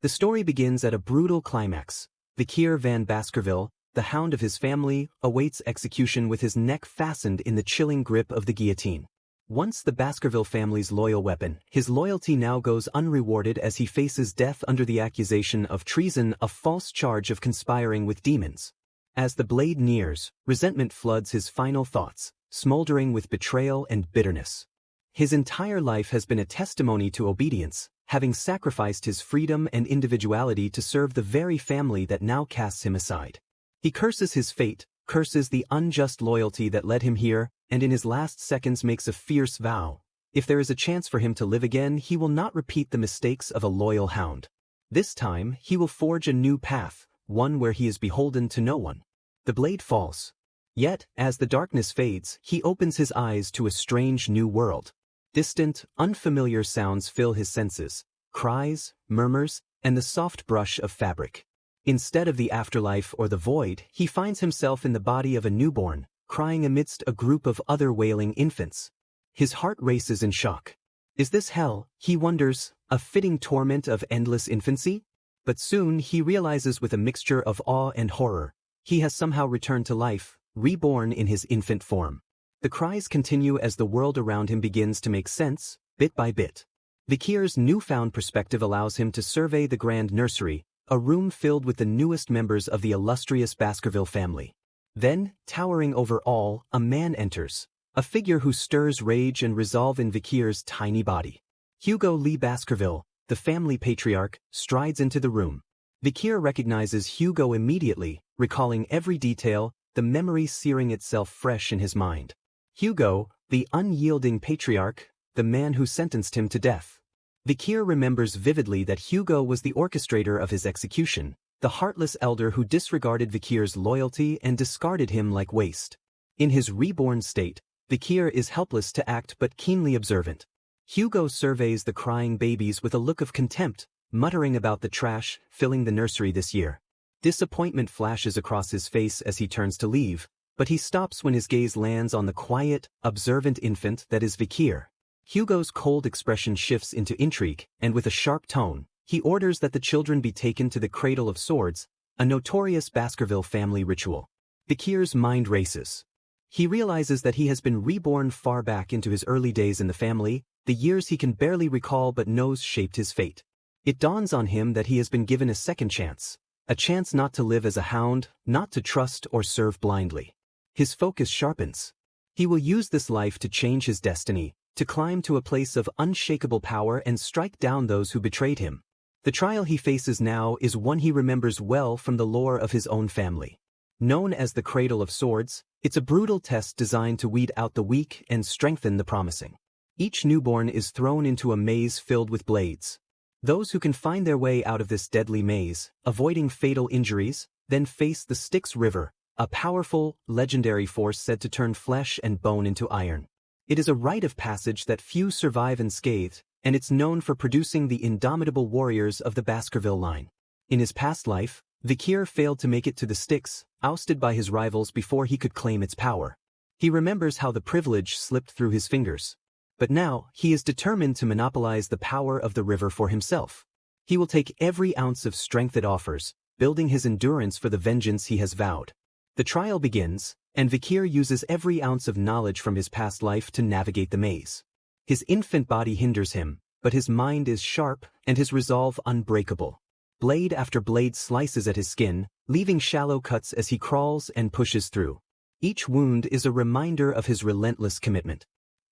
The story begins at a brutal climax. Vikier van Baskerville, the hound of his family, awaits execution with his neck fastened in the chilling grip of the guillotine. Once the Baskerville family's loyal weapon, his loyalty now goes unrewarded as he faces death under the accusation of treason, a false charge of conspiring with demons. As the blade nears, resentment floods his final thoughts, smoldering with betrayal and bitterness. His entire life has been a testimony to obedience, having sacrificed his freedom and individuality to serve the very family that now casts him aside. He curses his fate, curses the unjust loyalty that led him here, and in his last seconds makes a fierce vow. If there is a chance for him to live again, he will not repeat the mistakes of a loyal hound. This time, he will forge a new path, one where he is beholden to no one. The blade falls. Yet, as the darkness fades, he opens his eyes to a strange new world. Distant, unfamiliar sounds fill his senses, cries, murmurs, and the soft brush of fabric. Instead of the afterlife or the void, he finds himself in the body of a newborn, crying amidst a group of other wailing infants. His heart races in shock. Is this hell, he wonders, a fitting torment of endless infancy? But soon he realizes with a mixture of awe and horror, he has somehow returned to life, reborn in his infant form. The cries continue as the world around him begins to make sense, bit by bit. Vikir's newfound perspective allows him to survey the grand nursery, a room filled with the newest members of the illustrious Baskerville family. Then, towering over all, a man enters, a figure who stirs rage and resolve in Vikir's tiny body. Hugo Lee Baskerville, the family patriarch, strides into the room. Vikir recognizes Hugo immediately, recalling every detail, the memory searing itself fresh in his mind. Hugo, the unyielding patriarch, the man who sentenced him to death. Vikir remembers vividly that Hugo was the orchestrator of his execution, the heartless elder who disregarded Vikir's loyalty and discarded him like waste. In his reborn state, Vikir is helpless to act but keenly observant. Hugo surveys the crying babies with a look of contempt, muttering about the trash filling the nursery this year. Disappointment flashes across his face as he turns to leave, but he stops when his gaze lands on the quiet, observant infant that is Vikir. Hugo's cold expression shifts into intrigue, and with a sharp tone, he orders that the children be taken to the Cradle of Swords, a notorious Baskerville family ritual. Vikir's mind races. He realizes that he has been reborn far back into his early days in the family, the years he can barely recall but knows shaped his fate. It dawns on him that he has been given a second chance, a chance not to live as a hound, not to trust or serve blindly. His focus sharpens. He will use this life to change his destiny, to climb to a place of unshakable power and strike down those who betrayed him. The trial he faces now is one he remembers well from the lore of his own family. Known as the Cradle of Swords, it's a brutal test designed to weed out the weak and strengthen the promising. Each newborn is thrown into a maze filled with blades. Those who can find their way out of this deadly maze, avoiding fatal injuries, then face the Styx River, a powerful, legendary force said to turn flesh and bone into iron. It is a rite of passage that few survive unscathed, and it's known for producing the indomitable warriors of the Baskerville line. In his past life, Vikir failed to make it to the Styx, ousted by his rivals before he could claim its power. He remembers how the privilege slipped through his fingers. But now, he is determined to monopolize the power of the river for himself. He will take every ounce of strength it offers, building his endurance for the vengeance he has vowed. The trial begins, and Vikir uses every ounce of knowledge from his past life to navigate the maze. His infant body hinders him, but his mind is sharp and his resolve unbreakable. Blade after blade slices at his skin, leaving shallow cuts as he crawls and pushes through. Each wound is a reminder of his relentless commitment.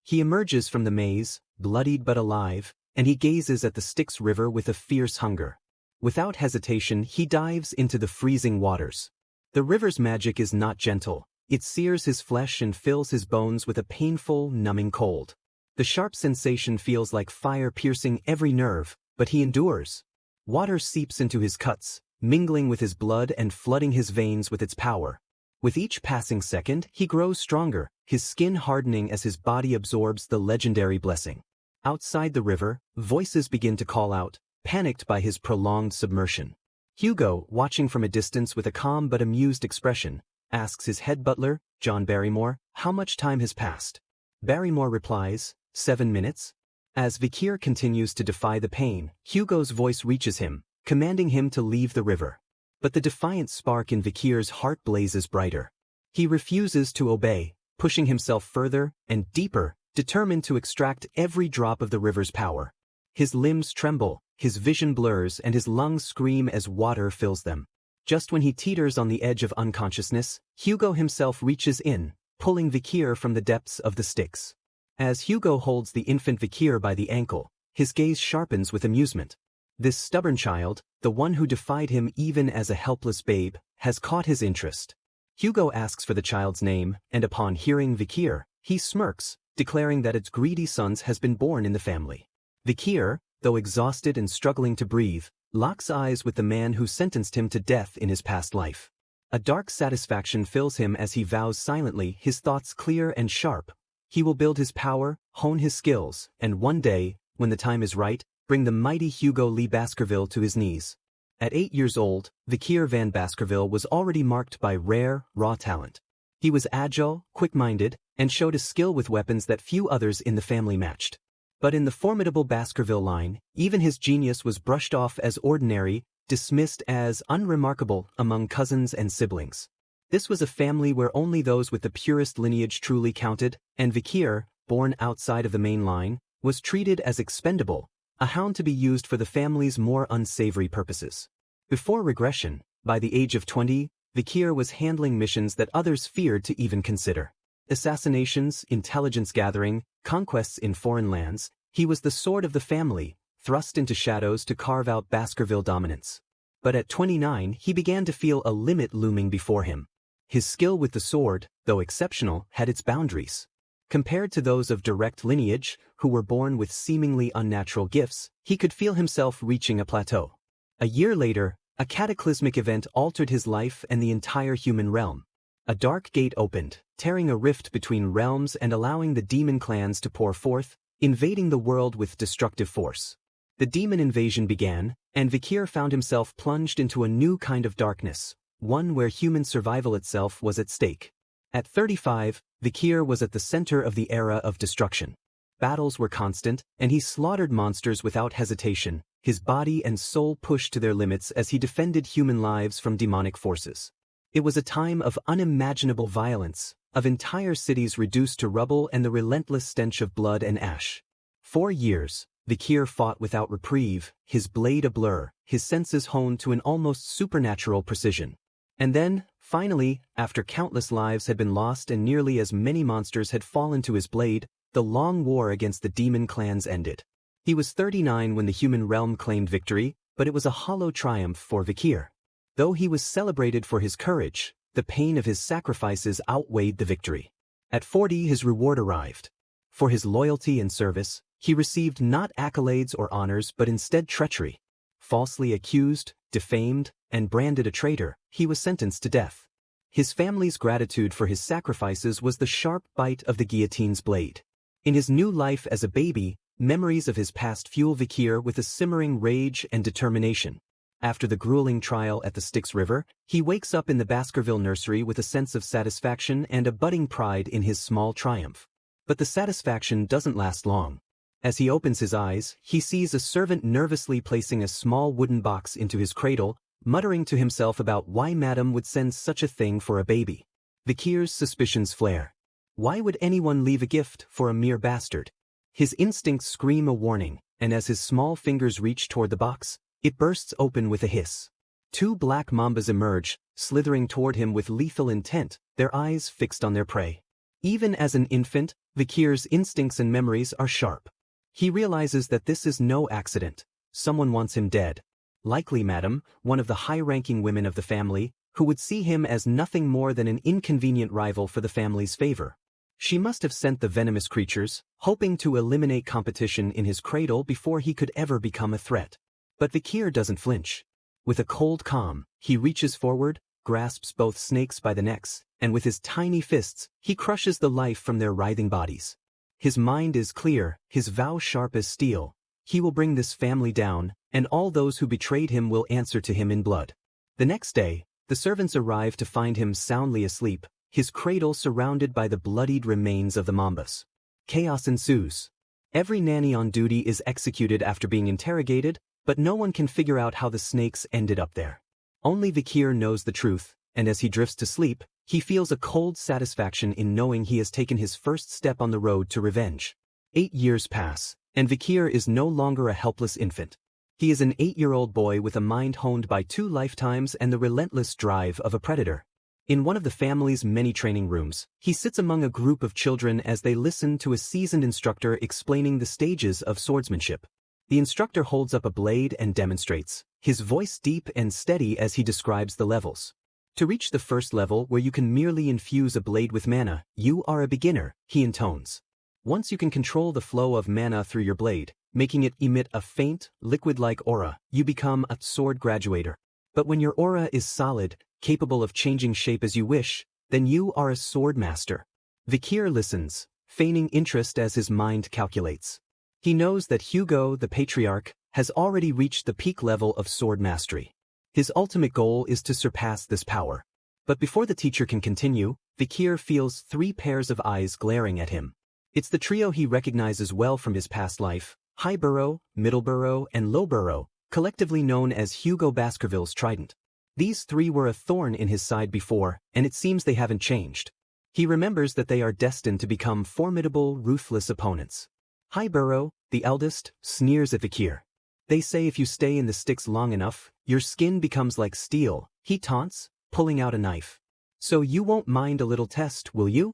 He emerges from the maze, bloodied but alive, and he gazes at the Styx River with a fierce hunger. Without hesitation, he dives into the freezing waters. The river's magic is not gentle. It sears his flesh and fills his bones with a painful, numbing cold. The sharp sensation feels like fire piercing every nerve, but he endures. Water seeps into his cuts, mingling with his blood and flooding his veins with its power. With each passing second, he grows stronger, his skin hardening as his body absorbs the legendary blessing. Outside the river, voices begin to call out, panicked by his prolonged submersion. Hugo, watching from a distance with a calm but amused expression, asks his head butler, John Barrymore, how much time has passed. Barrymore replies, 7 minutes. As Vikir continues to defy the pain, Hugo's voice reaches him, commanding him to leave the river. But the defiant spark in Vikir's heart blazes brighter. He refuses to obey, pushing himself further and deeper, determined to extract every drop of the river's power. His limbs tremble, his vision blurs, and his lungs scream as water fills them. Just when he teeters on the edge of unconsciousness, Hugo himself reaches in, pulling Vikir from the depths of the Styx. As Hugo holds the infant Vikir by the ankle, his gaze sharpens with amusement. This stubborn child, the one who defied him even as a helpless babe, has caught his interest. Hugo asks for the child's name, and upon hearing Vikir, he smirks, declaring that its greedy son has been born in the family. Vikir, though exhausted and struggling to breathe, locks eyes with the man who sentenced him to death in his past life. A dark satisfaction fills him as he vows silently, his thoughts clear and sharp. He will build his power, hone his skills, and one day, when the time is right, bring the mighty Hugo Lee Baskerville to his knees. At 8 years old, Vikir van Baskerville was already marked by rare, raw talent. He was agile, quick-minded, and showed a skill with weapons that few others in the family matched. But in the formidable Baskerville line, even his genius was brushed off as ordinary, dismissed as unremarkable among cousins and siblings. This was a family where only those with the purest lineage truly counted, and Vikir, born outside of the main line, was treated as expendable, a hound to be used for the family's more unsavory purposes. Before regression, by the age of 20, Vikir was handling missions that others feared to even consider. Assassinations, intelligence gathering, conquests in foreign lands, he was the sword of the family, thrust into shadows to carve out Baskerville dominance. But at 29 he began to feel a limit looming before him. His skill with the sword, though exceptional, had its boundaries. Compared to those of direct lineage, who were born with seemingly unnatural gifts, he could feel himself reaching a plateau. A year later, a cataclysmic event altered his life and the entire human realm. A dark gate opened, tearing a rift between realms and allowing the demon clans to pour forth, invading the world with destructive force. The demon invasion began, and Vikir found himself plunged into a new kind of darkness, one where human survival itself was at stake. At 35, Vikir was at the center of the era of destruction. Battles were constant, and he slaughtered monsters without hesitation, his body and soul pushed to their limits as he defended human lives from demonic forces. It was a time of unimaginable violence, of entire cities reduced to rubble and the relentless stench of blood and ash. 4 years, Vikir fought without reprieve, his blade a blur, his senses honed to an almost supernatural precision. And then, finally, after countless lives had been lost and nearly as many monsters had fallen to his blade, the long war against the demon clans ended. He was 39 when the human realm claimed victory, but it was a hollow triumph for Vikir. Though he was celebrated for his courage, the pain of his sacrifices outweighed the victory. At 40 his reward arrived. For his loyalty and service, he received not accolades or honors but instead treachery. Falsely accused, defamed, and branded a traitor, he was sentenced to death. His family's gratitude for his sacrifices was the sharp bite of the guillotine's blade. In his new life as a baby, memories of his past fuel Vikir with a simmering rage and determination. After the grueling trial at the Styx River, he wakes up in the Baskerville nursery with a sense of satisfaction and a budding pride in his small triumph. But the satisfaction doesn't last long. As he opens his eyes, he sees a servant nervously placing a small wooden box into his cradle, muttering to himself about why Madame would send such a thing for a baby. Vikir's suspicions flare. Why would anyone leave a gift for a mere bastard? His instincts scream a warning, and as his small fingers reach toward the box, it bursts open with a hiss. 2 black mambas emerge, slithering toward him with lethal intent, their eyes fixed on their prey. Even as an infant, Vikir's instincts and memories are sharp. He realizes that this is no accident. Someone wants him dead. Likely Madame, one of the high-ranking women of the family, who would see him as nothing more than an inconvenient rival for the family's favor. She must have sent the venomous creatures, hoping to eliminate competition in his cradle before he could ever become a threat. But Vikir doesn't flinch. With a cold calm, he reaches forward, grasps both snakes by the necks, and with his tiny fists, he crushes the life from their writhing bodies. His mind is clear, his vow sharp as steel. He will bring this family down, and all those who betrayed him will answer to him in blood. The next day, the servants arrive to find him soundly asleep, his cradle surrounded by the bloodied remains of the mambas. Chaos ensues. Every nanny on duty is executed after being interrogated, But no one can figure out how the snakes ended up there. Only Vikir knows the truth, and as he drifts to sleep, he feels a cold satisfaction in knowing he has taken his first step on the road to revenge. 8 years pass, and Vikir is no longer a helpless infant. He is an 8-year-old boy with a mind honed by 2 lifetimes and the relentless drive of a predator. In one of the family's many training rooms, he sits among a group of children as they listen to a seasoned instructor explaining the stages of swordsmanship. The instructor holds up a blade and demonstrates, his voice deep and steady as he describes the levels. To reach the first level where you can merely infuse a blade with mana, you are a beginner, he intones. Once you can control the flow of mana through your blade, making it emit a faint, liquid-like aura, you become a sword graduator. But when your aura is solid, capable of changing shape as you wish, then you are a sword master. Vikir listens, feigning interest as his mind calculates. He knows that Hugo, the patriarch, has already reached the peak level of sword mastery. His ultimate goal is to surpass this power. But before the teacher can continue, Vikir feels 3 pairs of eyes glaring at him. It's the trio he recognizes well from his past life, Highborough, Middleborough, and Lowborough, collectively known as Hugo Baskerville's trident. These 3 were a thorn in his side before, and it seems they haven't changed. He remembers that they are destined to become formidable, ruthless opponents. Highborough, the eldest, sneers at Vikir. They say if you stay in the sticks long enough, your skin becomes like steel, he taunts, pulling out a knife. So you won't mind a little test, will you?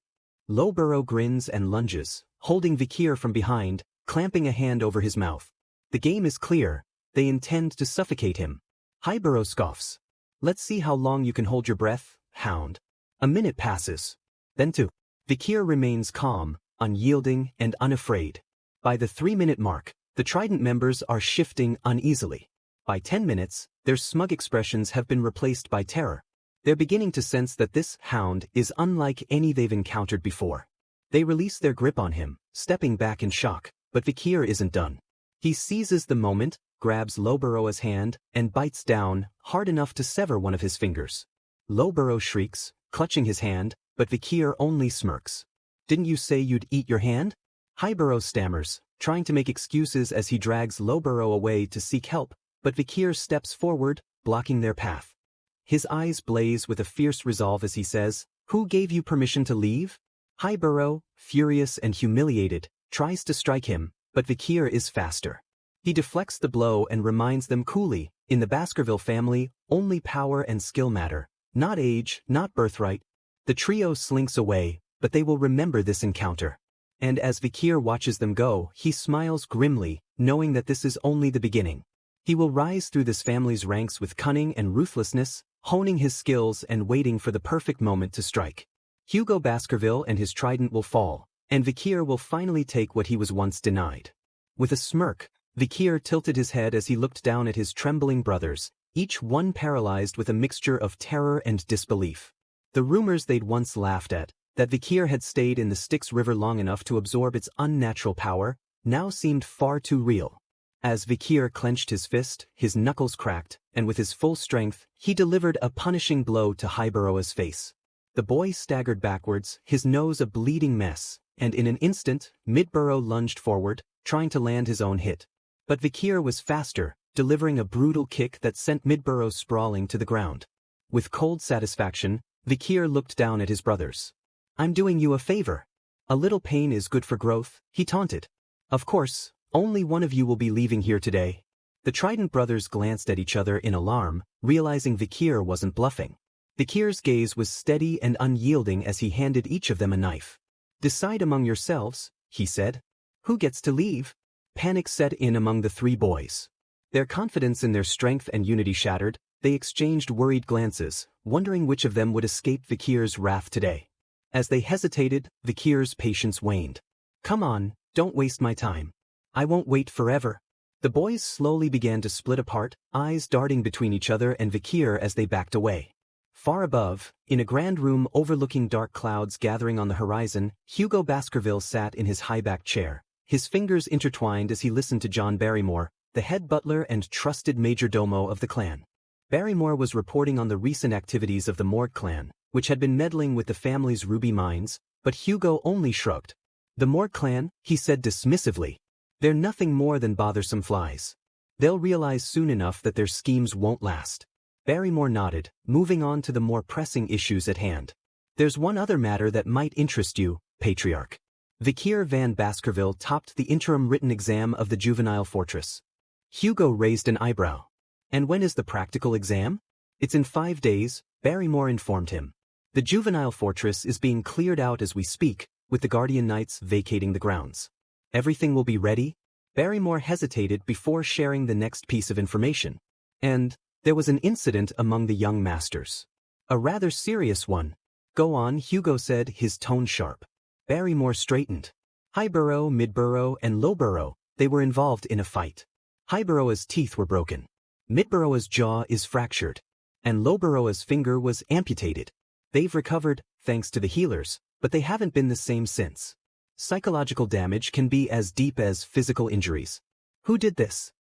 Lowborough grins and lunges, holding Vikir from behind, clamping a hand over his mouth. The game is clear, they intend to suffocate him. Highborough scoffs. Let's see how long you can hold your breath, hound. A minute passes. Then 2. Vikir remains calm, unyielding, and unafraid. By the 3-minute mark, the Trident members are shifting uneasily. By 10 minutes, their smug expressions have been replaced by terror. They're beginning to sense that this hound is unlike any they've encountered before. They release their grip on him, stepping back in shock, but Vikir isn't done. He seizes the moment, grabs Lowborough's hand, and bites down, hard enough to sever one of his fingers. Lowborough shrieks, clutching his hand, but Vikir only smirks. Didn't you say you'd eat your hand? Highborough stammers, trying to make excuses as he drags Lowborough away to seek help, but Vikir steps forward, blocking their path. His eyes blaze with a fierce resolve as he says, "Who gave you permission to leave?" Highborough, furious and humiliated, tries to strike him, but Vikir is faster. He deflects the blow and reminds them coolly, in the Baskerville family, only power and skill matter, not age, not birthright. The trio slinks away, but they will remember this encounter. And as Vikir watches them go, he smiles grimly, knowing that this is only the beginning. He will rise through this family's ranks with cunning and ruthlessness, honing his skills and waiting for the perfect moment to strike. Hugo Baskerville and his trident will fall, and Vikir will finally take what he was once denied. With a smirk, Vikir tilted his head as he looked down at his trembling brothers, each one paralyzed with a mixture of terror and disbelief. The rumors they'd once laughed at, that Vikir had stayed in the Styx River long enough to absorb its unnatural power, now seemed far too real. As Vikir clenched his fist, his knuckles cracked, and with his full strength, he delivered a punishing blow to Highborough's face. The boy staggered backwards, his nose a bleeding mess, and in an instant, Midborough lunged forward, trying to land his own hit. But Vikir was faster, delivering a brutal kick that sent Midborough sprawling to the ground. With cold satisfaction, Vikir looked down at his brothers. "I'm doing you a favor. A little pain is good for growth," he taunted. "Of course, only one of you will be leaving here today." The Trident brothers glanced at each other in alarm, realizing Vikir wasn't bluffing. Vikir's gaze was steady and unyielding as he handed each of them a knife. "Decide among yourselves," he said. "Who gets to leave?" Panic set in among the 3 boys. Their confidence in their strength and unity shattered, they exchanged worried glances, wondering which of them would escape Vikir's wrath today. As they hesitated, Vikir's patience waned. "Come on, don't waste my time. I won't wait forever." The boys slowly began to split apart, eyes darting between each other and Vikir as they backed away. Far above, in a grand room overlooking dark clouds gathering on the horizon, Hugo Baskerville sat in his high-backed chair, his fingers intertwined as he listened to John Barrymore, the head butler and trusted majordomo of the clan. Barrymore was reporting on the recent activities of the Morgue clan, which had been meddling with the family's ruby mines, but Hugo only shrugged. "The Morgue clan," he said dismissively. "They're nothing more than bothersome flies. They'll realize soon enough that their schemes won't last. Barrymore nodded, moving on to the more pressing issues at hand. There's one other matter that might interest you, Patriarch. Vikier van Baskerville topped the interim written exam of the juvenile fortress. Hugo raised an eyebrow. And when is the practical exam? It's in 5 days, Barrymore informed him. The juvenile fortress is being cleared out as we speak, with the Guardian Knights vacating the grounds. Everything will be ready? Barrymore hesitated before sharing the next piece of information. And there was an incident among the young masters. A rather serious one. Go on, Hugo said, his tone sharp. Barrymore straightened. Highborough, Midborough, and Lowborough, they were involved in a fight. Highborough's teeth were broken. Midborough's jaw is fractured. And Lowborough's finger was amputated. They've recovered, thanks to the healers, but they haven't been the same since. Psychological damage can be as deep as physical injuries. Who did this?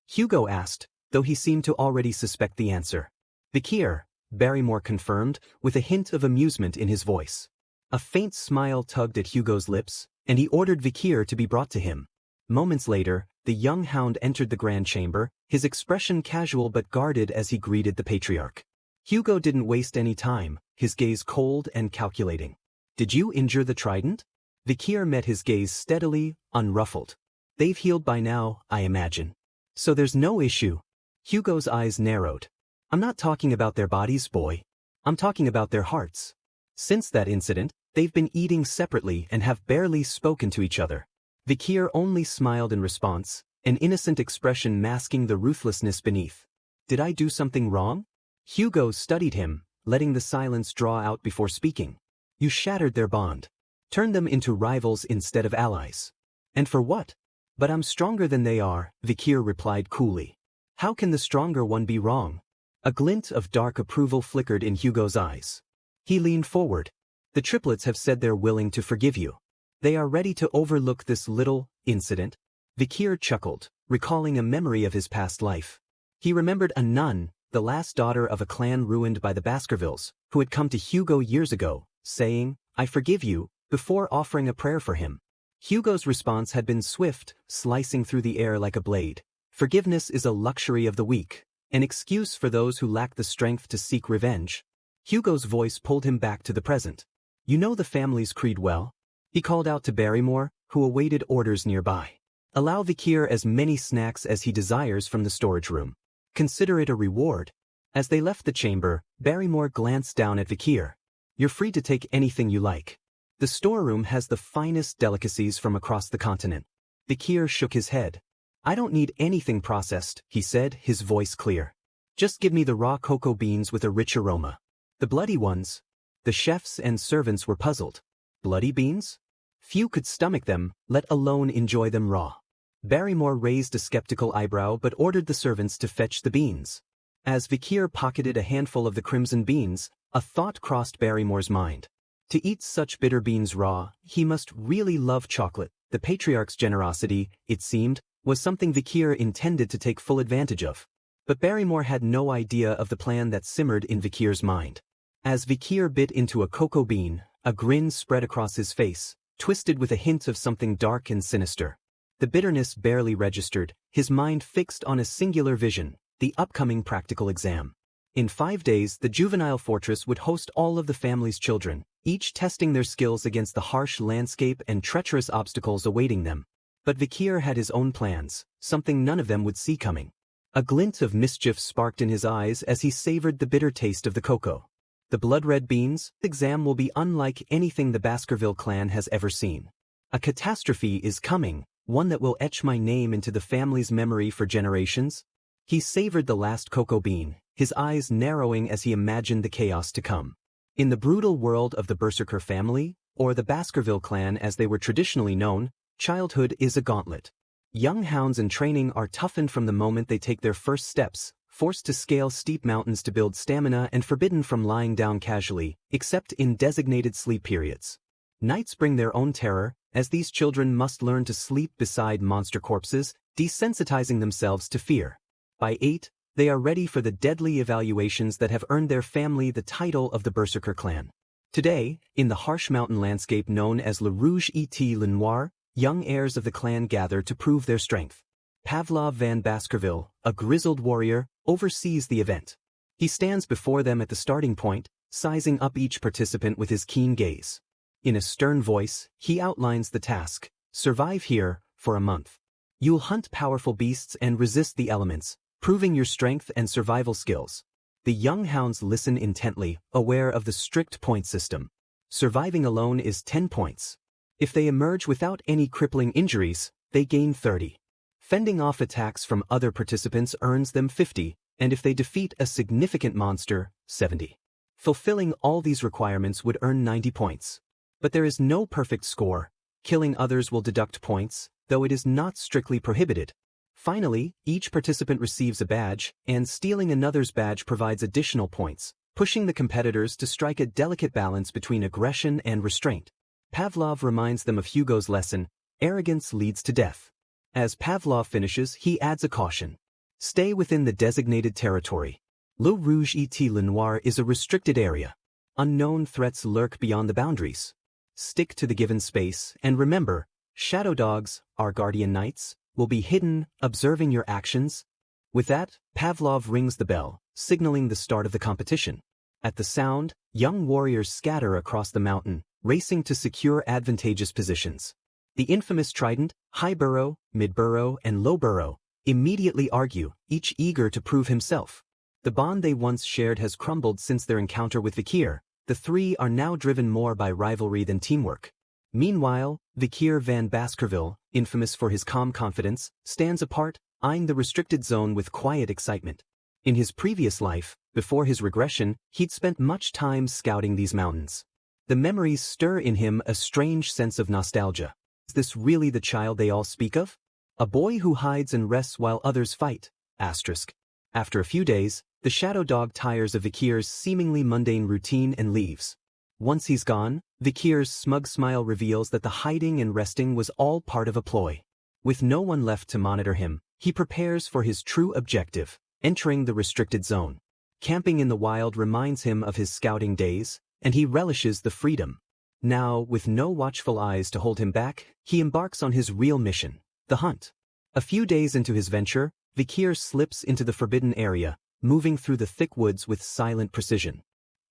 Hugo asked, though he seemed to already suspect the answer. Vikier, Barrymore confirmed, with a hint of amusement in his voice. A faint smile tugged at Hugo's lips, and he ordered Vikier to be brought to him. Moments later, the young hound entered the grand chamber, his expression casual but guarded as he greeted the Patriarch. Hugo didn't waste any time, his gaze cold and calculating. Did you injure the trident? Vikier met his gaze steadily, unruffled. They've healed by now, I imagine. So there's no issue. Hugo's eyes narrowed. I'm not talking about their bodies, boy. I'm talking about their hearts. Since that incident, they've been eating separately and have barely spoken to each other. Vikier only smiled in response, an innocent expression masking the ruthlessness beneath. Did I do something wrong? Hugo studied him, letting the silence draw out before speaking. You shattered their bond. Turned them into rivals instead of allies. And for what? But I'm stronger than they are, Vikier replied coolly. How can the stronger one be wrong? A glint of dark approval flickered in Hugo's eyes. He leaned forward. The triplets have said they're willing to forgive you. They are ready to overlook this little incident. Vikier chuckled, recalling a memory of his past life. He remembered a nun, the last daughter of a clan ruined by the Baskervilles, who had come to Hugo years ago, saying, I forgive you, before offering a prayer for him. Hugo's response had been swift, slicing through the air like a blade. Forgiveness is a luxury of the weak, an excuse for those who lack the strength to seek revenge. Hugo's voice pulled him back to the present. You know the family's creed well? He called out to Barrymore, who awaited orders nearby. Allow Vikier as many snacks as he desires from the storage room. Consider it a reward. As they left the chamber, Barrymore glanced down at Vikier. You're free to take anything you like. The storeroom has the finest delicacies from across the continent. Vikier shook his head. I don't need anything processed, he said, his voice clear. Just give me the raw cocoa beans with a rich aroma. The bloody ones. The chefs and servants were puzzled. Bloody beans? Few could stomach them, let alone enjoy them raw. Barrymore raised a skeptical eyebrow but ordered the servants to fetch the beans. As Vikier pocketed a handful of the crimson beans, a thought crossed Barrymore's mind. To eat such bitter beans raw, he must really love chocolate. The Patriarch's generosity, it seemed, was something Vikier intended to take full advantage of. But Barrymore had no idea of the plan that simmered in Vikier's mind. As Vikier bit into a cocoa bean, a grin spread across his face, twisted with a hint of something dark and sinister. The bitterness barely registered, his mind fixed on a singular vision, the upcoming practical exam. In 5 days, the juvenile fortress would host all of the family's children, each testing their skills against the harsh landscape and treacherous obstacles awaiting them. But Vikier had his own plans, something none of them would see coming. A glint of mischief sparked in his eyes as he savored the bitter taste of the cocoa. The blood-red beans, the exam will be unlike anything the Baskerville clan has ever seen. A catastrophe is coming, one that will etch my name into the family's memory for generations. He savored the last cocoa bean, his eyes narrowing as he imagined the chaos to come. In the brutal world of the Berserker family, or the Baskerville clan as they were traditionally known, childhood is a gauntlet. Young hounds in training are toughened from the moment they take their first steps, forced to scale steep mountains to build stamina and forbidden from lying down casually, except in designated sleep periods. Nights bring their own terror, as these children must learn to sleep beside monster corpses, desensitizing themselves to fear. By 8, they are ready for the deadly evaluations that have earned their family the title of the Berserker clan. Today, in the harsh mountain landscape known as Le Rouge et Le Noir, young heirs of the clan gather to prove their strength. Pavlov van Baskerville, a grizzled warrior, oversees the event. He stands before them at the starting point, sizing up each participant with his keen gaze. In a stern voice, he outlines the task: survive here for a month. You'll hunt powerful beasts and resist the elements, proving your strength and survival skills. The young hounds listen intently, aware of the strict point system. Surviving alone is 10 points. If they emerge without any crippling injuries, they gain 30. Fending off attacks from other participants earns them 50, and if they defeat a significant monster, 70. Fulfilling all these requirements would earn 90 points. But there is no perfect score. Killing others will deduct points, though it is not strictly prohibited. Finally, each participant receives a badge, and stealing another's badge provides additional points, pushing the competitors to strike a delicate balance between aggression and restraint. Pavlov reminds them of Hugo's lesson: arrogance leads to death. As Pavlov finishes, he adds a caution: stay within the designated territory. Le Rouge et Le Noir is a restricted area. Unknown threats lurk beyond the boundaries. Stick to the given space, and remember, shadow dogs, our guardian knights, will be hidden, observing your actions. With that, Pavlov rings the bell, signaling the start of the competition. At the sound, young warriors scatter across the mountain, racing to secure advantageous positions. The infamous trident, high burrow, mid burrow, and low burrow, immediately argue, each eager to prove himself. The bond they once shared has crumbled since their encounter with Vikir. The three are now driven more by rivalry than teamwork. Meanwhile, Vikir van Baskerville, infamous for his calm confidence, stands apart, eyeing the restricted zone with quiet excitement. In his previous life, before his regression, he'd spent much time scouting these mountains. The memories stir in him a strange sense of nostalgia. Is this really the child they all speak of? A boy who hides and rests while others fight. After a few days, the shadow dog tires of Vikir's seemingly mundane routine and leaves. Once he's gone, Vikir's smug smile reveals that the hiding and resting was all part of a ploy. With no one left to monitor him, he prepares for his true objective: entering the restricted zone. Camping in the wild reminds him of his scouting days, and he relishes the freedom. Now, with no watchful eyes to hold him back, he embarks on his real mission: the hunt. A few days into his venture, Vikir slips into the forbidden area, moving through the thick woods with silent precision.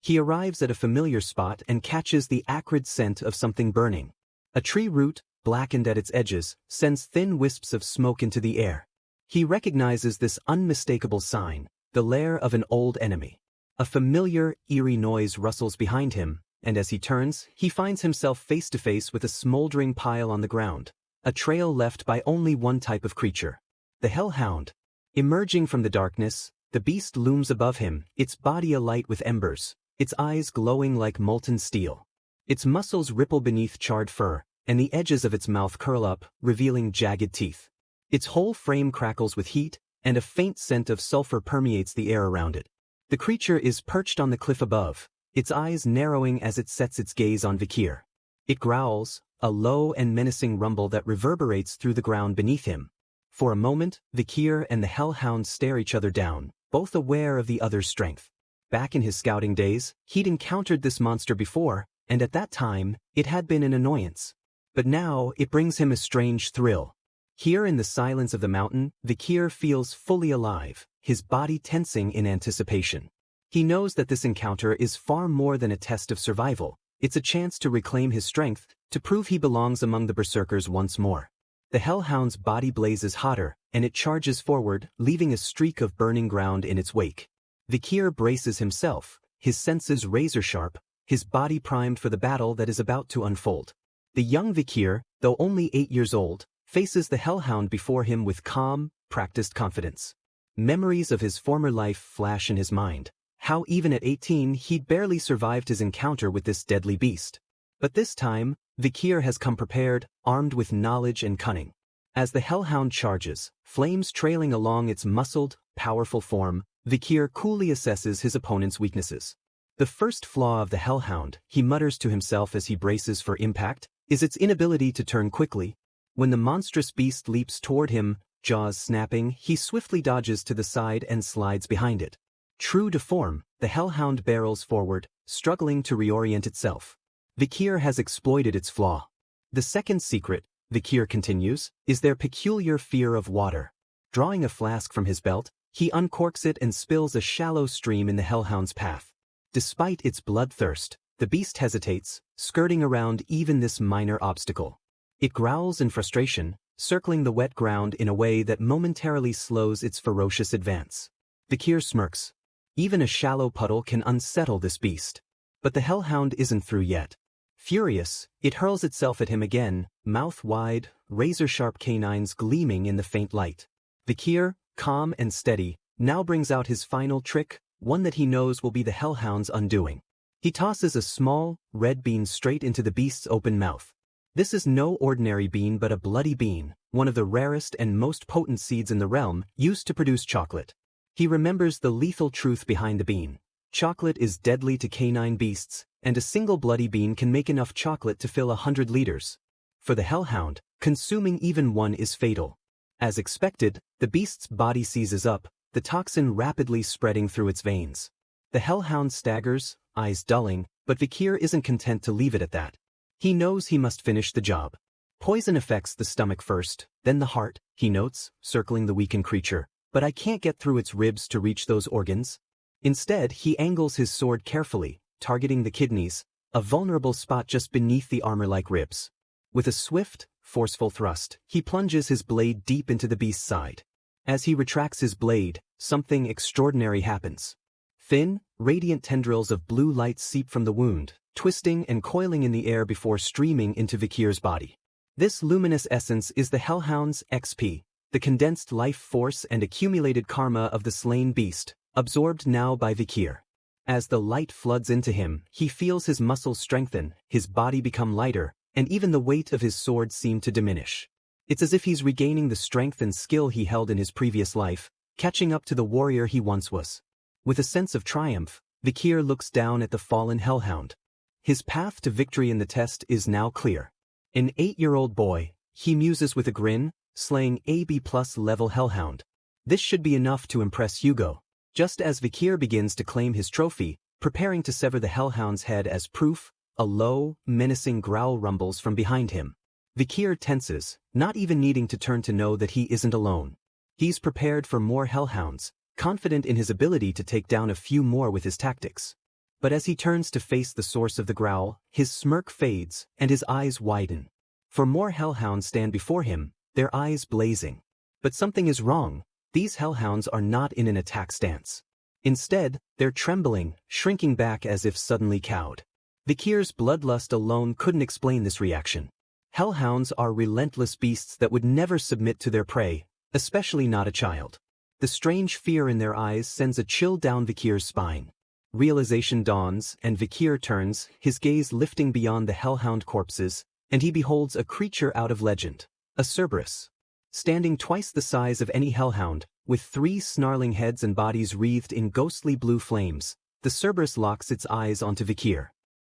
He arrives at a familiar spot and catches the acrid scent of something burning. A tree root, blackened at its edges, sends thin wisps of smoke into the air. He recognizes this unmistakable sign: the lair of an old enemy. A familiar, eerie noise rustles behind him, and as he turns, he finds himself face to face with a smoldering pile on the ground, a trail left by only one type of creature: the hellhound. Emerging from the darkness, the beast looms above him, its body alight with embers, its eyes glowing like molten steel. Its muscles ripple beneath charred fur, and the edges of its mouth curl up, revealing jagged teeth. Its whole frame crackles with heat, and a faint scent of sulfur permeates the air around it. The creature is perched on the cliff above, its eyes narrowing as it sets its gaze on Vikir. It growls, a low and menacing rumble that reverberates through the ground beneath him. For a moment, Vikir and the hellhound stare each other down, both aware of the other's strength. Back in his scouting days, he'd encountered this monster before, and at that time, it had been an annoyance. But now, it brings him a strange thrill. Here in the silence of the mountain, Vikir feels fully alive, his body tensing in anticipation. He knows that this encounter is far more than a test of survival. It's a chance to reclaim his strength, to prove he belongs among the berserkers once more. The hellhound's body blazes hotter, and it charges forward, leaving a streak of burning ground in its wake. Vikir braces himself, his senses razor-sharp, his body primed for the battle that is about to unfold. The young Vikir, though only 8 years old, faces the hellhound before him with calm, practiced confidence. Memories of his former life flash in his mind, how even at 18 he'd barely survived his encounter with this deadly beast. But this time, Vikir has come prepared, armed with knowledge and cunning. As the hellhound charges, flames trailing along its muscled, powerful form, Vikir coolly assesses his opponent's weaknesses. The first flaw of the hellhound, he mutters to himself as he braces for impact, is its inability to turn quickly. When the monstrous beast leaps toward him, jaws snapping, he swiftly dodges to the side and slides behind it. True to form, the hellhound barrels forward, struggling to reorient itself. Vikir has exploited its flaw. The second secret, Vikir continues, is their peculiar fear of water. Drawing a flask from his belt, he uncorks it and spills a shallow stream in the hellhound's path. Despite its bloodthirst, the beast hesitates, skirting around even this minor obstacle. It growls in frustration, circling the wet ground in a way that momentarily slows its ferocious advance. Vikir smirks. Even a shallow puddle can unsettle this beast. But the hellhound isn't through yet. Furious, it hurls itself at him again, mouth wide, razor-sharp canines gleaming in the faint light. Vikir, calm and steady, now brings out his final trick, one that he knows will be the hellhound's undoing. He tosses a small, red bean straight into the beast's open mouth. This is no ordinary bean but a bloody bean, one of the rarest and most potent seeds in the realm, used to produce chocolate. He remembers the lethal truth behind the bean. Chocolate is deadly to canine beasts, and a single bloody bean can make enough chocolate to fill 100 liters. For the hellhound, consuming even one is fatal. As expected, the beast's body seizes up, the toxin rapidly spreading through its veins. The hellhound staggers, eyes dulling, but Vikir isn't content to leave it at that. He knows he must finish the job. Poison affects the stomach first, then the heart, he notes, circling the weakened creature, but I can't get through its ribs to reach those organs. Instead, he angles his sword carefully, targeting the kidneys, a vulnerable spot just beneath the armor-like ribs. With a swift, forceful thrust, he plunges his blade deep into the beast's side. As he retracts his blade, something extraordinary happens. Thin, radiant tendrils of blue light seep from the wound, twisting and coiling in the air before streaming into Vikir's body. This luminous essence is the hellhound's XP, the condensed life force and accumulated karma of the slain beast, absorbed now by Vikir. As the light floods into him, he feels his muscles strengthen, his body become lighter, and even the weight of his sword seem to diminish. It's as if he's regaining the strength and skill he held in his previous life, catching up to the warrior he once was. With a sense of triumph, Vikir looks down at the fallen hellhound. His path to victory in the test is now clear. An 8-year-old boy, he muses with a grin, slaying a B+ level hellhound. This should be enough to impress Hugo. Just as Vikir begins to claim his trophy, preparing to sever the hellhound's head as proof, a low, menacing growl rumbles from behind him. Vikir tenses, not even needing to turn to know that he isn't alone. He's prepared for more hellhounds, confident in his ability to take down a few more with his tactics. But as he turns to face the source of the growl, his smirk fades, and his eyes widen. For more hellhounds stand before him, their eyes blazing. But something is wrong. These hellhounds are not in an attack stance. Instead, they're trembling, shrinking back as if suddenly cowed. Vikir's bloodlust alone couldn't explain this reaction. Hellhounds are relentless beasts that would never submit to their prey, especially not a child. The strange fear in their eyes sends a chill down Vikir's spine. Realization dawns, and Vikir turns, his gaze lifting beyond the hellhound corpses, and he beholds a creature out of legend, a Cerberus. Standing twice the size of any hellhound, with 3 snarling heads and bodies wreathed in ghostly blue flames, the Cerberus locks its eyes onto Vikir.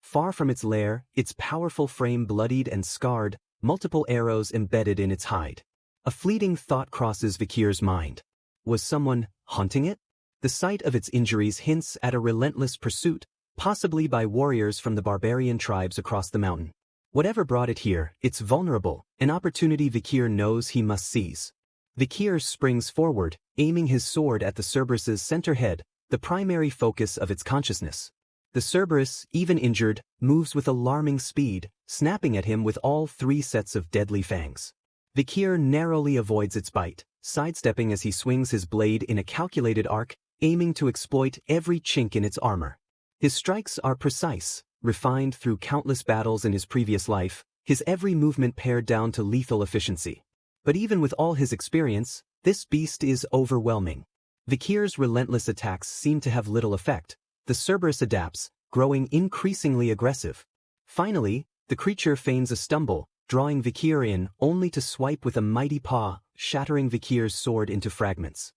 Far from its lair, its powerful frame bloodied and scarred, multiple arrows embedded in its hide. A fleeting thought crosses Vikir's mind. Was someone hunting it? The sight of its injuries hints at a relentless pursuit, possibly by warriors from the barbarian tribes across the mountain. Whatever brought it here, it's vulnerable, an opportunity Vikir knows he must seize. Vikir springs forward, aiming his sword at the Cerberus's center head, the primary focus of its consciousness. The Cerberus, even injured, moves with alarming speed, snapping at him with all 3 sets of deadly fangs. Vikir narrowly avoids its bite, sidestepping as he swings his blade in a calculated arc, aiming to exploit every chink in its armor. His strikes are precise, refined through countless battles in his previous life, his every movement pared down to lethal efficiency. But even with all his experience, this beast is overwhelming. Vikir's relentless attacks seem to have little effect. The Cerberus adapts, growing increasingly aggressive. Finally, the creature feigns a stumble, drawing Vikir in, only to swipe with a mighty paw, shattering Vikir's sword into fragments.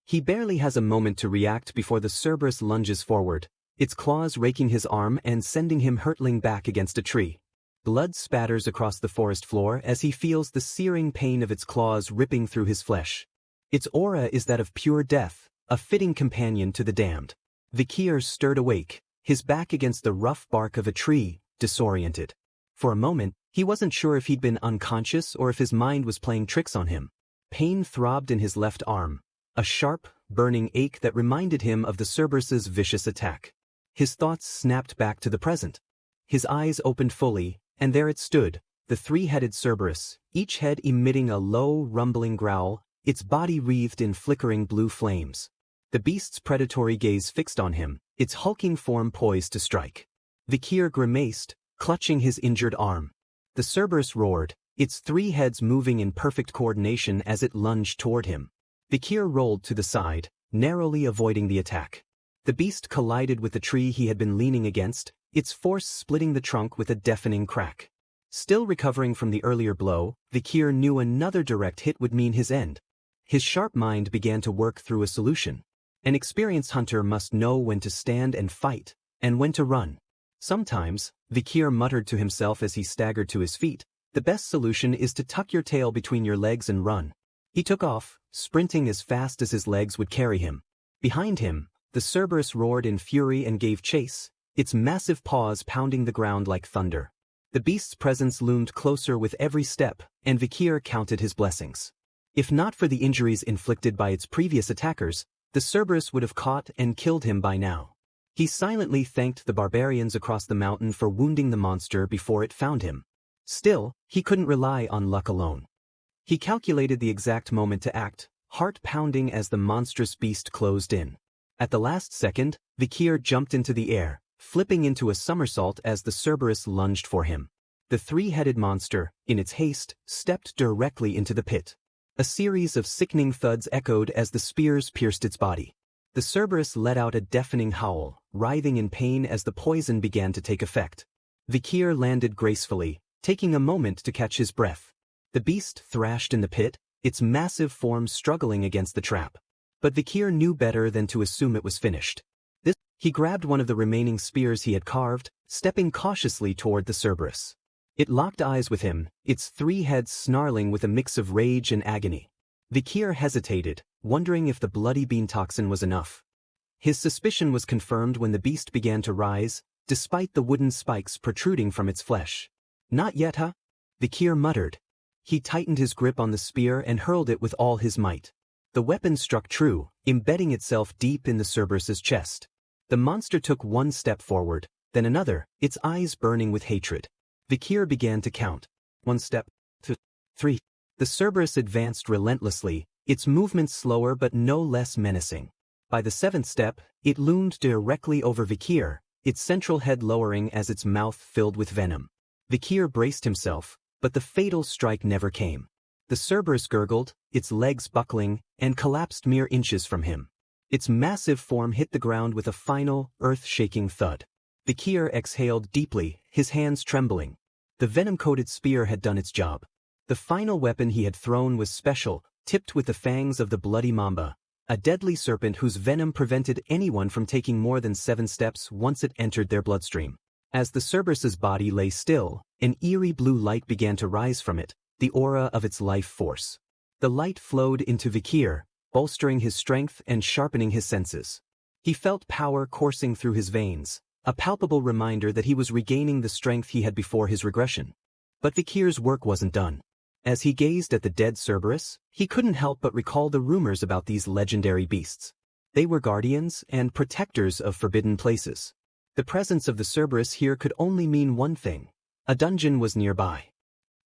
He barely has a moment to react before the Cerberus lunges forward, its claws raking his arm and sending him hurtling back against a tree. Blood spatters across the forest floor as he feels the searing pain of its claws ripping through his flesh. Its aura is that of pure death, a fitting companion to the damned. Vikir stirred awake, his back against the rough bark of a tree, disoriented. For a moment, he wasn't sure if he'd been unconscious or if his mind was playing tricks on him. Pain throbbed in his left arm, a sharp, burning ache that reminded him of the Cerberus's vicious attack. His thoughts snapped back to the present. His eyes opened fully, and there it stood, the three-headed Cerberus, each head emitting a low, rumbling growl, its body wreathed in flickering blue flames. The beast's predatory gaze fixed on him, its hulking form poised to strike. Vikir grimaced, clutching his injured arm. The Cerberus roared, its three heads moving in perfect coordination as it lunged toward him. Vikir rolled to the side, narrowly avoiding the attack. The beast collided with the tree he had been leaning against, its force splitting the trunk with a deafening crack. Still recovering from the earlier blow, Vikir knew another direct hit would mean his end. His sharp mind began to work through a solution. An experienced hunter must know when to stand and fight, and when to run. Sometimes, Vikir muttered to himself as he staggered to his feet, the best solution is to tuck your tail between your legs and run. He took off, sprinting as fast as his legs would carry him. Behind him, the Cerberus roared in fury and gave chase, its massive paws pounding the ground like thunder. The beast's presence loomed closer with every step, and Vikir counted his blessings. If not for the injuries inflicted by its previous attackers, the Cerberus would have caught and killed him by now. He silently thanked the barbarians across the mountain for wounding the monster before it found him. Still, he couldn't rely on luck alone. He calculated the exact moment to act, heart pounding as the monstrous beast closed in. At the last second, Vikir jumped into the air, flipping into a somersault as the Cerberus lunged for him. The three-headed monster, in its haste, stepped directly into the pit. A series of sickening thuds echoed as the spears pierced its body. The Cerberus let out a deafening howl, writhing in pain as the poison began to take effect. Vikir landed gracefully, taking a moment to catch his breath. The beast thrashed in the pit, its massive form struggling against the trap. But Vikir knew better than to assume it was finished. He grabbed one of the remaining spears he had carved, stepping cautiously toward the Cerberus. It locked eyes with him, its three heads snarling with a mix of rage and agony. Vikir hesitated, wondering if the bloody bean toxin was enough. His suspicion was confirmed when the beast began to rise, despite the wooden spikes protruding from its flesh. "Not yet, huh?" Vikir muttered. He tightened his grip on the spear and hurled it with all his might. The weapon struck true, embedding itself deep in the Cerberus's chest. The monster took one step forward, then another, its eyes burning with hatred. Vikir began to count. 1 step, 2, 3. The Cerberus advanced relentlessly, its movements slower but no less menacing. By the 7th step, it loomed directly over Vikir, its central head lowering as its mouth filled with venom. Vikir braced himself, but the fatal strike never came. The Cerberus gurgled, its legs buckling, and collapsed mere inches from him. Its massive form hit the ground with a final, earth-shaking thud. Vikir exhaled deeply, his hands trembling. The venom-coated spear had done its job. The final weapon he had thrown was special, tipped with the fangs of the bloody mamba, a deadly serpent whose venom prevented anyone from taking more than 7 steps once it entered their bloodstream. As the Cerberus's body lay still, an eerie blue light began to rise from it, the aura of its life force. The light flowed into Vikir, bolstering his strength and sharpening his senses. He felt power coursing through his veins, a palpable reminder that he was regaining the strength he had before his regression. But Vikir's work wasn't done. As he gazed at the dead Cerberus, he couldn't help but recall the rumors about these legendary beasts. They were guardians and protectors of forbidden places. The presence of the Cerberus here could only mean one thing. A dungeon was nearby.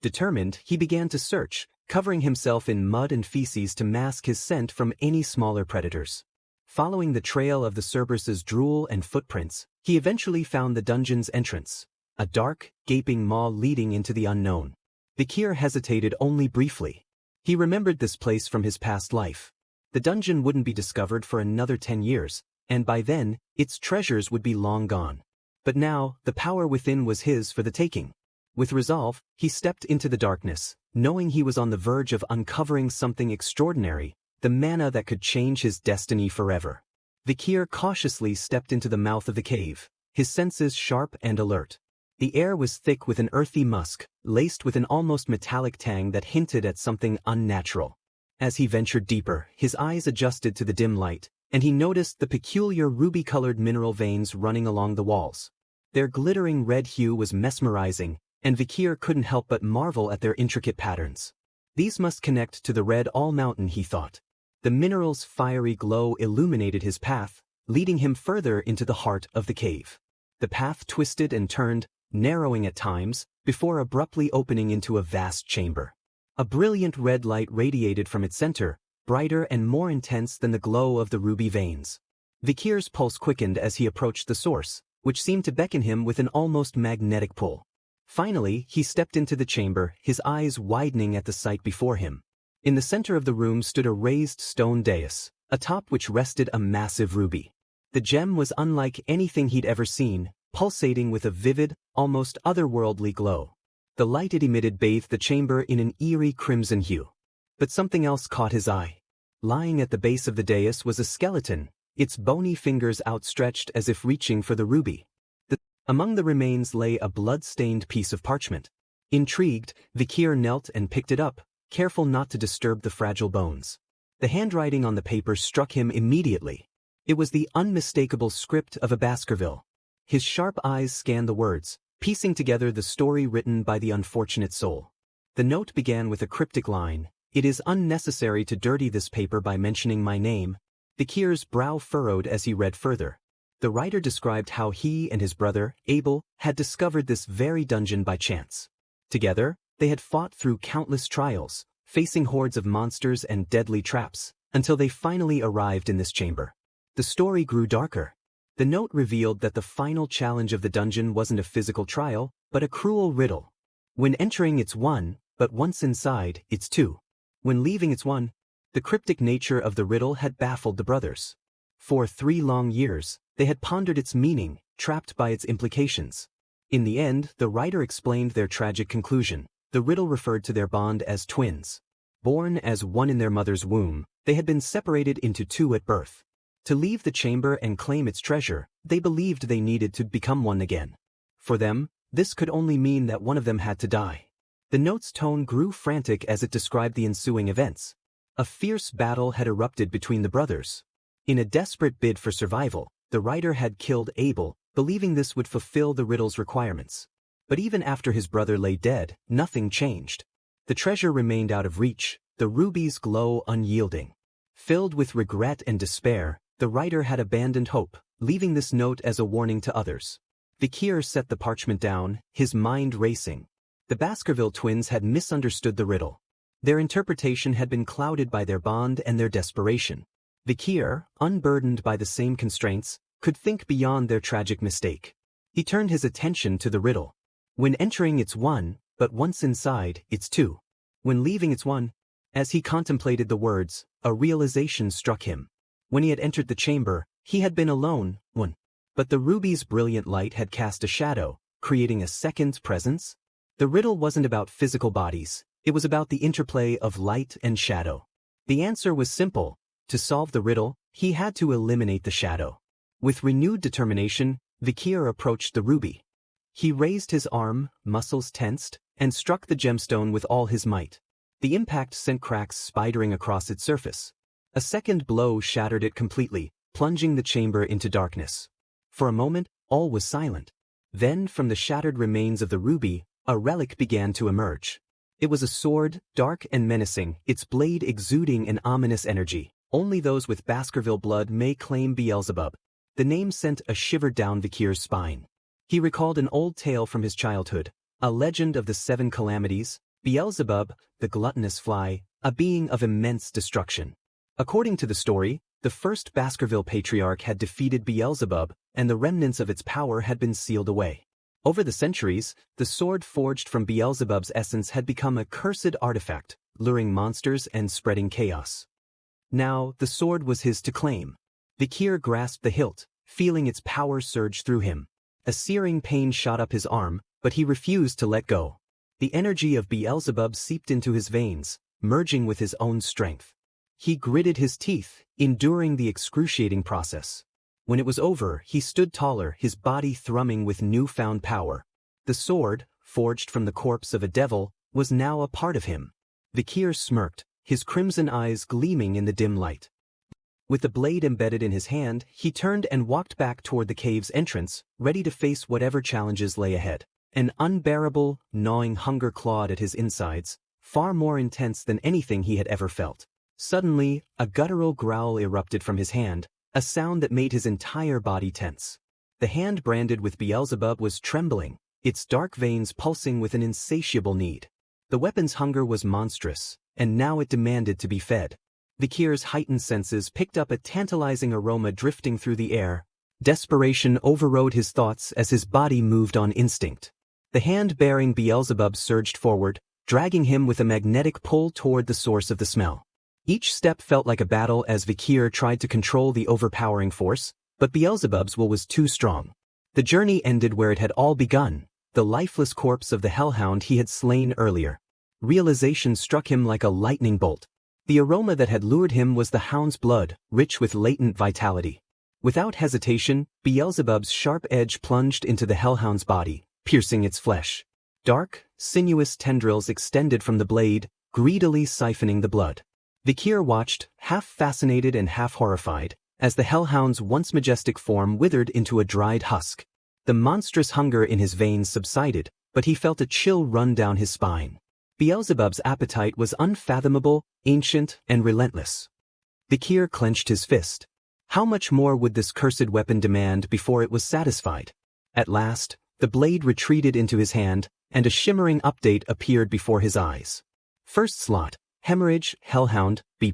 Determined, he began to search, covering himself in mud and feces to mask his scent from any smaller predators. Following the trail of the Cerberus's drool and footprints, he eventually found the dungeon's entrance, a dark, gaping maw leading into the unknown. Vikir hesitated only briefly. He remembered this place from his past life. The dungeon wouldn't be discovered for another 10 years, and by then, its treasures would be long gone. But now, the power within was his for the taking. With resolve, he stepped into the darkness, knowing he was on the verge of uncovering something extraordinary, the manna that could change his destiny forever. Vikir cautiously stepped into the mouth of the cave, his senses sharp and alert. The air was thick with an earthy musk, laced with an almost metallic tang that hinted at something unnatural. As he ventured deeper, his eyes adjusted to the dim light, and he noticed the peculiar ruby-colored mineral veins running along the walls. Their glittering red hue was mesmerizing, and Vikir couldn't help but marvel at their intricate patterns. These must connect to the red all mountain, he thought. The mineral's fiery glow illuminated his path, leading him further into the heart of the cave. The path twisted and turned, narrowing at times, before abruptly opening into a vast chamber. A brilliant red light radiated from its center, brighter and more intense than the glow of the ruby veins. Vikir's pulse quickened as he approached the source, which seemed to beckon him with an almost magnetic pull. Finally, he stepped into the chamber, his eyes widening at the sight before him. In the center of the room stood a raised stone dais, atop which rested a massive ruby. The gem was unlike anything he'd ever seen, pulsating with a vivid, almost otherworldly glow. The light it emitted bathed the chamber in an eerie crimson hue. But something else caught his eye. Lying at the base of the dais was a skeleton, its bony fingers outstretched as if reaching for the ruby. Among the remains lay a blood-stained piece of parchment. Intrigued, Vikir knelt and picked it up, careful not to disturb the fragile bones. The handwriting on the paper struck him immediately. It was the unmistakable script of a Baskerville. His sharp eyes scanned the words, piecing together the story written by the unfortunate soul. The note began with a cryptic line, "It is unnecessary to dirty this paper by mentioning my name." Vikir's brow furrowed as he read further. The writer described how he and his brother, Abel, had discovered this very dungeon by chance. Together, they had fought through countless trials, facing hordes of monsters and deadly traps, until they finally arrived in this chamber. The story grew darker. The note revealed that the final challenge of the dungeon wasn't a physical trial, but a cruel riddle. When entering, it's one, but once inside, it's two. When leaving, it's one. The cryptic nature of the riddle had baffled the brothers. For 3 long years, they had pondered its meaning, trapped by its implications. In the end, the writer explained their tragic conclusion. The riddle referred to their bond as twins. Born as one in their mother's womb, they had been separated into 2 at birth. To leave the chamber and claim its treasure, they believed they needed to become one again. For them, this could only mean that one of them had to die. The note's tone grew frantic as it described the ensuing events. A fierce battle had erupted between the brothers. In a desperate bid for survival, the writer had killed Abel, believing this would fulfill the riddle's requirements. But even after his brother lay dead, nothing changed. The treasure remained out of reach, the ruby's glow unyielding. Filled with regret and despair, the writer had abandoned hope, leaving this note as a warning to others. Vikir set the parchment down, his mind racing. The Baskerville twins had misunderstood the riddle. Their interpretation had been clouded by their bond and their desperation. Vikir, unburdened by the same constraints, could think beyond their tragic mistake. He turned his attention to the riddle. When entering, it's one, but once inside, it's two. When leaving, it's one. As he contemplated the words, a realization struck him. When he had entered the chamber, he had been alone, one. But the ruby's brilliant light had cast a shadow, creating a second presence. The riddle wasn't about physical bodies, it was about the interplay of light and shadow. The answer was simple. To solve the riddle, he had to eliminate the shadow. With renewed determination, Vikir approached the ruby. He raised his arm, muscles tensed, and struck the gemstone with all his might. The impact sent cracks spidering across its surface. A second blow shattered it completely, plunging the chamber into darkness. For a moment, all was silent. Then, from the shattered remains of the ruby, a relic began to emerge. It was a sword, dark and menacing, its blade exuding an ominous energy. Only those with Baskerville blood may claim Beelzebub. The name sent a shiver down Vikir's spine. He recalled an old tale from his childhood, a legend of the 7 calamities, Beelzebub, the gluttonous fly, a being of immense destruction. According to the story, the first Baskerville patriarch had defeated Beelzebub, and the remnants of its power had been sealed away. Over the centuries, the sword forged from Beelzebub's essence had become a cursed artifact, luring monsters and spreading chaos. Now, the sword was his to claim. Vikir grasped the hilt, feeling its power surge through him. A searing pain shot up his arm, but he refused to let go. The energy of Beelzebub seeped into his veins, merging with his own strength. He gritted his teeth, enduring the excruciating process. When it was over, he stood taller, his body thrumming with newfound power. The sword, forged from the corpse of a devil, was now a part of him. Vikir smirked, his crimson eyes gleaming in the dim light. With the blade embedded in his hand, he turned and walked back toward the cave's entrance, ready to face whatever challenges lay ahead. An unbearable, gnawing hunger clawed at his insides, far more intense than anything he had ever felt. Suddenly, a guttural growl erupted from his hand, a sound that made his entire body tense. The hand branded with Beelzebub was trembling, its dark veins pulsing with an insatiable need. The weapon's hunger was monstrous, and now it demanded to be fed. Vikir's heightened senses picked up a tantalizing aroma drifting through the air. Desperation overrode his thoughts as his body moved on instinct. The hand bearing Beelzebub surged forward, dragging him with a magnetic pull toward the source of the smell. Each step felt like a battle as Vikir tried to control the overpowering force, but Beelzebub's will was too strong. The journey ended where it had all begun, the lifeless corpse of the hellhound he had slain earlier. Realization struck him like a lightning bolt. The aroma that had lured him was the hound's blood, rich with latent vitality. Without hesitation, Beelzebub's sharp edge plunged into the hellhound's body, piercing its flesh. Dark, sinuous tendrils extended from the blade, greedily siphoning the blood. Vikir watched, half fascinated and half horrified, as the hellhound's once majestic form withered into a dried husk. The monstrous hunger in his veins subsided, but he felt a chill run down his spine. Beelzebub's appetite was unfathomable, ancient, and relentless. Vikir clenched his fist. How much more would this cursed weapon demand before it was satisfied? At last, the blade retreated into his hand, and a shimmering update appeared before his eyes. First slot, hemorrhage, hellhound, B+.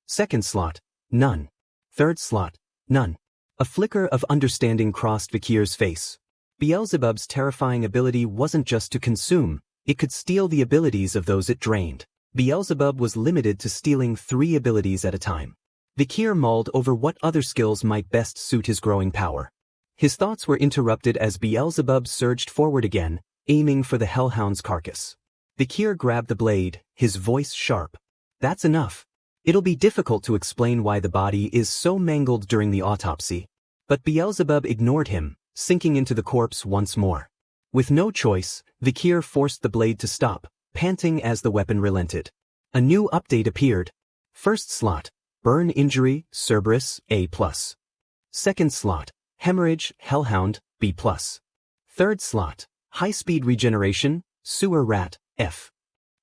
Second slot, none. Third slot, none. A flicker of understanding crossed Vikir's face. Beelzebub's terrifying ability wasn't just to consume, it could steal the abilities of those it drained. Beelzebub was limited to stealing 3 abilities at a time. Vikir mulled over what other skills might best suit his growing power. His thoughts were interrupted as Beelzebub surged forward again, aiming for the hellhound's carcass. Vikir grabbed the blade, his voice sharp. That's enough. It'll be difficult to explain why the body is so mangled during the autopsy. But Beelzebub ignored him, sinking into the corpse once more. With no choice, Vikir forced the blade to stop, panting as the weapon relented. A new update appeared. First slot, burn injury, Cerberus, A+. Second slot, hemorrhage, hellhound, B+. Third slot, high-speed regeneration, sewer rat, F.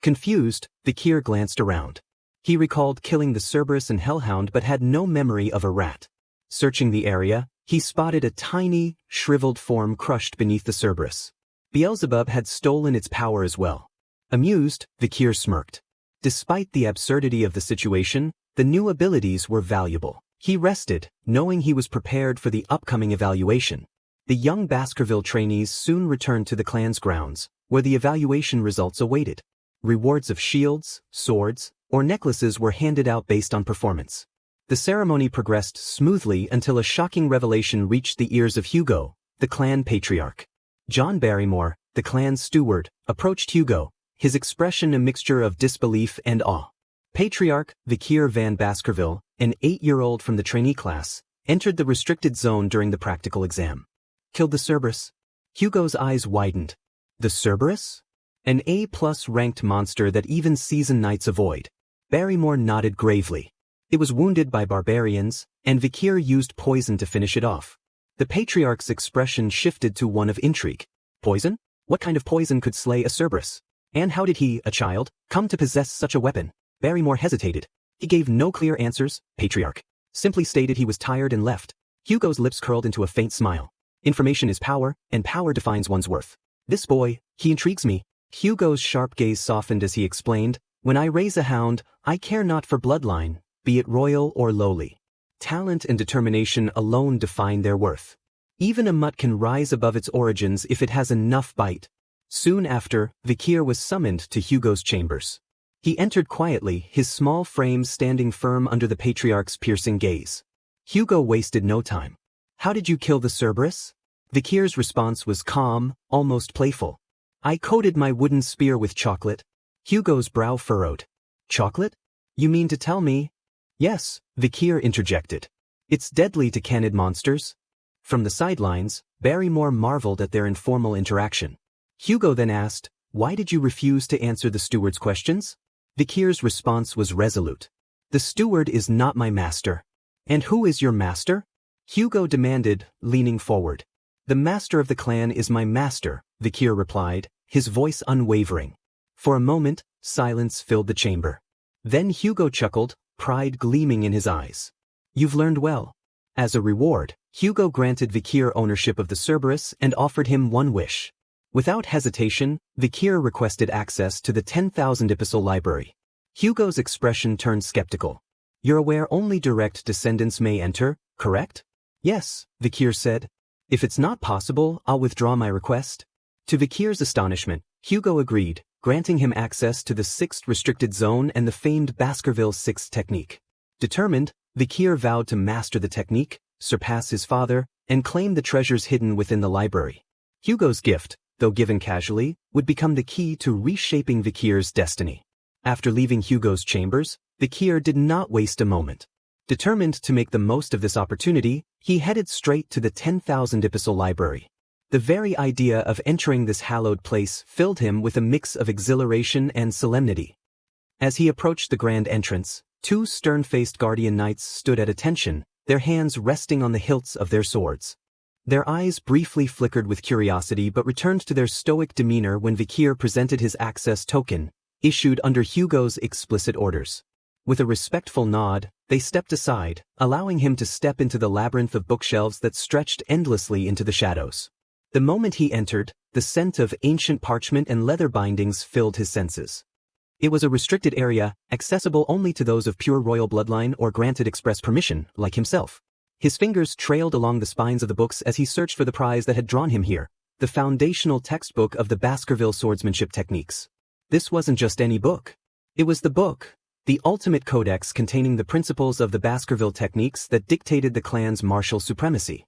Confused, Vikir glanced around. He recalled killing the Cerberus and hellhound but had no memory of a rat. Searching the area, he spotted a tiny, shriveled form crushed beneath the Cerberus. Beelzebub had stolen its power as well. Amused, Vikir smirked. Despite the absurdity of the situation, the new abilities were valuable. He rested, knowing he was prepared for the upcoming evaluation. The young Baskerville trainees soon returned to the clan's grounds, where the evaluation results awaited. Rewards of shields, swords, or necklaces were handed out based on performance. The ceremony progressed smoothly until a shocking revelation reached the ears of Hugo, the clan patriarch. John Barrymore, the clan's steward, approached Hugo, his expression a mixture of disbelief and awe. Patriarch Vikir van Baskerville, an 8-year-old from the trainee class, entered the restricted zone during the practical exam. Killed the Cerberus? Hugo's eyes widened. The Cerberus? An A+ ranked monster that even seasoned knights avoid. Barrymore nodded gravely. It was wounded by barbarians, and Vikir used poison to finish it off. The patriarch's expression shifted to one of intrigue. Poison? What kind of poison could slay a Cerberus? And how did he, a child, come to possess such a weapon? Barrymore hesitated. He gave no clear answers, Patriarch. Simply stated he was tired and left. Hugo's lips curled into a faint smile. Information is power, and power defines one's worth. This boy, he intrigues me. Hugo's sharp gaze softened as he explained, when I raise a hound, I care not for bloodline, be it royal or lowly. Talent and determination alone define their worth. Even a mutt can rise above its origins if it has enough bite. Soon after, Vikir was summoned to Hugo's chambers. He entered quietly, his small frame standing firm under the patriarch's piercing gaze. Hugo wasted no time. How did you kill the Cerberus? Vikir's response was calm, almost playful. I coated my wooden spear with chocolate. Hugo's brow furrowed. Chocolate? You mean to tell me? Yes, Vikir interjected. It's deadly to canid monsters. From the sidelines, Barrymore marveled at their informal interaction. Hugo then asked, why did you refuse to answer the steward's questions? Vikir's response was resolute. The steward is not my master. And who is your master? Hugo demanded, leaning forward. The master of the clan is my master, Vikir replied, his voice unwavering. For a moment, Silence filled the chamber. Then Hugo chuckled, pride gleaming in his eyes. You've learned well. As a reward, Hugo granted Vikir ownership of the Cerberus and offered him one wish. Without hesitation, Vikir requested access to the 10,000 epistle library. Hugo's expression turned skeptical. You're aware only direct descendants may enter, correct? Yes, Vikir said. If it's not possible, I'll withdraw my request. To Vikir's astonishment, Hugo agreed, granting him access to the 6th restricted zone and the famed Baskerville 6th technique. Determined, Vikir vowed to master the technique, surpass his father, and claim the treasures hidden within the library. Hugo's gift, though given casually, would become the key to reshaping Vikir's destiny. After leaving Hugo's chambers, Vikir did not waste a moment. Determined to make the most of this opportunity, he headed straight to the 10,000 epistle library. The very idea of entering this hallowed place filled him with a mix of exhilaration and solemnity. As he approached the grand entrance, 2 stern-faced guardian knights stood at attention, their hands resting on the hilts of their swords. Their eyes briefly flickered with curiosity but returned to their stoic demeanor when Vikir presented his access token, issued under Hugo's explicit orders. With a respectful nod, they stepped aside, allowing him to step into the labyrinth of bookshelves that stretched endlessly into the shadows. The moment he entered, the scent of ancient parchment and leather bindings filled his senses. It was a restricted area, accessible only to those of pure royal bloodline or granted express permission, like himself. His fingers trailed along the spines of the books as he searched for the prize that had drawn him here, the foundational textbook of the Baskerville swordsmanship techniques. This wasn't just any book. It was the book, the ultimate codex containing the principles of the Baskerville techniques that dictated the clan's martial supremacy.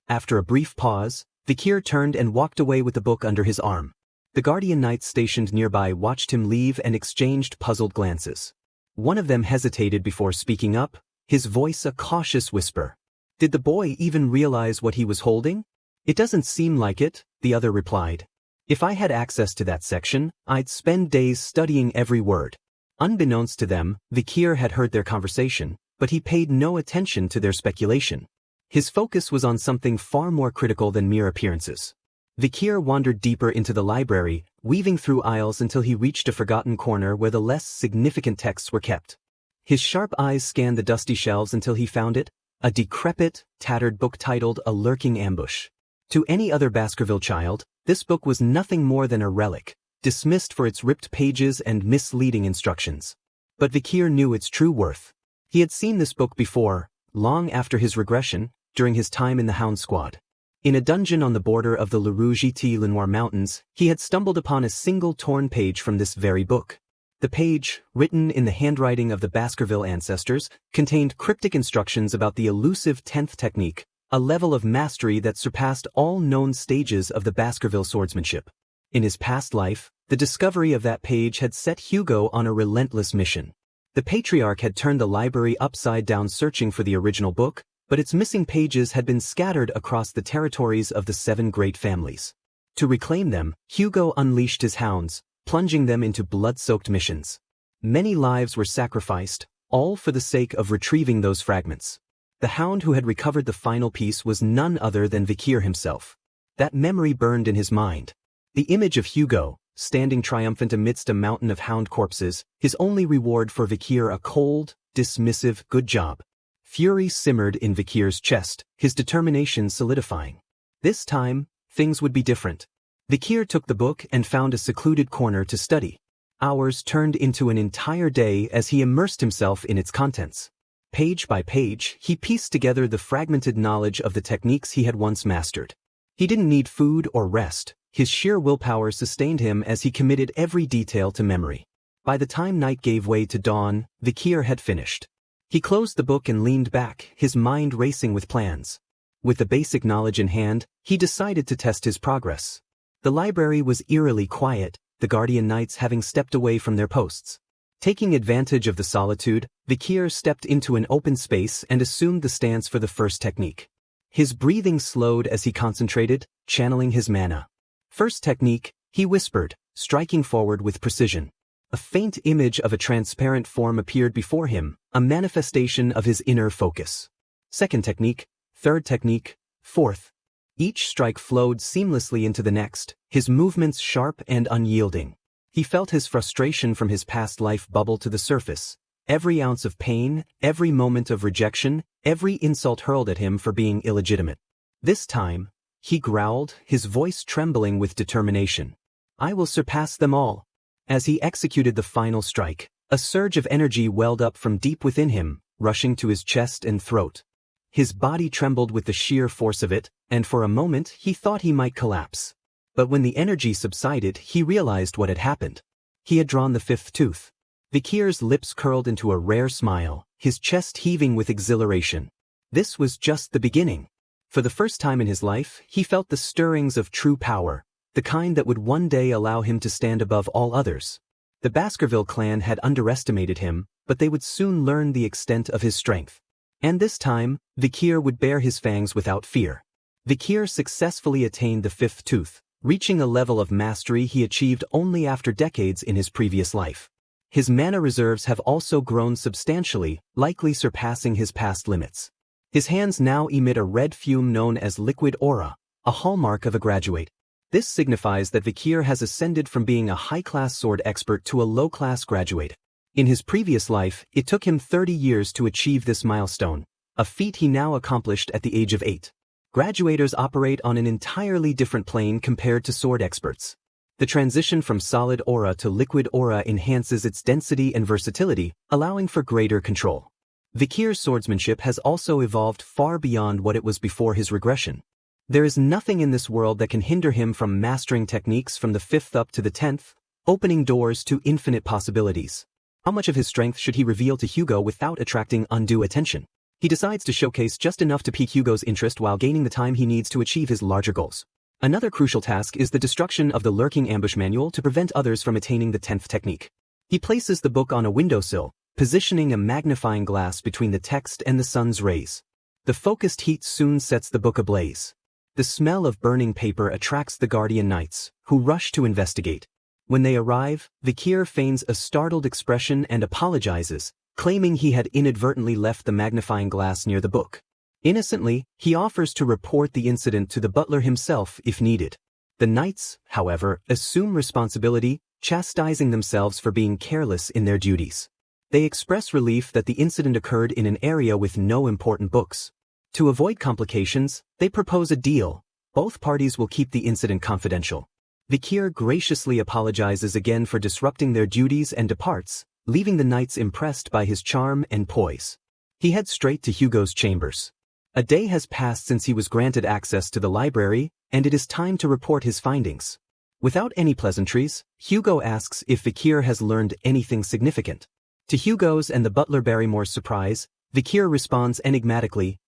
After a brief pause, Vikir turned and walked away with the book under his arm. The guardian knights stationed nearby watched him leave and exchanged puzzled glances. One of them hesitated before speaking up, his voice a cautious whisper. Did the boy even realize what he was holding? It doesn't seem like it, the other replied. If I had access to that section, I'd spend days studying every word. Unbeknownst to them, Vikir had heard their conversation, but he paid no attention to their speculation. His focus was on something far more critical than mere appearances. Vikir wandered deeper into the library, weaving through aisles until he reached a forgotten corner where the less significant texts were kept. His sharp eyes scanned the dusty shelves until he found it, a decrepit, tattered book titled A Lurking Ambush. To any other Baskerville child, this book was nothing more than a relic, dismissed for its ripped pages and misleading instructions. But Vikir knew its true worth. He had seen this book before, long after his regression, during his time in the Hound Squad. In a dungeon on the border of the Le Rouge-et-Lenoir Mountains, he had stumbled upon a single torn page from this very book. The page, written in the handwriting of the Baskerville ancestors, contained cryptic instructions about the elusive 10th technique, a level of mastery that surpassed all known stages of the Baskerville swordsmanship. In his past life, the discovery of that page had set Hugo on a relentless mission. The patriarch had turned the library upside down searching for the original book, but its missing pages had been scattered across the territories of the 7 great families. To reclaim them, Hugo unleashed his hounds, plunging them into blood-soaked missions. Many lives were sacrificed, all for the sake of retrieving those fragments. The hound who had recovered the final piece was none other than Vikir himself. That memory burned in his mind. The image of Hugo, standing triumphant amidst a mountain of hound corpses, his only reward for Vikir a cold, dismissive good job. Fury simmered in Vikir's chest, his determination solidifying. This time, things would be different. Vikir took the book and found a secluded corner to study. Hours turned into an entire day as he immersed himself in its contents. Page by page, he pieced together the fragmented knowledge of the techniques he had once mastered. He didn't need food or rest. His sheer willpower sustained him as he committed every detail to memory. By the time night gave way to dawn, Vikir had finished. He closed the book and leaned back, his mind racing with plans. With the basic knowledge in hand, he decided to test his progress. The library was eerily quiet, the guardian knights having stepped away from their posts. Taking advantage of the solitude, Vikir stepped into an open space and assumed the stance for the first technique. His breathing slowed as he concentrated, channeling his mana. First technique, he whispered, striking forward with precision. A faint image of a transparent form appeared before him, a manifestation of his inner focus. Second technique, third technique, fourth. Each strike flowed seamlessly into the next, his movements sharp and unyielding. He felt his frustration from his past life bubble to the surface. Every ounce of pain, every moment of rejection, every insult hurled at him for being illegitimate. This time, he growled, his voice trembling with determination. I will surpass them all. As he executed the final strike, a surge of energy welled up from deep within him, rushing to his chest and throat. His body trembled with the sheer force of it, and for a moment he thought he might collapse. But when the energy subsided, he realized what had happened. He had drawn the fifth tooth. Vikir's lips curled into a rare smile, his chest heaving with exhilaration. This was just the beginning. For the first time in his life, he felt the stirrings of true power, the kind that would one day allow him to stand above all others. The Baskerville clan had underestimated him, but they would soon learn the extent of his strength. And this time, Vikir would bare his fangs without fear. Vikir successfully attained the fifth tooth, reaching a level of mastery he achieved only after decades in his previous life. His mana reserves have also grown substantially, likely surpassing his past limits. His hands now emit a red fume known as liquid aura, a hallmark of a graduate. This signifies that Vikir has ascended from being a high-class sword expert to a low-class graduate. In his previous life, it took him 30 years to achieve this milestone, a feat he now accomplished at the age of 8. Graduators operate on an entirely different plane compared to sword experts. The transition from solid aura to liquid aura enhances its density and versatility, allowing for greater control. Vikir's swordsmanship has also evolved far beyond what it was before his regression. There is nothing in this world that can hinder him from mastering techniques from the 5th up to the 10th, opening doors to infinite possibilities. How much of his strength should he reveal to Hugo without attracting undue attention? He decides to showcase just enough to pique Hugo's interest while gaining the time he needs to achieve his larger goals. Another crucial task is the destruction of the lurking ambush manual to prevent others from attaining the 10th technique. He places the book on a windowsill, positioning a magnifying glass between the text and the sun's rays. The focused heat soon sets the book ablaze. The smell of burning paper attracts the Guardian Knights, who rush to investigate. When they arrive, Vikir feigns a startled expression and apologizes, claiming he had inadvertently left the magnifying glass near the book. Innocently, he offers to report the incident to the butler himself if needed. The knights, however, assume responsibility, chastising themselves for being careless in their duties. They express relief that the incident occurred in an area with no important books. To avoid complications, they propose a deal. Both parties will keep the incident confidential. Vikir graciously apologizes again for disrupting their duties and departs, leaving the knights impressed by his charm and poise. He heads straight to Hugo's chambers. A day has passed since he was granted access to the library, and it is time to report his findings. Without any pleasantries, Hugo asks if Vikir has learned anything significant. To Hugo's and the butler Barrymore's surprise, Vikir responds enigmatically,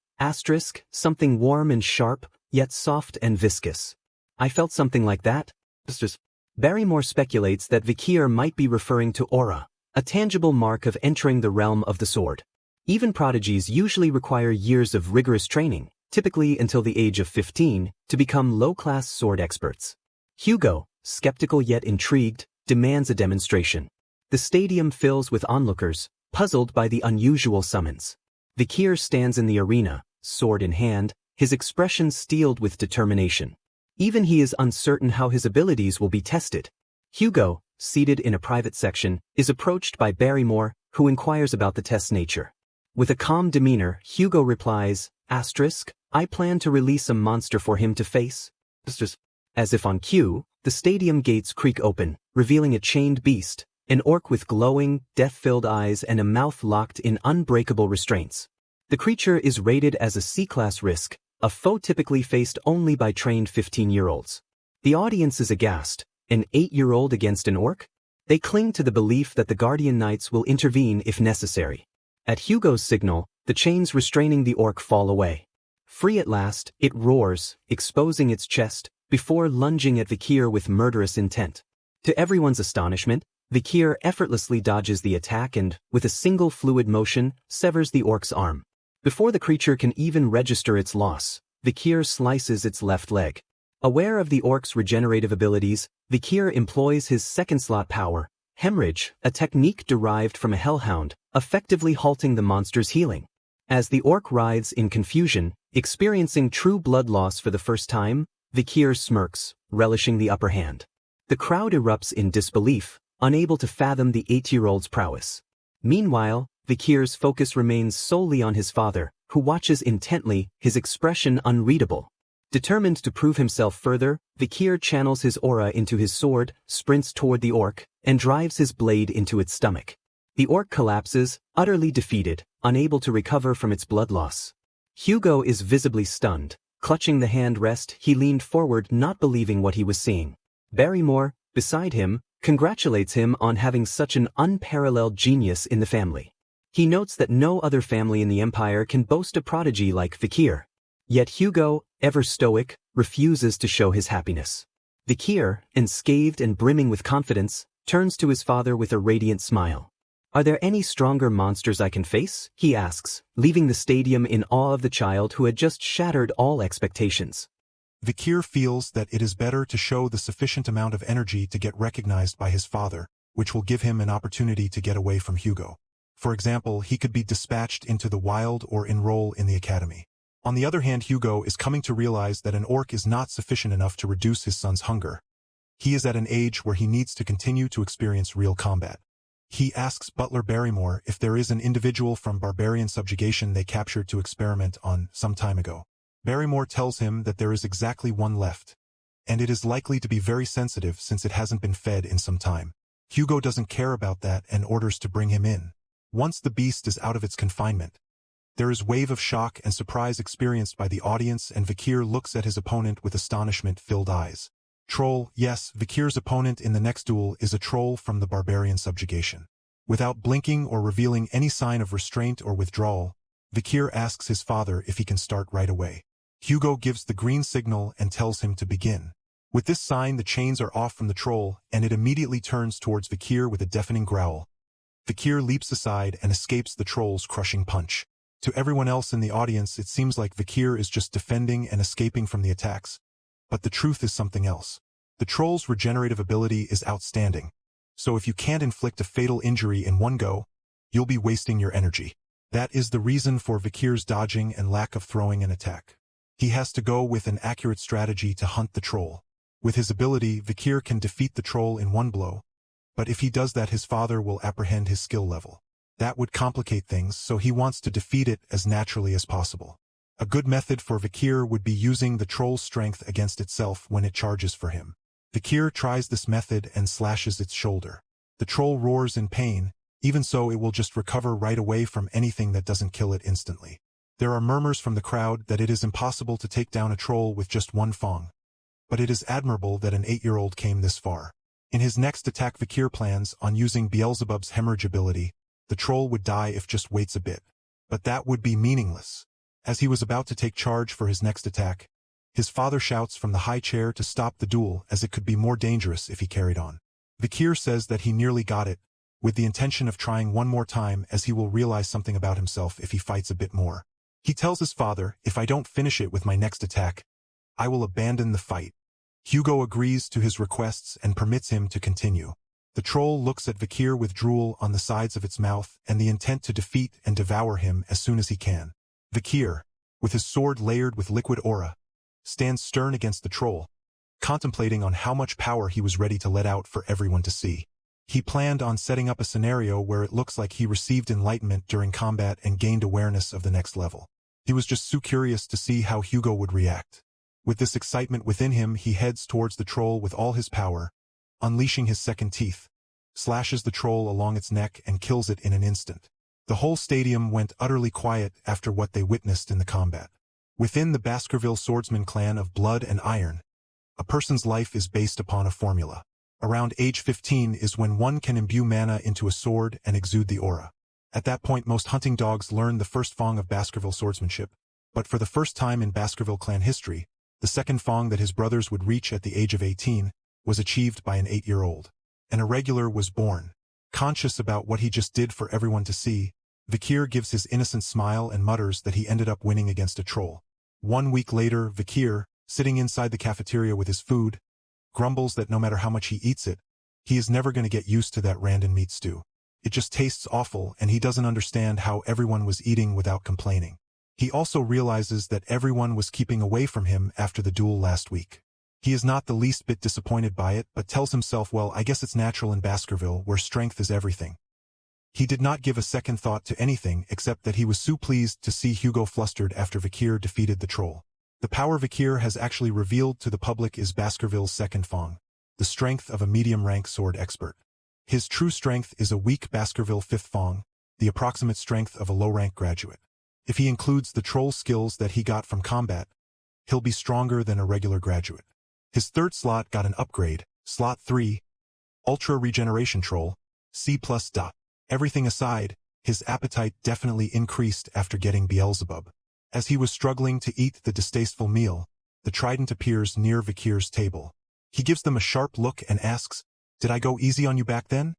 something warm and sharp, yet soft and viscous. I felt something like that. Barrymore speculates that Vikir might be referring to aura, a tangible mark of entering the realm of the sword. Even prodigies usually require years of rigorous training, typically until the age of 15, to become low-class sword experts. Hugo, skeptical yet intrigued, demands a demonstration. The stadium fills with onlookers, puzzled by the unusual summons. Vikir stands in the arena, sword in hand, his expression steeled with determination. Even he is uncertain how his abilities will be tested. Hugo, seated in a private section, is approached by Barrymore, who inquires about the test's nature. With a calm demeanor, Hugo replies, I plan to release a monster for him to face. As if on cue, the stadium gates creak open, revealing a chained beast, an orc with glowing, death-filled eyes and a mouth locked in unbreakable restraints. The creature is rated as a C-class risk, a foe typically faced only by trained 15-year-olds. The audience is aghast. An 8-year-old against an orc? They cling to the belief that the Guardian Knights will intervene if necessary. At Hugo's signal, the chains restraining the orc fall away. Free at last, it roars, exposing its chest, before lunging at Vikir with murderous intent. To everyone's astonishment, Vikir effortlessly dodges the attack and, with a single fluid motion, severs the orc's arm. Before the creature can even register its loss, Vikir slices its left leg. Aware of the orc's regenerative abilities, Vikir employs his second-slot power, Hemorrhage, a technique derived from a hellhound, effectively halting the monster's healing. As the orc writhes in confusion, experiencing true blood loss for the first time, Vikir smirks, relishing the upper hand. The crowd erupts in disbelief, unable to fathom the 8-year-old's prowess. Meanwhile, Vikir's focus remains solely on his father, who watches intently, his expression unreadable. Determined to prove himself further, Vikir channels his aura into his sword, sprints toward the orc, and drives his blade into its stomach. The orc collapses, utterly defeated, unable to recover from its blood loss. Hugo is visibly stunned. Clutching the hand rest, he leaned forward, not believing what he was seeing. Barrymore, beside him, congratulates him on having such an unparalleled genius in the family. He notes that no other family in the empire can boast a prodigy like Vikir. Yet Hugo, ever stoic, refuses to show his happiness. Vikir, enscathed and brimming with confidence, turns to his father with a radiant smile. "Are there any stronger monsters I can face?" he asks, leaving the stadium in awe of the child who had just shattered all expectations. Vikir feels that it is better to show the sufficient amount of energy to get recognized by his father, which will give him an opportunity to get away from Hugo. For example, he could be dispatched into the wild or enroll in the academy. On the other hand, Hugo is coming to realize that an orc is not sufficient enough to reduce his son's hunger. He is at an age where he needs to continue to experience real combat. He asks Butler Barrymore if there is an individual from barbarian subjugation they captured to experiment on some time ago. Barrymore tells him that there is exactly one left, and it is likely to be very sensitive since it hasn't been fed in some time. Hugo doesn't care about that and orders to bring him in. Once the beast is out of its confinement, there is wave of shock and surprise experienced by the audience, and Vikir looks at his opponent with astonishment-filled eyes. Troll, yes, Vikir's opponent in the next duel is a troll from the barbarian subjugation. Without blinking or revealing any sign of restraint or withdrawal, Vikir asks his father if he can start right away. Hugo gives the green signal and tells him to begin. With this sign, the chains are off from the troll, and it immediately turns towards Vikir with a deafening growl. Vikir leaps aside and escapes the troll's crushing punch. To everyone else in the audience, it seems like Vikir is just defending and escaping from the attacks. But the truth is something else. The troll's regenerative ability is outstanding. So if you can't inflict a fatal injury in one go, you'll be wasting your energy. That is the reason for Vikir's dodging and lack of throwing an attack. He has to go with an accurate strategy to hunt the troll. With his ability, Vikir can defeat the troll in one blow. But if he does that, his father will apprehend his skill level. That would complicate things, so he wants to defeat it as naturally as possible. A good method for Vikir would be using the troll's strength against itself when it charges for him. Vikir tries this method and slashes its shoulder. The troll roars in pain. Even so, it will just recover right away from anything that doesn't kill it instantly. There are murmurs from the crowd that it is impossible to take down a troll with just one fang. But it is admirable that an 8-year-old came this far. In his next attack, Vikir plans on using Beelzebub's hemorrhage ability. The troll would die if just waits a bit. But that would be meaningless. As he was about to take charge for his next attack, his father shouts from the high chair to stop the duel, as it could be more dangerous if he carried on. Vikir says that he nearly got it, with the intention of trying one more time, as he will realize something about himself if he fights a bit more. He tells his father, "If I don't finish it with my next attack, I will abandon the fight." Hugo agrees to his requests and permits him to continue. The troll looks at Vikir with drool on the sides of its mouth and the intent to defeat and devour him as soon as he can. Vikir, with his sword layered with liquid aura, stands stern against the troll, contemplating on how much power he was ready to let out for everyone to see. He planned on setting up a scenario where it looks like he received enlightenment during combat and gained awareness of the next level. He was just so curious to see how Hugo would react. With this excitement within him, he heads towards the troll with all his power, unleashing his second teeth, slashes the troll along its neck and kills it in an instant. The whole stadium went utterly quiet after what they witnessed in the combat. Within the Baskerville swordsman clan of blood and iron, a person's life is based upon a formula. Around age 15 is when one can imbue mana into a sword and exude the aura. At that point, most hunting dogs learn the first fang of Baskerville swordsmanship, but for the first time in Baskerville clan history, the second fang that his brothers would reach at the age of 18 was achieved by an 8-year-old. An irregular was born. Conscious about what he just did for everyone to see, Vikir gives his innocent smile and mutters that he ended up winning against a troll. 1 week later, Vikir, sitting inside the cafeteria with his food, grumbles that no matter how much he eats it, he is never going to get used to that random meat stew. It just tastes awful, and he doesn't understand how everyone was eating without complaining. He also realizes that everyone was keeping away from him after the duel last week. He is not the least bit disappointed by it but tells himself, well, I guess it's natural in Baskerville where strength is everything. He did not give a second thought to anything except that he was so pleased to see Hugo flustered after Vikir defeated the troll. The power Vikir has actually revealed to the public is Baskerville's second Fong, the strength of a medium-rank sword expert. His true strength is a weak Baskerville fifth Fong, the approximate strength of a low-rank graduate. If he includes the troll skills that he got from combat, he'll be stronger than a regular graduate. His third slot got an upgrade, slot 3, Ultra Regeneration Troll, C+. Everything aside, his appetite definitely increased after getting Beelzebub. As he was struggling to eat the distasteful meal, the trident appears near Vikir's table. He gives them a sharp look and asks, "Did I go easy on you back then?"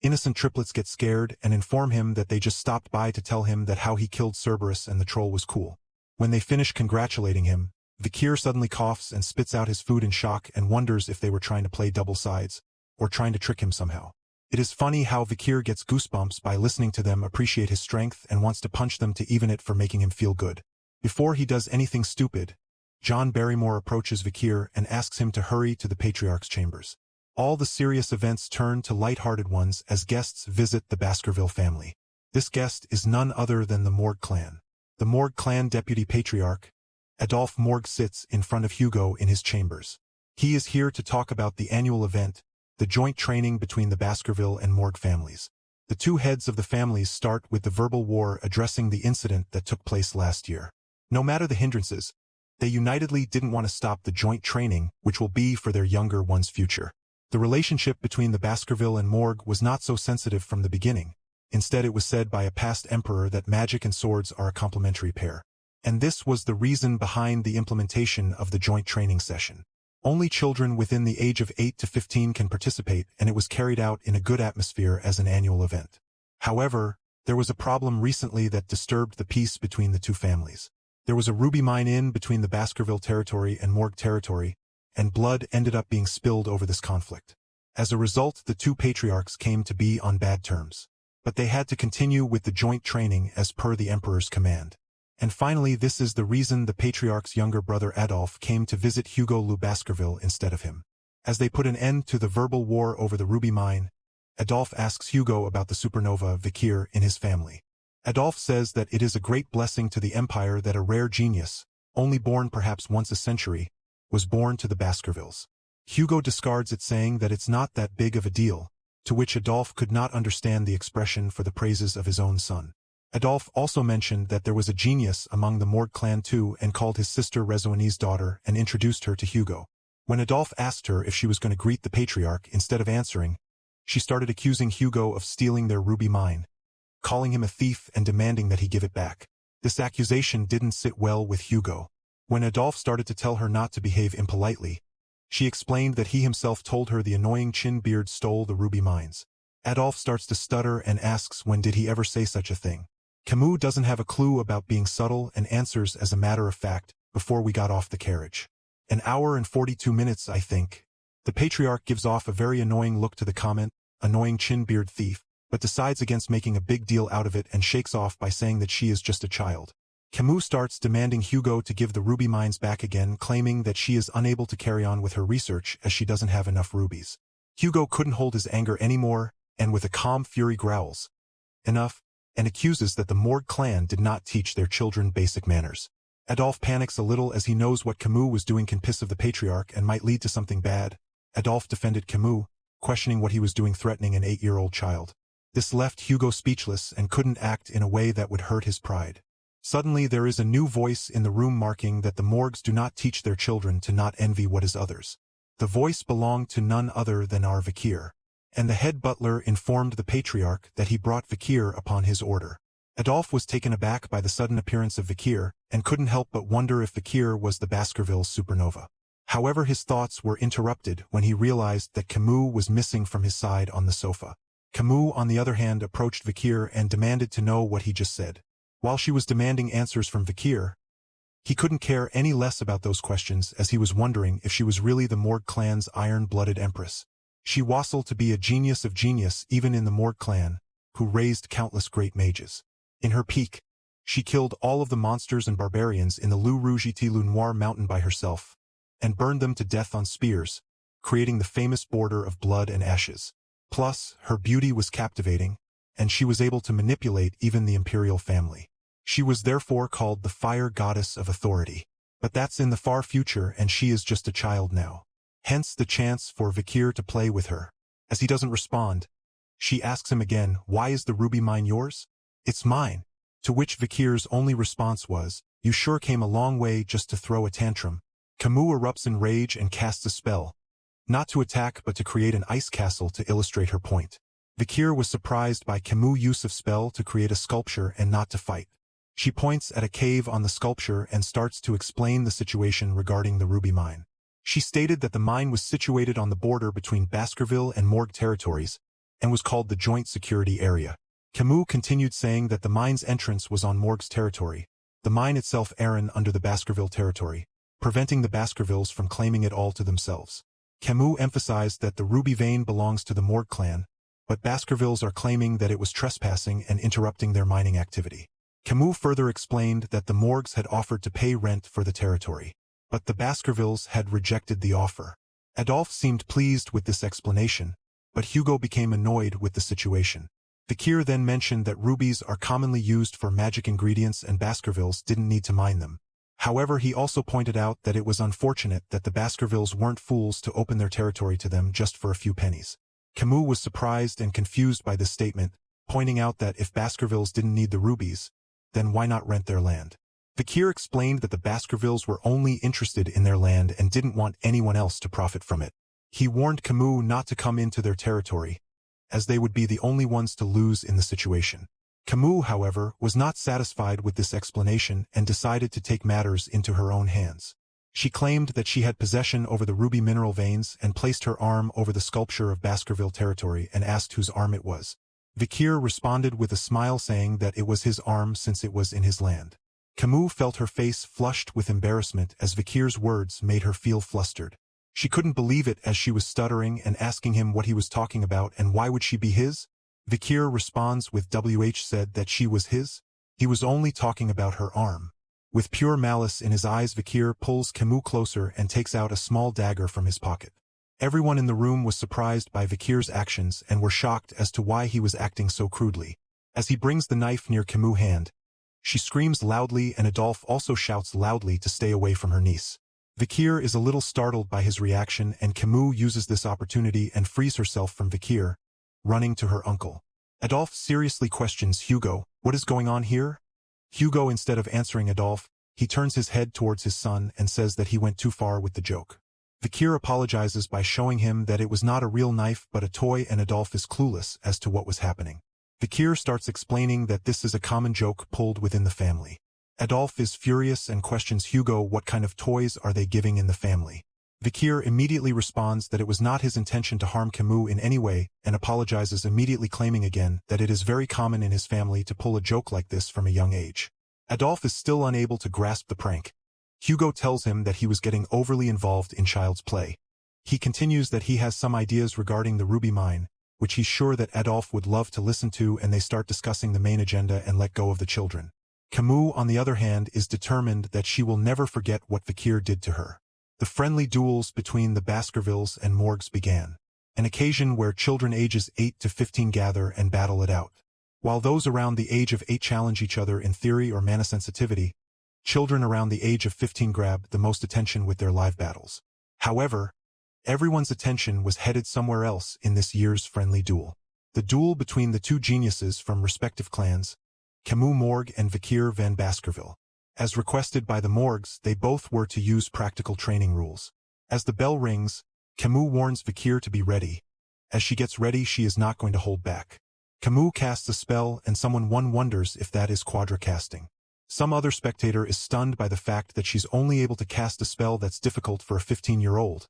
Innocent triplets get scared and inform him that they just stopped by to tell him that how he killed Cerberus and the troll was cool. When they finish congratulating him, Vikir suddenly coughs and spits out his food in shock and wonders if they were trying to play double sides, or trying to trick him somehow. It is funny how Vikir gets goosebumps by listening to them appreciate his strength and wants to punch them to even it for making him feel good. Before he does anything stupid, John Barrymore approaches Vikir and asks him to hurry to the Patriarch's chambers. All the serious events turn to light-hearted ones as guests visit the Baskerville family. This guest is none other than the Morgue clan. The Morgue clan deputy patriarch, Adolphe Morgue, sits in front of Hugo in his chambers. He is here to talk about the annual event, the joint training between the Baskerville and Morgue families. The two heads of the families start with the verbal war addressing the incident that took place last year. No matter the hindrances, they unitedly didn't want to stop the joint training, which will be for their younger one's future. The relationship between the Baskerville and Morgue was not so sensitive from the beginning. Instead, it was said by a past emperor that magic and swords are a complementary pair. And this was the reason behind the implementation of the joint training session. Only children within the age of 8 to 15 can participate, and it was carried out in a good atmosphere as an annual event. However, there was a problem recently that disturbed the peace between the two families. There was a ruby mine in between the Baskerville territory and Morgue territory, and blood ended up being spilled over this conflict. As a result, the two patriarchs came to be on bad terms. But they had to continue with the joint training as per the emperor's command. And finally, this is the reason the patriarch's younger brother Adolphe came to visit Hugo Le Baskerville instead of him. As they put an end to the verbal war over the ruby mine, Adolphe asks Hugo about the supernova Vikir in his family. Adolphe says that it is a great blessing to the empire that a rare genius, only born perhaps once a century, was born to the Baskervilles. Hugo discards it, saying that it's not that big of a deal, to which Adolphe could not understand the expression for the praises of his own son. Adolphe also mentioned that there was a genius among the Morgue clan too and called his sister Rezoani's daughter and introduced her to Hugo. When Adolphe asked her if she was going to greet the patriarch, instead of answering, she started accusing Hugo of stealing their ruby mine, calling him a thief and demanding that he give it back. This accusation didn't sit well with Hugo. When Adolphe started to tell her not to behave impolitely, she explained that he himself told her the annoying Chin-Beard stole the ruby mines. Adolphe starts to stutter and asks when did he ever say such a thing. Camus doesn't have a clue about being subtle and answers as a matter of fact, before we got off the carriage. An hour and 42 minutes, I think. The patriarch gives off a very annoying look to the comment, annoying Chin-Beard thief, but decides against making a big deal out of it and shakes off by saying that she is just a child. Camus starts demanding Hugo to give the ruby mines back again, claiming that she is unable to carry on with her research as she doesn't have enough rubies. Hugo couldn't hold his anger anymore, and with a calm fury growls, "Enough," and accuses that the Morgue clan did not teach their children basic manners. Adolphe panics a little as he knows what Camus was doing can piss of the patriarch and might lead to something bad. Adolphe defended Camus, questioning what he was doing threatening an 8-year-old child. This left Hugo speechless and couldn't act in a way that would hurt his pride. Suddenly there is a new voice in the room marking that the Morgues do not teach their children to not envy what is others. The voice belonged to none other than our Vikir, and the head butler informed the patriarch that he brought Vikir upon his order. Adolphe was taken aback by the sudden appearance of Vikir and couldn't help but wonder if Vikir was the Baskerville supernova. However, his thoughts were interrupted when he realized that Camus was missing from his side on the sofa. Camus, on the other hand, approached Vikir and demanded to know what he just said. While she was demanding answers from Vikir, he couldn't care any less about those questions as he was wondering if she was really the Morgue clan's iron-blooded empress. She wassled to be a genius of genius even in the Morgue clan, who raised countless great mages. In her peak, she killed all of the monsters and barbarians in the Loup Rouge et Loup Noir mountain by herself, and burned them to death on spears, creating the famous border of blood and ashes. Plus, her beauty was captivating, and she was able to manipulate even the imperial family. She was therefore called the fire goddess of authority. But that's in the far future, and she is just a child now. Hence the chance for Vikir to play with her. As he doesn't respond, she asks him again, "Why is the ruby mine yours?" "It's mine." To which Vikir's only response was, "You sure came a long way just to throw a tantrum." Camus erupts in rage and casts a spell, not to attack but to create an ice castle to illustrate her point. Vikir was surprised by Camus' use of spell to create a sculpture and not to fight. She points at a cave on the sculpture and starts to explain the situation regarding the ruby mine. She stated that the mine was situated on the border between Baskerville and Morgue territories, and was called the Joint Security Area. Camus continued saying that the mine's entrance was on Morgue's territory, the mine itself Aaron under the Baskerville territory, preventing the Baskervilles from claiming it all to themselves. Camus emphasized that the ruby vein belongs to the Morgue clan, but Baskervilles are claiming that it was trespassing and interrupting their mining activity. Camus further explained that the Morgues had offered to pay rent for the territory, but the Baskervilles had rejected the offer. Adolphe seemed pleased with this explanation, but Hugo became annoyed with the situation. Vikir then mentioned that rubies are commonly used for magic ingredients and Baskervilles didn't need to mine them. However, he also pointed out that it was unfortunate that the Baskervilles weren't fools to open their territory to them just for a few pennies. Camus was surprised and confused by this statement, pointing out that if Baskervilles didn't need the rubies, then why not rent their land? Vikir explained that the Baskervilles were only interested in their land and didn't want anyone else to profit from it. He warned Camus not to come into their territory, as they would be the only ones to lose in the situation. Camus, however, was not satisfied with this explanation and decided to take matters into her own hands. She claimed that she had possession over the ruby mineral veins and placed her arm over the sculpture of Baskerville territory and asked whose arm it was. Vikir responded with a smile saying that it was his arm since it was in his land. Camus felt her face flushed with embarrassment as Vikir's words made her feel flustered. She couldn't believe it as she was stuttering and asking him what he was talking about and why would she be his? Vikir responds with WH said that she was his? He was only talking about her arm. With pure malice in his eyes, Vikir pulls Camus closer and takes out a small dagger from his pocket. Everyone in the room was surprised by Vikir's actions and were shocked as to why he was acting so crudely. As he brings the knife near Camus' hand, she screams loudly and Adolphe also shouts loudly to stay away from her niece. Vikir is a little startled by his reaction and Camus uses this opportunity and frees herself from Vikir, running to her uncle. Adolphe seriously questions Hugo, "What is going on here?" Hugo, instead of answering Adolphe, he turns his head towards his son and says that he went too far with the joke. Vikir apologizes by showing him that it was not a real knife but a toy and Adolphe is clueless as to what was happening. Vikir starts explaining that this is a common joke pulled within the family. Adolphe is furious and questions Hugo what kind of toys are they giving in the family. Vikir immediately responds that it was not his intention to harm Camus in any way and apologizes immediately claiming again that it is very common in his family to pull a joke like this from a young age. Adolphe is still unable to grasp the prank. Hugo tells him that he was getting overly involved in child's play. He continues that he has some ideas regarding the ruby mine, which he's sure that Adolphe would love to listen to and they start discussing the main agenda and let go of the children. Camus, on the other hand, is determined that she will never forget what Vikir did to her. The friendly duels between the Baskervilles and Morgues began, an occasion where children ages 8 to 15 gather and battle it out. While those around the age of 8 challenge each other in theory or mana sensitivity, children around the age of 15 grab the most attention with their live battles. However, everyone's attention was headed somewhere else in this year's friendly duel. The duel between the two geniuses from respective clans, Camus Morgue and Vikir van Baskerville. As requested by the Morgues, they both were to use practical training rules. As the bell rings, Camus warns Vikir to be ready. As she gets ready, she is not going to hold back. Camus casts a spell and one wonders if that is quadra casting. Some other spectator is stunned by the fact that she's only able to cast a spell that's difficult for a 15-year-old,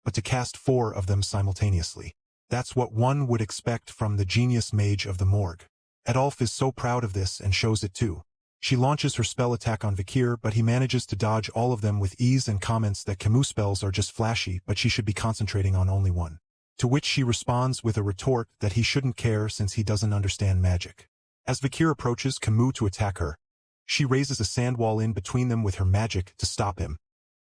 but to cast 4 of them simultaneously. That's what one would expect from the genius mage of the Morgue. Adolphe is so proud of this and shows it too. She launches her spell attack on Vikir, but he manages to dodge all of them with ease and comments that Camus' spells are just flashy but she should be concentrating on only one. To which she responds with a retort that he shouldn't care since he doesn't understand magic. As Vikir approaches Camus to attack her, she raises a sand wall in between them with her magic to stop him.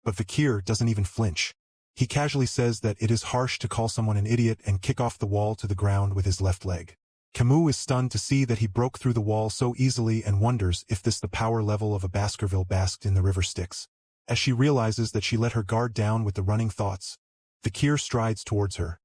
but Vikir doesn't even flinch. He casually says that it is harsh to call someone an idiot and kick off the wall to the ground with his left leg. Camus is stunned to see that he broke through the wall so easily and wonders if this the power level of a Baskerville basked in the river Styx. As she realizes that she let her guard down with the running thoughts, Vikir strides towards her.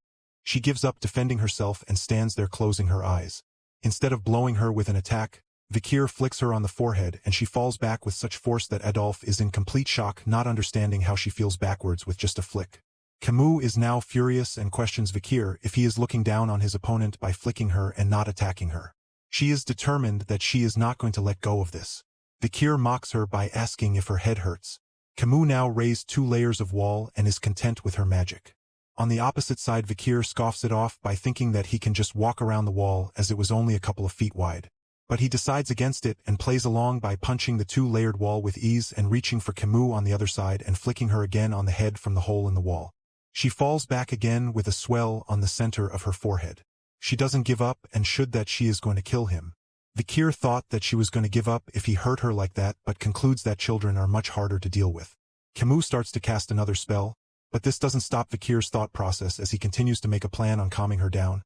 She gives up defending herself and stands there closing her eyes. Instead of blowing her with an attack, Vikir flicks her on the forehead and she falls back with such force that Adolphe is in complete shock, not understanding how she feels backwards with just a flick. Camus is now furious and questions Vikir if he is looking down on his opponent by flicking her and not attacking her. She is determined that she is not going to let go of this. Vikir mocks her by asking if her head hurts. Camus now raised 2 layers of wall and is content with her magic. On the opposite side, Vikir scoffs it off by thinking that he can just walk around the wall as it was only a couple of feet wide. But he decides against it and plays along by punching the 2-layered wall with ease and reaching for Camus on the other side and flicking her again on the head from the hole in the wall. She falls back again with a swell on the center of her forehead. She doesn't give up and should that she is going to kill him. Vikir thought that she was going to give up if he hurt her like that, but concludes that children are much harder to deal with. Camus starts to cast another spell, but this doesn't stop Vikir's thought process as he continues to make a plan on calming her down.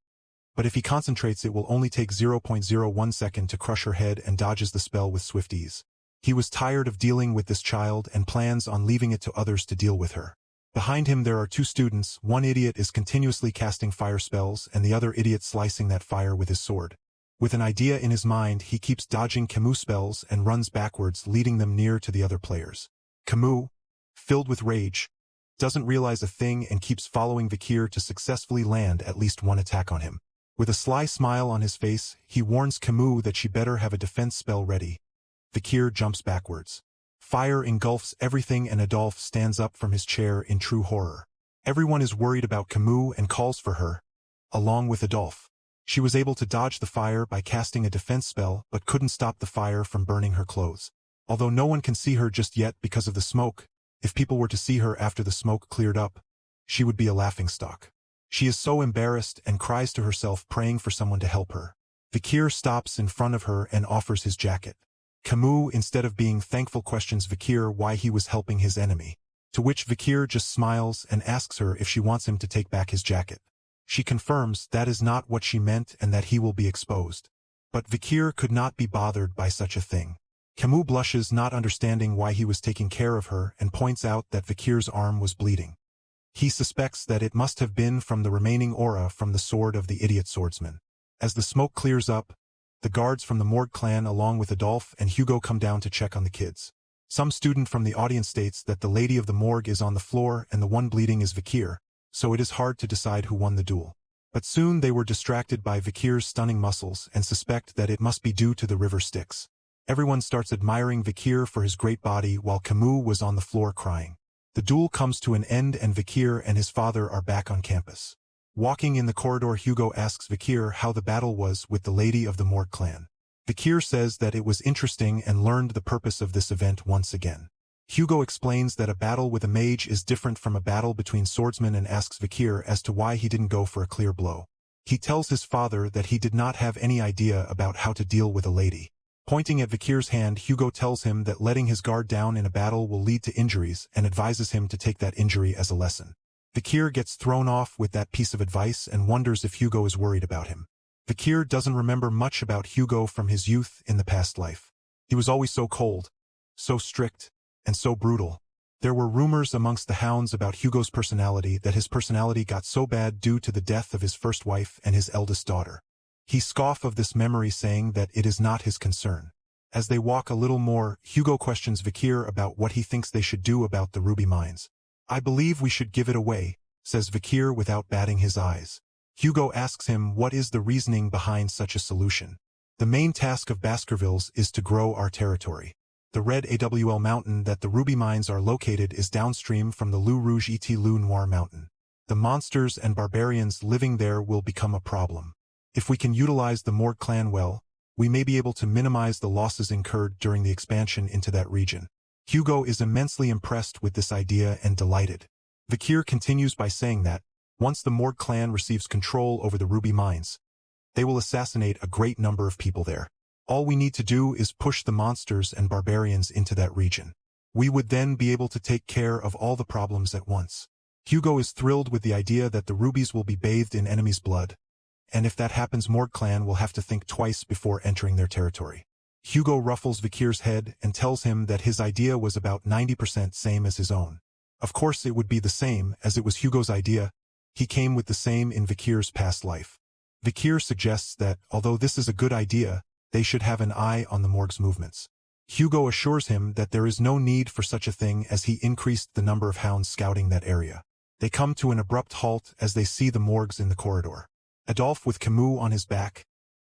But if he concentrates, it will only take 0.01 second to crush her head and dodges the spell with swift ease. He was tired of dealing with this child and plans on leaving it to others to deal with her. Behind him there are 2 students, one idiot is continuously casting fire spells and the other idiot slicing that fire with his sword. With an idea in his mind, he keeps dodging Camus' spells and runs backwards, leading them near to the other players. Camus, filled with rage, doesn't realize a thing and keeps following Vikir to successfully land at least one attack on him. With a sly smile on his face, he warns Camus that she better have a defense spell ready. Vikir jumps backwards. Fire engulfs everything and Adolphe stands up from his chair in true horror. Everyone is worried about Camus and calls for her, along with Adolphe. She was able to dodge the fire by casting a defense spell but couldn't stop the fire from burning her clothes. Although no one can see her just yet because of the smoke, if people were to see her after the smoke cleared up, she would be a laughingstock. She is so embarrassed and cries to herself, praying for someone to help her. Vikir stops in front of her and offers his jacket. Camus, instead of being thankful, questions Vikir why he was helping his enemy, to which Vikir just smiles and asks her if she wants him to take back his jacket. She confirms that is not what she meant and that he will be exposed. But Vikir could not be bothered by such a thing. Camus blushes, not understanding why he was taking care of her, and points out that Vikir's arm was bleeding. He suspects that it must have been from the remaining aura from the sword of the idiot swordsman. As the smoke clears up, the guards from the Morgue clan along with Adolphe and Hugo come down to check on the kids. Some student from the audience states that the lady of the morgue is on the floor and the one bleeding is Vikir, so it is hard to decide who won the duel. But soon they were distracted by Vikir's stunning muscles and suspect that it must be due to the river Styx. Everyone starts admiring Vikir for his great body while Camus was on the floor crying. The duel comes to an end and Vikir and his father are back on campus. Walking in the corridor, Hugo asks Vikir how the battle was with the lady of the Morgue clan. Vikir says that it was interesting and learned the purpose of this event once again. Hugo explains that a battle with a mage is different from a battle between swordsmen and asks Vikir as to why he didn't go for a clear blow. He tells his father that he did not have any idea about how to deal with a lady. Pointing at Vikir's hand, Hugo tells him that letting his guard down in a battle will lead to injuries and advises him to take that injury as a lesson. Vikir gets thrown off with that piece of advice and wonders if Hugo is worried about him. Vikir doesn't remember much about Hugo from his youth in the past life. He was always so cold, so strict, and so brutal. There were rumors amongst the hounds about Hugo's personality, that his personality got so bad due to the death of his first wife and his eldest daughter. He scoffs of this memory, saying that it is not his concern. As they walk a little more, Hugo questions Vikir about what he thinks they should do about the ruby mines. "I believe we should give it away," says Vikir without batting his eyes. Hugo asks him what is the reasoning behind such a solution. "The main task of Baskervilles is to grow our territory. The red AWL mountain that the ruby mines are located is downstream from the Loup Rouge et Loup Noir mountain. The monsters and barbarians living there will become a problem. If we can utilize the Morgue clan well, we may be able to minimize the losses incurred during the expansion into that region." Hugo is immensely impressed with this idea and delighted. Vikir continues by saying that, once the Morgue clan receives control over the ruby mines, they will assassinate a great number of people there. All we need to do is push the monsters and barbarians into that region. We would then be able to take care of all the problems at once. Hugo is thrilled with the idea that the rubies will be bathed in enemies' blood, and if that happens Morg clan will have to think twice before entering their territory. Hugo ruffles Vikir's head and tells him that his idea was about 90% same as his own. Of course it would be the same, as it was Hugo's idea. He came with the same in Vikir's past life. Vikir suggests that, although this is a good idea, they should have an eye on the Morg's movements. Hugo assures him that there is no need for such a thing as he increased the number of hounds scouting that area. They come to an abrupt halt as they see the Morgs in the corridor. Adolphe, with Camus on his back,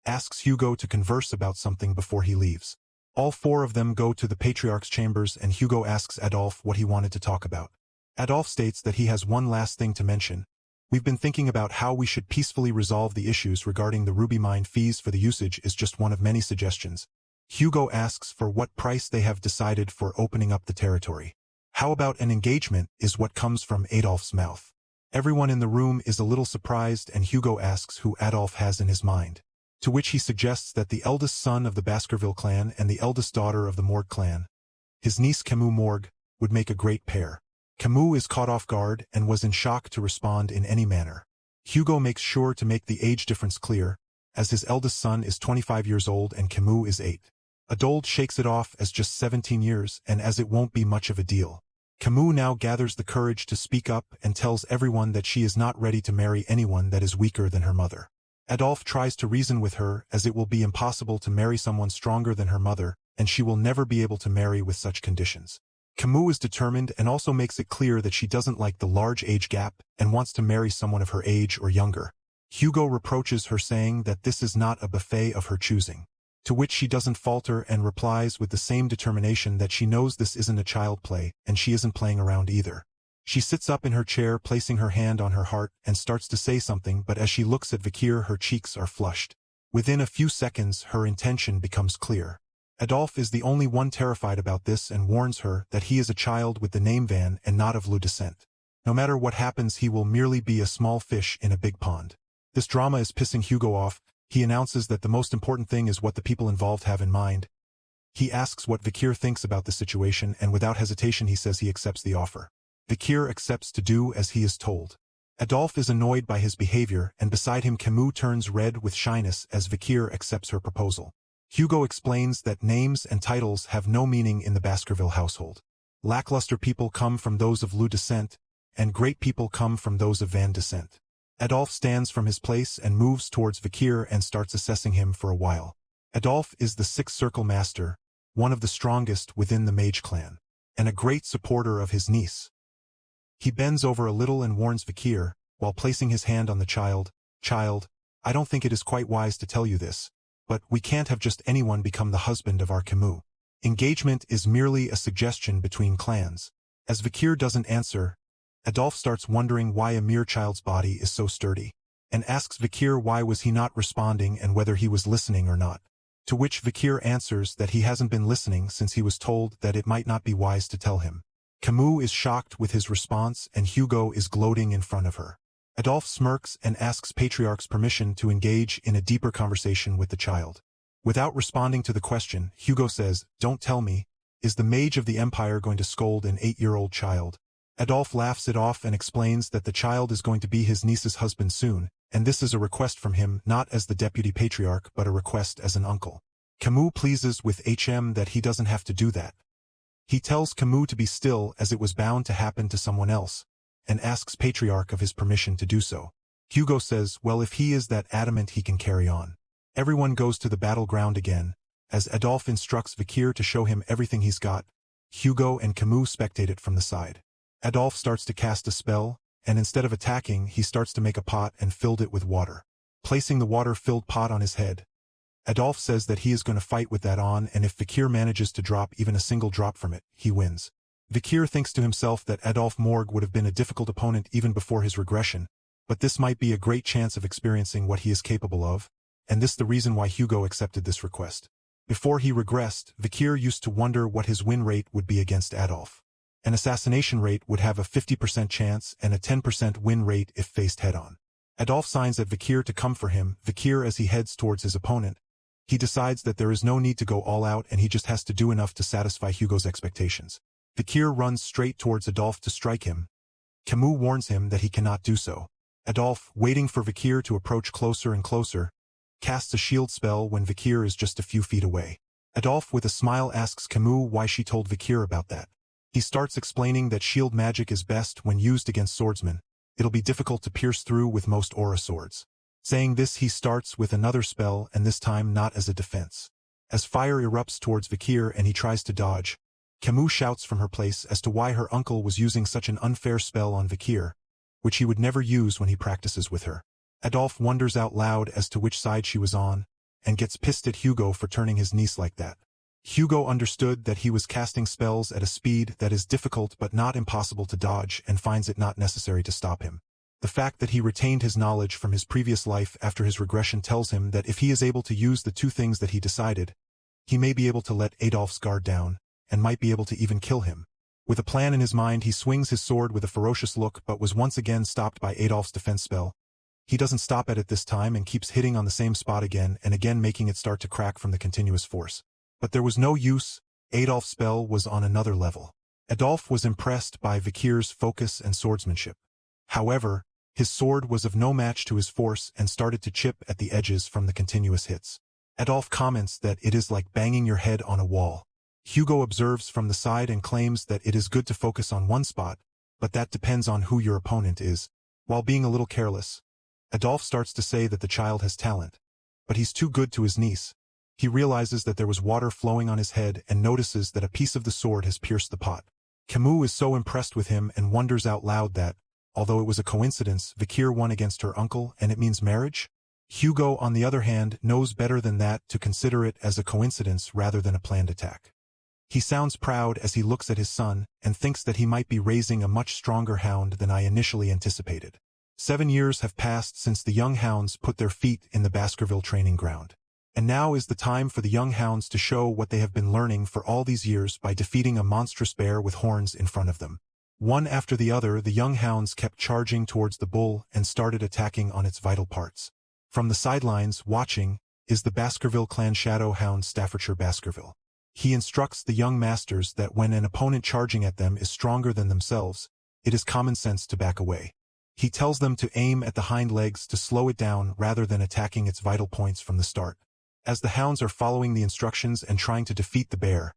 asks Hugo to converse about something before he leaves. All four of them go to the Patriarch's chambers and Hugo asks Adolphe what he wanted to talk about. Adolphe states that he has one last thing to mention. We've been thinking about how we should peacefully resolve the issues regarding the ruby mine. Fees for the usage is just one of many suggestions. Hugo asks for what price they have decided for opening up the territory. How about an engagement, is what comes from Adolphe's mouth. Everyone in the room is a little surprised and Hugo asks who Adolphe has in his mind. To which he suggests that the eldest son of the Baskerville clan and the eldest daughter of the Morg clan, his niece Camus Morg, would make a great pair. Camus is caught off guard and was in shock to respond in any manner. Hugo makes sure to make the age difference clear, as his eldest son is 25 years old and Camus is 8. Adolphe shakes it off as just 17 years and as it won't be much of a deal. Camus now gathers the courage to speak up and tells everyone that she is not ready to marry anyone that is weaker than her mother. Adolphe tries to reason with her as it will be impossible to marry someone stronger than her mother, and she will never be able to marry with such conditions. Camus is determined and also makes it clear that she doesn't like the large age gap and wants to marry someone of her age or younger. Hugo reproaches her saying that this is not a buffet of her choosing. To which she doesn't falter and replies with the same determination that she knows this isn't a child play and she isn't playing around either. She sits up in her chair, placing her hand on her heart, and starts to say something, but as she looks at Vikir her cheeks are flushed. Within a few seconds her intention becomes clear. Adolphe is the only one terrified about this and warns her that he is a child with the name Van and not of Lu descent. No matter what happens he will merely be a small fish in a big pond. This drama is pissing Hugo off. He announces that the most important thing is what the people involved have in mind. He asks what Vikir thinks about the situation and without hesitation he says he accepts the offer. Vikir accepts to do as he is told. Adolphe is annoyed by his behavior and beside him Camus turns red with shyness as Vikir accepts her proposal. Hugo explains that names and titles have no meaning in the Baskerville household. Lackluster people come from those of Lu descent, and great people come from those of Van descent. Adolphe stands from his place and moves towards Vikir and starts assessing him for a while. Adolphe is the Sixth Circle Master, one of the strongest within the Mage clan, and a great supporter of his niece. He bends over a little and warns Vikir, while placing his hand on the child, "Child, I don't think it is quite wise to tell you this, but we can't have just anyone become the husband of our Camus. Engagement is merely a suggestion between clans." As Vikir doesn't answer, Adolphe starts wondering why a mere child's body is so sturdy, and asks Vikir why was he not responding and whether he was listening or not. To which Vikir answers that he hasn't been listening since he was told that it might not be wise to tell him. Camus is shocked with his response and Hugo is gloating in front of her. Adolphe smirks and asks Patriarch's permission to engage in a deeper conversation with the child. Without responding to the question, Hugo says, "Don't tell me, is the mage of the Empire going to scold an 8-year-old child?" Adolphe laughs it off and explains that the child is going to be his niece's husband soon, and this is a request from him not as the deputy patriarch but a request as an uncle. Camus pleases with HM that he doesn't have to do that. He tells Camus to be still as it was bound to happen to someone else, and asks Patriarch of his permission to do so. Hugo says, well, if he is that adamant he can carry on. Everyone goes to the battleground again, as Adolphe instructs Vikir to show him everything he's got. Hugo and Camus spectate it from the side. Adolphe starts to cast a spell, and instead of attacking he starts to make a pot and filled it with water. Placing the water-filled pot on his head, Adolphe says that he is going to fight with that on and if Vikir manages to drop even a single drop from it, he wins. Vikir thinks to himself that Adolphe Morg would have been a difficult opponent even before his regression, but this might be a great chance of experiencing what he is capable of, and this the reason why Hugo accepted this request. Before he regressed, Vikir used to wonder what his win rate would be against Adolphe. An assassination rate would have a 50% chance and a 10% win rate if faced head-on. Adolphe signs at Vikir to come for him. Vikir, as he heads towards his opponent, he decides that there is no need to go all out and he just has to do enough to satisfy Hugo's expectations. Vikir runs straight towards Adolphe to strike him. Camus warns him that he cannot do so. Adolphe, waiting for Vikir to approach closer and closer, casts a shield spell when Vikir is just a few feet away. Adolphe with a smile asks Camus why she told Vikir about that. He starts explaining that shield magic is best when used against swordsmen. It'll be difficult to pierce through with most aura swords. Saying this, he starts with another spell, and this time not as a defense. As fire erupts towards Vikir and he tries to dodge, Camus shouts from her place as to why her uncle was using such an unfair spell on Vikir, which he would never use when he practices with her. Adolphe wonders out loud as to which side she was on, and gets pissed at Hugo for turning his niece like that. Hugo understood that he was casting spells at a speed that is difficult but not impossible to dodge and finds it not necessary to stop him. The fact that he retained his knowledge from his previous life after his regression tells him that if he is able to use the two things that he decided, he may be able to let Adolphe's guard down, and might be able to even kill him. With a plan in his mind, he swings his sword with a ferocious look but was once again stopped by Adolphe's defense spell. He doesn't stop at it this time and keeps hitting on the same spot again and again, making it start to crack from the continuous force. But there was no use. Adolphe's spell was on another level. Adolphe was impressed by Vikir's focus and swordsmanship. However, his sword was of no match to his force and started to chip at the edges from the continuous hits. Adolphe comments that it is like banging your head on a wall. Hugo observes from the side and claims that it is good to focus on one spot, but that depends on who your opponent is. While being a little careless, Adolphe starts to say that the child has talent, but he's too good to his niece. He realizes that there was water flowing on his head and notices that a piece of the sword has pierced the pot. Camus is so impressed with him and wonders out loud that, although it was a coincidence, Vikir won against her uncle and it means marriage? Hugo, on the other hand, knows better than that to consider it as a coincidence rather than a planned attack. He sounds proud as he looks at his son and thinks that he might be raising a much stronger hound than I initially anticipated. 7 years have passed since the young hounds put their feet in the Baskerville training ground. And now is the time for the young hounds to show what they have been learning for all these years by defeating a monstrous bear with horns in front of them. One after the other, the young hounds kept charging towards the bull and started attacking on its vital parts. From the sidelines, watching, is the Baskerville clan shadow hound Staffordshire Baskerville. He instructs the young masters that when an opponent charging at them is stronger than themselves, it is common sense to back away. He tells them to aim at the hind legs to slow it down rather than attacking its vital points from the start. As the hounds are following the instructions and trying to defeat the bear,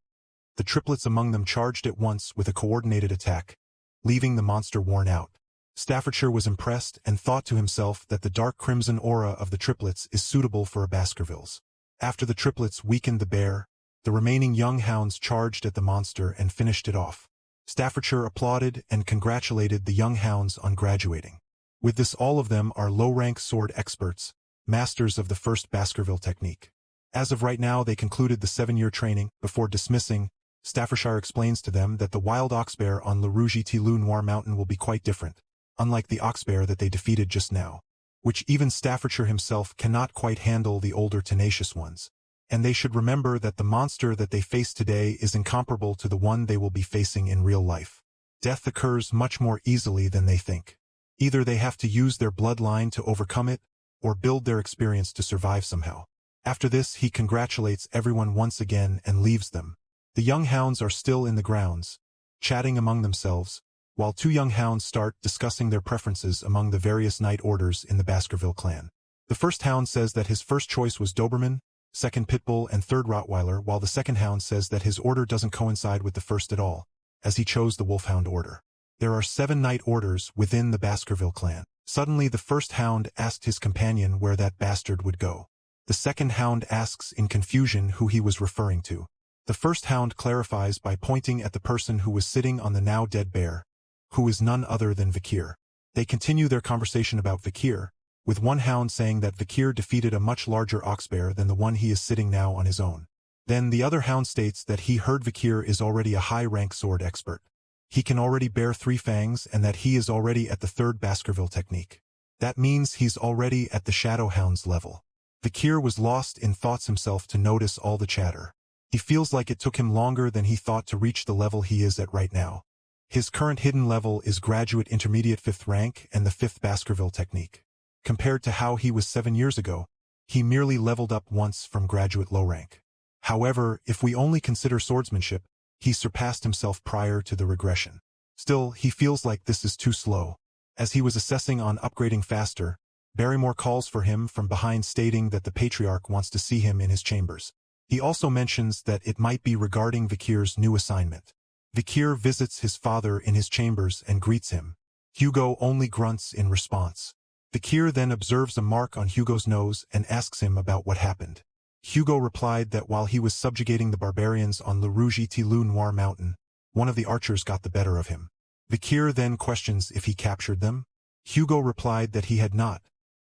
the triplets among them charged at once with a coordinated attack, leaving the monster worn out. Staffordshire was impressed and thought to himself that the dark crimson aura of the triplets is suitable for a Baskervilles. After the triplets weakened the bear, the remaining young hounds charged at the monster and finished it off. Staffordshire applauded and congratulated the young hounds on graduating. With this, all of them are low-rank sword experts, masters of the first Baskerville technique. As of right now, they concluded the 7-year training. Before dismissing, Staffordshire explains to them that the wild ox bear on Le Rouge-et-Loup Noir Mountain will be quite different, unlike the ox bear that they defeated just now, which even Staffordshire himself cannot quite handle the older tenacious ones. And they should remember that the monster that they face today is incomparable to the one they will be facing in real life. Death occurs much more easily than they think. Either they have to use their bloodline to overcome it, or build their experience to survive somehow. After this, he congratulates everyone once again and leaves them. The young hounds are still in the grounds, chatting among themselves, while 2 young hounds start discussing their preferences among the various knight orders in the Baskerville clan. The first hound says that his first choice was Doberman, second Pitbull, and third Rottweiler, while the second hound says that his order doesn't coincide with the first at all, as he chose the Wolfhound order. There are 7 knight orders within the Baskerville clan. Suddenly the first hound asked his companion where that bastard would go. The second hound asks in confusion who he was referring to. The first hound clarifies by pointing at the person who was sitting on the now dead bear, who is none other than Vikir. They continue their conversation about Vikir, with one hound saying that Vikir defeated a much larger ox bear than the one he is sitting now on his own. Then the other hound states that he heard Vikir is already a high-rank sword expert. He can already bear 3 fangs and that he is already at the 3rd Baskerville technique. That means he's already at the Shadow Hound's level. Vikir was lost in thoughts himself to notice all the chatter. He feels like it took him longer than he thought to reach the level he is at right now. His current hidden level is Graduate Intermediate 5th rank and the 5th Baskerville technique. Compared to how he was 7 years ago, he merely leveled up once from Graduate Low rank. However, if we only consider swordsmanship, he surpassed himself prior to the regression. Still, he feels like this is too slow. As he was assessing on upgrading faster, Barrymore calls for him from behind stating that the patriarch wants to see him in his chambers. He also mentions that it might be regarding Vikir's new assignment. Vikir visits his father in his chambers and greets him. Hugo only grunts in response. Vikir then observes a mark on Hugo's nose and asks him about what happened. Hugo replied that while he was subjugating the barbarians on Le Rouge et Le Noir mountain, one of the archers got the better of him. Vikir then questions if he captured them. Hugo replied that he had not.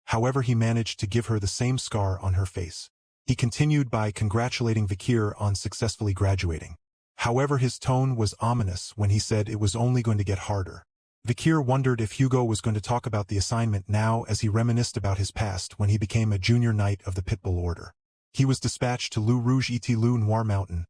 However, he managed to give her the same scar on her face. He continued by congratulating Vikir on successfully graduating. However, his tone was ominous when he said it was only going to get harder. Vikir wondered if Hugo was going to talk about the assignment now as he reminisced about his past when he became a junior knight of the Pitbull Order. He was dispatched to Le Rouge et Le Noir mountain,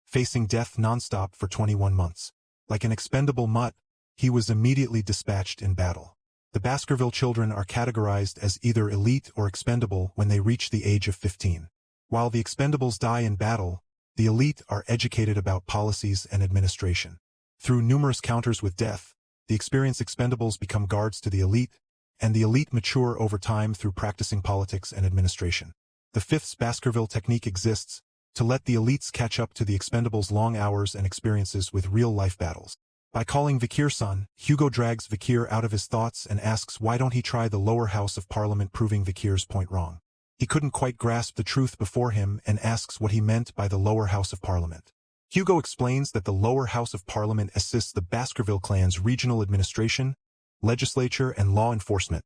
facing death nonstop for 21 months. Like an expendable mutt, he was immediately dispatched in battle. The Baskerville children are categorized as either elite or expendable when they reach the age of 15. While the expendables die in battle, the elite are educated about policies and administration. Through numerous counters with death, the experienced expendables become guards to the elite, and the elite mature over time through practicing politics and administration. The fifth Baskerville technique exists to let the elites catch up to the expendables' long hours and experiences with real-life battles. By calling Vikir son, Hugo drags Vikir out of his thoughts and asks why don't he try the lower house of parliament, proving Vikir's point wrong. He couldn't quite grasp the truth before him and asks what he meant by the lower house of parliament. Hugo explains that the lower house of parliament assists the Baskerville clan's regional administration, legislature and law enforcement,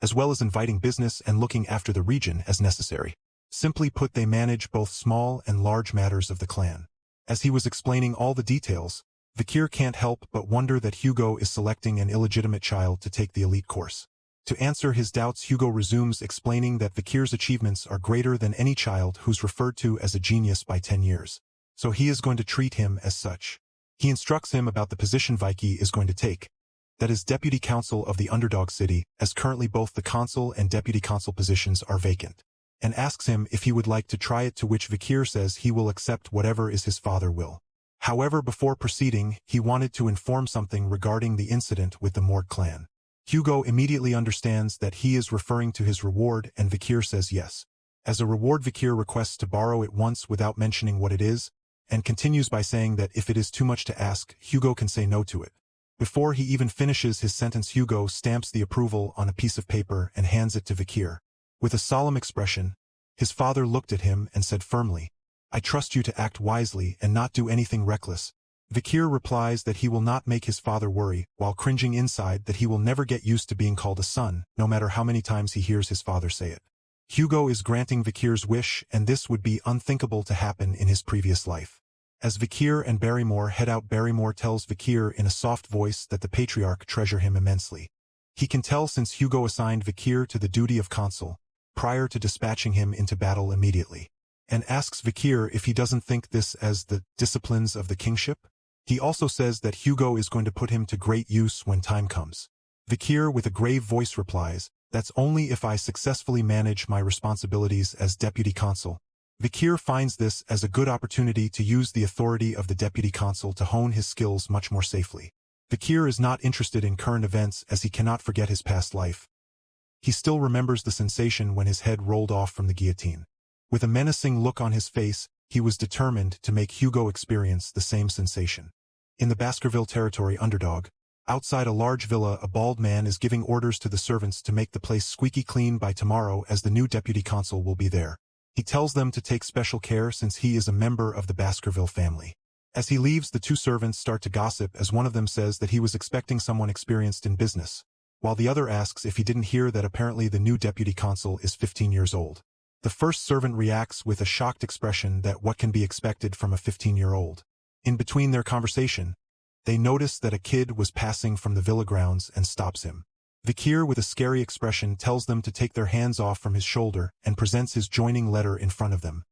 as well as inviting business and looking after the region as necessary. Simply put, they manage both small and large matters of the clan. As he was explaining all the details, Vikir can't help but wonder that Hugo is selecting an illegitimate child to take the elite course. To answer his doubts, Hugo resumes explaining that Vikir's achievements are greater than any child who's referred to as a genius by 10 years. So he is going to treat him as such. He instructs him about the position Vicky is going to take, that is deputy council of the underdog city, as currently both the consul and deputy consul positions are vacant, and asks him if he would like to try it, to which Vikir says he will accept whatever is his father will. However, before proceeding, he wanted to inform something regarding the incident with the Mort clan. Hugo immediately understands that he is referring to his reward, and Vikir says yes. As a reward, Vikir requests to borrow it once without mentioning what it is, and continues by saying that if it is too much to ask, Hugo can say no to it. Before he even finishes his sentence, Hugo stamps the approval on a piece of paper and hands it to Vikir. With a solemn expression, his father looked at him and said firmly, "I trust you to act wisely and not do anything reckless." Vikir replies that he will not make his father worry, while cringing inside that he will never get used to being called a son, no matter how many times he hears his father say it. Hugo is granting Vikir's wish, and this would be unthinkable to happen in his previous life. As Vikir and Barrymore head out, Barrymore tells Vikir in a soft voice that the patriarch treasure him immensely. He can tell since Hugo assigned Vikir to the duty of consul, prior to dispatching him into battle immediately, and asks Vikir if he doesn't think this as the disciplines of the kingship. He also says that Hugo is going to put him to great use when time comes. Vikir with a grave voice replies, "That's only if I successfully manage my responsibilities as deputy consul." Vikir finds this as a good opportunity to use the authority of the deputy consul to hone his skills much more safely. Vikir is not interested in current events as he cannot forget his past life. He still remembers the sensation when his head rolled off from the guillotine. With a menacing look on his face, he was determined to make Hugo experience the same sensation. In the Baskerville territory underdog, outside a large villa, a bald man is giving orders to the servants to make the place squeaky clean by tomorrow, as the new deputy consul will be there. He tells them to take special care since he is a member of the Baskerville family. As he leaves, the two servants start to gossip, as one of them says that he was expecting someone experienced in business, while the other asks if he didn't hear that apparently the new deputy consul is 15 years old. The first servant reacts with a shocked expression that what can be expected from a 15-year-old. In between their conversation, they notice that a kid was passing from the villa grounds and stops him. Vikir with a scary expression tells them to take their hands off from his shoulder and presents his joining letter in front of them,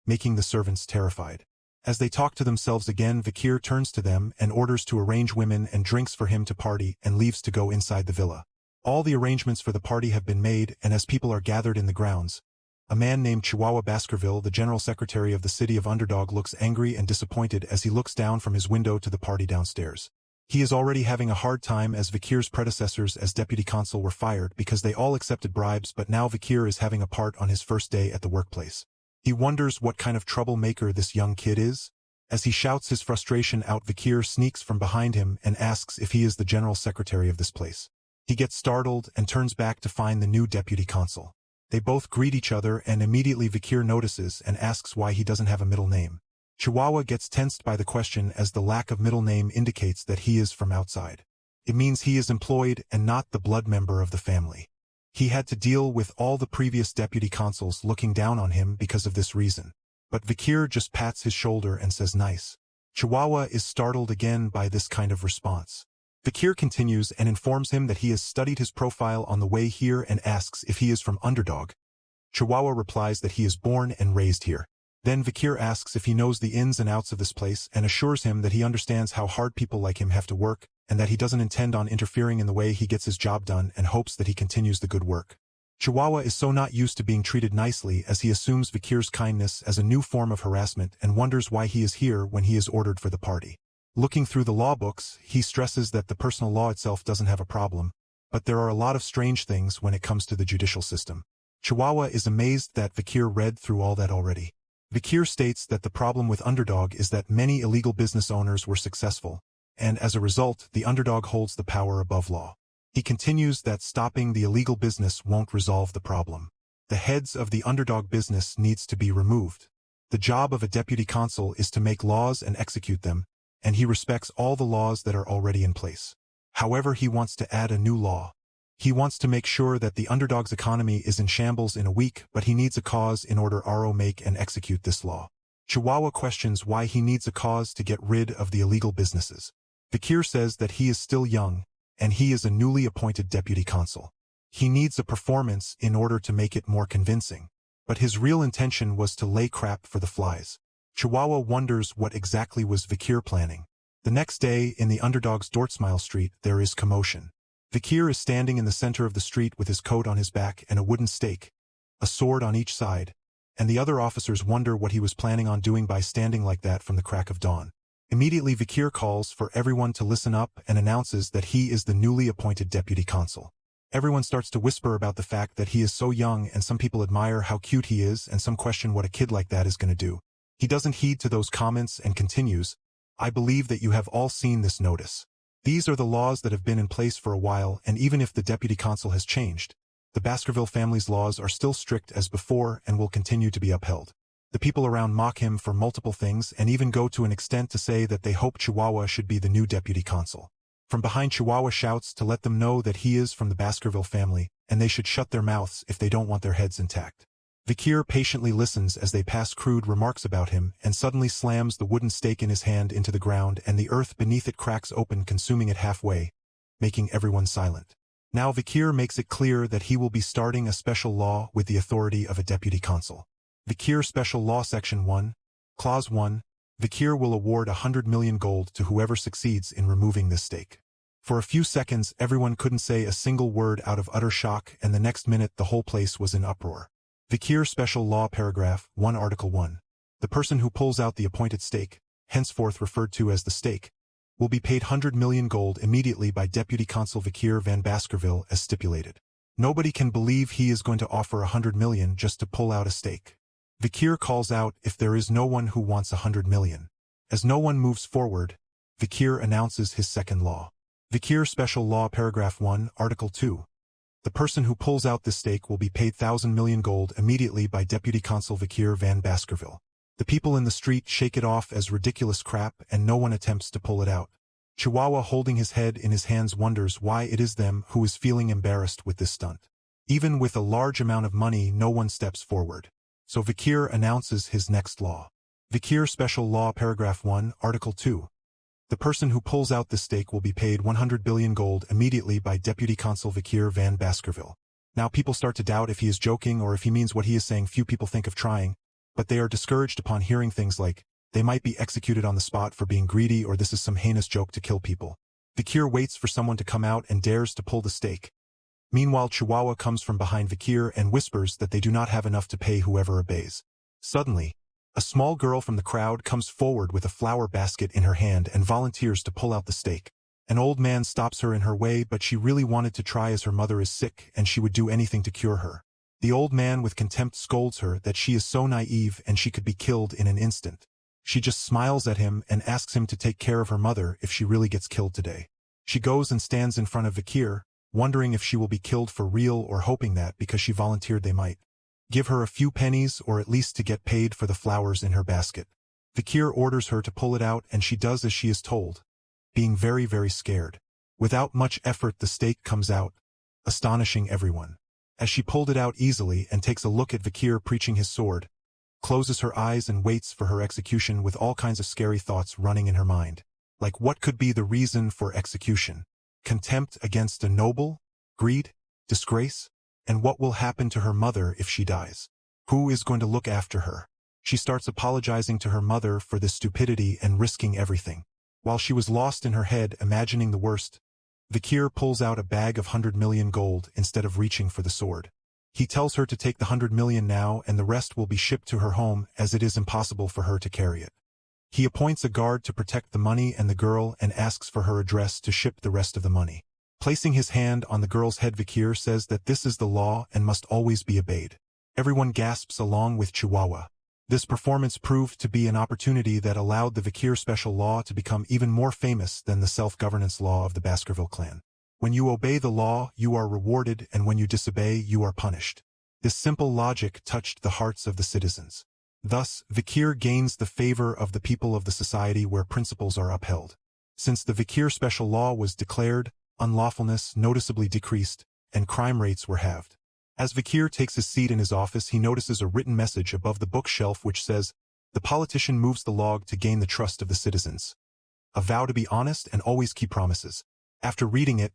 making the servants terrified. As they talk to themselves again, Vikir turns to them and orders to arrange women and drinks for him to party, and leaves to go inside the villa. All the arrangements for the party have been made, and as people are gathered in the grounds, A man named Chihuahua Baskerville, the general secretary of the city of Underdog, looks angry and disappointed as he looks down from his window to the party downstairs. He is already having a hard time as Vikir's predecessors as deputy consul were fired because they all accepted bribes, but now Vikir is having a part on his first day at the workplace. He wonders what kind of troublemaker this young kid is. As he shouts his frustration out, Vikir sneaks from behind him and asks if he is the general secretary of this place. He gets startled and turns back to find the new deputy consul. They both greet each other and immediately Vikir notices and asks why he doesn't have a middle name. Chihuahua gets tensed by the question as the lack of middle name indicates that he is from outside. It means he is employed and not the blood member of the family. He had to deal with all the previous deputy consuls looking down on him because of this reason. But Vikir just pats his shoulder and says nice. Chihuahua is startled again by this kind of response. Vikir continues and informs him that he has studied his profile on the way here and asks if he is from Underdog. Chihuahua replies that he is born and raised here. Then Vikir asks if he knows the ins and outs of this place and assures him that he understands how hard people like him have to work and that he doesn't intend on interfering in the way he gets his job done and hopes that he continues the good work. Chihuahua is so not used to being treated nicely as he assumes Vikir's kindness as a new form of harassment and wonders why he is here when he is ordered for the party. Looking through the law books, he stresses that the personal law itself doesn't have a problem, but there are a lot of strange things when it comes to the judicial system. Chihuahua is amazed that Vikir read through all that already. Vikir states that the problem with Underdog is that many illegal business owners were successful, and as a result, the Underdog holds the power above law. He continues that stopping the illegal business won't resolve the problem. The heads of the Underdog business needs to be removed. The job of a deputy consul is to make laws and execute them, and he respects all the laws that are already in place. However, he wants to add a new law. He wants to make sure that the Underdog's economy is in shambles in a week, but he needs a cause in order to make and execute this law. Chihuahua questions why he needs a cause to get rid of the illegal businesses. Vikir says that he is still young, and he is a newly appointed deputy consul. He needs a performance in order to make it more convincing, but his real intention was to lay crap for the flies. Chihuahua wonders what exactly was Vikir planning. The next day, in the Underdog's Dortsmile Street, there is commotion. Vikir is standing in the center of the street with his coat on his back and a wooden stake, a sword on each side, and the other officers wonder what he was planning on doing by standing like that from the crack of dawn. Immediately Vikir calls for everyone to listen up and announces that he is the newly appointed deputy consul. Everyone starts to whisper about the fact that he is so young, and some people admire how cute he is and some question what a kid like that is going to do. He doesn't heed to those comments and continues, "I believe that you have all seen this notice. These are the laws that have been in place for a while, and even if the deputy consul has changed, the Baskerville family's laws are still strict as before and will continue to be upheld." The people around mock him for multiple things and even go to an extent to say that they hope Chihuahua should be the new deputy consul. From behind, Chihuahua shouts to let them know that he is from the Baskerville family, and they should shut their mouths if they don't want their heads intact. Vikir patiently listens as they pass crude remarks about him and suddenly slams the wooden stake in his hand into the ground, and the earth beneath it cracks open, consuming it halfway, making everyone silent. Now Vikir makes it clear that he will be starting a special law with the authority of a deputy consul. Vikir Special Law Section 1, Clause 1, Vikir will award 100 million gold to whoever succeeds in removing this stake. For a few seconds, everyone couldn't say a single word out of utter shock, and the next minute the whole place was in uproar. Vikir Special Law Paragraph 1 Article 1. The person who pulls out the appointed stake, henceforth referred to as the stake, will be paid 100 million gold immediately by Deputy Consul Vikir van Baskerville as stipulated. Nobody can believe he is going to offer 100 million just to pull out a stake. Vikir calls out if there is no one who wants 100 million. As no one moves forward, Vikir announces his second law. Vikir Special Law Paragraph 1 Article 2. The person who pulls out this stake will be paid 1,000 million gold immediately by Deputy Consul Vikir van Baskerville. The people in the street shake it off as ridiculous crap, and no one attempts to pull it out. Chihuahua, holding his head in his hands, wonders why it is them who is feeling embarrassed with this stunt. Even with a large amount of money, no one steps forward. So Vikir announces his next law. Vikir Special Law Paragraph 1 Article 2. The person who pulls out this stake will be paid 100 billion gold immediately by Deputy Consul Vikir van Baskerville. Now people start to doubt if he is joking or if he means what he is saying. Few people think of trying, but they are discouraged upon hearing things like, they might be executed on the spot for being greedy, or this is some heinous joke to kill people. Vikir waits for someone to come out and dares to pull the stake. Meanwhile, Chihuahua comes from behind Vikir and whispers that they do not have enough to pay whoever obeys. Suddenly, a small girl from the crowd comes forward with a flower basket in her hand and volunteers to pull out the stake. An old man stops her in her way, but she really wanted to try as her mother is sick and she would do anything to cure her. The old man with contempt scolds her that she is so naive and she could be killed in an instant. She just smiles at him and asks him to take care of her mother if she really gets killed today. She goes and stands in front of Vikir, wondering if she will be killed for real or hoping that because she volunteered they might give her a few pennies or at least to get paid for the flowers in her basket. Vikir orders her to pull it out and she does as she is told, being very, very scared. Without much effort the stake comes out, astonishing everyone. As she pulled it out easily and takes a look at Vikir preaching his sword, closes her eyes and waits for her execution with all kinds of scary thoughts running in her mind. Like what could be the reason for execution? Contempt against a noble? Greed? Disgrace? And what will happen to her mother if she dies? Who is going to look after her? She starts apologizing to her mother for this stupidity and risking everything. While she was lost in her head imagining the worst, Vikir pulls out a bag of 100 million gold instead of reaching for the sword. He tells her to take the 100 million now and the rest will be shipped to her home as it is impossible for her to carry it. He appoints a guard to protect the money and the girl and asks for her address to ship the rest of the money. Placing his hand on the girl's head, Vikir says that this is the law and must always be obeyed. Everyone gasps along with Chihuahua. This performance proved to be an opportunity that allowed the Vikir special law to become even more famous than the self-governance law of the Baskerville clan. When you obey the law, you are rewarded, and when you disobey, you are punished. This simple logic touched the hearts of the citizens. Thus, Vikir gains the favor of the people of the society where principles are upheld. Since the Vikir special law was declared, unlawfulness noticeably decreased, and crime rates were halved. As Vikir takes his seat in his office, he notices a written message above the bookshelf which says, "The politician moves the log to gain the trust of the citizens. A vow to be honest and always keep promises." After reading it,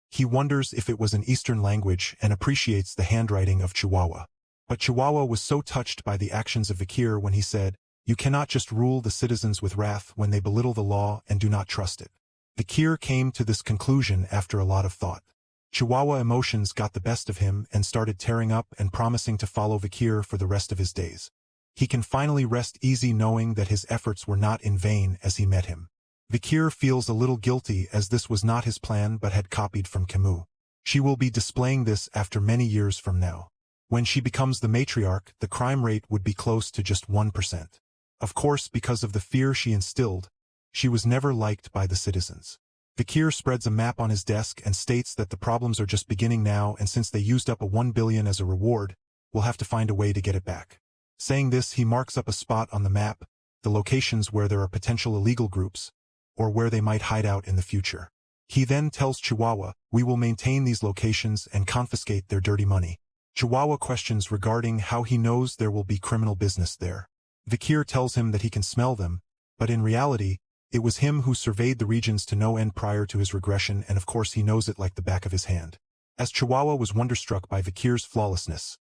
he wonders if it was an Eastern language and appreciates the handwriting of Chihuahua. But Chihuahua was so touched by the actions of Vikir when he said, "You cannot just rule the citizens with wrath when they belittle the law and do not trust it." Vikir came to this conclusion after a lot of thought. Chihuahua emotions got the best of him and started tearing up and promising to follow Vikir for the rest of his days. He can finally rest easy knowing that his efforts were not in vain as he met him. Vikir feels a little guilty as this was not his plan but had copied from Camus. She will be displaying this after many years from now. When she becomes the matriarch, the crime rate would be close to just 1%. Of course, because of the fear she instilled, she was never liked by the citizens. Vikir spreads a map on his desk and states that the problems are just beginning now, and since they used up a 1 billion as a reward, we'll have to find a way to get it back. Saying this, he marks up a spot on the map, the locations where there are potential illegal groups, or where they might hide out in the future. He then tells Chihuahua, "We will maintain these locations and confiscate their dirty money." Chihuahua questions regarding how he knows there will be criminal business there. Vikir tells him that he can smell them, but in reality, it was him who surveyed the regions to no end prior to his regression, and of course he knows it like the back of his hand. As Chihuahua was wonderstruck by Vikir's flawlessness,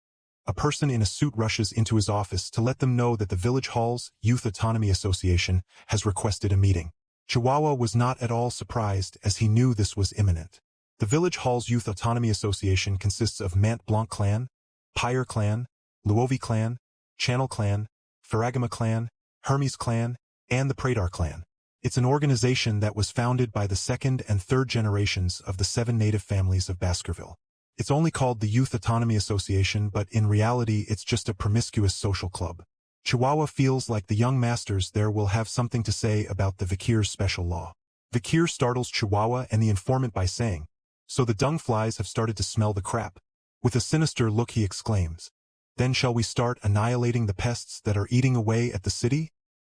a person in a suit rushes into his office to let them know that the Village Hall's Youth Autonomy Association has requested a meeting. Chihuahua was not at all surprised as he knew this was imminent. The Village Hall's Youth Autonomy Association consists of Mant Blanc clan, Pyre clan, Luovi clan, Channel clan, Faragama clan, Hermes clan, and the Pradar clan. It's an organization that was founded by the second and third generations of the 7 native families of Baskerville. It's only called the Youth Autonomy Association, but in reality it's just a promiscuous social club. Chihuahua feels like the young masters there will have something to say about the Vikir's special law. Vikir startles Chihuahua and the informant by saying, "So the dung flies have started to smell the crap." With a sinister look he exclaims, "Then shall we start annihilating the pests that are eating away at the city?"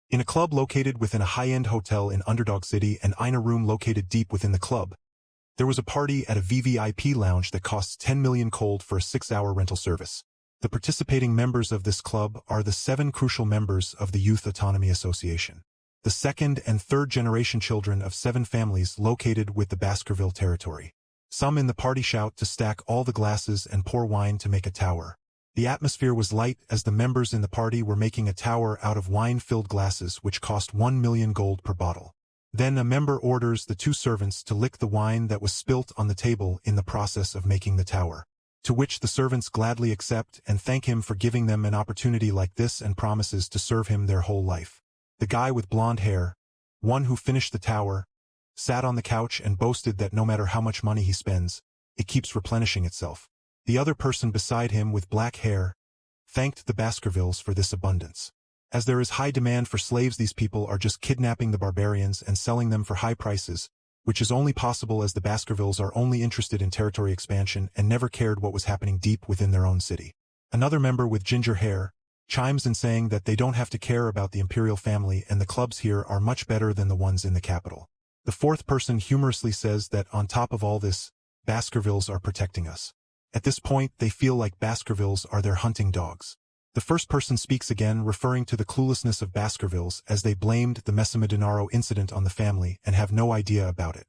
In a club located within a high-end hotel in Underdog City and in a room located deep within the club, there was a party at a VVIP lounge that costs 10 million gold for a 6-hour rental service. The participating members of this club are the 7 crucial members of the Youth Autonomy Association, the second and third generation children of 7 families located with the Baskerville territory. Some in the party shout to stack all the glasses and pour wine to make a tower. The atmosphere was light as the members in the party were making a tower out of wine-filled glasses which cost 1 million gold per bottle. Then a member orders the two servants to lick the wine that was spilt on the table in the process of making the tower. To which the servants gladly accept and thank him for giving them an opportunity like this and promises to serve him their whole life. The guy with blonde hair, one who finished the tower, sat on the couch and boasted that no matter how much money he spends, it keeps replenishing itself. The other person beside him with black hair thanked the Baskervilles for this abundance. As there is high demand for slaves, these people are just kidnapping the barbarians and selling them for high prices, which is only possible as the Baskervilles are only interested in territory expansion and never cared what was happening deep within their own city. Another member with ginger hair chimes in saying that they don't have to care about the imperial family and the clubs here are much better than the ones in the capital. The fourth person humorously says that on top of all this, Baskervilles are protecting us. At this point, they feel like Baskervilles are their hunting dogs. The first person speaks again, referring to the cluelessness of Baskervilles as they blamed the Mesamedinaro incident on the family and have no idea about it.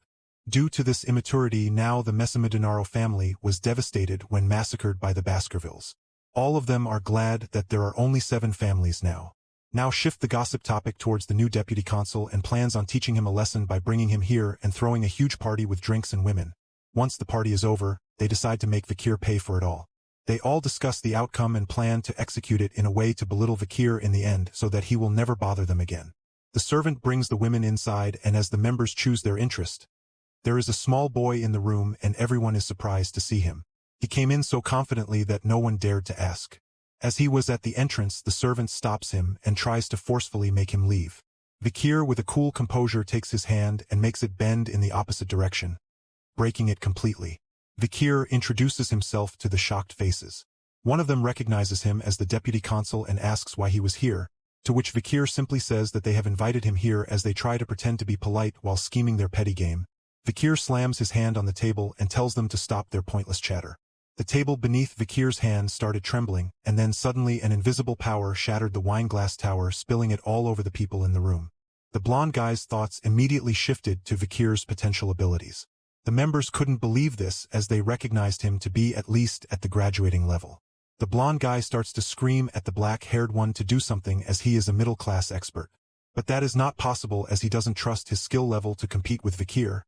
Due to this immaturity, now the Mesamedinaro family was devastated when massacred by the Baskervilles. All of them are glad that there are only 7 families now. Now shift the gossip topic towards the new deputy consul and plans on teaching him a lesson by bringing him here and throwing a huge party with drinks and women. Once the party is over, they decide to make Vikir pay for it all. They all discuss the outcome and plan to execute it in a way to belittle Vikir in the end so that he will never bother them again. The servant brings the women inside, and as the members choose their interest, there is a small boy in the room and everyone is surprised to see him. He came in so confidently that no one dared to ask. As he was at the entrance, the servant stops him and tries to forcefully make him leave. Vikir with a cool composure takes his hand and makes it bend in the opposite direction, breaking it completely. Vikir introduces himself to the shocked faces. One of them recognizes him as the deputy consul and asks why he was here, to which Vikir simply says that they have invited him here as they try to pretend to be polite while scheming their petty game. Vikir slams his hand on the table and tells them to stop their pointless chatter. The table beneath Vikir's hand started trembling, and then suddenly an invisible power shattered the wineglass tower, spilling it all over the people in the room. The blonde guy's thoughts immediately shifted to Vikir's potential abilities. The members couldn't believe this as they recognized him to be at least at the graduating level. The blonde guy starts to scream at the black-haired one to do something as he is a middle-class expert. But that is not possible as he doesn't trust his skill level to compete with Vikir.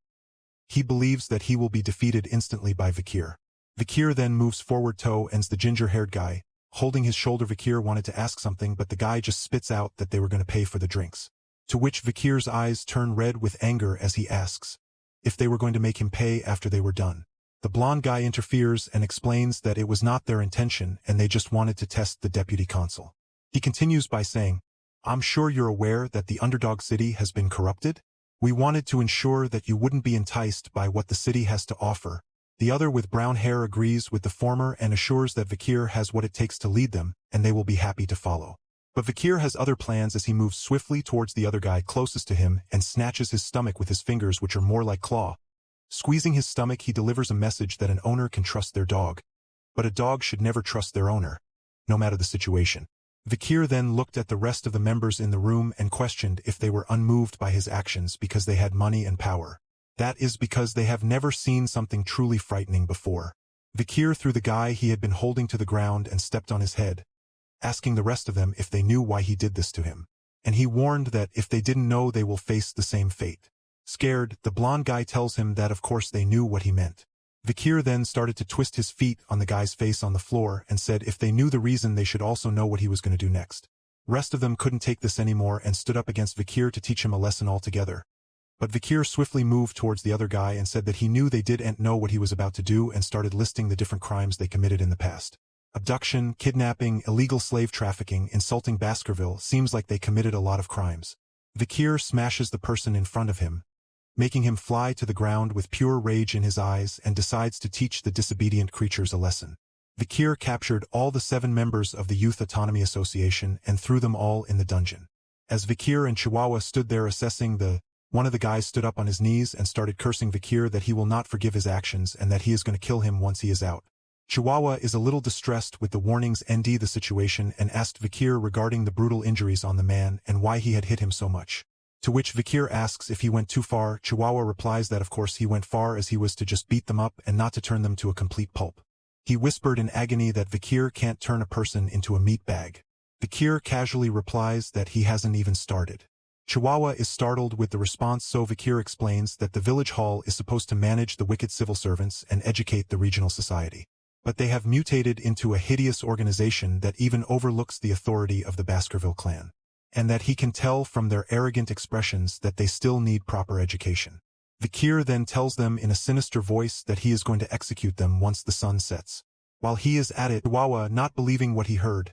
He believes that he will be defeated instantly by Vikir. Vikir then moves forward ends the ginger-haired guy. Holding his shoulder, Vikir wanted to ask something, but the guy just spits out that they were going to pay for the drinks. To which Vikir's eyes turn red with anger as he asks if they were going to make him pay after they were done. The blonde guy interferes and explains that it was not their intention and they just wanted to test the deputy consul. He continues by saying, "I'm sure you're aware that the underdog city has been corrupted. We wanted to ensure that you wouldn't be enticed by what the city has to offer." The other with brown hair agrees with the former and assures that Vikir has what it takes to lead them, and they will be happy to follow. But Vikir has other plans as he moves swiftly towards the other guy closest to him and snatches his stomach with his fingers, which are more like claw. Squeezing his stomach, he delivers a message that an owner can trust their dog. But a dog should never trust their owner, no matter the situation. Vikir then looked at the rest of the members in the room and questioned if they were unmoved by his actions because they had money and power. That is because they have never seen something truly frightening before. Vikir threw the guy he had been holding to the ground and stepped on his head, asking the rest of them if they knew why he did this to him. And he warned that if they didn't know, they will face the same fate. Scared, the blonde guy tells him that of course they knew what he meant. Vikir then started to twist his feet on the guy's face on the floor and said if they knew the reason, they should also know what he was going to do next. Rest of them couldn't take this anymore and stood up against Vikir to teach him a lesson altogether. But Vikir swiftly moved towards the other guy and said that he knew they didn't know what he was about to do and started listing the different crimes they committed in the past. Abduction, kidnapping, illegal slave trafficking, insulting Baskerville. Seems like they committed a lot of crimes. Vikir smashes the person in front of him, making him fly to the ground with pure rage in his eyes, and decides to teach the disobedient creatures a lesson. Vikir captured all the 7 members of the Youth Autonomy Association and threw them all in the dungeon. As Vikir and Chihuahua stood there assessing one of the guys stood up on his knees and started cursing Vikir that he will not forgive his actions and that he is going to kill him once he is out. Chihuahua is a little distressed with the warnings and the situation and asked Vikir regarding the brutal injuries on the man and why he had hit him so much. To which Vikir asks if he went too far. Chihuahua replies that of course he went far as he was to just beat them up and not to turn them to a complete pulp. He whispered in agony that Vikir can't turn a person into a meat bag. Vikir casually replies that he hasn't even started. Chihuahua is startled with the response, so Vakir explains that the village hall is supposed to manage the wicked civil servants and educate the regional society. But they have mutated into a hideous organization that even overlooks the authority of the Baskerville clan. And that he can tell from their arrogant expressions that they still need proper education. Vakir then tells them in a sinister voice that he is going to execute them once the sun sets. While he is at it, Chihuahua, not believing what he heard,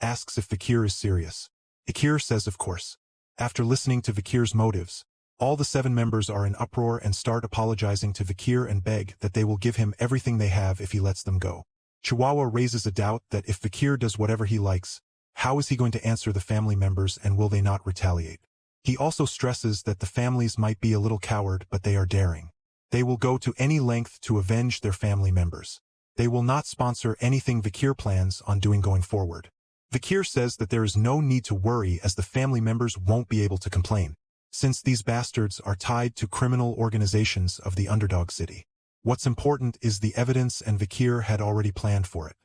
asks if Vakir is serious. Vakir says of course. After listening to Vakir's motives, all the 7 members are in uproar and start apologizing to Vakir and beg that they will give him everything they have if he lets them go. Chihuahua raises a doubt that if Vakir does whatever he likes, how is he going to answer the family members and will they not retaliate? He also stresses that the families might be a little coward, but they are daring. They will go to any length to avenge their family members. They will not sponsor anything Vakir plans on doing going forward. Vakir says that there is no need to worry as the family members won't be able to complain, since these bastards are tied to criminal organizations of the underdog city. What's important is the evidence, and Vakir had already planned for it.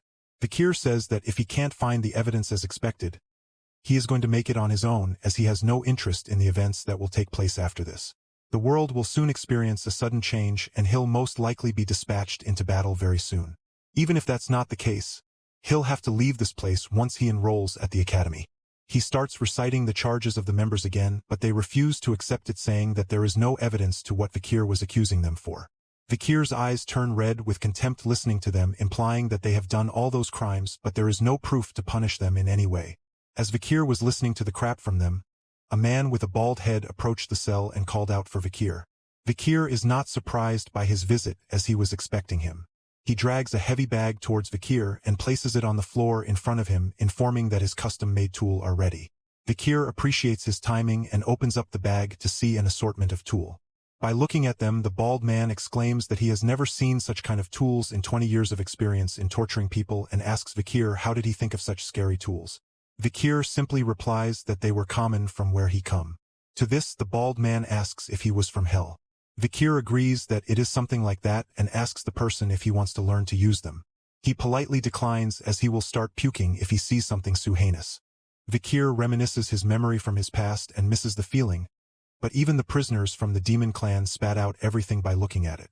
Vakir says that if he can't find the evidence as expected, he is going to make it on his own, as he has no interest in the events that will take place after this. The world will soon experience a sudden change and he'll most likely be dispatched into battle very soon. Even if that's not the case, he'll have to leave this place once he enrolls at the academy. He starts reciting the charges of the members again, but they refuse to accept it, saying that there is no evidence to what Vakir was accusing them for. Vakir's eyes turn red with contempt listening to them, implying that they have done all those crimes, but there is no proof to punish them in any way. As Vakir was listening to the crap from them, a man with a bald head approached the cell and called out for Vakir. Vakir is not surprised by his visit, as he was expecting him. He drags a heavy bag towards Vakir and places it on the floor in front of him, informing that his custom-made tool are ready. Vakir appreciates his timing and opens up the bag to see an assortment of tool. By looking at them, the bald man exclaims that he has never seen such kind of tools in 20 years of experience in torturing people and asks Vakir how did he think of such scary tools. Vakir simply replies that they were common from where he come. To this, the bald man asks if he was from hell. Vakir agrees that it is something like that and asks the person if he wants to learn to use them. He politely declines, as he will start puking if he sees something so heinous. Vakir reminisces his memory from his past and misses the feeling, but even the prisoners from the demon clan spat out everything by looking at it.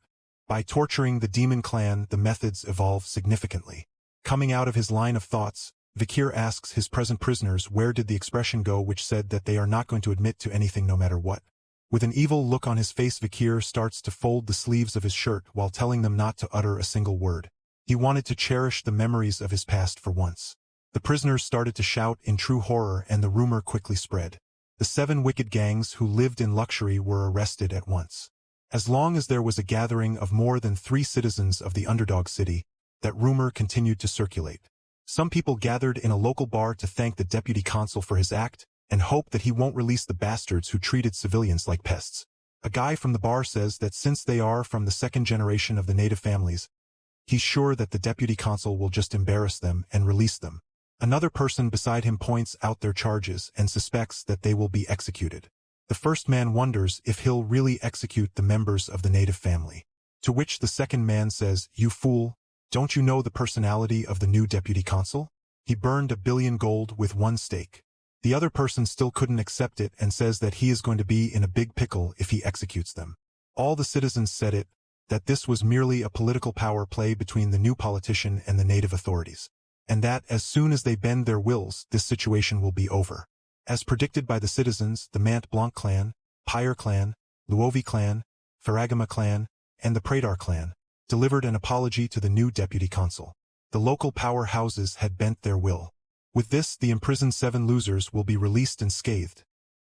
By torturing the demon clan, the methods evolve significantly. Coming out of his line of thoughts, Vakir asks his present prisoners where did the expression go which said that they are not going to admit to anything no matter what. With an evil look on his face, Vakir starts to fold the sleeves of his shirt while telling them not to utter a single word. He wanted to cherish the memories of his past for once. The prisoners started to shout in true horror, and the rumor quickly spread. The 7 wicked gangs who lived in luxury were arrested at once. As long as there was a gathering of more than 3 citizens of the underdog city, that rumor continued to circulate. Some people gathered in a local bar to thank the deputy consul for his act, and hope that he won't release the bastards who treated civilians like pests. A guy from the bar says that since they are from the 2nd generation of the native families, he's sure that the deputy consul will just embarrass them and release them. Another person beside him points out their charges and suspects that they will be executed. The first man wonders if he'll really execute the members of the native family. To which the second man says, "You fool, don't you know the personality of the new deputy consul? He burned 1 billion gold with 1 stake." The other person still couldn't accept it and says that he is going to be in a big pickle if he executes them. All the citizens said it, that this was merely a political power play between the new politician and the native authorities, and that as soon as they bend their wills, this situation will be over. As predicted by the citizens, the Mant Blanc clan, Pyre clan, Luovi clan, Faragama clan, and the Pradar clan delivered an apology to the new deputy consul. The local powerhouses had bent their will. With this, the imprisoned 7 losers will be released unscathed,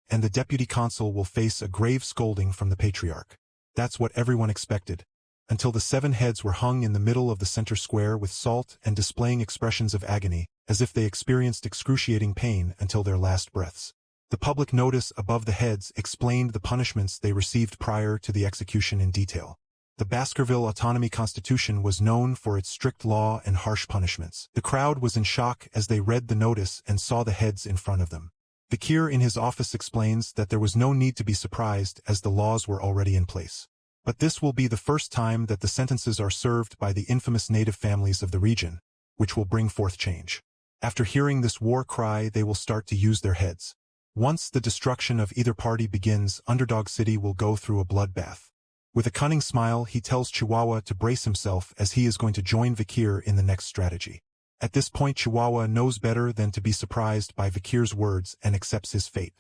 and the deputy consul will face a grave scolding from the patriarch. That's what everyone expected, until the 7 heads were hung in the middle of the center square with salt and displaying expressions of agony, as if they experienced excruciating pain until their last breaths. The public notice above the heads explained the punishments they received prior to the execution in detail. The Baskerville Autonomy Constitution was known for its strict law and harsh punishments. The crowd was in shock as they read the notice and saw the heads in front of them. Vakir in his office explains that there was no need to be surprised as the laws were already in place. But this will be the first time that the sentences are served by the infamous native families of the region, which will bring forth change. After hearing this war cry, they will start to use their heads. Once the destruction of either party begins, Underdog City will go through a bloodbath. With a cunning smile, he tells Chihuahua to brace himself as he is going to join Vikir in the next strategy. At this point, Chihuahua knows better than to be surprised by Vikir's words and accepts his fate.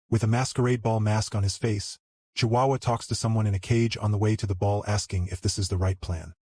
With a masquerade ball mask on his face, Chihuahua talks to someone in a cage on the way to the ball asking if this is the right plan.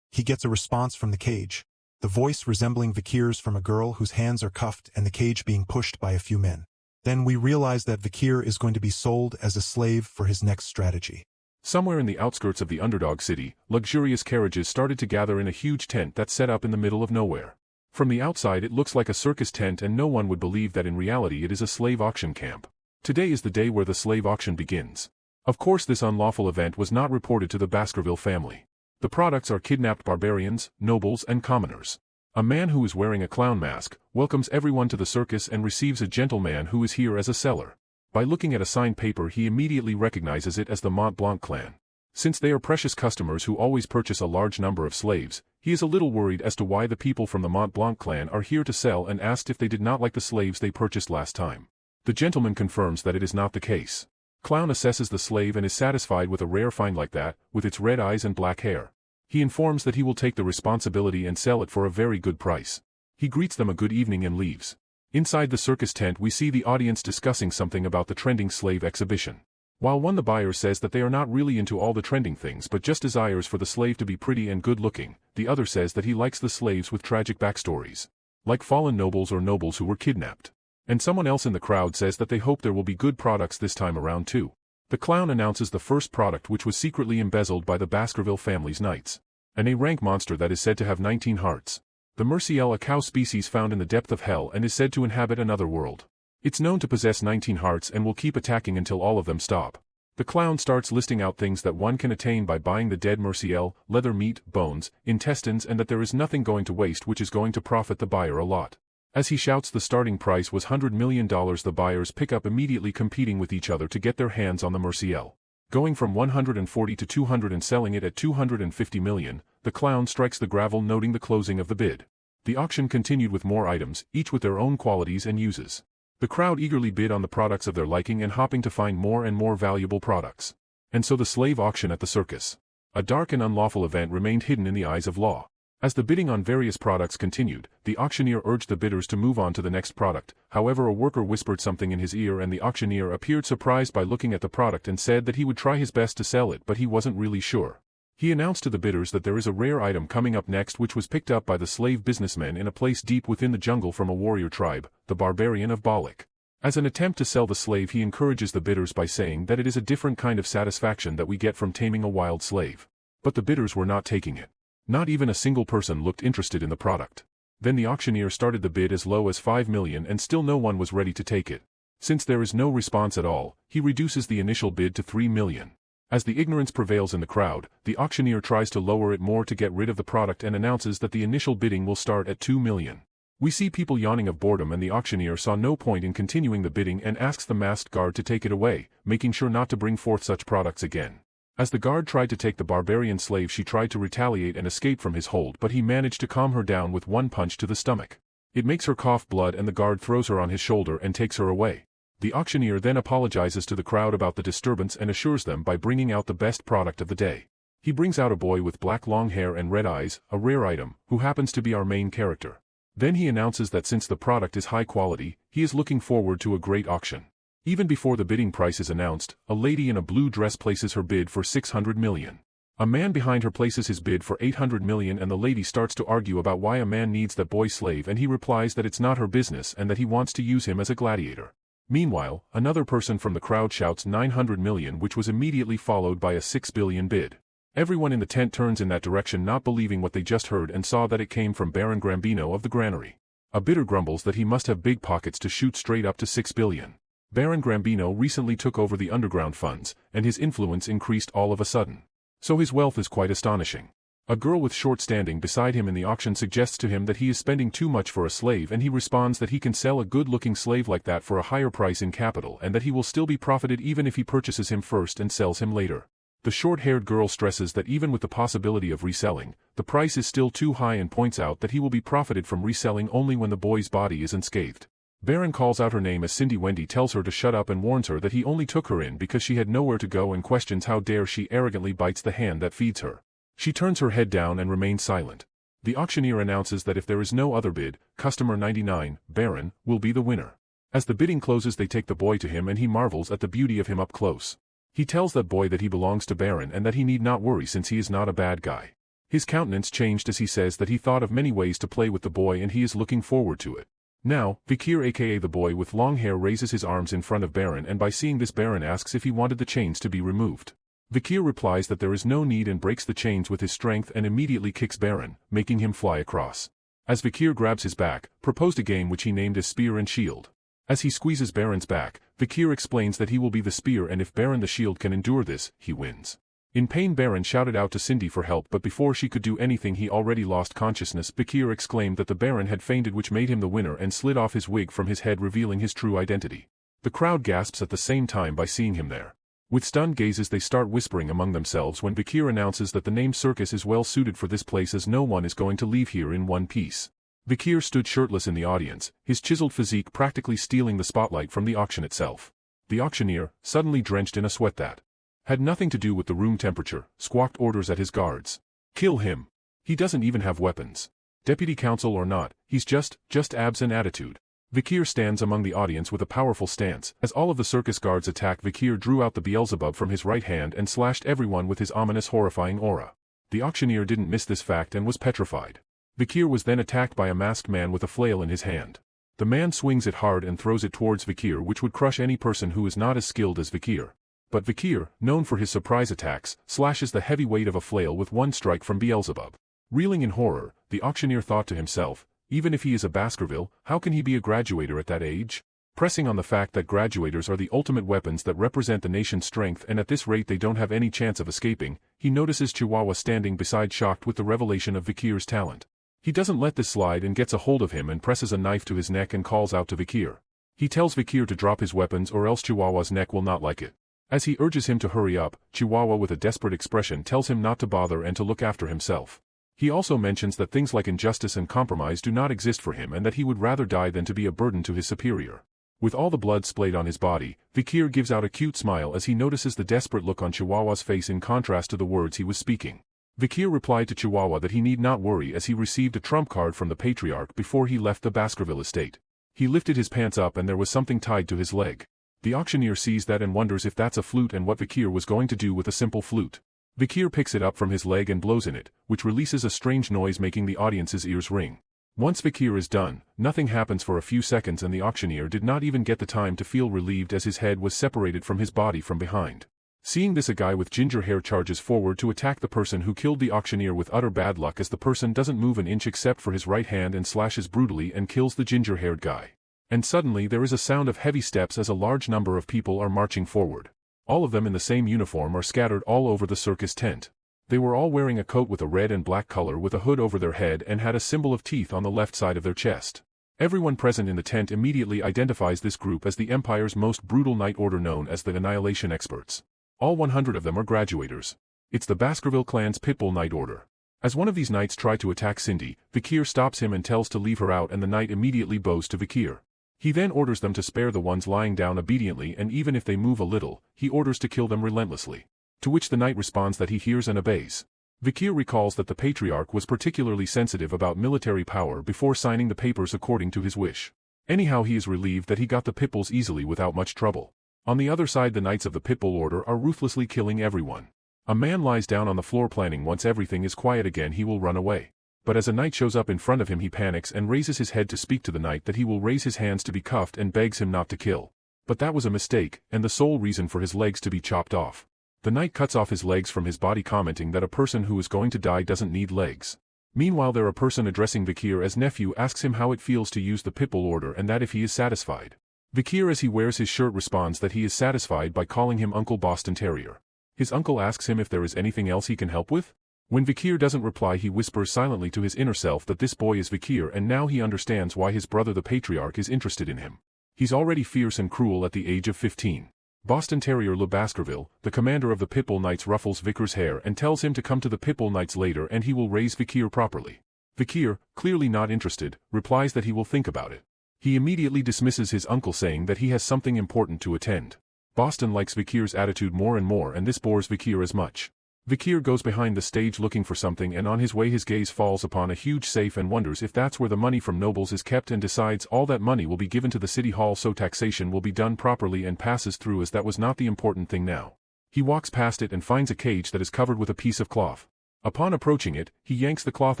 He gets a response from the cage, the voice resembling Vikir's from a girl whose hands are cuffed and the cage being pushed by a few men. Then we realize that Vikir is going to be sold as a slave for his next strategy. Somewhere in the outskirts of the Underdog City, luxurious carriages started to gather in a huge tent that's set up in the middle of nowhere. From the outside it looks like a circus tent and no one would believe that in reality it is a slave auction camp. Today is the day where the slave auction begins. Of course this unlawful event was not reported to the Baskerville family. The products are kidnapped barbarians, nobles and commoners. A man who is wearing a clown mask welcomes everyone to the circus and receives a gentleman who is here as a seller. By looking at a signed paper he immediately recognizes it as the Mont Blanc clan. Since they are precious customers who always purchase a large number of slaves, he is a little worried as to why the people from the Mont Blanc clan are here to sell and asked if they did not like the slaves they purchased last time. The gentleman confirms that it is not the case. Clown assesses the slave and is satisfied with a rare find like that, with its red eyes and black hair. He informs that he will take the responsibility and sell it for a very good price. He greets them a good evening and leaves. Inside the circus tent we see the audience discussing something about the trending slave exhibition. While one the buyer says that they are not really into all the trending things but just desires for the slave to be pretty and good looking, the other says that he likes the slaves with tragic backstories. Like fallen nobles or nobles who were kidnapped. And someone else in the crowd says that they hope there will be good products this time around too. The clown announces the first product which was secretly embezzled by the Baskerville family's knights. An A-rank monster that is said to have 19 hearts. The merciel, a cow species found in the depth of hell and is said to inhabit another world. It's known to possess 19 hearts and will keep attacking until all of them stop. The clown starts listing out things that one can attain by buying the dead merciel, leather, meat, bones, intestines, and that there is nothing going to waste which is going to profit the buyer a lot. As he shouts the starting price was $100 million, the buyers pick up immediately competing with each other to get their hands on the merciel. Going from 140 to 200 and selling it at 250 million, the clown strikes the gravel noting the closing of the bid. The auction continued with more items, each with their own qualities and uses. The crowd eagerly bid on the products of their liking and hopping to find more and more valuable products. And so the slave auction at the circus. A dark and unlawful event remained hidden in the eyes of law. As the bidding on various products continued, the auctioneer urged the bidders to move on to the next product. However, a worker whispered something in his ear and the auctioneer appeared surprised by looking at the product and said that he would try his best to sell it but he wasn't really sure. He announced to the bidders that there is a rare item coming up next which was picked up by the slave businessmen in a place deep within the jungle from a warrior tribe, the barbarian of Balik. As an attempt to sell the slave he encourages the bidders by saying that it is a different kind of satisfaction that we get from taming a wild slave. But the bidders were not taking it. Not even a single person looked interested in the product. Then the auctioneer started the bid as low as 5 million and still no one was ready to take it. Since there is no response at all, he reduces the initial bid to 3 million. As the ignorance prevails in the crowd, the auctioneer tries to lower it more to get rid of the product and announces that the initial bidding will start at 2 million. We see people yawning of boredom and the auctioneer saw no point in continuing the bidding and asks the masked guard to take it away, making sure not to bring forth such products again. As the guard tried to take the barbarian slave she tried to retaliate and escape from his hold but he managed to calm her down with one punch to the stomach. It makes her cough blood and the guard throws her on his shoulder and takes her away. The auctioneer then apologizes to the crowd about the disturbance and assures them by bringing out the best product of the day. He brings out a boy with black long hair and red eyes, a rare item, who happens to be our main character. Then he announces that since the product is high quality, he is looking forward to a great auction. Even before the bidding price is announced, a lady in a blue dress places her bid for 600 million. A man behind her places his bid for 800 million and the lady starts to argue about why a man needs that boy slave and he replies that it's not her business and that he wants to use him as a gladiator. Meanwhile, another person from the crowd shouts 900 million which was immediately followed by a 6 billion bid. Everyone in the tent turns in that direction not believing what they just heard and saw that it came from Baron Grambino of the granary. A bidder grumbles that he must have big pockets to shoot straight up to 6 billion. Baron Grambino recently took over the underground funds, and his influence increased all of a sudden. So his wealth is quite astonishing. A girl with short standing beside him in the auction suggests to him that he is spending too much for a slave and he responds that he can sell a good-looking slave like that for a higher price in capital and that he will still be profited even if he purchases him first and sells him later. The short-haired girl stresses that even with the possibility of reselling, the price is still too high and points out that he will be profited from reselling only when the boy's body is unscathed. Baron calls out her name as Cindy Wendy tells her to shut up and warns her that he only took her in because she had nowhere to go and questions how dare she arrogantly bites the hand that feeds her. She turns her head down and remains silent. The auctioneer announces that if there is no other bid, customer 99, Baron, will be the winner. As the bidding closes they take the boy to him and he marvels at the beauty of him up close. He tells that boy that he belongs to Baron and that he need not worry since he is not a bad guy. His countenance changed as he says that he thought of many ways to play with the boy and he is looking forward to it. Now, Vikir aka the boy with long hair raises his arms in front of Baron and by seeing this Baron asks if he wanted the chains to be removed. Vikir replies that there is no need and breaks the chains with his strength and immediately kicks Baron, making him fly across. As Vikir grabs his back, proposed a game which he named as Spear and Shield. As he squeezes Baron's back, Vikir explains that he will be the spear and if Baron the shield can endure this, he wins. In pain Baron shouted out to Cindy for help but before she could do anything he already lost consciousness. Vikir exclaimed that the Baron had fainted which made him the winner and slid off his wig from his head revealing his true identity. The crowd gasps at the same time by seeing him there. With stunned gazes they start whispering among themselves when Vikir announces that the name circus is well suited for this place as no one is going to leave here in one piece. Vikir stood shirtless in the audience, his chiseled physique practically stealing the spotlight from the auction itself. The auctioneer, suddenly drenched in a sweat that had nothing to do with the room temperature, squawked orders at his guards. Kill him. He doesn't even have weapons. Deputy counsel or not, he's just abs and attitude. Vikir stands among the audience with a powerful stance. As all of the circus guards attack Vikir drew out the Beelzebub from his right hand and slashed everyone with his ominous horrifying aura. The auctioneer didn't miss this fact and was petrified. Vikir was then attacked by a masked man with a flail in his hand. The man swings it hard and throws it towards Vikir which would crush any person who is not as skilled as Vikir. But Vikir, known for his surprise attacks, slashes the heavy weight of a flail with one strike from Beelzebub. Reeling in horror, the auctioneer thought to himself, even if he is a Baskerville, how can he be a graduator at that age? Pressing on the fact that graduators are the ultimate weapons that represent the nation's strength and at this rate they don't have any chance of escaping, he notices Chihuahua standing beside shocked with the revelation of Vikir's talent. He doesn't let this slide and gets a hold of him and presses a knife to his neck and calls out to Vikir. He tells Vikir to drop his weapons or else Chihuahua's neck will not like it. As he urges him to hurry up, Chihuahua with a desperate expression tells him not to bother and to look after himself. He also mentions that things like injustice and compromise do not exist for him and that he would rather die than to be a burden to his superior. With all the blood splayed on his body, Vikir gives out a cute smile as he notices the desperate look on Chihuahua's face in contrast to the words he was speaking. Vikir replied to Chihuahua that he need not worry as he received a trump card from the patriarch before he left the Baskerville estate. He lifted his pants up and there was something tied to his leg. The auctioneer sees that and wonders if that's a flute and what Vikir was going to do with a simple flute. Vikir picks it up from his leg and blows in it, which releases a strange noise making the audience's ears ring. Once Vikir is done, nothing happens for a few seconds and the auctioneer did not even get the time to feel relieved as his head was separated from his body from behind. Seeing this, a guy with ginger hair charges forward to attack the person who killed the auctioneer with utter bad luck as the person doesn't move an inch except for his right hand and slashes brutally and kills the ginger-haired guy. And suddenly there is a sound of heavy steps as a large number of people are marching forward. All of them in the same uniform are scattered all over the circus tent. They were all wearing a coat with a red and black color with a hood over their head and had a symbol of teeth on the left side of their chest. Everyone present in the tent immediately identifies this group as the Empire's most brutal night order known as the Annihilation Experts. All 100 of them are graduators. It's the Baskerville clan's Pitbull Night Order. As one of these knights try to attack Cindy, Vikir stops him and tells to leave her out and the knight immediately bows to Vikir. He then orders them to spare the ones lying down obediently and even if they move a little, he orders to kill them relentlessly. To which the knight responds that he hears and obeys. Vikir recalls that the patriarch was particularly sensitive about military power before signing the papers according to his wish. Anyhow, he is relieved that he got the Pitbulls easily without much trouble. On the other side, the knights of the Pitbull Order are ruthlessly killing everyone. A man lies down on the floor planning once everything is quiet again he will run away. But as a knight shows up in front of him he panics and raises his head to speak to the knight that he will raise his hands to be cuffed and begs him not to kill. But that was a mistake, and the sole reason for his legs to be chopped off. The knight cuts off his legs from his body commenting that a person who is going to die doesn't need legs. Meanwhile there a person addressing Vikir as nephew asks him how it feels to use the Pitbull Order and that if he is satisfied. Vikir as he wears his shirt responds that he is satisfied by calling him Uncle Boston Terrier. His uncle asks him if there is anything else he can help with? When Vikir doesn't reply he whispers silently to his inner self that this boy is Vikir and now he understands why his brother the patriarch is interested in him. He's already fierce and cruel at the age of 15. Boston Terrier Le Baskerville, the commander of the Pitbull Knights, ruffles Vikir's hair and tells him to come to the Pitbull Knights later and he will raise Vikir properly. Vikir, clearly not interested, replies that he will think about it. He immediately dismisses his uncle, saying that he has something important to attend. Boston likes Vikir's attitude more and more, and this bores Vikir as much. Vikir goes behind the stage looking for something, and on his way his gaze falls upon a huge safe and wonders if that's where the money from nobles is kept, and decides all that money will be given to the city hall so taxation will be done properly, and passes through as that was not the important thing now. He walks past it and finds a cage that is covered with a piece of cloth. Upon approaching it, he yanks the cloth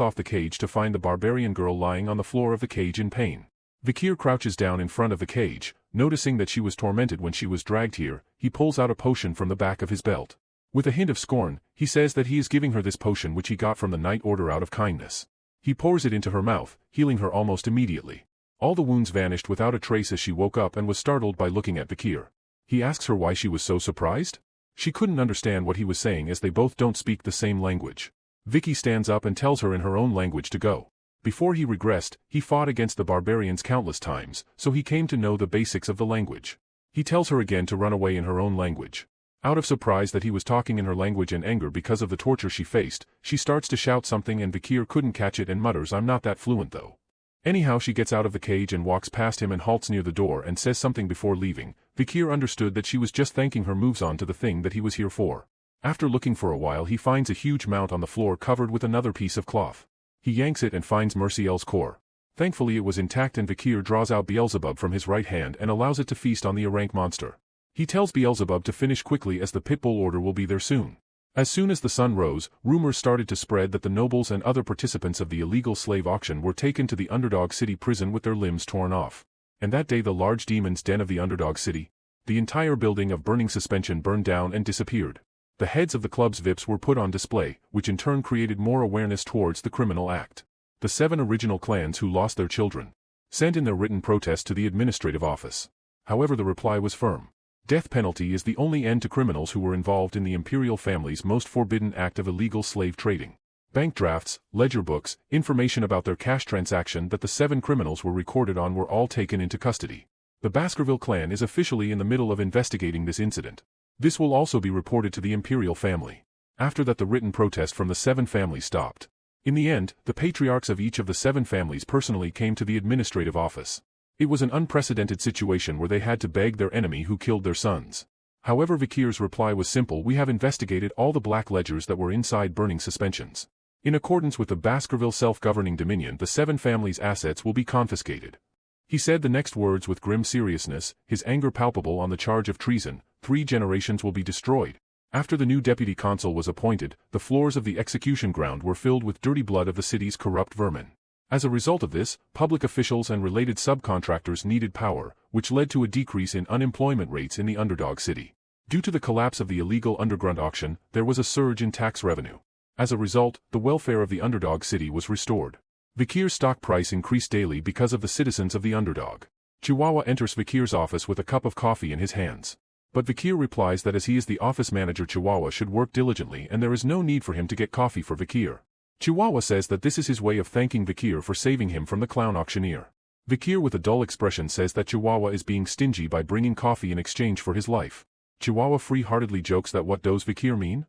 off the cage to find the barbarian girl lying on the floor of the cage in pain. Vikir crouches down in front of the cage. Noticing that she was tormented when she was dragged here, he pulls out a potion from the back of his belt. With a hint of scorn, he says that he is giving her this potion which he got from the Night Order out of kindness. He pours it into her mouth, healing her almost immediately. All the wounds vanished without a trace as she woke up and was startled by looking at Vikir. He asks her why she was so surprised. She couldn't understand what he was saying as they both don't speak the same language. Vicky stands up and tells her in her own language to go. Before he regressed, he fought against the barbarians countless times, so he came to know the basics of the language. He tells her again to run away in her own language. Out of surprise that he was talking in her language and anger because of the torture she faced, she starts to shout something and Vikir couldn't catch it and mutters, "I'm not that fluent though." Anyhow, she gets out of the cage and walks past him and halts near the door and says something before leaving. Vikir understood that she was just thanking her, moves on to the thing that he was here for. After looking for a while, he finds a huge mount on the floor covered with another piece of cloth. He yanks it and finds Merciel's core. Thankfully it was intact, and Vikir draws out Beelzebub from his right hand and allows it to feast on the Arank monster. He tells Beelzebub to finish quickly as the Pitbull order will be there soon. As soon as the sun rose, rumors started to spread that the nobles and other participants of the illegal slave auction were taken to the Underdog City prison with their limbs torn off. And that day the large demon's den of the Underdog City, the entire building of burning suspension, burned down and disappeared. The heads of the club's VIPs were put on display, which in turn created more awareness towards the criminal act. The 7 original clans who lost their children sent in their written protest to the administrative office. However, the reply was firm. Death penalty is the only end to criminals who were involved in the imperial family's most forbidden act of illegal slave trading. Bank drafts, ledger books, information about their cash transaction that the 7 criminals were recorded on were all taken into custody. The Baskerville clan is officially in the middle of investigating this incident. This will also be reported to the imperial family. After that, the written protest from the 7 families stopped. In the end, the patriarchs of each of the 7 families personally came to the administrative office. It was an unprecedented situation where they had to beg their enemy who killed their sons. However, Vikir's reply was simple: "We have investigated all the black ledgers that were inside burning suspensions. In accordance with the Baskerville self-governing dominion, the 7 families' assets will be confiscated." He said the next words with grim seriousness, his anger palpable on the charge of treason. 3 generations will be destroyed. After the new deputy consul was appointed, the floors of the execution ground were filled with dirty blood of the city's corrupt vermin. As a result of this, public officials and related subcontractors needed power, which led to a decrease in unemployment rates in the Underdog City. Due to the collapse of the illegal underground auction, there was a surge in tax revenue. As a result, the welfare of the Underdog City was restored. Vikir's stock price increased daily because of the citizens of the Underdog. Chihuahua enters Vikir's office with a cup of coffee in his hands. But Vikir replies that as he is the office manager, Chihuahua should work diligently and there is no need for him to get coffee for Vikir. Chihuahua says that this is his way of thanking Vikir for saving him from the clown auctioneer. Vikir with a dull expression says that Chihuahua is being stingy by bringing coffee in exchange for his life. Chihuahua free-heartedly jokes that what does Vikir mean?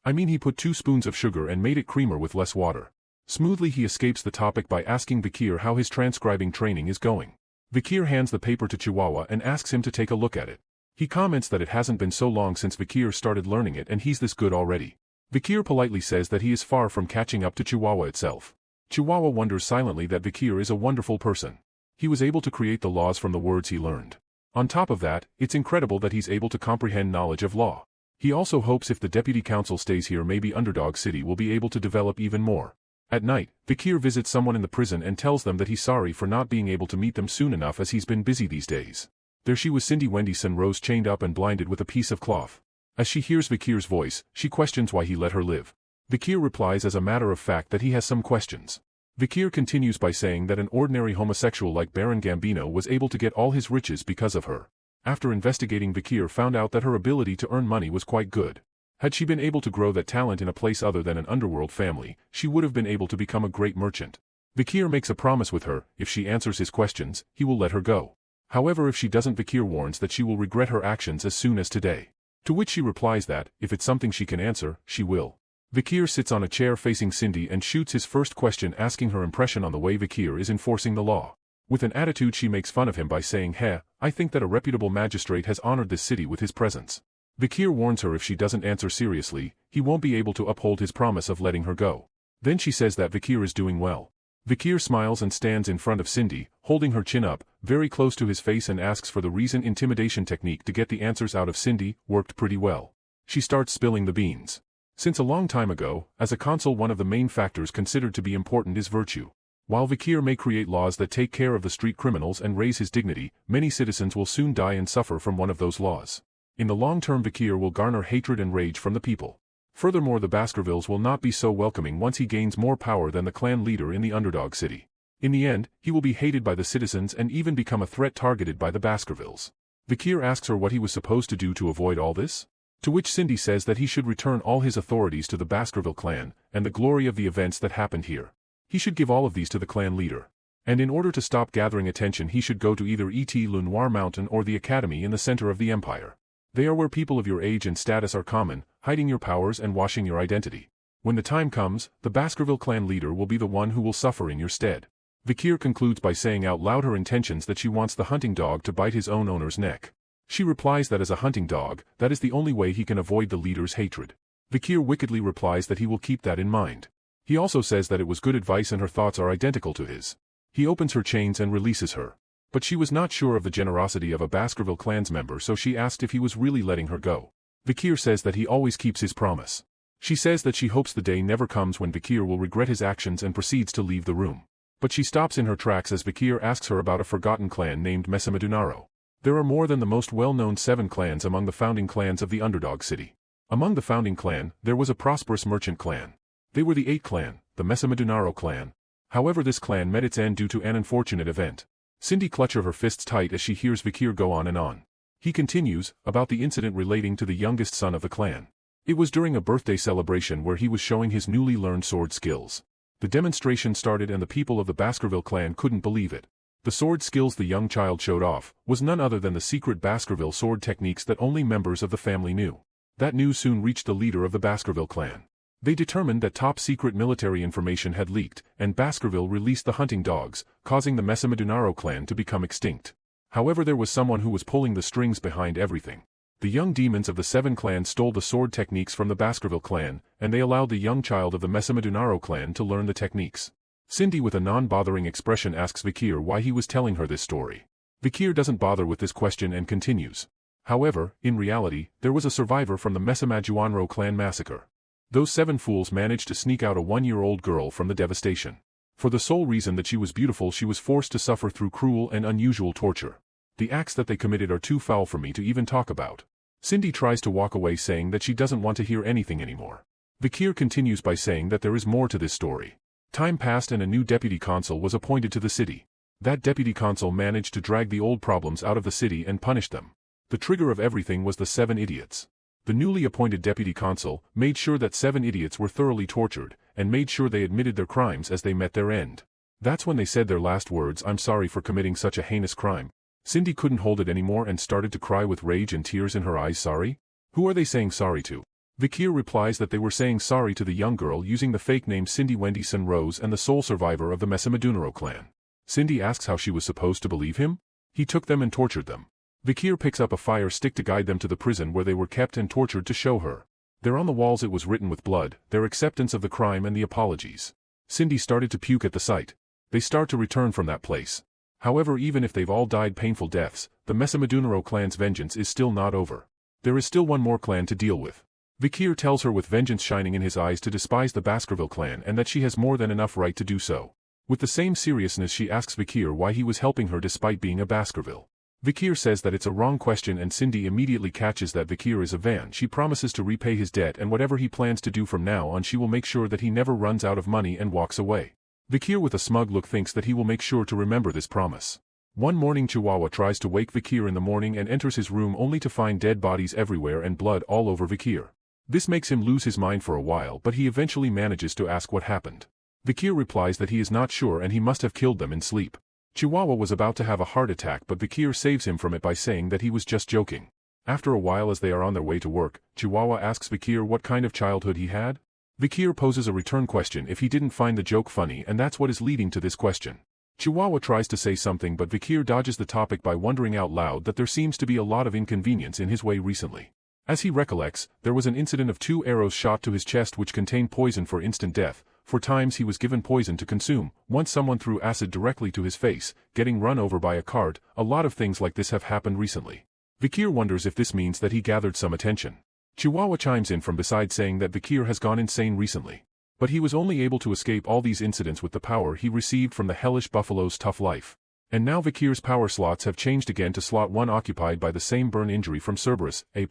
"I mean he put 2 spoons of sugar and made it creamer with less water." Smoothly he escapes the topic by asking Vikir how his transcribing training is going. Vikir hands the paper to Chihuahua and asks him to take a look at it. He comments that it hasn't been so long since Vikir started learning it and he's this good already. Vikir politely says that he is far from catching up to Chihuahua itself. Chihuahua wonders silently that Vikir is a wonderful person. He was able to create the laws from the words he learned. On top of that, it's incredible that he's able to comprehend knowledge of law. He also hopes if the deputy council stays here, maybe Underdog City will be able to develop even more. At night, Vikir visits someone in the prison and tells them that he's sorry for not being able to meet them soon enough as he's been busy these days. There she was, Cindy Wendyson Rose, chained up and blinded with a piece of cloth. As she hears Vikir's voice, she questions why he let her live. Vikir replies as a matter of fact that he has some questions. Vikir continues by saying that an ordinary homosexual like Baron Gambino was able to get all his riches because of her. After investigating, Vikir found out that her ability to earn money was quite good. Had she been able to grow that talent in a place other than an underworld family, she would have been able to become a great merchant. Vikir makes a promise with her: if she answers his questions, he will let her go. However, if she doesn't, Vikir warns that she will regret her actions as soon as today. To which she replies that, if it's something she can answer, she will. Vikir sits on a chair facing Cindy and shoots his first question, asking her impression on the way Vikir is enforcing the law. With an attitude she makes fun of him by saying, "Heh, I think that a reputable magistrate has honored this city with his presence." Vikir warns her if she doesn't answer seriously, he won't be able to uphold his promise of letting her go. Then she says that Vikir is doing well. Vikir smiles and stands in front of Cindy, holding her chin up, very close to his face, and asks for the reason. Intimidation technique to get the answers out of Cindy worked pretty well. She starts spilling the beans. Since a long time ago, as a consul, one of the main factors considered to be important is virtue. While Vikir may create laws that take care of the street criminals and raise his dignity, many citizens will soon die and suffer from one of those laws. In the long term, Vikir will garner hatred and rage from the people. Furthermore, the Baskervilles will not be so welcoming once he gains more power than the clan leader in the underdog city. In the end, he will be hated by the citizens and even become a threat targeted by the Baskervilles. Vikir asks her what he was supposed to do to avoid all this, to which Cindy says that he should return all his authorities to the Baskerville clan, and the glory of the events that happened here. He should give all of these to the clan leader. And in order to stop gathering attention, he should go to either Le Noir Mountain or the Academy in the center of the empire. They are where people of your age and status are common, hiding your powers and washing your identity. When the time comes, the Baskerville clan leader will be the one who will suffer in your stead. Vikir concludes by saying out loud her intentions, that she wants the hunting dog to bite his own owner's neck. She replies that as a hunting dog, that is the only way he can avoid the leader's hatred. Vikir wickedly replies that he will keep that in mind. He also says that it was good advice and her thoughts are identical to his. He opens her chains and releases her. But she was not sure of the generosity of a Baskerville clan's member, so she asked if he was really letting her go. Vikir says that he always keeps his promise. She says that she hopes the day never comes when Vikir will regret his actions, and proceeds to leave the room. But she stops in her tracks as Vikir asks her about a forgotten clan named Mesamedunaro. There are more than the most well-known 7 clans among the founding clans of the underdog city. Among the founding clan, there was a prosperous merchant clan. They were the 8th clan, the Mesamedunaro clan. However, this clan met its end due to an unfortunate event. Cindy clutches her fists tight as she hears Vikir go on and on. He continues, about the incident relating to the youngest son of the clan. It was during a birthday celebration where he was showing his newly learned sword skills. The demonstration started and the people of the Baskerville clan couldn't believe it. The sword skills the young child showed off was none other than the secret Baskerville sword techniques that only members of the family knew. That news soon reached the leader of the Baskerville clan. They determined that top-secret military information had leaked, and Baskerville released the hunting dogs, causing the Mesamedunaro clan to become extinct. However, there was someone who was pulling the strings behind everything. The young demons of the 7 clans stole the sword techniques from the Baskerville clan, and they allowed the young child of the Mesamedunaro clan to learn the techniques. Cindy, with a non-bothering expression, asks Vikir why he was telling her this story. Vikir doesn't bother with this question and continues. However, in reality, there was a survivor from the Mesamedunaro clan massacre. Those 7 fools managed to sneak out a 1-year-old girl from the devastation. For the sole reason that she was beautiful, she was forced to suffer through cruel and unusual torture. The acts that they committed are too foul for me to even talk about. Cindy tries to walk away, saying that she doesn't want to hear anything anymore. Vikir continues by saying that there is more to this story. Time passed and a new deputy consul was appointed to the city. That deputy consul managed to drag the old problems out of the city and punish them. The trigger of everything was the 7 idiots. The newly appointed deputy consul made sure that 7 idiots were thoroughly tortured, and made sure they admitted their crimes as they met their end. That's when they said their last words, "I'm sorry for committing such a heinous crime." Cindy couldn't hold it anymore and started to cry with rage and tears in her eyes. Sorry? Who are they saying sorry to? Vikir replies that they were saying sorry to the young girl using the fake name Cindy Wendy Sun Rose and the sole survivor of the Mesamedunaro clan. Cindy asks how she was supposed to believe him? He took them and tortured them. Vikir picks up a fire stick to guide them to the prison where they were kept and tortured to show her. There on the walls it was written with blood, their acceptance of the crime and the apologies. Cindy started to puke at the sight. They start to return from that place. However, even if they've all died painful deaths, the Mesamedunaro clan's vengeance is still not over. There is still one more clan to deal with. Vikir tells her with vengeance shining in his eyes to despise the Baskerville clan and that she has more than enough right to do so. With the same seriousness she asks Vikir why he was helping her despite being a Baskerville. Vikir says that it's a wrong question and Cindy immediately catches that Vikir is a van. She promises to repay his debt and whatever he plans to do from now on she will make sure that he never runs out of money, and walks away. Vikir with a smug look thinks that he will make sure to remember this promise. One morning Chihuahua tries to wake Vikir in the morning and enters his room only to find dead bodies everywhere and blood all over Vikir. This makes him lose his mind for a while, but he eventually manages to ask what happened. Vikir replies that he is not sure and he must have killed them in sleep. Chihuahua was about to have a heart attack, but Vikir saves him from it by saying that he was just joking. After a while, as they are on their way to work, Chihuahua asks Vikir what kind of childhood he had. Vikir poses a return question if he didn't find the joke funny, and that's what is leading to this question. Chihuahua tries to say something but Vikir dodges the topic by wondering out loud that there seems to be a lot of inconvenience in his way recently. As he recollects, there was an incident of 2 arrows shot to his chest which contained poison for instant death. 4 times he was given poison to consume, once someone threw acid directly to his face, getting run over by a cart. A lot of things like this have happened recently. Vikir wonders if this means that he gathered some attention. Chihuahua chimes in from beside saying that Vikir has gone insane recently. But he was only able to escape all these incidents with the power he received from the hellish buffalo's tough life. And now Vikir's power slots have changed again to slot 1 occupied by the same burn injury from Cerberus, A+.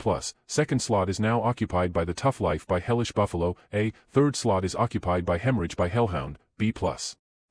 Second slot is now occupied by the tough life by hellish buffalo, A. Third slot is occupied by hemorrhage by hellhound, B+.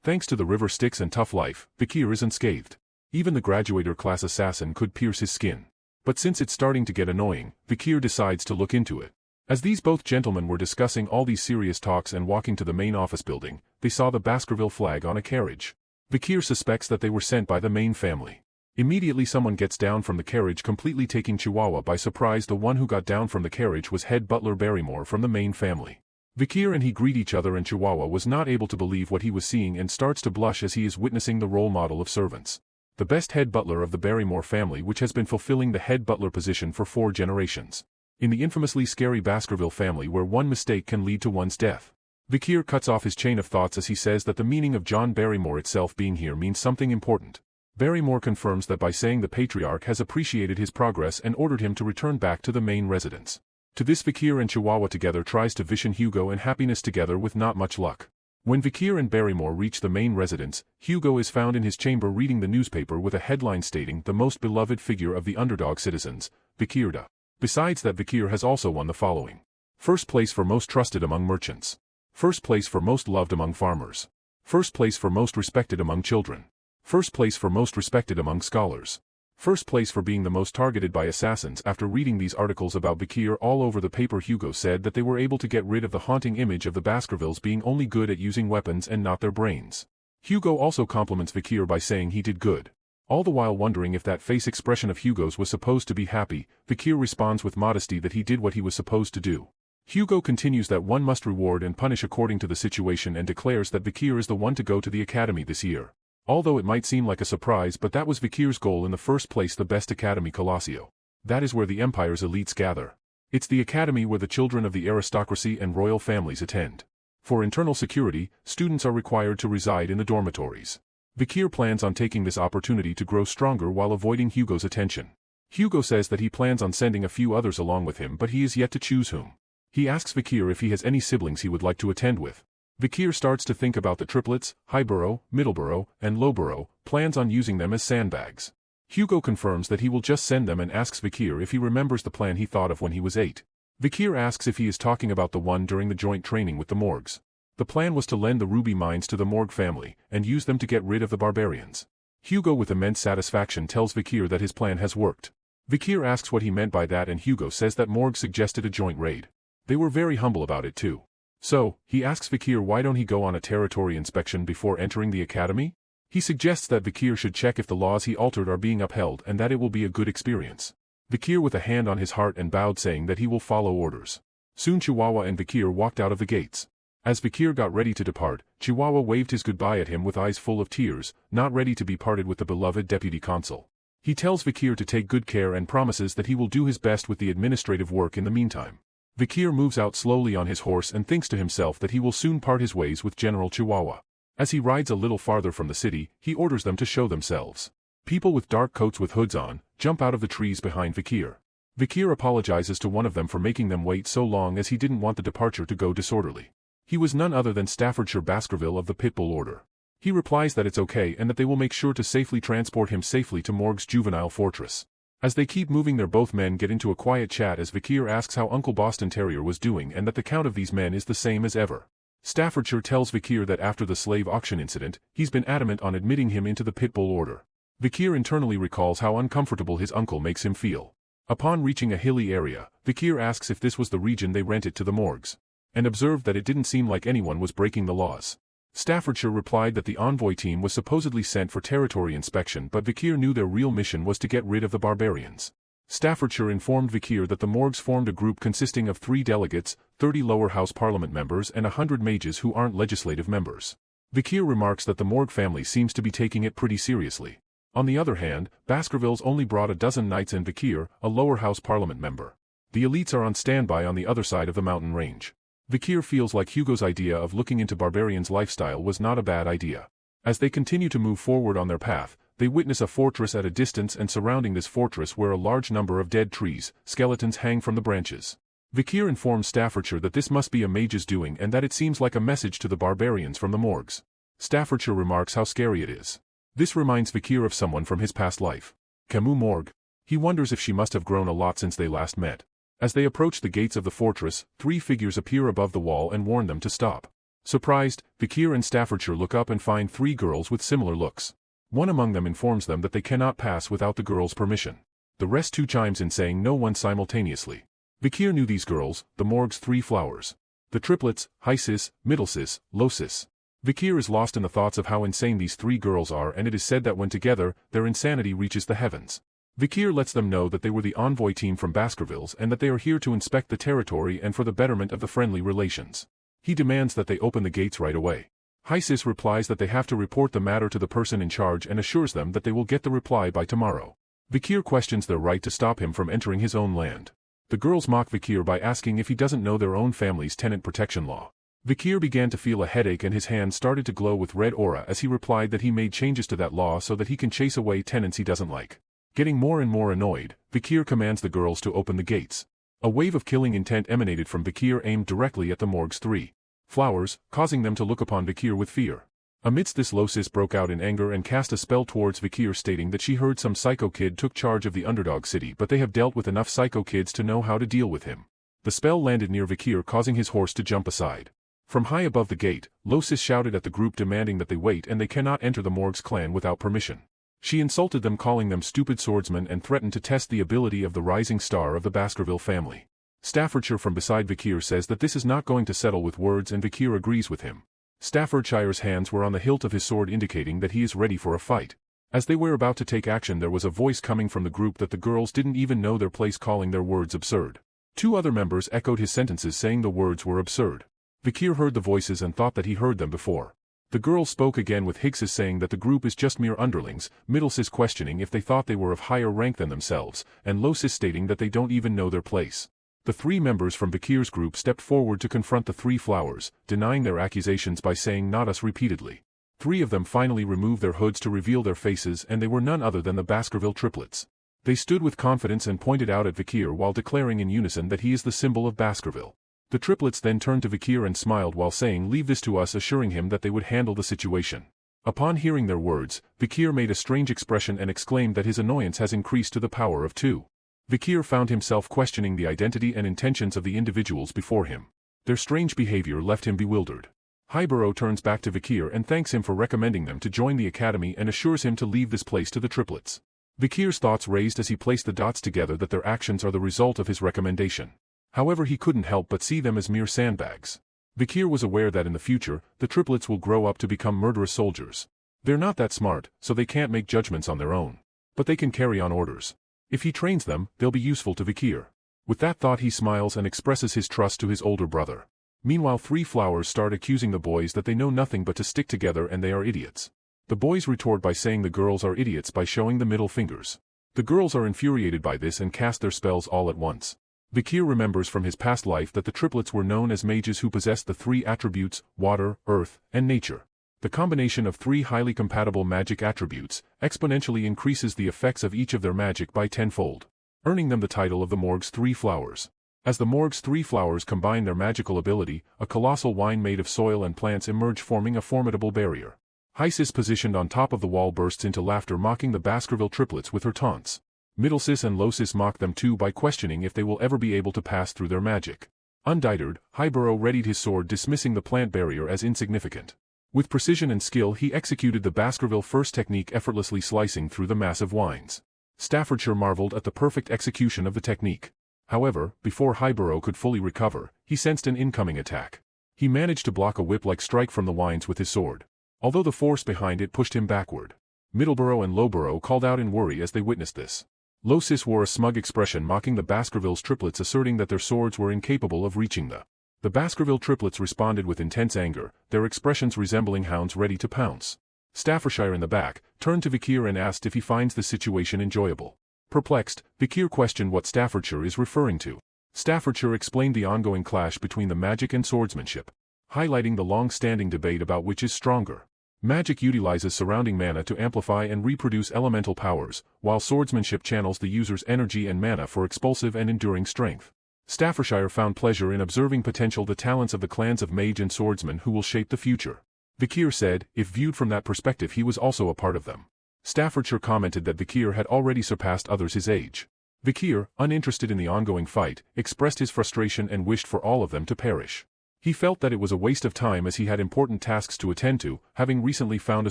Thanks to the river Styx and tough life, Vikir is unscathed. Even the graduator class assassin could pierce his skin. But since it's starting to get annoying, Vikir decides to look into it. As these both gentlemen were discussing all these serious talks and walking to the main office building, they saw the Baskerville flag on a carriage. Vikir suspects that they were sent by the main family. Immediately someone gets down from the carriage, completely taking Chihuahua by surprise. The one who got down from the carriage was head butler Barrymore from the main family. Vikir and he greet each other and Chihuahua was not able to believe what he was seeing and starts to blush as he is witnessing the role model of servants. The best head butler of the Barrymore family, which has been fulfilling the head butler position for 4 generations. In the infamously scary Baskerville family where one mistake can lead to one's death. Vikir cuts off his chain of thoughts as he says that the meaning of John Barrymore itself being here means something important. Barrymore confirms that by saying the patriarch has appreciated his progress and ordered him to return back to the main residence. To this Vikir and Chihuahua together tries to vision Hugo and happiness together with not much luck. When Vikir and Barrymore reach the main residence, Hugo is found in his chamber reading the newspaper with a headline stating the most beloved figure of the underdog citizens, Vikirda. Besides that, Vikir has also won the following. First place for most trusted among merchants. First place for most loved among farmers. First place for most respected among children. First place for most respected among scholars. First place for being the most targeted by assassins. After reading these articles about Vikir all over the paper, Hugo said that they were able to get rid of the haunting image of the Baskervilles being only good at using weapons and not their brains. Hugo also compliments Vikir by saying he did good. All the while wondering if that face expression of Hugo's was supposed to be happy, Vikir responds with modesty that he did what he was supposed to do. Hugo continues that one must reward and punish according to the situation and declares that Vikir is the one to go to the academy this year. Although it might seem like a surprise, but that was Vikir's goal in the first place, the best academy, Colosseo. That is where the empire's elites gather. It's the academy where the children of the aristocracy and royal families attend. For internal security, students are required to reside in the dormitories. Vikir plans on taking this opportunity to grow stronger while avoiding Hugo's attention. Hugo says that he plans on sending a few others along with him, but he is yet to choose whom. He asks Vikir if he has any siblings he would like to attend with. Vikir starts to think about the triplets, Highborough, Middleborough, and Lowborough, plans on using them as sandbags. Hugo confirms that he will just send them and asks Vikir if he remembers the plan he thought of when he was 8. Vikir asks if he is talking about the one during the joint training with the Morgs. The plan was to lend the ruby mines to the Morg family and use them to get rid of the barbarians. Hugo with immense satisfaction tells Vikir that his plan has worked. Vikir asks what he meant by that and Hugo says that Morg suggested a joint raid. They were very humble about it too. So, he asks Vikir why don't he go on a territory inspection before entering the academy? He suggests that Vikir should check if the laws he altered are being upheld and that it will be a good experience. Vikir with a hand on his heart and bowed, saying that he will follow orders. Soon Chihuahua and Vikir walked out of the gates. As Vikir got ready to depart, Chihuahua waved his goodbye at him with eyes full of tears, not ready to be parted with the beloved deputy consul. He tells Vikir to take good care and promises that he will do his best with the administrative work in the meantime. Vikir moves out slowly on his horse and thinks to himself that he will soon part his ways with General Chihuahua. As he rides a little farther from the city, he orders them to show themselves. People with dark coats with hoods on jump out of the trees behind Vikir. Vikir apologizes to one of them for making them wait so long as he didn't want the departure to go disorderly. He was none other than Staffordshire Baskerville of the Pitbull Order. He replies that it's okay and that they will make sure to safely transport him safely to Morg's juvenile fortress. As they keep moving there, both men get into a quiet chat as Vikir asks how Uncle Boston Terrier was doing and that the count of these men is the same as ever. Staffordshire tells Vikir that after the slave auction incident, he's been adamant on admitting him into the Pitbull Order. Vikir internally recalls how uncomfortable his uncle makes him feel. Upon reaching a hilly area, Vikir asks if this was the region they rented to the Morgs, and observed that it didn't seem like anyone was breaking the laws. Staffordshire replied that the envoy team was supposedly sent for territory inspection, but Vikir knew their real mission was to get rid of the barbarians. Staffordshire informed Vikir that the Morgs formed a group consisting of 3 delegates, 30 lower house parliament members and 100 mages who aren't legislative members. Vikir remarks that the Morgue family seems to be taking it pretty seriously. On the other hand, Baskervilles only brought a dozen knights and Vikir, a lower house parliament member. The elites are on standby on the other side of the mountain range. Vikir feels like Hugo's idea of looking into barbarians' lifestyle was not a bad idea. As they continue to move forward on their path, they witness a fortress at a distance, and surrounding this fortress where a large number of dead trees, skeletons hang from the branches. Vikir informs Staffordshire that this must be a mage's doing and that it seems like a message to the barbarians from the morgues. Staffordshire remarks how scary it is. This reminds Vikir of someone from his past life. Camus Morgue. He wonders if she must have grown a lot since they last met. As they approach the gates of the fortress, 3 figures appear above the wall and warn them to stop. Surprised, Vikir and Staffordshire look up and find 3 girls with similar looks. One among them informs them that they cannot pass without the girls' permission. The rest too chimes in, saying no one simultaneously. Vikir knew these girls, the morgue's 3 flowers. The triplets, High Sis, Middle Sis, Low Sis. Vikir is lost in the thoughts of how insane these 3 girls are, and it is said that when together, their insanity reaches the heavens. Vikir lets them know that they were the envoy team from Baskervilles and that they are here to inspect the territory and for the betterment of the friendly relations. He demands that they open the gates right away. High Sis replies that they have to report the matter to the person in charge and assures them that they will get the reply by tomorrow. Vikir questions their right to stop him from entering his own land. The girls mock Vikir by asking if he doesn't know their own family's tenant protection law. Vikir began to feel a headache and his hands started to glow with red aura as he replied that he made changes to that law so that he can chase away tenants he doesn't like. Getting more and more annoyed, Vikir commands the girls to open the gates. A wave of killing intent emanated from Vikir aimed directly at the morgue's 3 flowers, causing them to look upon Vikir with fear. Amidst this, Low Sis broke out in anger and cast a spell towards Vikir, stating that she heard some psycho kid took charge of the underdog city, but they have dealt with enough psycho kids to know how to deal with him. The spell landed near Vikir, causing his horse to jump aside. From high above the gate, Low Sis shouted at the group demanding that they wait and they cannot enter the morgue's clan without permission. She insulted them, calling them stupid swordsmen, and threatened to test the ability of the rising star of the Baskerville family. Staffordshire from beside Vikir says that this is not going to settle with words, and Vikir agrees with him. Staffordshire's hands were on the hilt of his sword, indicating that he is ready for a fight. As they were about to take action, there was a voice coming from the group that the girls didn't even know their place, calling their words absurd. 2 other members echoed his sentences, saying the words were absurd. Vikir heard the voices and thought that he heard them before. The girls spoke again, with Higgs saying that the group is just mere underlings, Middle Sis questioning if they thought they were of higher rank than themselves, and Low Sis stating that they don't even know their place. The 3 members from Vikir's group stepped forward to confront the 3 flowers, denying their accusations by saying "not us" repeatedly. 3 of them finally removed their hoods to reveal their faces, and they were none other than the Baskerville triplets. They stood with confidence and pointed out at Vikir while declaring in unison that he is the symbol of Baskerville. The triplets then turned to Vikir and smiled while saying "leave this to us," assuring him that they would handle the situation. Upon hearing their words, Vikir made a strange expression and exclaimed that his annoyance has increased to the power of 2. Vikir found himself questioning the identity and intentions of the individuals before him. Their strange behavior left him bewildered. Highborough turns back to Vikir and thanks him for recommending them to join the academy and assures him to leave this place to the triplets. Vikir's thoughts raised as he placed the dots together that their actions are the result of his recommendation. However, he couldn't help but see them as mere sandbags. Vikir was aware that in the future, the triplets will grow up to become murderous soldiers. They're not that smart, so they can't make judgments on their own. But they can carry on orders. If he trains them, they'll be useful to Vikir. With that thought, he smiles and expresses his trust to his older brother. Meanwhile, 3 flowers start accusing the boys that they know nothing but to stick together and they are idiots. The boys retort by saying the girls are idiots by showing the middle fingers. The girls are infuriated by this and cast their spells all at once. Vikir remembers from his past life that the triplets were known as mages who possessed the 3 attributes, water, earth, and nature. The combination of 3 highly compatible magic attributes exponentially increases the effects of each of their magic by 10-fold, earning them the title of the Morgue's 3 flowers. As the Morgue's 3 flowers combine their magical ability, a colossal vine made of soil and plants emerge, forming a formidable barrier. High Sis, positioned on top of the wall, bursts into laughter, mocking the Baskerville triplets with her taunts. Middle Sis and Low Sis mock them too by questioning if they will ever be able to pass through their magic. Undeterred, Highborough readied his sword, dismissing the plant barrier as insignificant. With precision and skill, he executed the Baskerville first technique, effortlessly slicing through the massive vines. Staffordshire marveled at the perfect execution of the technique. However, before Highborough could fully recover, he sensed an incoming attack. He managed to block a whip-like strike from the vines with his sword, although the force behind it pushed him backward. Middleborough and Lowborough called out in worry as they witnessed this. Low Sis wore a smug expression, mocking the Baskervilles triplets, asserting that their swords were incapable of reaching the The Baskerville triplets responded with intense anger, their expressions resembling hounds ready to pounce. Staffordshire in the back turned to Vikir and asked if he finds the situation enjoyable. Perplexed, Vikir questioned what Staffordshire is referring to. Staffordshire explained the ongoing clash between the magic and swordsmanship, highlighting the long-standing debate about which is stronger. Magic utilizes surrounding mana to amplify and reproduce elemental powers, while swordsmanship channels the user's energy and mana for expulsive and enduring strength. Staffordshire found pleasure in observing potential the talents of the clans of mage and swordsman who will shape the future. Vikir said, if viewed from that perspective he was also a part of them. Staffordshire commented that Vikir had already surpassed others his age. Vikir, uninterested in the ongoing fight, expressed his frustration and wished for all of them to perish. He felt that it was a waste of time as he had important tasks to attend to, having recently found a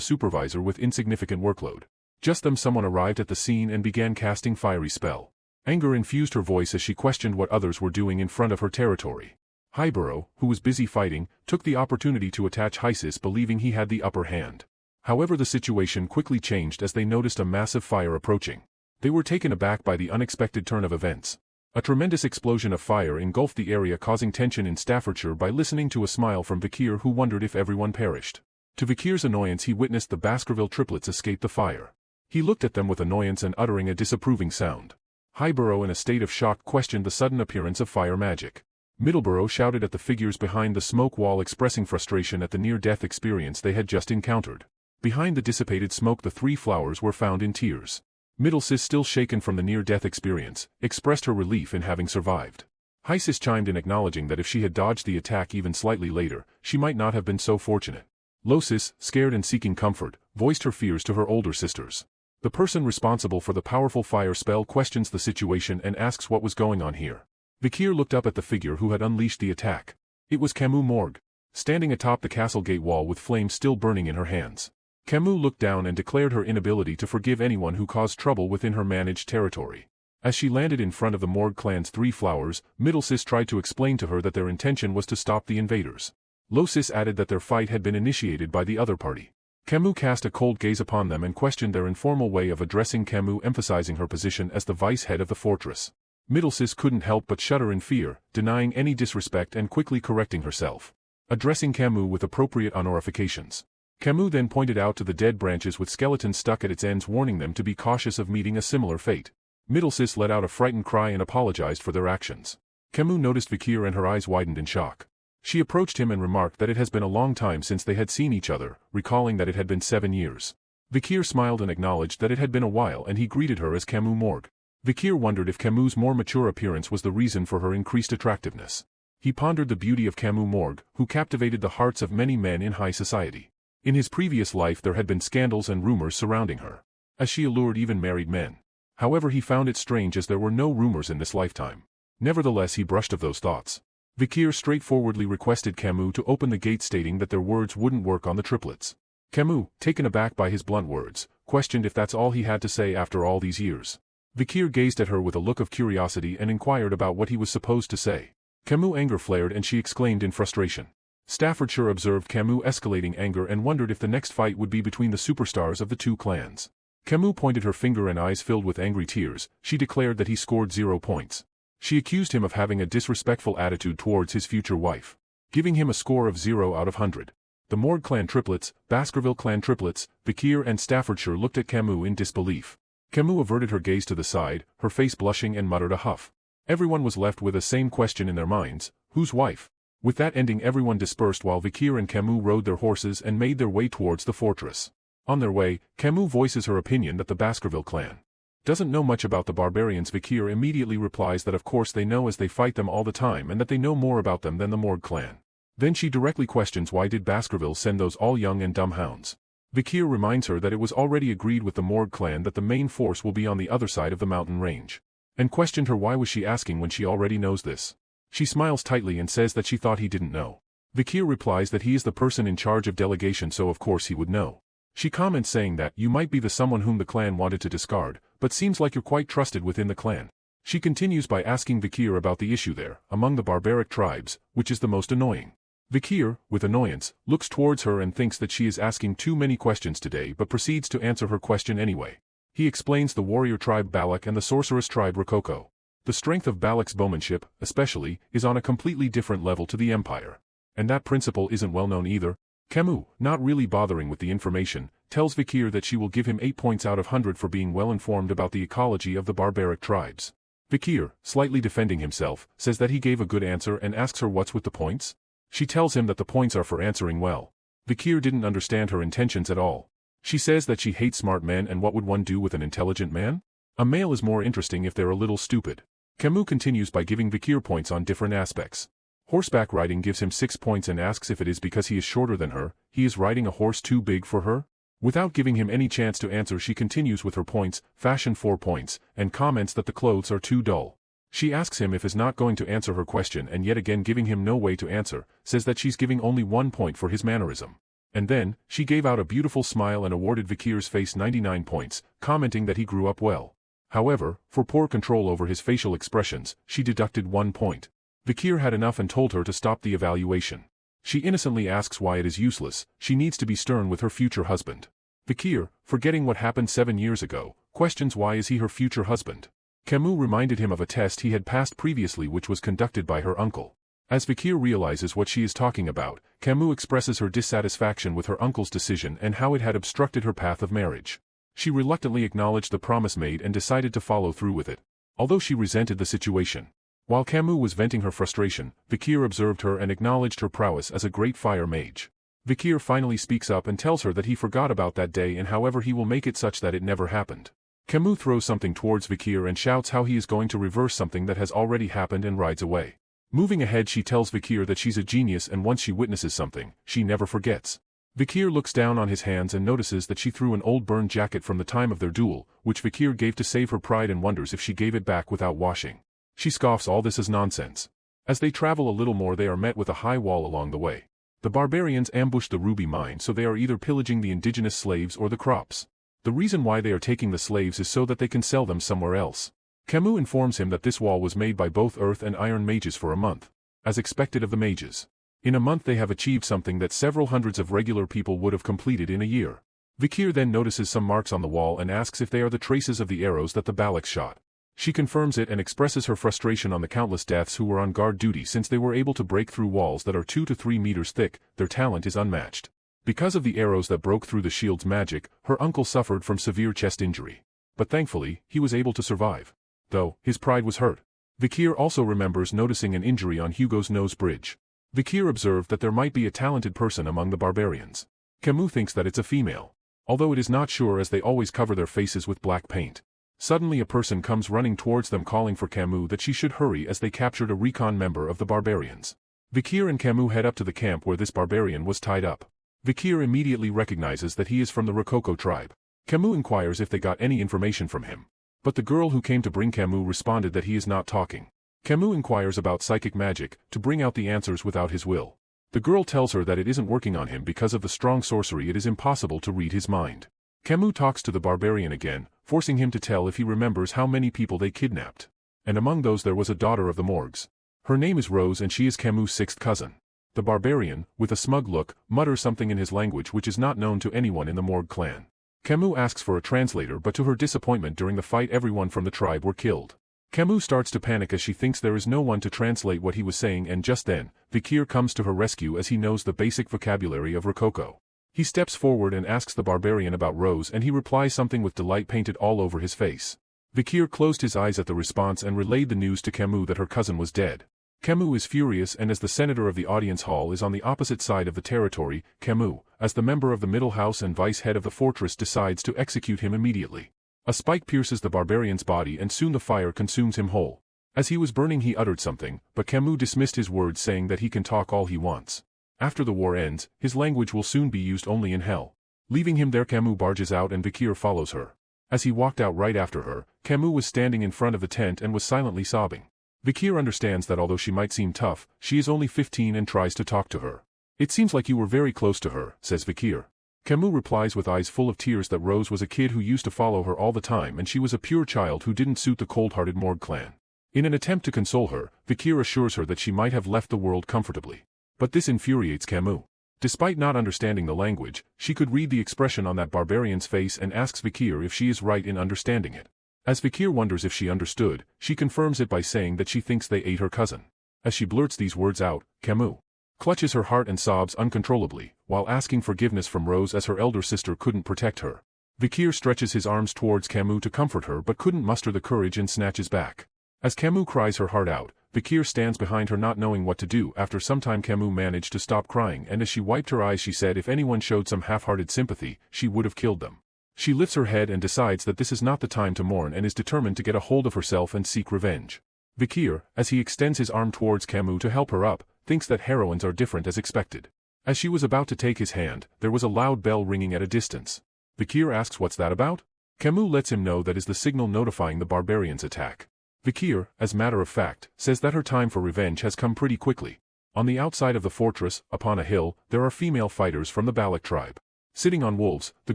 supervisor with insignificant workload. Just then someone arrived at the scene and began casting fiery spell. Anger infused her voice as she questioned what others were doing in front of her territory. Highborough, who was busy fighting, took the opportunity to attach Hysis, believing he had the upper hand. However, the situation quickly changed as they noticed a massive fire approaching. They were taken aback by the unexpected turn of events. A tremendous explosion of fire engulfed the area, causing tension in Staffordshire by listening to a smile from Vikir, who wondered if everyone perished. To Vikir's annoyance, he witnessed the Baskerville triplets escape the fire. He looked at them with annoyance and uttering a disapproving sound. Highborough, in a state of shock, questioned the sudden appearance of fire magic. Middleborough shouted at the figures behind the smoke wall, expressing frustration at the near-death experience they had just encountered. Behind the dissipated smoke, the three flowers were found in tears. Middlesis, still shaken from the near-death experience, expressed her relief in having survived. Hysis chimed in, acknowledging that if she had dodged the attack even slightly later, she might not have been so fortunate. Losis, scared and seeking comfort, voiced her fears to her older sisters. The person responsible for the powerful fire spell questions the situation and asks what was going on here. Vikir looked up at the figure who had unleashed the attack. It was Camus Morgue, standing atop the castle gate wall with flames still burning in her hands. Camus looked down and declared her inability to forgive anyone who caused trouble within her managed territory. As she landed in front of the Morgue clan's three flowers, Middlesis tried to explain to her that their intention was to stop the invaders. Losis added that their fight had been initiated by the other party. Camus cast a cold gaze upon them and questioned their informal way of addressing Camus, emphasizing her position as the vice-head of the fortress. Middlesis couldn't help but shudder in fear, denying any disrespect and quickly correcting herself. Addressing Camus with appropriate honorifications. Camus then pointed out to the dead branches with skeletons stuck at its ends, warning them to be cautious of meeting a similar fate. Middlesis let out a frightened cry and apologized for their actions. Camus noticed Vikir and her eyes widened in shock. She approached him and remarked that it has been a long time since they had seen each other, recalling that it had been 7 years. Vikir smiled and acknowledged that it had been a while, and he greeted her as Camus Morgue. Vikir wondered if Camus' more mature appearance was the reason for her increased attractiveness. He pondered the beauty of Camus Morgue, who captivated the hearts of many men in high society. In his previous life there had been scandals and rumors surrounding her, as she allured even married men. However, he found it strange as there were no rumors in this lifetime. Nevertheless, he brushed off those thoughts. Vikir straightforwardly requested Camus to open the gate, stating that their words wouldn't work on the triplets. Camus, taken aback by his blunt words, questioned if that's all he had to say after all these years. Vikir gazed at her with a look of curiosity and inquired about what he was supposed to say. Camus' anger flared and she exclaimed in frustration. Staffordshire observed Camus' escalating anger and wondered if the next fight would be between the superstars of the two clans. Camus pointed her finger and eyes filled with angry tears. She declared that he scored 0 points. She accused him of having a disrespectful attitude towards his future wife, giving him a score of 0 out of 100. The Morgue clan triplets, Baskerville clan triplets, Vikir and Staffordshire looked at Camus in disbelief. Camus averted her gaze to the side, her face blushing, and muttered a huff. Everyone was left with the same question in their minds: whose wife? With that ending, everyone dispersed while Vikir and Camus rode their horses and made their way towards the fortress. On their way, Camus voices her opinion that the Baskerville clan doesn't know much about the barbarians. Vikir immediately replies that of course they know, as they fight them all the time, and that they know more about them than the Morgue clan. Then she directly questions why did Baskerville send those all young and dumb hounds. Vikir reminds her that it was already agreed with the Morgue clan that the main force will be on the other side of the mountain range, and questioned her why was she asking when she already knows this. She smiles tightly and says that she thought he didn't know. Vikir replies that he is the person in charge of delegation, so of course he would know. She comments saying that you might be the someone whom the clan wanted to discard, but seems like you're quite trusted within the clan. She continues by asking Vikir about the issue there, among the barbaric tribes, which is the most annoying. Vikir, with annoyance, looks towards her and thinks that she is asking too many questions today, but proceeds to answer her question anyway. He explains the warrior tribe Balak and the sorceress tribe Rococo. The strength of Balak's bowmanship, especially, is on a completely different level to the Empire. And that principle isn't well known either. Camus, not really bothering with the information, tells Vikir that she will give him 8 points out of 100 for being well informed about the ecology of the barbaric tribes. Vikir, slightly defending himself, says that he gave a good answer and asks her what's with the points. She tells him that the points are for answering well. Vikir didn't understand her intentions at all. She says that she hates smart men, and what would one do with an intelligent man? A male is more interesting if they're a little stupid. Camus continues by giving Vikir points on different aspects. Horseback riding gives him 6 points and asks if it is because he is shorter than her, he is riding a horse too big for her? Without giving him any chance to answer, she continues with her points, fashion 4 points, and comments that the clothes are too dull. She asks him if he's not going to answer her question, and yet again giving him no way to answer, says that she's giving only 1 point for his mannerism. And then, she gave out a beautiful smile and awarded Vikir's face 99 points, commenting that he grew up well. However, for poor control over his facial expressions, she deducted 1 point. Vikir had enough and told her to stop the evaluation. She innocently asks why it is useless, she needs to be stern with her future husband. Vikir, forgetting what happened 7 years ago, questions why is he her future husband. Camus reminded him of a test he had passed previously which was conducted by her uncle. As Vikir realizes what she is talking about, Camus expresses her dissatisfaction with her uncle's decision and how it had obstructed her path of marriage. She reluctantly acknowledged the promise made and decided to follow through with it, although she resented the situation. While Camus was venting her frustration, Vikir observed her and acknowledged her prowess as a great fire mage. Vikir finally speaks up and tells her that he forgot about that day and however he will make it such that it never happened. Camus throws something towards Vikir and shouts how he is going to reverse something that has already happened and rides away. Moving ahead, she tells Vikir that she's a genius and once she witnesses something, she never forgets. Vikir looks down on his hands and notices that she threw an old burned jacket from the time of their duel, which Vikir gave to save her pride, and wonders if she gave it back without washing. She scoffs all this as nonsense. As they travel a little more, they are met with a high wall along the way. The barbarians ambush the ruby mine, so they are either pillaging the indigenous slaves or the crops. The reason why they are taking the slaves is so that they can sell them somewhere else. Camus informs him that this wall was made by both earth and iron mages for a month, as expected of the mages. In a month they have achieved something that several hundreds of regular people would have completed in a year. Vikir then notices some marks on the wall and asks if they are the traces of the arrows that the Balaks shot. She confirms it and expresses her frustration on the countless deaths who were on guard duty since they were able to break through walls that are 2 to 3 meters thick. Their talent is unmatched. Because of the arrows that broke through the shield's magic, her uncle suffered from severe chest injury. But thankfully, he was able to survive. Though, his pride was hurt. Vikir also remembers noticing an injury on Hugo's nose bridge. Vikir observed that there might be a talented person among the barbarians. Camus thinks that it's a female, although it is not sure as they always cover their faces with black paint. Suddenly a person comes running towards them calling for Camus that she should hurry as they captured a recon member of the barbarians. Vikir and Camus head up to the camp where this barbarian was tied up. Vikir immediately recognizes that he is from the Rococo tribe. Camus inquires if they got any information from him. But the girl who came to bring Camus responded that he is not talking. Camus inquires about psychic magic, to bring out the answers without his will. The girl tells her that it isn't working on him because of the strong sorcery, it is impossible to read his mind. Camus talks to the barbarian again, forcing him to tell if he remembers how many people they kidnapped. And among those there was a daughter of the Morgues. Her name is Rose and she is Camus' 6th cousin. The barbarian, with a smug look, mutters something in his language which is not known to anyone in the Morgue clan. Camus asks for a translator, but to her disappointment during the fight everyone from the tribe were killed. Camus starts to panic as she thinks there is no one to translate what he was saying, and just then, Vikir comes to her rescue as he knows the basic vocabulary of Rococo. He steps forward and asks the barbarian about Rose and he replies something with delight painted all over his face. Vikir closed his eyes at the response and relayed the news to Camus that her cousin was dead. Camus is furious, and as the senator of the audience hall is on the opposite side of the territory, Camus, as the member of the middle house and vice head of the fortress, decides to execute him immediately. A spike pierces the barbarian's body and soon the fire consumes him whole. As he was burning he uttered something, but Camus dismissed his words saying that he can talk all he wants. After the war ends, his language will soon be used only in hell. Leaving him there, Camus barges out and Vikir follows her. As he walked out right after her, Camus was standing in front of the tent and was silently sobbing. Vikir understands that although she might seem tough, she is only 15 and tries to talk to her. "It seems like you were very close to her," says Vikir. Camus replies with eyes full of tears that Rose was a kid who used to follow her all the time and she was a pure child who didn't suit the cold-hearted Morgue clan. In an attempt to console her, Vikir assures her that she might have left the world comfortably. But this infuriates Camus. Despite not understanding the language, she could read the expression on that barbarian's face and asks Vikir if she is right in understanding it. As Vikir wonders if she understood, she confirms it by saying that she thinks they ate her cousin. As she blurts these words out, Camus clutches her heart and sobs uncontrollably, while asking forgiveness from Rose as her elder sister couldn't protect her. Vikir stretches his arms towards Camus to comfort her but couldn't muster the courage and snatches back. As Camus cries her heart out, Vikir stands behind her not knowing what to do. After some time Camus managed to stop crying, and as she wiped her eyes she said if anyone showed some half-hearted sympathy, she would have killed them. She lifts her head and decides that this is not the time to mourn and is determined to get a hold of herself and seek revenge. Vikir, as he extends his arm towards Camus to help her up, thinks that heroines are different as expected. As she was about to take his hand, there was a loud bell ringing at a distance. Vikir asks what's that about? Camus lets him know that is the signal notifying the barbarians' attack. Vikir, as matter of fact, says that her time for revenge has come pretty quickly. On the outside of the fortress, upon a hill, there are female fighters from the Balak tribe. Sitting on wolves, the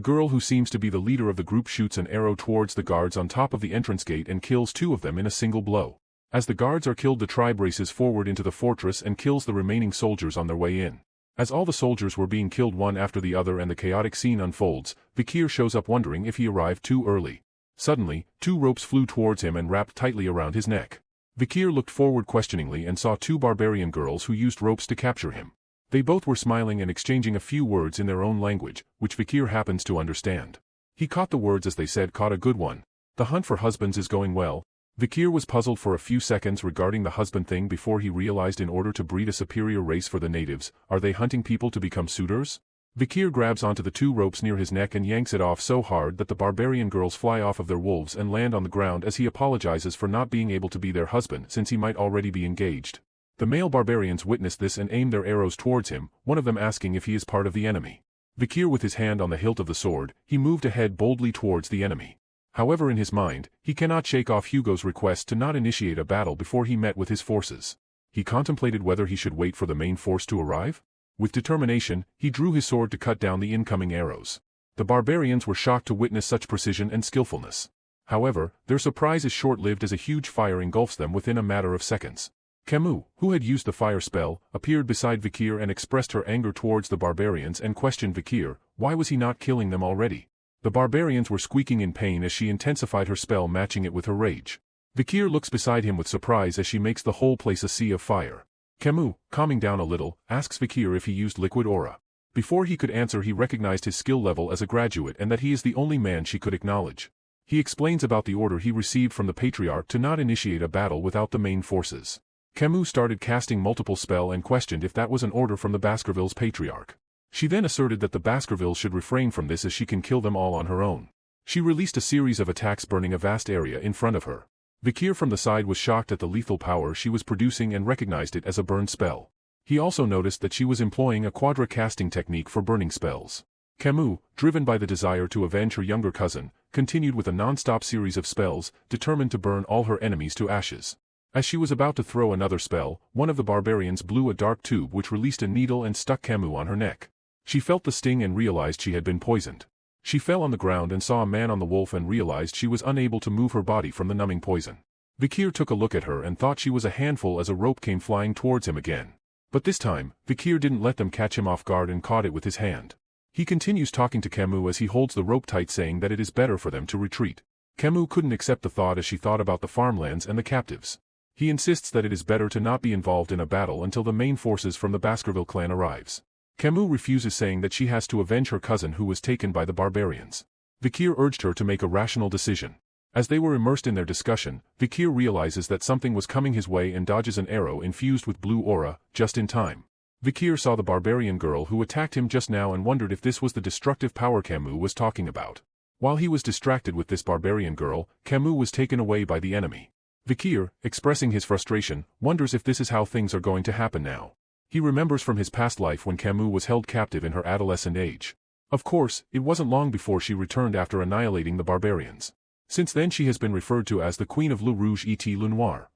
girl who seems to be the leader of the group shoots an arrow towards the guards on top of the entrance gate and kills 2 of them in a single blow. As the guards are killed, the tribe races forward into the fortress and kills the remaining soldiers on their way in. As all the soldiers were being killed one after the other and the chaotic scene unfolds, Vikir shows up wondering if he arrived too early. Suddenly, 2 ropes flew towards him and wrapped tightly around his neck. Vikir looked forward questioningly and saw 2 barbarian girls who used ropes to capture him. They both were smiling and exchanging a few words in their own language, which Vikir happens to understand. He caught the words as they said, "Caught a good one. The hunt for husbands is going well." Vikir was puzzled for a few seconds regarding the husband thing before he realized in order to breed a superior race for the natives, are they hunting people to become suitors? Vikir grabs onto the 2 ropes near his neck and yanks it off so hard that the barbarian girls fly off of their wolves and land on the ground as he apologizes for not being able to be their husband since he might already be engaged. The male barbarians witness this and aim their arrows towards him, one of them asking if he is part of the enemy. Vikir, with his hand on the hilt of the sword, he moved ahead boldly towards the enemy. However, in his mind, he cannot shake off Hugo's request to not initiate a battle before he met with his forces. He contemplated whether he should wait for the main force to arrive. With determination, he drew his sword to cut down the incoming arrows. The barbarians were shocked to witness such precision and skillfulness. However, their surprise is short-lived as a huge fire engulfs them within a matter of seconds. Camus, who had used the fire spell, appeared beside Vikir and expressed her anger towards the barbarians and questioned Vikir, why was he not killing them already? The barbarians were squeaking in pain as she intensified her spell, matching it with her rage. Vikir looks beside him with surprise as she makes the whole place a sea of fire. Camus, calming down a little, asks Vikir if he used liquid aura. Before he could answer, he recognized his skill level as a graduate and that he is the only man she could acknowledge. He explains about the order he received from the Patriarch to not initiate a battle without the main forces. Camus started casting multiple spells and questioned if that was an order from the Baskervilles' Patriarch. She then asserted that the Baskervilles should refrain from this as she can kill them all on her own. She released a series of attacks burning a vast area in front of her. Vikir from the side was shocked at the lethal power she was producing and recognized it as a burn spell. He also noticed that she was employing a quadra casting technique for burning spells. Camus, driven by the desire to avenge her younger cousin, continued with a non-stop series of spells, determined to burn all her enemies to ashes. As she was about to throw another spell, one of the barbarians blew a dark tube which released a needle and stuck Camus on her neck. She felt the sting and realized she had been poisoned. She fell on the ground and saw a man on the wolf and realized she was unable to move her body from the numbing poison. Vikir took a look at her and thought she was a handful as a rope came flying towards him again. But this time, Vikir didn't let them catch him off guard and caught it with his hand. He continues talking to Camus as he holds the rope tight, saying that it is better for them to retreat. Camus couldn't accept the thought as she thought about the farmlands and the captives. He insists that it is better to not be involved in a battle until the main forces from the Baskerville clan arrives. Camus refuses, saying that she has to avenge her cousin who was taken by the barbarians. Vikir urged her to make a rational decision. As they were immersed in their discussion, Vikir realizes that something was coming his way and dodges an arrow infused with blue aura, just in time. Vikir saw the barbarian girl who attacked him just now and wondered if this was the destructive power Camus was talking about. While he was distracted with this barbarian girl, Camus was taken away by the enemy. Vikir, expressing his frustration, wonders if this is how things are going to happen now. He remembers from his past life when Camus was held captive in her adolescent age. Of course, it wasn't long before she returned after annihilating the barbarians. Since then she has been referred to as the Queen of Le Rouge et Le Noir.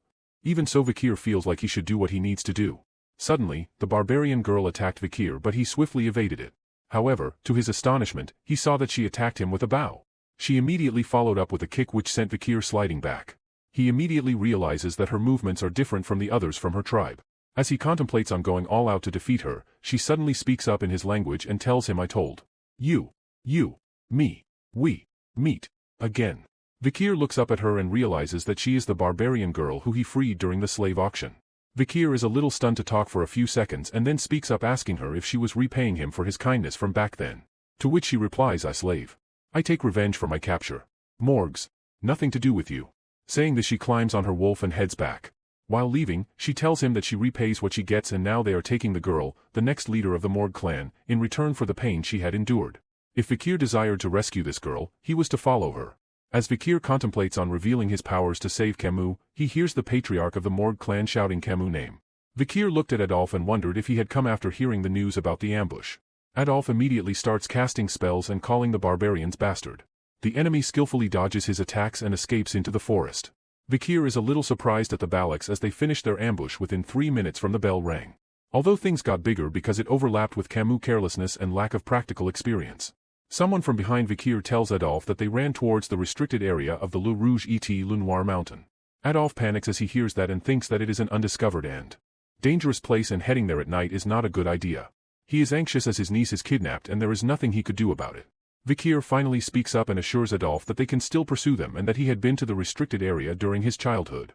Even so, Vikir feels like he should do what he needs to do. Suddenly, the barbarian girl attacked Vikir, but he swiftly evaded it. However, to his astonishment, he saw that she attacked him with a bow. She immediately followed up with a kick which sent Vikir sliding back. He immediately realizes that her movements are different from the others from her tribe. As he contemplates on going all out to defeat her, she suddenly speaks up in his language and tells him, "I told you, me, we, meet again." Vikir looks up at her and realizes that she is the barbarian girl who he freed during the slave auction. Vikir is a little stunned to talk for a few seconds and then speaks up asking her if she was repaying him for his kindness from back then. To which she replies, "I slave. I take revenge for my capture. Morgs. Nothing to do with you." Saying this, she climbs on her wolf and heads back. While leaving, she tells him that she repays what she gets, and now they are taking the girl, the next leader of the Morg clan, in return for the pain she had endured. If Vikir desired to rescue this girl, he was to follow her. As Vikir contemplates on revealing his powers to save Camus, he hears the patriarch of the Morg clan shouting Camus' name. Vikir looked at Adolphe and wondered if he had come after hearing the news about the ambush. Adolphe immediately starts casting spells and calling the barbarians bastard. The enemy skillfully dodges his attacks and escapes into the forest. Vikir is a little surprised at the Balaks as they finished their ambush within 3 minutes from the bell rang. Although things got bigger because it overlapped with Camus' carelessness and lack of practical experience. Someone from behind Vikir tells Adolphe that they ran towards the restricted area of the Le Rouge et Le Noir mountain. Adolphe panics as he hears that and thinks that it is an undiscovered and dangerous place, and heading there at night is not a good idea. He is anxious as his niece is kidnapped and there is nothing he could do about it. Vikir finally speaks up and assures Adolphe that they can still pursue them and that he had been to the restricted area during his childhood.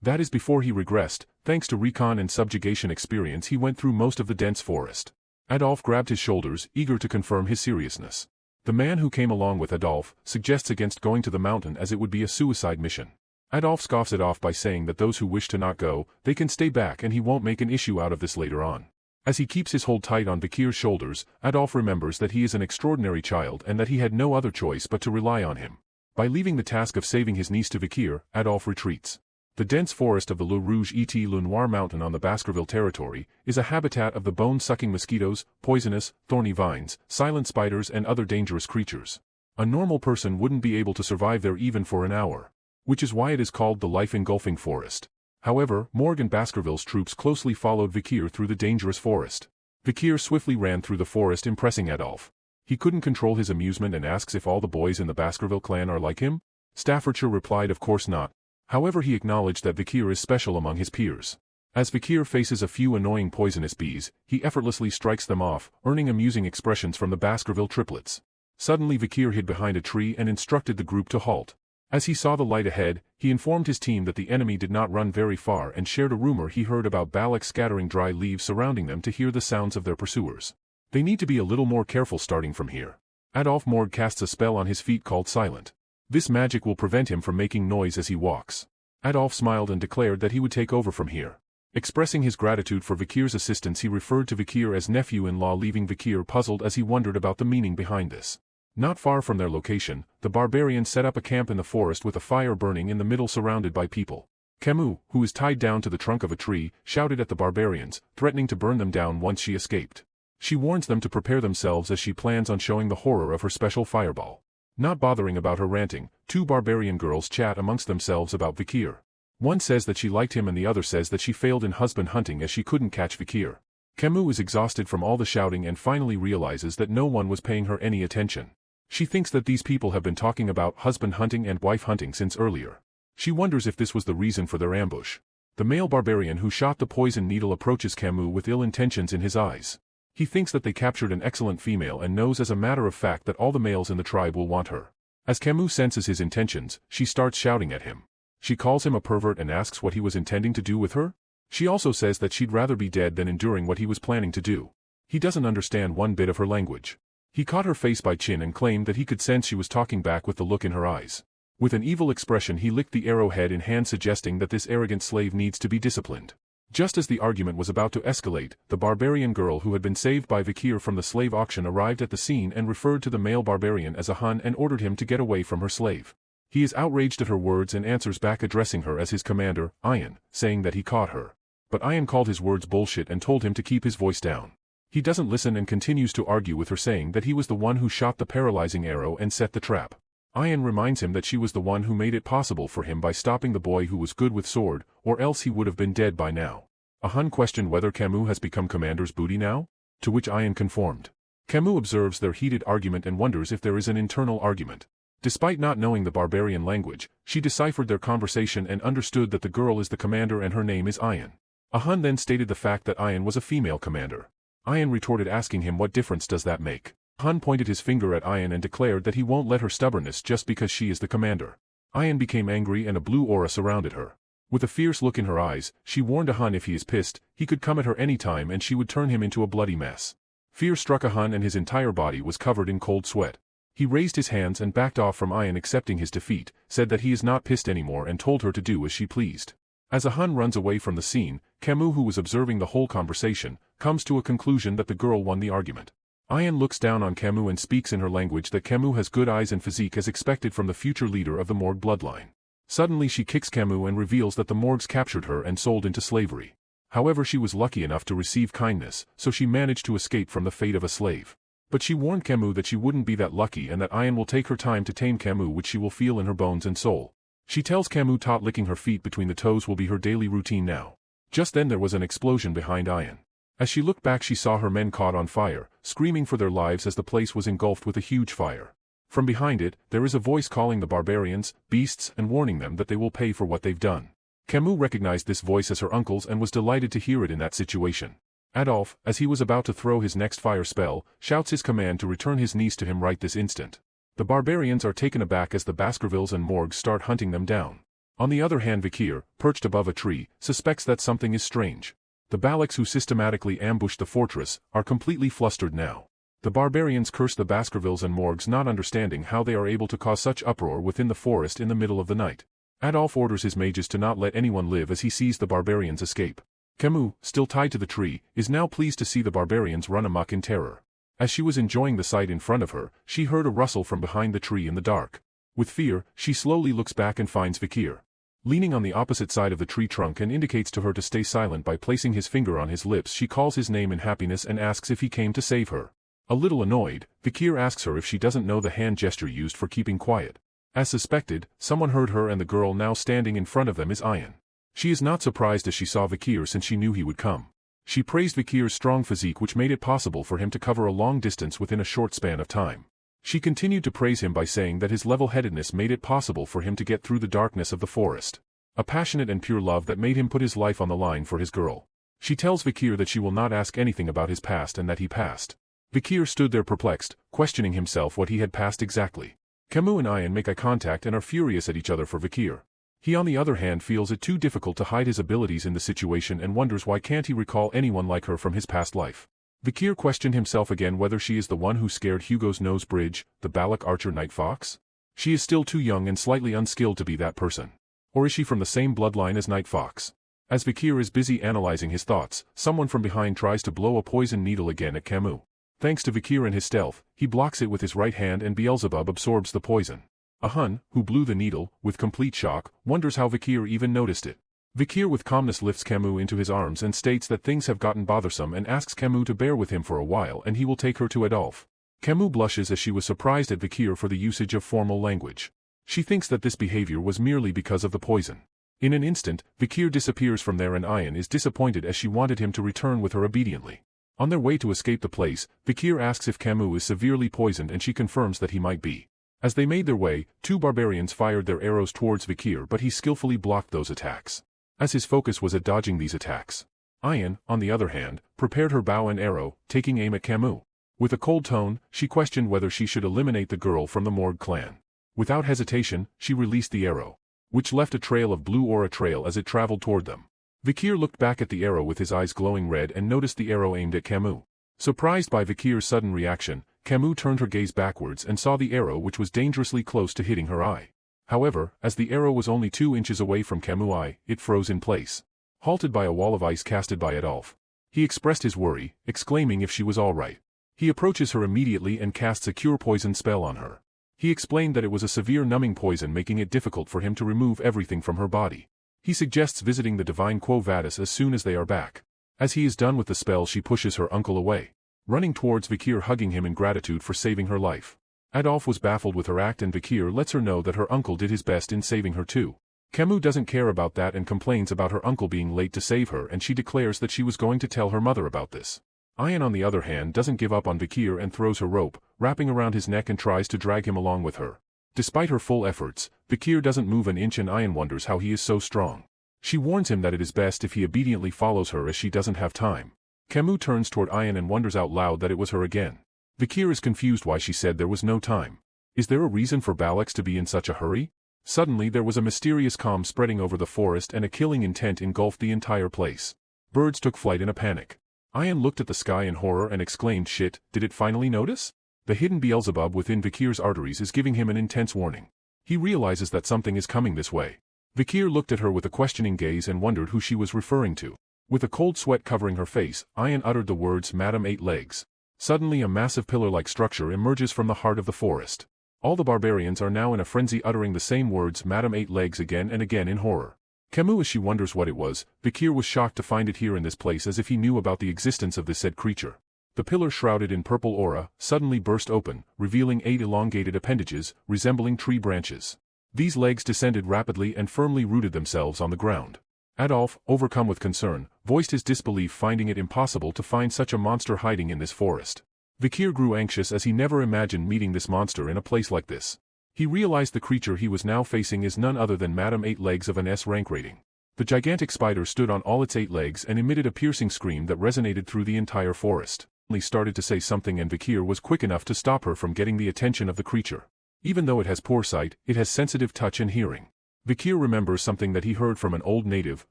That is before he regressed. Thanks to recon and subjugation experience, he went through most of the dense forest. Adolphe grabbed his shoulders, eager to confirm his seriousness. The man who came along with Adolphe suggests against going to the mountain as it would be a suicide mission. Adolphe scoffs it off by saying that those who wish to not go, they can stay back and he won't make an issue out of this later on. As he keeps his hold tight on Vikir's shoulders, Adolphe remembers that he is an extraordinary child and that he had no other choice but to rely on him. By leaving the task of saving his niece to Vikir, Adolphe retreats. The dense forest of the Le Rouge et Le Noir mountain on the Baskerville territory is a habitat of the bone-sucking mosquitoes, poisonous, thorny vines, silent spiders and other dangerous creatures. A normal person wouldn't be able to survive there even for an hour. Which is why it is called the life-engulfing forest. However, Morg and Baskerville's troops closely followed Vikir through the dangerous forest. Vikir swiftly ran through the forest, impressing Adolphe. He couldn't control his amusement and asks if all the boys in the Baskerville clan are like him. Staffordshire replied of course not. However, he acknowledged that Vikir is special among his peers. As Vikir faces a few annoying poisonous bees, he effortlessly strikes them off, earning amusing expressions from the Baskerville triplets. Suddenly Vikir hid behind a tree and instructed the group to halt. As he saw the light ahead, he informed his team that the enemy did not run very far and shared a rumor he heard about Balak scattering dry leaves surrounding them to hear the sounds of their pursuers. They need to be a little more careful starting from here. Adolphe Morg casts a spell on his feet called Silent. This magic will prevent him from making noise as he walks. Adolphe smiled and declared that he would take over from here. Expressing his gratitude for Vikir's assistance, he referred to Vikir as nephew-in-law, leaving Vikir puzzled as he wondered about the meaning behind this. Not far from their location, the barbarians set up a camp in the forest with a fire burning in the middle surrounded by people. Camus, who is tied down to the trunk of a tree, shouted at the barbarians, threatening to burn them down once she escaped. She warns them to prepare themselves as she plans on showing the horror of her special fireball. Not bothering about her ranting, two barbarian girls chat amongst themselves about Vikir. One says that she liked him and the other says that she failed in husband hunting as she couldn't catch Vikir. Camus is exhausted from all the shouting and finally realizes that no one was paying her any attention. She thinks that these people have been talking about husband hunting and wife hunting since earlier. She wonders if this was the reason for their ambush. The male barbarian who shot the poison needle approaches Camus with ill intentions in his eyes. He thinks that they captured an excellent female and knows as a matter of fact that all the males in the tribe will want her. As Camus senses his intentions, she starts shouting at him. She calls him a pervert and asks what he was intending to do with her. She also says that she'd rather be dead than enduring what he was planning to do. He doesn't understand one bit of her language. He caught her face by chin and claimed that he could sense she was talking back with the look in her eyes. With an evil expression he licked the arrowhead in hand, suggesting that this arrogant slave needs to be disciplined. Just as the argument was about to escalate, the barbarian girl who had been saved by Vikir from the slave auction arrived at the scene and referred to the male barbarian as a Hun and ordered him to get away from her slave. He is outraged at her words and answers back, addressing her as his commander, Ian, saying that he caught her. But Ian called his words bullshit and told him to keep his voice down. He doesn't listen and continues to argue with her, saying that he was the one who shot the paralyzing arrow and set the trap. Ian reminds him that she was the one who made it possible for him by stopping the boy who was good with sword, or else he would have been dead by now. A Hun questioned whether Camus has become commander's booty now, to which Ian conformed. Camus observes their heated argument and wonders if there is an internal argument. Despite not knowing the barbarian language, she deciphered their conversation and understood that the girl is the commander and her name is Ian. A Hun then stated the fact that Ian was a female commander. Ian retorted, asking him what difference does that make. Hun pointed his finger at Ian and declared that he won't let her stubbornness just because she is the commander. Ayan became angry and a blue aura surrounded her. With a fierce look in her eyes, she warned Ahun if he is pissed, he could come at her any time and she would turn him into a bloody mess. Fear struck Ahun and his entire body was covered in cold sweat. He raised his hands and backed off from Ayan, accepting his defeat, said that he is not pissed anymore and told her to do as she pleased. As Ahun runs away from the scene, Camus, who was observing the whole conversation, comes to a conclusion that the girl won the argument. Ayan looks down on Camus and speaks in her language that Camus has good eyes and physique as expected from the future leader of the Morgue bloodline. Suddenly she kicks Camus and reveals that the Morgues captured her and sold into slavery. However, she was lucky enough to receive kindness, so she managed to escape from the fate of a slave. But she warned Camus that she wouldn't be that lucky and that Ayan will take her time to tame Camus, which she will feel in her bones and soul. She tells Camus tot licking her feet between the toes will be her daily routine now. Just then there was an explosion behind Ayan. As she looked back she saw her men caught on fire, screaming for their lives as the place was engulfed with a huge fire. From behind it, there is a voice calling the barbarians, beasts, and warning them that they will pay for what they've done. Camus recognized this voice as her uncle's and was delighted to hear it in that situation. Adolphe, as he was about to throw his next fire spell, shouts his command to return his niece to him right this instant. The barbarians are taken aback as the Baskervilles and Morgues start hunting them down. On the other hand, Vikir, perched above a tree, suspects that something is strange. The Baloks who systematically ambushed the fortress are completely flustered now. The barbarians curse the Baskervilles and Morgues, not understanding how they are able to cause such uproar within the forest in the middle of the night. Adolphe orders his mages to not let anyone live as he sees the barbarians escape. Camus, still tied to the tree, is now pleased to see the barbarians run amok in terror. As she was enjoying the sight in front of her, she heard a rustle from behind the tree in the dark. With fear, she slowly looks back and finds Vikir leaning on the opposite side of the tree trunk and indicates to her to stay silent by placing his finger on his lips. She calls his name in happiness and asks if he came to save her. A little annoyed, Vikir asks her if she doesn't know the hand gesture used for keeping quiet. As suspected, someone heard her and the girl now standing in front of them is Ayan. She is not surprised as she saw Vikir since she knew he would come. She praised Vikir's strong physique, which made it possible for him to cover a long distance within a short span of time. She continued to praise him by saying that his level-headedness made it possible for him to get through the darkness of the forest. A passionate and pure love that made him put his life on the line for his girl. She tells Vikir that she will not ask anything about his past and that he passed. Vikir stood there perplexed, questioning himself what he had passed exactly. Camus and Ayan make eye contact and are furious at each other for Vikir. He on the other hand feels it too difficult to hide his abilities in the situation and wonders why can't he recall anyone like her from his past life. Vikir questioned himself again whether she is the one who scared Hugo's nose bridge, the Balak archer Night Fox? She is still too young and slightly unskilled to be that person. Or is she from the same bloodline as Night Fox? As Vikir is busy analyzing his thoughts, someone from behind tries to blow a poison needle again at Camus. Thanks to Vikir and his stealth, he blocks it with his right hand and Beelzebub absorbs the poison. Ahun, who blew the needle, with complete shock, wonders how Vikir even noticed it. Vikir with calmness lifts Camus into his arms and states that things have gotten bothersome and asks Camus to bear with him for a while and he will take her to Adolphe. Camus blushes as she was surprised at Vikir for the usage of formal language. She thinks that this behavior was merely because of the poison. In an instant, Vikir disappears from there and Ayan is disappointed as she wanted him to return with her obediently. On their way to escape the place, Vikir asks if Camus is severely poisoned and she confirms that he might be. As they made their way, two barbarians fired their arrows towards Vikir but he skillfully blocked those attacks. As his focus was at dodging these attacks. Ayan, on the other hand, prepared her bow and arrow, taking aim at Camus. With a cold tone, she questioned whether she should eliminate the girl from the Morgue clan. Without hesitation, she released the arrow, which left a trail of blue aura trail as it traveled toward them. Vikir looked back at the arrow with his eyes glowing red and noticed the arrow aimed at Camus. Surprised by Vikir's sudden reaction, Camus turned her gaze backwards and saw the arrow, which was dangerously close to hitting her eye. However, as the arrow was only 2 inches away from Camus' eye, it froze in place, halted by a wall of ice casted by Adolphe. He expressed his worry, exclaiming if she was all right. He approaches her immediately and casts a cure poison spell on her. He explained that it was a severe numbing poison, making it difficult for him to remove everything from her body. He suggests visiting the divine Quo Vadis as soon as they are back. As he is done with the spell, she pushes her uncle away, running towards Vikir, hugging him in gratitude for saving her life. Adolphe was baffled with her act and Vikir lets her know that her uncle did his best in saving her too. Camus doesn't care about that and complains about her uncle being late to save her, and she declares that she was going to tell her mother about this. Ayan on the other hand doesn't give up on Vikir and throws her rope, wrapping around his neck, and tries to drag him along with her. Despite her full efforts, Vikir doesn't move an inch and Ayan wonders how he is so strong. She warns him that it is best if he obediently follows her as she doesn't have time. Camus turns toward Ayan and wonders out loud that it was her again. Vikir is confused why she said there was no time. Is there a reason for Baloks to be in such a hurry? Suddenly there was a mysterious calm spreading over the forest and a killing intent engulfed the entire place. Birds took flight in a panic. Ayan looked at the sky in horror and exclaimed, "Shit, did it finally notice?" The hidden Beelzebub within Vikir's arteries is giving him an intense warning. He realizes that something is coming this way. Vikir looked at her with a questioning gaze and wondered who she was referring to. With a cold sweat covering her face, Ayan uttered the words, "Madam Eight Legs." Suddenly a massive pillar-like structure emerges from the heart of the forest. All the barbarians are now in a frenzy uttering the same words, "Madam Eight Legs," again and again in horror. Camus, as she wonders what it was, Vikir was shocked to find it here in this place, as if he knew about the existence of this said creature. The pillar, shrouded in purple aura, suddenly burst open, revealing 8 elongated appendages, resembling tree branches. These legs descended rapidly and firmly rooted themselves on the ground. Adolf, overcome with concern, voiced his disbelief, finding it impossible to find such a monster hiding in this forest. Vikir grew anxious as he never imagined meeting this monster in a place like this. He realized the creature he was now facing is none other than Madam Eight Legs of an S rank rating. The gigantic spider stood on all its 8 legs and emitted a piercing scream that resonated through the entire forest. He started to say something and Vikir was quick enough to stop her from getting the attention of the creature. Even though it has poor sight, it has sensitive touch and hearing. Vikir remembers something that he heard from an old native,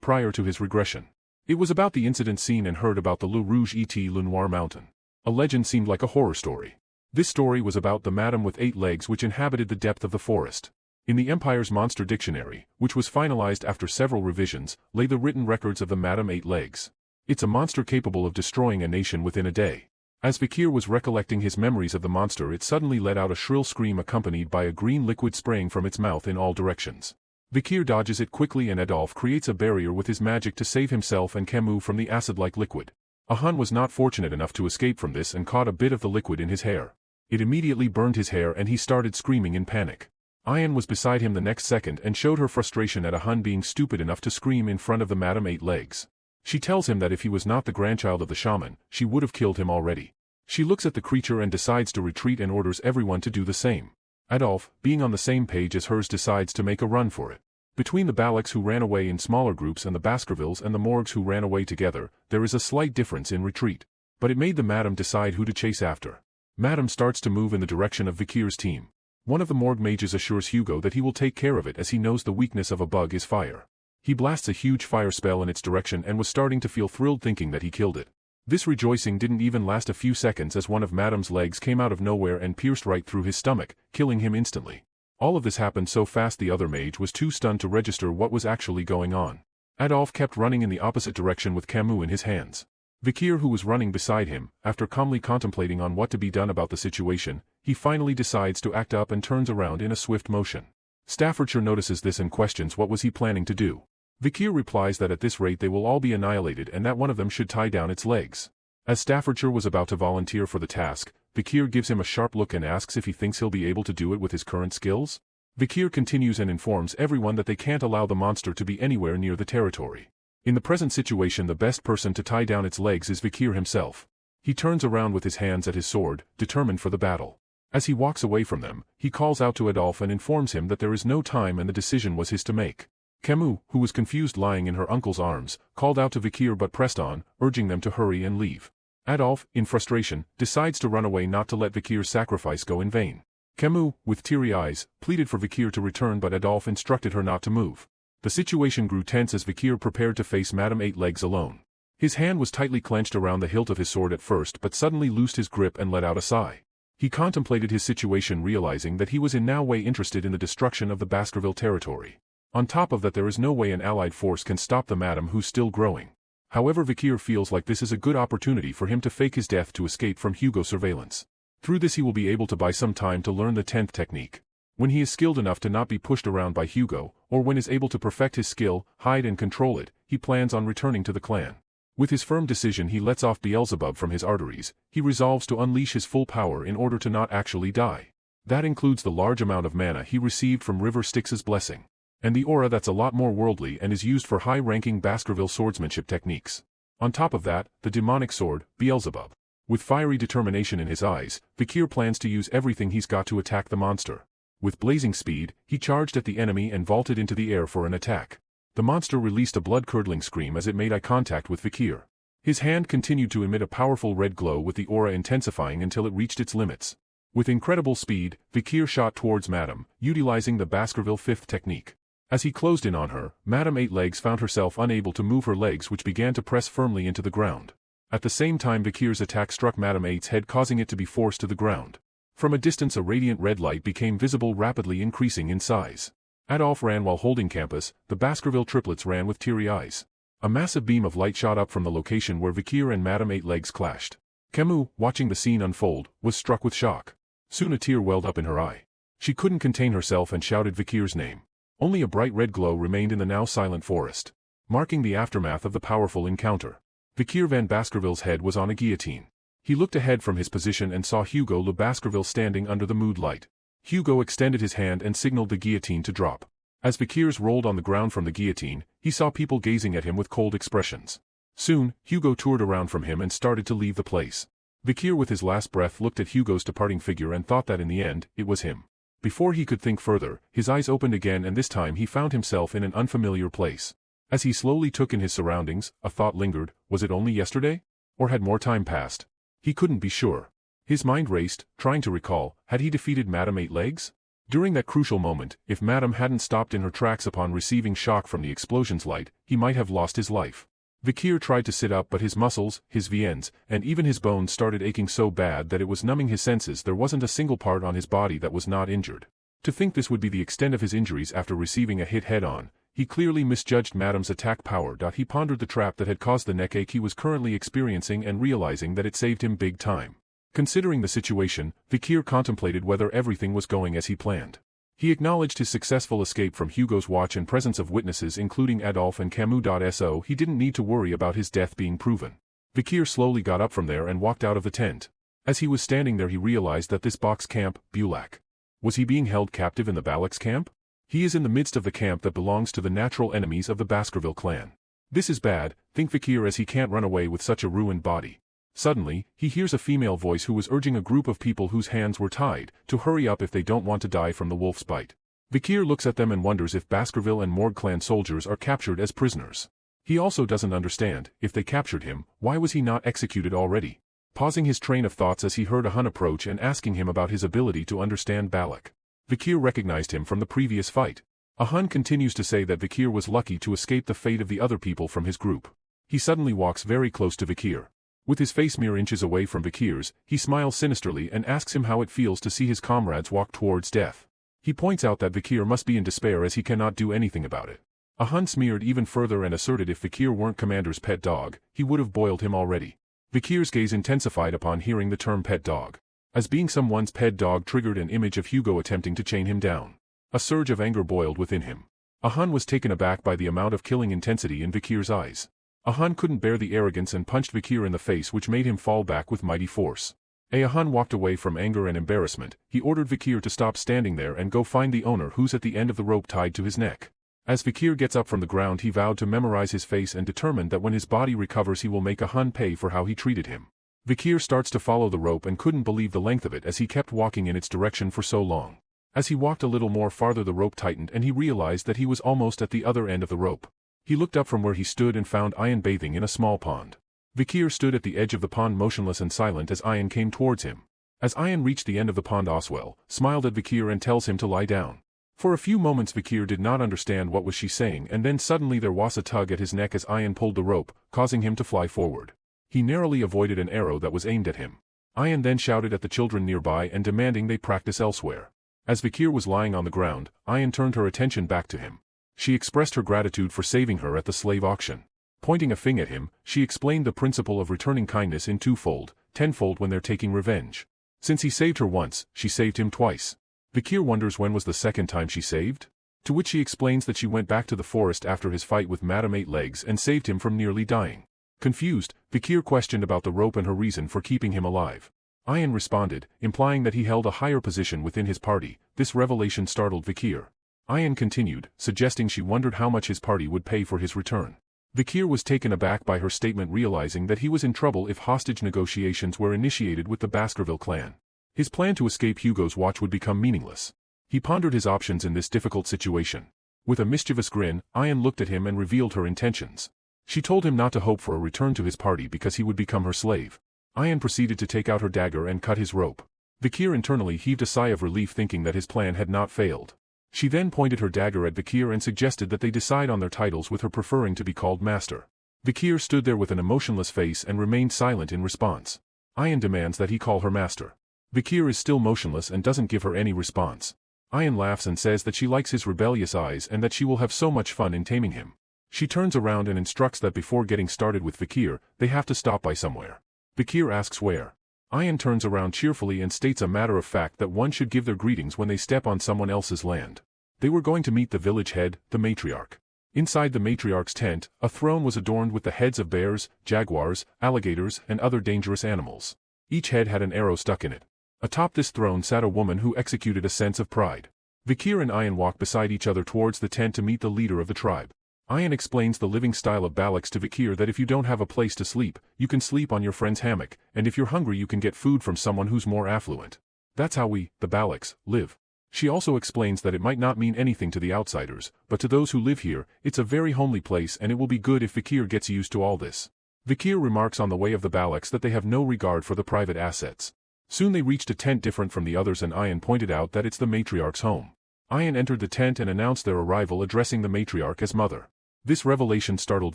prior to his regression. It was about the incident seen and heard about the Le Rouge et Le Noir mountain. A legend seemed like a horror story. This story was about the madam with 8 legs which inhabited the depth of the forest. In the Empire's Monster Dictionary, which was finalized after several revisions, lay the written records of the Madam Eight Legs. It's a monster capable of destroying a nation within a day. As Vikir was recollecting his memories of the monster, it suddenly let out a shrill scream accompanied by a green liquid spraying from its mouth in all directions. Vikir dodges it quickly and Adolf creates a barrier with his magic to save himself and Camus from the acid-like liquid. Ahan was not fortunate enough to escape from this and caught a bit of the liquid in his hair. It immediately burned his hair and he started screaming in panic. Ayan was beside him the next second and showed her frustration at Ahan being stupid enough to scream in front of the Madam Eight Legs. She tells him that if he was not the grandchild of the shaman, she would have killed him already. She looks at the creature and decides to retreat and orders everyone to do the same. Adolf, being on the same page as hers, decides to make a run for it. Between the Balaks who ran away in smaller groups and the Baskervilles and the Morgs who ran away together, there is a slight difference in retreat. But it made the Madam decide who to chase after. Madam starts to move in the direction of Vikir's team. One of the Morg mages assures Hugo that he will take care of it as he knows the weakness of a bug is fire. He blasts a huge fire spell in its direction and was starting to feel thrilled thinking that he killed it. This rejoicing didn't even last a few seconds as one of Madam's legs came out of nowhere and pierced right through his stomach, killing him instantly. All of this happened so fast the other mage was too stunned to register what was actually going on. Adolf kept running in the opposite direction with Camus in his hands. Vikir, who was running beside him, after calmly contemplating on what to be done about the situation, he finally decides to act up and turns around in a swift motion. Staffordshire notices this and questions what was he planning to do. Vikir replies that at this rate they will all be annihilated and that one of them should tie down its legs. As Staffordshire was about to volunteer for the task, Vikir gives him a sharp look and asks if he thinks he'll be able to do it with his current skills. Vikir continues and informs everyone that they can't allow the monster to be anywhere near the territory. In the present situation, the best person to tie down its legs is Vikir himself. He turns around with his hands at his sword, determined for the battle. As he walks away from them, he calls out to Adolf and informs him that there is no time and the decision was his to make. Camus, who was confused lying in her uncle's arms, called out to Vikir but pressed on, urging them to hurry and leave. Adolf, in frustration, decides to run away not to let Vikir's sacrifice go in vain. Camus, with teary eyes, pleaded for Vikir to return but Adolf instructed her not to move. The situation grew tense as Vikir prepared to face Madam Eight Legs alone. His hand was tightly clenched around the hilt of his sword at first but suddenly loosed his grip and let out a sigh. He contemplated his situation, realizing that he was in no way interested in the destruction of the Baskerville territory. On top of that, there is no way an allied force can stop the madam who's still growing. However, Vikir feels like this is a good opportunity for him to fake his death to escape from Hugo's surveillance. Through this he will be able to buy some time to learn the 10th technique. When he is skilled enough to not be pushed around by Hugo, or when is able to perfect his skill, hide and control it, he plans on returning to the clan. With his firm decision he lets off Beelzebub from his arteries. He resolves to unleash his full power in order to not actually die. That includes the large amount of mana he received from River Styx's blessing. And the aura that's a lot more worldly and is used for high-ranking Baskerville swordsmanship techniques. On top of that, the demonic sword, Beelzebub. With fiery determination in his eyes, Vikir plans to use everything he's got to attack the monster. With blazing speed, he charged at the enemy and vaulted into the air for an attack. The monster released a blood-curdling scream as it made eye contact with Vikir. His hand continued to emit a powerful red glow with the aura intensifying until it reached its limits. With incredible speed, Vikir shot towards Madame, utilizing the Baskerville fifth technique. As he closed in on her, Madame Eight Legs found herself unable to move her legs, which began to press firmly into the ground. At the same time, Vikir's attack struck Madame Eight's head, causing it to be forced to the ground. From a distance, a radiant red light became visible, rapidly increasing in size. Adolphe ran while holding Campus. The Baskerville triplets ran with teary eyes. A massive beam of light shot up from the location where Vikir and Madame Eight Legs clashed. Camus, watching the scene unfold, was struck with shock. Soon a tear welled up in her eye. She couldn't contain herself and shouted Vikir's name. Only a bright red glow remained in the now silent forest, marking the aftermath of the powerful encounter. Vikir van Baskerville's head was on a guillotine. He looked ahead from his position and saw Hugo Le Baskerville standing under the mood light. Hugo extended his hand and signaled the guillotine to drop. As Vikir's rolled on the ground from the guillotine, he saw people gazing at him with cold expressions. Soon, Hugo toured around from him and started to leave the place. Vikir with his last breath looked at Hugo's departing figure and thought that in the end, it was him. Before he could think further, his eyes opened again, and this time he found himself in an unfamiliar place. As he slowly took in his surroundings, a thought lingered: was it only yesterday? Or had more time passed? He couldn't be sure. His mind raced, trying to recall, had he defeated Madame Eight Legs? During that crucial moment, if Madame hadn't stopped in her tracks upon receiving shock from the explosion's light, he might have lost his life. Vikir tried to sit up, but his muscles, his veins, and even his bones started aching so bad that it was numbing his senses. There wasn't a single part on his body that was not injured. To think this would be the extent of his injuries after receiving a hit head-on, he clearly misjudged Madame's attack power. He pondered the trap that had caused the neck ache he was currently experiencing and realizing that it saved him big time. Considering the situation, Vikir contemplated whether everything was going as he planned. He acknowledged his successful escape from Hugo's watch and presence of witnesses including Adolphe and Camus. So he didn't need to worry about his death being proven. Vikir slowly got up from there and walked out of the tent. As he was standing there, he realized that this box camp, Bulak. Was he being held captive in the Balak's camp? He is in the midst of the camp that belongs to the natural enemies of the Baskerville clan. This is bad, think Vikir, as he can't run away with such a ruined body. Suddenly, he hears a female voice who was urging a group of people whose hands were tied to hurry up if they don't want to die from the wolf's bite. Vikir looks at them and wonders if Baskerville and Morgue clan soldiers are captured as prisoners. He also doesn't understand, if they captured him, why was he not executed already? Pausing his train of thoughts as he heard a Hun approach and asking him about his ability to understand Balak. Vikir recognized him from the previous fight. A Hun continues to say that Vikir was lucky to escape the fate of the other people from his group. He suddenly walks very close to Vikir. With his face mere inches away from Vikir's, he smiles sinisterly and asks him how it feels to see his comrades walk towards death. He points out that Vikir must be in despair as he cannot do anything about it. A Hun smeared even further and asserted if Vikir weren't Commander's pet dog, he would have boiled him already. Vikir's gaze intensified upon hearing the term pet dog. As being someone's pet dog triggered an image of Hugo attempting to chain him down. A surge of anger boiled within him. A Hun was taken aback by the amount of killing intensity in Vikir's eyes. A Hun couldn't bear the arrogance and punched Vikir in the face, which made him fall back with mighty force. A Hun walked away from anger and embarrassment. He ordered Vikir to stop standing there and go find the owner, who's at the end of the rope tied to his neck. As Vikir gets up from the ground, he vowed to memorize his face and determined that when his body recovers he will make a Hun pay for how he treated him. Vikir starts to follow the rope and couldn't believe the length of it as he kept walking in its direction for so long. As he walked a little more farther, the rope tightened and he realized that he was almost at the other end of the rope. He looked up from where he stood and found Ayan bathing in a small pond. Vikir stood at the edge of the pond motionless and silent as Ayan came towards him. As Ayan reached the end of the pond, Oswell smiled at Vikir and tells him to lie down. For a few moments Vikir did not understand what was she saying, and then suddenly there was a tug at his neck as Ayan pulled the rope, causing him to fly forward. He narrowly avoided an arrow that was aimed at him. Ayan then shouted at the children nearby and demanding they practice elsewhere. As Vikir was lying on the ground, Ayan turned her attention back to him. She expressed her gratitude for saving her at the slave auction. Pointing a finger at him, she explained the principle of returning kindness in twofold, tenfold when they're taking revenge. Since he saved her once, she saved him twice. Vikir wonders when was the second time she saved? To which she explains that she went back to the forest after his fight with Madame Eight Legs and saved him from nearly dying. Confused, Vikir questioned about the rope and her reason for keeping him alive. Ayan responded, implying that he held a higher position within his party. This revelation startled Vikir. Ayan continued, suggesting she wondered how much his party would pay for his return. Vikir was taken aback by her statement, realizing that he was in trouble if hostage negotiations were initiated with the Baskerville clan. His plan to escape Hugo's watch would become meaningless. He pondered his options in this difficult situation. With a mischievous grin, Ayan looked at him and revealed her intentions. She told him not to hope for a return to his party because he would become her slave. Ayan proceeded to take out her dagger and cut his rope. Vikir internally heaved a sigh of relief thinking that his plan had not failed. She then pointed her dagger at Vikir and suggested that they decide on their titles with her preferring to be called master. Vikir stood there with an emotionless face and remained silent in response. Ayan demands that he call her master. Vikir is still motionless and doesn't give her any response. Ayan laughs and says that she likes his rebellious eyes and that she will have so much fun in taming him. She turns around and instructs that before getting started with Vikir, they have to stop by somewhere. Vikir asks where. Ayan turns around cheerfully and states a matter of fact that one should give their greetings when they step on someone else's land. They were going to meet the village head, the matriarch. Inside the matriarch's tent, a throne was adorned with the heads of bears, jaguars, alligators, and other dangerous animals. Each head had an arrow stuck in it. Atop this throne sat a woman who executed a sense of pride. Vikir and Ayan walk beside each other towards the tent to meet the leader of the tribe. Ayan explains the living style of Balaks to Vikir that if you don't have a place to sleep, you can sleep on your friend's hammock, and if you're hungry you can get food from someone who's more affluent. That's how we, the Balaks, live. She also explains that it might not mean anything to the outsiders, but to those who live here, it's a very homely place and it will be good if Vikir gets used to all this. Vikir remarks on the way of the Balaks that they have no regard for the private assets. Soon they reached a tent different from the others and Ayan pointed out that it's the matriarch's home. Ayan entered the tent and announced their arrival addressing the matriarch as mother. This revelation startled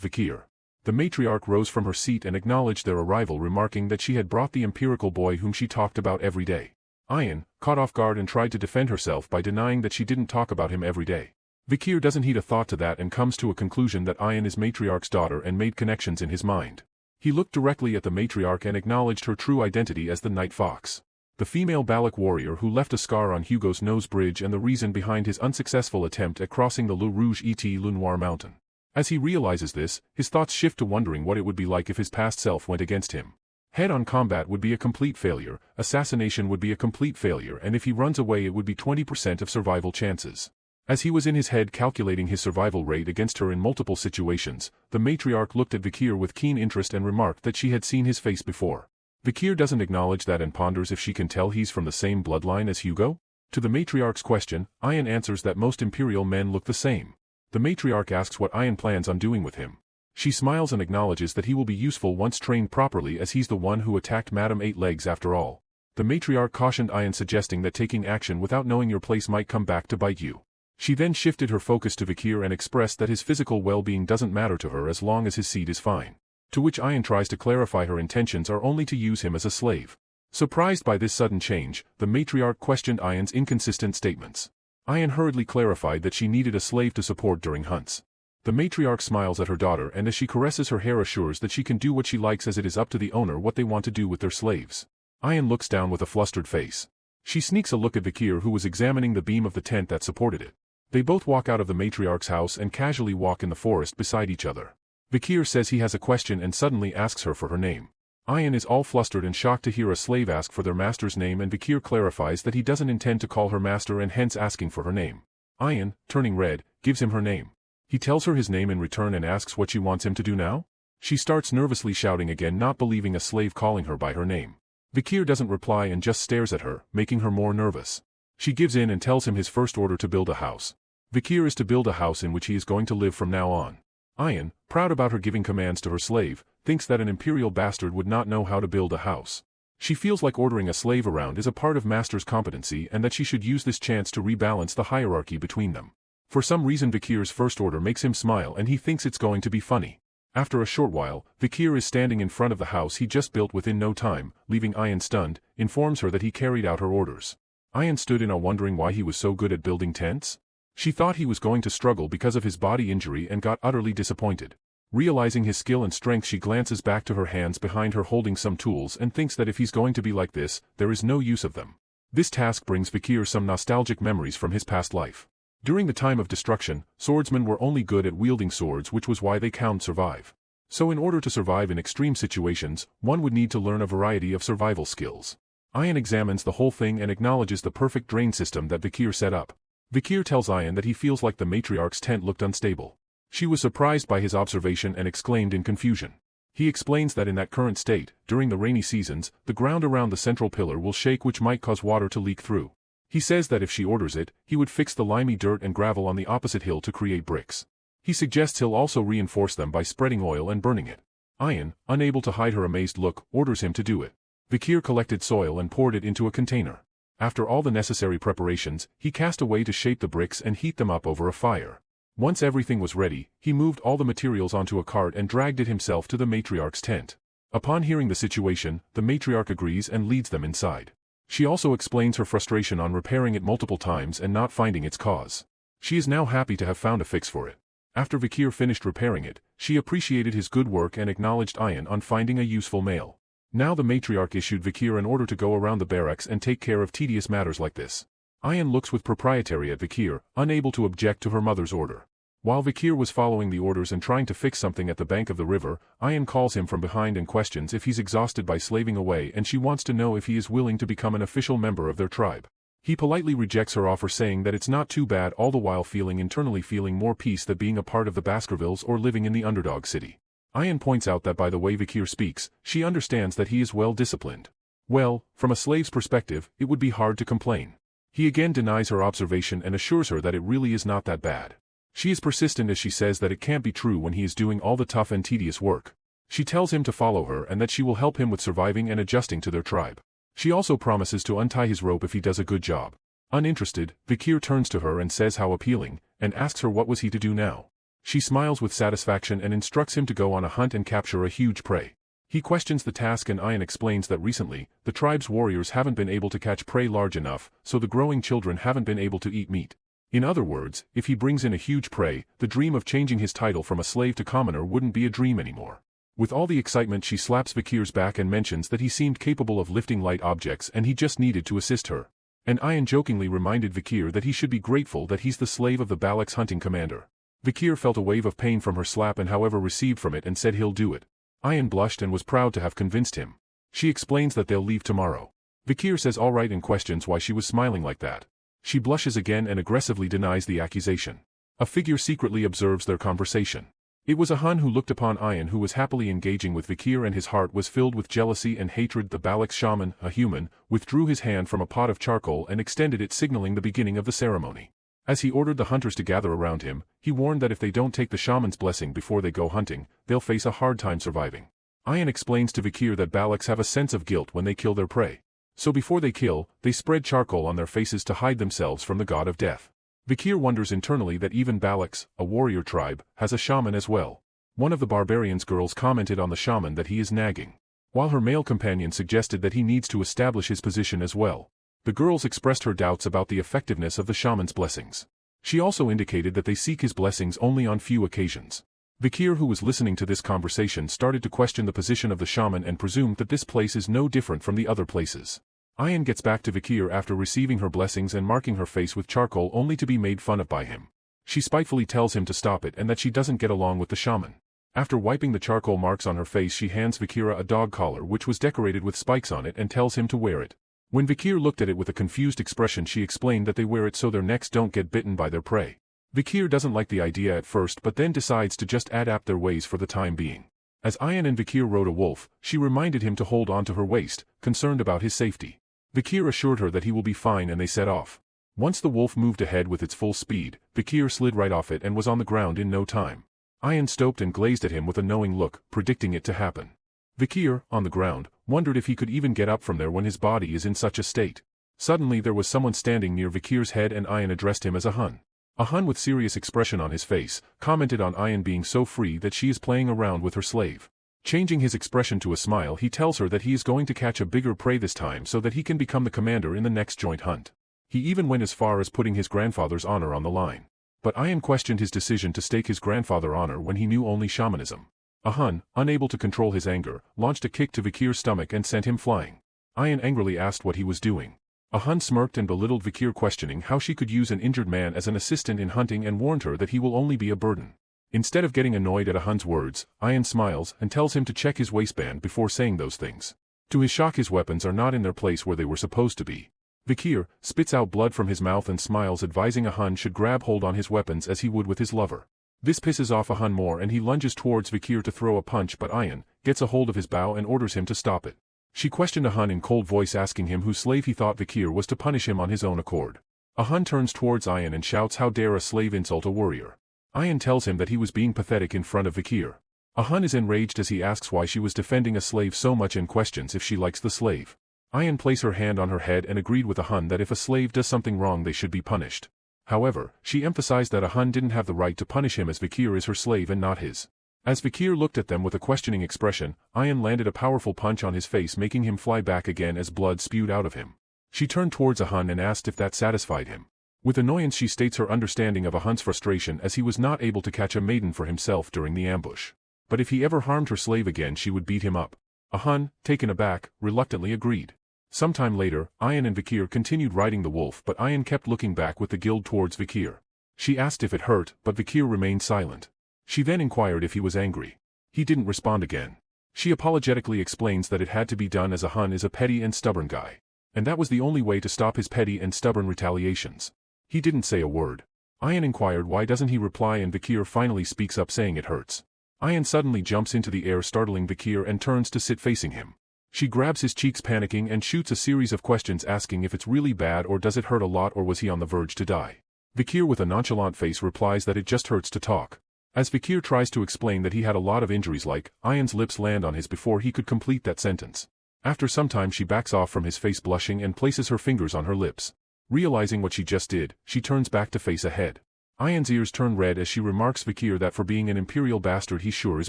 Vikir. The matriarch rose from her seat and acknowledged their arrival remarking that she had brought the empirical boy whom she talked about every day. Ayan, caught off guard and tried to defend herself by denying that she didn't talk about him every day. Vikir doesn't heed a thought to that and comes to a conclusion that Ayan is matriarch's daughter and made connections in his mind. He looked directly at the matriarch and acknowledged her true identity as the Night Fox. The female Balak warrior who left a scar on Hugo's nose bridge and the reason behind his unsuccessful attempt at crossing the Le Rouge et Le Noir mountain. As he realizes this, his thoughts shift to wondering what it would be like if his past self went against him. Head-on combat would be a complete failure, assassination would be a complete failure, and if he runs away it would be 20% of survival chances. As he was in his head calculating his survival rate against her in multiple situations, the matriarch looked at Vikir with keen interest and remarked that she had seen his face before. Vikir doesn't acknowledge that and ponders if she can tell he's from the same bloodline as Hugo? To the matriarch's question, Ayan answers that most imperial men look the same. The matriarch asks what Ayan plans on doing with him. She smiles and acknowledges that he will be useful once trained properly as he's the one who attacked Madame Eight Legs after all. The matriarch cautioned Ayan suggesting that taking action without knowing your place might come back to bite you. She then shifted her focus to Vikir and expressed that his physical well-being doesn't matter to her as long as his seed is fine. To which Ayan tries to clarify her intentions are only to use him as a slave. Surprised by this sudden change, the matriarch questioned Ayan's inconsistent statements. Ayan hurriedly clarified that she needed a slave to support during hunts. The matriarch smiles at her daughter and as she caresses her hair assures that she can do what she likes as it is up to the owner what they want to do with their slaves. Ayan looks down with a flustered face. She sneaks a look at Vikir who was examining the beam of the tent that supported it. They both walk out of the matriarch's house and casually walk in the forest beside each other. Vikir says he has a question and suddenly asks her for her name. Ayan is all flustered and shocked to hear a slave ask for their master's name and Vikir clarifies that he doesn't intend to call her master and hence asking for her name. Ayan, turning red, gives him her name. He tells her his name in return and asks what she wants him to do now? She starts nervously shouting again not believing a slave calling her by her name. Vikir doesn't reply and just stares at her, making her more nervous. She gives in and tells him his first order to build a house. Vikir is to build a house in which he is going to live from now on. Ayan, proud about her giving commands to her slave, thinks that an imperial bastard would not know how to build a house. She feels like ordering a slave around is a part of master's competency and that she should use this chance to rebalance the hierarchy between them. For some reason Vikir's first order makes him smile and he thinks it's going to be funny. After a short while, Vikir is standing in front of the house he just built within no time, leaving Ayan stunned, informs her that he carried out her orders. Ayan stood in awe wondering why he was so good at building tents. She thought he was going to struggle because of his body injury and got utterly disappointed. Realizing his skill and strength she glances back to her hands behind her holding some tools and thinks that if he's going to be like this, there is no use of them. This task brings Vikir some nostalgic memories from his past life. During the time of destruction, swordsmen were only good at wielding swords which was why they can't survive. So in order to survive in extreme situations, one would need to learn a variety of survival skills. Ayan examines the whole thing and acknowledges the perfect drain system that Vikir set up. Vikir tells Ayan that he feels like the matriarch's tent looked unstable. She was surprised by his observation and exclaimed in confusion. He explains that in that current state, during the rainy seasons, the ground around the central pillar will shake which might cause water to leak through. He says that if she orders it, he would fix the limey dirt and gravel on the opposite hill to create bricks. He suggests he'll also reinforce them by spreading oil and burning it. Ayan, unable to hide her amazed look, orders him to do it. Vikir collected soil and poured it into a container. After all the necessary preparations, he cast away to shape the bricks and heat them up over a fire. Once everything was ready, he moved all the materials onto a cart and dragged it himself to the matriarch's tent. Upon hearing the situation, the matriarch agrees and leads them inside. She also explains her frustration on repairing it multiple times and not finding its cause. She is now happy to have found a fix for it. After Vikir finished repairing it, she appreciated his good work and acknowledged Ayan on finding a useful male. Now the matriarch issued Vikir an order to go around the barracks and take care of tedious matters like this. Ayan looks with proprietary at Vikir, unable to object to her mother's order. While Vikir was following the orders and trying to fix something at the bank of the river, Ayan calls him from behind and questions if he's exhausted by slaving away, and she wants to know if he is willing to become an official member of their tribe. He politely rejects her offer, saying that it's not too bad, all the while internally feeling more peace than being a part of the Baskervilles or living in the underdog city. Ayan points out that by the way Vikir speaks, she understands that he is well disciplined. Well, from a slave's perspective, it would be hard to complain. He again denies her observation and assures her that it really is not that bad. She is persistent as she says that it can't be true when he is doing all the tough and tedious work. She tells him to follow her and that she will help him with surviving and adjusting to their tribe. She also promises to untie his rope if he does a good job. Uninterested, Vikir turns to her and says how appealing, and asks her what was he to do now. She smiles with satisfaction and instructs him to go on a hunt and capture a huge prey. He questions the task and Ayan explains that recently, the tribe's warriors haven't been able to catch prey large enough, so the growing children haven't been able to eat meat. In other words, if he brings in a huge prey, the dream of changing his title from a slave to commoner wouldn't be a dream anymore. With all the excitement, she slaps Vikir's back and mentions that he seemed capable of lifting light objects and he just needed to assist her. And Ayan jokingly reminded Vikir that he should be grateful that he's the slave of the Balak's hunting commander. Vikir felt a wave of pain from her slap and however received from it and said he'll do it. Ayan blushed and was proud to have convinced him. She explains that they'll leave tomorrow. Vikir says alright and questions why she was smiling like that. She blushes again and aggressively denies the accusation. A figure secretly observes their conversation. It was a Hun who looked upon Ayan, who was happily engaging with Vikir, and his heart was filled with jealousy and hatred. The Balak's shaman, a human, withdrew his hand from a pot of charcoal and extended it, signaling the beginning of the ceremony. As he ordered the hunters to gather around him, he warned that if they don't take the shaman's blessing before they go hunting, they'll face a hard time surviving. Ayan explains to Vikir that Balaks have a sense of guilt when they kill their prey. So before they kill, they spread charcoal on their faces to hide themselves from the god of death. Vikir wonders internally that even Balaks, a warrior tribe, has a shaman as well. One of the barbarians' girls commented on the shaman that he is nagging, while her male companion suggested that he needs to establish his position as well. The girls expressed her doubts about the effectiveness of the shaman's blessings. She also indicated that they seek his blessings only on few occasions. Vikir, who was listening to this conversation, started to question the position of the shaman and presumed that this place is no different from the other places. Ayan gets back to Vikir after receiving her blessings and marking her face with charcoal only to be made fun of by him. She spitefully tells him to stop it and that she doesn't get along with the shaman. After wiping the charcoal marks on her face, she hands Vikir a dog collar which was decorated with spikes on it and tells him to wear it. When Vikir looked at it with a confused expression, she explained that they wear it so their necks don't get bitten by their prey. Vikir doesn't like the idea at first but then decides to just adapt their ways for the time being. As Ayan and Vikir rode a wolf, she reminded him to hold on to her waist, concerned about his safety. Vikir assured her that he will be fine and they set off. Once the wolf moved ahead with its full speed, Vikir slid right off it and was on the ground in no time. Ayan stopped and glazed at him with a knowing look, predicting it to happen. Vikir, on the ground, wondered if he could even get up from there when his body is in such a state. Suddenly there was someone standing near Vikir's head and Ayan addressed him as a Hun. A Hun with serious expression on his face, commented on Ayan being so free that she is playing around with her slave. Changing his expression to a smile, he tells her that he is going to catch a bigger prey this time so that he can become the commander in the next joint hunt. He even went as far as putting his grandfather's honor on the line. But Ayan questioned his decision to stake his grandfather's honor when he knew only shamanism. A Hun, unable to control his anger, launched a kick to Vikir's stomach and sent him flying. Ayan angrily asked what he was doing. A Hun smirked and belittled Vikir, questioning how she could use an injured man as an assistant in hunting, and warned her that he will only be a burden. Instead of getting annoyed at a Hun's words, Ayan smiles and tells him to check his waistband before saying those things. To his shock, his weapons are not in their place where they were supposed to be. Vikir spits out blood from his mouth and smiles, advising a Hun should grab hold on his weapons as he would with his lover. This pisses off a Hun more and he lunges towards Vikir to throw a punch, but Ayan gets a hold of his bow and orders him to stop it. She questioned a Hun in cold voice, asking him whose slave he thought Vikir was to punish him on his own accord. A Hun turns towards Ayan and shouts, "How dare a slave insult a warrior?" Ayan tells him that he was being pathetic in front of Vikir. Ahun is enraged as he asks why she was defending a slave so much and questions if she likes the slave. Ayan places her hand on her head and agreed with Ahun that if a slave does something wrong they should be punished. However, she emphasized that Ahun didn't have the right to punish him as Vikir is her slave and not his. As Vikir looked at them with a questioning expression, Ayan landed a powerful punch on his face making him fly back again as blood spewed out of him. She turned towards Ahun and asked if that satisfied him. With annoyance she states her understanding of Ahun's frustration as he was not able to catch a maiden for himself during the ambush. But if he ever harmed her slave again she would beat him up. Ahun, taken aback, reluctantly agreed. Sometime later, Ayan and Vikir continued riding the wolf but Ayan kept looking back with the guild towards Vikir. She asked if it hurt, but Vikir remained silent. She then inquired if he was angry. He didn't respond again. She apologetically explains that it had to be done as Ahun is a petty and stubborn guy. And that was the only way to stop his petty and stubborn retaliations. He didn't say a word. Ayan inquired why doesn't he reply and Vikir finally speaks up saying it hurts. Ayan suddenly jumps into the air startling Vikir and turns to sit facing him. She grabs his cheeks panicking and shoots a series of questions asking if it's really bad or does it hurt a lot or was he on the verge to die. Vikir with a nonchalant face replies that it just hurts to talk. As Vikir tries to explain that he had a lot of injuries Ayan's lips land on his before he could complete that sentence. After some time she backs off from his face blushing and places her fingers on her lips. Realizing what she just did, she turns back to face ahead. Ayan's ears turn red as she remarks Vikir that for being an imperial bastard he sure is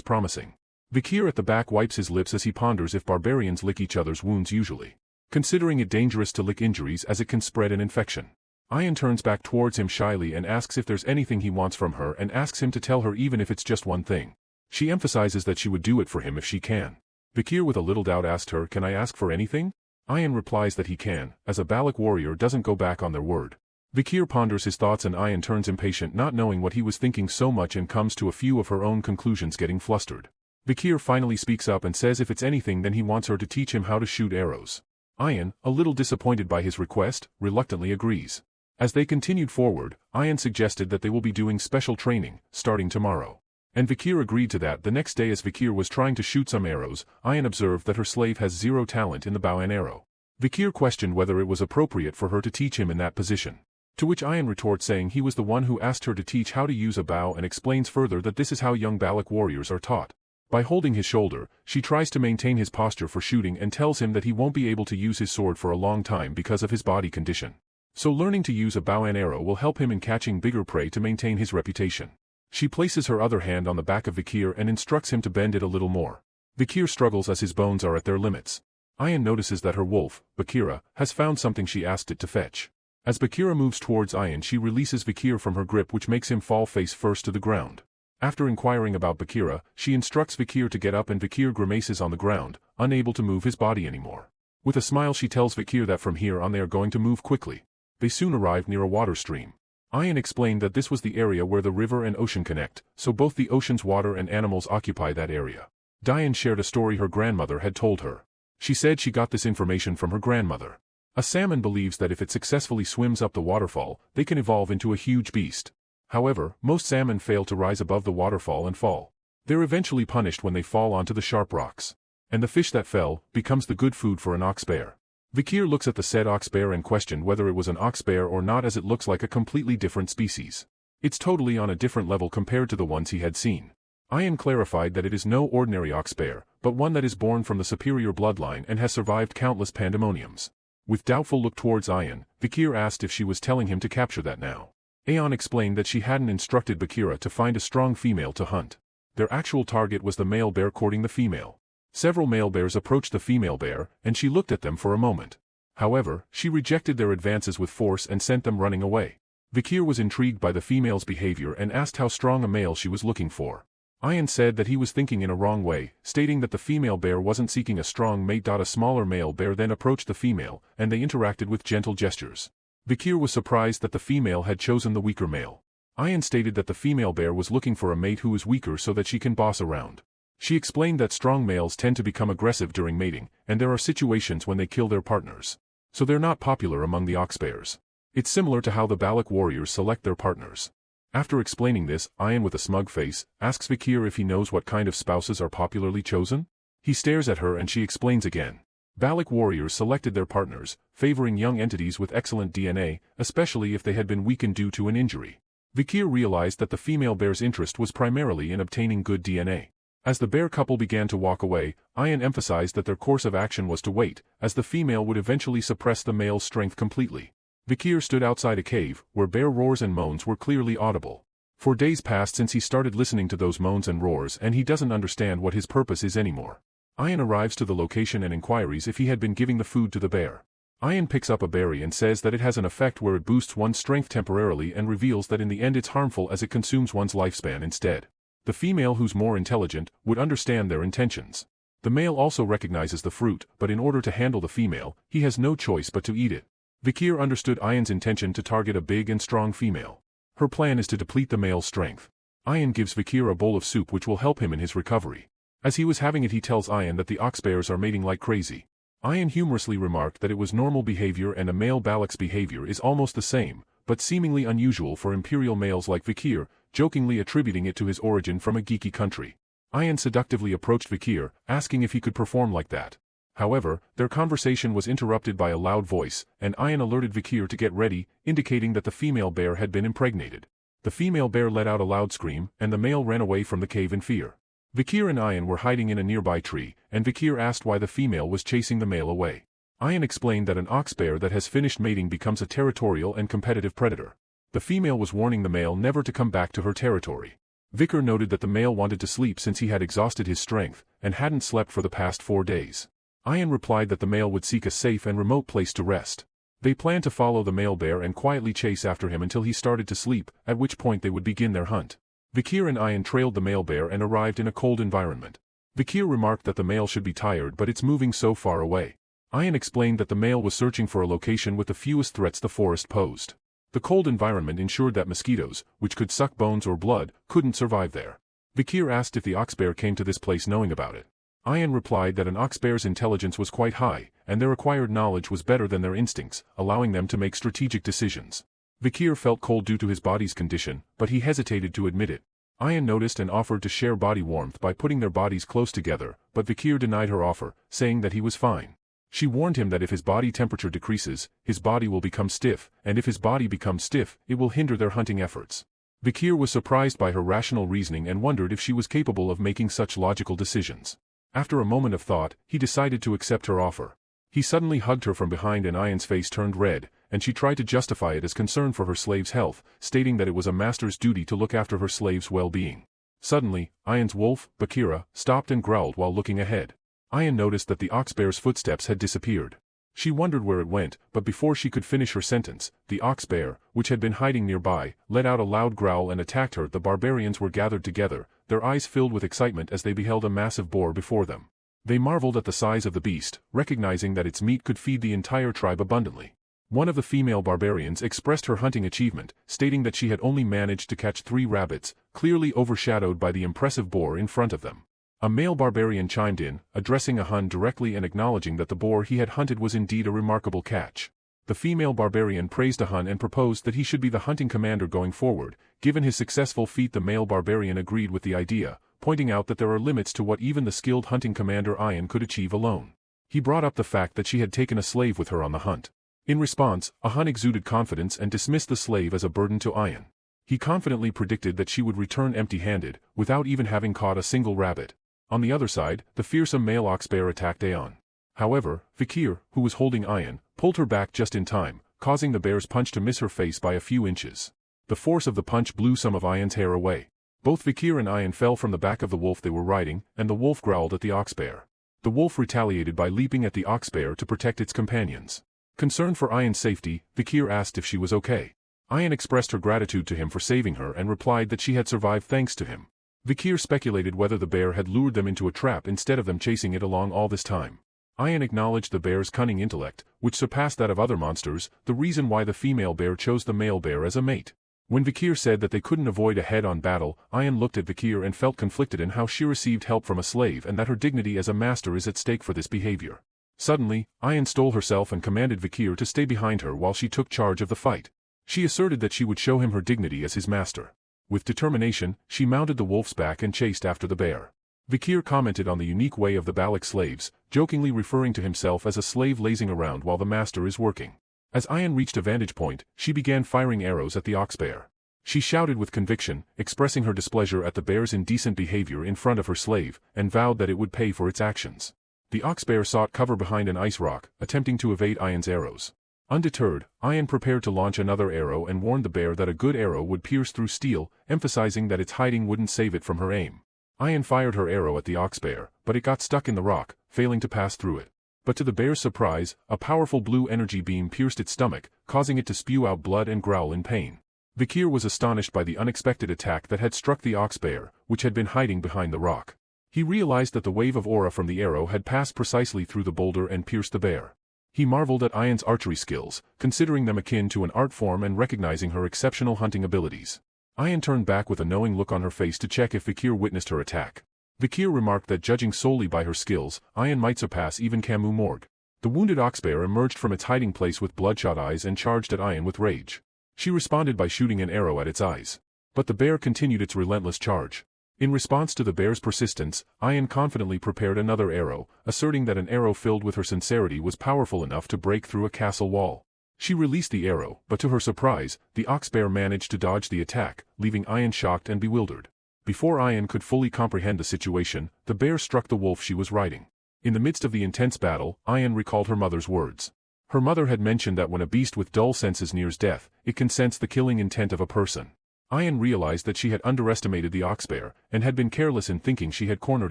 promising. Vikir at the back wipes his lips as he ponders if barbarians lick each other's wounds usually. Considering it dangerous to lick injuries as it can spread an infection. Ayan turns back towards him shyly and asks if there's anything he wants from her and asks him to tell her even if it's just one thing. She emphasizes that she would do it for him if she can. Vikir with a little doubt asked her, "Can I ask for anything?" Ayan replies that he can, as a Balak warrior doesn't go back on their word. Vikir ponders his thoughts and Ayan turns impatient not knowing what he was thinking so much and comes to a few of her own conclusions getting flustered. Vikir finally speaks up and says if it's anything then he wants her to teach him how to shoot arrows. Ayan, a little disappointed by his request, reluctantly agrees. As they continued forward, Ayan suggested that they will be doing special training, starting tomorrow. And Vikir agreed to that. The next day as Vikir was trying to shoot some arrows, Ayan observed that her slave has zero talent in the bow and arrow. Vikir questioned whether it was appropriate for her to teach him in that position. To which Ayan retorts saying he was the one who asked her to teach how to use a bow and explains further that this is how young Balak warriors are taught. By holding his shoulder, she tries to maintain his posture for shooting and tells him that he won't be able to use his sword for a long time because of his body condition. So learning to use a bow and arrow will help him in catching bigger prey to maintain his reputation. She places her other hand on the back of Vikir and instructs him to bend it a little more. Vikir struggles as his bones are at their limits. Ayan notices that her wolf, Bakira, has found something she asked it to fetch. As Bakira moves towards Ayan she releases Vikir from her grip which makes him fall face first to the ground. After inquiring about Bakira, she instructs Vikir to get up and Vikir grimaces on the ground, unable to move his body anymore. With a smile she tells Vikir that from here on they are going to move quickly. They soon arrived near a water stream. Ayan explained that this was the area where the river and ocean connect, so both the ocean's water and animals occupy that area. Diane shared a story her grandmother had told her. She said she got this information from her grandmother. A salmon believes that if it successfully swims up the waterfall, they can evolve into a huge beast. However, most salmon fail to rise above the waterfall and fall. They're eventually punished when they fall onto the sharp rocks. And the fish that fell becomes the good food for an ox bear. Vikir looks at the said ox bear and questioned whether it was an ox bear or not as it looks like a completely different species. It's totally on a different level compared to the ones he had seen. Ayan clarified that it is no ordinary ox bear, but one that is born from the superior bloodline and has survived countless pandemoniums. With doubtful look towards Ayan, Vikir asked if she was telling him to capture that now. Ayan explained that she hadn't instructed Bakira to find a strong female to hunt. Their actual target was the male bear courting the female. Several male bears approached the female bear, and she looked at them for a moment. However, she rejected their advances with force and sent them running away. Vikir was intrigued by the female's behavior and asked how strong a male she was looking for. Ayan said that he was thinking in a wrong way, stating that the female bear wasn't seeking a strong mate. A smaller male bear then approached the female, and they interacted with gentle gestures. Vikir was surprised that the female had chosen the weaker male. Ayan stated that the female bear was looking for a mate who is weaker so that she can boss around. She explained that strong males tend to become aggressive during mating, and there are situations when they kill their partners. So they're not popular among the ox bears. It's similar to how the Balak warriors select their partners. After explaining this, Ayan with a smug face, asks Vikir if he knows what kind of spouses are popularly chosen. He stares at her and she explains again. Balak warriors selected their partners, favoring young entities with excellent DNA, especially if they had been weakened due to an injury. Vikir realized that the female bear's interest was primarily in obtaining good DNA. As the bear couple began to walk away, Ayan emphasized that their course of action was to wait, as the female would eventually suppress the male's strength completely. Vikir stood outside a cave, where bear roars and moans were clearly audible. For days passed since he started listening to those moans and roars, and he doesn't understand what his purpose is anymore. Ayan arrives to the location and inquires if he had been giving the food to the bear. Ayan picks up a berry and says that it has an effect where it boosts one's strength temporarily and reveals that in the end it's harmful as it consumes one's lifespan instead. The female, who's more intelligent, would understand their intentions. The male also recognizes the fruit, but in order to handle the female, he has no choice but to eat it. Vikir understood Ayan's intention to target a big and strong female. Her plan is to deplete the male's strength. Ayan gives Vikir a bowl of soup which will help him in his recovery. As he was having it, he tells Ayan that the ox bears are mating like crazy. Ayan humorously remarked that it was normal behavior and a male balak's behavior is almost the same, but seemingly unusual for imperial males like Vikir, jokingly attributing it to his origin from a geeky country. Ayan seductively approached Vikir, asking if he could perform like that. However, their conversation was interrupted by a loud voice, and Ayan alerted Vikir to get ready, indicating that the female bear had been impregnated. The female bear let out a loud scream, and the male ran away from the cave in fear. Vikir and Ayan were hiding in a nearby tree, and Vikir asked why the female was chasing the male away. Ayan explained that an ox bear that has finished mating becomes a territorial and competitive predator. The female was warning the male never to come back to her territory. Vikir noted that the male wanted to sleep since he had exhausted his strength, and hadn't slept for the past 4 days. Ayan replied that the male would seek a safe and remote place to rest. They planned to follow the male bear and quietly chase after him until he started to sleep, at which point they would begin their hunt. Vikir and Ayan trailed the male bear and arrived in a cold environment. Vikir remarked that the male should be tired, but it's moving so far away. Ayan explained that the male was searching for a location with the fewest threats the forest posed. The cold environment ensured that mosquitoes, which could suck bones or blood, couldn't survive there. Vikir asked if the ox bear came to this place knowing about it. Ayan replied that an ox bear's intelligence was quite high, and their acquired knowledge was better than their instincts, allowing them to make strategic decisions. Vikir felt cold due to his body's condition, but he hesitated to admit it. Ayan noticed and offered to share body warmth by putting their bodies close together, but Vikir denied her offer, saying that he was fine. She warned him that if his body temperature decreases, his body will become stiff, and if his body becomes stiff, it will hinder their hunting efforts. Vikir was surprised by her rational reasoning and wondered if she was capable of making such logical decisions. After a moment of thought, he decided to accept her offer. He suddenly hugged her from behind and Ayan's face turned red, and she tried to justify it as concern for her slave's health, stating that it was a master's duty to look after her slave's well-being. Suddenly, Ayan's wolf, Bakira, stopped and growled while looking ahead. Ayan noticed that the ox bear's footsteps had disappeared. She wondered where it went, but before she could finish her sentence, the ox bear, which had been hiding nearby, let out a loud growl and attacked her. The barbarians were gathered together, their eyes filled with excitement as they beheld a massive boar before them. They marveled at the size of the beast, recognizing that its meat could feed the entire tribe abundantly. One of the female barbarians expressed her hunting achievement, stating that she had only managed to catch 3 rabbits, clearly overshadowed by the impressive boar in front of them. A male barbarian chimed in, addressing a Hun directly and acknowledging that the boar he had hunted was indeed a remarkable catch. The female barbarian praised a Hun and proposed that he should be the hunting commander going forward. Given his successful feat, the male barbarian agreed with the idea, pointing out that there are limits to what even the skilled hunting commander Ayan could achieve alone. He brought up the fact that she had taken a slave with her on the hunt. In response, a Hun exuded confidence and dismissed the slave as a burden to Ayan. He confidently predicted that she would return empty-handed, without even having caught a single rabbit. On the other side, the fearsome male ox bear attacked Ayan. However, Vikir, who was holding Ayan, pulled her back just in time, causing the bear's punch to miss her face by a few inches. The force of the punch blew some of Ayan's hair away. Both Vikir and Ayan fell from the back of the wolf they were riding, and the wolf growled at the ox bear. The wolf retaliated by leaping at the ox bear to protect its companions. Concerned for Ayan's safety, Vikir asked if she was okay. Ayan expressed her gratitude to him for saving her and replied that she had survived thanks to him. Vikir speculated whether the bear had lured them into a trap instead of them chasing it along all this time. Ayan acknowledged the bear's cunning intellect, which surpassed that of other monsters, the reason why the female bear chose the male bear as a mate. When Vikir said that they couldn't avoid a head-on battle, Ayan looked at Vikir and felt conflicted in how she received help from a slave and that her dignity as a master is at stake for this behavior. Suddenly, Ayan stole herself and commanded Vikir to stay behind her while she took charge of the fight. She asserted that she would show him her dignity as his master. With determination, she mounted the wolf's back and chased after the bear. Vikir commented on the unique way of the Balak slaves, jokingly referring to himself as a slave lazing around while the master is working. As Ayan reached a vantage point, she began firing arrows at the ox bear. She shouted with conviction, expressing her displeasure at the bear's indecent behavior in front of her slave, and vowed that it would pay for its actions. The ox bear sought cover behind an ice rock, attempting to evade Ayan's arrows. Undeterred, Ayan prepared to launch another arrow and warned the bear that a good arrow would pierce through steel, emphasizing that its hiding wouldn't save it from her aim. Ayan fired her arrow at the ox bear, but it got stuck in the rock, failing to pass through it. But to the bear's surprise, a powerful blue energy beam pierced its stomach, causing it to spew out blood and growl in pain. Vikir was astonished by the unexpected attack that had struck the ox bear, which had been hiding behind the rock. He realized that the wave of aura from the arrow had passed precisely through the boulder and pierced the bear. He marveled at Ayan's archery skills, considering them akin to an art form and recognizing her exceptional hunting abilities. Ayan turned back with a knowing look on her face to check if Vikir witnessed her attack. Vikir remarked that judging solely by her skills, Ayan might surpass even Camus Morgue. The wounded ox bear emerged from its hiding place with bloodshot eyes and charged at Ayan with rage. She responded by shooting an arrow at its eyes. But the bear continued its relentless charge. In response to the bear's persistence, Ayan confidently prepared another arrow, asserting that an arrow filled with her sincerity was powerful enough to break through a castle wall. She released the arrow, but to her surprise, the ox bear managed to dodge the attack, leaving Ayan shocked and bewildered. Before Ayan could fully comprehend the situation, the bear struck the wolf she was riding. In the midst of the intense battle, Ayan recalled her mother's words. Her mother had mentioned that when a beast with dull senses nears death, it can sense the killing intent of a person. Ayan realized that she had underestimated the ox bear, and had been careless in thinking she had cornered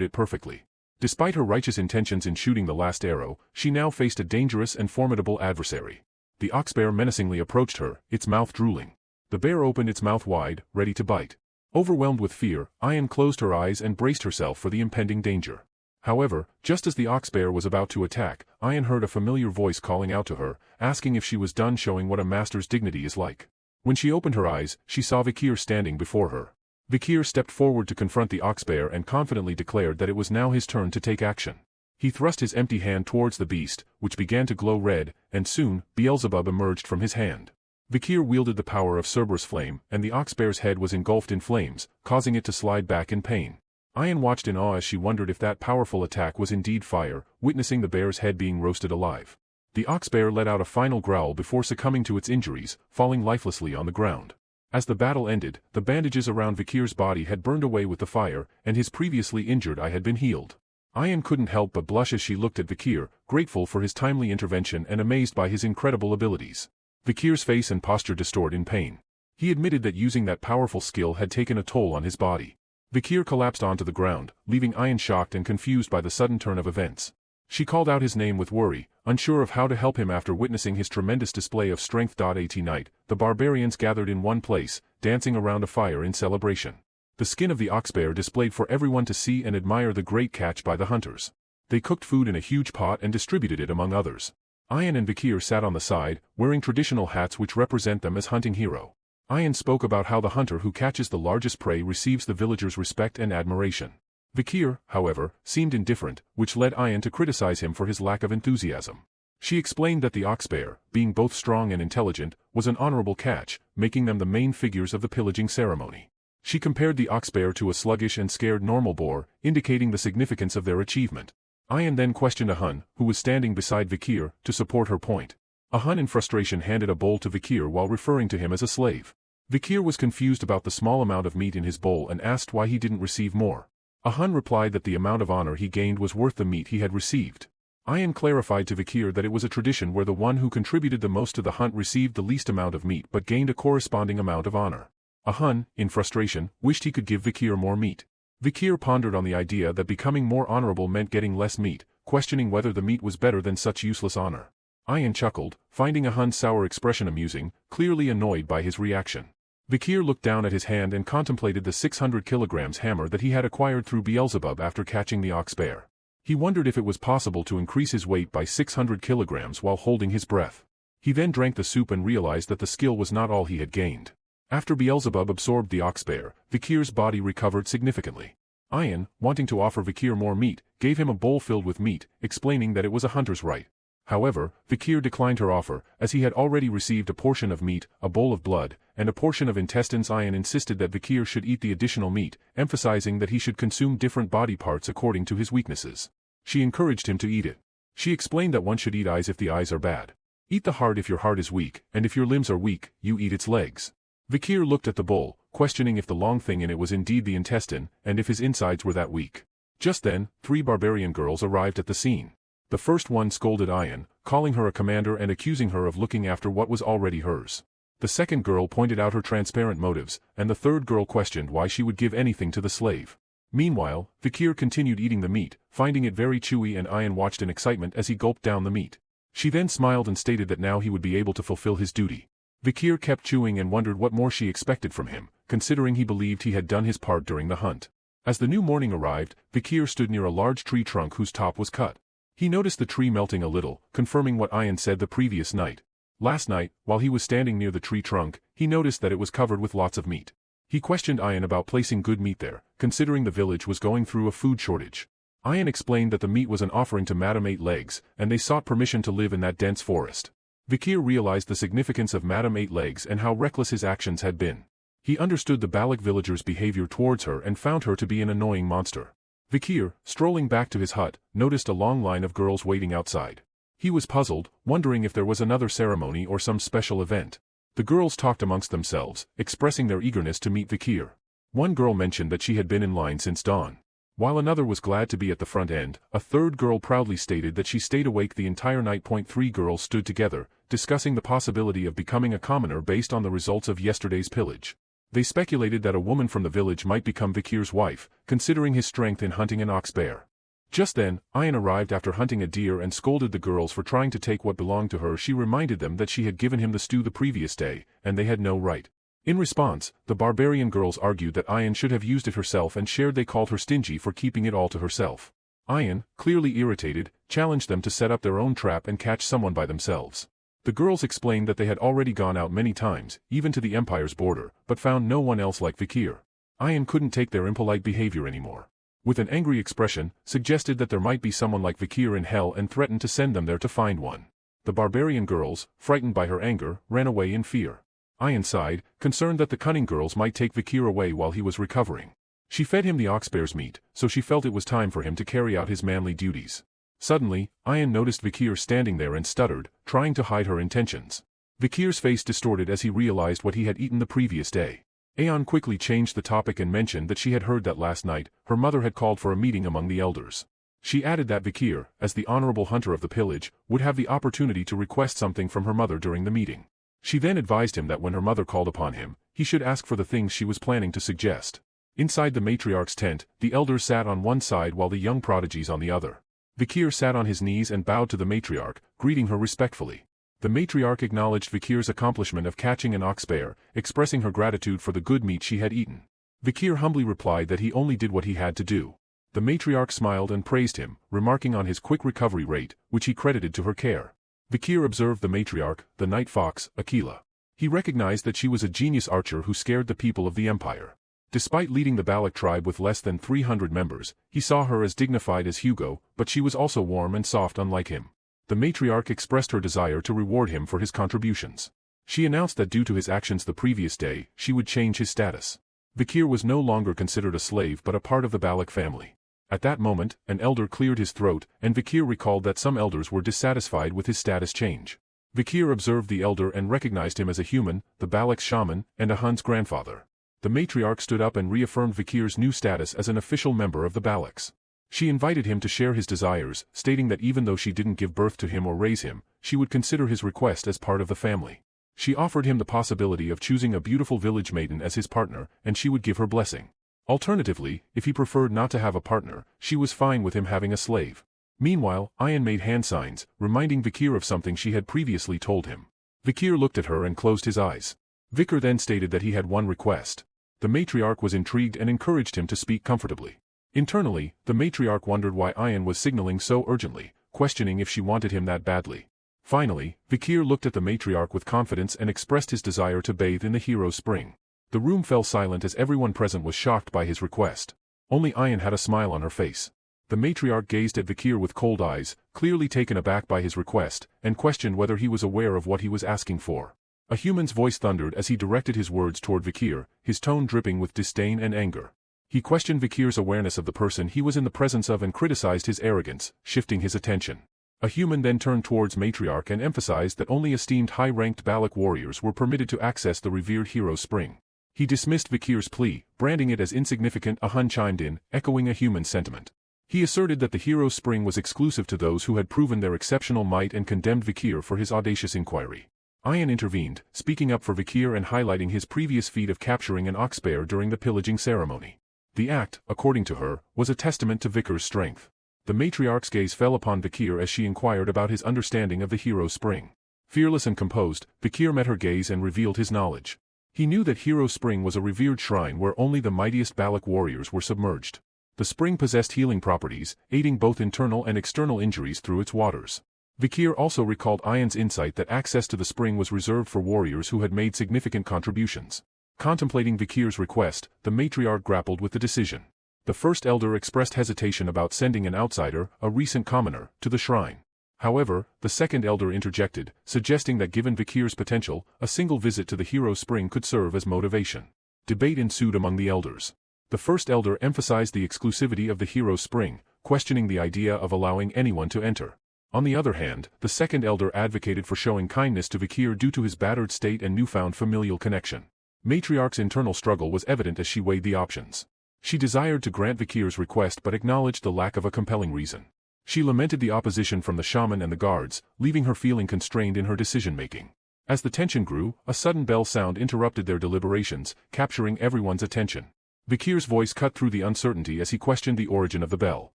it perfectly. Despite her righteous intentions in shooting the last arrow, she now faced a dangerous and formidable adversary. The ox bear menacingly approached her, its mouth drooling. The bear opened its mouth wide, ready to bite. Overwhelmed with fear, Ayan closed her eyes and braced herself for the impending danger. However, just as the ox bear was about to attack, Ayan heard a familiar voice calling out to her, asking if she was done showing what a master's dignity is like. When she opened her eyes, she saw Vikir standing before her. Vikir stepped forward to confront the ox bear and confidently declared that it was now his turn to take action. He thrust his empty hand towards the beast, which began to glow red, and soon, Beelzebub emerged from his hand. Vikir wielded the power of Cerberus flame, and the ox bear's head was engulfed in flames, causing it to slide back in pain. Ayan watched in awe as she wondered if that powerful attack was indeed fire, witnessing the bear's head being roasted alive. The ox bear let out a final growl before succumbing to its injuries, falling lifelessly on the ground. As the battle ended, the bandages around Vikir's body had burned away with the fire, and his previously injured eye had been healed. Ayan couldn't help but blush as she looked at Vikir, grateful for his timely intervention and amazed by his incredible abilities. Vikir's face and posture distorted in pain. He admitted that using that powerful skill had taken a toll on his body. Vikir collapsed onto the ground, leaving Ayan shocked and confused by the sudden turn of events. She called out his name with worry, unsure of how to help him after witnessing his tremendous display of strength. At night, the barbarians gathered in one place, dancing around a fire in celebration. The skin of the ox bear displayed for everyone to see and admire the great catch by the hunters. They cooked food in a huge pot and distributed it among others. Ayan and Vikir sat on the side, wearing traditional hats which represent them as hunting hero. Ayan spoke about how the hunter who catches the largest prey receives the villagers' respect and admiration. Vikir, however, seemed indifferent, which led Ayan to criticize him for his lack of enthusiasm. She explained that the ox bear, being both strong and intelligent, was an honorable catch, making them the main figures of the pillaging ceremony. She compared the ox bear to a sluggish and scared normal boar, indicating the significance of their achievement. Ayan then questioned a Hun, who was standing beside Vikir, to support her point. A Hun in frustration handed a bowl to Vikir while referring to him as a slave. Vikir was confused about the small amount of meat in his bowl and asked why he didn't receive more. A Hun replied that the amount of honor he gained was worth the meat he had received. Ayan clarified to Vikir that it was a tradition where the one who contributed the most to the hunt received the least amount of meat but gained a corresponding amount of honor. A Hun, in frustration, wished he could give Vikir more meat. Vikir pondered on the idea that becoming more honorable meant getting less meat, questioning whether the meat was better than such useless honor. Ayan chuckled, finding a Hun's sour expression amusing, clearly annoyed by his reaction. Vikir looked down at his hand and contemplated the 600 kilograms hammer that he had acquired through Beelzebub after catching the ox bear. He wondered if it was possible to increase his weight by 600 kilograms while holding his breath. He then drank the soup and realized that the skill was not all he had gained. After Beelzebub absorbed the ox bear, Vikir's body recovered significantly. Ayan, wanting to offer Vikir more meat, gave him a bowl filled with meat, explaining that it was a hunter's right. However, Vikir declined her offer, as he had already received a portion of meat, a bowl of blood, and a portion of intestines. Ayan insisted that Vikir should eat the additional meat, emphasizing that he should consume different body parts according to his weaknesses. She encouraged him to eat it. She explained that one should eat eyes if the eyes are bad. Eat the heart if your heart is weak, and if your limbs are weak, you eat its legs. Vikir looked at the bowl, questioning if the long thing in it was indeed the intestine, and if his insides were that weak. Just then, 3 barbarian girls arrived at the scene. The first one scolded Ayan, calling her a commander and accusing her of looking after what was already hers. The second girl pointed out her transparent motives, and the third girl questioned why she would give anything to the slave. Meanwhile, Vikir continued eating the meat, finding it very chewy, and Ayan watched in excitement as he gulped down the meat. She then smiled and stated that now he would be able to fulfill his duty. Vikir kept chewing and wondered what more she expected from him, considering he believed he had done his part during the hunt. As the new morning arrived, Vikir stood near a large tree trunk whose top was cut. He noticed the tree melting a little, confirming what Ayan said the previous night. Last night, while he was standing near the tree trunk, he noticed that it was covered with lots of meat. He questioned Ayan about placing good meat there, considering the village was going through a food shortage. Ayan explained that the meat was an offering to Madame Eight Legs, and they sought permission to live in that dense forest. Vikir realized the significance of Madame Eight Legs and how reckless his actions had been. He understood the Balak villagers' behavior towards her and found her to be an annoying monster. Vikir, strolling back to his hut, noticed a long line of girls waiting outside. He was puzzled, wondering if there was another ceremony or some special event. The girls talked amongst themselves, expressing their eagerness to meet Vikir. One girl mentioned that she had been in line since dawn. While another was glad to be at the front end, a third girl proudly stated that she stayed awake the entire night. 3 girls stood together, discussing the possibility of becoming a commoner based on the results of yesterday's pillage. They speculated that a woman from the village might become Vikir's wife, considering his strength in hunting an ox bear. Just then, Ayan arrived after hunting a deer and scolded the girls for trying to take what belonged to her. She reminded them that she had given him the stew the previous day, and they had no right. In response, the barbarian girls argued that Ayan should have used it herself and shared. They called her stingy for keeping it all to herself. Ayan, clearly irritated, challenged them to set up their own trap and catch someone by themselves. The girls explained that they had already gone out many times, even to the Empire's border, but found no one else like Vikir. Ayan couldn't take their impolite behavior anymore. With an angry expression, suggested that there might be someone like Vikir in hell and threatened to send them there to find one. The barbarian girls, frightened by her anger, ran away in fear. Ayan sighed, concerned that the cunning girls might take Vikir away while he was recovering. She fed him the ox-bear's meat, so she felt it was time for him to carry out his manly duties. Suddenly, Ayan noticed Vikir standing there and stuttered, trying to hide her intentions. Vikir's face distorted as he realized what he had eaten the previous day. Ayan quickly changed the topic and mentioned that she had heard that last night, her mother had called for a meeting among the elders. She added that Vikir, as the honorable hunter of the pillage, would have the opportunity to request something from her mother during the meeting. She then advised him that when her mother called upon him, he should ask for the things she was planning to suggest. Inside the matriarch's tent, the elders sat on one side while the young prodigies on the other. Vikir sat on his knees and bowed to the matriarch, greeting her respectfully. The matriarch acknowledged Vikir's accomplishment of catching an ox bear, expressing her gratitude for the good meat she had eaten. Vikir humbly replied that he only did what he had to do. The matriarch smiled and praised him, remarking on his quick recovery rate, which he credited to her care. Vikir observed the matriarch, the night fox, Akila. He recognized that she was a genius archer who scared the people of the empire. Despite leading the Balak tribe with less than 300 members, he saw her as dignified as Hugo, but she was also warm and soft unlike him. The matriarch expressed her desire to reward him for his contributions. She announced that due to his actions the previous day, she would change his status. Vikir was no longer considered a slave but a part of the Balak family. At that moment, an elder cleared his throat, and Vikir recalled that some elders were dissatisfied with his status change. Vikir observed the elder and recognized him as a human, the Balak's shaman, and a Hun's grandfather. The matriarch stood up and reaffirmed Vikir's new status as an official member of the Balaks. She invited him to share his desires, stating that even though she didn't give birth to him or raise him, she would consider his request as part of the family. She offered him the possibility of choosing a beautiful village maiden as his partner, and she would give her blessing. Alternatively, if he preferred not to have a partner, she was fine with him having a slave. Meanwhile, Ayan made hand signs, reminding Vikir of something she had previously told him. Vikir looked at her and closed his eyes. Vikir then stated that he had one request. The matriarch was intrigued and encouraged him to speak comfortably. Internally, the matriarch wondered why Ayan was signaling so urgently, questioning if she wanted him that badly. Finally, Vikir looked at the matriarch with confidence and expressed his desire to bathe in the hero's spring. The room fell silent as everyone present was shocked by his request. Only Ayan had a smile on her face. The matriarch gazed at Vikir with cold eyes, clearly taken aback by his request, and questioned whether he was aware of what he was asking for. A human's voice thundered as he directed his words toward Vikir, his tone dripping with disdain and anger. He questioned Vikir's awareness of the person he was in the presence of and criticized his arrogance, shifting his attention. A human then turned towards matriarch and emphasized that only esteemed high-ranked Balak warriors were permitted to access the revered hero spring. He dismissed Vikir's plea, branding it as insignificant. A Hun chimed in, echoing a human sentiment. He asserted that the hero spring was exclusive to those who had proven their exceptional might and condemned Vikir for his audacious inquiry. Ayan intervened, speaking up for Vikir and highlighting his previous feat of capturing an ox bear during the pillaging ceremony. The act, according to her, was a testament to Vikir's strength. The matriarch's gaze fell upon Vikir as she inquired about his understanding of the hero spring. Fearless and composed, Vikir met her gaze and revealed his knowledge. He knew that Hero Spring was a revered shrine where only the mightiest Balak warriors were submerged. The spring possessed healing properties, aiding both internal and external injuries through its waters. Vikir also recalled Ayan's insight that access to the spring was reserved for warriors who had made significant contributions. Contemplating Vikir's request, the matriarch grappled with the decision. The first elder expressed hesitation about sending an outsider, a recent commoner, to the shrine. However, the second elder interjected, suggesting that given Vikir's potential, a single visit to the hero spring could serve as motivation. Debate ensued among the elders. The first elder emphasized the exclusivity of the hero spring, questioning the idea of allowing anyone to enter. On the other hand, the second elder advocated for showing kindness to Vikir due to his battered state and newfound familial connection. Matriarch's internal struggle was evident as she weighed the options. She desired to grant Vikir's request but acknowledged the lack of a compelling reason. She lamented the opposition from the shaman and the guards, leaving her feeling constrained in her decision-making. As the tension grew, a sudden bell sound interrupted their deliberations, capturing everyone's attention. Vikir's voice cut through the uncertainty as he questioned the origin of the bell,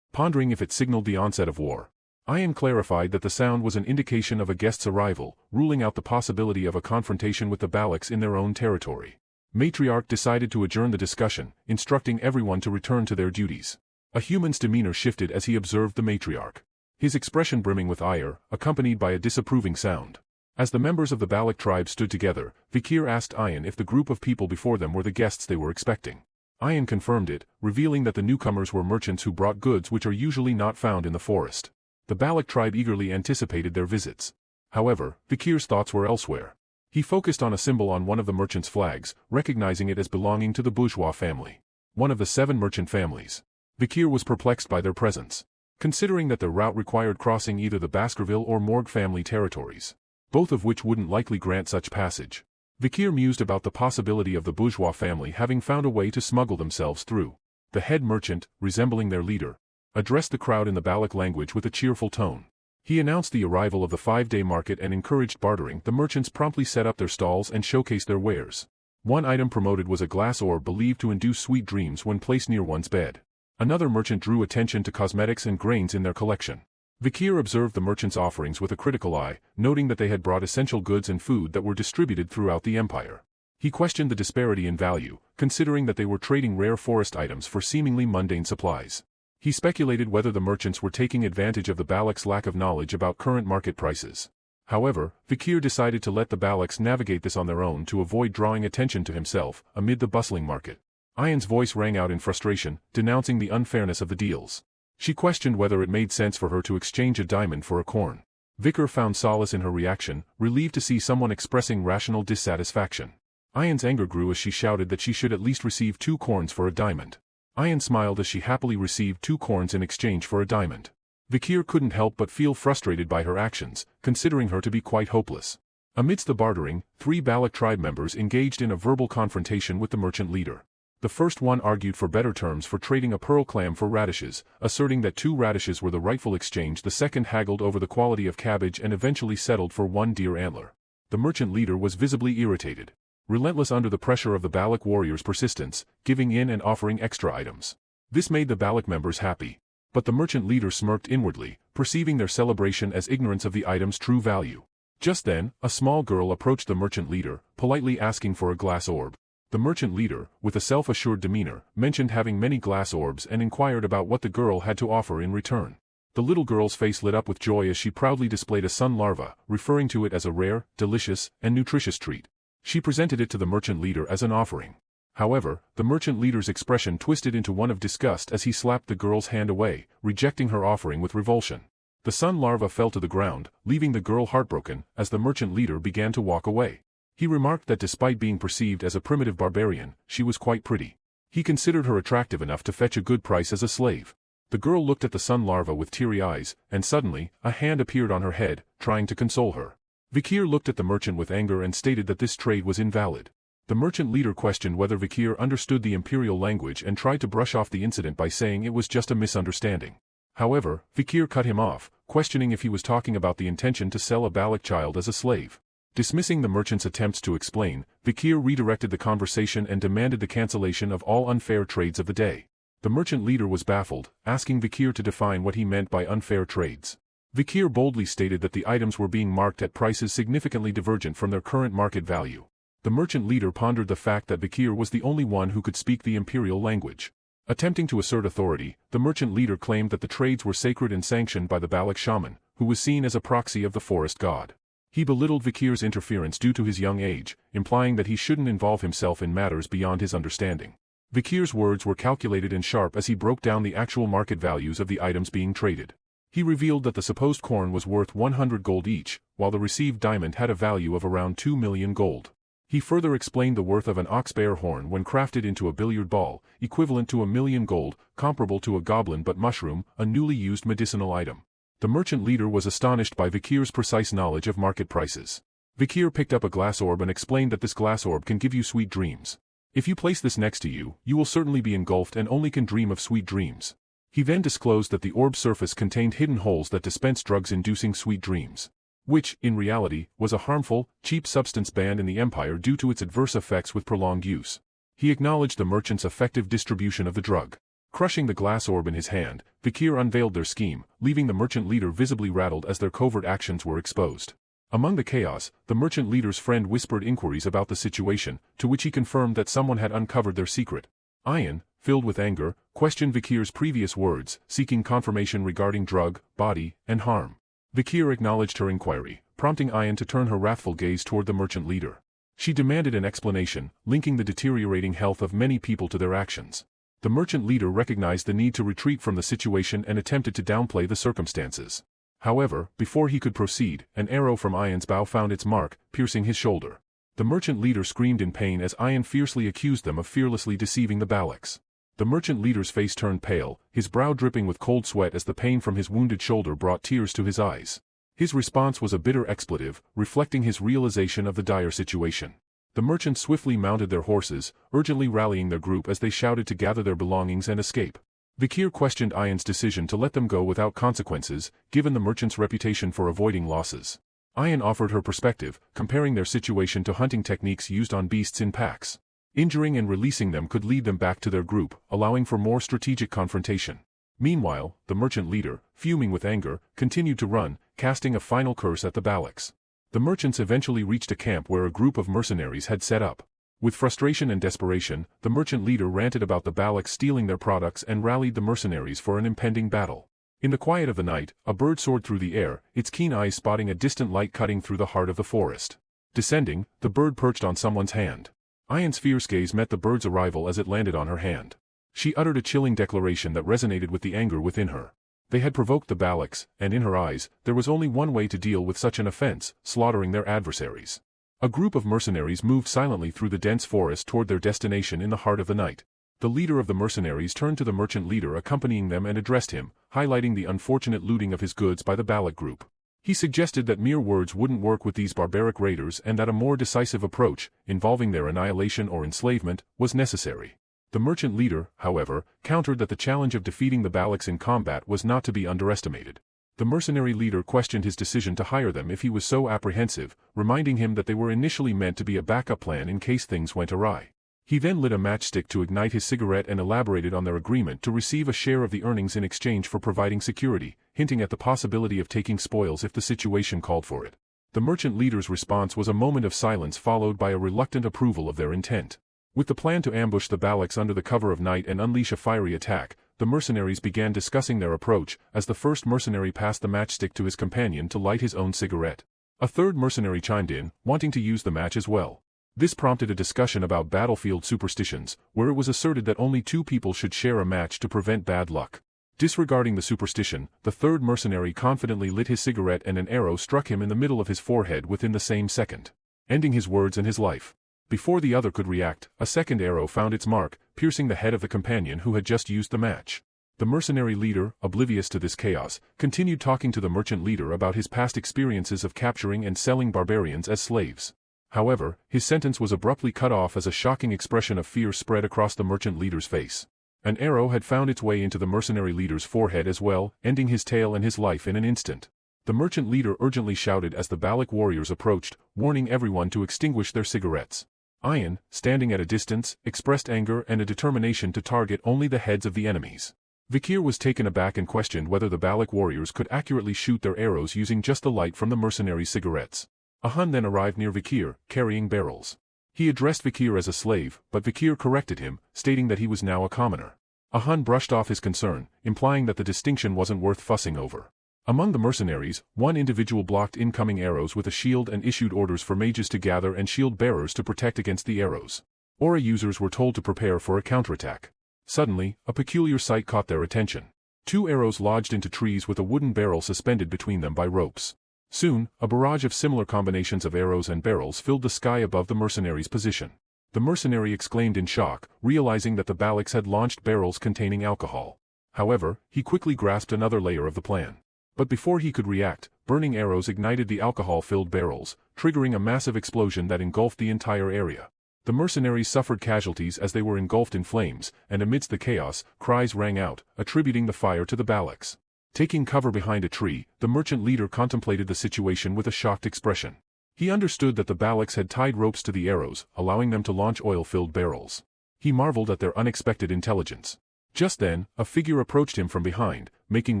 pondering if it signaled the onset of war. Ayan clarified that the sound was an indication of a guest's arrival, ruling out the possibility of a confrontation with the Balaks in their own territory. Matriarch decided to adjourn the discussion, instructing everyone to return to their duties. A human's demeanor shifted as he observed the matriarch. His expression brimming with ire, accompanied by a disapproving sound. As the members of the Balak tribe stood together, Vikir asked Ayan if the group of people before them were the guests they were expecting. Ayan confirmed it, revealing that the newcomers were merchants who brought goods which are usually not found in the forest. The Balak tribe eagerly anticipated their visits. However, Vikir's thoughts were elsewhere. He focused on a symbol on one of the merchants' flags, recognizing it as belonging to the bourgeois family. One of the 7 merchant families. Vikir was perplexed by their presence, considering that their route required crossing either the Baskerville or Morgue family territories, both of which wouldn't likely grant such passage. Vikir mused about the possibility of the bourgeois family having found a way to smuggle themselves through. The head merchant, resembling their leader, addressed the crowd in the Balak language with a cheerful tone. He announced the arrival of the 5-day market and encouraged bartering. The merchants promptly set up their stalls and showcased their wares. One item promoted was a glass orb believed to induce sweet dreams when placed near one's bed. Another merchant drew attention to cosmetics and grains in their collection. Vikir observed the merchants' offerings with a critical eye, noting that they had brought essential goods and food that were distributed throughout the empire. He questioned the disparity in value, considering that they were trading rare forest items for seemingly mundane supplies. He speculated whether the merchants were taking advantage of the Balak's lack of knowledge about current market prices. However, Vikir decided to let the Balaks navigate this on their own to avoid drawing attention to himself amid the bustling market. Ayan's voice rang out in frustration, denouncing the unfairness of the deals. She questioned whether it made sense for her to exchange a diamond for a corn. Vikir found solace in her reaction, relieved to see someone expressing rational dissatisfaction. Ayan's anger grew as she shouted that she should at least receive 2 corns for a diamond. Ayan smiled as she happily received 2 corns in exchange for a diamond. Vikir couldn't help but feel frustrated by her actions, considering her to be quite hopeless. Amidst the bartering, 3 Balak tribe members engaged in a verbal confrontation with the merchant leader. The first one argued for better terms for trading a pearl clam for radishes, asserting that 2 radishes were the rightful exchange. The second haggled over the quality of cabbage and eventually settled for 1 deer antler. The merchant leader was visibly irritated. Relentless under the pressure of the Balak warriors' persistence, giving in and offering extra items. This made the Balak members happy. But the merchant leader smirked inwardly, perceiving their celebration as ignorance of the item's true value. Just then, a small girl approached the merchant leader, politely asking for a glass orb. The merchant leader, with a self-assured demeanor, mentioned having many glass orbs and inquired about what the girl had to offer in return. The little girl's face lit up with joy as she proudly displayed a sun larva, referring to it as a rare, delicious, and nutritious treat. She presented it to the merchant leader as an offering. However, the merchant leader's expression twisted into one of disgust as he slapped the girl's hand away, rejecting her offering with revulsion. The sun larva fell to the ground, leaving the girl heartbroken, as the merchant leader began to walk away. He remarked that despite being perceived as a primitive barbarian, she was quite pretty. He considered her attractive enough to fetch a good price as a slave. The girl looked at the sun larva with teary eyes, and suddenly, a hand appeared on her head, trying to console her. Vikir looked at the merchant with anger and stated that this trade was invalid. The merchant leader questioned whether Vikir understood the imperial language and tried to brush off the incident by saying it was just a misunderstanding. However, Vikir cut him off, questioning if he was talking about the intention to sell a Baloch child as a slave. Dismissing the merchant's attempts to explain, Vikir redirected the conversation and demanded the cancellation of all unfair trades of the day. The merchant leader was baffled, asking Vikir to define what he meant by unfair trades. Vikir boldly stated that the items were being marked at prices significantly divergent from their current market value. The merchant leader pondered the fact that Vikir was the only one who could speak the imperial language. Attempting to assert authority, the merchant leader claimed that the trades were sacred and sanctioned by the Baloch shaman, who was seen as a proxy of the forest god. He belittled Vikir's interference due to his young age, implying that he shouldn't involve himself in matters beyond his understanding. Vikir's words were calculated and sharp as he broke down the actual market values of the items being traded. He revealed that the supposed corn was worth 100 gold each, while the received diamond had a value of around 2 million gold. He further explained the worth of an ox-bear horn when crafted into a billiard ball, equivalent to 1 million gold, comparable to a goblin but mushroom, a newly used medicinal item. The merchant leader was astonished by Vikir's precise knowledge of market prices. Vikir picked up a glass orb and explained that this glass orb can give you sweet dreams. If you place this next to you, you will certainly be engulfed and only can dream of sweet dreams. He then disclosed that the orb's surface contained hidden holes that dispense drugs inducing sweet dreams, which, in reality, was a harmful, cheap substance banned in the Empire due to its adverse effects with prolonged use. He acknowledged the merchant's effective distribution of the drug. Crushing the glass orb in his hand, Vikir unveiled their scheme, leaving the merchant leader visibly rattled as their covert actions were exposed. Among the chaos, the merchant leader's friend whispered inquiries about the situation, to which he confirmed that someone had uncovered their secret. Ayan, filled with anger, questioned Vikir's previous words, seeking confirmation regarding drug, body, and harm. Vikir acknowledged her inquiry, prompting Ayan to turn her wrathful gaze toward the merchant leader. She demanded an explanation, linking the deteriorating health of many people to their actions. The merchant leader recognized the need to retreat from the situation and attempted to downplay the circumstances. However, before he could proceed, an arrow from Ayan's bow found its mark, piercing his shoulder. The merchant leader screamed in pain as Ayan fiercely accused them of fearlessly deceiving the Balochs. The merchant leader's face turned pale, his brow dripping with cold sweat as the pain from his wounded shoulder brought tears to his eyes. His response was a bitter expletive, reflecting his realization of the dire situation. The merchants swiftly mounted their horses, urgently rallying their group as they shouted to gather their belongings and escape. Vikir questioned Ayan's decision to let them go without consequences, given the merchant's reputation for avoiding losses. Ayan offered her perspective, comparing their situation to hunting techniques used on beasts in packs. Injuring and releasing them could lead them back to their group, allowing for more strategic confrontation. Meanwhile, the merchant leader, fuming with anger, continued to run, casting a final curse at the Balochs. The merchants eventually reached a camp where a group of mercenaries had set up. With frustration and desperation, the merchant leader ranted about the Balochs stealing their products and rallied the mercenaries for an impending battle. In the quiet of the night, a bird soared through the air, its keen eyes spotting a distant light cutting through the heart of the forest. Descending, the bird perched on someone's hand. Ayan's fierce gaze met the bird's arrival as it landed on her hand. She uttered a chilling declaration that resonated with the anger within her. They had provoked the Balochs, and in her eyes, there was only one way to deal with such an offense, slaughtering their adversaries. A group of mercenaries moved silently through the dense forest toward their destination in the heart of the night. The leader of the mercenaries turned to the merchant leader accompanying them and addressed him, highlighting the unfortunate looting of his goods by the Baloch group. He suggested that mere words wouldn't work with these barbaric raiders and that a more decisive approach, involving their annihilation or enslavement, was necessary. The merchant leader, however, countered that the challenge of defeating the Balochs in combat was not to be underestimated. The mercenary leader questioned his decision to hire them if he was so apprehensive, reminding him that they were initially meant to be a backup plan in case things went awry. He then lit a matchstick to ignite his cigarette and elaborated on their agreement to receive a share of the earnings in exchange for providing security, hinting at the possibility of taking spoils if the situation called for it. The merchant leader's response was a moment of silence followed by a reluctant approval of their intent. With the plan to ambush the Balochs under the cover of night and unleash a fiery attack, the mercenaries began discussing their approach as the first mercenary passed the matchstick to his companion to light his own cigarette. A third mercenary chimed in, wanting to use the match as well. This prompted a discussion about battlefield superstitions, where it was asserted that only 2 people should share a match to prevent bad luck. Disregarding the superstition, the third mercenary confidently lit his cigarette and an arrow struck him in the middle of his forehead within the same second, ending his words and his life. Before the other could react, a second arrow found its mark, piercing the head of the companion who had just used the match. The mercenary leader, oblivious to this chaos, continued talking to the merchant leader about his past experiences of capturing and selling barbarians as slaves. However, his sentence was abruptly cut off as a shocking expression of fear spread across the merchant leader's face. An arrow had found its way into the mercenary leader's forehead as well, ending his tale and his life in an instant. The merchant leader urgently shouted as the Balak warriors approached, warning everyone to extinguish their cigarettes. Ian, standing at a distance, expressed anger and a determination to target only the heads of the enemies. Vikir was taken aback and questioned whether the Balak warriors could accurately shoot their arrows using just the light from the mercenaries' cigarettes. A Hun then arrived near Vikir, carrying barrels. He addressed Vikir as a slave, but Vikir corrected him, stating that he was now a commoner. A Hun brushed off his concern, implying that the distinction wasn't worth fussing over. Among the mercenaries, one individual blocked incoming arrows with a shield and issued orders for mages to gather and shield bearers to protect against the arrows. Aura users were told to prepare for a counterattack. Suddenly, a peculiar sight caught their attention. 2 arrows lodged into trees with a wooden barrel suspended between them by ropes. Soon, a barrage of similar combinations of arrows and barrels filled the sky above the mercenary's position. The mercenary exclaimed in shock, realizing that the Balaks had launched barrels containing alcohol. However, he quickly grasped another layer of the plan. But before he could react, burning arrows ignited the alcohol-filled barrels, triggering a massive explosion that engulfed the entire area. The mercenaries suffered casualties as they were engulfed in flames, and amidst the chaos, cries rang out, attributing the fire to the Balaks. Taking cover behind a tree, the merchant leader contemplated the situation with a shocked expression. He understood that the Balaks had tied ropes to the arrows, allowing them to launch oil-filled barrels. He marveled at their unexpected intelligence. Just then, a figure approached him from behind, making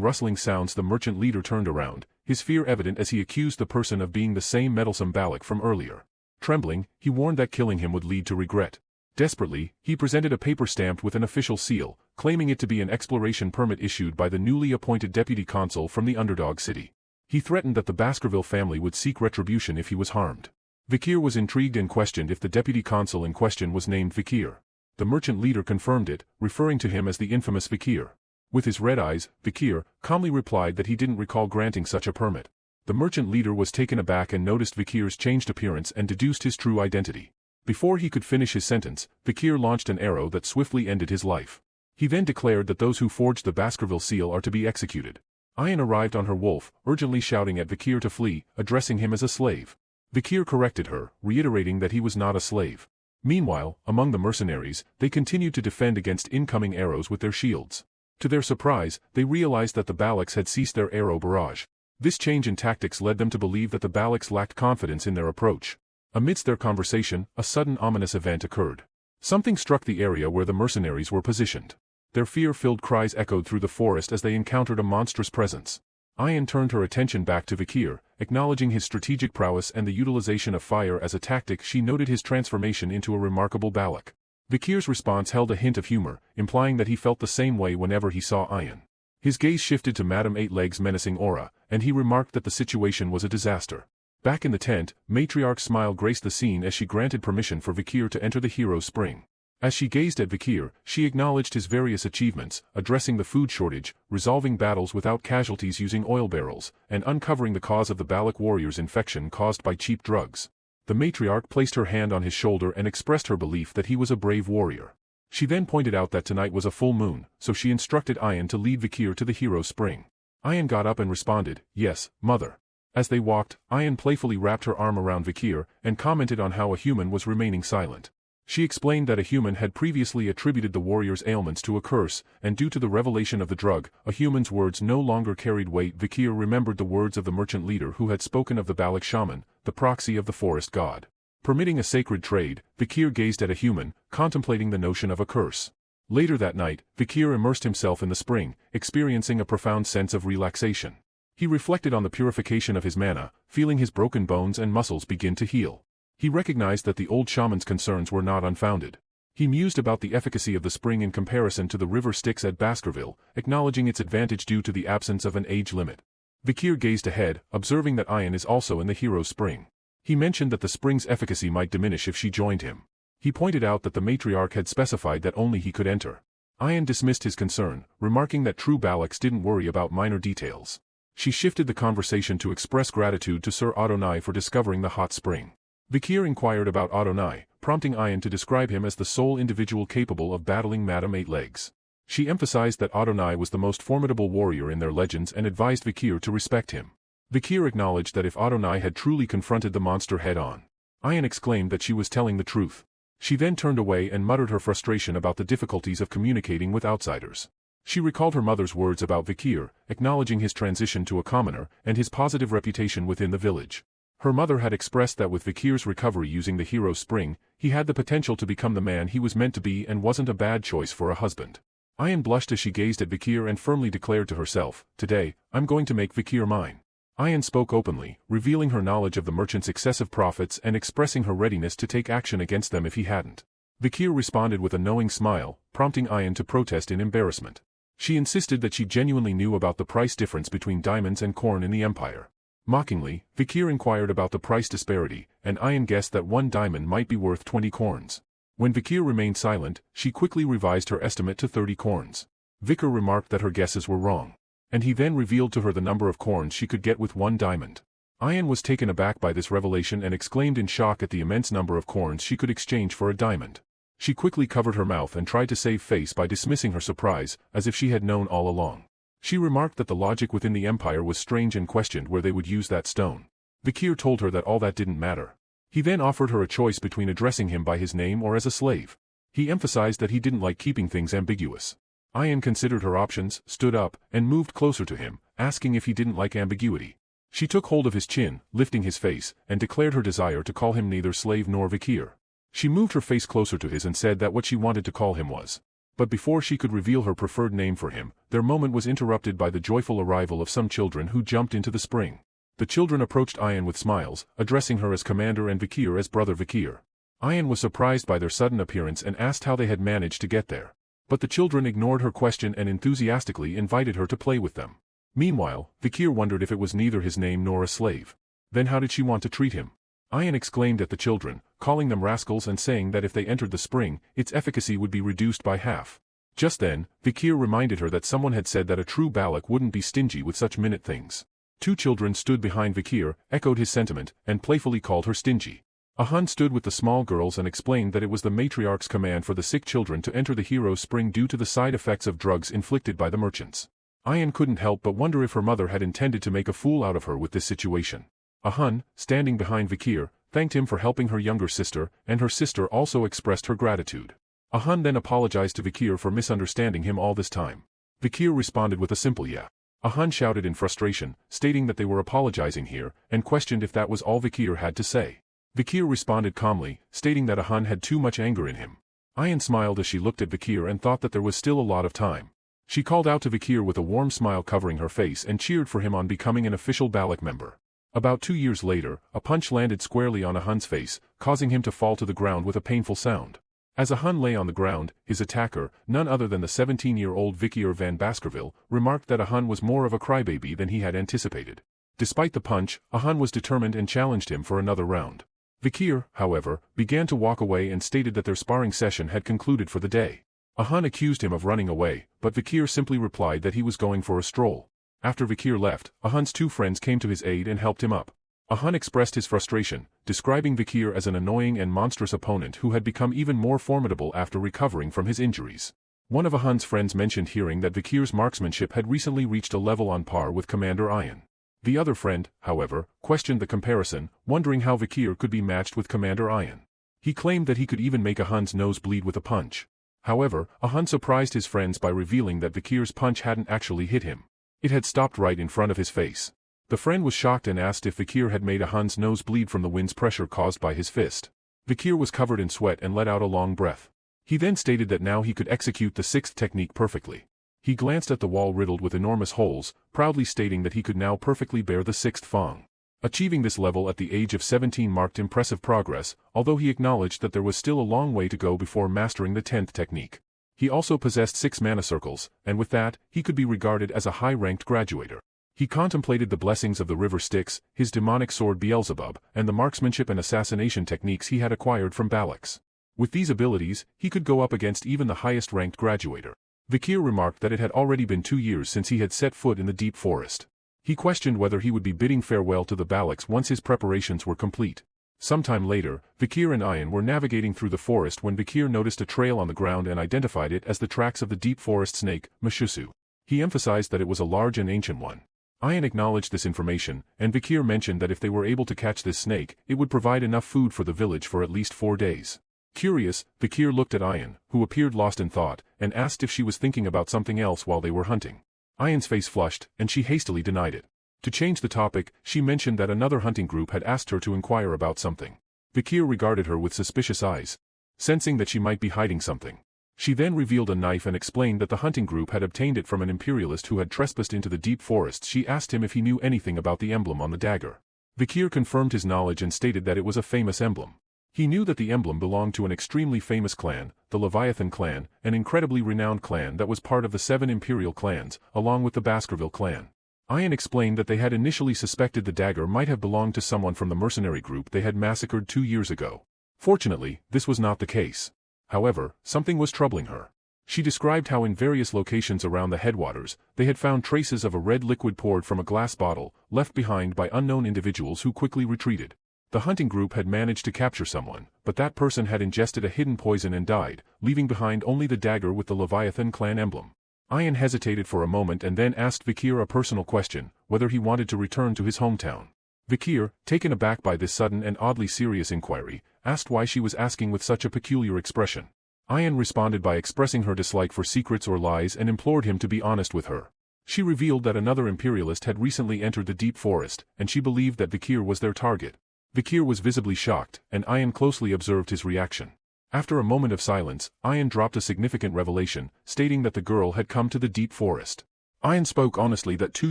rustling sounds. The merchant leader turned around, his fear evident as he accused the person of being the same meddlesome Balak from earlier. Trembling, he warned that killing him would lead to regret. Desperately, he presented a paper stamped with an official seal, claiming it to be an exploration permit issued by the newly appointed deputy consul from the underdog city. He threatened that the Baskerville family would seek retribution if he was harmed. Vikir was intrigued and questioned if the deputy consul in question was named Vikir. The merchant leader confirmed it, referring to him as the infamous Vikir. With his red eyes, Vikir calmly replied that he didn't recall granting such a permit. The merchant leader was taken aback and noticed Vikir's changed appearance and deduced his true identity. Before he could finish his sentence, Vikir launched an arrow that swiftly ended his life. He then declared that those who forged the Baskerville seal are to be executed. Ian arrived on her wolf, urgently shouting at Vikir to flee, addressing him as a slave. Vikir corrected her, reiterating that he was not a slave. Meanwhile, among the mercenaries, they continued to defend against incoming arrows with their shields. To their surprise, they realized that the Balaks had ceased their arrow barrage. This change in tactics led them to believe that the Balaks lacked confidence in their approach. Amidst their conversation, a sudden ominous event occurred. Something struck the area where the mercenaries were positioned. Their fear-filled cries echoed through the forest as they encountered a monstrous presence. Ian turned her attention back to Vikir, acknowledging his strategic prowess and the utilization of fire as a tactic. She noted his transformation into a remarkable Balak. Vikir's response held a hint of humor, implying that he felt the same way whenever he saw Ian. His gaze shifted to Madame Eight Legs' menacing aura, and he remarked that the situation was a disaster. Back in the tent, Matriarch's smile graced the scene as she granted permission for Vikir to enter the hero's spring. As she gazed at Vikir, she acknowledged his various achievements, addressing the food shortage, resolving battles without casualties using oil barrels, and uncovering the cause of the Balak warriors' infection caused by cheap drugs. The matriarch placed her hand on his shoulder and expressed her belief that he was a brave warrior. She then pointed out that tonight was a full moon, so she instructed Ian to lead Vikir to the hero's spring. Ian got up and responded, "Yes, mother." As they walked, Ian playfully wrapped her arm around Vikir and commented on how a human was remaining silent. She explained that a human had previously attributed the warrior's ailments to a curse, and due to the revelation of the drug, a human's words no longer carried weight. Vikir remembered the words of the merchant leader who had spoken of the Balak shaman, the proxy of the forest god. Permitting a sacred trade, Vikir gazed at a human, contemplating the notion of a curse. Later that night, Vikir immersed himself in the spring, experiencing a profound sense of relaxation. He reflected on the purification of his mana, feeling his broken bones and muscles begin to heal. He recognized that the old shaman's concerns were not unfounded. He mused about the efficacy of the spring in comparison to the river Styx at Baskerville, acknowledging its advantage due to the absence of an age limit. Vikir gazed ahead, observing that Ian is also in the hero's spring. He mentioned that the spring's efficacy might diminish if she joined him. He pointed out that the matriarch had specified that only he could enter. Ian dismissed his concern, remarking that true Balaks didn't worry about minor details. She shifted the conversation to express gratitude to Sir Adonai for discovering the hot spring. Vikir inquired about Adonai, prompting Ian to describe him as the sole individual capable of battling Madame Eight Legs. She emphasized that Adonai was the most formidable warrior in their legends and advised Vikir to respect him. Vikir acknowledged that if Adonai had truly confronted the monster head-on, Ayan exclaimed that she was telling the truth. She then turned away and muttered her frustration about the difficulties of communicating with outsiders. She recalled her mother's words about Vikir, acknowledging his transition to a commoner and his positive reputation within the village. Her mother had expressed that with Vikir's recovery using the hero spring, he had the potential to become the man he was meant to be and wasn't a bad choice for a husband. Ayan blushed as she gazed at Vikir and firmly declared to herself, "Today, I'm going to make Vikir mine." Ayan spoke openly, revealing her knowledge of the merchant's excessive profits and expressing her readiness to take action against them if he hadn't. Vikir responded with a knowing smile, prompting Ayan to protest in embarrassment. She insisted that she genuinely knew about the price difference between diamonds and corn in the empire. Mockingly, Vikir inquired about the price disparity, and Ayan guessed that 1 diamond might be worth 20 corns. When Vikir remained silent, she quickly revised her estimate to 30 corns. Vikir remarked that her guesses were wrong, and he then revealed to her the number of corns she could get with 1 diamond. Ayan was taken aback by this revelation and exclaimed in shock at the immense number of corns she could exchange for a diamond. She quickly covered her mouth and tried to save face by dismissing her surprise, as if she had known all along. She remarked that the logic within the empire was strange and questioned where they would use that stone. Vikir told her that all that didn't matter. He then offered her a choice between addressing him by his name or as a slave. He emphasized that he didn't like keeping things ambiguous. Ayan considered her options, stood up, and moved closer to him, asking if he didn't like ambiguity. She took hold of his chin, lifting his face, and declared her desire to call him neither slave nor Vikir. She moved her face closer to his and said that what she wanted to call him was. But before she could reveal her preferred name for him, their moment was interrupted by the joyful arrival of some children who jumped into the spring. The children approached Ayan with smiles, addressing her as Commander and Vikir as Brother Vikir. Ayan was surprised by their sudden appearance and asked how they had managed to get there. But the children ignored her question and enthusiastically invited her to play with them. Meanwhile, Vikir wondered if it was neither his name nor a slave. Then how did she want to treat him? Ayan exclaimed at the children, calling them rascals and saying that if they entered the spring, its efficacy would be reduced by half. Just then, Vikir reminded her that someone had said that a true Balak wouldn't be stingy with such minute things. 2 children stood behind Vikir, echoed his sentiment, and playfully called her stingy. A Hun stood with the small girls and explained that it was the matriarch's command for the sick children to enter the hero's spring due to the side effects of drugs inflicted by the merchants. Ayan couldn't help but wonder if her mother had intended to make a fool out of her with this situation. A Hun, standing behind Vikir, thanked him for helping her younger sister, and her sister also expressed her gratitude. A Hun then apologized to Vikir for misunderstanding him all this time. Vikir responded with a simple yeah. A Hun shouted in frustration, stating that they were apologizing here, and questioned if that was all Vikir had to say. Vikir responded calmly, stating that a Hun had too much anger in him. Ayan smiled as she looked at Vikir and thought that there was still a lot of time. She called out to Vikir with a warm smile covering her face and cheered for him on becoming an official Balak member. About 2 years later, a punch landed squarely on a Hun's face, causing him to fall to the ground with a painful sound. As a Hun lay on the ground, his attacker, none other than the 17-year-old Vikir van Baskerville, remarked that a Hun was more of a crybaby than he had anticipated. Despite the punch, a Hun was determined and challenged him for another round. Vikir, however, began to walk away and stated that their sparring session had concluded for the day. A Hun accused him of running away, but Vikir simply replied that he was going for a stroll. After Vikir left, a Hun's 2 friends came to his aid and helped him up. A Hun expressed his frustration, describing Vikir as an annoying and monstrous opponent who had become even more formidable after recovering from his injuries. One of a Hun's friends mentioned hearing that Vikir's marksmanship had recently reached a level on par with Commander Ayan. The other friend, however, questioned the comparison, wondering how Vikir could be matched with Commander Ayan. He claimed that he could even make a Hun's nose bleed with a punch. However, a Hun surprised his friends by revealing that Vikir's punch hadn't actually hit him. It had stopped right in front of his face. The friend was shocked and asked if Vikir had made a Hun's nose bleed from the wind's pressure caused by his fist. Vikir was covered in sweat and let out a long breath. He then stated that now he could execute the 6th technique perfectly. He glanced at the wall riddled with enormous holes, proudly stating that he could now perfectly bear the 6th fang. Achieving this level at the age of 17 marked impressive progress, although he acknowledged that there was still a long way to go before mastering the 10th technique. He also possessed 6 mana circles, and with that, he could be regarded as a high-ranked graduator. He contemplated the blessings of the river Styx, his demonic sword Beelzebub, and the marksmanship and assassination techniques he had acquired from Balaks. With these abilities, he could go up against even the highest-ranked graduator. Vikir remarked that it had already been 2 years since he had set foot in the deep forest. He questioned whether he would be bidding farewell to the Balaks once his preparations were complete. Sometime later, Vikir and Ayan were navigating through the forest when Vikir noticed a trail on the ground and identified it as the tracks of the deep forest snake, Mashusu. He emphasized that it was a large and ancient one. Ayan acknowledged this information, and Vikir mentioned that if they were able to catch this snake, it would provide enough food for the village for at least 4 days. Curious, Vikir looked at Ayan, who appeared lost in thought, and asked if she was thinking about something else while they were hunting. Ayan's face flushed, and she hastily denied it. To change the topic, she mentioned that another hunting group had asked her to inquire about something. Vikir regarded her with suspicious eyes, sensing that she might be hiding something. She then revealed a knife and explained that the hunting group had obtained it from an imperialist who had trespassed into the deep forest. She asked him if he knew anything about the emblem on the dagger. Vikir confirmed his knowledge and stated that it was a famous emblem. He knew that the emblem belonged to an extremely famous clan, the Leviathan clan, an incredibly renowned clan that was part of the 7 imperial clans, along with the Baskerville clan. Ayan explained that they had initially suspected the dagger might have belonged to someone from the mercenary group they had massacred 2 years ago. Fortunately, this was not the case. However, something was troubling her. She described how in various locations around the headwaters, they had found traces of a red liquid poured from a glass bottle, left behind by unknown individuals who quickly retreated. The hunting group had managed to capture someone, but that person had ingested a hidden poison and died, leaving behind only the dagger with the Leviathan clan emblem. Ayan hesitated for a moment and then asked Vikir a personal question, whether he wanted to return to his hometown. Vikir, taken aback by this sudden and oddly serious inquiry, asked why she was asking with such a peculiar expression. Ayan responded by expressing her dislike for secrets or lies and implored him to be honest with her. She revealed that another imperialist had recently entered the deep forest, and she believed that Vikir was their target. Vikir was visibly shocked, and Ayan closely observed his reaction. After a moment of silence, Ayan dropped a significant revelation, stating that the girl had come to the deep forest. Ayan spoke honestly that 2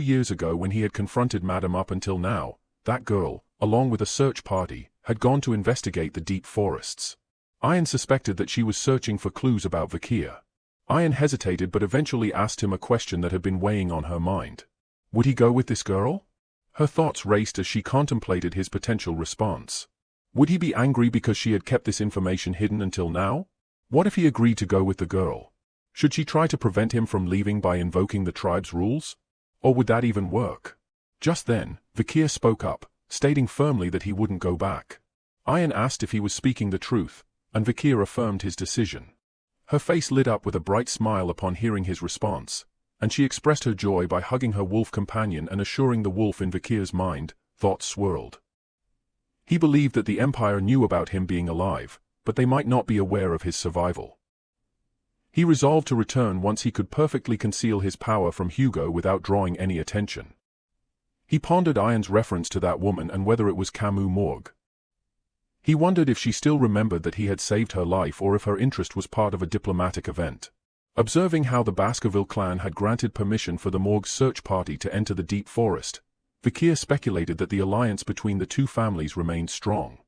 years ago when he had confronted Madam up until now, that girl, along with a search party, had gone to investigate the deep forests. Ayan suspected that she was searching for clues about Vikir. Ayan hesitated but eventually asked him a question that had been weighing on her mind. Would he go with this girl? Her thoughts raced as she contemplated his potential response. Would he be angry because she had kept this information hidden until now? What if he agreed to go with the girl? Should she try to prevent him from leaving by invoking the tribe's rules? Or would that even work? Just then, Vikir spoke up, stating firmly that he wouldn't go back. Ayan asked if he was speaking the truth, and Vikir affirmed his decision. Her face lit up with a bright smile upon hearing his response, and she expressed her joy by hugging her wolf companion and assuring the wolf in Vikir's mind. Thoughts swirled. He believed that the Empire knew about him being alive, but they might not be aware of his survival. He resolved to return once he could perfectly conceal his power from Hugo without drawing any attention. He pondered Ayan's reference to that woman and whether it was Camus Morgue. He wondered if she still remembered that he had saved her life or if her interest was part of a diplomatic event. Observing how the Baskerville clan had granted permission for the Morgue's search party to enter the deep forest, Vikir speculated that the alliance between the two families remained strong.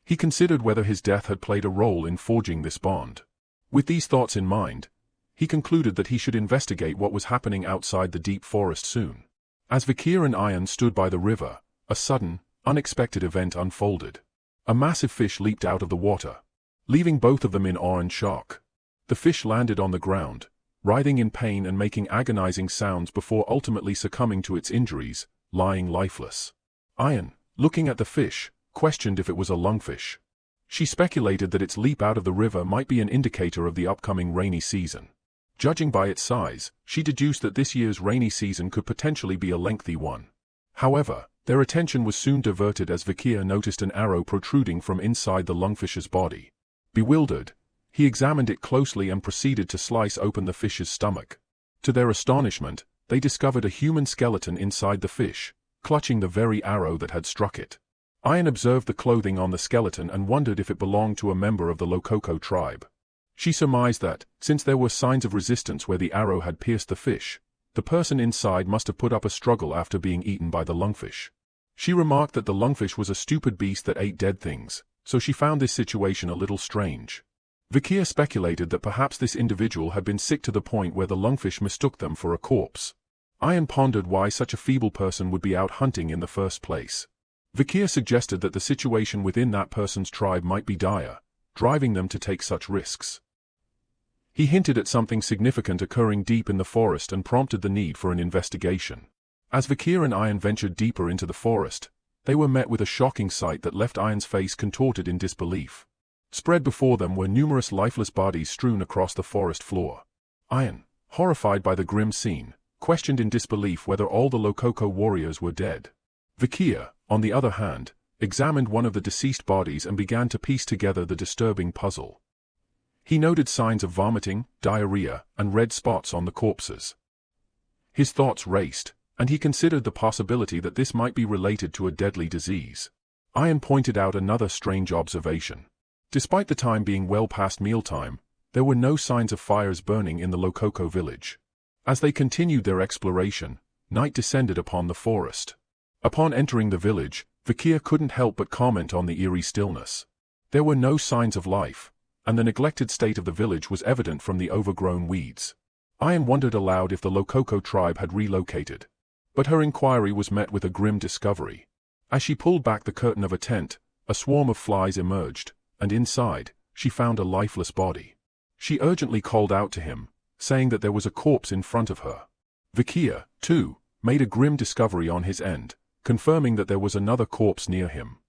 He considered whether his death had played a role in forging this bond. With these thoughts in mind, he concluded that he should investigate what was happening outside the deep forest soon. As Vikir and Ayan stood by the river, a sudden, unexpected event unfolded. A massive fish leaped out of the water, leaving both of them in awe and shock. The fish landed on the ground, writhing in pain and making agonizing sounds before ultimately succumbing to its injuries, lying lifeless. Ayan, looking at the fish, questioned if it was a lungfish. She speculated that its leap out of the river might be an indicator of the upcoming rainy season. Judging by its size, she deduced that this year's rainy season could potentially be a lengthy one. However, their attention was soon diverted as Vikir noticed an arrow protruding from inside the lungfish's body. Bewildered, he examined it closely and proceeded to slice open the fish's stomach. To their astonishment, they discovered a human skeleton inside the fish, clutching the very arrow that had struck it. Ayan observed the clothing on the skeleton and wondered if it belonged to a member of the Lokoko tribe. She surmised that, since there were signs of resistance where the arrow had pierced the fish, the person inside must have put up a struggle after being eaten by the lungfish. She remarked that the lungfish was a stupid beast that ate dead things, so she found this situation a little strange. Vikir speculated that perhaps this individual had been sick to the point where the lungfish mistook them for a corpse. Ayan pondered why such a feeble person would be out hunting in the first place. Vikir suggested that the situation within that person's tribe might be dire, driving them to take such risks. He hinted at something significant occurring deep in the forest and prompted the need for an investigation. As Vikir and Ayan ventured deeper into the forest, They were met with a shocking sight that left Ayan's face contorted in disbelief. Spread before them were numerous lifeless bodies strewn across the forest floor. Ayan, horrified by the grim scene, questioned in disbelief whether all the Lococo warriors were dead. Vikia, on the other hand, examined one of the deceased bodies and began to piece together the disturbing puzzle. He noted signs of vomiting, diarrhea, and red spots on the corpses. His thoughts raced, and he considered the possibility that this might be related to a deadly disease. Ayan pointed out another strange observation. Despite the time being well past mealtime, there were no signs of fires burning in the Lococo village. As they continued their exploration, night descended upon the forest. Upon entering the village, Vikia couldn't help but comment on the eerie stillness. There were no signs of life, and the neglected state of the village was evident from the overgrown weeds. Ayan wondered aloud if the Lococo tribe had relocated. But her inquiry was met with a grim discovery. As she pulled back the curtain of a tent, a swarm of flies emerged, and inside, she found a lifeless body. She urgently called out to him, saying that there was a corpse in front of her. Vikia, too, made a grim discovery on his end, confirming that there was another corpse near him.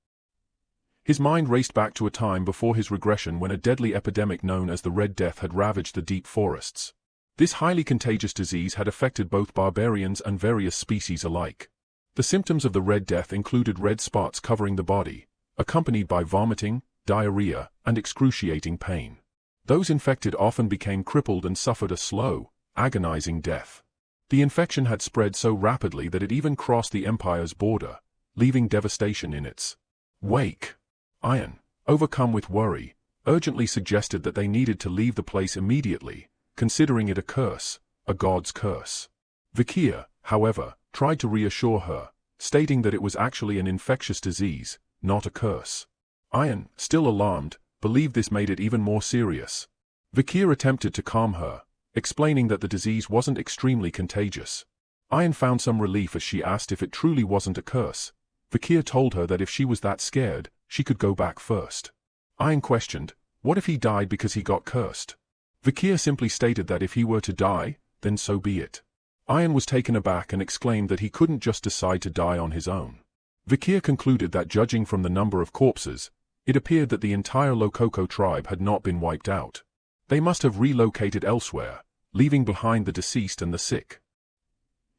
His mind raced back to a time before his regression when a deadly epidemic known as the Red Death had ravaged the deep forests. This highly contagious disease had affected both barbarians and various species alike. The symptoms of the Red Death included red spots covering the body, accompanied by vomiting, diarrhea, and excruciating pain. Those infected often became crippled and suffered a slow, agonizing death. The infection had spread so rapidly that it even crossed the empire's border, leaving devastation in its wake. Ayan, overcome with worry, urgently suggested that they needed to leave the place immediately, considering it a curse, a god's curse. Vikia, however, tried to reassure her, stating that it was actually an infectious disease, not a curse. Ayan, still alarmed, believed this made it even more serious. Vikia attempted to calm her, explaining that the disease wasn't extremely contagious. Ayan found some relief as she asked if it truly wasn't a curse. Vikia told her that if she was that scared, she could go back first. Ayan questioned, what if he died because he got cursed? Vikia simply stated that if he were to die, then so be it. Ayan was taken aback and exclaimed that he couldn't just decide to die on his own. Vikia concluded that judging from the number of corpses, it appeared that the entire Lococo tribe had not been wiped out. They must have relocated elsewhere, leaving behind the deceased and the sick.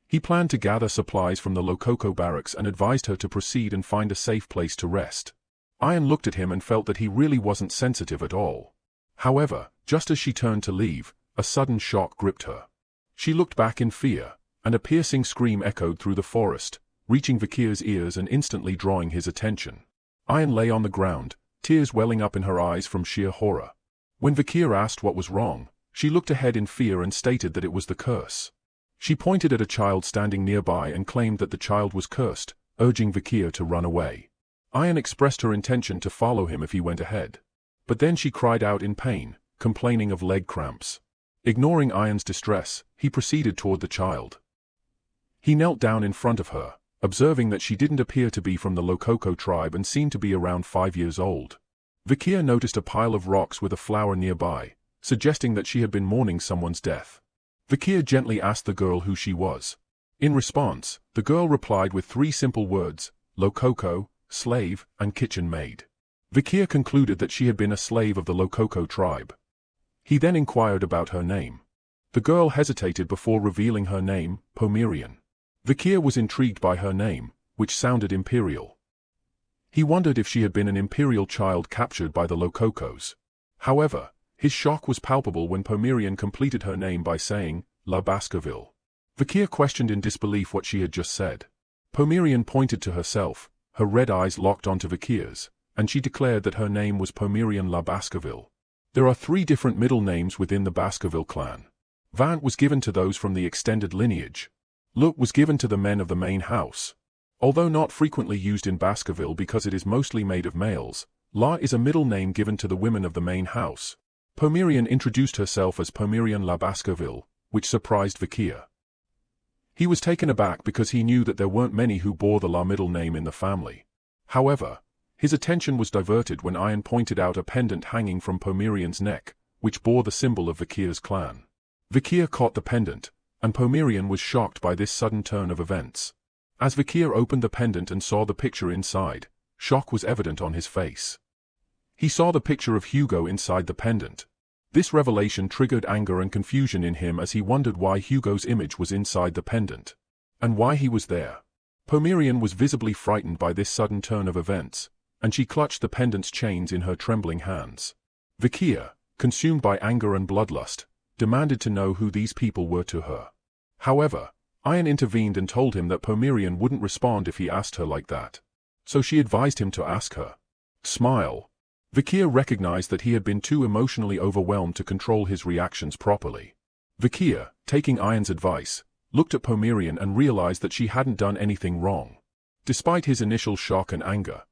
He planned to gather supplies from the Lococo barracks and advised her to proceed and find a safe place to rest. Ayan looked at him and felt that he really wasn't sensitive at all. However, just as she turned to leave, a sudden shock gripped her. She looked back in fear, and a piercing scream echoed through the forest, reaching Vikia's ears and instantly drawing his attention. Ayan lay on the ground, tears welling up in her eyes from sheer horror. When Vikia asked what was wrong, she looked ahead in fear and stated that it was the curse. She pointed at a child standing nearby and claimed that the child was cursed, urging Vikia to run away. Ayan expressed her intention to follow him if he went ahead. But then she cried out in pain, complaining of leg cramps. Ignoring Ayan's distress, he proceeded toward the child. He knelt down in front of her, observing that she didn't appear to be from the Lococo tribe and seemed to be around 5 years old. Vikia noticed a pile of rocks with a flower nearby, suggesting that she had been mourning someone's death. Vikia gently asked the girl who she was. In response, the girl replied with 3 simple words, Lococo, slave, and kitchen maid. Vikia concluded that she had been a slave of the Lococo tribe. He then inquired about her name. The girl hesitated before revealing her name, Pomerian. Vikia was intrigued by her name, which sounded imperial. He wondered if she had been an imperial child captured by the Lococos. However, his shock was palpable when Pomerian completed her name by saying, La Baskerville. Vikia questioned in disbelief what she had just said. Pomerian pointed to herself, her red eyes locked onto Vikia's, and she declared that her name was Pomerian La Baskerville. There are 3 different middle names within the Baskerville clan. Vant was given to those from the extended lineage. Lut was given to the men of the main house. Although not frequently used in Baskerville because it is mostly made of males, La is a middle name given to the women of the main house. Pomerian introduced herself as Pomerian La Baskerville, which surprised Vikia. He was taken aback because he knew that there weren't many who bore the La middle name in the family. However, his attention was diverted when Ayan pointed out a pendant hanging from Pomerian's neck, which bore the symbol of Vikia's clan. Vikia caught the pendant, and Pomerian was shocked by this sudden turn of events. As Vikir opened the pendant and saw the picture inside, shock was evident on his face. He saw the picture of Hugo inside the pendant. This revelation triggered anger and confusion in him as he wondered why Hugo's image was inside the pendant. And why he was there. Pomerian was visibly frightened by this sudden turn of events, and she clutched the pendant's chains in her trembling hands. Vikir, consumed by anger and bloodlust, demanded to know who these people were to her. However, Iron intervened and told him that Pomerian wouldn't respond if he asked her like that. So she advised him to ask her. Smile. Vikir recognized that he had been too emotionally overwhelmed to control his reactions properly. Vikir, taking Iron's advice, looked at Pomerian and realized that she hadn't done anything wrong. Despite his initial shock and anger,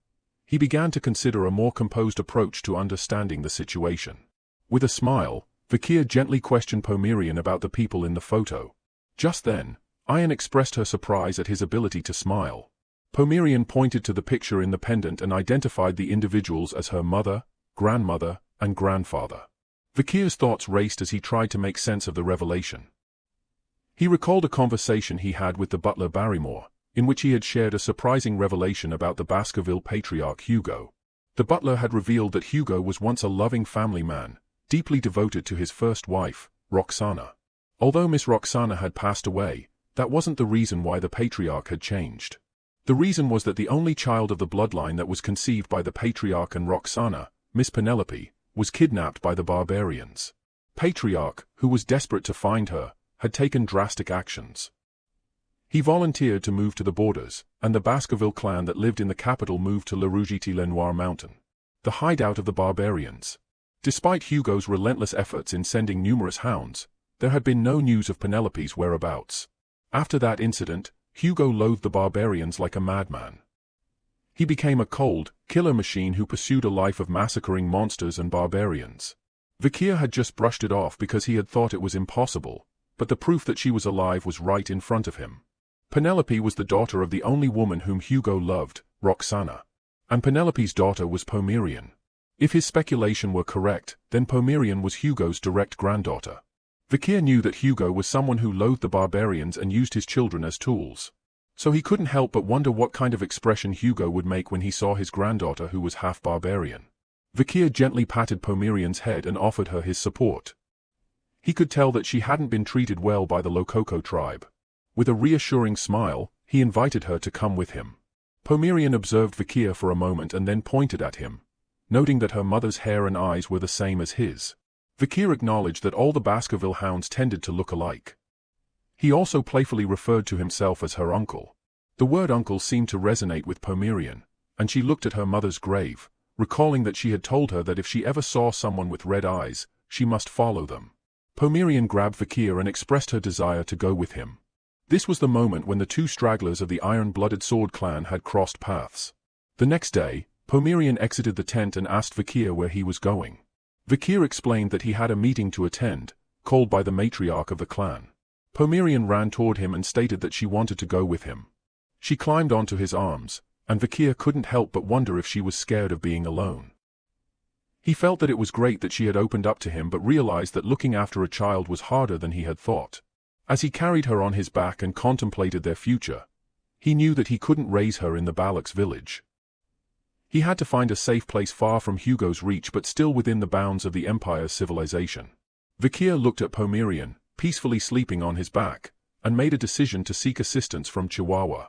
he began to consider a more composed approach to understanding the situation. With a smile, Vikir gently questioned Pomerian about the people in the photo. Just then, Iron expressed her surprise at his ability to smile. Pomerian pointed to the picture in the pendant and identified the individuals as her mother, grandmother, and grandfather. Vikir's thoughts raced as he tried to make sense of the revelation. He recalled a conversation he had with the butler Barrymore, in which he had shared a surprising revelation about the Baskerville patriarch Hugo. The butler had revealed that Hugo was once a loving family man, deeply devoted to his first wife, Roxana. Although Miss Roxana had passed away, that wasn't the reason why the patriarch had changed. The reason was that the only child of the bloodline that was conceived by the patriarch and Roxana, Miss Penelope, was kidnapped by the barbarians. Patriarch, who was desperate to find her, had taken drastic actions. He volunteered to move to the borders, and the Baskerville clan that lived in the capital moved to La Rougite-le-Noir mountain, the hideout of the barbarians. Despite Hugo's relentless efforts in sending numerous hounds, there had been no news of Penelope's whereabouts. After that incident, Hugo loathed the barbarians like a madman. He became a cold, killer machine who pursued a life of massacring monsters and barbarians. Vikir had just brushed it off because he had thought it was impossible, but the proof that she was alive was right in front of him. Penelope was the daughter of the only woman whom Hugo loved, Roxana. And Penelope's daughter was Pomerian. If his speculation were correct, then Pomerian was Hugo's direct granddaughter. Vikir knew that Hugo was someone who loathed the barbarians and used his children as tools. So he couldn't help but wonder what kind of expression Hugo would make when he saw his granddaughter who was half barbarian. Vikir gently patted Pomerian's head and offered her his support. He could tell that she hadn't been treated well by the Lococo tribe. With a reassuring smile, he invited her to come with him. Pomerian observed Vikir for a moment and then pointed at him, noting that her mother's hair and eyes were the same as his. Vikir acknowledged that all the Baskerville hounds tended to look alike. He also playfully referred to himself as her uncle. The word uncle seemed to resonate with Pomerian, and she looked at her mother's grave, recalling that she had told her that if she ever saw someone with red eyes, she must follow them. Pomerian grabbed Vikir and expressed her desire to go with him. This was the moment when the two stragglers of the iron-blooded sword clan had crossed paths. The next day, Pomerian exited the tent and asked Vikir where he was going. Vikir explained that he had a meeting to attend, called by the matriarch of the clan. Pomerian ran toward him and stated that she wanted to go with him. She climbed onto his arms, and Vikir couldn't help but wonder if she was scared of being alone. He felt that it was great that she had opened up to him but realized that looking after a child was harder than he had thought. As he carried her on his back and contemplated their future, he knew that he couldn't raise her in the Balak's village. He had to find a safe place far from Hugo's reach but still within the bounds of the Empire's civilization. Vikir looked at Pomerian, peacefully sleeping on his back, and made a decision to seek assistance from Chihuahua.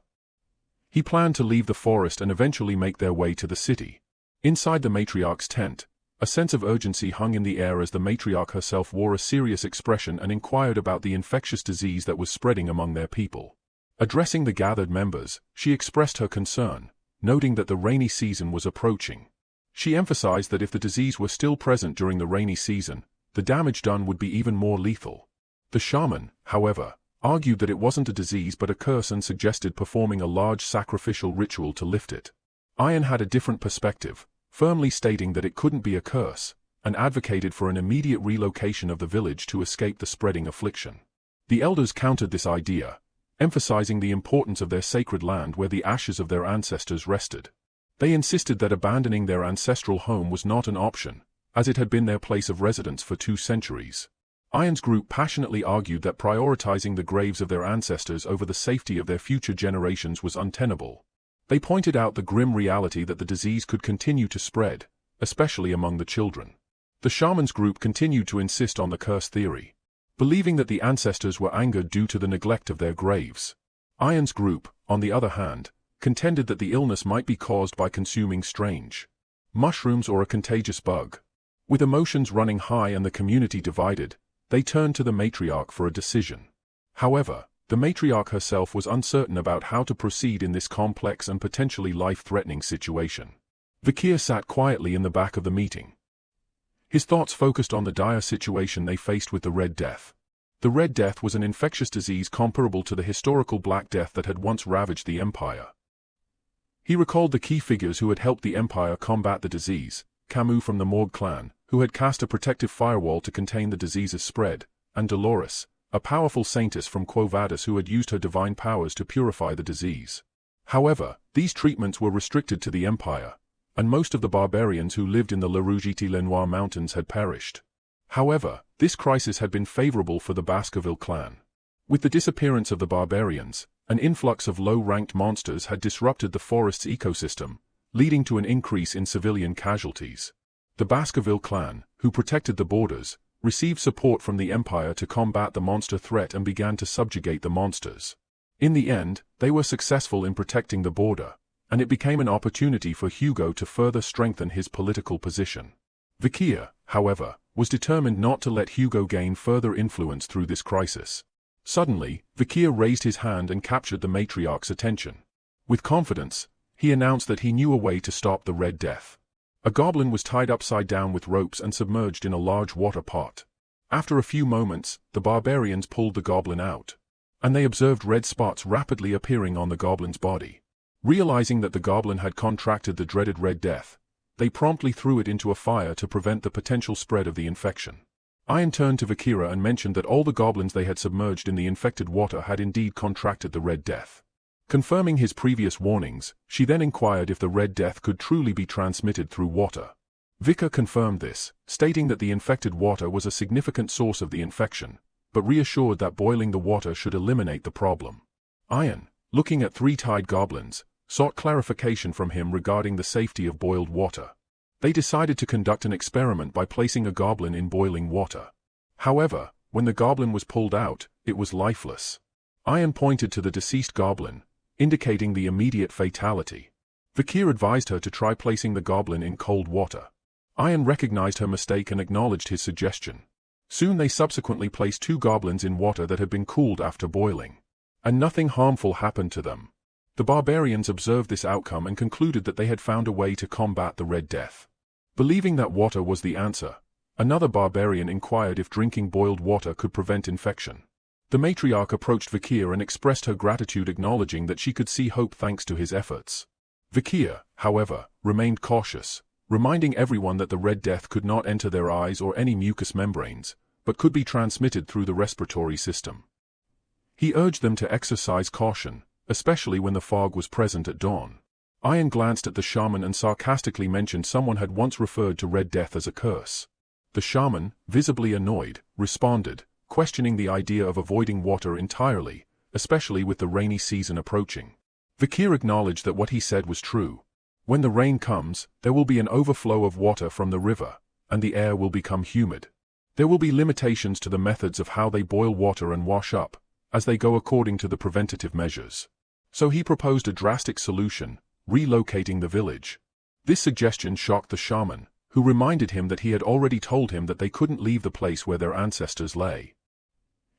He planned to leave the forest and eventually make their way to the city. Inside the matriarch's tent, a sense of urgency hung in the air as the matriarch herself wore a serious expression and inquired about the infectious disease that was spreading among their people. Addressing the gathered members, she expressed her concern, noting that the rainy season was approaching. She emphasized that if the disease were still present during the rainy season, the damage done would be even more lethal. The shaman, however, argued that it wasn't a disease but a curse and suggested performing a large sacrificial ritual to lift it. Iron had a different perspective, firmly stating that it couldn't be a curse, and advocated for an immediate relocation of the village to escape the spreading affliction. The elders countered this idea, emphasizing the importance of their sacred land where the ashes of their ancestors rested. They insisted that abandoning their ancestral home was not an option, as it had been their place of residence for 2 centuries. Ayan's group passionately argued that prioritizing the graves of their ancestors over the safety of their future generations was untenable. They pointed out the grim reality that the disease could continue to spread, especially among the children. The shaman's group continued to insist on the curse theory, believing that the ancestors were angered due to the neglect of their graves. Ayan's group, on the other hand, contended that the illness might be caused by consuming strange mushrooms or a contagious bug. With emotions running high and the community divided, they turned to the matriarch for a decision. However, the matriarch herself was uncertain about how to proceed in this complex and potentially life-threatening situation. Vikir sat quietly in the back of the meeting. His thoughts focused on the dire situation they faced with the Red Death. The Red Death was an infectious disease comparable to the historical Black Death that had once ravaged the Empire. He recalled the key figures who had helped the Empire combat the disease: Camus from the Morgue clan, who had cast a protective firewall to contain the disease's spread, and Dolores, a powerful saintess from Quo Vadis who had used her divine powers to purify the disease. However, these treatments were restricted to the Empire, and most of the barbarians who lived in the Le Rouge-et-Lenoir mountains had perished. However, this crisis had been favorable for the Baskerville clan. With the disappearance of the barbarians, an influx of low-ranked monsters had disrupted the forest's ecosystem, leading to an increase in civilian casualties. The Baskerville clan, who protected the borders, received support from the Empire to combat the monster threat and began to subjugate the monsters. In the end, they were successful in protecting the border, and it became an opportunity for Hugo to further strengthen his political position. Vikir, however, was determined not to let Hugo gain further influence through this crisis. Suddenly, Vikir raised his hand and captured the matriarch's attention. With confidence, he announced that he knew a way to stop the Red Death. A goblin was tied upside down with ropes and submerged in a large water pot. After a few moments, the barbarians pulled the goblin out, and they observed red spots rapidly appearing on the goblin's body. Realizing that the goblin had contracted the dreaded Red Death, they promptly threw it into a fire to prevent the potential spread of the infection. Ayan turned to Vikira and mentioned that all the goblins they had submerged in the infected water had indeed contracted the Red Death. Confirming his previous warnings, she then inquired if the Red Death could truly be transmitted through water. Vika confirmed this, stating that the infected water was a significant source of the infection, but reassured that boiling the water should eliminate the problem. Ayan, looking at three-tied goblins, sought clarification from him regarding the safety of boiled water. They decided to conduct an experiment by placing a goblin in boiling water. However, when the goblin was pulled out, it was lifeless. Ayan pointed to the deceased goblin, indicating the immediate fatality. Vikir advised her to try placing the goblin in cold water. Ayan recognized her mistake and acknowledged his suggestion. Soon they subsequently placed two goblins in water that had been cooled after boiling, and nothing harmful happened to them. The barbarians observed this outcome and concluded that they had found a way to combat the Red Death. Believing that water was the answer, another barbarian inquired if drinking boiled water could prevent infection. The matriarch approached Vikir and expressed her gratitude, acknowledging that she could see hope thanks to his efforts. Vikir, however, remained cautious, reminding everyone that the Red Death could not enter their eyes or any mucous membranes, but could be transmitted through the respiratory system. He urged them to exercise caution, especially when the fog was present at dawn. Ayan glanced at the shaman and sarcastically mentioned someone had once referred to Red Death as a curse. The shaman, visibly annoyed, responded, questioning the idea of avoiding water entirely, especially with the rainy season approaching. Vikir acknowledged that what he said was true. When the rain comes, there will be an overflow of water from the river, and the air will become humid. There will be limitations to the methods of how they boil water and wash up, as they go according to the preventative measures. So he proposed a drastic solution: relocating the village. This suggestion shocked the shaman, who reminded him that he had already told him that they couldn't leave the place where their ancestors lay.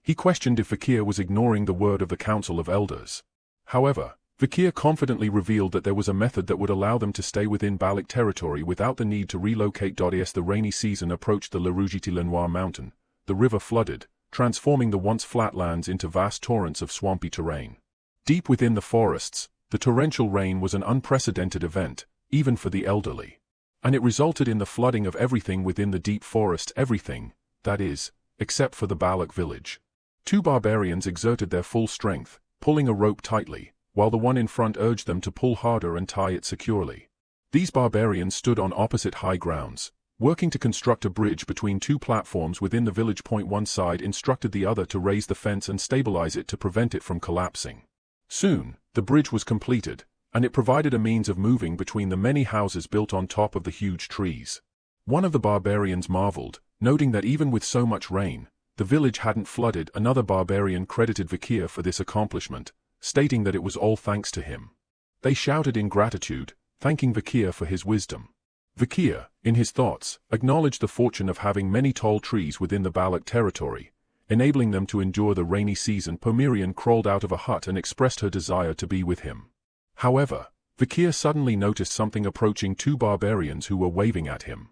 He questioned if Vikir was ignoring the word of the Council of Elders. However, Vikir confidently revealed that there was a method that would allow them to stay within Balik territory without the need to relocate. As the rainy season approached the Le Rouge-et-Lenoir mountain, the river flooded, transforming the once flatlands into vast torrents of swampy terrain. Deep within the forests, the torrential rain was an unprecedented event, even for the elderly. And it resulted in the flooding of everything within the deep forest, everything, that is, except for the Balak village. Two barbarians exerted their full strength, pulling a rope tightly, while the one in front urged them to pull harder and tie it securely. These barbarians stood on opposite high grounds, Working to construct a bridge between two platforms within the village. One side instructed the other to raise the fence and stabilize it to prevent it from collapsing. Soon, the bridge was completed, and it provided a means of moving between the many houses built on top of the huge trees. One of the barbarians marveled, noting that even with so much rain, the village hadn't flooded. Another barbarian credited Vikir for this accomplishment, stating that it was all thanks to him. They shouted in gratitude, thanking Vikir for his wisdom. Vikir, in his thoughts, acknowledged the fortune of having many tall trees within the Balak territory, enabling them to endure the rainy season. Pomerian crawled out of a hut and expressed her desire to be with him. However, Vikir suddenly noticed something approaching two barbarians who were waving at him.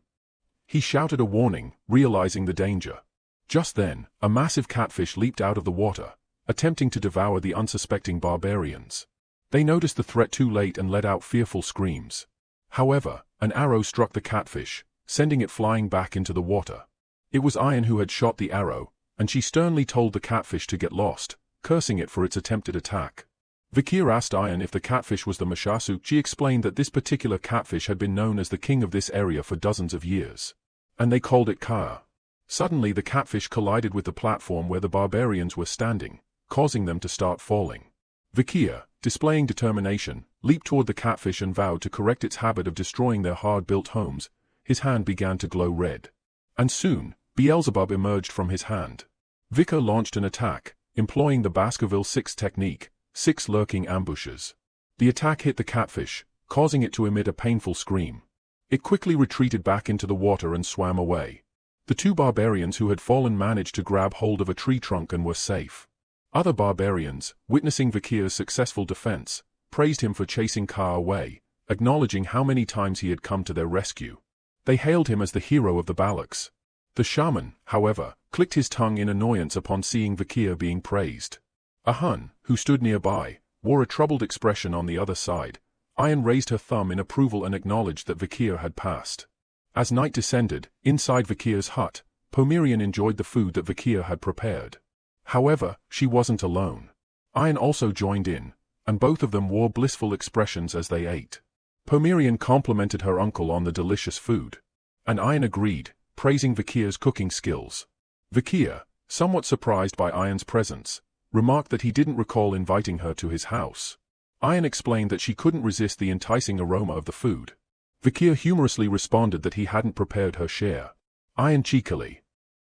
He shouted a warning, realizing the danger. Just then, a massive catfish leaped out of the water, attempting to devour the unsuspecting barbarians. They noticed the threat too late and let out fearful screams. However, an arrow struck the catfish, sending it flying back into the water. It was Ayan who had shot the arrow, and she sternly told the catfish to get lost, cursing it for its attempted attack. Vikir asked Ayan if the catfish was the Mashasu. She explained that this particular catfish had been known as the king of this area for dozens of years, and they called it Kaya. Suddenly the catfish collided with the platform where the barbarians were standing, causing them to start falling. Vikir, displaying determination, leaped toward the catfish and vowed to correct its habit of destroying their hard-built homes. His hand began to glow red. And soon, Beelzebub emerged from his hand. Vikir launched an attack, employing the Baskerville 6 technique, 6 lurking ambushes. The attack hit the catfish, causing it to emit a painful scream. It quickly retreated back into the water and swam away. The two barbarians who had fallen managed to grab hold of a tree trunk and were safe. Other barbarians, witnessing Vikir's successful defense, praised him for chasing Ka away, acknowledging how many times he had come to their rescue. They hailed him as the hero of the Balaks. The shaman, however, clicked his tongue in annoyance upon seeing Vikir being praised. A Hun, who stood nearby, wore a troubled expression on the other side. Ayan raised her thumb in approval and acknowledged that Vikir had passed. As night descended, inside Vikir's hut, Pomerian enjoyed the food that Vikir had prepared. However, she wasn't alone. Ayan also joined in, and both of them wore blissful expressions as they ate. Pomerian complimented her uncle on the delicious food, and Ayan agreed, praising Vikir's cooking skills. Vikir, somewhat surprised by Ayan's presence, remarked that he didn't recall inviting her to his house. Ayan explained that she couldn't resist the enticing aroma of the food. Vikir humorously responded that he hadn't prepared her share. Ayan cheekily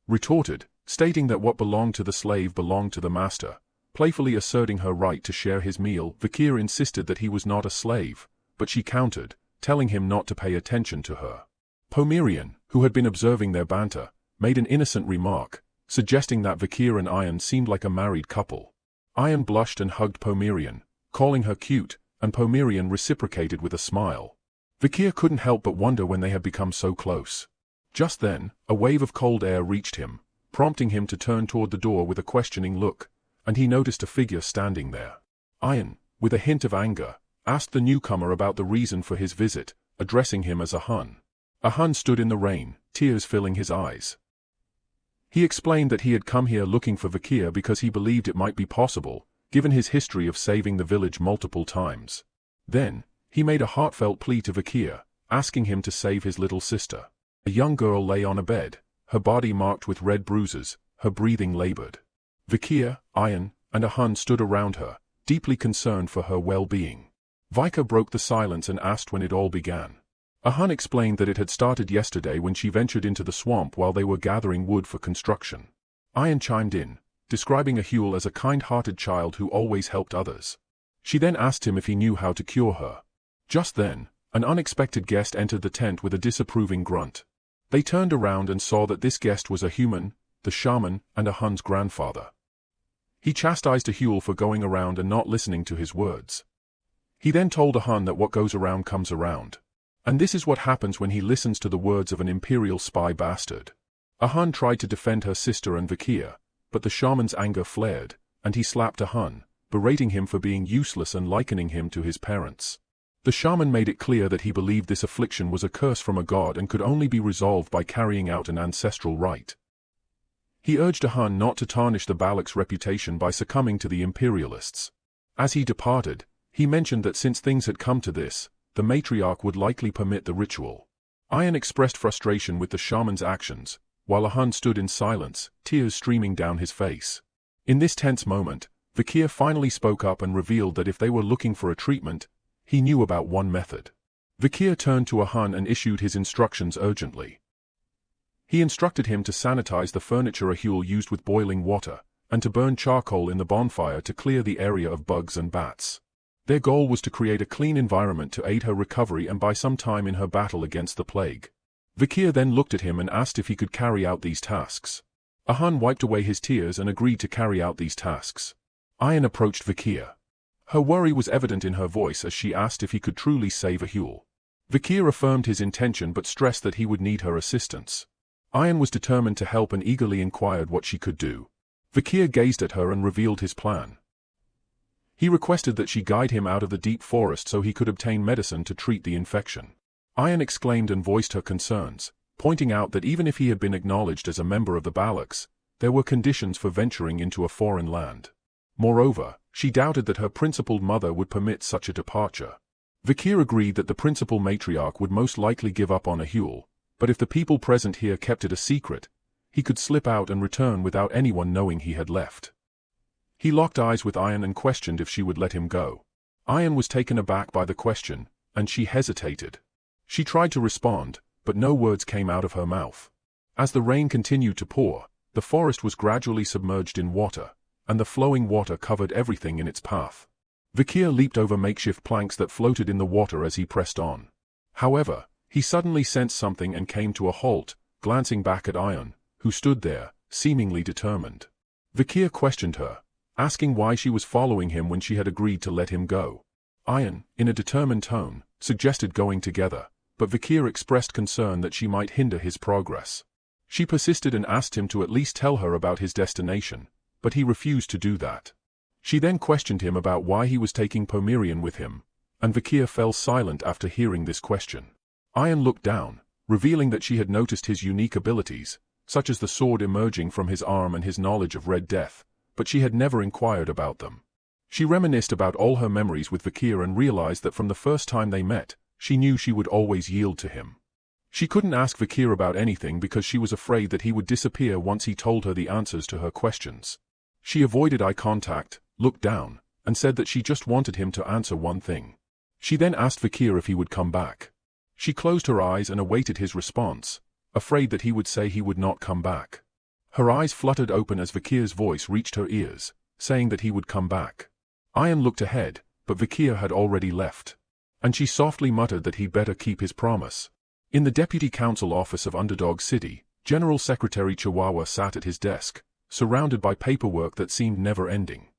retorted, stating that what belonged to the slave belonged to the master, playfully asserting her right to share his meal. Vikir insisted that he was not a slave, but she countered, telling him not to pay attention to her. Pomerian, who had been observing their banter, made an innocent remark, suggesting that Vikir and Ayan seemed like a married couple. Ayan blushed and hugged Pomerian, calling her cute, and Pomerian reciprocated with a smile. Vikir couldn't help but wonder when they had become so close. Just then, a wave of cold air reached him, prompting him to turn toward the door with a questioning look, and he noticed a figure standing there. Ayan, with a hint of anger, asked the newcomer about the reason for his visit, addressing him as a Hun. A Hun stood in the rain, tears filling his eyes. He explained that he had come here looking for Vikir because he believed it might be possible, given his history of saving the village multiple times. Then, he made a heartfelt plea to Vikir, asking him to save his little sister. A young girl lay on a bed, her body marked with red bruises, her breathing labored. Vikir, Ayan, and a Hun stood around her, deeply concerned for her well-being. Vika broke the silence and asked when it all began. A Hun explained that it had started yesterday when she ventured into the swamp while they were gathering wood for construction. Ayan chimed in, describing Ahul as a kind-hearted child who always helped others. She then asked him if he knew how to cure her. Just then, an unexpected guest entered the tent with a disapproving grunt. They turned around and saw that this guest was a human, the shaman, and a Hun's grandfather. He chastised Ahul for going around and not listening to his words. He then told a Hun that what goes around comes around. And this is what happens when he listens to the words of an imperial spy bastard. A Hun tried to defend her sister and Vikir, but the shaman's anger flared, and he slapped a Hun, berating him for being useless and likening him to his parents. The shaman made it clear that he believed this affliction was a curse from a god and could only be resolved by carrying out an ancestral rite. He urged a Hun not to tarnish the Balak's reputation by succumbing to the imperialists. As he departed, he mentioned that since things had come to this, the matriarch would likely permit the ritual. Ayan expressed frustration with the shaman's actions, while Ahun stood in silence, tears streaming down his face. In this tense moment, Vakir finally spoke up and revealed that if they were looking for a treatment, he knew about one method. Vakir turned to Ahun and issued his instructions urgently. He instructed him to sanitize the furniture Ahul used with boiling water, and to burn charcoal in the bonfire to clear the area of bugs and bats. Their goal was to create a clean environment to aid her recovery and buy some time in her battle against the plague. Vakir then looked at him and asked if he could carry out these tasks. Ahun wiped away his tears and agreed to carry out these tasks. Ayan approached Vakir. Her worry was evident in her voice as she asked if he could truly save Ahul. Vakir affirmed his intention but stressed that he would need her assistance. Ayan was determined to help and eagerly inquired what she could do. Vakir gazed at her and revealed his plan. He requested that she guide him out of the deep forest so he could obtain medicine to treat the infection. Ayan exclaimed and voiced her concerns, pointing out that even if he had been acknowledged as a member of the Balaks, there were conditions for venturing into a foreign land. Moreover, she doubted that her principled mother would permit such a departure. Vakir agreed that the principal matriarch would most likely give up on Ahul, but if the people present here kept it a secret, he could slip out and return without anyone knowing he had left. He locked eyes with Ayan and questioned if she would let him go. Ayan was taken aback by the question, and she hesitated. She tried to respond, but no words came out of her mouth. As the rain continued to pour, the forest was gradually submerged in water, and the flowing water covered everything in its path. Vakir leaped over makeshift planks that floated in the water as he pressed on. However, he suddenly sensed something and came to a halt, glancing back at Ayan, who stood there, seemingly determined. Vakir questioned her, asking why she was following him when she had agreed to let him go. Ayan, in a determined tone, suggested going together, but Vakir expressed concern that she might hinder his progress. She persisted and asked him to at least tell her about his destination, but he refused to do that. She then questioned him about why he was taking Pomerian with him, and Vakir fell silent after hearing this question. Ayan looked down, revealing that she had noticed his unique abilities, such as the sword emerging from his arm and his knowledge of Red Death, but she had never inquired about them. She reminisced about all her memories with Vakir and realized that from the first time they met, she knew she would always yield to him. She couldn't ask Vakir about anything because she was afraid that he would disappear once he told her the answers to her questions. She avoided eye contact, looked down, and said that she just wanted him to answer one thing. She then asked Vakir if he would come back. She closed her eyes and awaited his response, afraid that he would say he would not come back. Her eyes fluttered open as Vakir's voice reached her ears, saying that he would come back. Ayan looked ahead, but Vakir had already left. And she softly muttered that he'd better keep his promise. In the Deputy Council office of Underdog City, General Secretary Chihuahua sat at his desk, surrounded by paperwork that seemed never-ending.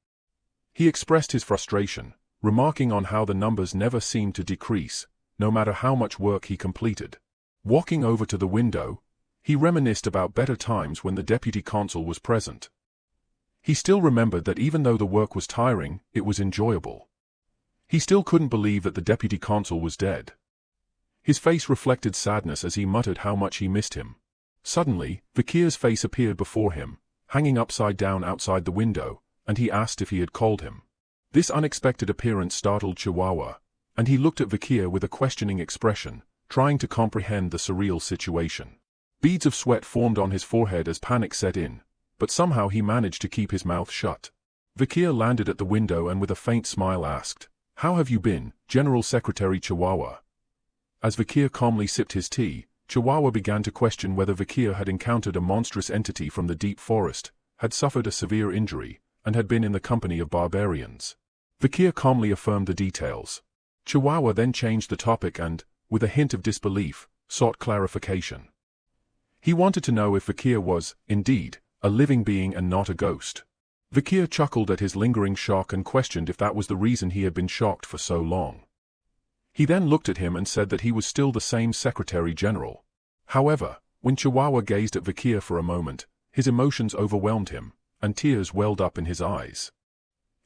He expressed his frustration, remarking on how the numbers never seemed to decrease, no matter how much work he completed. Walking over to the window, he reminisced about better times when the Deputy Consul was present. He still remembered that even though the work was tiring, it was enjoyable. He still couldn't believe that the Deputy Consul was dead. His face reflected sadness as he muttered how much he missed him. Suddenly, Vakir's face appeared before him, hanging upside down outside the window, and he asked if he had called him. This unexpected appearance startled Chihuahua, and he looked at Vakir with a questioning expression, trying to comprehend the surreal situation. Beads of sweat formed on his forehead as panic set in, but somehow he managed to keep his mouth shut. Vakir landed at the window and with a faint smile asked, "How have you been, General Secretary Chihuahua?" As Vakir calmly sipped his tea, Chihuahua began to question whether Vakir had encountered a monstrous entity from the deep forest, had suffered a severe injury, and had been in the company of barbarians. Vakir calmly affirmed the details. Chihuahua then changed the topic and, with a hint of disbelief, sought clarification. He wanted to know if Vakir was, indeed, a living being and not a ghost. Vakir chuckled at his lingering shock and questioned if that was the reason he had been shocked for so long. He then looked at him and said that he was still the same Secretary General. However, when Chihuahua gazed at Vakir for a moment, his emotions overwhelmed him, and tears welled up in his eyes.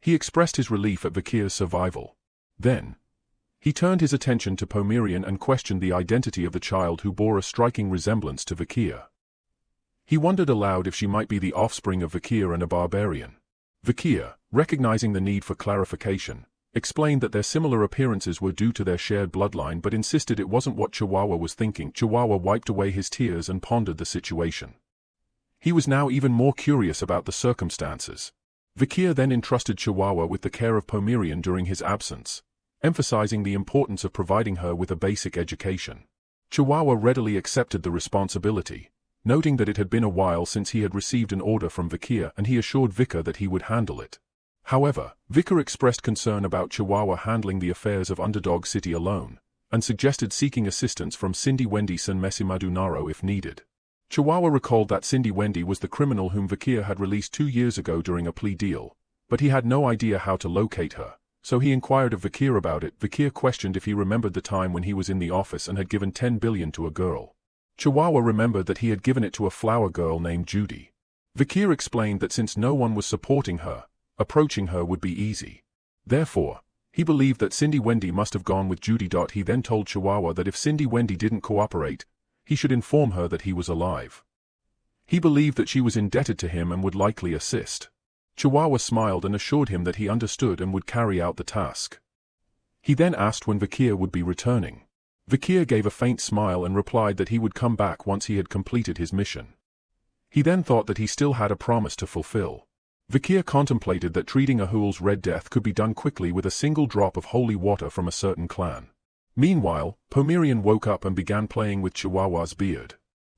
He expressed his relief at Vakir's survival. Then, he turned his attention to Pomerian and questioned the identity of the child who bore a striking resemblance to Vakir. He wondered aloud if she might be the offspring of Vakir and a barbarian. Vakir, recognizing the need for clarification, explained that their similar appearances were due to their shared bloodline but insisted it wasn't what Chihuahua was thinking. Chihuahua wiped away his tears and pondered the situation. He was now even more curious about the circumstances. Vikir then entrusted Chihuahua with the care of Pomerian during his absence, emphasizing the importance of providing her with a basic education. Chihuahua readily accepted the responsibility, noting that it had been a while since he had received an order from Vikir, and he assured Vikir that he would handle it. However, Vikir expressed concern about Chihuahua handling the affairs of Underdog City alone, and suggested seeking assistance from Cindy Wendy San Mesimadunaro if needed. Chihuahua recalled that Cindy Wendy was the criminal whom Vikir had released 2 years ago during a plea deal, but he had no idea how to locate her, so he inquired of Vikir about it. Vikir questioned if he remembered the time when he was in the office and had given 10 billion to a girl. Chihuahua remembered that he had given it to a flower girl named Judy. Vikir explained that since no one was supporting her, approaching her would be easy. Therefore, he believed that Cindy Wendy must have gone with Judy. He then told Chihuahua that if Cindy Wendy didn't cooperate, he should inform her that he was alive. He believed that she was indebted to him and would likely assist. Chihuahua smiled and assured him that he understood and would carry out the task. He then asked when Vikir would be returning. Vikir gave a faint smile and replied that he would come back once he had completed his mission. He then thought that he still had a promise to fulfill. Vikir contemplated that treating Ahul's Red Death could be done quickly with a single drop of holy water from a certain clan. Meanwhile, Pomerian woke up and began playing with Chihuahua's beard.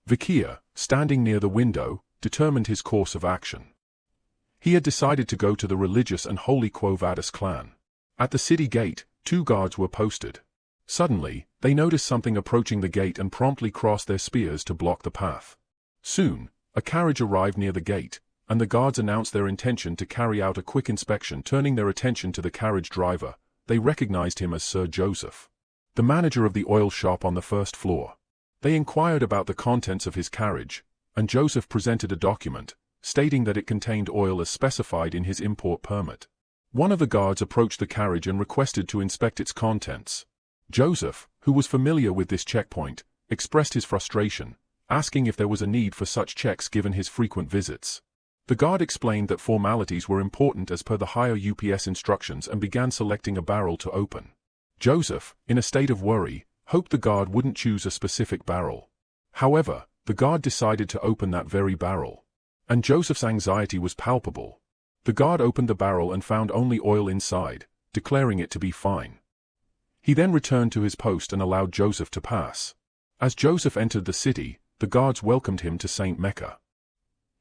Vikir, standing near the window, determined his course of action. He had decided to go to the religious and holy Quo Vadis clan. At the city gate, 2 guards were posted. Suddenly, they noticed something approaching the gate and promptly crossed their spears to block the path. Soon, a carriage arrived near the gate, and the guards announced their intention to carry out a quick inspection. Turning their attention to the carriage driver, they recognized him as Sir Joseph, the manager of the oil shop on the first floor. They inquired about the contents of his carriage, and Joseph presented a document, stating that it contained oil as specified in his import permit. One of the guards approached the carriage and requested to inspect its contents. Joseph, who was familiar with this checkpoint, expressed his frustration, asking if there was a need for such checks given his frequent visits. The guard explained that formalities were important as per the higher UPS instructions and began selecting a barrel to open. Joseph, in a state of worry, hoped the guard wouldn't choose a specific barrel. However, the guard decided to open that very barrel. And Joseph's anxiety was palpable. The guard opened the barrel and found only oil inside, declaring it to be fine. He then returned to his post and allowed Joseph to pass. As Joseph entered the city, the guards welcomed him to Saint Mecca.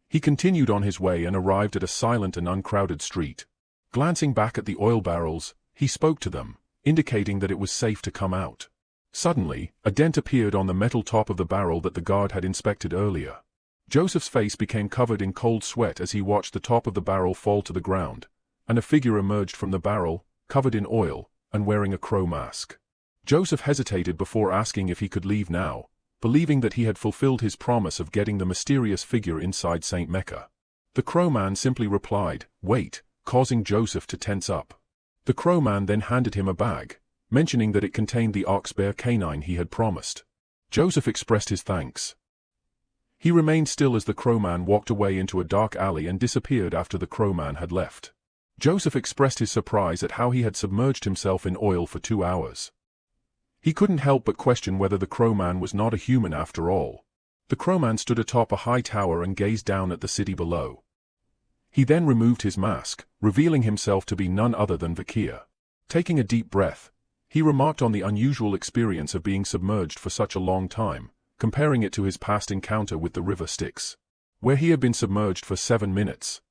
He continued on his way and arrived at a silent and uncrowded street. Glancing back at the oil barrels, he spoke to them, indicating that it was safe to come out. Suddenly, a dent appeared on the metal top of the barrel that the guard had inspected earlier. Joseph's face became covered in cold sweat as he watched the top of the barrel fall to the ground, and a figure emerged from the barrel, covered in oil, and wearing a crow mask. Joseph hesitated before asking if he could leave now, believing that he had fulfilled his promise of getting the mysterious figure inside Saint Mecca. The crowman simply replied, "Wait," causing Joseph to tense up. The crowman then handed him a bag, mentioning that it contained the ox-bear canine he had promised. Joseph expressed his thanks. He remained still as the crowman walked away into a dark alley and disappeared after the crowman had left. Joseph expressed his surprise at how he had submerged himself in oil for 2 hours. He couldn't help but question whether the crowman was not a human after all. The crowman stood atop a high tower and gazed down at the city below. He then removed his mask, revealing himself to be none other than Vikir. Taking a deep breath, he remarked on the unusual experience of being submerged for such a long time, comparing it to his past encounter with the river Styx, where he had been submerged for 7 minutes.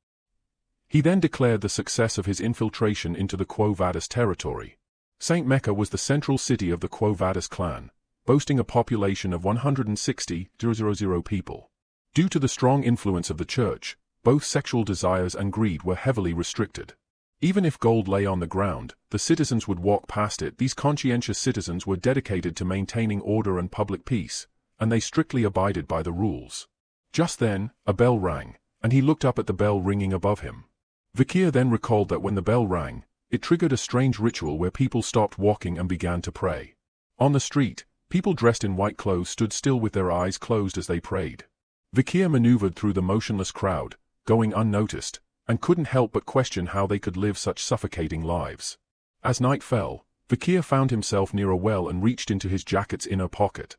He then declared the success of his infiltration into the Quo Vadis territory. Saint Mecca was the central city of the Quo Vadis clan, boasting a population of 160,000 people. Due to the strong influence of the church, both sexual desires and greed were heavily restricted. Even if gold lay on the ground, the citizens would walk past it. These conscientious citizens were dedicated to maintaining order and public peace, and they strictly abided by the rules. Just then, a bell rang, and he looked up at the bell ringing above him. Vikir then recalled that when the bell rang, it triggered a strange ritual where people stopped walking and began to pray. On the street, people dressed in white clothes stood still with their eyes closed as they prayed. Vikir maneuvered through the motionless crowd, going unnoticed, and couldn't help but question how they could live such suffocating lives. As night fell, Vikir found himself near a well and reached into his jacket's inner pocket.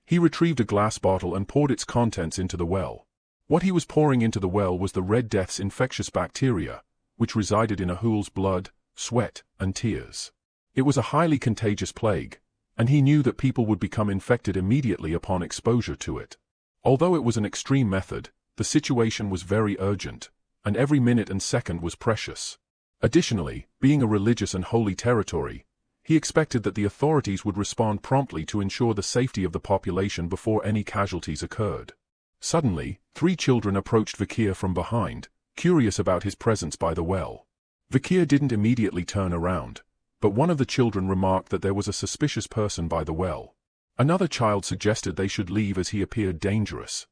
He retrieved a glass bottle and poured its contents into the well. What he was pouring into the well was the Red Death's infectious bacteria, which resided in Ahul's blood, sweat, and tears. It was a highly contagious plague, and he knew that people would become infected immediately upon exposure to it. Although it was an extreme method, the situation was very urgent, and every minute and second was precious. Additionally, being a religious and holy territory, he expected that the authorities would respond promptly to ensure the safety of the population before any casualties occurred. Suddenly, 3 children approached Vikir from behind, curious about his presence by the well. Vikir didn't immediately turn around, but one of the children remarked that there was a suspicious person by the well. Another child suggested they should leave as he appeared dangerous.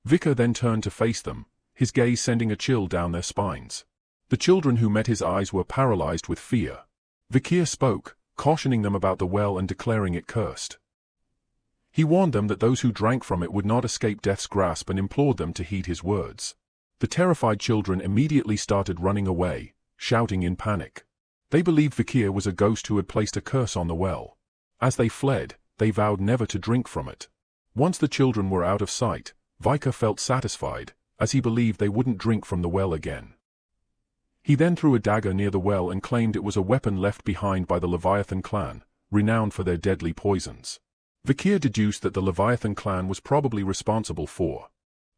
Vikir then turned to face them, his gaze sending a chill down their spines. The children who met his eyes were paralyzed with fear. Vikir spoke, cautioning them about the well and declaring it cursed. He warned them that those who drank from it would not escape death's grasp and implored them to heed his words. The terrified children immediately started running away, shouting in panic. They believed Vikir was a ghost who had placed a curse on the well. As they fled, they vowed never to drink from it. Once the children were out of sight, Vikir felt satisfied, as he believed they wouldn't drink from the well again. He then threw a dagger near the well and claimed it was a weapon left behind by the Leviathan clan, renowned for their deadly poisons. Vikir deduced that the Leviathan clan was probably responsible for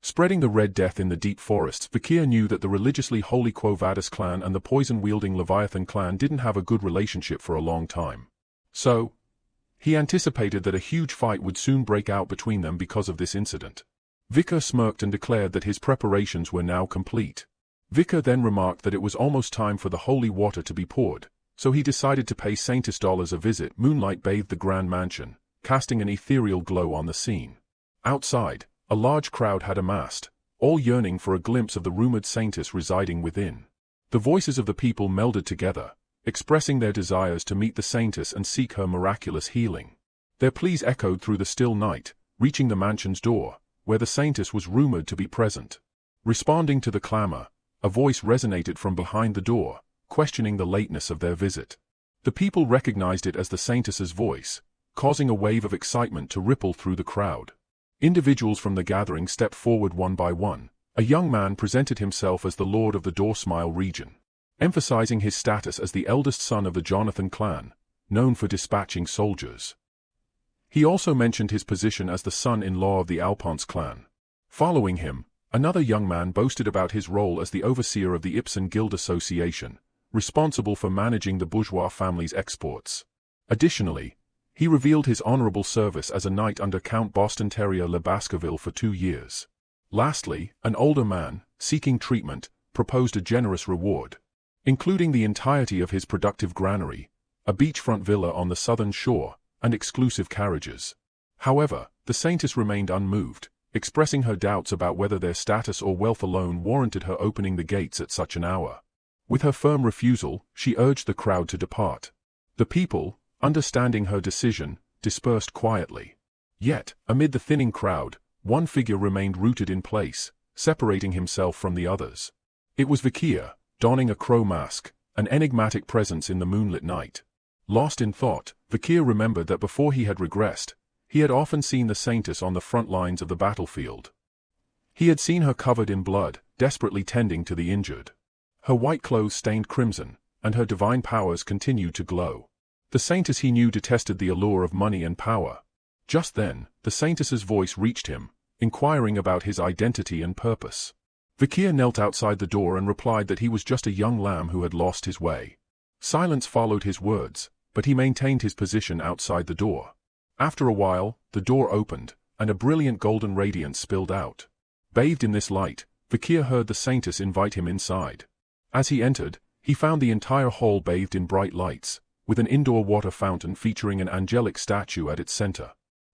spreading the Red Death in the deep forests. Vikir knew that the religiously holy Quo Vadis clan and the poison-wielding Leviathan clan didn't have a good relationship for a long time. So, he anticipated that a huge fight would soon break out between them because of this incident. Vikir smirked and declared that his preparations were now complete. Vikir then remarked that it was almost time for the holy water to be poured, so he decided to pay Saintess Dollars a visit. Moonlight bathed the grand mansion, casting an ethereal glow on the scene. Outside, a large crowd had amassed, all yearning for a glimpse of the rumored Saintess residing within. The voices of the people melded together, expressing their desires to meet the Saintess and seek her miraculous healing. Their pleas echoed through the still night, reaching the mansion's door, where the Saintess was rumored to be present. Responding to the clamor, a voice resonated from behind the door, questioning the lateness of their visit. The people recognized it as the Saintess's voice, causing a wave of excitement to ripple through the crowd. Individuals from the gathering stepped forward one by one. A young man presented himself as the Lord of the Doorsmile region, emphasizing his status as the eldest son of the Jonathan clan, known for dispatching soldiers. He also mentioned his position as the son-in-law of the Alphonse clan. Following him, another young man boasted about his role as the overseer of the Ipsen Guild Association, responsible for managing the bourgeois family's exports. Additionally, he revealed his honorable service as a knight under Count Boston Terrier Le Baskerville for 2 years. Lastly, an older man, seeking treatment, proposed a generous reward, including the entirety of his productive granary, a beachfront villa on the southern shore, and exclusive carriages. However, the Saintess remained unmoved, expressing her doubts about whether their status or wealth alone warranted her opening the gates at such an hour. With her firm refusal, she urged the crowd to depart. The people, understanding her decision, dispersed quietly. Yet, amid the thinning crowd, one figure remained rooted in place, separating himself from the others. It was Vikir, donning a crow mask, an enigmatic presence in the moonlit night. Lost in thought, Vikir remembered that before he had regressed, he had often seen the Saintess on the front lines of the battlefield. He had seen her covered in blood, desperately tending to the injured. Her white clothes stained crimson, and her divine powers continued to glow. The Saintess he knew detested the allure of money and power. Just then, the Saintess's voice reached him, inquiring about his identity and purpose. Vikir knelt outside the door and replied that he was just a young lamb who had lost his way. Silence followed his words, but he maintained his position outside the door. After a while, the door opened, and a brilliant golden radiance spilled out. Bathed in this light, Vikir heard the Saintess invite him inside. As he entered, he found the entire hall bathed in bright lights, with an indoor water fountain featuring an angelic statue at its center.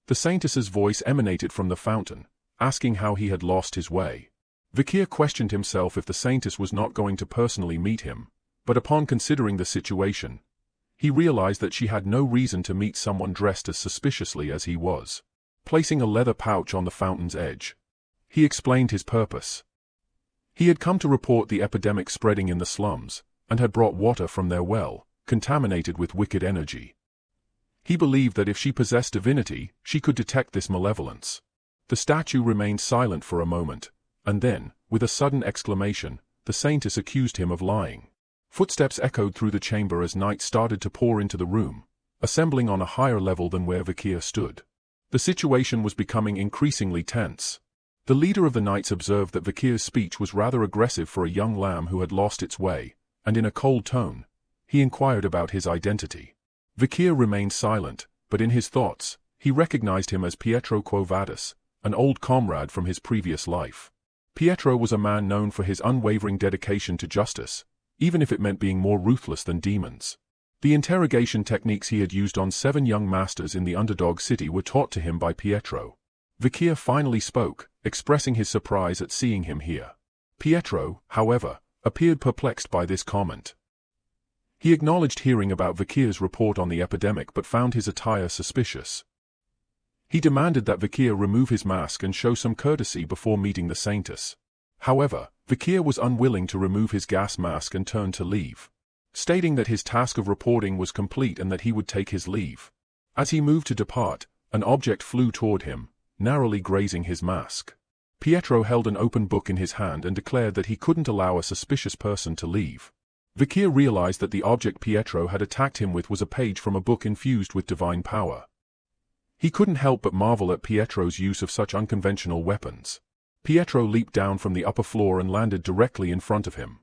The Saintess's voice emanated from the fountain, asking how he had lost his way. Vikir questioned himself if the Saintess was not going to personally meet him, but upon considering the situation, he realized that she had no reason to meet someone dressed as suspiciously as he was. Placing a leather pouch on the fountain's edge, he explained his purpose. He had come to report the epidemic spreading in the slums, and had brought water from their well, contaminated with wicked energy. He believed that if she possessed divinity, she could detect this malevolence. The statue remained silent for a moment, and then, with a sudden exclamation, the saintess accused him of lying. Footsteps echoed through the chamber as knights started to pour into the room, assembling on a higher level than where Vikir stood. The situation was becoming increasingly tense. The leader of the knights observed that Vikir's speech was rather aggressive for a young lamb who had lost its way, and in a cold tone, he inquired about his identity. Vikir remained silent, but in his thoughts, he recognized him as Pietro Quo Vadis, an old comrade from his previous life. Pietro was a man known for his unwavering dedication to justice, even if it meant being more ruthless than demons. The interrogation techniques he had used on 7 young masters in the underdog city were taught to him by Pietro. Vikir finally spoke, expressing his surprise at seeing him here. Pietro, however, appeared perplexed by this comment. He acknowledged hearing about Vikir's report on the epidemic but found his attire suspicious. He demanded that Vikir remove his mask and show some courtesy before meeting the saintess. However, Vikir was unwilling to remove his gas mask and turned to leave, stating that his task of reporting was complete and that he would take his leave. As he moved to depart, an object flew toward him, narrowly grazing his mask. Pietro held an open book in his hand and declared that he couldn't allow a suspicious person to leave. Vikir realized that the object Pietro had attacked him with was a page from a book infused with divine power. He couldn't help but marvel at Pietro's use of such unconventional weapons. Pietro leaped down from the upper floor and landed directly in front of him.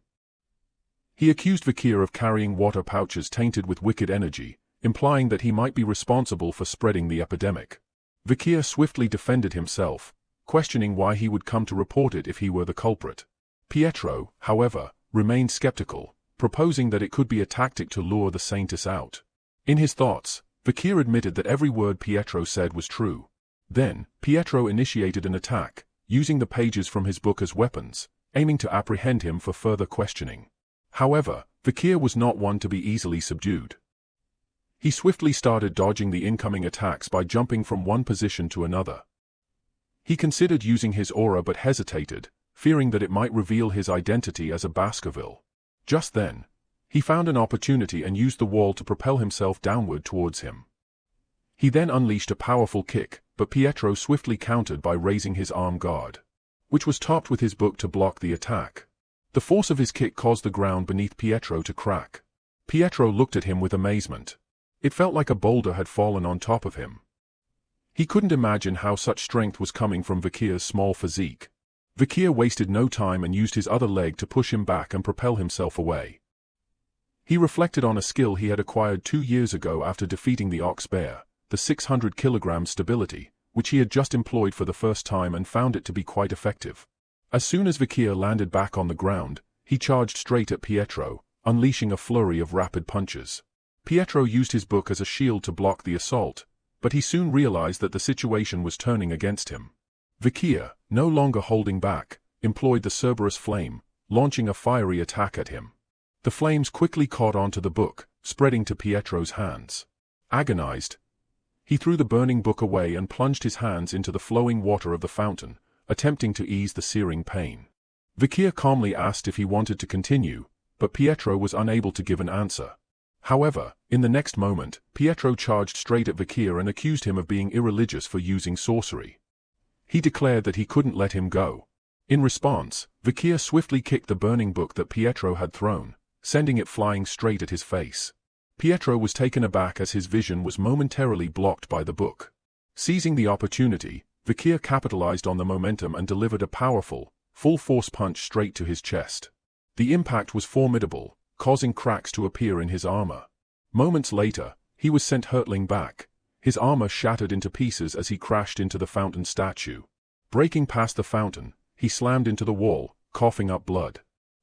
He accused Vikir of carrying water pouches tainted with wicked energy, implying that he might be responsible for spreading the epidemic. Vikir swiftly defended himself, questioning why he would come to report it if he were the culprit. Pietro, however, remained skeptical, proposing that it could be a tactic to lure the saintess out. In his thoughts, Vikir admitted that every word Pietro said was true. Then, Pietro initiated an attack, using the pages from his book as weapons, aiming to apprehend him for further questioning. However, Vikir was not one to be easily subdued. He swiftly started dodging the incoming attacks by jumping from one position to another. He considered using his aura but hesitated, fearing that it might reveal his identity as a Baskerville. Just then, he found an opportunity and used the wall to propel himself downward towards him. He then unleashed a powerful kick, but Pietro swiftly countered by raising his arm guard, which was topped with his book to block the attack. The force of his kick caused the ground beneath Pietro to crack. Pietro looked at him with amazement. It felt like a boulder had fallen on top of him. He couldn't imagine how such strength was coming from Vikir's small physique. Vikir wasted no time and used his other leg to push him back and propel himself away. He reflected on a skill he had acquired 2 years ago after defeating the ox bear, the 600 kg stability, which he had just employed for the first time and found it to be quite effective. As soon as Vikir landed back on the ground, he charged straight at Pietro, unleashing a flurry of rapid punches. Pietro used his book as a shield to block the assault, but he soon realized that the situation was turning against him. Vikir, no longer holding back, employed the Cerberus flame, launching a fiery attack at him. The flames quickly caught onto the book, spreading to Pietro's hands. Agonized, he threw the burning book away and plunged his hands into the flowing water of the fountain, attempting to ease the searing pain. Vikir calmly asked if he wanted to continue, but Pietro was unable to give an answer. However, in the next moment, Pietro charged straight at Vikir and accused him of being irreligious for using sorcery. He declared that he couldn't let him go. In response, Vikir swiftly kicked the burning book that Pietro had thrown, sending it flying straight at his face. Pietro was taken aback as his vision was momentarily blocked by the book. Seizing the opportunity, Vikir capitalized on the momentum and delivered a powerful, full-force punch straight to his chest. The impact was formidable, causing cracks to appear in his armor. Moments later, he was sent hurtling back. His armor shattered into pieces as he crashed into the fountain statue. Breaking past the fountain, he slammed into the wall, coughing up blood.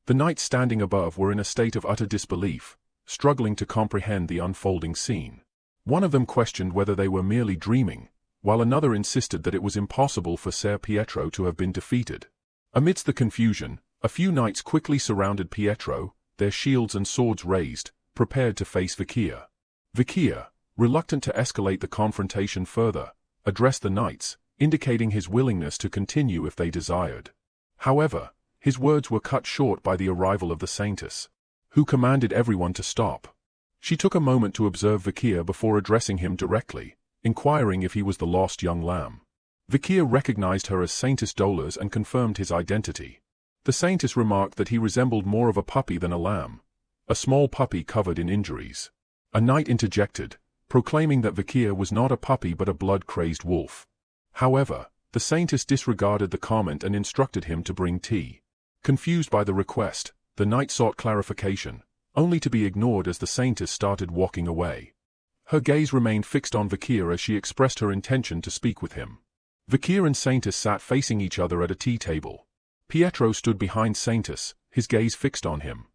The knights standing above were in a state of utter disbelief, struggling to comprehend the unfolding scene. One of them questioned whether they were merely dreaming, while another insisted that it was impossible for Ser Pietro to have been defeated. Amidst the confusion, a few knights quickly surrounded Pietro, their shields and swords raised, prepared to face Vikir. Vikir, reluctant to escalate the confrontation further, addressed the knights, indicating his willingness to continue if they desired. However, his words were cut short by the arrival of the saintess, who commanded everyone to stop. She took a moment to observe Vikir before addressing him directly, inquiring if he was the lost young lamb. Vikir recognized her as Saintess Dolores and confirmed his identity. The Saintess remarked that he resembled more of a puppy than a lamb, a small puppy covered in injuries. A knight interjected, proclaiming that Vikir was not a puppy but a blood-crazed wolf. However, the Saintess disregarded the comment and instructed him to bring tea. Confused by the request, the knight sought clarification, only to be ignored as the Saintess started walking away. Her gaze remained fixed on Vikir as she expressed her intention to speak with him. Vikir and Saintess sat facing each other at a tea table. Pietro stood behind Saintess, his gaze fixed on him.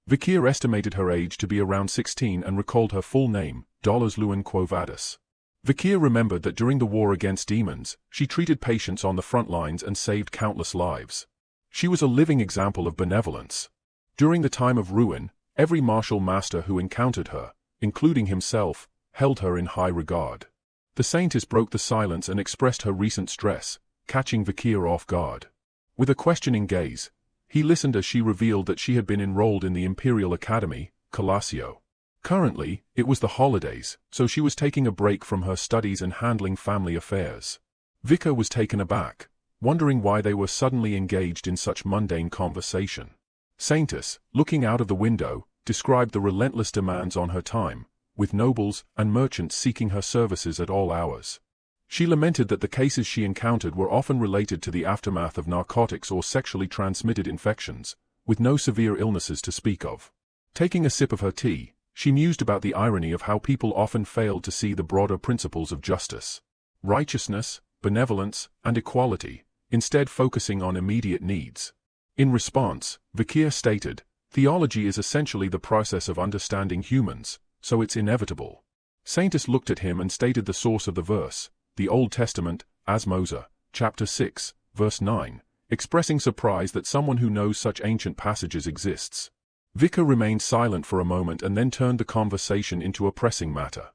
Vikir estimated her age to be around 16 and recalled her full name, Dolores Lewin Quo Vadis. Vikir remembered that during the war against demons, she treated patients on the front lines and saved countless lives. She was a living example of benevolence. During the time of ruin, every martial master who encountered her, including himself, held her in high regard. The Saintess broke the silence and expressed her recent stress, catching Vikir off guard. With a questioning gaze, he listened as she revealed that she had been enrolled in the Imperial Academy, Collasio. Currently, it was the holidays, so she was taking a break from her studies and handling family affairs. Vikir was taken aback, wondering why they were suddenly engaged in such mundane conversation. Saintess, looking out of the window, described the relentless demands on her time, with nobles and merchants seeking her services at all hours. She lamented that the cases she encountered were often related to the aftermath of narcotics or sexually transmitted infections, with no severe illnesses to speak of. Taking a sip of her tea, she mused about the irony of how people often failed to see the broader principles of justice, righteousness, benevolence, and equality, instead focusing on immediate needs. In response, Vikir stated, "Theology is essentially the process of understanding humans, so it's inevitable." Saintess looked at him and stated the source of the verse, the Old Testament, Moses, chapter 6, verse 9, expressing surprise that someone who knows such ancient passages exists. Vikir remained silent for a moment and then turned the conversation into a pressing matter.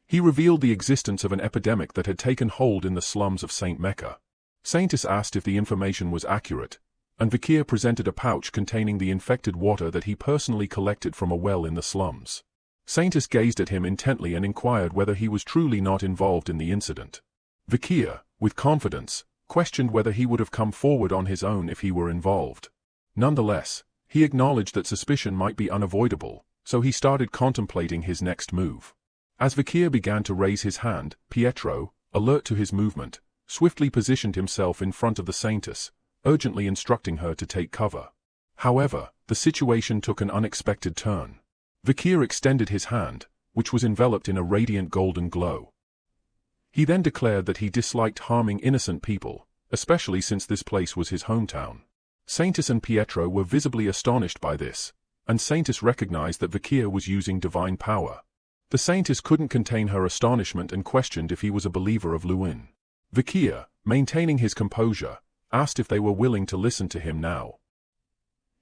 He revealed the existence of an epidemic that had taken hold in the slums of St. Mecca. Saintess asked if the information was accurate, and Vikir presented a pouch containing the infected water that he personally collected from a well in the slums. Saintess gazed at him intently and inquired whether he was truly not involved in the incident. Vikir, with confidence, questioned whether he would have come forward on his own if he were involved. Nonetheless, he acknowledged that suspicion might be unavoidable, so he started contemplating his next move. As Vikir began to raise his hand, Pietro, alert to his movement, swiftly positioned himself in front of the Saintess, urgently instructing her to take cover. However, the situation took an unexpected turn. Vikir extended his hand, which was enveloped in a radiant golden glow. He then declared that he disliked harming innocent people, especially since this place was his hometown. Saintess and Pietro were visibly astonished by this, and Saintess recognized that Vikir was using divine power. The Saintess couldn't contain her astonishment and questioned if he was a believer of Lewin. Vikir, maintaining his composure, asked if they were willing to listen to him now.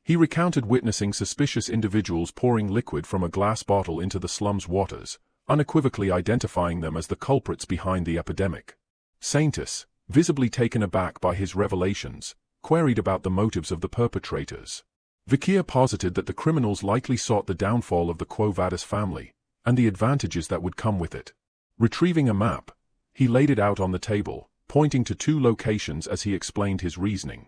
He recounted witnessing suspicious individuals pouring liquid from a glass bottle into the slum's waters, unequivocally identifying them as the culprits behind the epidemic. Saintess, visibly taken aback by his revelations, queried about the motives of the perpetrators. Vikir posited that the criminals likely sought the downfall of the Quo Vadis family, and the advantages that would come with it. Retrieving a map, he laid it out on the table, pointing to 2 locations as he explained his reasoning.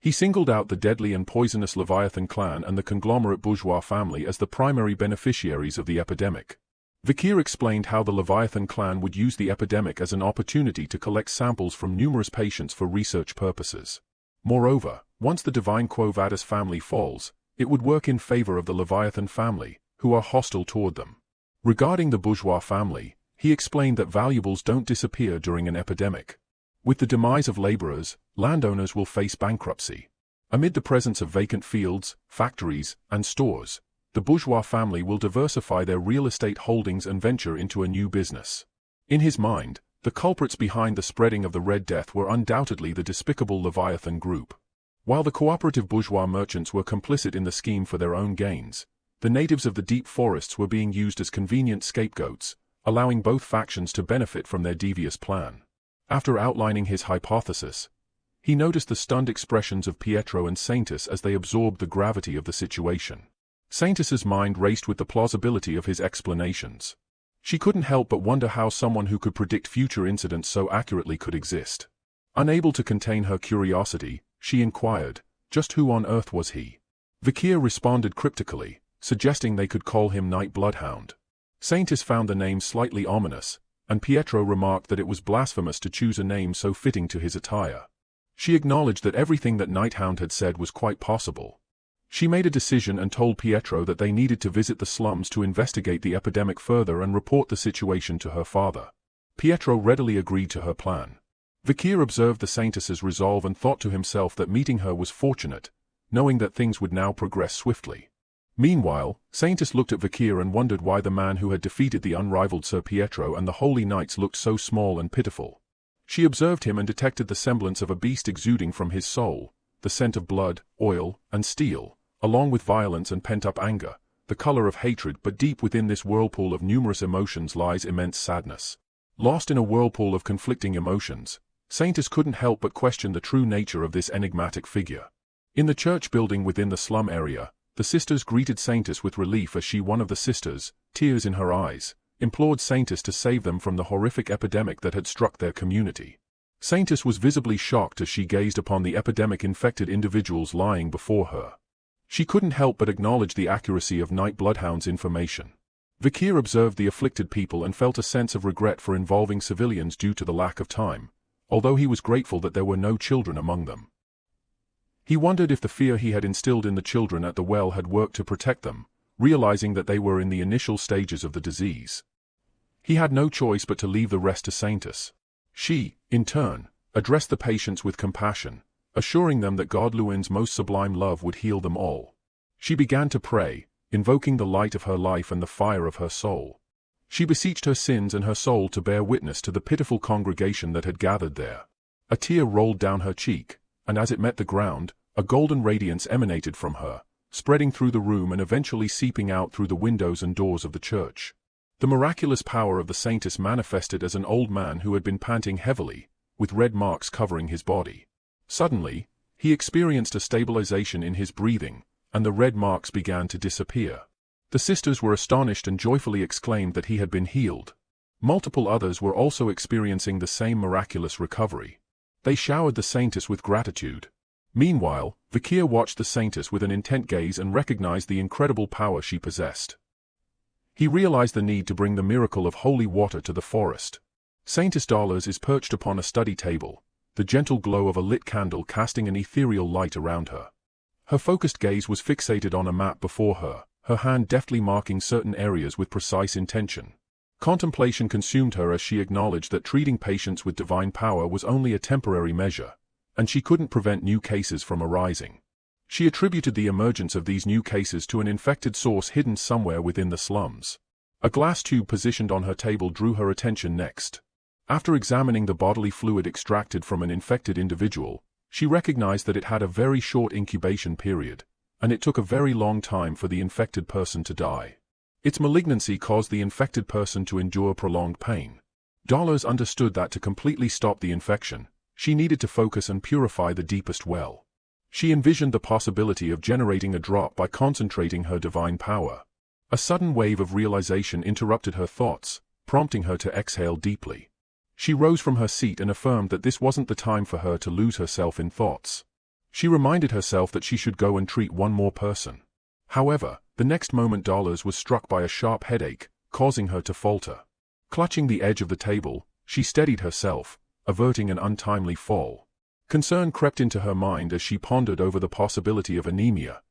He singled out the deadly and poisonous Leviathan clan and the conglomerate bourgeois family as the primary beneficiaries of the epidemic. Vikir explained how the Leviathan clan would use the epidemic as an opportunity to collect samples from numerous patients for research purposes. Moreover, once the divine Quo Vadis family falls, it would work in favor of the Leviathan family, who are hostile toward them. Regarding the bourgeois family, he explained that valuables don't disappear during an epidemic. With the demise of laborers, landowners will face bankruptcy. Amid the presence of vacant fields, factories, and stores, the bourgeois family will diversify their real estate holdings and venture into a new business. In his mind, the culprits behind the spreading of the Red Death were undoubtedly the despicable Leviathan group. While the cooperative bourgeois merchants were complicit in the scheme for their own gains, the natives of the deep forests were being used as convenient scapegoats, allowing both factions to benefit from their devious plan. After outlining his hypothesis, he noticed the stunned expressions of Pietro and Saintess as they absorbed the gravity of the situation. Saintess's mind raced with the plausibility of his explanations. She couldn't help but wonder how someone who could predict future incidents so accurately could exist. Unable to contain her curiosity, she inquired, just who on earth was he? Vikir responded cryptically, suggesting they could call him Night Bloodhound. Saintess found the name slightly ominous, and Pietro remarked that it was blasphemous to choose a name so fitting to his attire. She acknowledged that everything that Nighthound had said was quite possible. She made a decision and told Pietro that they needed to visit the slums to investigate the epidemic further and report the situation to her father. Pietro readily agreed to her plan. Vikir observed the Saintess's resolve and thought to himself that meeting her was fortunate, knowing that things would now progress swiftly. Meanwhile, Saintess looked at Vikir and wondered why the man who had defeated the unrivaled Sir Pietro and the Holy Knights looked so small and pitiful. She observed him and detected the semblance of a beast exuding from his soul, the scent of blood, oil, and steel, along with violence and pent-up anger, the color of hatred, but deep within this whirlpool of numerous emotions lies immense sadness. Lost in a whirlpool of conflicting emotions, Saintess couldn't help but question the true nature of this enigmatic figure. In the church building within the slum area, the sisters greeted Saintess with relief as she, one of the sisters, tears in her eyes, implored Saintess to save them from the horrific epidemic that had struck their community. Saintess was visibly shocked as she gazed upon the epidemic-infected individuals lying before her. She couldn't help but acknowledge the accuracy of Night Bloodhound's information. Vikir observed the afflicted people and felt a sense of regret for involving civilians due to the lack of time, although he was grateful that there were no children among them. He wondered if the fear he had instilled in the children at the well had worked to protect them, realizing that they were in the initial stages of the disease. He had no choice but to leave the rest to Saintess. She, in turn, addressed the patients with compassion, assuring them that God Luin's most sublime love would heal them all. She began to pray, invoking the light of her life and the fire of her soul. She beseeched her sins and her soul to bear witness to the pitiful congregation that had gathered there. A tear rolled down her cheek, and as it met the ground, a golden radiance emanated from her, spreading through the room and eventually seeping out through the windows and doors of the church. The miraculous power of the Saintess manifested as an old man who had been panting heavily, with red marks covering his body. Suddenly, he experienced a stabilization in his breathing, and the red marks began to disappear. The sisters were astonished and joyfully exclaimed that he had been healed. Multiple others were also experiencing the same miraculous recovery. They showered the Saintess with gratitude. Meanwhile, Vikir watched the Saintess with an intent gaze and recognized the incredible power she possessed. He realized the need to bring the miracle of holy water to the forest. Saintess Dollars is perched upon a study table, the gentle glow of a lit candle casting an ethereal light around her. Her focused gaze was fixated on a map before her, her hand deftly marking certain areas with precise intention. Contemplation consumed her as she acknowledged that treating patients with divine power was only a temporary measure, and she couldn't prevent new cases from arising. She attributed the emergence of these new cases to an infected source hidden somewhere within the slums. A glass tube positioned on her table drew her attention next. After examining the bodily fluid extracted from an infected individual, she recognized that it had a very short incubation period, and it took a very long time for the infected person to die. Its malignancy caused the infected person to endure prolonged pain. Dollars understood that to completely stop the infection, she needed to focus and purify the deepest well. She envisioned the possibility of generating a drop by concentrating her divine power. A sudden wave of realization interrupted her thoughts, prompting her to exhale deeply. She rose from her seat and affirmed that this wasn't the time for her to lose herself in thoughts. She reminded herself that she should go and treat one more person. However, the next moment Dollars was struck by a sharp headache, causing her to falter. Clutching the edge of the table, she steadied herself, averting an untimely fall. Concern crept into her mind as she pondered over the possibility of anemia,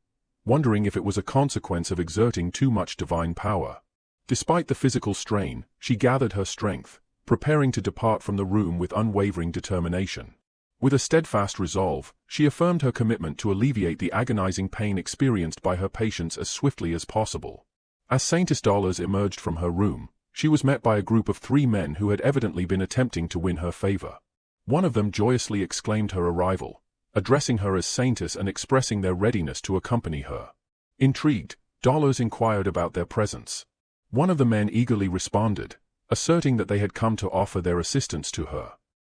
wondering if it was a consequence of exerting too much divine power. Despite the physical strain, she gathered her strength, preparing to depart from the room with unwavering determination. With a steadfast resolve, she affirmed her commitment to alleviate the agonizing pain experienced by her patients as swiftly as possible. As Saintess Dollars emerged from her room, she was met by a group of 3 men who had evidently been attempting to win her favor. One of them joyously exclaimed her arrival, addressing her as Saintess and expressing their readiness to accompany her. Intrigued, Dollars inquired about their presence. One of the men eagerly responded, asserting that they had come to offer their assistance to her.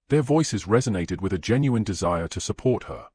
Their voices resonated with a genuine desire to support her.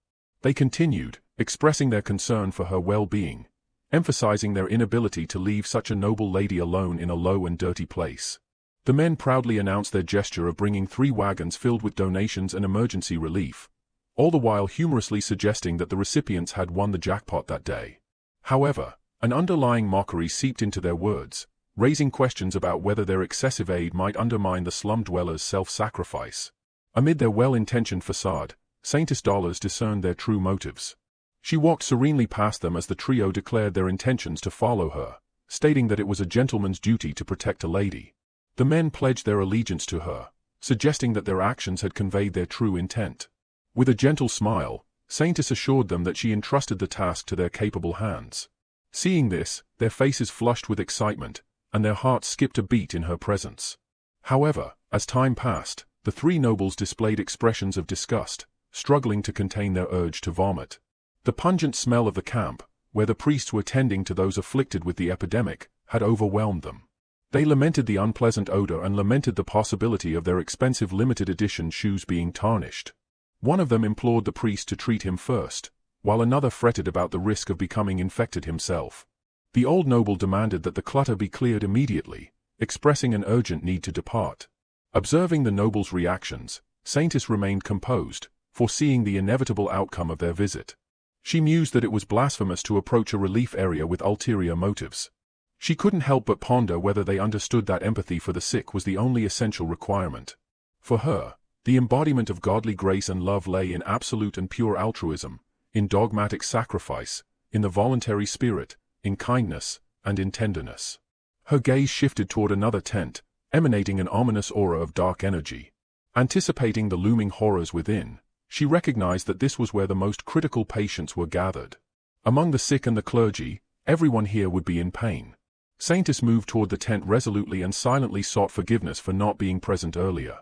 They continued, expressing their concern for her well-being, emphasizing their inability to leave such a noble lady alone in a low and dirty place. The men proudly announced their gesture of bringing 3 wagons filled with donations and emergency relief, all the while humorously suggesting that the recipients had won the jackpot that day. However, an underlying mockery seeped into their words, raising questions about whether their excessive aid might undermine the slum dwellers' self-sacrifice. Amid their well-intentioned facade, Saintess Dollars discerned their true motives. She walked serenely past them as the trio declared their intentions to follow her, stating that it was a gentleman's duty to protect a lady. The men pledged their allegiance to her, suggesting that their actions had conveyed their true intent. With a gentle smile, Saintess assured them that she entrusted the task to their capable hands. Seeing this, their faces flushed with excitement, and their hearts skipped a beat in her presence. However, as time passed, the 3 nobles displayed expressions of disgust, struggling to contain their urge to vomit. The pungent smell of the camp, where the priests were tending to those afflicted with the epidemic, had overwhelmed them. They lamented the unpleasant odor and lamented the possibility of their expensive limited edition shoes being tarnished. One of them implored the priest to treat him first, while another fretted about the risk of becoming infected himself. The old noble demanded that the clutter be cleared immediately, expressing an urgent need to depart. Observing the noble's reactions, Saintess remained composed, foreseeing the inevitable outcome of their visit. She mused that it was blasphemous to approach a relief area with ulterior motives. She couldn't help but ponder whether they understood that empathy for the sick was the only essential requirement. For her, the embodiment of godly grace and love lay in absolute and pure altruism, in dogmatic sacrifice, in the voluntary spirit, in kindness, and in tenderness. Her gaze shifted toward another tent, emanating an ominous aura of dark energy. Anticipating the looming horrors within, she recognized that this was where the most critical patients were gathered. Among the sick and the clergy, everyone here would be in pain. Saintess moved toward the tent resolutely and silently sought forgiveness for not being present earlier.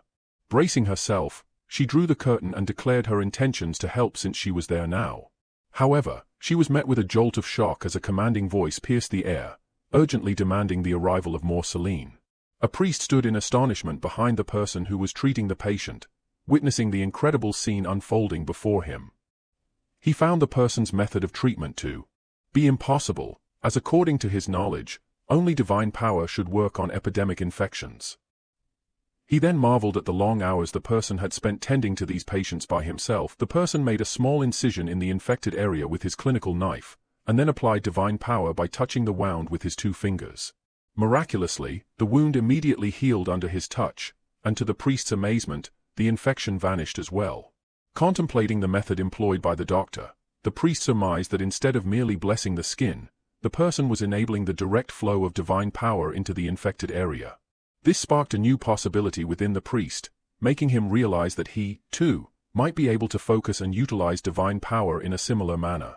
Bracing herself, she drew the curtain and declared her intentions to help since she was there now. However, she was met with a jolt of shock as a commanding voice pierced the air, urgently demanding the arrival of more saline. A priest stood in astonishment behind the person who was treating the patient, witnessing the incredible scene unfolding before him. He found the person's method of treatment to be impossible, as according to his knowledge, only divine power should work on epidemic infections. He then marveled at the long hours the person had spent tending to these patients by himself. The person made a small incision in the infected area with his clinical knife, and then applied divine power by touching the wound with his 2 fingers. Miraculously, the wound immediately healed under his touch, and to the priest's amazement, the infection vanished as well. Contemplating the method employed by the doctor, the priest surmised that instead of merely blessing the skin, the person was enabling the direct flow of divine power into the infected area. This sparked a new possibility within the priest, making him realize that he, too, might be able to focus and utilize divine power in a similar manner.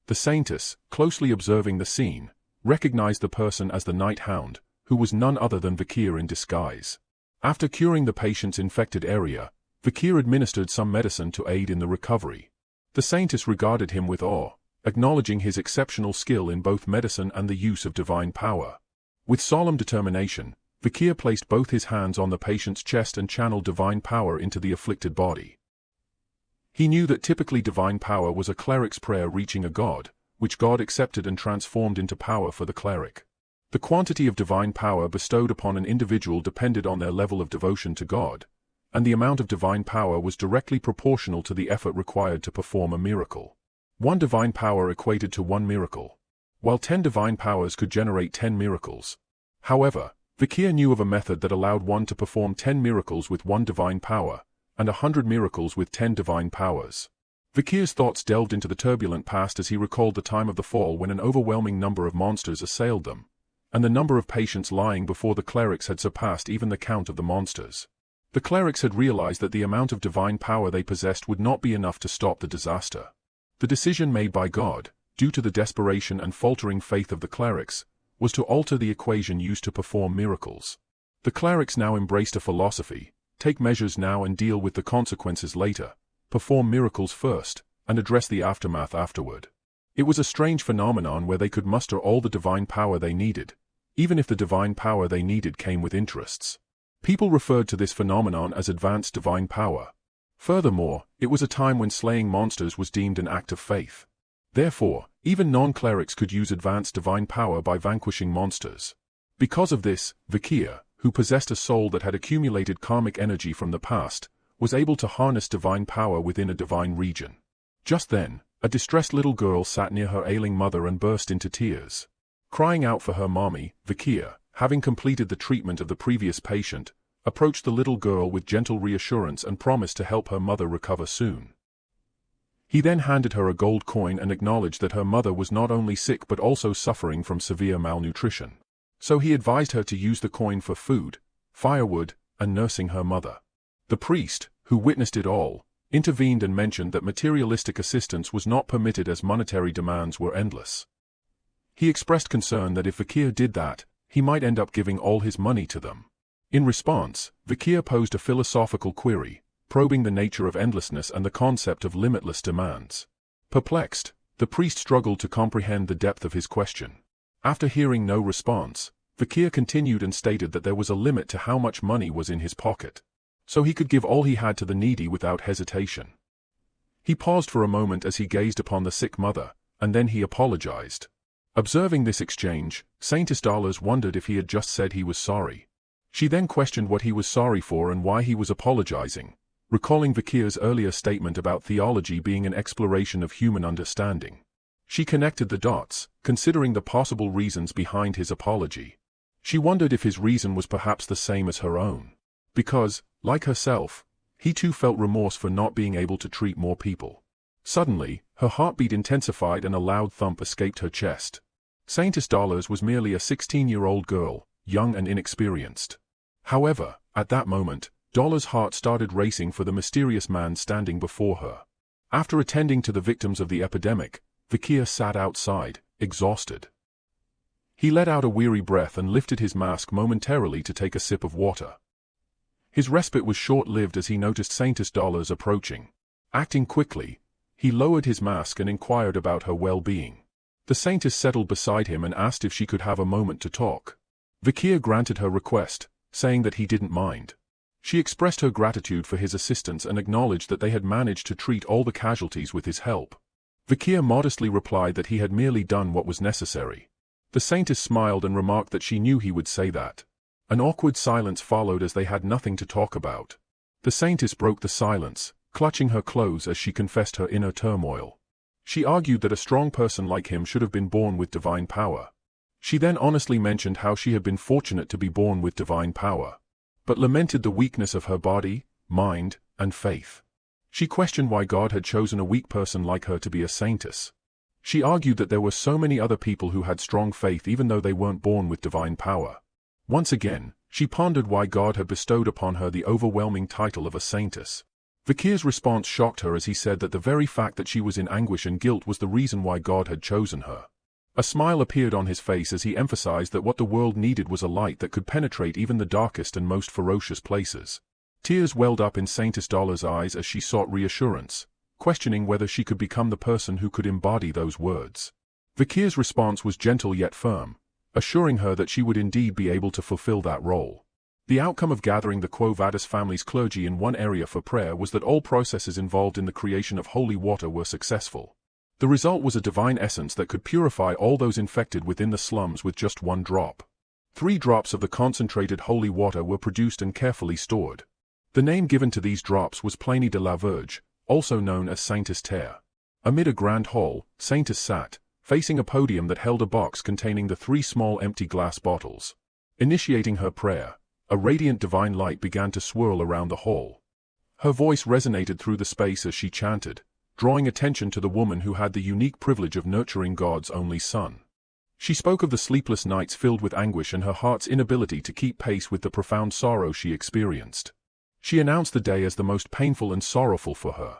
The saintess, closely observing the scene, recognized the person as the Night Hound, who was none other than Vakir in disguise. After curing the patient's infected area, Vakir administered some medicine to aid in the recovery. The saintess regarded him with awe, acknowledging his exceptional skill in both medicine and the use of divine power. With solemn determination, Vakir placed both his hands on the patient's chest and channeled divine power into the afflicted body. He knew that typically divine power was a cleric's prayer reaching a god, which God accepted and transformed into power for the cleric. The quantity of divine power bestowed upon an individual depended on their level of devotion to God, and the amount of divine power was directly proportional to the effort required to perform a miracle. 1 divine power equated to 1 miracle, while 10 divine powers could generate 10 miracles. However, Vakir knew of a method that allowed one to perform 10 miracles with 1 divine power, and 100 miracles with 10 divine powers. Vakir's thoughts delved into the turbulent past as he recalled the time of the fall when an overwhelming number of monsters assailed them, and the number of patients lying before the clerics had surpassed even the count of the monsters. The clerics had realized that the amount of divine power they possessed would not be enough to stop the disaster. The decision made by God, due to the desperation and faltering faith of the clerics, was to alter the equation used to perform miracles. The clerics now embraced a philosophy: take measures now and deal with the consequences later, perform miracles first, and address the aftermath afterward. It was a strange phenomenon where they could muster all the divine power they needed, even if the divine power they needed came with interests. People referred to this phenomenon as advanced divine power. Furthermore, it was a time when slaying monsters was deemed an act of faith. Therefore, even non-clerics could use advanced divine power by vanquishing monsters. Because of this, Vikir, who possessed a soul that had accumulated karmic energy from the past, was able to harness divine power within a divine region. Just then, a distressed little girl sat near her ailing mother and burst into tears. Crying out for her mommy, Vikir, having completed the treatment of the previous patient, approached the little girl with gentle reassurance and promised to help her mother recover soon. He then handed her a gold coin and acknowledged that her mother was not only sick but also suffering from severe malnutrition. So he advised her to use the coin for food, firewood, and nursing her mother. The priest, who witnessed it all, intervened and mentioned that materialistic assistance was not permitted as monetary demands were endless. He expressed concern that if Vikir did that, he might end up giving all his money to them. In response, Vikir posed a philosophical query, probing the nature of endlessness and the concept of limitless demands. Perplexed, the priest struggled to comprehend the depth of his question. After hearing no response, Vikir continued and stated that there was a limit to how much money was in his pocket, so he could give all he had to the needy without hesitation. He paused for a moment as he gazed upon the sick mother, and then he apologized. Observing this exchange, Saintess Dollars wondered if he had just said he was sorry. She then questioned what he was sorry for and why he was apologizing, recalling Vikir's earlier statement about theology being an exploration of human understanding. She connected the dots, considering the possible reasons behind his apology. She wondered if his reason was perhaps the same as her own. Because, like herself, he too felt remorse for not being able to treat more people. Suddenly, her heartbeat intensified and a loud thump escaped her chest. Saintess Dollars was merely a 16-year-old girl, young and inexperienced. However, at that moment, Dollars' heart started racing for the mysterious man standing before her. After attending to the victims of the epidemic, Vikir sat outside, exhausted. He let out a weary breath and lifted his mask momentarily to take a sip of water. His respite was short-lived as he noticed Saintess Dollars approaching. Acting quickly, he lowered his mask and inquired about her well-being. The Saintess settled beside him and asked if she could have a moment to talk. Vikir granted her request, saying that he didn't mind. She expressed her gratitude for his assistance and acknowledged that they had managed to treat all the casualties with his help. Vikir modestly replied that he had merely done what was necessary. The Saintess smiled and remarked that she knew he would say that. An awkward silence followed as they had nothing to talk about. The Saintess broke the silence, clutching her clothes as she confessed her inner turmoil. She argued that a strong person like him should have been born with divine power. She then honestly mentioned how she had been fortunate to be born with divine power, but lamented the weakness of her body, mind, and faith. She questioned why God had chosen a weak person like her to be a saintess. She argued that there were so many other people who had strong faith even though they weren't born with divine power. Once again, she pondered why God had bestowed upon her the overwhelming title of a saintess. Vikir's response shocked her as he said that the very fact that she was in anguish and guilt was the reason why God had chosen her. A smile appeared on his face as he emphasized that what the world needed was a light that could penetrate even the darkest and most ferocious places. Tears welled up in Saintess Dollars' eyes as she sought reassurance, questioning whether she could become the person who could embody those words. Vikir's response was gentle yet firm, assuring her that she would indeed be able to fulfill that role. The outcome of gathering the Quo Vadis family's clergy in one area for prayer was that all processes involved in the creation of holy water were successful. The result was a divine essence that could purify all those infected within the slums with just one drop. 3 drops of the concentrated holy water were produced and carefully stored. The name given to these drops was Pliny de la Verge, also known as Saintess Terre. Amid a grand hall, Saintess sat, facing a podium that held a box containing the 3 small empty glass bottles. Initiating her prayer, a radiant divine light began to swirl around the hall. Her voice resonated through the space as she chanted, drawing attention to the woman who had the unique privilege of nurturing God's only son. She spoke of the sleepless nights filled with anguish and her heart's inability to keep pace with the profound sorrow she experienced. She announced the day as the most painful and sorrowful for her.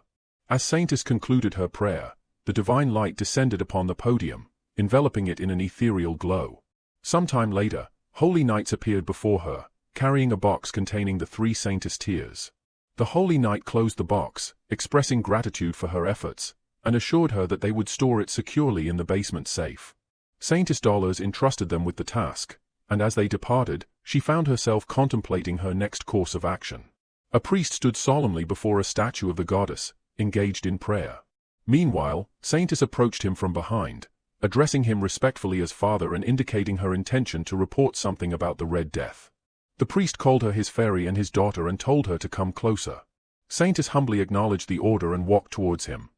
As Saintess concluded her prayer, the divine light descended upon the podium, enveloping it in an ethereal glow. Sometime later, holy knights appeared before her, carrying a box containing the 3 Saintess tears. The holy knight closed the box, expressing gratitude for her efforts, and assured her that they would store it securely in the basement safe. Saintess Dollars entrusted them with the task, and as they departed, she found herself contemplating her next course of action. A priest stood solemnly before a statue of the goddess, engaged in prayer. Meanwhile, Saintess approached him from behind, addressing him respectfully as father and indicating her intention to report something about the Red Death. The priest called her his fairy and his daughter and told her to come closer. Saintess humbly acknowledged the order and walked towards him.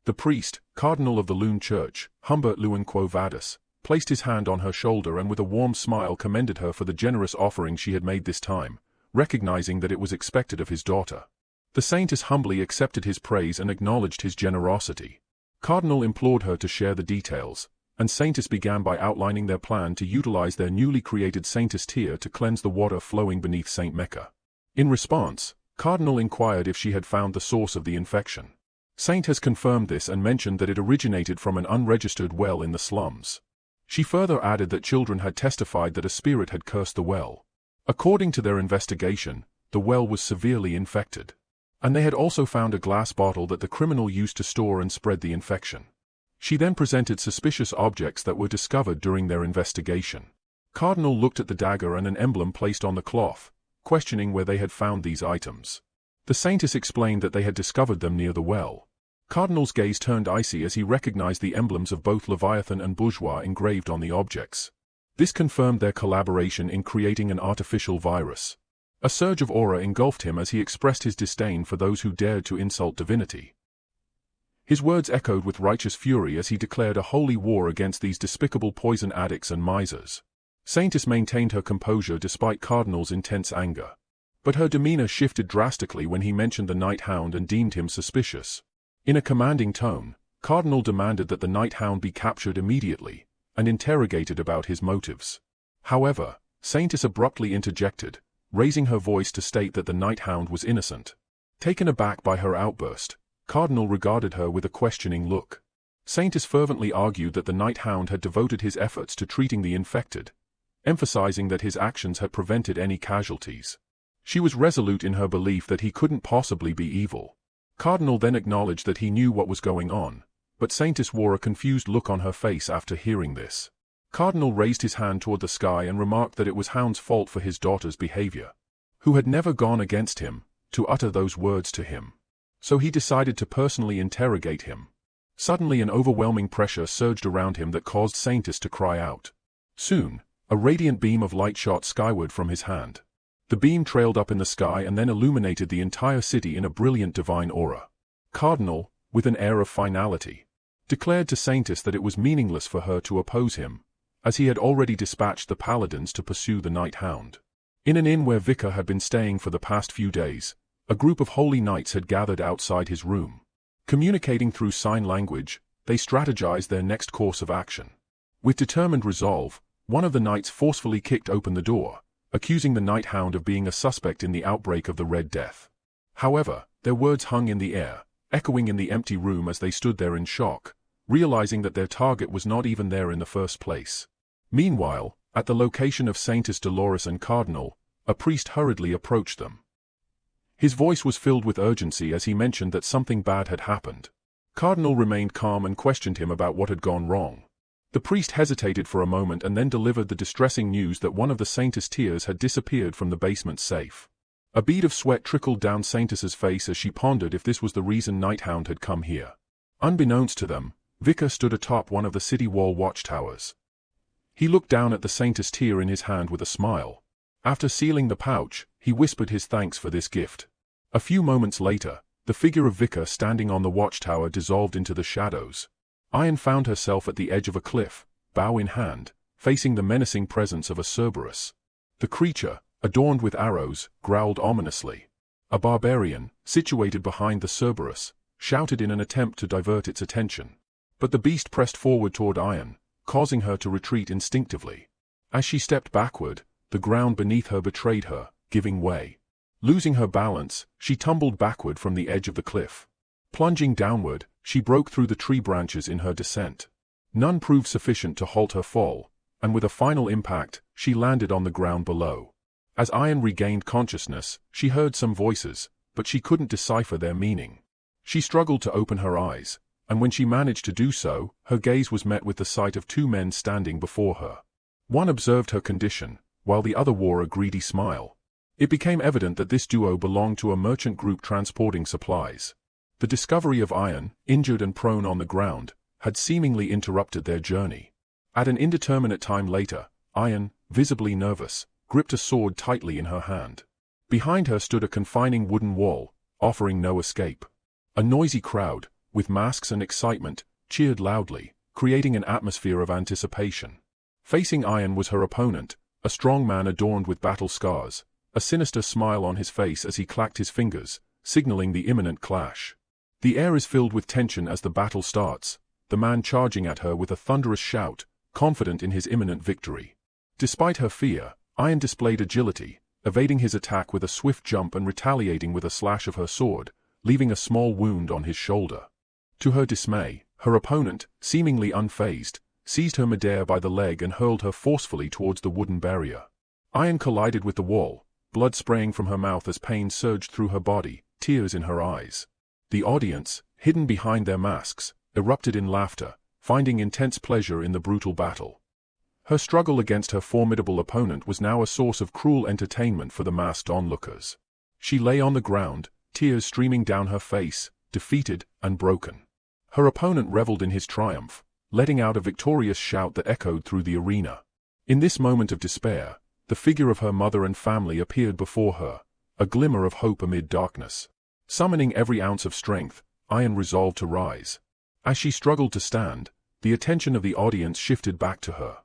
The priest, Cardinal of the Loon Church, Humbert Lewin Quo Vadis, placed his hand on her shoulder and with a warm smile commended her for the generous offering she had made this time, recognizing that it was expected of his daughter. The Saintess humbly accepted his praise and acknowledged his generosity. Cardinal implored her to share the details, and Saintess began by outlining their plan to utilize their newly created Saintess tier to cleanse the water flowing beneath Saint Mecca. In response, Cardinal inquired if she had found the source of the infection. Saint has confirmed this and mentioned that it originated from an unregistered well in the slums. She further added that children had testified that a spirit had cursed the well. According to their investigation, the well was severely infected. And they had also found a glass bottle that the criminal used to store and spread the infection. She then presented suspicious objects that were discovered during their investigation. Cardinal looked at the dagger and an emblem placed on the cloth, questioning where they had found these items. The Saintess explained that they had discovered them near the well. Cardinal's gaze turned icy as he recognized the emblems of both Leviathan and Bourgeois engraved on the objects. This confirmed their collaboration in creating an artificial virus. A surge of aura engulfed him as he expressed his disdain for those who dared to insult divinity. His words echoed with righteous fury as he declared a holy war against these despicable poison addicts and misers. Saintess maintained her composure despite Cardinal's intense anger. But her demeanor shifted drastically when he mentioned the Night Hound and deemed him suspicious. In a commanding tone, Cardinal demanded that the Night Hound be captured immediately, and interrogated about his motives. However, Saintess abruptly interjected, raising her voice to state that the Night Hound was innocent. Taken aback by her outburst, Cardinal regarded her with a questioning look. Saintess fervently argued that the Night Hound had devoted his efforts to treating the infected, emphasizing that his actions had prevented any casualties. She was resolute in her belief that he couldn't possibly be evil. Cardinal then acknowledged that he knew what was going on, but Saintess wore a confused look on her face after hearing this. Cardinal raised his hand toward the sky and remarked that it was Hound's fault for his daughter's behavior, who had never gone against him, to utter those words to him. So he decided to personally interrogate him. Suddenly an overwhelming pressure surged around him that caused Saintess to cry out. Soon, a radiant beam of light shot skyward from his hand. The beam trailed up in the sky and then illuminated the entire city in a brilliant divine aura. Cardinal, with an air of finality, declared to Saintess that it was meaningless for her to oppose him, as he had already dispatched the paladins to pursue the Night Hound. In an inn where Vicar had been staying for the past few days, a group of holy knights had gathered outside his room. Communicating through sign language, they strategized their next course of action. With determined resolve, one of the knights forcefully kicked open the door, accusing the Night Hound of being a suspect in the outbreak of the Red Death. However, their words hung in the air, echoing in the empty room as they stood there in shock, realizing that their target was not even there in the first place. Meanwhile, at the location of Saintess Dolores and Cardinal, a priest hurriedly approached them. His voice was filled with urgency as he mentioned that something bad had happened. Cardinal remained calm and questioned him about what had gone wrong. The priest hesitated for a moment and then delivered the distressing news that one of the Saintess tears had disappeared from the basement safe. A bead of sweat trickled down Saintess's face as she pondered if this was the reason Night Hound had come here. Unbeknownst to them, Vicar stood atop one of the city wall watchtowers. He looked down at the Saintess tear in his hand with a smile. After sealing the pouch, he whispered his thanks for this gift. A few moments later, the figure of Vicar standing on the watchtower dissolved into the shadows. Ian found herself at the edge of a cliff, bow in hand, facing the menacing presence of a Cerberus. The creature, adorned with arrows, growled ominously. A barbarian, situated behind the Cerberus, shouted in an attempt to divert its attention. But the beast pressed forward toward Ian, causing her to retreat instinctively. As she stepped backward, the ground beneath her betrayed her, giving way. Losing her balance, she tumbled backward from the edge of the cliff. Plunging downward, she broke through the tree branches in her descent. None proved sufficient to halt her fall, and with a final impact, she landed on the ground below. As Ian regained consciousness, she heard some voices, but she couldn't decipher their meaning. She struggled to open her eyes, and when she managed to do so, her gaze was met with the sight of two men standing before her. One observed her condition, while the other wore a greedy smile. It became evident that this duo belonged to a merchant group transporting supplies. The discovery of Ayan, injured and prone on the ground, had seemingly interrupted their journey. At an indeterminate time later, Ayan, visibly nervous, gripped a sword tightly in her hand. Behind her stood a confining wooden wall, offering no escape. A noisy crowd, with masks and excitement, cheered loudly, creating an atmosphere of anticipation. Facing Ayan was her opponent, a strong man adorned with battle scars, a sinister smile on his face as he clacked his fingers, signaling the imminent clash. The air is filled with tension as the battle starts, the man charging at her with a thunderous shout, confident in his imminent victory. Despite her fear, Ayan displayed agility, evading his attack with a swift jump and retaliating with a slash of her sword, leaving a small wound on his shoulder. To her dismay, her opponent, seemingly unfazed, seized her midair by the leg and hurled her forcefully towards the wooden barrier. Ayan collided with the wall, blood spraying from her mouth as pain surged through her body, tears in her eyes. The audience, hidden behind their masks, erupted in laughter, finding intense pleasure in the brutal battle. Her struggle against her formidable opponent was now a source of cruel entertainment for the masked onlookers. She lay on the ground, tears streaming down her face, defeated and broken. Her opponent reveled in his triumph, letting out a victorious shout that echoed through the arena. In this moment of despair, the figure of her mother and family appeared before her, a glimmer of hope amid darkness. Summoning every ounce of strength, Ayan resolved to rise. As she struggled to stand, the attention of the audience shifted back to her.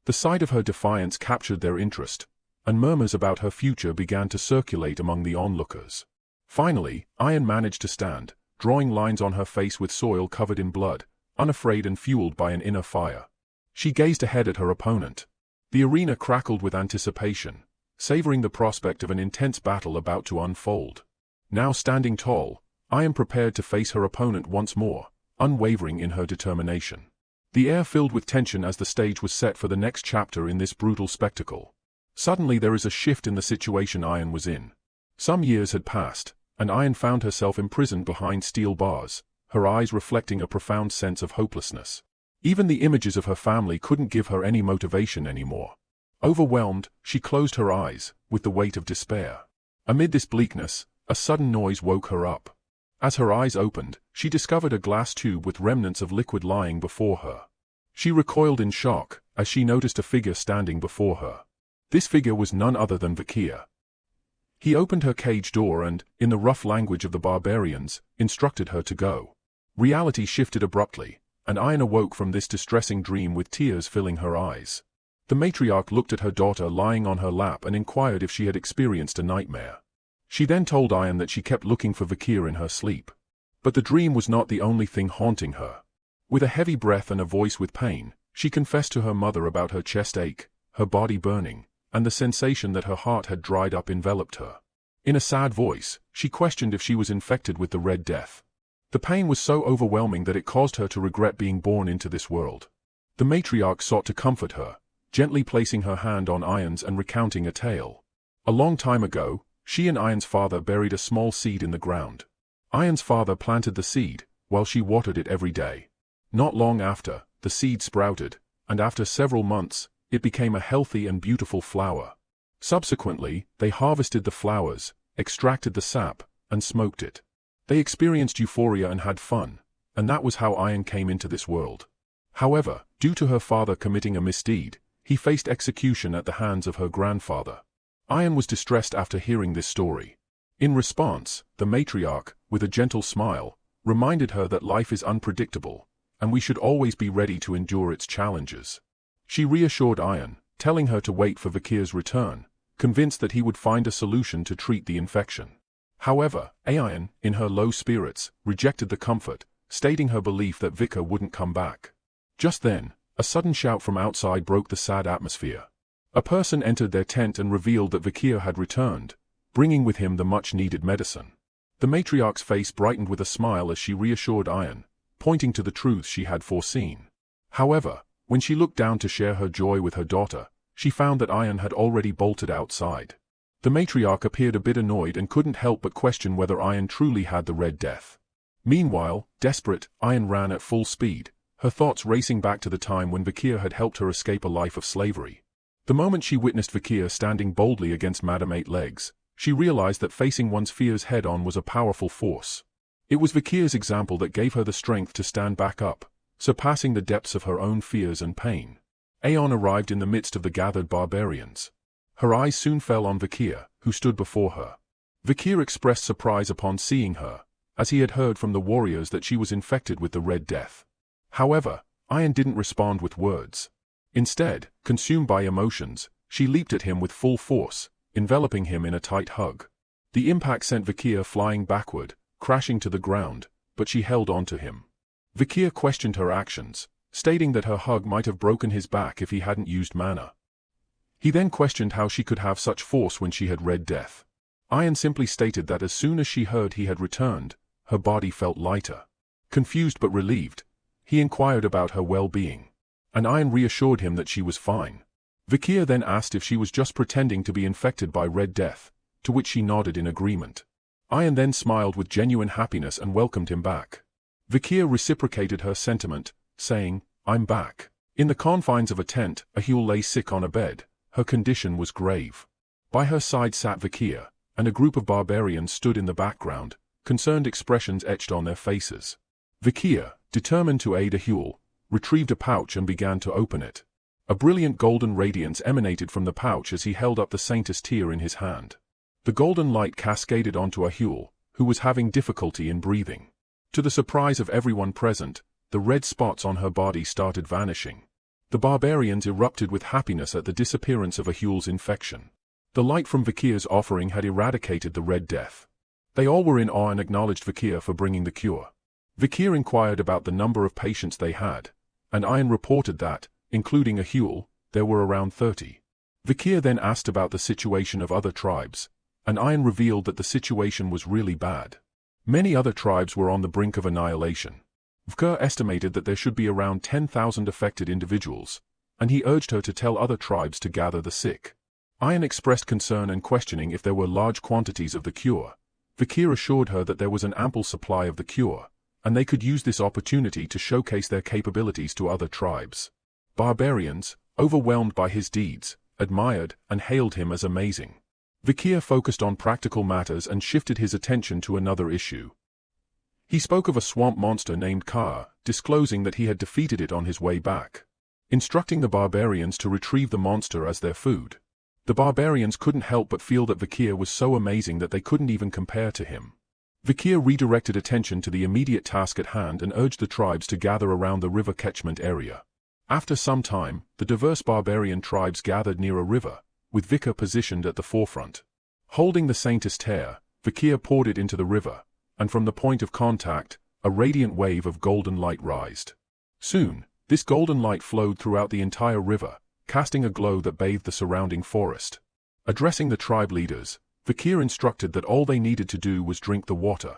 The sight of her defiance captured their interest, and murmurs about her future began to circulate among the onlookers. Finally, Ayan managed to stand, drawing lines on her face with soil covered in blood, unafraid and fueled by an inner fire. She gazed ahead at her opponent. The arena crackled with anticipation, savoring the prospect of an intense battle about to unfold. Now standing tall, Ayan prepared to face her opponent once more, unwavering in her determination. The air filled with tension as the stage was set for the next chapter in this brutal spectacle. Suddenly there is a shift in the situation Ayan was in. Some years had passed, and Ayan found herself imprisoned behind steel bars, her eyes reflecting a profound sense of hopelessness. Even the images of her family couldn't give her any motivation anymore. Overwhelmed, she closed her eyes, with the weight of despair. Amid this bleakness, a sudden noise woke her up. As her eyes opened, she discovered a glass tube with remnants of liquid lying before her. She recoiled in shock, as she noticed a figure standing before her. This figure was none other than Vakir. He opened her cage door and, in the rough language of the barbarians, instructed her to go. Reality shifted abruptly, and Ayan awoke from this distressing dream with tears filling her eyes. The matriarch looked at her daughter lying on her lap and inquired if she had experienced a nightmare. She then told Ayan that she kept looking for Vakir in her sleep. But the dream was not the only thing haunting her. With a heavy breath and a voice with pain, she confessed to her mother about her chest ache, her body burning, and the sensation that her heart had dried up enveloped her. In a sad voice, she questioned if she was infected with the Red Death. The pain was so overwhelming that it caused her to regret being born into this world. The matriarch sought to comfort her, gently placing her hand on Ayan's and recounting a tale. A long time ago, she and Ayan's father buried a small seed in the ground. Ayan's father planted the seed, while she watered it every day. Not long after, the seed sprouted, and after several months, it became a healthy and beautiful flower. Subsequently, they harvested the flowers, extracted the sap, and smoked it. They experienced euphoria and had fun, and that was how Ayan came into this world. However, due to her father committing a misdeed, he faced execution at the hands of her grandfather. Ayan was distressed after hearing this story. In response, the matriarch, with a gentle smile, reminded her that life is unpredictable, and we should always be ready to endure its challenges. She reassured Ayan, telling her to wait for Vakir's return, convinced that he would find a solution to treat the infection. However, Ayan, in her low spirits, rejected the comfort, stating her belief that Vakir wouldn't come back. Just then, a sudden shout from outside broke the sad atmosphere. A person entered their tent and revealed that Vakir had returned, bringing with him the much-needed medicine. The matriarch's face brightened with a smile as she reassured Ayan, pointing to the truths she had foreseen. However, when she looked down to share her joy with her daughter, she found that Ayan had already bolted outside. The matriarch appeared a bit annoyed and couldn't help but question whether Ayan truly had the Red Death. Meanwhile, desperate, Ayan ran at full speed, her thoughts racing back to the time when Vakir had helped her escape a life of slavery. The moment she witnessed Vakir standing boldly against Madame Eight Legs, she realized that facing one's fears head-on was a powerful force. It was Vikir's example that gave her the strength to stand back up, surpassing the depths of her own fears and pain. Aeon arrived in the midst of the gathered barbarians. Her eyes soon fell on Vikir, who stood before her. Vikir expressed surprise upon seeing her, as he had heard from the warriors that she was infected with the Red Death. However, Aeon didn't respond with words. Instead, consumed by emotions, she leaped at him with full force, enveloping him in a tight hug. The impact sent Vikir flying backward, crashing to the ground, but she held on to him. Vikir questioned her actions, stating that her hug might have broken his back if he hadn't used mana. He then questioned how she could have such force when she had Red Death. Aeon simply stated that as soon as she heard he had returned, her body felt lighter. Confused but relieved, he inquired about her well-being, and Aeon reassured him that she was fine. Vikir then asked if she was just pretending to be infected by Red Death, to which she nodded in agreement. Aeon then smiled with genuine happiness and welcomed him back. Vikir reciprocated her sentiment, saying, "I'm back." In the confines of a tent, Ahul lay sick on a bed. Her condition was grave. By her side sat Vikir, and a group of barbarians stood in the background, concerned expressions etched on their faces. Vikir, determined to aid Ahul, retrieved a pouch and began to open it. A brilliant golden radiance emanated from the pouch as he held up the Saintess tear in his hand. The golden light cascaded onto Ahul, who was having difficulty in breathing. To the surprise of everyone present, the red spots on her body started vanishing. The barbarians erupted with happiness at the disappearance of Ahul's infection. The light from Vikir's offering had eradicated the Red Death. They all were in awe and acknowledged Vikir for bringing the cure. Vikir inquired about the number of patients they had, and Aeon reported that, including Ahul, there were around 30. Vikir then asked about the situation of other tribes, and Aeon revealed that the situation was really bad. Many other tribes were on the brink of annihilation. Vikir estimated that there should be around 10,000 affected individuals, and he urged her to tell other tribes to gather the sick. Aeon expressed concern and questioning if there were large quantities of the cure. Vikir assured her that there was an ample supply of the cure, and they could use this opportunity to showcase their capabilities to other tribes. Barbarians, overwhelmed by his deeds, admired and hailed him as amazing. Vikir focused on practical matters and shifted his attention to another issue. He spoke of a swamp monster named Kaa, disclosing that he had defeated it on his way back, instructing the barbarians to retrieve the monster as their food. The barbarians couldn't help but feel that Vikir was so amazing that they couldn't even compare to him. Vikir redirected attention to the immediate task at hand and urged the tribes to gather around the river catchment area. After some time, the diverse barbarian tribes gathered near a river, with Vikir positioned at the forefront. Holding the Saintess tear, Vikir poured it into the river, and from the point of contact, a radiant wave of golden light rised. Soon, this golden light flowed throughout the entire river, casting a glow that bathed the surrounding forest. Addressing the tribe leaders, Vikir instructed that all they needed to do was drink the water.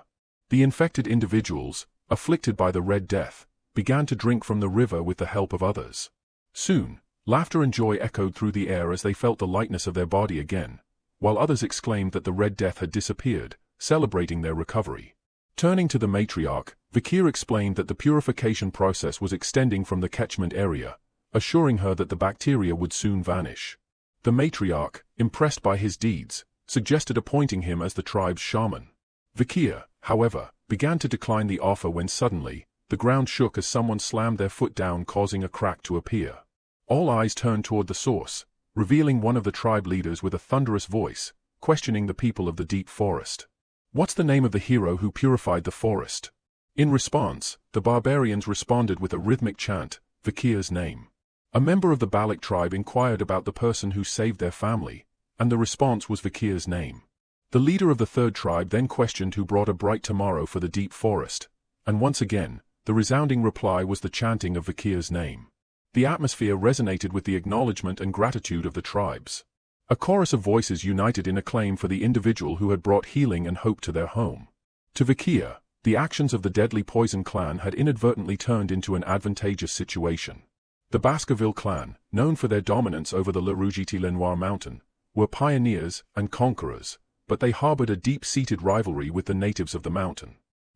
The infected individuals, afflicted by the Red Death, began to drink from the river with the help of others. Soon, laughter and joy echoed through the air as they felt the lightness of their body again, while others exclaimed that the Red Death had disappeared, celebrating their recovery. Turning to the matriarch, Vikir explained that the purification process was extending from the catchment area, assuring her that the bacteria would soon vanish. The matriarch, impressed by his deeds, suggested appointing him as the tribe's shaman. Vikir, however, began to decline the offer when suddenly, the ground shook as someone slammed their foot down, causing a crack to appear. All eyes turned toward the source, revealing one of the tribe leaders with a thunderous voice, questioning the people of the deep forest. "What's the name of the hero who purified the forest?" In response, the barbarians responded with a rhythmic chant, Vikir's name. A member of the Balik tribe inquired about the person who saved their family, and the response was Vikir's name. The leader of the third tribe then questioned who brought a bright tomorrow for the deep forest, and once again, the resounding reply was the chanting of Vikir's name. The atmosphere resonated with the acknowledgement and gratitude of the tribes. A chorus of voices united in acclaim for the individual who had brought healing and hope to their home. To Vikir, the actions of the deadly Poison clan had inadvertently turned into an advantageous situation. The Baskerville clan, known for their dominance over the Le Rougetie-Lenoir mountain, were pioneers and conquerors, but they harbored a deep-seated rivalry with the natives of the mountain.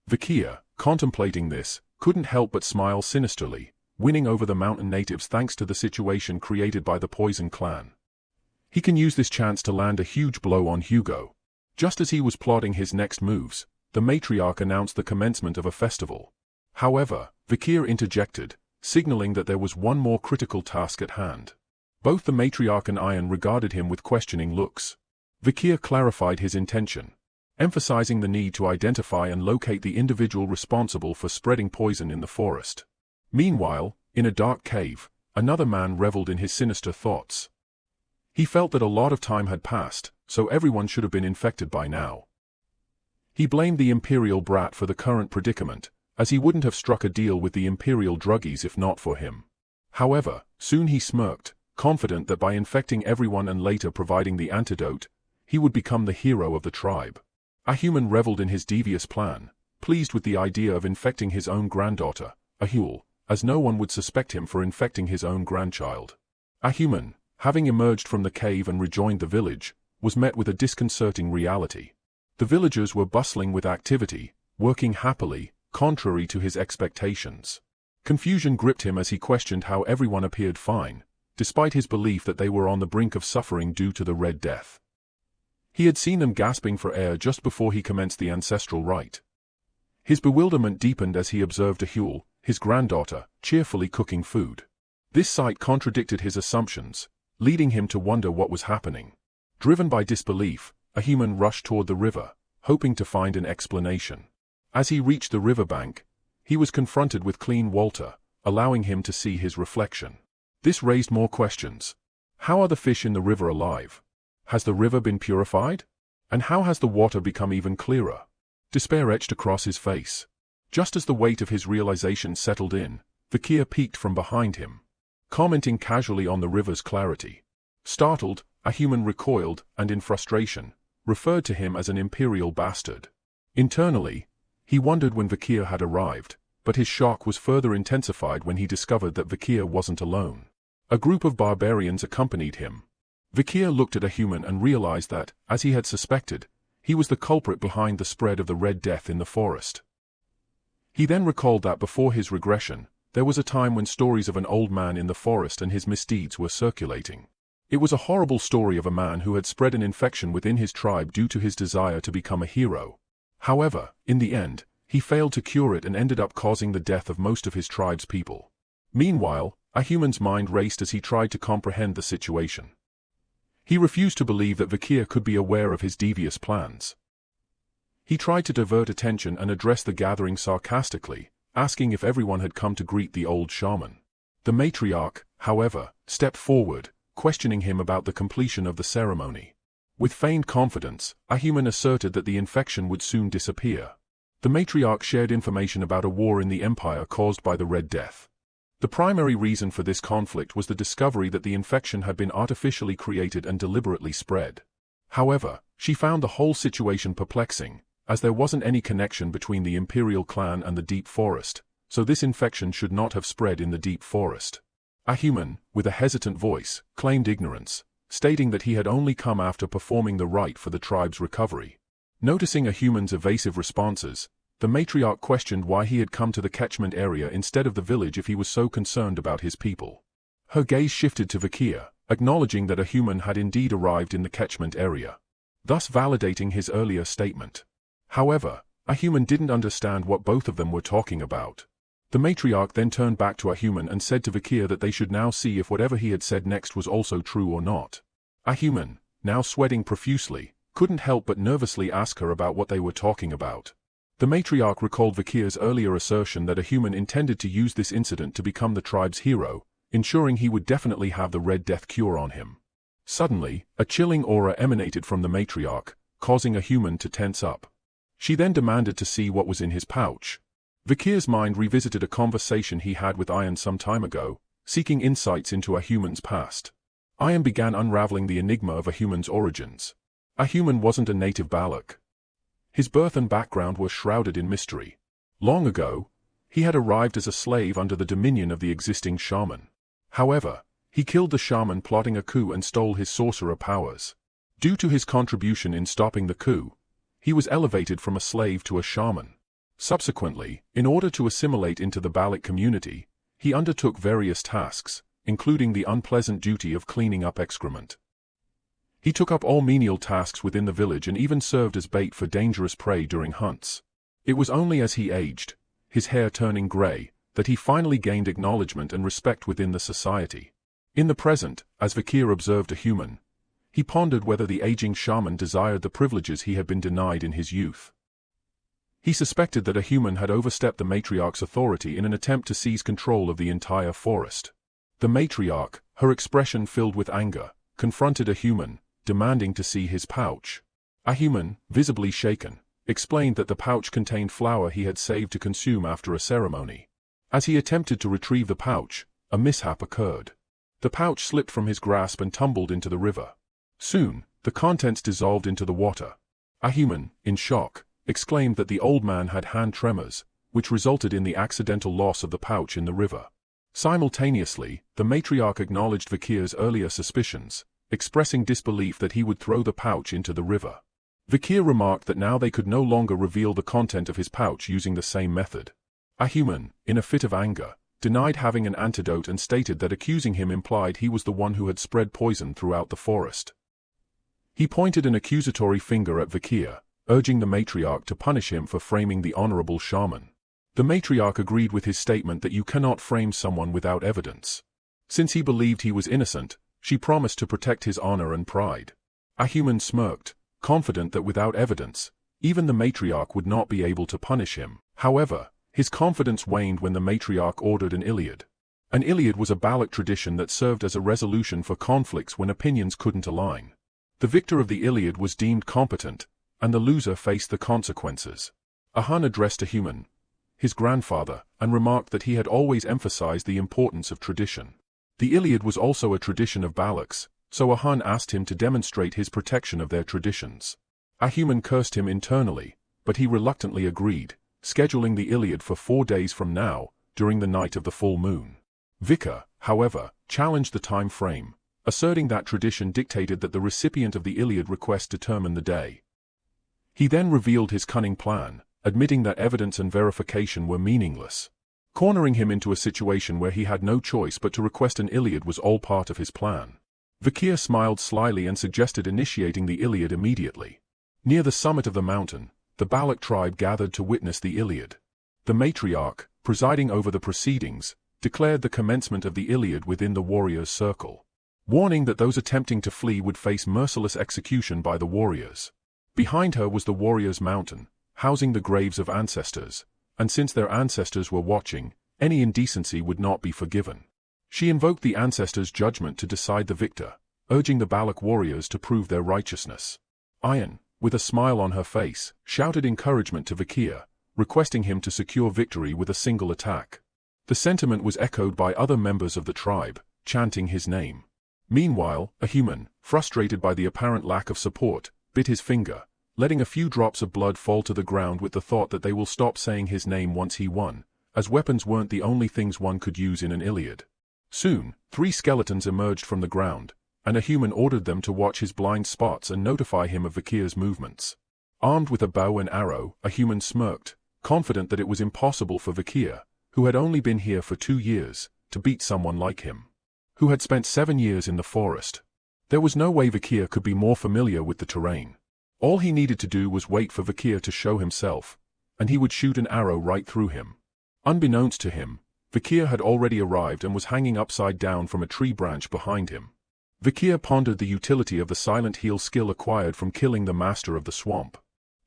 Vikir, contemplating this, couldn't help but smile sinisterly, winning over the mountain natives thanks to the situation created by the Poison clan. He can use this chance to land a huge blow on Hugo. Just as he was plotting his next moves, the matriarch announced the commencement of a festival. However, Vikir interjected, signaling that there was one more critical task at hand. Both the matriarch and Ayan regarded him with questioning looks. Vikir clarified his intention, emphasizing the need to identify and locate the individual responsible for spreading poison in the forest. Meanwhile, in a dark cave, another man reveled in his sinister thoughts. He felt that a lot of time had passed, so everyone should have been infected by now. He blamed the Imperial brat for the current predicament, as he wouldn't have struck a deal with the Imperial druggies if not for him. However, soon he smirked, confident that by infecting everyone and later providing the antidote, he would become the hero of the tribe. A human reveled in his devious plan, pleased with the idea of infecting his own granddaughter, Ahul, as no one would suspect him for infecting his own grandchild. A human, having emerged from the cave and rejoined the village, was met with a disconcerting reality. The villagers were bustling with activity, working happily, contrary to his expectations. Confusion gripped him as he questioned how everyone appeared fine, despite his belief that they were on the brink of suffering due to the Red Death. He had seen them gasping for air just before he commenced the ancestral rite. His bewilderment deepened as he observed Ahul, his granddaughter, cheerfully cooking food. This sight contradicted his assumptions, leading him to wonder what was happening. Driven by disbelief, a human rushed toward the river, hoping to find an explanation. As he reached the riverbank, he was confronted with clean water, allowing him to see his reflection. This raised more questions. How are the fish in the river alive? Has the river been purified? And how has the water become even clearer? Despair etched across his face. Just as the weight of his realization settled in, Vikir peeked from behind him, commenting casually on the river's clarity. Startled, a human recoiled and in frustration, referred to him as an imperial bastard. Internally, he wondered when Vikir had arrived, but his shock was further intensified when he discovered that Vikir wasn't alone. A group of barbarians accompanied him. Vikir looked at a human and realized that, as he had suspected, he was the culprit behind the spread of the Red Death in the forest. He then recalled that before his regression, there was a time when stories of an old man in the forest and his misdeeds were circulating. It was a horrible story of a man who had spread an infection within his tribe due to his desire to become a hero. However, in the end, he failed to cure it and ended up causing the death of most of his tribe's people. Meanwhile, a human's mind raced as he tried to comprehend the situation. He refused to believe that Vikir could be aware of his devious plans. He tried to divert attention and address the gathering sarcastically, asking if everyone had come to greet the old shaman. The matriarch, however, stepped forward, questioning him about the completion of the ceremony. With feigned confidence, a human asserted that the infection would soon disappear. The matriarch shared information about a war in the empire caused by the Red Death. The primary reason for this conflict was the discovery that the infection had been artificially created and deliberately spread. However, she found the whole situation perplexing, as there wasn't any connection between the imperial clan and the deep forest, so this infection should not have spread in the deep forest. A human, with a hesitant voice, claimed ignorance, stating that he had only come after performing the rite for the tribe's recovery. Noticing a human's evasive responses, the matriarch questioned why he had come to the catchment area instead of the village if he was so concerned about his people. Her gaze shifted to Vikir, acknowledging that a human had indeed arrived in the catchment area, thus validating his earlier statement. However, a human didn't understand what both of them were talking about. The matriarch then turned back to a human and said to Vikir that they should now see if whatever he had said next was also true or not. A human, now sweating profusely, couldn't help but nervously ask her about what they were talking about. The matriarch recalled Vikir's earlier assertion that a human intended to use this incident to become the tribe's hero, ensuring he would definitely have the Red Death cure on him. Suddenly, a chilling aura emanated from the matriarch, causing a human to tense up. She then demanded to see what was in his pouch. Vikir's mind revisited a conversation he had with Ayan some time ago, seeking insights into a human's past. Ayan began unraveling the enigma of a human's origins. A human wasn't a native Balak. His birth and background were shrouded in mystery. Long ago, he had arrived as a slave under the dominion of the existing shaman. However, he killed the shaman plotting a coup and stole his sorcerer powers. Due to his contribution in stopping the coup, he was elevated from a slave to a shaman. Subsequently, in order to assimilate into the Balak community, he undertook various tasks, including the unpleasant duty of cleaning up excrement. He took up all menial tasks within the village and even served as bait for dangerous prey during hunts. It was only as he aged, his hair turning grey, that he finally gained acknowledgement and respect within the society. In the present, as Vikir observed a human, he pondered whether the aging shaman desired the privileges he had been denied in his youth. He suspected that a human had overstepped the matriarch's authority in an attempt to seize control of the entire forest. The matriarch, her expression filled with anger, confronted a human, demanding to see his pouch. A human, visibly shaken, explained that the pouch contained flour he had saved to consume after a ceremony. As he attempted to retrieve the pouch, a mishap occurred. The pouch slipped from his grasp and tumbled into the river. Soon, the contents dissolved into the water. A human, in shock, exclaimed that the old man had hand tremors, which resulted in the accidental loss of the pouch in the river. Simultaneously, the matriarch acknowledged Vikir's earlier suspicions, expressing disbelief that he would throw the pouch into the river. Vikir remarked that now they could no longer reveal the content of his pouch using the same method. A human, in a fit of anger, denied having an antidote and stated that accusing him implied he was the one who had spread poison throughout the forest. He pointed an accusatory finger at Vikir, urging the matriarch to punish him for framing the honorable shaman. The matriarch agreed with his statement that you cannot frame someone without evidence. Since he believed he was innocent, she promised to protect his honor and pride. A human smirked, confident that without evidence, even the matriarch would not be able to punish him. However, his confidence waned when the matriarch ordered an Iliad. An Iliad was a Baloch tradition that served as a resolution for conflicts when opinions couldn't align. The victor of the Iliad was deemed competent, and the loser faced the consequences. A Hun addressed a human, his grandfather, and remarked that he had always emphasized the importance of tradition. The Iliad was also a tradition of Balochs, so a Hun asked him to demonstrate his protection of their traditions. A human cursed him internally, but he reluctantly agreed, scheduling the Iliad for 4 days from now, during the night of the full moon. Vikir, however, challenged the time frame, asserting that tradition dictated that the recipient of the Iliad request determine the day. He then revealed his cunning plan, admitting that evidence and verification were meaningless. Cornering him into a situation where he had no choice but to request an Iliad was all part of his plan. Vikir smiled slyly and suggested initiating the Iliad immediately. Near the summit of the mountain, the Baloch tribe gathered to witness the Iliad. The matriarch, presiding over the proceedings, declared the commencement of the Iliad within the warriors' circle, warning that those attempting to flee would face merciless execution by the warriors. Behind her was the warriors' mountain, housing the graves of ancestors, and since their ancestors were watching, any indecency would not be forgiven. She invoked the ancestors' judgment to decide the victor, urging the Baloch warriors to prove their righteousness. Ayan, with a smile on her face, shouted encouragement to Vikir, requesting him to secure victory with a single attack. The sentiment was echoed by other members of the tribe, chanting his name. Meanwhile, a human, frustrated by the apparent lack of support, bit his finger, letting a few drops of blood fall to the ground with the thought that they will stop saying his name once he won, as weapons weren't the only things one could use in an Iliad. Soon, 3 skeletons emerged from the ground, and a human ordered them to watch his blind spots and notify him of Vikir's movements. Armed with a bow and arrow, a human smirked, confident that it was impossible for Vikir, who had only been here for 2 years, to beat someone like him, who had spent 7 years in the forest. There was no way Vikir could be more familiar with the terrain. All he needed to do was wait for Vikir to show himself, and he would shoot an arrow right through him. Unbeknownst to him, Vikir had already arrived and was hanging upside down from a tree branch behind him. Vikir pondered the utility of the silent heal skill acquired from killing the master of the swamp.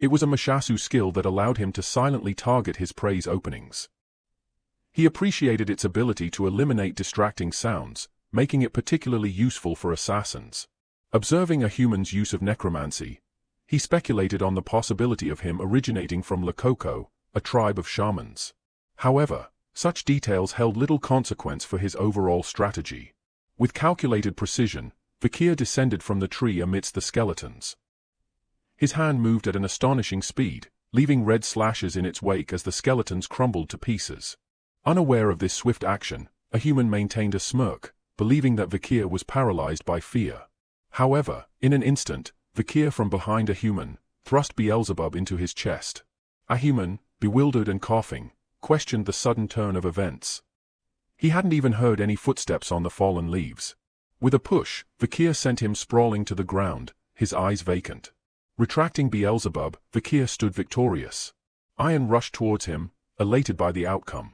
It was a Mashasu skill that allowed him to silently target his prey's openings. He appreciated its ability to eliminate distracting sounds, making it particularly useful for assassins. Observing a human's use of necromancy, he speculated on the possibility of him originating from Lakoko, a tribe of shamans. However, such details held little consequence for his overall strategy. With calculated precision, Vikir descended from the tree amidst the skeletons. His hand moved at an astonishing speed, leaving red slashes in its wake as the skeletons crumbled to pieces. Unaware of this swift action, a human maintained a smirk, believing that Vikir was paralyzed by fear. However, in an instant, Vikir from behind a human, thrust Beelzebub into his chest. A human, bewildered and coughing, questioned the sudden turn of events. He hadn't even heard any footsteps on the fallen leaves. With a push, Vakir sent him sprawling to the ground, his eyes vacant. Retracting Beelzebub, Vakir stood victorious. Iron rushed towards him, elated by the outcome.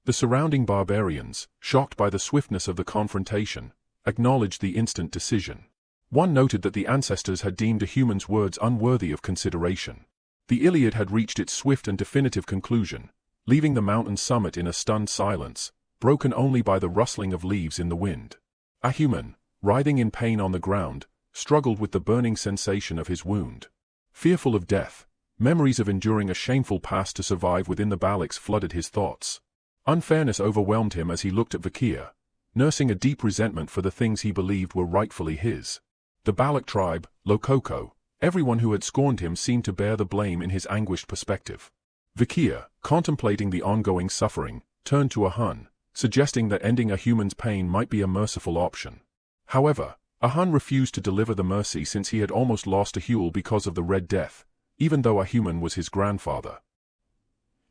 The surrounding barbarians, shocked by the swiftness of the confrontation, acknowledged the instant decision. One noted that the ancestors had deemed a human's words unworthy of consideration. The Iliad had reached its swift and definitive conclusion, leaving the mountain summit in a stunned silence, broken only by the rustling of leaves in the wind. A human, writhing in pain on the ground, struggled with the burning sensation of his wound. Fearful of death, memories of enduring a shameful past to survive within the Balax flooded his thoughts. Unfairness overwhelmed him as he looked at Vakir, nursing a deep resentment for the things he believed were rightfully his. The Balak tribe, Lokoko, everyone who had scorned him seemed to bear the blame in his anguished perspective. Vakir, contemplating the ongoing suffering, turned to a Hun, suggesting that ending a human's pain might be a merciful option. However, a Hun refused to deliver the mercy since he had almost lost a Huel because of the Red Death, even though a human was his grandfather.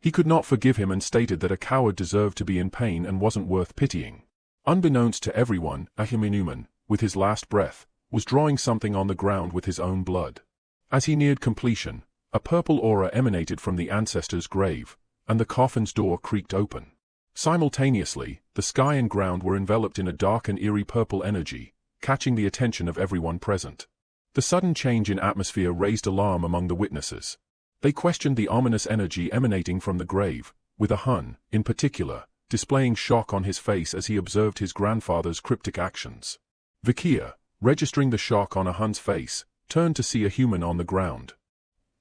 He could not forgive him and stated that a coward deserved to be in pain and wasn't worth pitying. Unbeknownst to everyone, Ahimenuman, with his last breath, was drawing something on the ground with his own blood. As he neared completion, a purple aura emanated from the ancestor's grave, and the coffin's door creaked open. Simultaneously, the sky and ground were enveloped in a dark and eerie purple energy, catching the attention of everyone present. The sudden change in atmosphere raised alarm among the witnesses. They questioned the ominous energy emanating from the grave, with a Hun, in particular, displaying shock on his face as he observed his grandfather's cryptic actions. Vakir, registering the shock on a Hun's face, turned to see a human on the ground.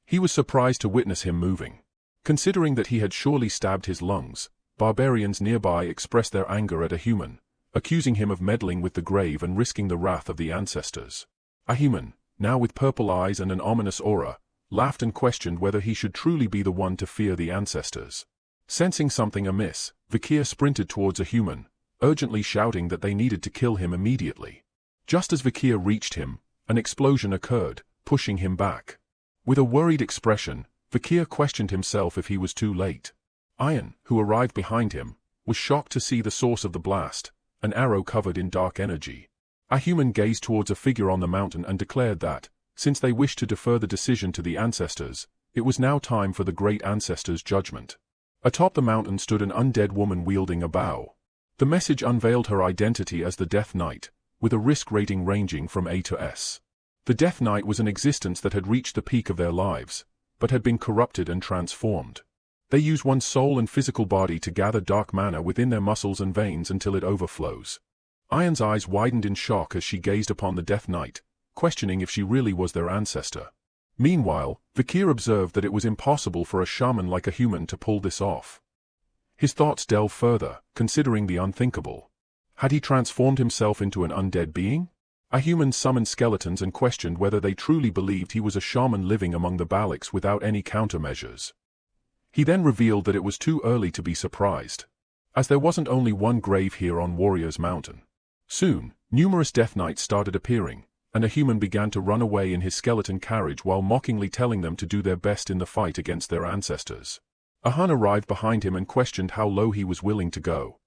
He was surprised to witness him moving. Considering that he had surely stabbed his lungs, barbarians nearby expressed their anger at a human, accusing him of meddling with the grave and risking the wrath of the ancestors. A human, now with purple eyes and an ominous aura, laughed and questioned whether he should truly be the one to fear the ancestors. Sensing something amiss, Vakir sprinted towards a human, urgently shouting that they needed to kill him immediately. Just as Vakir reached him, an explosion occurred, pushing him back. With a worried expression, Vakir questioned himself if he was too late. Iron, who arrived behind him, was shocked to see the source of the blast, an arrow covered in dark energy. A human gazed towards a figure on the mountain and declared that, since they wished to defer the decision to the ancestors, it was now time for the great ancestors' judgment. Atop the mountain stood an undead woman wielding a bow. The message unveiled her identity as the Death Knight, with a risk rating ranging from A to S. The Death Knight was an existence that had reached the peak of their lives, but had been corrupted and transformed. They use one's soul and physical body to gather dark mana within their muscles and veins until it overflows. Iron's eyes widened in shock as she gazed upon the Death Knight, questioning if she really was their ancestor. Meanwhile, Vakir observed that it was impossible for a shaman like a human to pull this off. His thoughts delved further, considering the unthinkable. Had he transformed himself into an undead being? A human summoned skeletons and questioned whether they truly believed he was a shaman living among the Balax without any countermeasures. He then revealed that it was too early to be surprised, as there wasn't only one grave here on Warrior's Mountain. Soon, numerous Death Knights started appearing, and a human began to run away in his skeleton carriage while mockingly telling them to do their best in the fight against their ancestors. A Hun arrived behind him and questioned how low he was willing to go.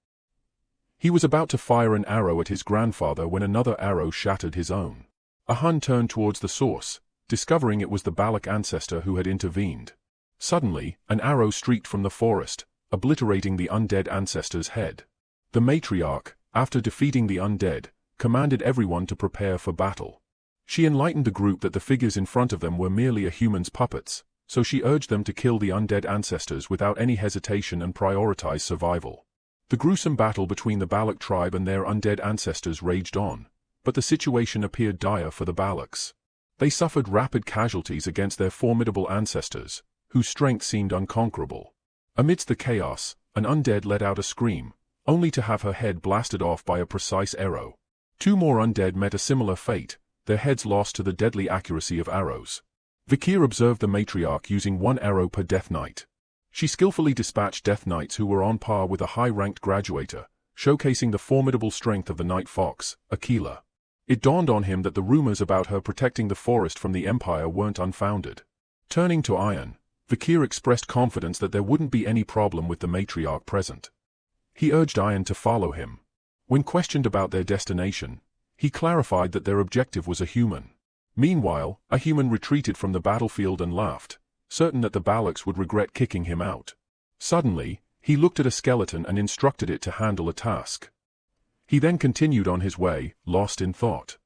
He was about to fire an arrow at his grandfather when another arrow shattered his own. A Hun turned towards the source, discovering it was the Balak ancestor who had intervened. Suddenly, an arrow streaked from the forest, obliterating the undead ancestor's head. The matriarch, after defeating the undead, commanded everyone to prepare for battle. She enlightened the group that the figures in front of them were merely a human's puppets, so she urged them to kill the undead ancestors without any hesitation and prioritize survival. The gruesome battle between the Balak tribe and their undead ancestors raged on, but the situation appeared dire for the Balaks. They suffered rapid casualties against their formidable ancestors, whose strength seemed unconquerable. Amidst the chaos, an undead let out a scream, only to have her head blasted off by a precise arrow. Two more undead met a similar fate, their heads lost to the deadly accuracy of arrows. Vakir observed the matriarch using one arrow per Death Knight. She skillfully dispatched Death Knights who were on par with a high-ranked graduator, showcasing the formidable strength of the Night Fox, Aquila. It dawned on him that the rumors about her protecting the forest from the Empire weren't unfounded. Turning to Iron, Vakir expressed confidence that there wouldn't be any problem with the matriarch present. He urged Iron to follow him. When questioned about their destination, He clarified that their objective was a human. Meanwhile, a human retreated from the battlefield and laughed, certain that the Baloks would regret kicking him out. Suddenly, he looked at a skeleton and instructed it to handle a task. He then continued on his way, lost in thought.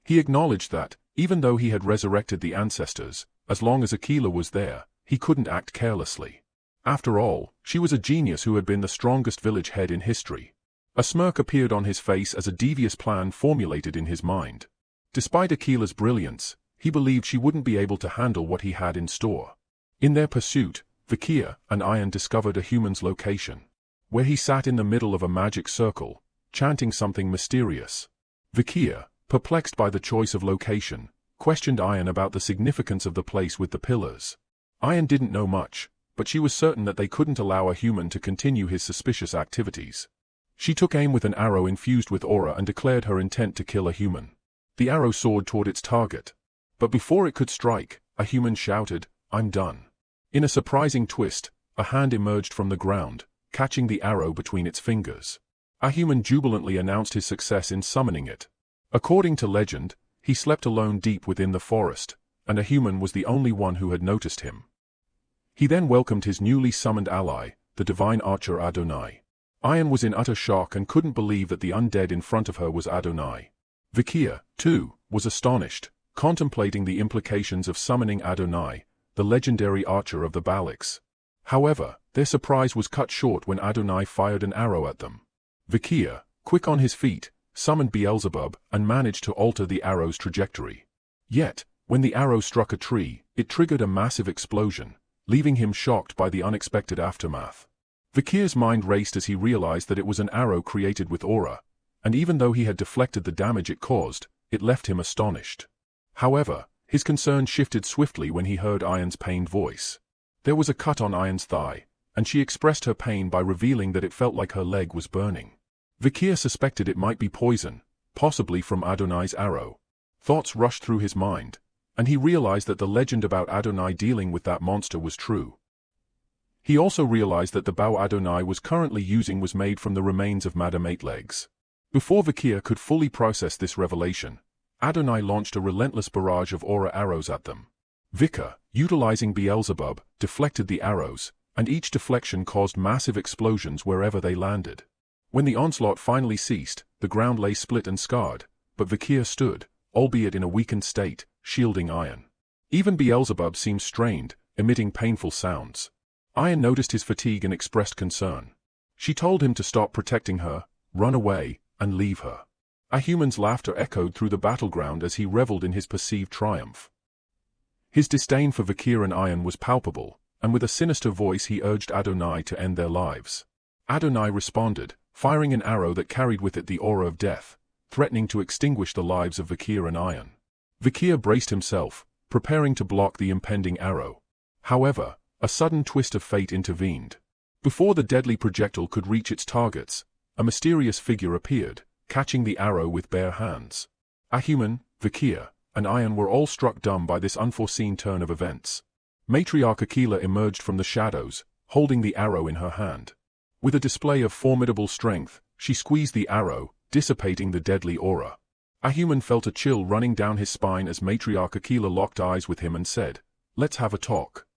He acknowledged that, even though he had resurrected the ancestors, as long as Aquila was there, he couldn't act carelessly. After all, she was a genius who had been the strongest village head in history. A smirk appeared on his face as a devious plan formulated in his mind. Despite Aquila's brilliance, he believed she wouldn't be able to handle what he had in store. In their pursuit, Vikia and Ian discovered a human's location, where he sat in the middle of a magic circle, chanting something mysterious. Vikia, perplexed by the choice of location, questioned Ian about the significance of the place with the pillars. Ian didn't know much, but she was certain that they couldn't allow a human to continue his suspicious activities. She took aim with an arrow infused with aura and declared her intent to kill a human. The arrow soared toward its target. But before it could strike, a human shouted, "I'm done." In a surprising twist, a hand emerged from the ground, catching the arrow between its fingers. A human jubilantly announced his success in summoning it. According to legend, he slept alone deep within the forest, and a human was the only one who had noticed him. He then welcomed his newly summoned ally, the divine archer Adonai. Ian was in utter shock and couldn't believe that the undead in front of her was Adonai. Vikia, too, was astonished, contemplating the implications of summoning Adonai, the legendary archer of the Baloks. However, their surprise was cut short when Adonai fired an arrow at them. Vikia, quick on his feet, summoned Beelzebub and managed to alter the arrow's trajectory. Yet, when the arrow struck a tree, it triggered a massive explosion, leaving him shocked by the unexpected aftermath. Vikia's mind raced as he realized that it was an arrow created with aura, and even though he had deflected the damage it caused, it left him astonished. However, his concern shifted swiftly when he heard Ian's pained voice. There was a cut on Ian's thigh, and she expressed her pain by revealing that it felt like her leg was burning. Vikia suspected it might be poison, possibly from Adonai's arrow. Thoughts rushed through his mind, and he realized that the legend about Adonai dealing with that monster was true. He also realized that the bow Adonai was currently using was made from the remains of Madame Eightlegs. Before Vikia could fully process this revelation, Adonai launched a relentless barrage of aura arrows at them. Vikia, utilizing Beelzebub, deflected the arrows, and each deflection caused massive explosions wherever they landed. When the onslaught finally ceased, the ground lay split and scarred, but Vikia stood, albeit in a weakened state, shielding Ian. Even Beelzebub seemed strained, emitting painful sounds. Ian noticed his fatigue and expressed concern. She told him to stop protecting her, run away, and leave her. A human's laughter echoed through the battleground as he reveled in his perceived triumph. His disdain for Vikia and Ian was palpable, and with a sinister voice he urged Adonai to end their lives. Adonai responded, firing an arrow that carried with it the aura of death, threatening to extinguish the lives of Vikia and Ian. Vikia braced himself, preparing to block the impending arrow. However, a sudden twist of fate intervened. Before the deadly projectile could reach its targets, a mysterious figure appeared, catching the arrow with bare hands. A human, Vikia, and Ian were all struck dumb by this unforeseen turn of events. Matriarch Aquila emerged from the shadows, holding the arrow in her hand. With a display of formidable strength, she squeezed the arrow, dissipating the deadly aura. A human felt a chill running down his spine as Matriarch Aquila locked eyes with him and said, "Let's have a talk."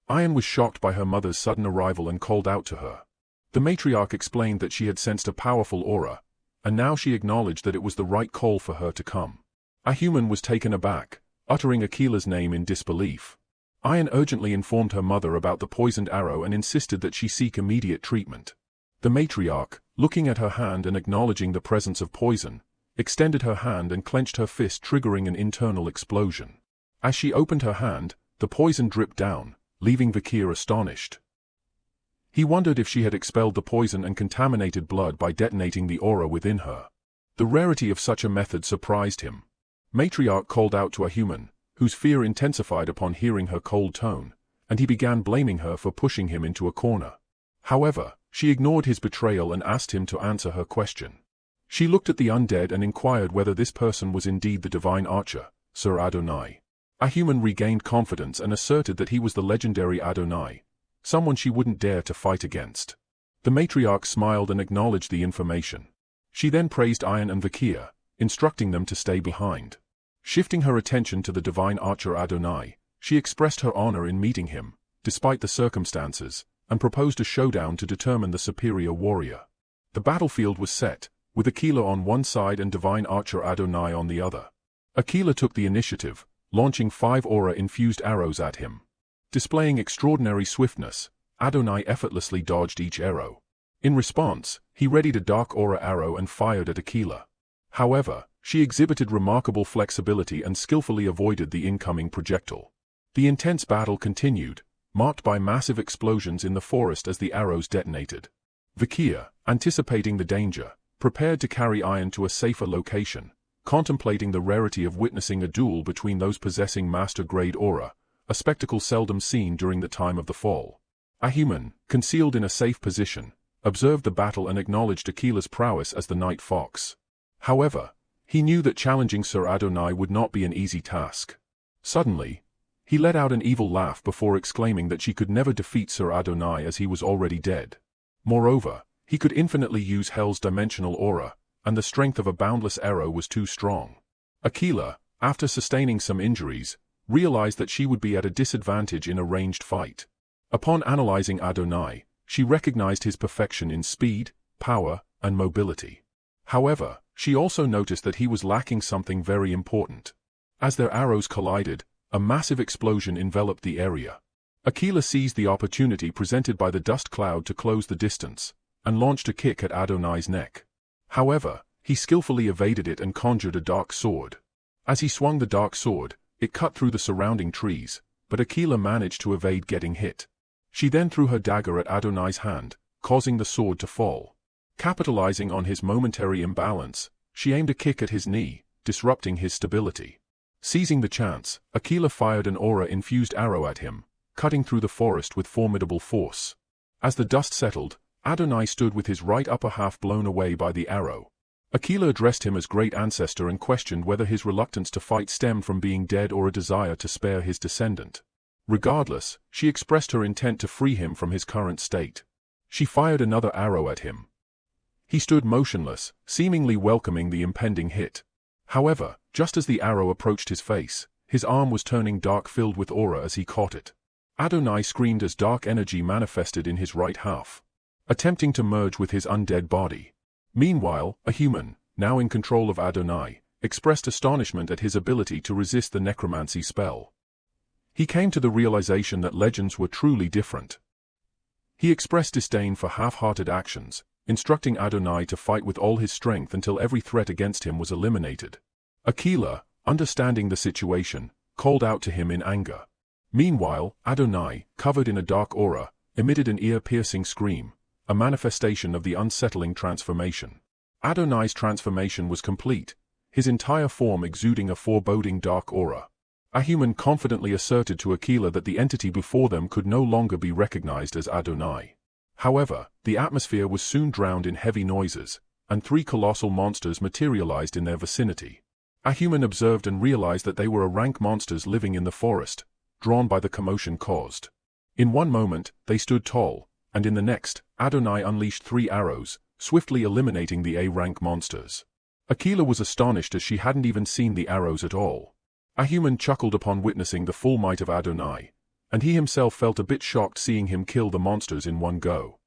Ian was shocked by her mother's sudden arrival and called out to her. The matriarch explained that she had sensed a powerful aura, and now she acknowledged that it was the right call for her to come. A human was taken aback, uttering Aquila's name in disbelief. Ian urgently informed her mother about the poisoned arrow and insisted that she seek immediate treatment. The matriarch, looking at her hand and acknowledging the presence of poison, extended her hand and clenched her fist, triggering an internal explosion. As she opened her hand, the poison dripped down, leaving Vikia astonished. He wondered if she had expelled the poison and contaminated blood by detonating the aura within her. The rarity of such a method surprised him. Matriarch called out to a human, whose fear intensified upon hearing her cold tone, and he began blaming her for pushing him into a corner. However, she ignored his betrayal and asked him to answer her question. She looked at the undead and inquired whether this person was indeed the divine archer, Sir Adonai. A human regained confidence and asserted that he was the legendary Adonai, someone she wouldn't dare to fight against. The matriarch smiled and acknowledged the information. She then praised Ian and Vikia, instructing them to stay behind. Shifting her attention to the divine archer Adonai, she expressed her honor in meeting him, despite the circumstances, and proposed a showdown to determine the superior warrior. The battlefield was set, with Aquila on one side and divine archer Adonai on the other. Aquila took the initiative, launching 5 aura-infused arrows at him. Displaying extraordinary swiftness, Adonai effortlessly dodged each arrow. In response, he readied a dark aura arrow and fired at Aquila. However, she exhibited remarkable flexibility and skillfully avoided the incoming projectile. The intense battle continued, marked by massive explosions in the forest as the arrows detonated. Vikia, anticipating the danger, prepared to carry Iron to a safer location, contemplating the rarity of witnessing a duel between those possessing master-grade aura, a spectacle seldom seen during the time of the fall. Ahuman, concealed in a safe position, observed the battle and acknowledged Aquila's prowess as the Night Fox. However, he knew that challenging Sir Adonai would not be an easy task. Suddenly, he let out an evil laugh before exclaiming that she could never defeat Sir Adonai as he was already dead. Moreover, he could infinitely use Hell's dimensional aura, and the strength of a boundless arrow was too strong. Aquila, after sustaining some injuries, realized that she would be at a disadvantage in a ranged fight. Upon analyzing Adonai, she recognized his perfection in speed, power, and mobility. However, she also noticed that he was lacking something very important. As their arrows collided, a massive explosion enveloped the area. Aquila seized the opportunity presented by the dust cloud to close the distance, and launched a kick at Adonai's neck. However, he skillfully evaded it and conjured a dark sword. As he swung the dark sword, it cut through the surrounding trees, but Aquila managed to evade getting hit. She then threw her dagger at Adonai's hand, causing the sword to fall. Capitalizing on his momentary imbalance, she aimed a kick at his knee, disrupting his stability. Seizing the chance, Aquila fired an aura-infused arrow at him, cutting through the forest with formidable force. As the dust settled, Adonai stood with his right upper half blown away by the arrow. Aquila addressed him as great ancestor and questioned whether his reluctance to fight stemmed from being dead or a desire to spare his descendant. Regardless, she expressed her intent to free him from his current state. She fired another arrow at him. He stood motionless, seemingly welcoming the impending hit. However, just as the arrow approached his face, his arm was turning dark, filled with aura as he caught it. Adonai screamed as dark energy manifested in his right half, attempting to merge with his undead body. Meanwhile, Ahuman, now in control of Adonai, expressed astonishment at his ability to resist the necromancy spell. He came to the realization that legends were truly different. He expressed disdain for half-hearted actions, instructing Adonai to fight with all his strength until every threat against him was eliminated. Aquila, understanding the situation, called out to him in anger. Meanwhile, Adonai, covered in a dark aura, emitted an ear-piercing scream, a manifestation of the unsettling transformation. Adonai's transformation was complete, his entire form exuding a foreboding dark aura. Ahuman confidently asserted to Aquila that the entity before them could no longer be recognized as Adonai. However, the atmosphere was soon drowned in heavy noises, and 3 colossal monsters materialized in their vicinity. Ahuman observed and realized that they were rank monsters living in the forest, drawn by the commotion caused. In one moment, they stood tall, and in the next, Adonai unleashed 3 arrows, swiftly eliminating the A-rank monsters. Aquila was astonished as she hadn't even seen the arrows at all. Ahuman chuckled upon witnessing the full might of Adonai, and he himself felt a bit shocked seeing him kill the monsters in one go.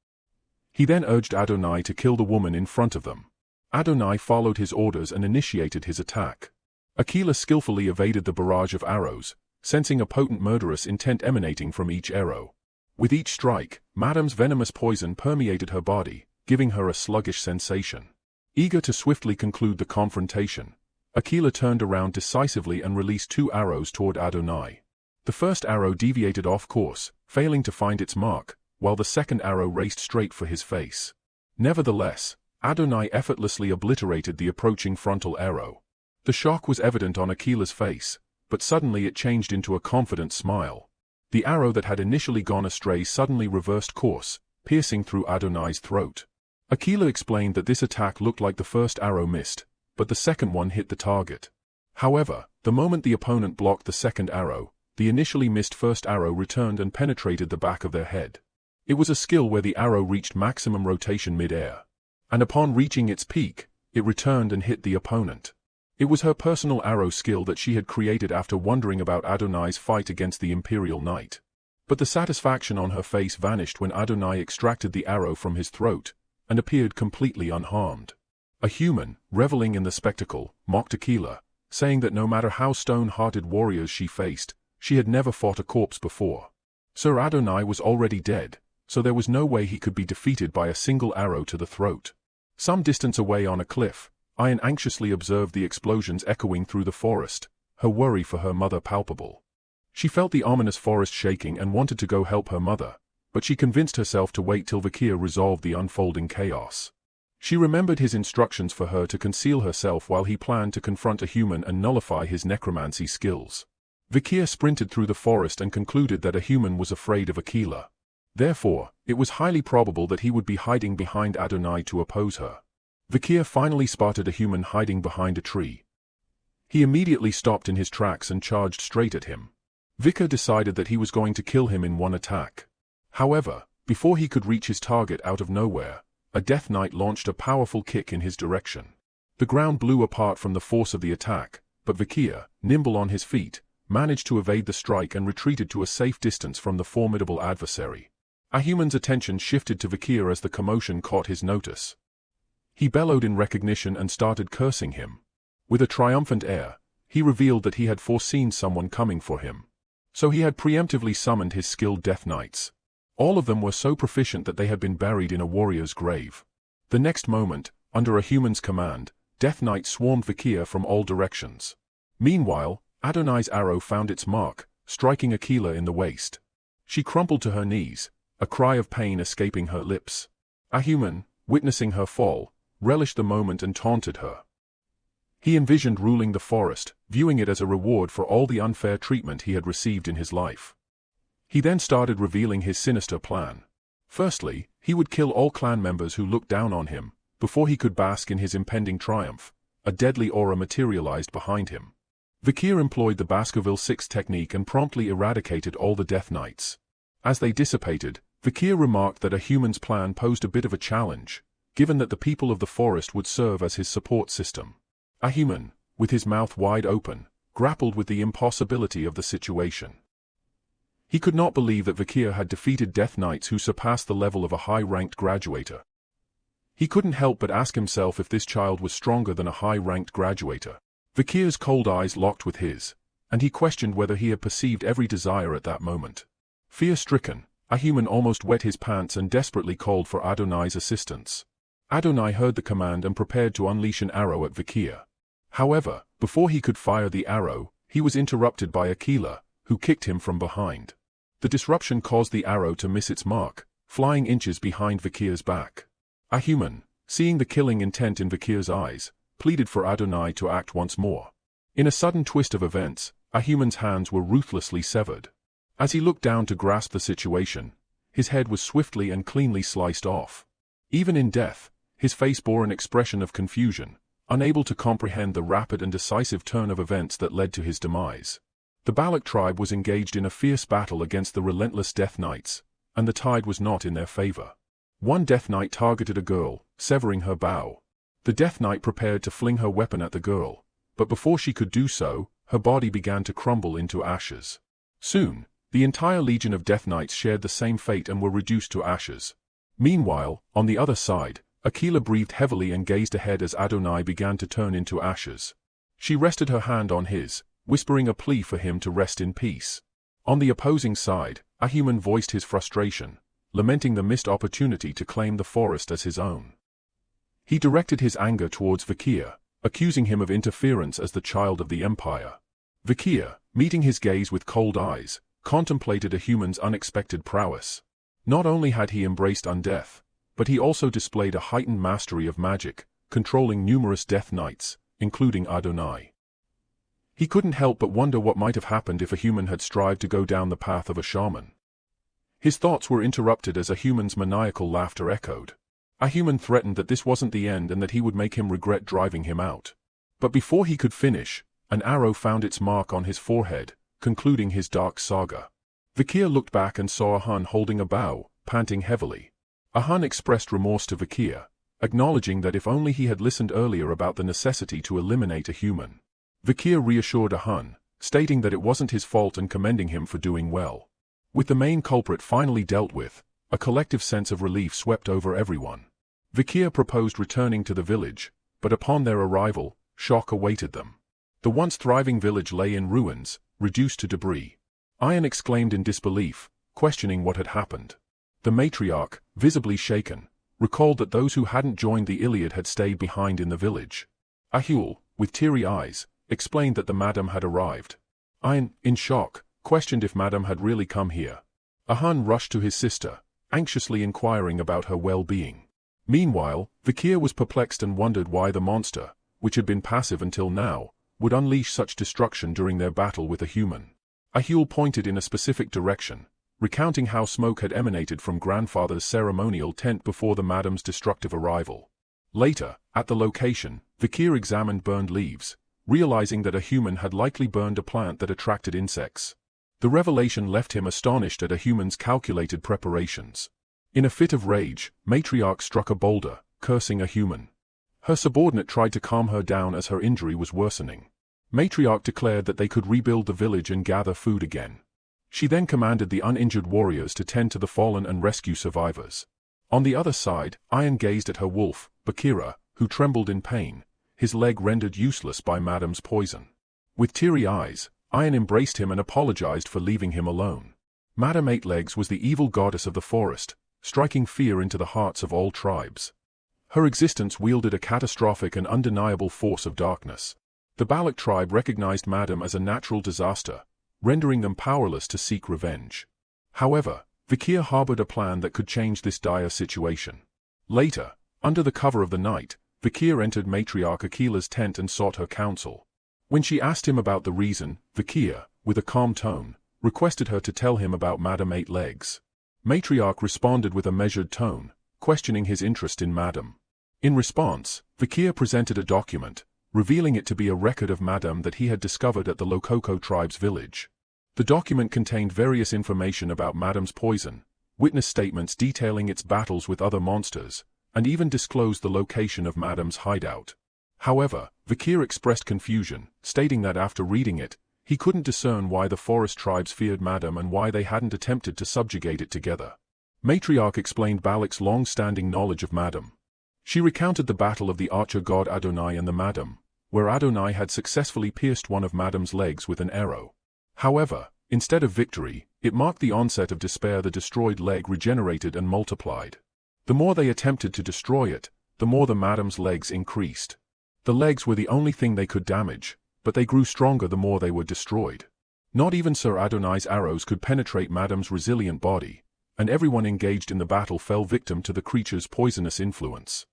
He then urged Adonai to kill the woman in front of them. Adonai followed his orders and initiated his attack. Aquila skillfully evaded the barrage of arrows, sensing a potent murderous intent emanating from each arrow. With each strike, Madame's venomous poison permeated her body, giving her a sluggish sensation. Eager to swiftly conclude the confrontation, Aquila turned around decisively and released 2 arrows toward Adonai. The first arrow deviated off course, failing to find its mark, while the second arrow raced straight for his face. Nevertheless, Adonai effortlessly obliterated the approaching frontal arrow. The shock was evident on Aquila's face, but suddenly it changed into a confident smile. The arrow that had initially gone astray suddenly reversed course, piercing through Adonai's throat. Aquila explained that this attack looked like the first arrow missed, but the second one hit the target. However, the moment the opponent blocked the second arrow, the initially missed first arrow returned and penetrated the back of their head. It was a skill where the arrow reached maximum rotation mid-air, and upon reaching its peak, it returned and hit the opponent. It was her personal arrow skill that she had created after wondering about Adonai's fight against the Imperial Knight. But the satisfaction on her face vanished when Adonai extracted the arrow from his throat, and appeared completely unharmed. A human, reveling in the spectacle, mocked Aquila, saying that no matter how stone-hearted warriors she faced, she had never fought a corpse before. Sir Adonai was already dead, so there was no way he could be defeated by a single arrow to the throat. Some distance away on a cliff, Ian anxiously observed the explosions echoing through the forest, her worry for her mother palpable. She felt the ominous forest shaking and wanted to go help her mother, but she convinced herself to wait till Vakir resolved the unfolding chaos. She remembered his instructions for her to conceal herself while he planned to confront a human and nullify his necromancy skills. Vakir sprinted through the forest and concluded that a human was afraid of Aquila. Therefore, it was highly probable that he would be hiding behind Adonai to oppose her. Vakir finally spotted a human hiding behind a tree. He immediately stopped in his tracks and charged straight at him. Vakir decided that he was going to kill him in one attack. However, before he could reach his target out of nowhere, a Death Knight launched a powerful kick in his direction. The ground blew apart from the force of the attack, but Vakir, nimble on his feet, managed to evade the strike and retreated to a safe distance from the formidable adversary. A human's attention shifted to Vakir as the commotion caught his notice. He bellowed in recognition and started cursing him. With a triumphant air, he revealed that he had foreseen someone coming for him. So he had preemptively summoned his skilled Death Knights. All of them were so proficient that they had been buried in a warrior's grave. The next moment, under a human's command, Death Knights swarmed Vakir from all directions. Meanwhile, Adonai's arrow found its mark, striking Aquila in the waist. She crumpled to her knees, a cry of pain escaping her lips. A human, witnessing her fall, relished the moment and taunted her. He envisioned ruling the forest, viewing it as a reward for all the unfair treatment he had received in his life. He then started revealing his sinister plan. Firstly, he would kill all clan members who looked down on him. Before he could bask in his impending triumph, a deadly aura materialized behind him. Vakir employed the Baskerville 6 technique and promptly eradicated all the Death Knights. As they dissipated, Vakir remarked that a human's plan posed a bit of a challenge, given that the people of the forest would serve as his support system. A human, with his mouth wide open, grappled with the impossibility of the situation. He could not believe that Vakir had defeated Death Knights who surpassed the level of a high-ranked graduator. He couldn't help but ask himself if this child was stronger than a high-ranked graduator. Vakir's cold eyes locked with his, and he questioned whether he had perceived every desire at that moment. Fear-stricken, a human almost wet his pants and desperately called for Adonai's assistance. Adonai heard the command and prepared to unleash an arrow at Vakir. However, before he could fire the arrow, he was interrupted by Aquila, who kicked him from behind. The disruption caused the arrow to miss its mark, flying inches behind Vakir's back. A human, seeing the killing intent in Vakir's eyes, pleaded for Adonai to act once more. In a sudden twist of events, a human's hands were ruthlessly severed. As he looked down to grasp the situation, his head was swiftly and cleanly sliced off. Even in death, his face bore an expression of confusion, unable to comprehend the rapid and decisive turn of events that led to his demise. The Balak tribe was engaged in a fierce battle against the relentless Death Knights, and the tide was not in their favor. One Death Knight targeted a girl, severing her bow. The Death Knight prepared to fling her weapon at the girl, but before she could do so, her body began to crumble into ashes. Soon, the entire legion of Death Knights shared the same fate and were reduced to ashes. Meanwhile, on the other side, Aquila breathed heavily and gazed ahead as Adonai began to turn into ashes. She rested her hand on his, whispering a plea for him to rest in peace. On the opposing side, a human voiced his frustration, lamenting the missed opportunity to claim the forest as his own. He directed his anger towards Vakir, accusing him of interference as the child of the Empire. Vakir, meeting his gaze with cold eyes, contemplated a human's unexpected prowess. Not only had he embraced undeath, but he also displayed a heightened mastery of magic, controlling numerous Death Knights, including Adonai. He couldn't help but wonder what might have happened if a human had strived to go down the path of a shaman. His thoughts were interrupted as a human's maniacal laughter echoed. A human threatened that this wasn't the end and that he would make him regret driving him out. But before he could finish, an arrow found its mark on his forehead, concluding his dark saga. Vakir looked back and saw a Hun holding a bow, panting heavily. A Hun expressed remorse to Vakir, acknowledging that if only he had listened earlier about the necessity to eliminate a human. Vikir reassured Ahun, stating that it wasn't his fault and commending him for doing well. With the main culprit finally dealt with, a collective sense of relief swept over everyone. Vikir proposed returning to the village, but upon their arrival, shock awaited them. The once thriving village lay in ruins, reduced to debris. Ayan exclaimed in disbelief, questioning what had happened. The matriarch, visibly shaken, recalled that those who hadn't joined the Iliad had stayed behind in the village. Ahul, with teary eyes, explained that the madam had arrived. Ayan, in shock, questioned if madam had really come here. Ahun rushed to his sister, anxiously inquiring about her well-being. Meanwhile, Vikir was perplexed and wondered why the monster, which had been passive until now, would unleash such destruction during their battle with a human. Ahul pointed in a specific direction, recounting how smoke had emanated from grandfather's ceremonial tent before the madam's destructive arrival. Later, at the location, Vikir examined burned leaves, realizing that a human had likely burned a plant that attracted insects. The revelation left him astonished at a human's calculated preparations. In a fit of rage, Matriarch struck a boulder, cursing a human. Her subordinate tried to calm her down as her injury was worsening. Matriarch declared that they could rebuild the village and gather food again. She then commanded the uninjured warriors to tend to the fallen and rescue survivors. On the other side, Ayan gazed at her wolf, Bakira, who trembled in pain, his leg rendered useless by madam's poison. With teary eyes, Ayan embraced him and apologized for leaving him alone. Madame Eightlegs was the evil goddess of the forest, striking fear into the hearts of all tribes. Her existence wielded a catastrophic and undeniable force of darkness. The Balak tribe recognized Madam as a natural disaster, rendering them powerless to seek revenge. However, Vikir harbored a plan that could change this dire situation. Later, under the cover of the night, Vikir entered Matriarch Akila's tent and sought her counsel. When she asked him about the reason, Vikir, with a calm tone, requested her to tell him about Madame Eightlegs. Matriarch responded with a measured tone, questioning his interest in Madame. In response, Vikir presented a document, revealing it to be a record of Madame that he had discovered at the Lokoko tribe's village. The document contained various information about Madame's poison, witness statements detailing its battles with other monsters, and even disclosed the location of Madame's hideout. However, Vikir expressed confusion, stating that after reading it, he couldn't discern why the forest tribes feared Madame and why they hadn't attempted to subjugate it together. Matriarch explained Balak's long-standing knowledge of Madame. She recounted the battle of the archer god Adonai and the Madame, where Adonai had successfully pierced one of Madame's legs with an arrow. However, instead of victory, it marked the onset of despair. The destroyed leg regenerated and multiplied. The more they attempted to destroy it, the more the Madame's legs increased. The legs were the only thing they could damage, but they grew stronger the more they were destroyed. Not even Sir Adonai's arrows could penetrate Madame's resilient body, and everyone engaged in the battle fell victim to the creature's poisonous influence.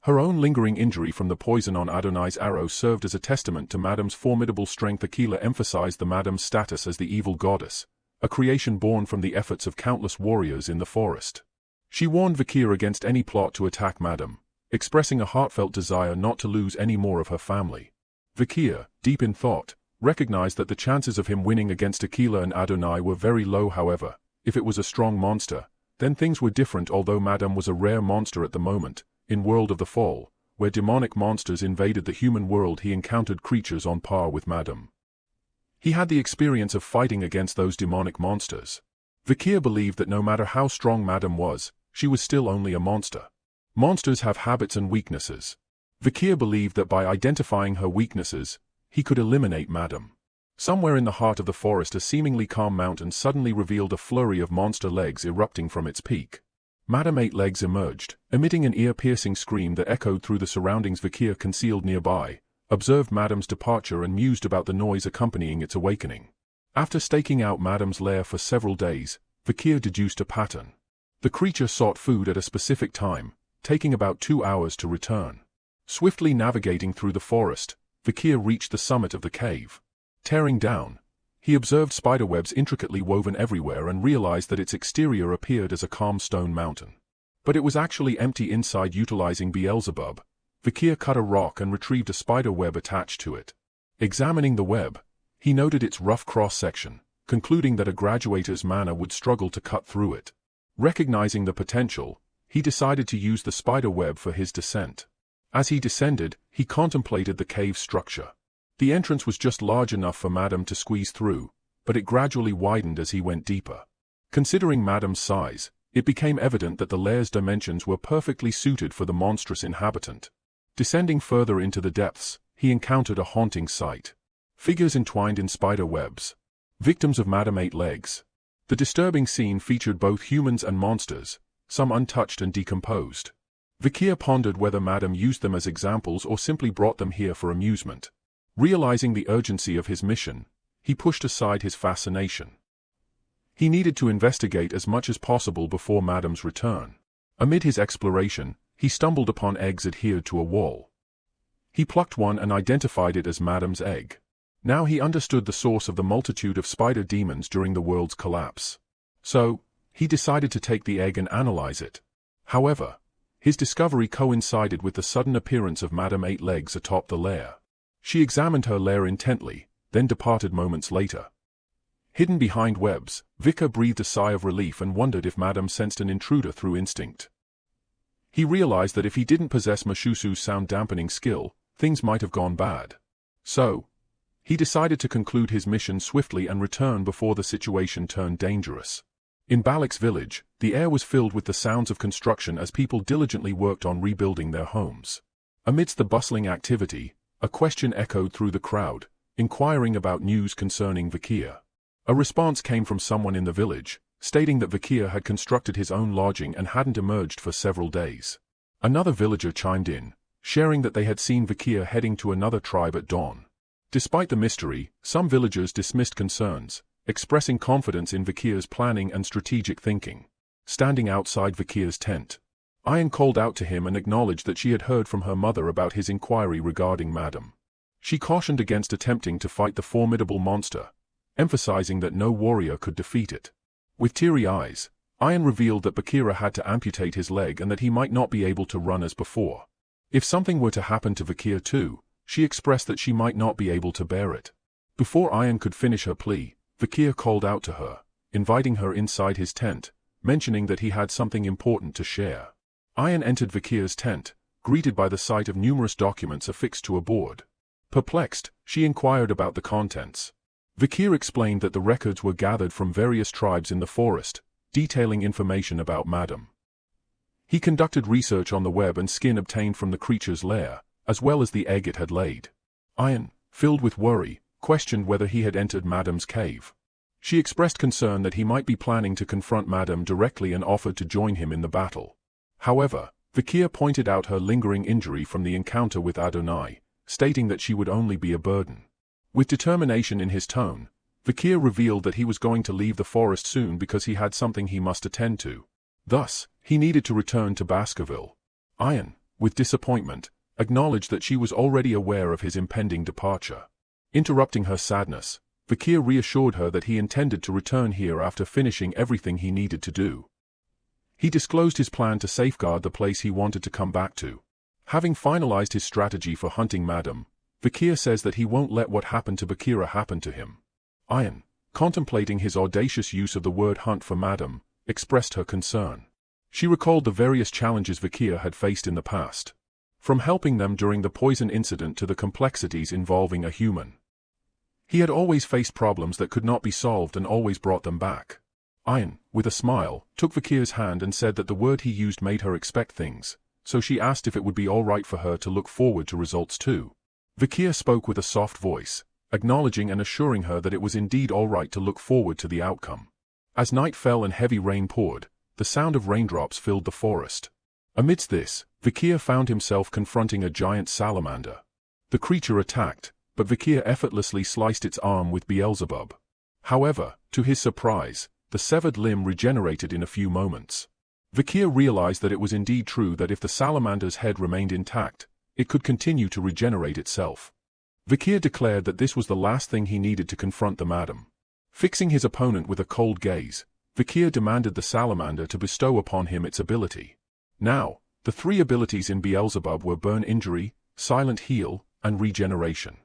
Her own lingering injury from the poison on Adonai's arrow served as a testament to Madame's formidable strength. Akila emphasized the Madame's status as the evil goddess, a creation born from the efforts of countless warriors in the forest. She warned Vikir against any plot to attack Madame, expressing a heartfelt desire not to lose any more of her family. Vikir, deep in thought, recognized that the chances of him winning against Akila and Adonai were very low. However, if it was a strong monster, then things were different. Although Madame was a rare monster at the moment, in World of the Fall, where demonic monsters invaded the human world, he encountered creatures on par with Madame. He had the experience of fighting against those demonic monsters. Vikir believed that no matter how strong Madame was, she was still only a monster. Monsters have habits and weaknesses. Vikir believed that by identifying her weaknesses, he could eliminate Madame. Somewhere in the heart of the forest, a seemingly calm mountain suddenly revealed a flurry of monster legs erupting from its peak. Madame Eightlegs emerged, emitting an ear-piercing scream that echoed through the surroundings. Vikir, concealed nearby, observed Madame's departure and mused about the noise accompanying its awakening. After staking out Madame's lair for several days, Vikir deduced a pattern. The creature sought food at a specific time, taking about 2 hours to return. Swiftly navigating through the forest, Vikir reached the summit of the cave. Tearing down, he observed spiderwebs intricately woven everywhere and realized that its exterior appeared as a calm stone mountain. But it was actually empty inside. Utilizing Beelzebub, Vikir cut a rock and retrieved a spider web attached to it. Examining the web, he noted its rough cross-section, concluding that a graduator's mana would struggle to cut through it. Recognizing the potential, he decided to use the spider web for his descent. As he descended, he contemplated the cave structure. The entrance was just large enough for Madame to squeeze through, but it gradually widened as he went deeper. Considering Madame's size, it became evident that the lair's dimensions were perfectly suited for the monstrous inhabitant. Descending further into the depths, he encountered a haunting sight. Figures entwined in spider webs. Victims of Madame Eight Legs. The disturbing scene featured both humans and monsters, some untouched and decomposed. Vikir pondered whether Madame used them as examples or simply brought them here for amusement. Realizing the urgency of his mission, he pushed aside his fascination. He needed to investigate as much as possible before Madame's return. Amid his exploration, he stumbled upon eggs adhered to a wall. He plucked one and identified it as Madame's egg. Now he understood the source of the multitude of spider demons during the world's collapse. So, he decided to take the egg and analyze it. However, his discovery coincided with the sudden appearance of Madame Eight Legs atop the lair. She examined her lair intently, then departed moments later. Hidden behind webs, Vikir breathed a sigh of relief and wondered if Madame sensed an intruder through instinct. He realized that if he didn't possess Mashusu's sound-dampening skill, things might have gone bad. So, he decided to conclude his mission swiftly and return before the situation turned dangerous. In Balak's village, the air was filled with the sounds of construction as people diligently worked on rebuilding their homes. Amidst the bustling activity, a question echoed through the crowd, inquiring about news concerning Vikir. A response came from someone in the village, stating that Vikir had constructed his own lodging and hadn't emerged for several days. Another villager chimed in, sharing that they had seen Vikir heading to another tribe at dawn. Despite the mystery, some villagers dismissed concerns, expressing confidence in Vikir's planning and strategic thinking. Standing outside Vikir's tent, Ayan called out to him and acknowledged that she had heard from her mother about his inquiry regarding Madame. She cautioned against attempting to fight the formidable monster, emphasizing that no warrior could defeat it. With teary eyes, Ayan revealed that Bakira had to amputate his leg and that he might not be able to run as before. If something were to happen to Vikir too, she expressed that she might not be able to bear it. Before Ayan could finish her plea, Vikir called out to her, inviting her inside his tent, mentioning that he had something important to share. Ayan entered Vikir's tent, greeted by the sight of numerous documents affixed to a board. Perplexed, she inquired about the contents. Vikir explained that the records were gathered from various tribes in the forest, detailing information about Madame. He conducted research on the web and skin obtained from the creature's lair, as well as the egg it had laid. Ayan, filled with worry, questioned whether he had entered Madame's cave. She expressed concern that he might be planning to confront Madame directly and offered to join him in the battle. However, Vikir pointed out her lingering injury from the encounter with Adonai, stating that she would only be a burden. With determination in his tone, Vikir revealed that he was going to leave the forest soon because he had something he must attend to. Thus, he needed to return to Baskerville. Ayan, with disappointment, acknowledged that she was already aware of his impending departure. Interrupting her sadness, Vikir reassured her that he intended to return here after finishing everything he needed to do. He disclosed his plan to safeguard the place he wanted to come back to. Having finalized his strategy for hunting Madame, Vikir says that he won't let what happened to Bakira happen to him. Ayan, contemplating his audacious use of the word hunt for Madame, expressed her concern. She recalled the various challenges Vikir had faced in the past. From helping them during the poison incident to the complexities involving a human. He had always faced problems that could not be solved and always brought them back. Ayan, with a smile, took Vikir's hand and said that the word he used made her expect things, so she asked if it would be all right for her to look forward to results too. Vikir spoke with a soft voice, acknowledging and assuring her that it was indeed all right to look forward to the outcome. As night fell and heavy rain poured, the sound of raindrops filled the forest. Amidst this, Vikir found himself confronting a giant salamander. The creature attacked, but Vikir effortlessly sliced its arm with Beelzebub. However, to his surprise, the severed limb regenerated in a few moments. Vikir realized that it was indeed true that if the salamander's head remained intact, it could continue to regenerate itself. Vikir declared that this was the last thing he needed to confront the Madame. Fixing his opponent with a cold gaze, Vikir demanded the salamander to bestow upon him its ability. Now, the three abilities in Beelzebub were Burn Injury, Silent Heal, and Regeneration.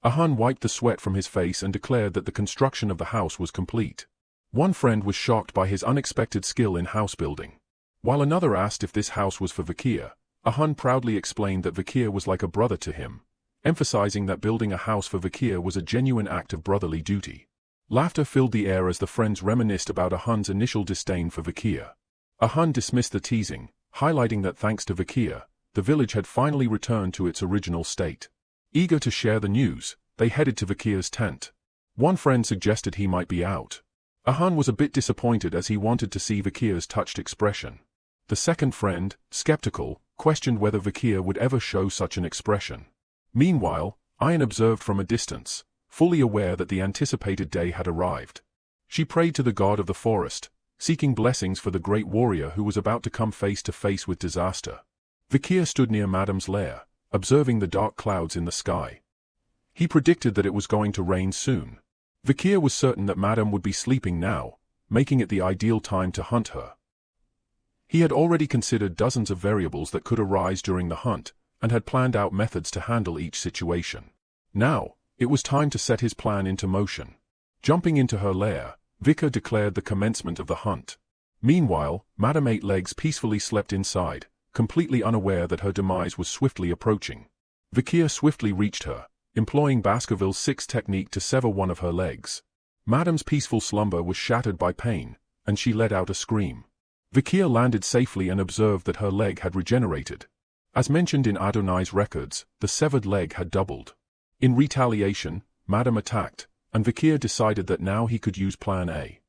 Ahun wiped the sweat from his face and declared that the construction of the house was complete. One friend was shocked by his unexpected skill in house building. While another asked if this house was for Vikir, a Hun proudly explained that Vikir was like a brother to him, emphasizing that building a house for Vikir was a genuine act of brotherly duty. Laughter filled the air as the friends reminisced about a Hun's initial disdain for Vikir. A Hun dismissed the teasing, highlighting that thanks to Vikir, the village had finally returned to its original state. Eager to share the news, they headed to Vikir's tent. One friend suggested he might be out. A Hun was a bit disappointed as he wanted to see Vikir's touched expression. The second friend, skeptical, questioned whether Vikir would ever show such an expression. Meanwhile, Ayan observed from a distance, fully aware that the anticipated day had arrived. She prayed to the god of the forest, seeking blessings for the great warrior who was about to come face to face with disaster. Vikir stood near Madame's lair, observing the dark clouds in the sky. He predicted that it was going to rain soon. Vikir was certain that Madame would be sleeping now, making it the ideal time to hunt her. He had already considered dozens of variables that could arise during the hunt, and had planned out methods to handle each situation. Now, it was time to set his plan into motion. Jumping into her lair, Vikir declared the commencement of the hunt. Meanwhile, Madame Eight Legs peacefully slept inside, completely unaware that her demise was swiftly approaching. Vikir swiftly reached her, employing Baskerville's 6 technique to sever one of her legs. Madame's peaceful slumber was shattered by pain, and she let out a scream. Vikir landed safely and observed that her leg had regenerated. As mentioned in Adonai's records, the severed leg had doubled. In retaliation, Madame attacked, and Vikir decided that now he could use Plan A.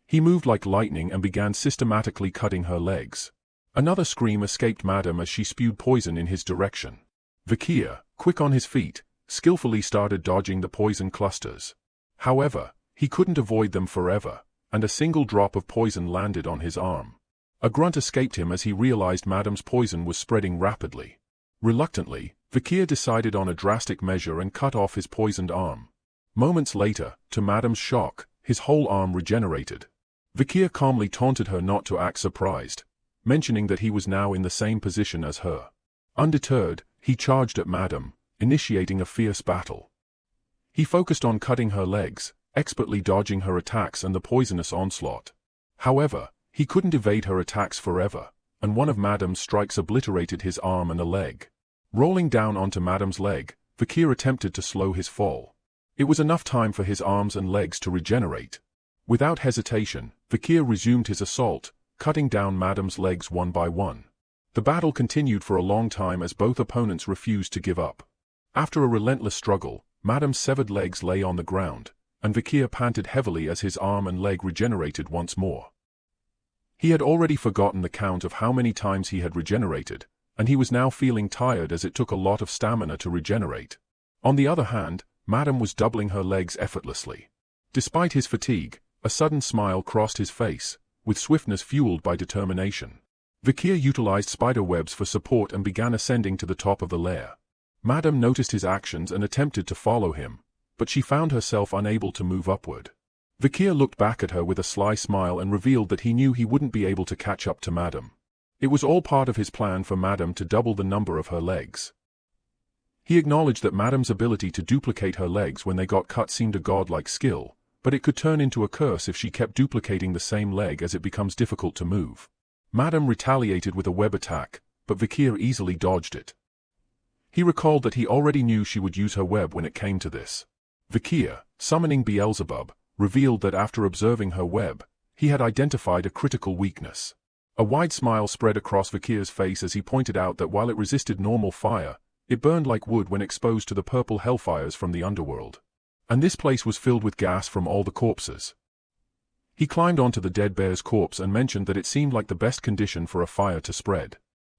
He moved like lightning and began systematically cutting her legs. Another scream escaped Madame as she spewed poison in his direction. Vikir, quick on his feet, skillfully started dodging the poison clusters. However, he couldn't avoid them forever, and a single drop of poison landed on his arm. A grunt escaped him as he realized Madame's poison was spreading rapidly. Reluctantly, Vikir decided on a drastic measure and cut off his poisoned arm. Moments later, to Madame's shock, his whole arm regenerated. Vikir calmly taunted her not to act surprised, mentioning that he was now in the same position as her. Undeterred, he charged at Madame, initiating a fierce battle. He focused on cutting her legs, expertly dodging her attacks and the poisonous onslaught. However, he couldn't evade her attacks forever, and one of Madame's strikes obliterated his arm and a leg. Rolling down onto Madame's leg, Vikir attempted to slow his fall. It was enough time for his arms and legs to regenerate. Without hesitation, Vikir resumed his assault, cutting down Madame's legs one by one. The battle continued for a long time as both opponents refused to give up. After a relentless struggle, Madame's severed legs lay on the ground, and Vikir panted heavily as his arm and leg regenerated once more. He had already forgotten the count of how many times he had regenerated, and he was now feeling tired as it took a lot of stamina to regenerate. On the other hand, Madame was doubling her legs effortlessly. Despite his fatigue, a sudden smile crossed his face, with swiftness fueled by determination. Vikir utilized spider webs for support and began ascending to the top of the lair. Madame noticed his actions and attempted to follow him, but she found herself unable to move upward. Vikir looked back at her with a sly smile and revealed that he knew he wouldn't be able to catch up to Madame. It was all part of his plan for Madame to double the number of her legs. He acknowledged that Madame's ability to duplicate her legs when they got cut seemed a godlike skill, but it could turn into a curse if she kept duplicating the same leg as it becomes difficult to move. Madame retaliated with a web attack, but Vikir easily dodged it. He recalled that he already knew she would use her web when it came to this. Vikir, summoning Beelzebub, revealed that after observing her web, he had identified a critical weakness. A wide smile spread across Vikir's face as he pointed out that while it resisted normal fire, it burned like wood when exposed to the purple hellfires from the underworld. And this place was filled with gas from all the corpses. He climbed onto the dead bear's corpse and mentioned that it seemed like the best condition for a fire to spread.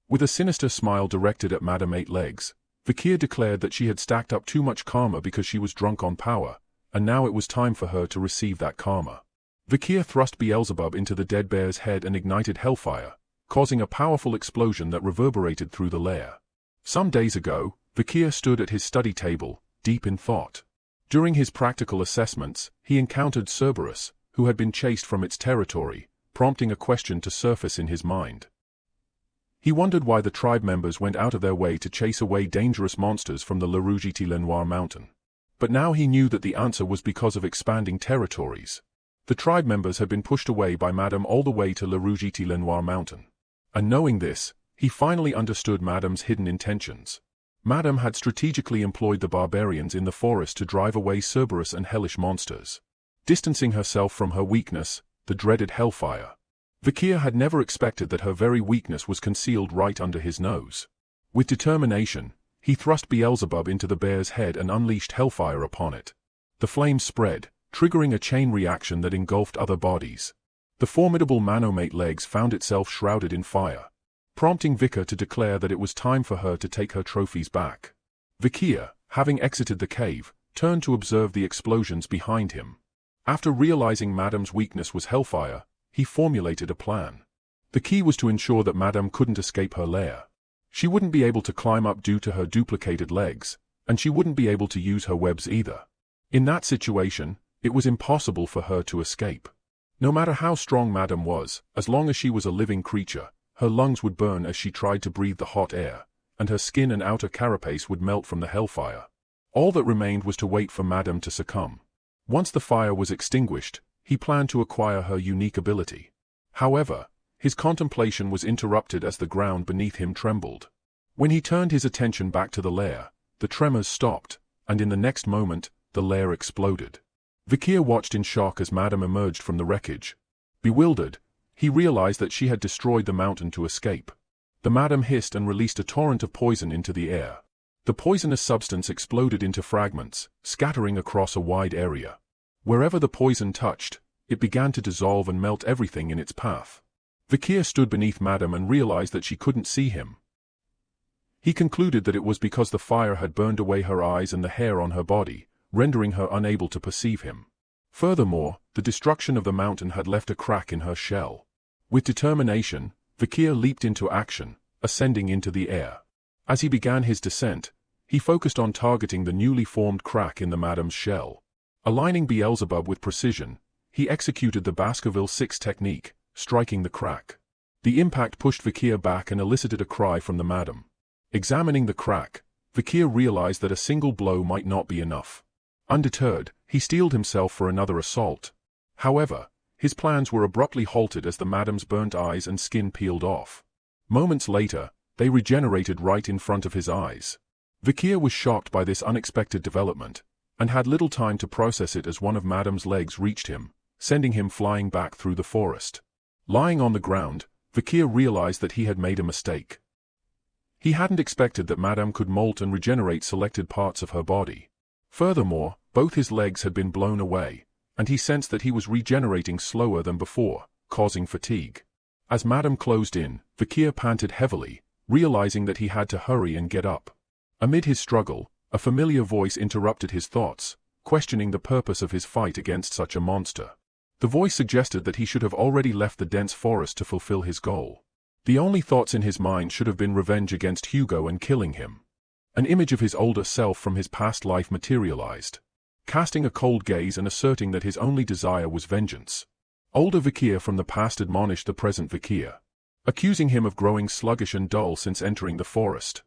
With a sinister smile directed at Madame Eight Legs, Vikir declared that she had stacked up too much karma because she was drunk on power, and now it was time for her to receive that karma. Vikir thrust Beelzebub into the dead bear's head and ignited hellfire, causing a powerful explosion that reverberated through the lair. Some days ago, Vikir stood at his study table, deep in thought. During his practical assessments, he encountered Cerberus, who had been chased from its territory, prompting a question to surface in his mind. He wondered why the tribe members went out of their way to chase away dangerous monsters from the Le Rouge-Lenoir mountain. But now he knew that the answer was because of expanding territories. The tribe members had been pushed away by Madame all the way to Le Rouge-et-le-Noir mountain. And knowing this, he finally understood Madame's hidden intentions. Madame had strategically employed the barbarians in the forest to drive away Cerberus and hellish monsters, distancing herself from her weakness, the dreaded hellfire. Vikir had never expected that her very weakness was concealed right under his nose. With determination, he thrust Beelzebub into the bear's head and unleashed hellfire upon it. The flames spread, triggering a chain reaction that engulfed other bodies. The formidable Manomate legs found itself shrouded in fire, prompting Vikir to declare that it was time for her to take her trophies back. Vikir, having exited the cave, turned to observe the explosions behind him. After realizing Madame's weakness was hellfire, he formulated a plan. The key was to ensure that Madame couldn't escape her lair. She wouldn't be able to climb up due to her duplicated legs, and she wouldn't be able to use her webs either. In that situation, it was impossible for her to escape. No matter how strong Madame was, as long as she was a living creature, her lungs would burn as she tried to breathe the hot air, and her skin and outer carapace would melt from the hellfire. All that remained was to wait for Madame to succumb. Once the fire was extinguished, he planned to acquire her unique ability. However, his contemplation was interrupted as the ground beneath him trembled. When he turned his attention back to the lair, the tremors stopped, and in the next moment, the lair exploded. Vikir watched in shock as Madame emerged from the wreckage. Bewildered, he realized that she had destroyed the mountain to escape. The Madame hissed and released a torrent of poison into the air. The poisonous substance exploded into fragments, scattering across a wide area. Wherever the poison touched, it began to dissolve and melt everything in its path. Vikir stood beneath Madame and realized that she couldn't see him. He concluded that it was because the fire had burned away her eyes and the hair on her body, rendering her unable to perceive him. Furthermore, the destruction of the mountain had left a crack in her shell. With determination, Vikir leaped into action, ascending into the air. As he began his descent, he focused on targeting the newly formed crack in the Madame's shell. Aligning Beelzebub with precision, he executed the Baskerville 6 technique, striking the crack. The impact pushed Vikir back and elicited a cry from the Madame. Examining the crack, Vikir realized that a single blow might not be enough. Undeterred, he steeled himself for another assault. However, his plans were abruptly halted as the Madame's burnt eyes and skin peeled off. Moments later, they regenerated right in front of his eyes. Vikir was shocked by this unexpected development, and had little time to process it as one of Madame's legs reached him, sending him flying back through the forest. Lying on the ground, Vikir realized that he had made a mistake. He hadn't expected that Madame could molt and regenerate selected parts of her body. Furthermore, both his legs had been blown away, and he sensed that he was regenerating slower than before, causing fatigue. As Madame closed in, Vikir panted heavily, realizing that he had to hurry and get up. Amid his struggle, a familiar voice interrupted his thoughts, questioning the purpose of his fight against such a monster. The voice suggested that he should have already left the dense forest to fulfill his goal. The only thoughts in his mind should have been revenge against Hugo and killing him. An image of his older self from his past life materialized, casting a cold gaze and asserting that his only desire was vengeance. Older Vikir from the past admonished the present Vikir, accusing him of growing sluggish and dull since entering the forest.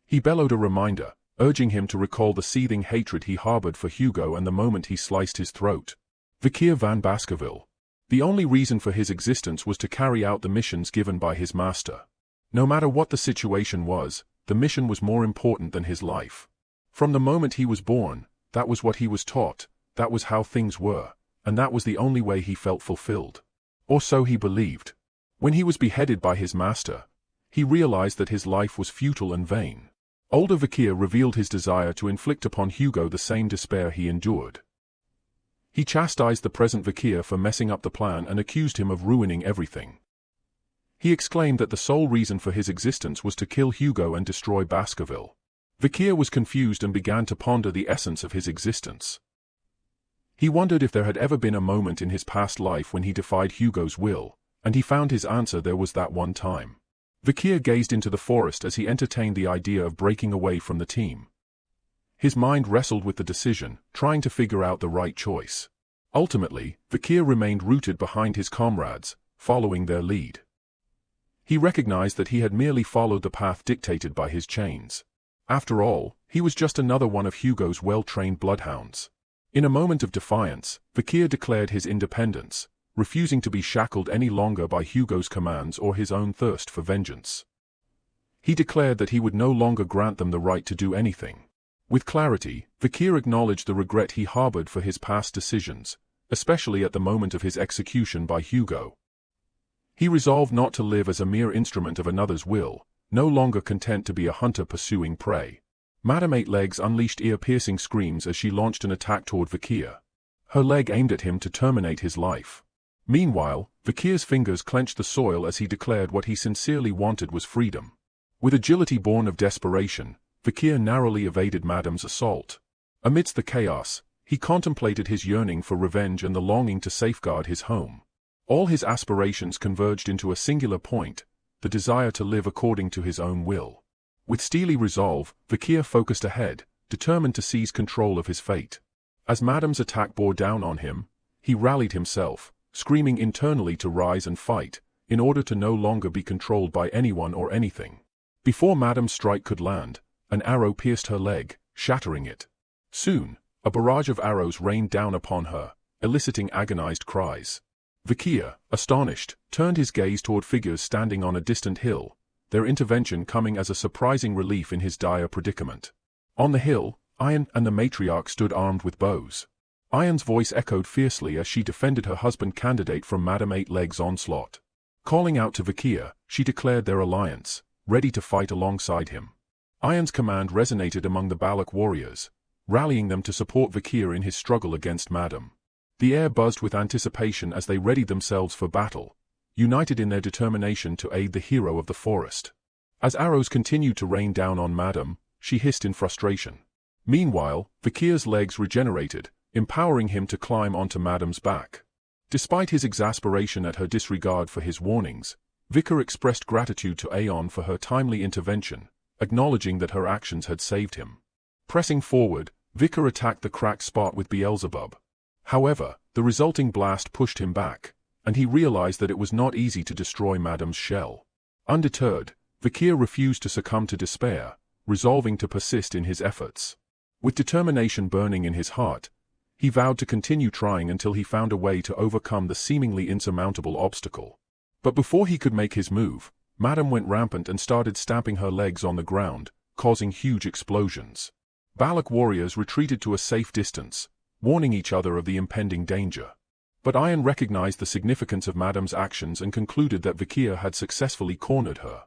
He bellowed a reminder, urging him to recall the seething hatred he harbored for Hugo and the moment he sliced his throat. Vikir van Baskerville. The only reason for his existence was to carry out the missions given by his master. No matter what the situation was, the mission was more important than his life. From the moment he was born, that was what he was taught, that was how things were, and that was the only way he felt fulfilled. Or so he believed. When he was beheaded by his master, he realized that his life was futile and vain. Older Vikir revealed his desire to inflict upon Hugo the same despair he endured. He chastised the present Vikir for messing up the plan and accused him of ruining everything. He exclaimed that the sole reason for his existence was to kill Hugo and destroy Baskerville. Vikir was confused and began to ponder the essence of his existence. He wondered if there had ever been a moment in his past life when he defied Hugo's will, and he found his answer: there was that one time. Vikir gazed into the forest as he entertained the idea of breaking away from the team. His mind wrestled with the decision, trying to figure out the right choice. Ultimately, Vikir remained rooted behind his comrades, following their lead. He recognized that he had merely followed the path dictated by his chains. After all, he was just another one of Hugo's well-trained bloodhounds. In a moment of defiance, Vikir declared his independence, refusing to be shackled any longer by Hugo's commands or his own thirst for vengeance. He declared that he would no longer grant them the right to do anything. With clarity, Vikir acknowledged the regret he harbored for his past decisions, especially at the moment of his execution by Hugo. He resolved not to live as a mere instrument of another's will, no longer content to be a hunter pursuing prey. Madame Eight Legs unleashed ear-piercing screams as she launched an attack toward Vikir. Her leg aimed at him to terminate his life. Meanwhile, Vikir's fingers clenched the soil as he declared what he sincerely wanted was freedom. With agility born of desperation, Vikir narrowly evaded Madame's assault. Amidst the chaos, he contemplated his yearning for revenge and the longing to safeguard his home. All his aspirations converged into a singular point, the desire to live according to his own will. With steely resolve, Vikir focused ahead, determined to seize control of his fate. As Madame's attack bore down on him, he rallied himself, screaming internally to rise and fight, in order to no longer be controlled by anyone or anything. Before Madame's strike could land, an arrow pierced her leg, shattering it. Soon, a barrage of arrows rained down upon her, eliciting agonized cries. Vikir, astonished, turned his gaze toward figures standing on a distant hill, their intervention coming as a surprising relief in his dire predicament. On the hill, Ayan and the matriarch stood armed with bows. Ayan's voice echoed fiercely as she defended her husband candidate from Madame Eight Legs' onslaught. Calling out to Vikir, she declared their alliance, ready to fight alongside him. Ayan's command resonated among the Balak warriors, rallying them to support Vikir in his struggle against Madame. The air buzzed with anticipation as they readied themselves for battle, united in their determination to aid the hero of the forest. As arrows continued to rain down on Madame, she hissed in frustration. Meanwhile, Vikir's legs regenerated, empowering him to climb onto Madame's back. Despite his exasperation at her disregard for his warnings, Vikir expressed gratitude to Aeon for her timely intervention, acknowledging that her actions had saved him. Pressing forward, Vikir attacked the cracked spot with Beelzebub. However, the resulting blast pushed him back, and he realized that it was not easy to destroy Madame's shell. Undeterred, Vikir refused to succumb to despair, resolving to persist in his efforts. With determination burning in his heart, he vowed to continue trying until he found a way to overcome the seemingly insurmountable obstacle. But before he could make his move, Madame went rampant and started stamping her legs on the ground, causing huge explosions. Balak warriors retreated to a safe distance, warning each other of the impending danger. But Ayan recognized the significance of Madame's actions and concluded that Vikir had successfully cornered her.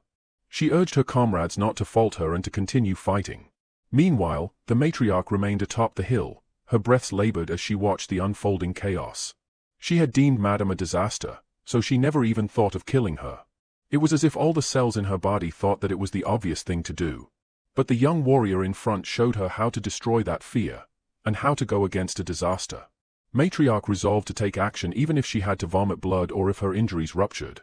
She urged her comrades not to falter and to continue fighting. Meanwhile, the matriarch remained atop the hill, her breaths labored as she watched the unfolding chaos. She had deemed Madame a disaster, so she never even thought of killing her. It was as if all the cells in her body thought that it was the obvious thing to do. But the young warrior in front showed her how to destroy that fear, and how to go against a disaster. Matriarch resolved to take action even if she had to vomit blood or if her injuries ruptured.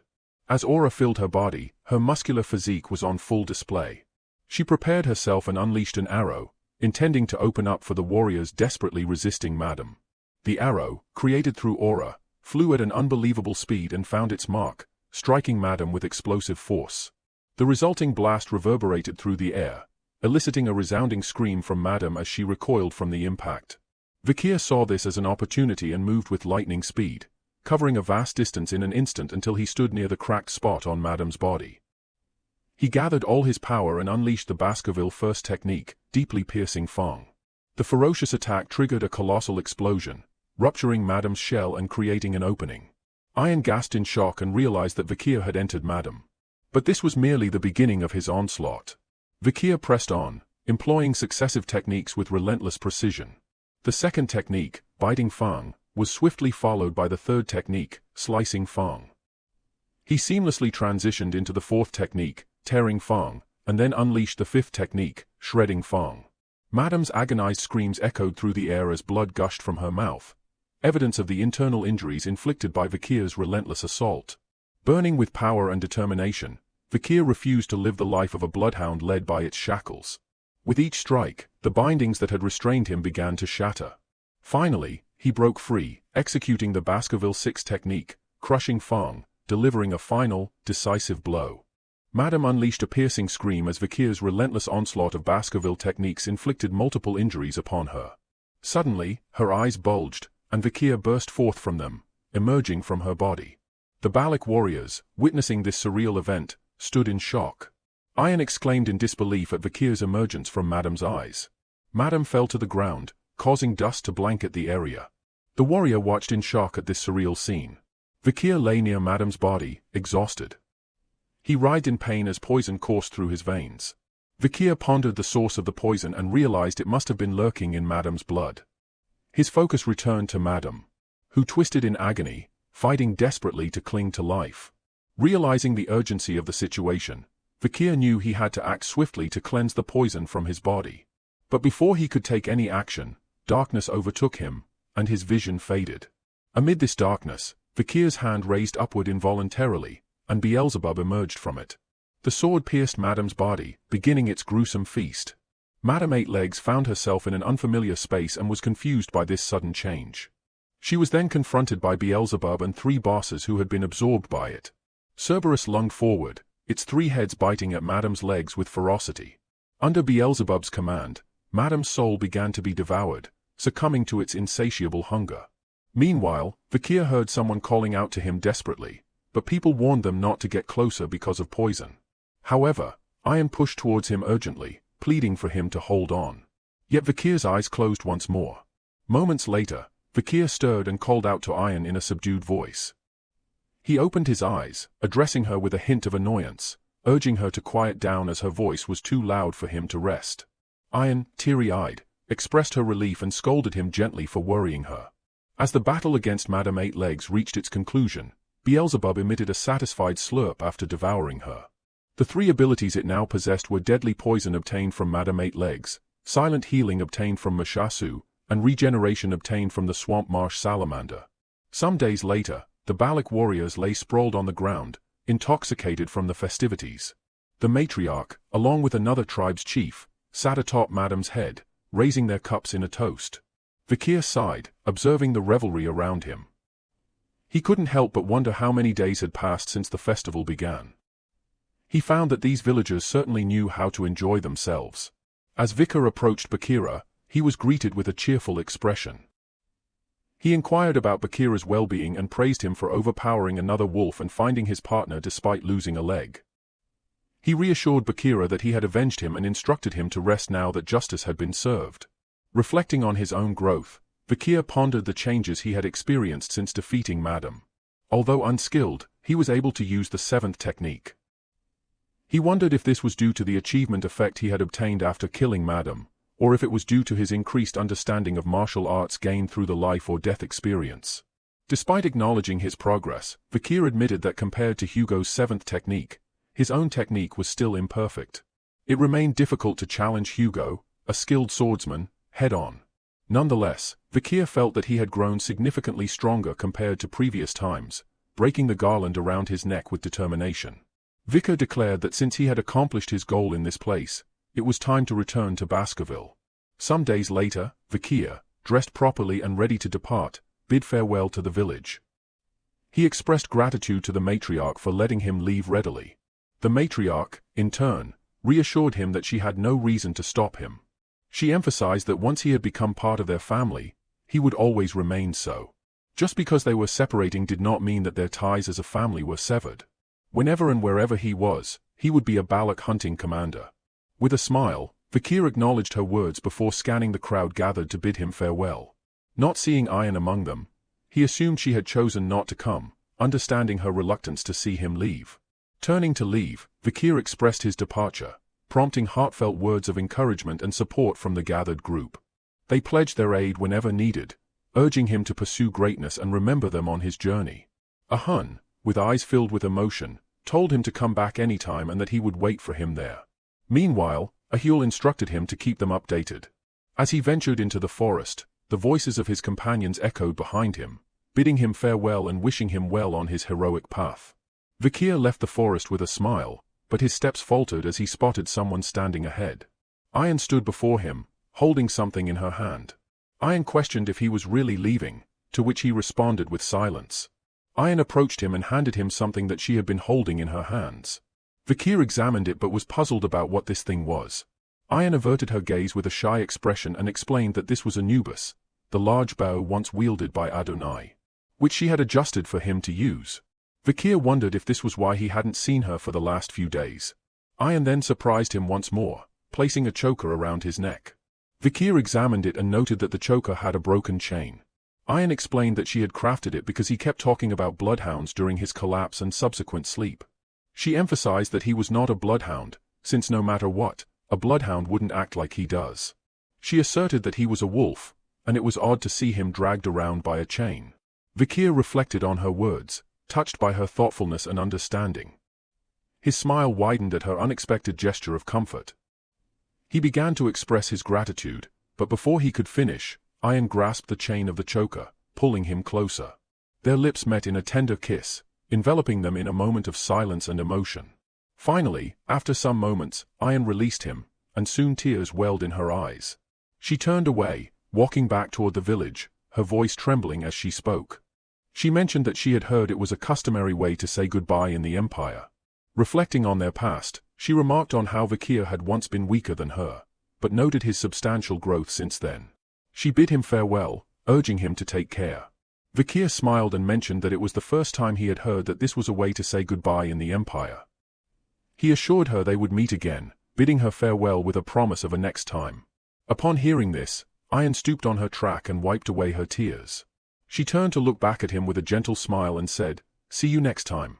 As aura filled her body, her muscular physique was on full display. She prepared herself and unleashed an arrow, intending to open up for the warriors desperately resisting Madame. The arrow, created through aura, flew at an unbelievable speed and found its mark, striking Madame with explosive force. The resulting blast reverberated through the air, eliciting a resounding scream from Madame as she recoiled from the impact. Vikir saw this as an opportunity and moved with lightning speed, covering a vast distance in an instant until he stood near the cracked spot on Madame's body. He gathered all his power and unleashed the Baskerville First technique, deeply piercing Fang. The ferocious attack triggered a colossal explosion, rupturing Madame's shell and creating an opening. Ayan gasped in shock and realized that Vikir had entered Madame. But this was merely the beginning of his onslaught. Vikir pressed on, employing successive techniques with relentless precision. The second technique, biting Fang, was swiftly followed by the third technique, slicing Fang. He seamlessly transitioned into the fourth technique, tearing Fang, and then unleashed the fifth technique, shredding Fang. Madame's agonized screams echoed through the air as blood gushed from her mouth, evidence of the internal injuries inflicted by Vikir's relentless assault. Burning with power and determination, Vikir refused to live the life of a bloodhound led by its shackles. With each strike, the bindings that had restrained him began to shatter. Finally, he broke free, executing the Baskerville Six technique, crushing Fang, delivering a final, decisive blow. Madame unleashed a piercing scream as Vikir's relentless onslaught of Baskerville techniques inflicted multiple injuries upon her. Suddenly, her eyes bulged, and Vikir burst forth from them, emerging from her body. The Balak warriors, witnessing this surreal event, stood in shock. Ayan exclaimed in disbelief at Vikir's emergence from Madam's eyes. Madam fell to the ground, causing dust to blanket the area. The warrior watched in shock at this surreal scene. Vikir lay near Madam's body, exhausted. He writhed in pain as poison coursed through his veins. Vikir pondered the source of the poison and realized it must have been lurking in Madam's blood. His focus returned to Madam, who twisted in agony, fighting desperately to cling to life. Realizing the urgency of the situation, Vikir knew he had to act swiftly to cleanse the poison from his body. But before he could take any action, darkness overtook him, and his vision faded. Amid this darkness, Vikir's hand raised upward involuntarily, and Beelzebub emerged from it. The sword pierced Madam's body, beginning its gruesome feast. Madame Eight Legs found herself in an unfamiliar space and was confused by this sudden change. She was then confronted by Beelzebub and 3 bosses who had been absorbed by it. Cerberus lunged forward, its 3 heads biting at Madame's legs with ferocity. Under Beelzebub's command, Madame's soul began to be devoured, succumbing to its insatiable hunger. Meanwhile, Vikir heard someone calling out to him desperately, but people warned them not to get closer because of poison. However, Ayan pushed towards him urgently, pleading for him to hold on. Yet Vikir's eyes closed once more. Moments later, Vikir stirred and called out to Ayan in a subdued voice. He opened his eyes, addressing her with a hint of annoyance, urging her to quiet down as her voice was too loud for him to rest. Ayan, teary-eyed, expressed her relief and scolded him gently for worrying her. As the battle against Madame Eight Legs reached its conclusion, Beelzebub emitted a satisfied slurp after devouring her. The 3 abilities it now possessed were deadly poison obtained from Madame Eight Legs, silent healing obtained from Mashasu, and regeneration obtained from the swamp marsh salamander. Some days later, the Balak warriors lay sprawled on the ground, intoxicated from the festivities. The matriarch, along with another tribe's chief, sat atop Madame's head, raising their cups in a toast. Vikir sighed, observing the revelry around him. He couldn't help but wonder how many days had passed since the festival began. He found that these villagers certainly knew how to enjoy themselves. As Vikir approached Bakira, he was greeted with a cheerful expression. He inquired about Bakira's well-being and praised him for overpowering another wolf and finding his partner despite losing a leg. He reassured Bakira that he had avenged him and instructed him to rest now that justice had been served. Reflecting on his own growth, Vikir pondered the changes he had experienced since defeating Madame. Although unskilled, he was able to use the 7th technique. He wondered if this was due to the achievement effect he had obtained after killing Madame, or if it was due to his increased understanding of martial arts gained through the life or death experience. Despite acknowledging his progress, Vikir admitted that compared to Hugo's 7th technique, his own technique was still imperfect. It remained difficult to challenge Hugo, a skilled swordsman, head-on. Nonetheless, Vikir felt that he had grown significantly stronger compared to previous times, breaking the garland around his neck with determination. Vikir declared that since he had accomplished his goal in this place, it was time to return to Baskerville. Some days later, Vikir, dressed properly and ready to depart, bid farewell to the village. He expressed gratitude to the matriarch for letting him leave readily. The matriarch, in turn, reassured him that she had no reason to stop him. She emphasized that once he had become part of their family, he would always remain so. Just because they were separating did not mean that their ties as a family were severed. Whenever and wherever he was, he would be a Balak hunting commander. With a smile, Vikir acknowledged her words before scanning the crowd gathered to bid him farewell. Not seeing Ayan among them, he assumed she had chosen not to come, understanding her reluctance to see him leave. Turning to leave, Vikir expressed his departure, prompting heartfelt words of encouragement and support from the gathered group. They pledged their aid whenever needed, urging him to pursue greatness and remember them on his journey. A Hun, with eyes filled with emotion, told him to come back anytime and that he would wait for him there. Meanwhile, Ahul instructed him to keep them updated. As he ventured into the forest, the voices of his companions echoed behind him, bidding him farewell and wishing him well on his heroic path. Vikir left the forest with a smile, but his steps faltered as he spotted someone standing ahead. Ayan stood before him, holding something in her hand. Ayan questioned if he was really leaving, to which he responded with silence. Ayan approached him and handed him something that she had been holding in her hands. Vikir examined it but was puzzled about what this thing was. Ian averted her gaze with a shy expression and explained that this was Anubis, the large bow once wielded by Adonai, which she had adjusted for him to use. Vikir wondered if this was why he hadn't seen her for the last few days. Ian then surprised him once more, placing a choker around his neck. Vikir examined it and noted that the choker had a broken chain. Ian explained that she had crafted it because he kept talking about bloodhounds during his collapse and subsequent sleep. She emphasized that he was not a bloodhound, since no matter what, a bloodhound wouldn't act like he does. She asserted that he was a wolf, and it was odd to see him dragged around by a chain. Vikir reflected on her words, touched by her thoughtfulness and understanding. His smile widened at her unexpected gesture of comfort. He began to express his gratitude, but before he could finish, Ian grasped the chain of the choker, pulling him closer. Their lips met in a tender kiss, enveloping them in a moment of silence and emotion. Finally, after some moments, Ian released him, and soon tears welled in her eyes. She turned away, walking back toward the village, her voice trembling as she spoke. She mentioned that she had heard it was a customary way to say goodbye in the Empire. Reflecting on their past, she remarked on how Vikir had once been weaker than her, but noted his substantial growth since then. She bid him farewell, urging him to take care. Vikir smiled and mentioned that it was the first time he had heard that this was a way to say goodbye in the Empire. He assured her they would meet again, bidding her farewell with a promise of a next time. Upon hearing this, Ian stooped on her track and wiped away her tears. She turned to look back at him with a gentle smile and said, "See you next time."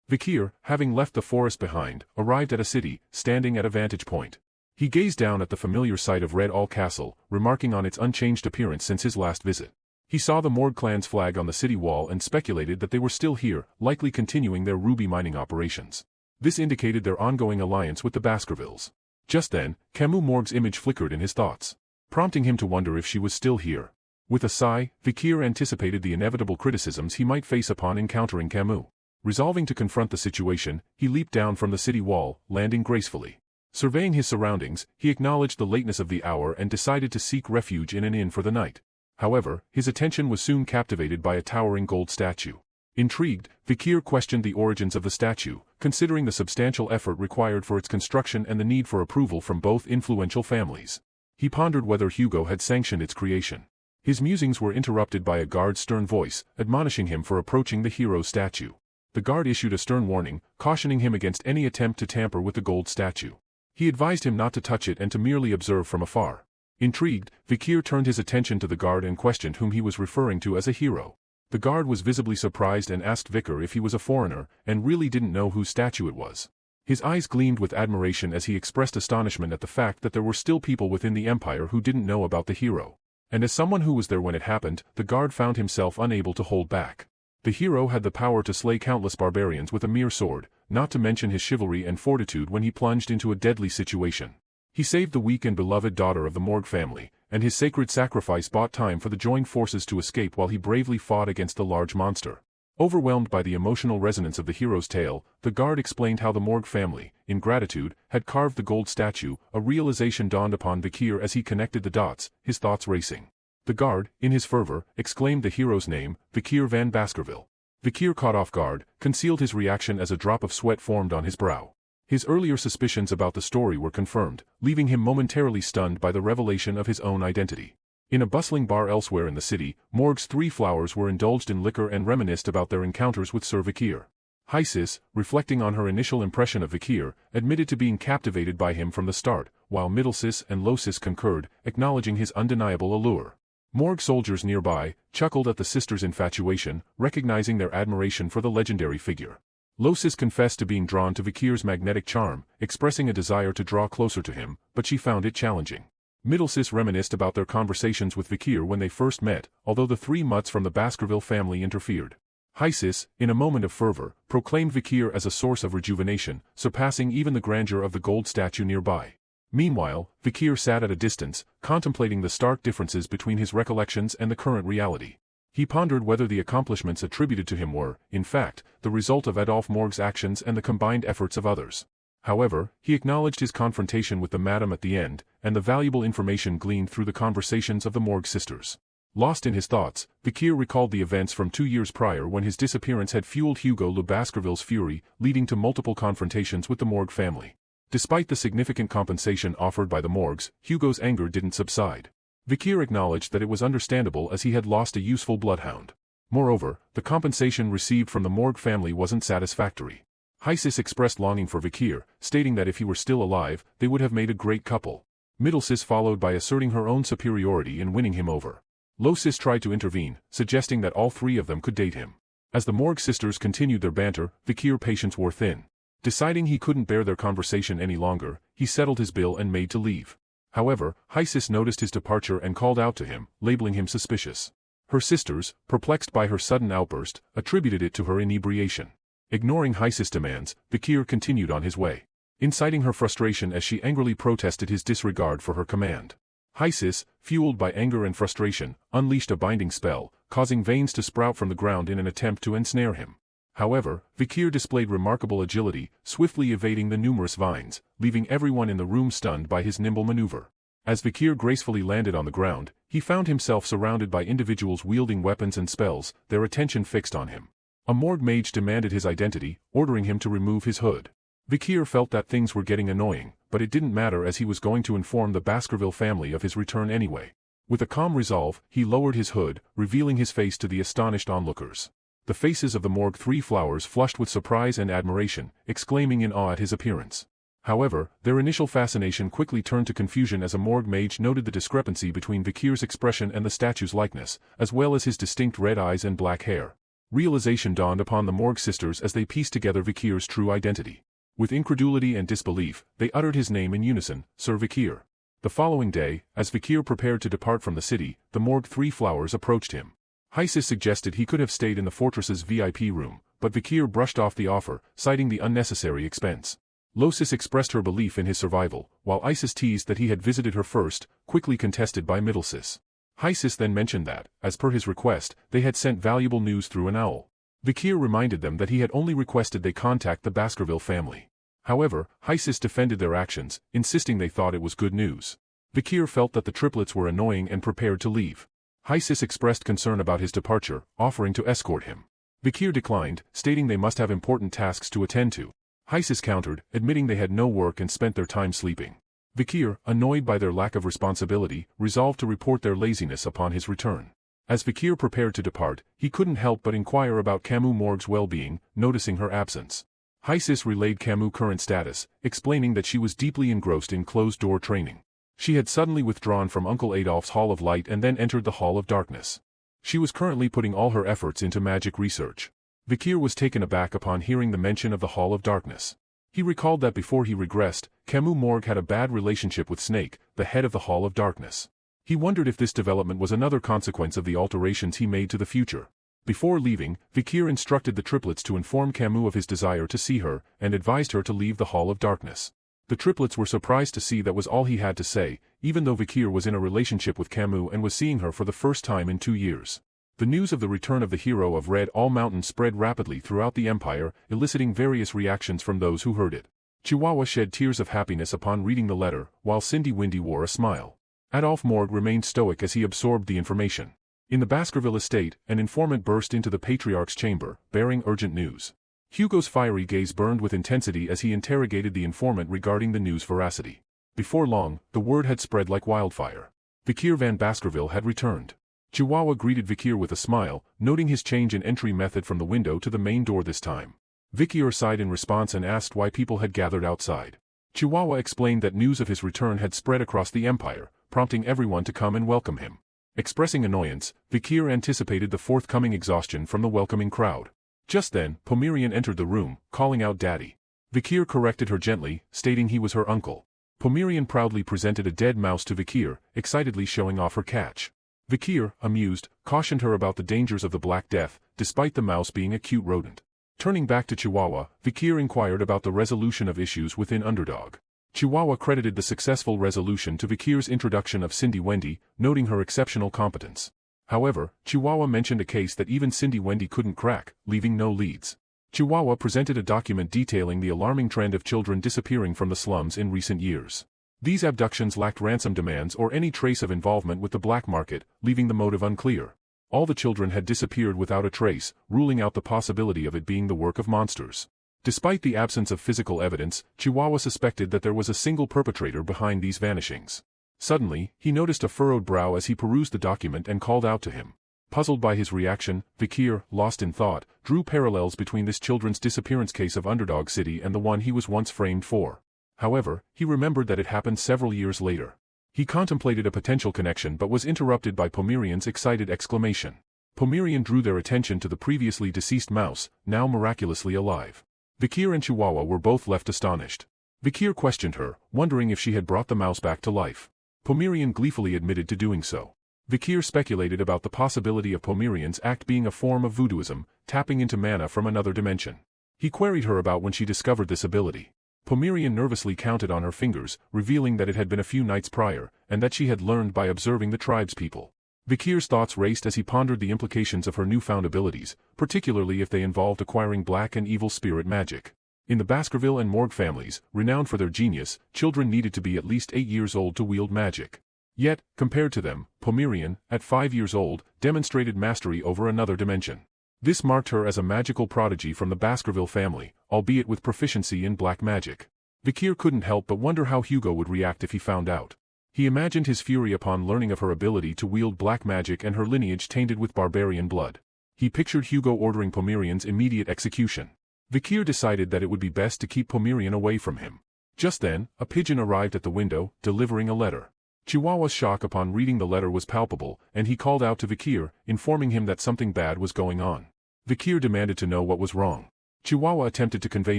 Vikir, having left the forest behind, arrived at a city, standing at a vantage point. He gazed down at the familiar sight of Red All Castle, remarking on its unchanged appearance since his last visit. He saw the Morg clan's flag on the city wall and speculated that they were still here, likely continuing their ruby mining operations. This indicated their ongoing alliance with the Baskervilles. Just then, Camus Morg's image flickered in his thoughts, prompting him to wonder if she was still here. With a sigh, Vikir anticipated the inevitable criticisms he might face upon encountering Camus. Resolving to confront the situation, he leaped down from the city wall, landing gracefully. Surveying his surroundings, he acknowledged the lateness of the hour and decided to seek refuge in an inn for the night. However, his attention was soon captivated by a towering gold statue. Intrigued, Vikir questioned the origins of the statue, considering the substantial effort required for its construction and the need for approval from both influential families. He pondered whether Hugo had sanctioned its creation. His musings were interrupted by a guard's stern voice, admonishing him for approaching the hero's statue. The guard issued a stern warning, cautioning him against any attempt to tamper with the gold statue. He advised him not to touch it and to merely observe from afar. Intrigued, Vikir turned his attention to the guard and questioned whom he was referring to as a hero. The guard was visibly surprised and asked Vikir if he was a foreigner, and really didn't know whose statue it was. His eyes gleamed with admiration as he expressed astonishment at the fact that there were still people within the Empire who didn't know about the hero. And as someone who was there when it happened, the guard found himself unable to hold back. The hero had the power to slay countless barbarians with a mere sword, not to mention his chivalry and fortitude when he plunged into a deadly situation. He saved the weak and beloved daughter of the Morg family, and his sacred sacrifice bought time for the joined forces to escape while he bravely fought against the large monster. Overwhelmed by the emotional resonance of the hero's tale, the guard explained how the Morg family, in gratitude, had carved the gold statue. A realization dawned upon Vikir as he connected the dots, his thoughts racing. The guard, in his fervor, exclaimed the hero's name, Vikir van Baskerville. Vikir, caught off guard, concealed his reaction as a drop of sweat formed on his brow. His earlier suspicions about the story were confirmed, leaving him momentarily stunned by the revelation of his own identity. In a bustling bar elsewhere in the city, Morg's three flowers were indulged in liquor and reminisced about their encounters with Sir Vikir. Hysis, reflecting on her initial impression of Vikir, admitted to being captivated by him from the start, while Middlesis and Losis concurred, acknowledging his undeniable allure. Morg soldiers nearby chuckled at the sisters' infatuation, recognizing their admiration for the legendary figure. Losis confessed to being drawn to Vikir's magnetic charm, expressing a desire to draw closer to him, but she found it challenging. Middlesis reminisced about their conversations with Vikir when they first met, although the three mutts from the Baskerville family interfered. Hysis, in a moment of fervor, proclaimed Vikir as a source of rejuvenation, surpassing even the grandeur of the gold statue nearby. Meanwhile, Vikir sat at a distance, contemplating the stark differences between his recollections and the current reality. He pondered whether the accomplishments attributed to him were, in fact, the result of Adolphe Morg's actions and the combined efforts of others. However, he acknowledged his confrontation with the madam at the end, and the valuable information gleaned through the conversations of the Morg sisters. Lost in his thoughts, Vikir recalled the events from 2 years prior when his disappearance had fueled Hugo le Baskerville's fury, leading to multiple confrontations with the Morg family. Despite the significant compensation offered by the morgues, Hugo's anger didn't subside. Vikir acknowledged that it was understandable as he had lost a useful bloodhound. Moreover, the compensation received from the morgue family wasn't satisfactory. Hysis expressed longing for Vikir, stating that if he were still alive, they would have made a great couple. Middlesis followed by asserting her own superiority and winning him over. Losis tried to intervene, suggesting that all three of them could date him. As the morgue sisters continued their banter, Vikir's patience wore thin. Deciding he couldn't bear their conversation any longer, he settled his bill and made to leave. However, Hysis noticed his departure and called out to him, labeling him suspicious. Her sisters, perplexed by her sudden outburst, attributed it to her inebriation. Ignoring Hysis' demands, Vikir continued on his way, inciting her frustration as she angrily protested his disregard for her command. Hysis, fueled by anger and frustration, unleashed a binding spell, causing veins to sprout from the ground in an attempt to ensnare him. However, Vikir displayed remarkable agility, swiftly evading the numerous vines, leaving everyone in the room stunned by his nimble maneuver. As Vikir gracefully landed on the ground, he found himself surrounded by individuals wielding weapons and spells, their attention fixed on him. A morgue mage demanded his identity, ordering him to remove his hood. Vikir felt that things were getting annoying, but it didn't matter as he was going to inform the Baskerville family of his return anyway. With a calm resolve, he lowered his hood, revealing his face to the astonished onlookers. The faces of the morgue three flowers flushed with surprise and admiration, exclaiming in awe at his appearance. However, their initial fascination quickly turned to confusion as a morgue mage noted the discrepancy between Vikir's expression and the statue's likeness, as well as his distinct red eyes and black hair. Realization dawned upon the morgue sisters as they pieced together Vikir's true identity. With incredulity and disbelief, they uttered his name in unison, Sir Vikir. The following day, as Vikir prepared to depart from the city, the morgue three flowers approached him. Hysis suggested he could have stayed in the fortress's VIP room, but Vikir brushed off the offer, citing the unnecessary expense. Losis expressed her belief in his survival, while Isis teased that he had visited her first, quickly contested by Middlesis. Hysis then mentioned that, as per his request, they had sent valuable news through an owl. Vikir reminded them that he had only requested they contact the Baskerville family. However, Hysis defended their actions, insisting they thought it was good news. Vikir felt that the triplets were annoying and prepared to leave. Hysis expressed concern about his departure, offering to escort him. Vikir declined, stating they must have important tasks to attend to. Hysis countered, admitting they had no work and spent their time sleeping. Vikir, annoyed by their lack of responsibility, resolved to report their laziness upon his return. As Vikir prepared to depart, he couldn't help but inquire about Camus Morgue's well-being, noticing her absence. Hysis relayed Camus' current status, explaining that she was deeply engrossed in closed-door training. She had suddenly withdrawn from Uncle Adolph's Hall of Light and then entered the Hall of Darkness. She was currently putting all her efforts into magic research. Vikir was taken aback upon hearing the mention of the Hall of Darkness. He recalled that before he regressed, Camus Morgue had a bad relationship with Snake, the head of the Hall of Darkness. He wondered if this development was another consequence of the alterations he made to the future. Before leaving, Vikir instructed the triplets to inform Camus of his desire to see her, and advised her to leave the Hall of Darkness. The triplets were surprised to see that was all he had to say, even though Vikir was in a relationship with Camus and was seeing her for the first time in 2 years. The news of the return of the hero of Red All Mountain spread rapidly throughout the empire, eliciting various reactions from those who heard it. Chihuahua shed tears of happiness upon reading the letter, while Cindy Windy wore a smile. Adolphe Morgue remained stoic as he absorbed the information. In the Baskerville estate, an informant burst into the Patriarch's chamber, bearing urgent news. Hugo's fiery gaze burned with intensity as he interrogated the informant regarding the news' veracity. Before long, the word had spread like wildfire. Vikir van Baskerville had returned. Chihuahua greeted Vikir with a smile, noting his change in entry method from the window to the main door this time. Vikir sighed in response and asked why people had gathered outside. Chihuahua explained that news of his return had spread across the empire, prompting everyone to come and welcome him. Expressing annoyance, Vikir anticipated the forthcoming exhaustion from the welcoming crowd. Just then, Pomerian entered the room, calling out Daddy. Vikir corrected her gently, stating he was her uncle. Pomerian proudly presented a dead mouse to Vikir, excitedly showing off her catch. Vikir, amused, cautioned her about the dangers of the Black Death, despite the mouse being a cute rodent. Turning back to Chihuahua, Vikir inquired about the resolution of issues within Underdog. Chihuahua credited the successful resolution to Vikir's introduction of Cindy Wendy, noting her exceptional competence. However, Chihuahua mentioned a case that even Cindy Wendy couldn't crack, leaving no leads. Chihuahua presented a document detailing the alarming trend of children disappearing from the slums in recent years. These abductions lacked ransom demands or any trace of involvement with the black market, leaving the motive unclear. All the children had disappeared without a trace, ruling out the possibility of it being the work of monsters. Despite the absence of physical evidence, Chihuahua suspected that there was a single perpetrator behind these vanishings. Suddenly, he noticed a furrowed brow as he perused the document and called out to him. Puzzled by his reaction, Vikir, lost in thought, drew parallels between this children's disappearance case of Underdog City and the one he was once framed for. However, he remembered that it happened several years later. He contemplated a potential connection but was interrupted by Pomerian's excited exclamation. Pomerian drew their attention to the previously deceased mouse, now miraculously alive. Vikir and Chihuahua were both left astonished. Vikir questioned her, wondering if she had brought the mouse back to life. Pomerian gleefully admitted to doing so. Vikir speculated about the possibility of Pomerian's act being a form of voodooism, tapping into mana from another dimension. He queried her about when she discovered this ability. Pomerian nervously counted on her fingers, revealing that it had been a few nights prior, and that she had learned by observing the tribespeople. Vikir's thoughts raced as he pondered the implications of her newfound abilities, particularly if they involved acquiring black and evil spirit magic. In the Baskerville and Morgue families, renowned for their genius, children needed to be at least 8 years old to wield magic. Yet, compared to them, Pomerian, at 5 years old, demonstrated mastery over another dimension. This marked her as a magical prodigy from the Baskerville family, albeit with proficiency in black magic. Vikir couldn't help but wonder how Hugo would react if he found out. He imagined his fury upon learning of her ability to wield black magic and her lineage tainted with barbarian blood. He pictured Hugo ordering Pomerian's immediate execution. Vikir decided that it would be best to keep Pomerian away from him. Just then, a pigeon arrived at the window, delivering a letter. Chihuahua's shock upon reading the letter was palpable, and he called out to Vikir, informing him that something bad was going on. Vikir demanded to know what was wrong. Chihuahua attempted to convey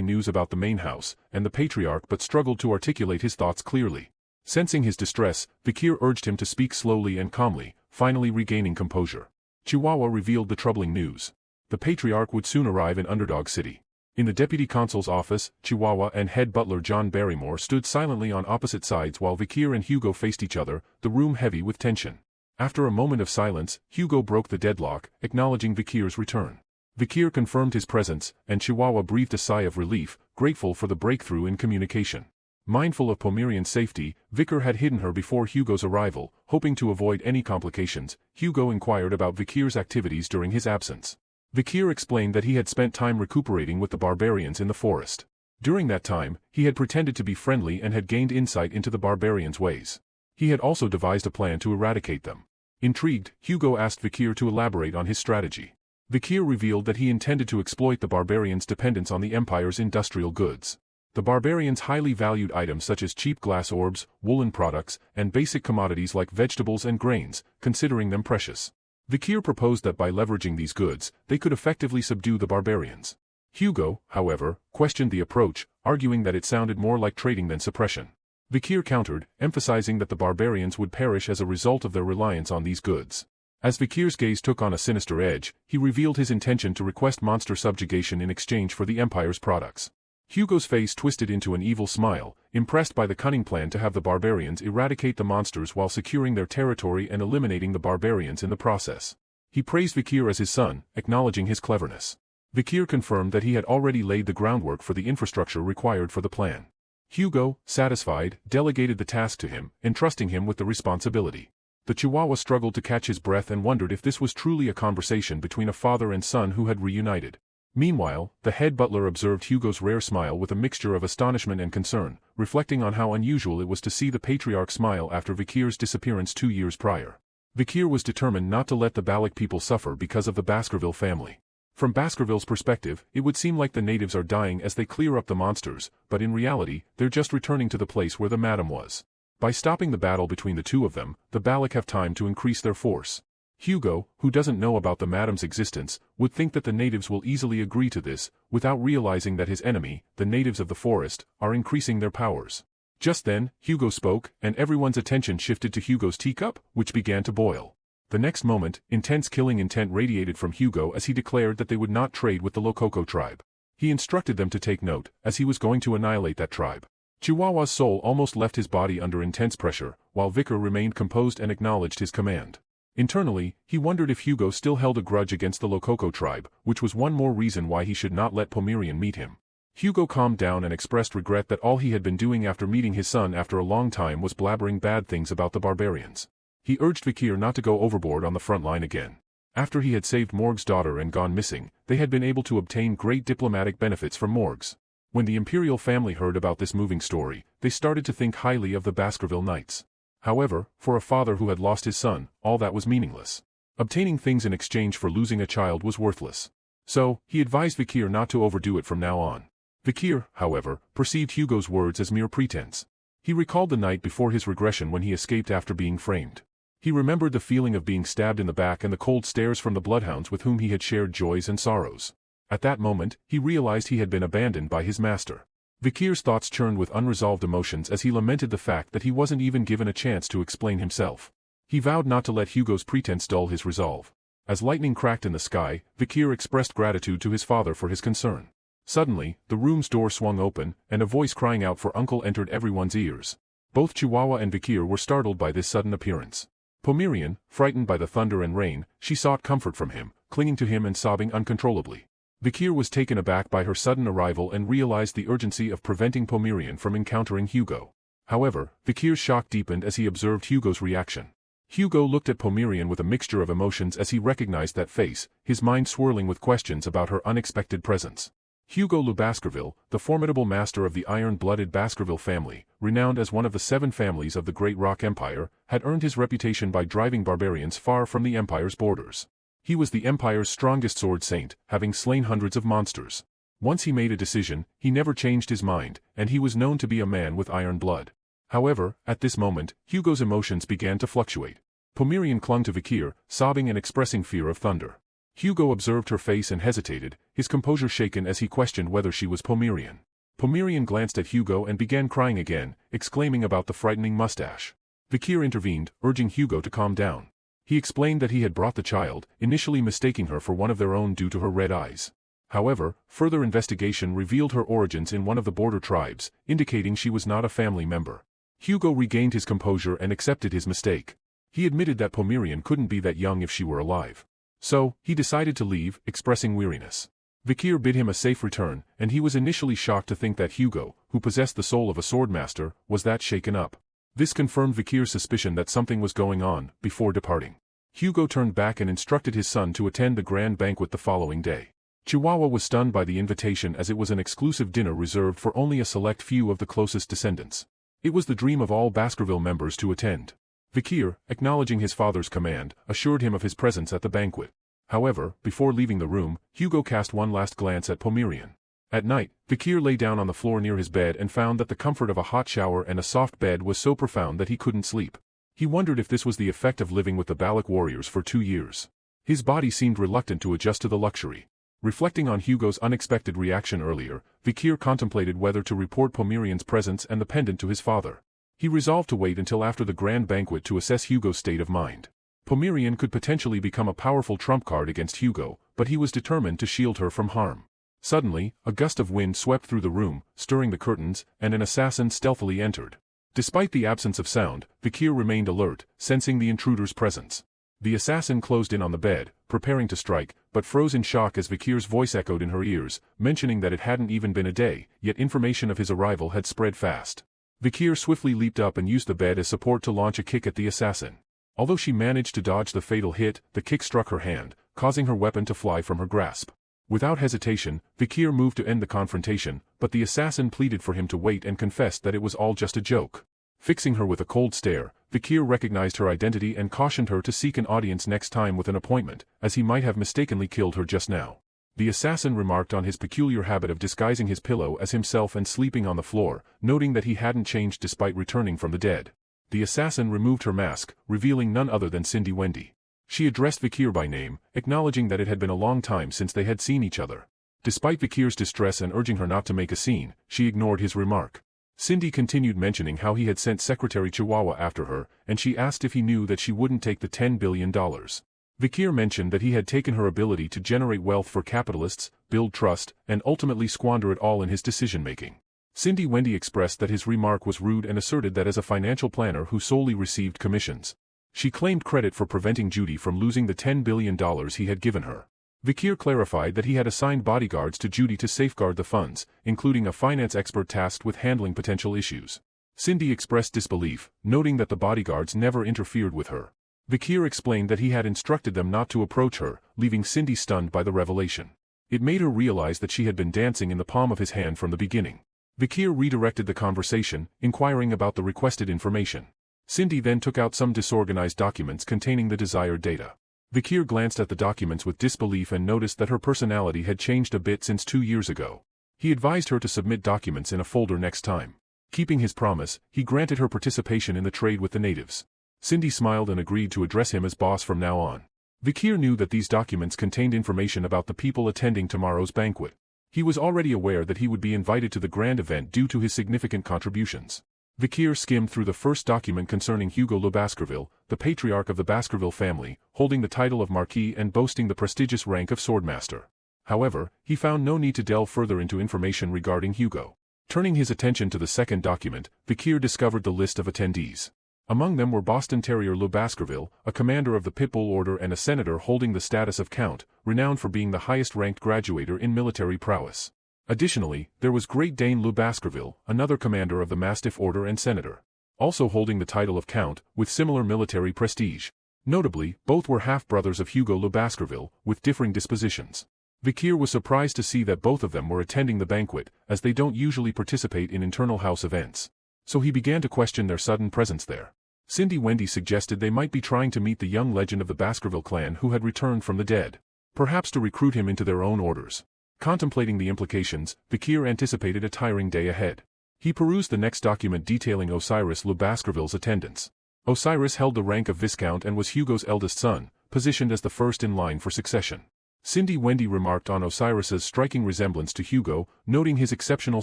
news about the main house and the patriarch but struggled to articulate his thoughts clearly. Sensing his distress, Vikir urged him to speak slowly and calmly, finally regaining composure. Chihuahua revealed the troubling news. The patriarch would soon arrive in Underdog City. In the deputy consul's office, Chihuahua and head butler John Barrymore stood silently on opposite sides while Vikir and Hugo faced each other, the room heavy with tension. After a moment of silence, Hugo broke the deadlock, acknowledging Vikir's return. Vikir confirmed his presence, and Chihuahua breathed a sigh of relief, grateful for the breakthrough in communication. Mindful of Pomerian's safety, Vikir had hidden her before Hugo's arrival, hoping to avoid any complications. Hugo inquired about Vikir's activities during his absence. Vikir explained that he had spent time recuperating with the barbarians in the forest. During that time, he had pretended to be friendly and had gained insight into the barbarians' ways. He had also devised a plan to eradicate them. Intrigued, Hugo asked Vikir to elaborate on his strategy. Vikir revealed that he intended to exploit the barbarians' dependence on the Empire's industrial goods. The barbarians highly valued items such as cheap glass orbs, woolen products, and basic commodities like vegetables and grains, considering them precious. Vikir proposed that by leveraging these goods, they could effectively subdue the barbarians. Hugo, however, questioned the approach, arguing that it sounded more like trading than suppression. Vikir countered, emphasizing that the barbarians would perish as a result of their reliance on these goods. As Vikir's gaze took on a sinister edge, he revealed his intention to request monster subjugation in exchange for the Empire's products. Hugo's face twisted into an evil smile, impressed by the cunning plan to have the barbarians eradicate the monsters while securing their territory and eliminating the barbarians in the process. He praised Vikir as his son, acknowledging his cleverness. Vikir confirmed that he had already laid the groundwork for the infrastructure required for the plan. Hugo, satisfied, delegated the task to him, entrusting him with the responsibility. The Chihuahua struggled to catch his breath and wondered if this was truly a conversation between a father and son who had reunited. Meanwhile, the head butler observed Hugo's rare smile with a mixture of astonishment and concern, reflecting on how unusual it was to see the patriarch smile after Vikir's disappearance 2 years prior. Vikir was determined not to let the Balik people suffer because of the Baskerville family. From Baskerville's perspective, it would seem like the natives are dying as they clear up the monsters, but in reality, they're just returning to the place where the madam was. By stopping the battle between the two of them, the Balik have time to increase their force. Hugo, who doesn't know about the madam's existence, would think that the natives will easily agree to this, without realizing that his enemy, the natives of the forest, are increasing their powers. Just then, Hugo spoke, and everyone's attention shifted to Hugo's teacup, which began to boil. The next moment, intense killing intent radiated from Hugo as he declared that they would not trade with the Lococo tribe. He instructed them to take note, as he was going to annihilate that tribe. Chihuahua's soul almost left his body under intense pressure, while Vikir remained composed and acknowledged his command. Internally, he wondered if Hugo still held a grudge against the Lococo tribe, which was one more reason why he should not let Pomerian meet him. Hugo calmed down and expressed regret that all he had been doing after meeting his son after a long time was blabbering bad things about the barbarians. He urged Vikir not to go overboard on the front line again. After he had saved Morg's daughter and gone missing, they had been able to obtain great diplomatic benefits from Morgs. When the imperial family heard about this moving story, they started to think highly of the Baskerville Knights. However, for a father who had lost his son, all that was meaningless. Obtaining things in exchange for losing a child was worthless. So, he advised Vikir not to overdo it from now on. Vikir, however, perceived Hugo's words as mere pretense. He recalled the night before his regression when he escaped after being framed. He remembered the feeling of being stabbed in the back and the cold stares from the bloodhounds with whom he had shared joys and sorrows. At that moment, he realized he had been abandoned by his master. Vikir's thoughts churned with unresolved emotions as he lamented the fact that he wasn't even given a chance to explain himself. He vowed not to let Hugo's pretense dull his resolve. As lightning cracked in the sky, Vikir expressed gratitude to his father for his concern. Suddenly, the room's door swung open, and a voice crying out for uncle entered everyone's ears. Both Chihuahua and Vikir were startled by this sudden appearance. Pomerian, frightened by the thunder and rain, she sought comfort from him, clinging to him and sobbing uncontrollably. Vikir was taken aback by her sudden arrival and realized the urgency of preventing Pomerian from encountering Hugo. However, Vikir's shock deepened as he observed Hugo's reaction. Hugo looked at Pomerian with a mixture of emotions as he recognized that face, his mind swirling with questions about her unexpected presence. Hugo Le Baskerville, the formidable master of the iron-blooded Baskerville family, renowned as one of the 7 families of the Great Rock Empire, had earned his reputation by driving barbarians far from the empire's borders. He was the empire's strongest sword saint, having slain hundreds of monsters. Once he made a decision, he never changed his mind, and he was known to be a man with iron blood. However, at this moment, Hugo's emotions began to fluctuate. Pomerian clung to Vikir, sobbing and expressing fear of thunder. Hugo observed her face and hesitated, his composure shaken as he questioned whether she was Pomerian. Pomerian glanced at Hugo and began crying again, exclaiming about the frightening mustache. Vikir intervened, urging Hugo to calm down. He explained that he had brought the child, initially mistaking her for one of their own due to her red eyes. However, further investigation revealed her origins in one of the border tribes, indicating she was not a family member. Hugo regained his composure and accepted his mistake. He admitted that Pomerian couldn't be that young if she were alive. So, he decided to leave, expressing weariness. Vikir bid him a safe return, and he was initially shocked to think that Hugo, who possessed the soul of a swordmaster, was that shaken up. This confirmed Vikir's suspicion that something was going on, before departing. Hugo turned back and instructed his son to attend the grand banquet the following day. Chihuahua was stunned by the invitation as it was an exclusive dinner reserved for only a select few of the closest descendants. It was the dream of all Baskerville members to attend. Vikir, acknowledging his father's command, assured him of his presence at the banquet. However, before leaving the room, Hugo cast one last glance at Pomerian. At night, Vikir lay down on the floor near his bed and found that the comfort of a hot shower and a soft bed was so profound that he couldn't sleep. He wondered if this was the effect of living with the Balak warriors for 2 years. His body seemed reluctant to adjust to the luxury. Reflecting on Hugo's unexpected reaction earlier, Vikir contemplated whether to report Pomerian's presence and the pendant to his father. He resolved to wait until after the grand banquet to assess Hugo's state of mind. Pomerian could potentially become a powerful trump card against Hugo, but he was determined to shield her from harm. Suddenly, a gust of wind swept through the room, stirring the curtains, and an assassin stealthily entered. Despite the absence of sound, Vikir remained alert, sensing the intruder's presence. The assassin closed in on the bed, preparing to strike, but froze in shock as Vikir's voice echoed in her ears, mentioning that it hadn't even been a day, yet information of his arrival had spread fast. Vikir swiftly leaped up and used the bed as support to launch a kick at the assassin. Although she managed to dodge the fatal hit, the kick struck her hand, causing her weapon to fly from her grasp. Without hesitation, Vikir moved to end the confrontation, but the assassin pleaded for him to wait and confessed that it was all just a joke. Fixing her with a cold stare, Vikir recognized her identity and cautioned her to seek an audience next time with an appointment, as he might have mistakenly killed her just now. The assassin remarked on his peculiar habit of disguising his pillow as himself and sleeping on the floor, noting that he hadn't changed despite returning from the dead. The assassin removed her mask, revealing none other than Cindy Wendy. She addressed Vikir by name, acknowledging that it had been a long time since they had seen each other. Despite Vikir's distress and urging her not to make a scene, she ignored his remark. Cindy continued mentioning how he had sent Secretary Chihuahua after her, and she asked if he knew that she wouldn't take the $10 billion. Vikir mentioned that he had taken her ability to generate wealth for capitalists, build trust, and ultimately squander it all in his decision-making. Cindy Wendy expressed that his remark was rude and asserted that as a financial planner who solely received commissions, she claimed credit for preventing Judy from losing the $10 billion he had given her. Vikir clarified that he had assigned bodyguards to Judy to safeguard the funds, including a finance expert tasked with handling potential issues. Cindy expressed disbelief, noting that the bodyguards never interfered with her. Vikir explained that he had instructed them not to approach her, leaving Cindy stunned by the revelation. It made her realize that she had been dancing in the palm of his hand from the beginning. Vikir redirected the conversation, inquiring about the requested information. Cindy then took out some disorganized documents containing the desired data. Vikir glanced at the documents with disbelief and noticed that her personality had changed a bit since 2 years ago. He advised her to submit documents in a folder next time. Keeping his promise, he granted her participation in the trade with the natives. Cindy smiled and agreed to address him as boss from now on. Vikir knew that these documents contained information about the people attending tomorrow's banquet. He was already aware that he would be invited to the grand event due to his significant contributions. Vikir skimmed through the first document concerning Hugo Le Baskerville, the patriarch of the Baskerville family, holding the title of Marquis and boasting the prestigious rank of Swordmaster. However, he found no need to delve further into information regarding Hugo. Turning his attention to the second document, Vikir discovered the list of attendees. Among them were Boston Terrier Le Baskerville, a commander of the Pitbull Order and a senator holding the status of Count, renowned for being the highest-ranked graduator in military prowess. Additionally, there was Great Dane Le Baskerville, another commander of the Mastiff Order and senator, also holding the title of Count, with similar military prestige. Notably, both were half-brothers of Hugo Le Baskerville, with differing dispositions. Vikir was surprised to see that both of them were attending the banquet, as they don't usually participate in internal house events. So he began to question their sudden presence there. Cindy Wendy suggested they might be trying to meet the young legend of the Baskerville clan who had returned from the dead. Perhaps to recruit him into their own orders. Contemplating the implications, Vikir anticipated a tiring day ahead. He perused the next document detailing Osiris Le Baskerville's attendance. Osiris held the rank of Viscount and was Hugo's eldest son, positioned as the first in line for succession. Cindy Wendy remarked on Osiris's striking resemblance to Hugo, noting his exceptional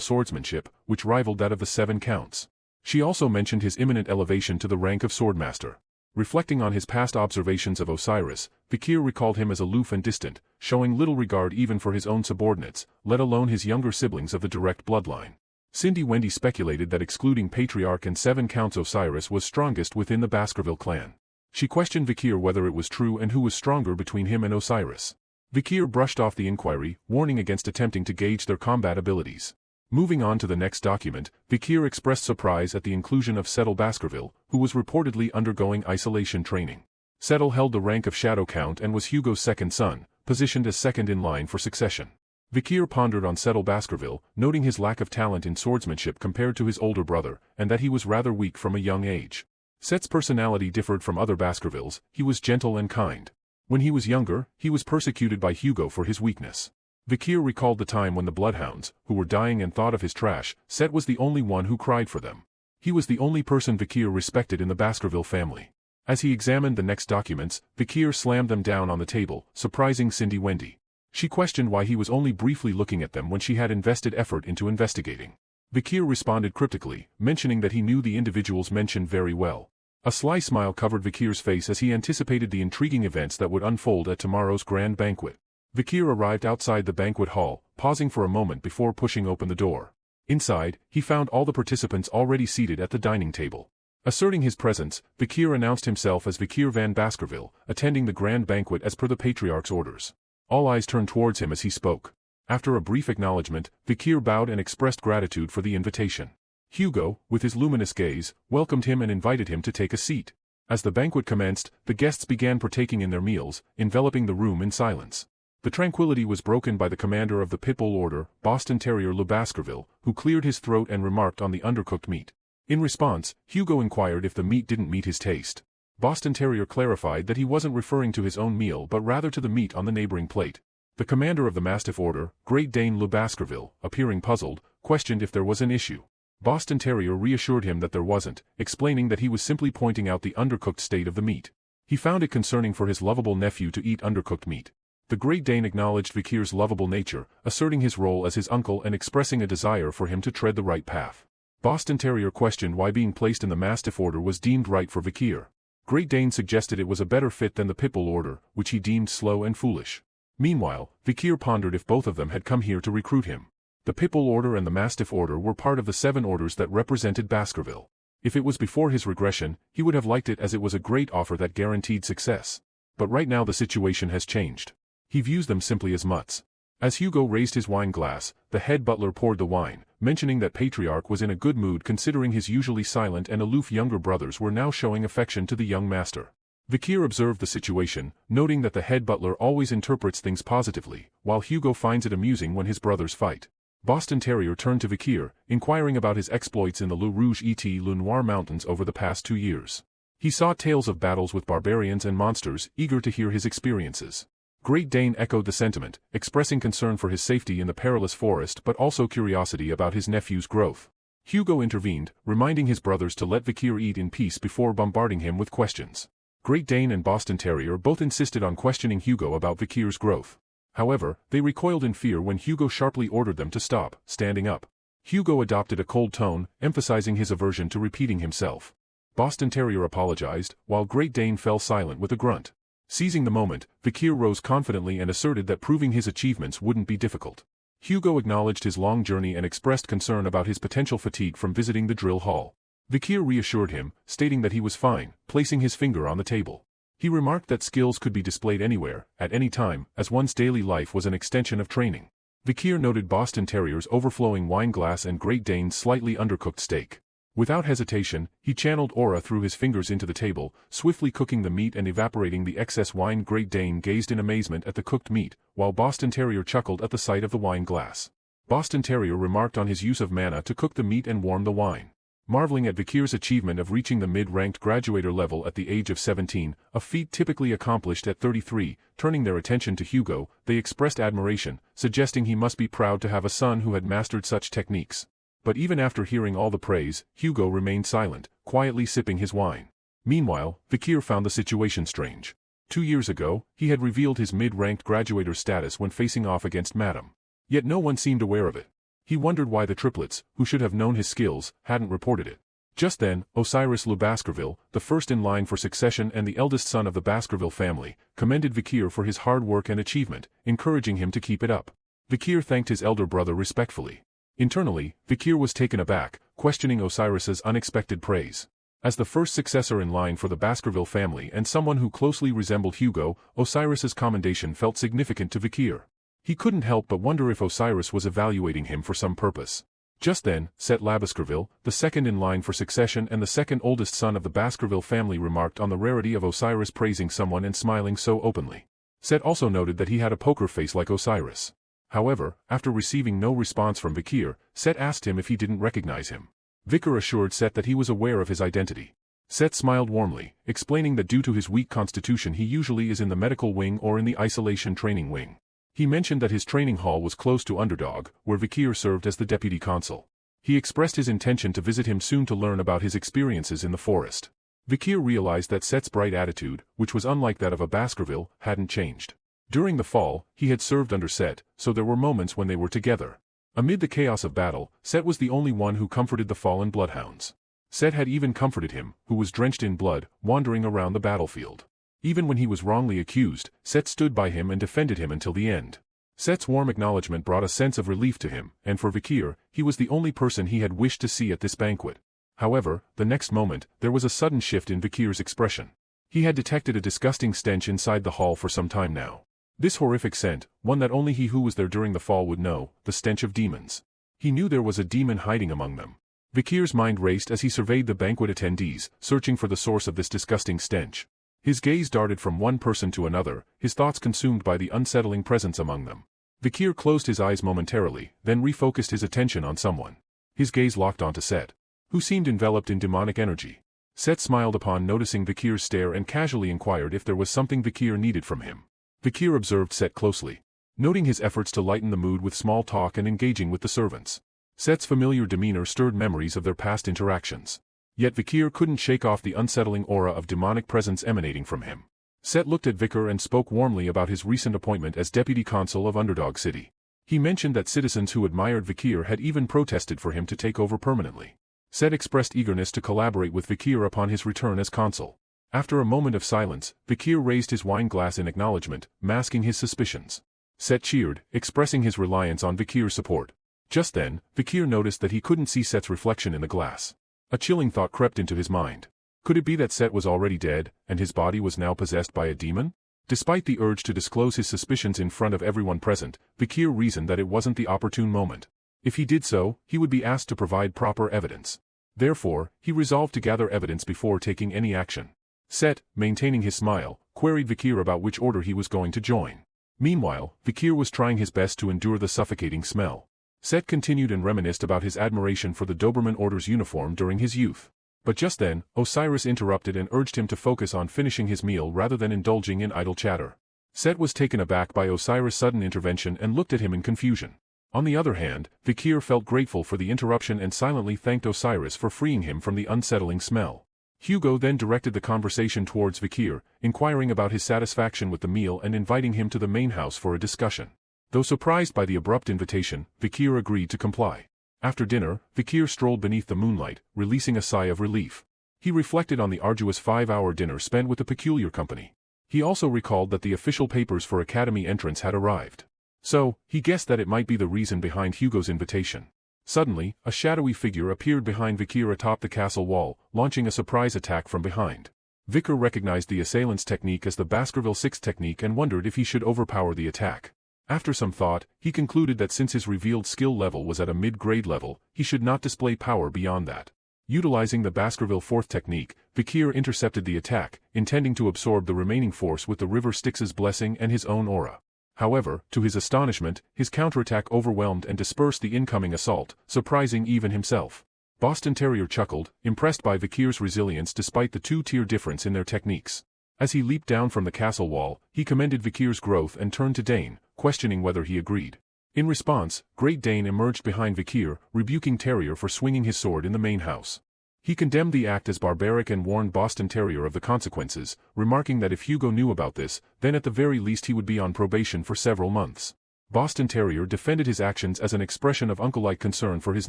swordsmanship, which rivaled that of the 7 counts. She also mentioned his imminent elevation to the rank of Swordmaster. Reflecting on his past observations of Osiris, Vikir recalled him as aloof and distant, showing little regard even for his own subordinates, let alone his younger siblings of the direct bloodline. Cindy Wendy speculated that excluding Patriarch and 7 counts Osiris was strongest within the Baskerville clan. She questioned Vikir whether it was true and who was stronger between him and Osiris. Vikir brushed off the inquiry, warning against attempting to gauge their combat abilities. Moving on to the next document, Vikir expressed surprise at the inclusion of Settle Baskerville, who was reportedly undergoing isolation training. Settle held the rank of Shadow Count and was Hugo's second son, positioned as second in line for succession. Vikir pondered on Settle Baskerville, noting his lack of talent in swordsmanship compared to his older brother, and that he was rather weak from a young age. Set's personality differed from other Baskervilles. He was gentle and kind. When he was younger, he was persecuted by Hugo for his weakness. Vikir recalled the time when the bloodhounds, who were dying and thought of his trash, Set was the only one who cried for them. He was the only person Vikir respected in the Baskerville family. As he examined the next documents, Vikir slammed them down on the table, surprising Cindy Wendy. She questioned why he was only briefly looking at them when she had invested effort into investigating. Vikir responded cryptically, mentioning that he knew the individuals mentioned very well. A sly smile covered Vikir's face as he anticipated the intriguing events that would unfold at tomorrow's grand banquet. Vikir arrived outside the banquet hall, pausing for a moment before pushing open the door. Inside, he found all the participants already seated at the dining table. Asserting his presence, Vikir announced himself as Vikir van Baskerville, attending the grand banquet as per the Patriarch's orders. All eyes turned towards him as he spoke. After a brief acknowledgement, Vikir bowed and expressed gratitude for the invitation. Hugo, with his luminous gaze, welcomed him and invited him to take a seat. As the banquet commenced, the guests began partaking in their meals, enveloping the room in silence. The tranquility was broken by the commander of the Pitbull Order, Boston Terrier Le Baskerville, who cleared his throat and remarked on the undercooked meat. In response, Hugo inquired if the meat didn't meet his taste. Boston Terrier clarified that he wasn't referring to his own meal but rather to the meat on the neighboring plate. The commander of the Mastiff Order, Great Dane Le Baskerville, appearing puzzled, questioned if there was an issue. Boston Terrier reassured him that there wasn't, explaining that he was simply pointing out the undercooked state of the meat. He found it concerning for his lovable nephew to eat undercooked meat. The Great Dane acknowledged Vikir's lovable nature, asserting his role as his uncle and expressing a desire for him to tread the right path. Boston Terrier questioned why being placed in the Mastiff Order was deemed right for Vikir. Great Dane suggested it was a better fit than the Pitbull Order, which he deemed slow and foolish. Meanwhile, Vikir pondered if both of them had come here to recruit him. The Pitbull Order and the Mastiff Order were part of the 7 orders that represented Baskerville. If it was before his regression, he would have liked it as it was a great offer that guaranteed success. But right now the situation has changed. He views them simply as mutts. As Hugo raised his wine glass, the head butler poured the wine, mentioning that Patriarch was in a good mood considering his usually silent and aloof younger brothers were now showing affection to the young master. Vikir observed the situation, noting that the head butler always interprets things positively, while Hugo finds it amusing when his brothers fight. Boston Terrier turned to Vikir, inquiring about his exploits in the Le Rouge et Le Noir mountains over the past 2 years. He saw tales of battles with barbarians and monsters, eager to hear his experiences. Great Dane echoed the sentiment, expressing concern for his safety in the perilous forest but also curiosity about his nephew's growth. Hugo intervened, reminding his brothers to let Vikir eat in peace before bombarding him with questions. Great Dane and Boston Terrier both insisted on questioning Hugo about Vikir's growth. However, they recoiled in fear when Hugo sharply ordered them to stop, standing up. Hugo adopted a cold tone, emphasizing his aversion to repeating himself. Boston Terrier apologized, while Great Dane fell silent with a grunt. Seizing the moment, Vikir rose confidently and asserted that proving his achievements wouldn't be difficult. Hugo acknowledged his long journey and expressed concern about his potential fatigue from visiting the drill hall. Vikir reassured him, stating that he was fine, placing his finger on the table. He remarked that skills could be displayed anywhere, at any time, as one's daily life was an extension of training. Vikir noted Boston Terrier's overflowing wine glass and Great Dane's slightly undercooked steak. Without hesitation, he channeled aura through his fingers into the table, swiftly cooking the meat and evaporating the excess wine. Great Dane gazed in amazement at the cooked meat, while Boston Terrier chuckled at the sight of the wine glass. Boston Terrier remarked on his use of mana to cook the meat and warm the wine. Marveling at Vikir's achievement of reaching the mid-ranked graduator level at the age of 17, a feat typically accomplished at 33, turning their attention to Hugo, they expressed admiration, suggesting he must be proud to have a son who had mastered such techniques. But even after hearing all the praise, Hugo remained silent, quietly sipping his wine. Meanwhile, Vikir found the situation strange. 2 years ago, he had revealed his mid-ranked graduator status when facing off against Madame. Yet no one seemed aware of it. He wondered why the triplets, who should have known his skills, hadn't reported it. Just then, Osiris Le Baskerville, the first in line for succession and the eldest son of the Baskerville family, commended Vikir for his hard work and achievement, encouraging him to keep it up. Vikir thanked his elder brother respectfully. Internally, Vikir was taken aback, questioning Osiris's unexpected praise. As the first successor in line for the Baskerville family and someone who closely resembled Hugo, Osiris's commendation felt significant to Vikir. He couldn't help but wonder if Osiris was evaluating him for some purpose. Just then, Set Labaskerville, the second in line for succession and the second oldest son of the Baskerville family, remarked on the rarity of Osiris praising someone and smiling so openly. Set also noted that he had a poker face like Osiris. However, after receiving no response from Vikir, Set asked him if he didn't recognize him. Vikir assured Set that he was aware of his identity. Set smiled warmly, explaining that due to his weak constitution he usually is in the medical wing or in the isolation training wing. He mentioned that his training hall was close to Underdog, where Vikir served as the deputy consul. He expressed his intention to visit him soon to learn about his experiences in the forest. Vikir realized that Set's bright attitude, which was unlike that of a Baskerville, hadn't changed. During the fall, he had served under Set, so there were moments when they were together. Amid the chaos of battle, Set was the only one who comforted the fallen bloodhounds. Set had even comforted him, who was drenched in blood, wandering around the battlefield. Even when he was wrongly accused, Set stood by him and defended him until the end. Set's warm acknowledgement brought a sense of relief to him, and for Vikir, he was the only person he had wished to see at this banquet. However, the next moment, there was a sudden shift in Vikir's expression. He had detected a disgusting stench inside the hall for some time now. This horrific scent, one that only he who was there during the fall would know, the stench of demons. He knew there was a demon hiding among them. Vikir's mind raced as he surveyed the banquet attendees, searching for the source of this disgusting stench. His gaze darted from one person to another, his thoughts consumed by the unsettling presence among them. Vikir closed his eyes momentarily, then refocused his attention on someone. His gaze locked onto Set, who seemed enveloped in demonic energy. Set smiled upon noticing Vikir's stare and casually inquired if there was something Vikir needed from him. Vikir observed Set closely, noting his efforts to lighten the mood with small talk and engaging with the servants. Set's familiar demeanor stirred memories of their past interactions. Yet Vikir couldn't shake off the unsettling aura of demonic presence emanating from him. Set looked at Vikir and spoke warmly about his recent appointment as deputy consul of Underdog City. He mentioned that citizens who admired Vikir had even protested for him to take over permanently. Set expressed eagerness to collaborate with Vikir upon his return as consul. After a moment of silence, Vikir raised his wine glass in acknowledgement, masking his suspicions. Set cheered, expressing his reliance on Vikir's support. Just then, Vikir noticed that he couldn't see Set's reflection in the glass. A chilling thought crept into his mind. Could it be that Set was already dead, and his body was now possessed by a demon? Despite the urge to disclose his suspicions in front of everyone present, Vikir reasoned that it wasn't the opportune moment. If he did so, he would be asked to provide proper evidence. Therefore, he resolved to gather evidence before taking any action. Set, maintaining his smile, queried Vikir about which order he was going to join. Meanwhile, Vikir was trying his best to endure the suffocating smell. Set continued and reminisced about his admiration for the Doberman Order's uniform during his youth. But just then, Osiris interrupted and urged him to focus on finishing his meal rather than indulging in idle chatter. Set was taken aback by Osiris' sudden intervention and looked at him in confusion. On the other hand, Vikir felt grateful for the interruption and silently thanked Osiris for freeing him from the unsettling smell. Hugo then directed the conversation towards Vikir, inquiring about his satisfaction with the meal and inviting him to the main house for a discussion. Though surprised by the abrupt invitation, Vikir agreed to comply. After dinner, Vikir strolled beneath the moonlight, releasing a sigh of relief. He reflected on the arduous 5-hour dinner spent with the peculiar company. He also recalled that the official papers for academy entrance had arrived. So, he guessed that it might be the reason behind Hugo's invitation. Suddenly, a shadowy figure appeared behind Vikir atop the castle wall, launching a surprise attack from behind. Vikir recognized the assailant's technique as the Baskerville 6 technique and wondered if he should overpower the attack. After some thought, he concluded that since his revealed skill level was at a mid-grade level, he should not display power beyond that. Utilizing the Baskerville 4th technique, Vikir intercepted the attack, intending to absorb the remaining force with the River Styx's blessing and his own aura. However, to his astonishment, his counterattack overwhelmed and dispersed the incoming assault, surprising even himself. Boston Terrier chuckled, impressed by Vikir's resilience despite the two-tier difference in their techniques. As he leaped down from the castle wall, he commended Vikir's growth and turned to Dane, questioning whether he agreed. In response, Great Dane emerged behind Vikir, rebuking Terrier for swinging his sword in the main house. He condemned the act as barbaric and warned Boston Terrier of the consequences, remarking that if Hugo knew about this, then at the very least he would be on probation for several months. Boston Terrier defended his actions as an expression of uncle-like concern for his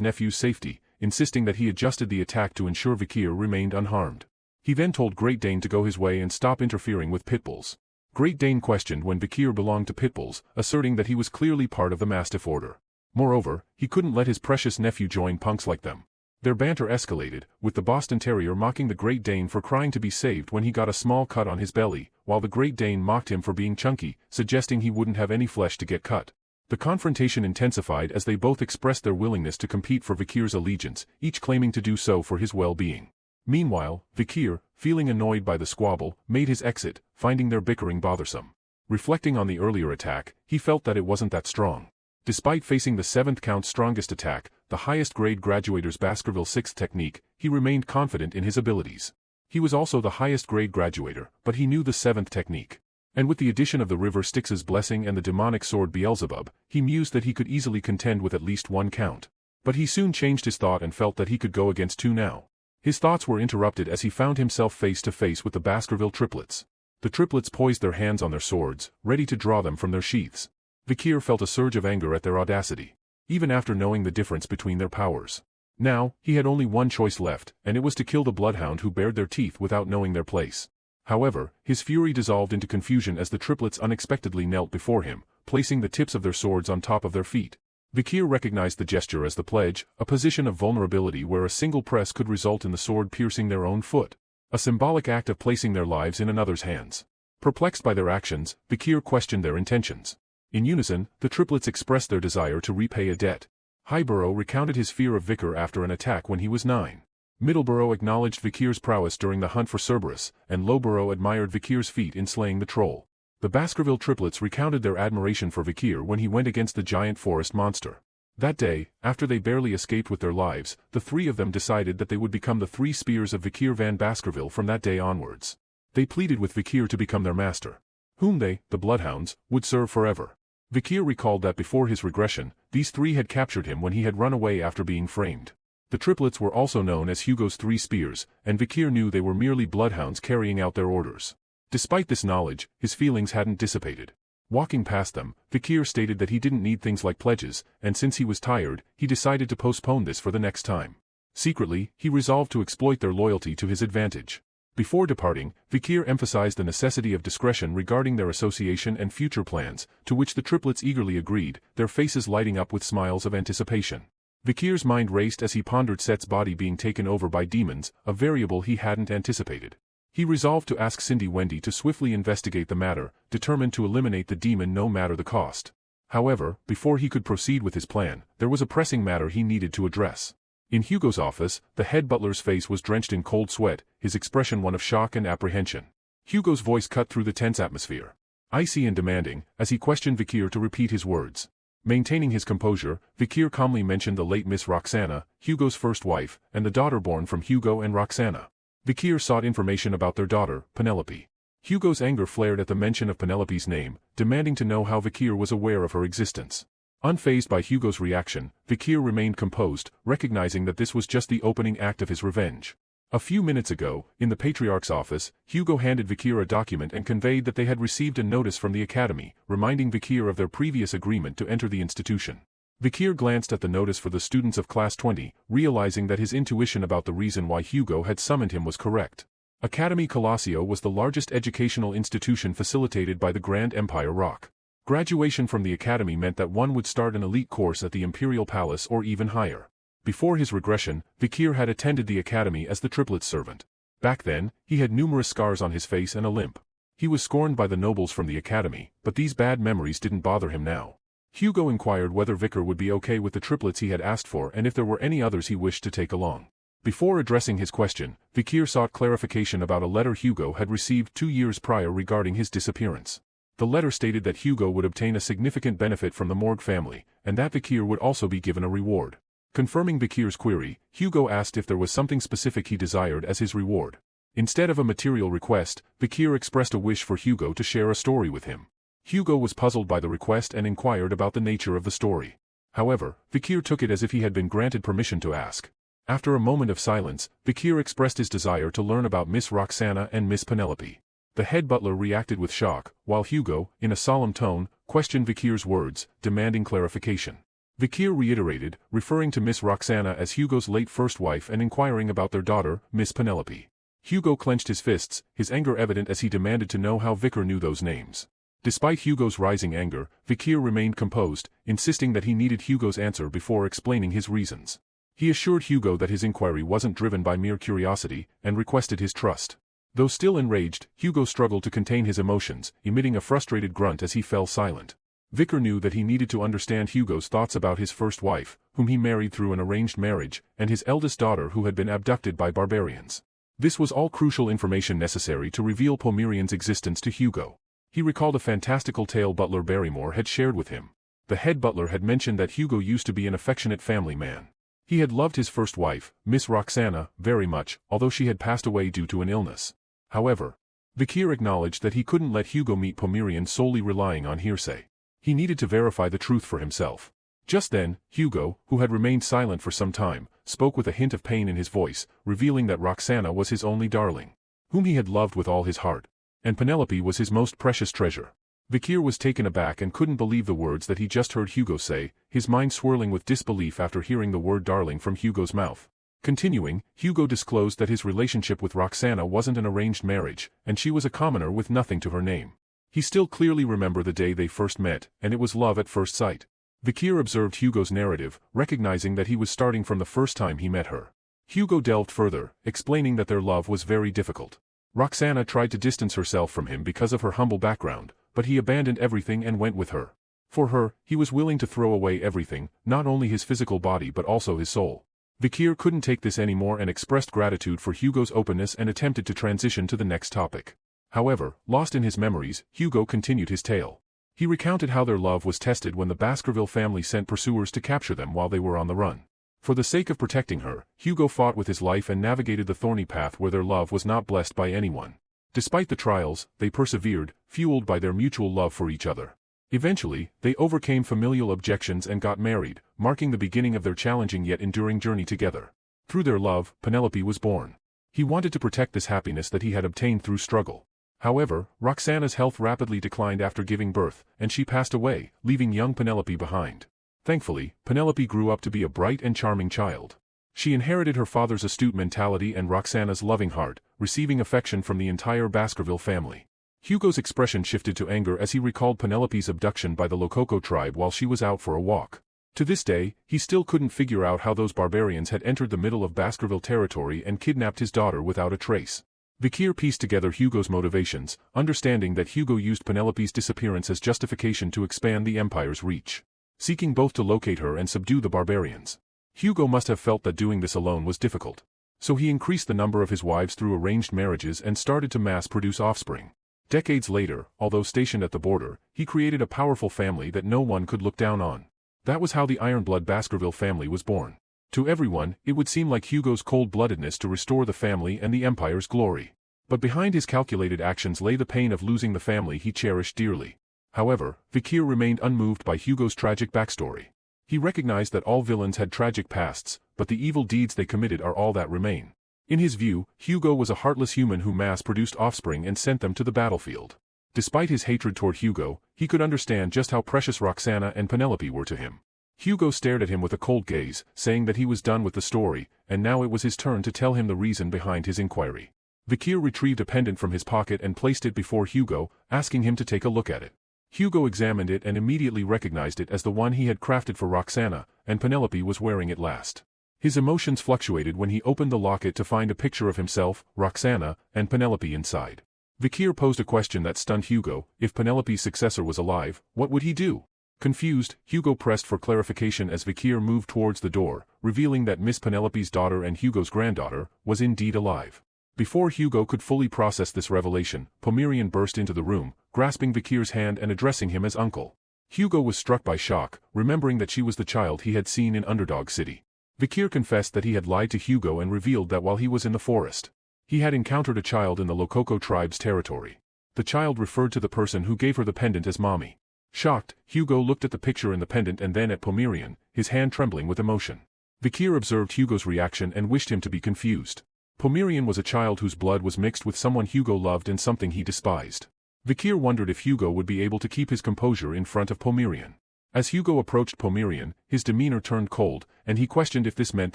nephew's safety, insisting that he adjusted the attack to ensure Vikir remained unharmed. He then told Great Dane to go his way and stop interfering with pitbulls. Great Dane questioned when Vikir belonged to pitbulls, asserting that he was clearly part of the Mastiff Order. Moreover, he couldn't let his precious nephew join punks like them. Their banter escalated, with the Boston Terrier mocking the Great Dane for crying to be saved when he got a small cut on his belly, while the Great Dane mocked him for being chunky, suggesting he wouldn't have any flesh to get cut. The confrontation intensified as they both expressed their willingness to compete for Vikir's allegiance, each claiming to do so for his well-being. Meanwhile, Vikir, feeling annoyed by the squabble, made his exit, finding their bickering bothersome. Reflecting on the earlier attack, he felt that it wasn't that strong. Despite facing the 7th count's strongest attack, the highest-grade graduator's Baskerville 6th technique, he remained confident in his abilities. He was also the highest-grade graduator, but he knew the 7th technique. And with the addition of the River Styx's blessing and the demonic sword Beelzebub, he mused that he could easily contend with at least one count. But he soon changed his thought and felt that he could go against 2 now. His thoughts were interrupted as he found himself face to face with the Baskerville triplets. The triplets poised their hands on their swords, ready to draw them from their sheaths. Vikir felt a surge of anger at their audacity, even after knowing the difference between their powers. Now, he had only one choice left, and it was to kill the bloodhound who bared their teeth without knowing their place. However, his fury dissolved into confusion as the triplets unexpectedly knelt before him, placing the tips of their swords on top of their feet. Vikir recognized the gesture as the pledge, a position of vulnerability where a single press could result in the sword piercing their own foot. A symbolic act of placing their lives in another's hands. Perplexed by their actions, Vikir questioned their intentions. In unison, the triplets expressed their desire to repay a debt. Highborough recounted his fear of Vikir after an attack when he was 9. Middleborough acknowledged Vikir's prowess during the hunt for Cerberus, and Lowborough admired Vikir's feat in slaying the troll. The Baskerville triplets recounted their admiration for Vikir when he went against the giant forest monster. That day, after they barely escaped with their lives, the 3 of them decided that they would become the 3 spears of Vikir van Baskerville from that day onwards. They pleaded with Vikir to become their master, whom they, the Bloodhounds, would serve forever. Vikir recalled that before his regression, these 3 had captured him when he had run away after being framed. The triplets were also known as Hugo's 3 spears, and Vikir knew they were merely bloodhounds carrying out their orders. Despite this knowledge, his feelings hadn't dissipated. Walking past them, Vikir stated that he didn't need things like pledges, and since he was tired, he decided to postpone this for the next time. Secretly, he resolved to exploit their loyalty to his advantage. Before departing, Vikir emphasized the necessity of discretion regarding their association and future plans, to which the triplets eagerly agreed, their faces lighting up with smiles of anticipation. Vikir's mind raced as he pondered Set's body being taken over by demons, a variable he hadn't anticipated. He resolved to ask Cindy Wendy to swiftly investigate the matter, determined to eliminate the demon no matter the cost. However, before he could proceed with his plan, there was a pressing matter he needed to address. In Hugo's office, the head butler's face was drenched in cold sweat, his expression one of shock and apprehension. Hugo's voice cut through the tense atmosphere, icy and demanding, as he questioned Vikir to repeat his words. Maintaining his composure, Vikir calmly mentioned the late Miss Roxana, Hugo's first wife, and the daughter born from Hugo and Roxana. Vikir sought information about their daughter, Penelope. Hugo's anger flared at the mention of Penelope's name, demanding to know how Vikir was aware of her existence. Unfazed by Hugo's reaction, Vikir remained composed, recognizing that this was just the opening act of his revenge. A few minutes ago, in the Patriarch's office, Hugo handed Vikir a document and conveyed that they had received a notice from the academy, reminding Vikir of their previous agreement to enter the institution. Vikir glanced at the notice for the students of Class 20, realizing that his intuition about the reason why Hugo had summoned him was correct. Academy Colosio was the largest educational institution facilitated by the Grand Empire Rock. Graduation from the academy meant that one would start an elite course at the Imperial Palace or even higher. Before his regression, Vikir had attended the academy as the triplet's servant. Back then, he had numerous scars on his face and a limp. He was scorned by the nobles from the academy, but these bad memories didn't bother him now. Hugo inquired whether Vikir would be okay with the triplets he had asked for and if there were any others he wished to take along. Before addressing his question, Vikir sought clarification about a letter Hugo had received 2 years prior regarding his disappearance. The letter stated that Hugo would obtain a significant benefit from the Morgue family, and that Vikir would also be given a reward. Confirming Vikir's query, Hugo asked if there was something specific he desired as his reward. Instead of a material request, Vikir expressed a wish for Hugo to share a story with him. Hugo was puzzled by the request and inquired about the nature of the story. However, Vikir took it as if he had been granted permission to ask. After a moment of silence, Vikir expressed his desire to learn about Miss Roxana and Miss Penelope. The head butler reacted with shock, while Hugo, in a solemn tone, questioned Vikir's words, demanding clarification. Vikir reiterated, referring to Miss Roxana as Hugo's late first wife and inquiring about their daughter, Miss Penelope. Hugo clenched his fists, his anger evident as he demanded to know how Vikir knew those names. Despite Hugo's rising anger, Vikir remained composed, insisting that he needed Hugo's answer before explaining his reasons. He assured Hugo that his inquiry wasn't driven by mere curiosity, and requested his trust. Though still enraged, Hugo struggled to contain his emotions, emitting a frustrated grunt as he fell silent. Vikir knew that he needed to understand Hugo's thoughts about his first wife, whom he married through an arranged marriage, and his eldest daughter who had been abducted by barbarians. This was all crucial information necessary to reveal Pomerian's existence to Hugo. He recalled a fantastical tale Butler Barrymore had shared with him. The head butler had mentioned that Hugo used to be an affectionate family man. He had loved his first wife, Miss Roxana, very much, although she had passed away due to an illness. However, Vikir acknowledged that he couldn't let Hugo meet Pomerian solely relying on hearsay. He needed to verify the truth for himself. Just then, Hugo, who had remained silent for some time, spoke with a hint of pain in his voice, revealing that Roxana was his only darling, whom he had loved with all his heart, and Penelope was his most precious treasure. Vikir was taken aback and couldn't believe the words that he just heard Hugo say, his mind swirling with disbelief after hearing the word darling from Hugo's mouth. Continuing, Hugo disclosed that his relationship with Roxana wasn't an arranged marriage, and she was a commoner with nothing to her name. He still clearly remembered the day they first met, and it was love at first sight. Vikir observed Hugo's narrative, recognizing that he was starting from the first time he met her. Hugo delved further, explaining that their love was very difficult. Roxana tried to distance herself from him because of her humble background, but he abandoned everything and went with her. For her, he was willing to throw away everything, not only his physical body but also his soul. Vikir couldn't take this anymore and expressed gratitude for Hugo's openness and attempted to transition to the next topic. However, lost in his memories, Hugo continued his tale. He recounted how their love was tested when the Baskerville family sent pursuers to capture them while they were on the run. For the sake of protecting her, Hugo fought with his life and navigated the thorny path where their love was not blessed by anyone. Despite the trials, they persevered, fueled by their mutual love for each other. Eventually, they overcame familial objections and got married, marking the beginning of their challenging yet enduring journey together. Through their love, Penelope was born. He wanted to protect this happiness that he had obtained through struggle. However, Roxana's health rapidly declined after giving birth, and she passed away, leaving young Penelope behind. Thankfully, Penelope grew up to be a bright and charming child. She inherited her father's astute mentality and Roxana's loving heart, receiving affection from the entire Baskerville family. Hugo's expression shifted to anger as he recalled Penelope's abduction by the Lococo tribe while she was out for a walk. To this day, he still couldn't figure out how those barbarians had entered the middle of Baskerville territory and kidnapped his daughter without a trace. Vikir pieced together Hugo's motivations, understanding that Hugo used Penelope's disappearance as justification to expand the Empire's reach, seeking both to locate her and subdue the barbarians. Hugo must have felt that doing this alone was difficult. So he increased the number of his wives through arranged marriages and started to mass-produce offspring. Decades later, although stationed at the border, he created a powerful family that no one could look down on. That was how the Ironblood Baskerville family was born. To everyone, it would seem like Hugo's cold-bloodedness to restore the family and the empire's glory. But behind his calculated actions lay the pain of losing the family he cherished dearly. However, Vikir remained unmoved by Hugo's tragic backstory. He recognized that all villains had tragic pasts, but the evil deeds they committed are all that remain. In his view, Hugo was a heartless human who mass-produced offspring and sent them to the battlefield. Despite his hatred toward Hugo, he could understand just how precious Roxana and Penelope were to him. Hugo stared at him with a cold gaze, saying that he was done with the story, and now it was his turn to tell him the reason behind his inquiry. Vikir retrieved a pendant from his pocket and placed it before Hugo, asking him to take a look at it. Hugo examined it and immediately recognized it as the one he had crafted for Roxana, and Penelope was wearing it last. His emotions fluctuated when he opened the locket to find a picture of himself, Roxana, and Penelope inside. Vikir posed a question that stunned Hugo: if Penelope's successor was alive, what would he do? Confused, Hugo pressed for clarification as Vikir moved towards the door, revealing that Miss Penelope's daughter and Hugo's granddaughter was indeed alive. Before Hugo could fully process this revelation, Pomerian burst into the room, grasping Vikir's hand and addressing him as uncle. Hugo was struck by shock, remembering that she was the child he had seen in Underdog City. Vikir confessed that he had lied to Hugo and revealed that while he was in the forest, he had encountered a child in the Lococo tribe's territory. The child referred to the person who gave her the pendant as Mommy. Shocked, Hugo looked at the picture in the pendant and then at Pomerian, his hand trembling with emotion. Vikir observed Hugo's reaction and wished him to be confused. Pomerian was a child whose blood was mixed with someone Hugo loved and something he despised. Vikir wondered if Hugo would be able to keep his composure in front of Pomerian. As Hugo approached Pomerian, his demeanor turned cold, and he questioned if this meant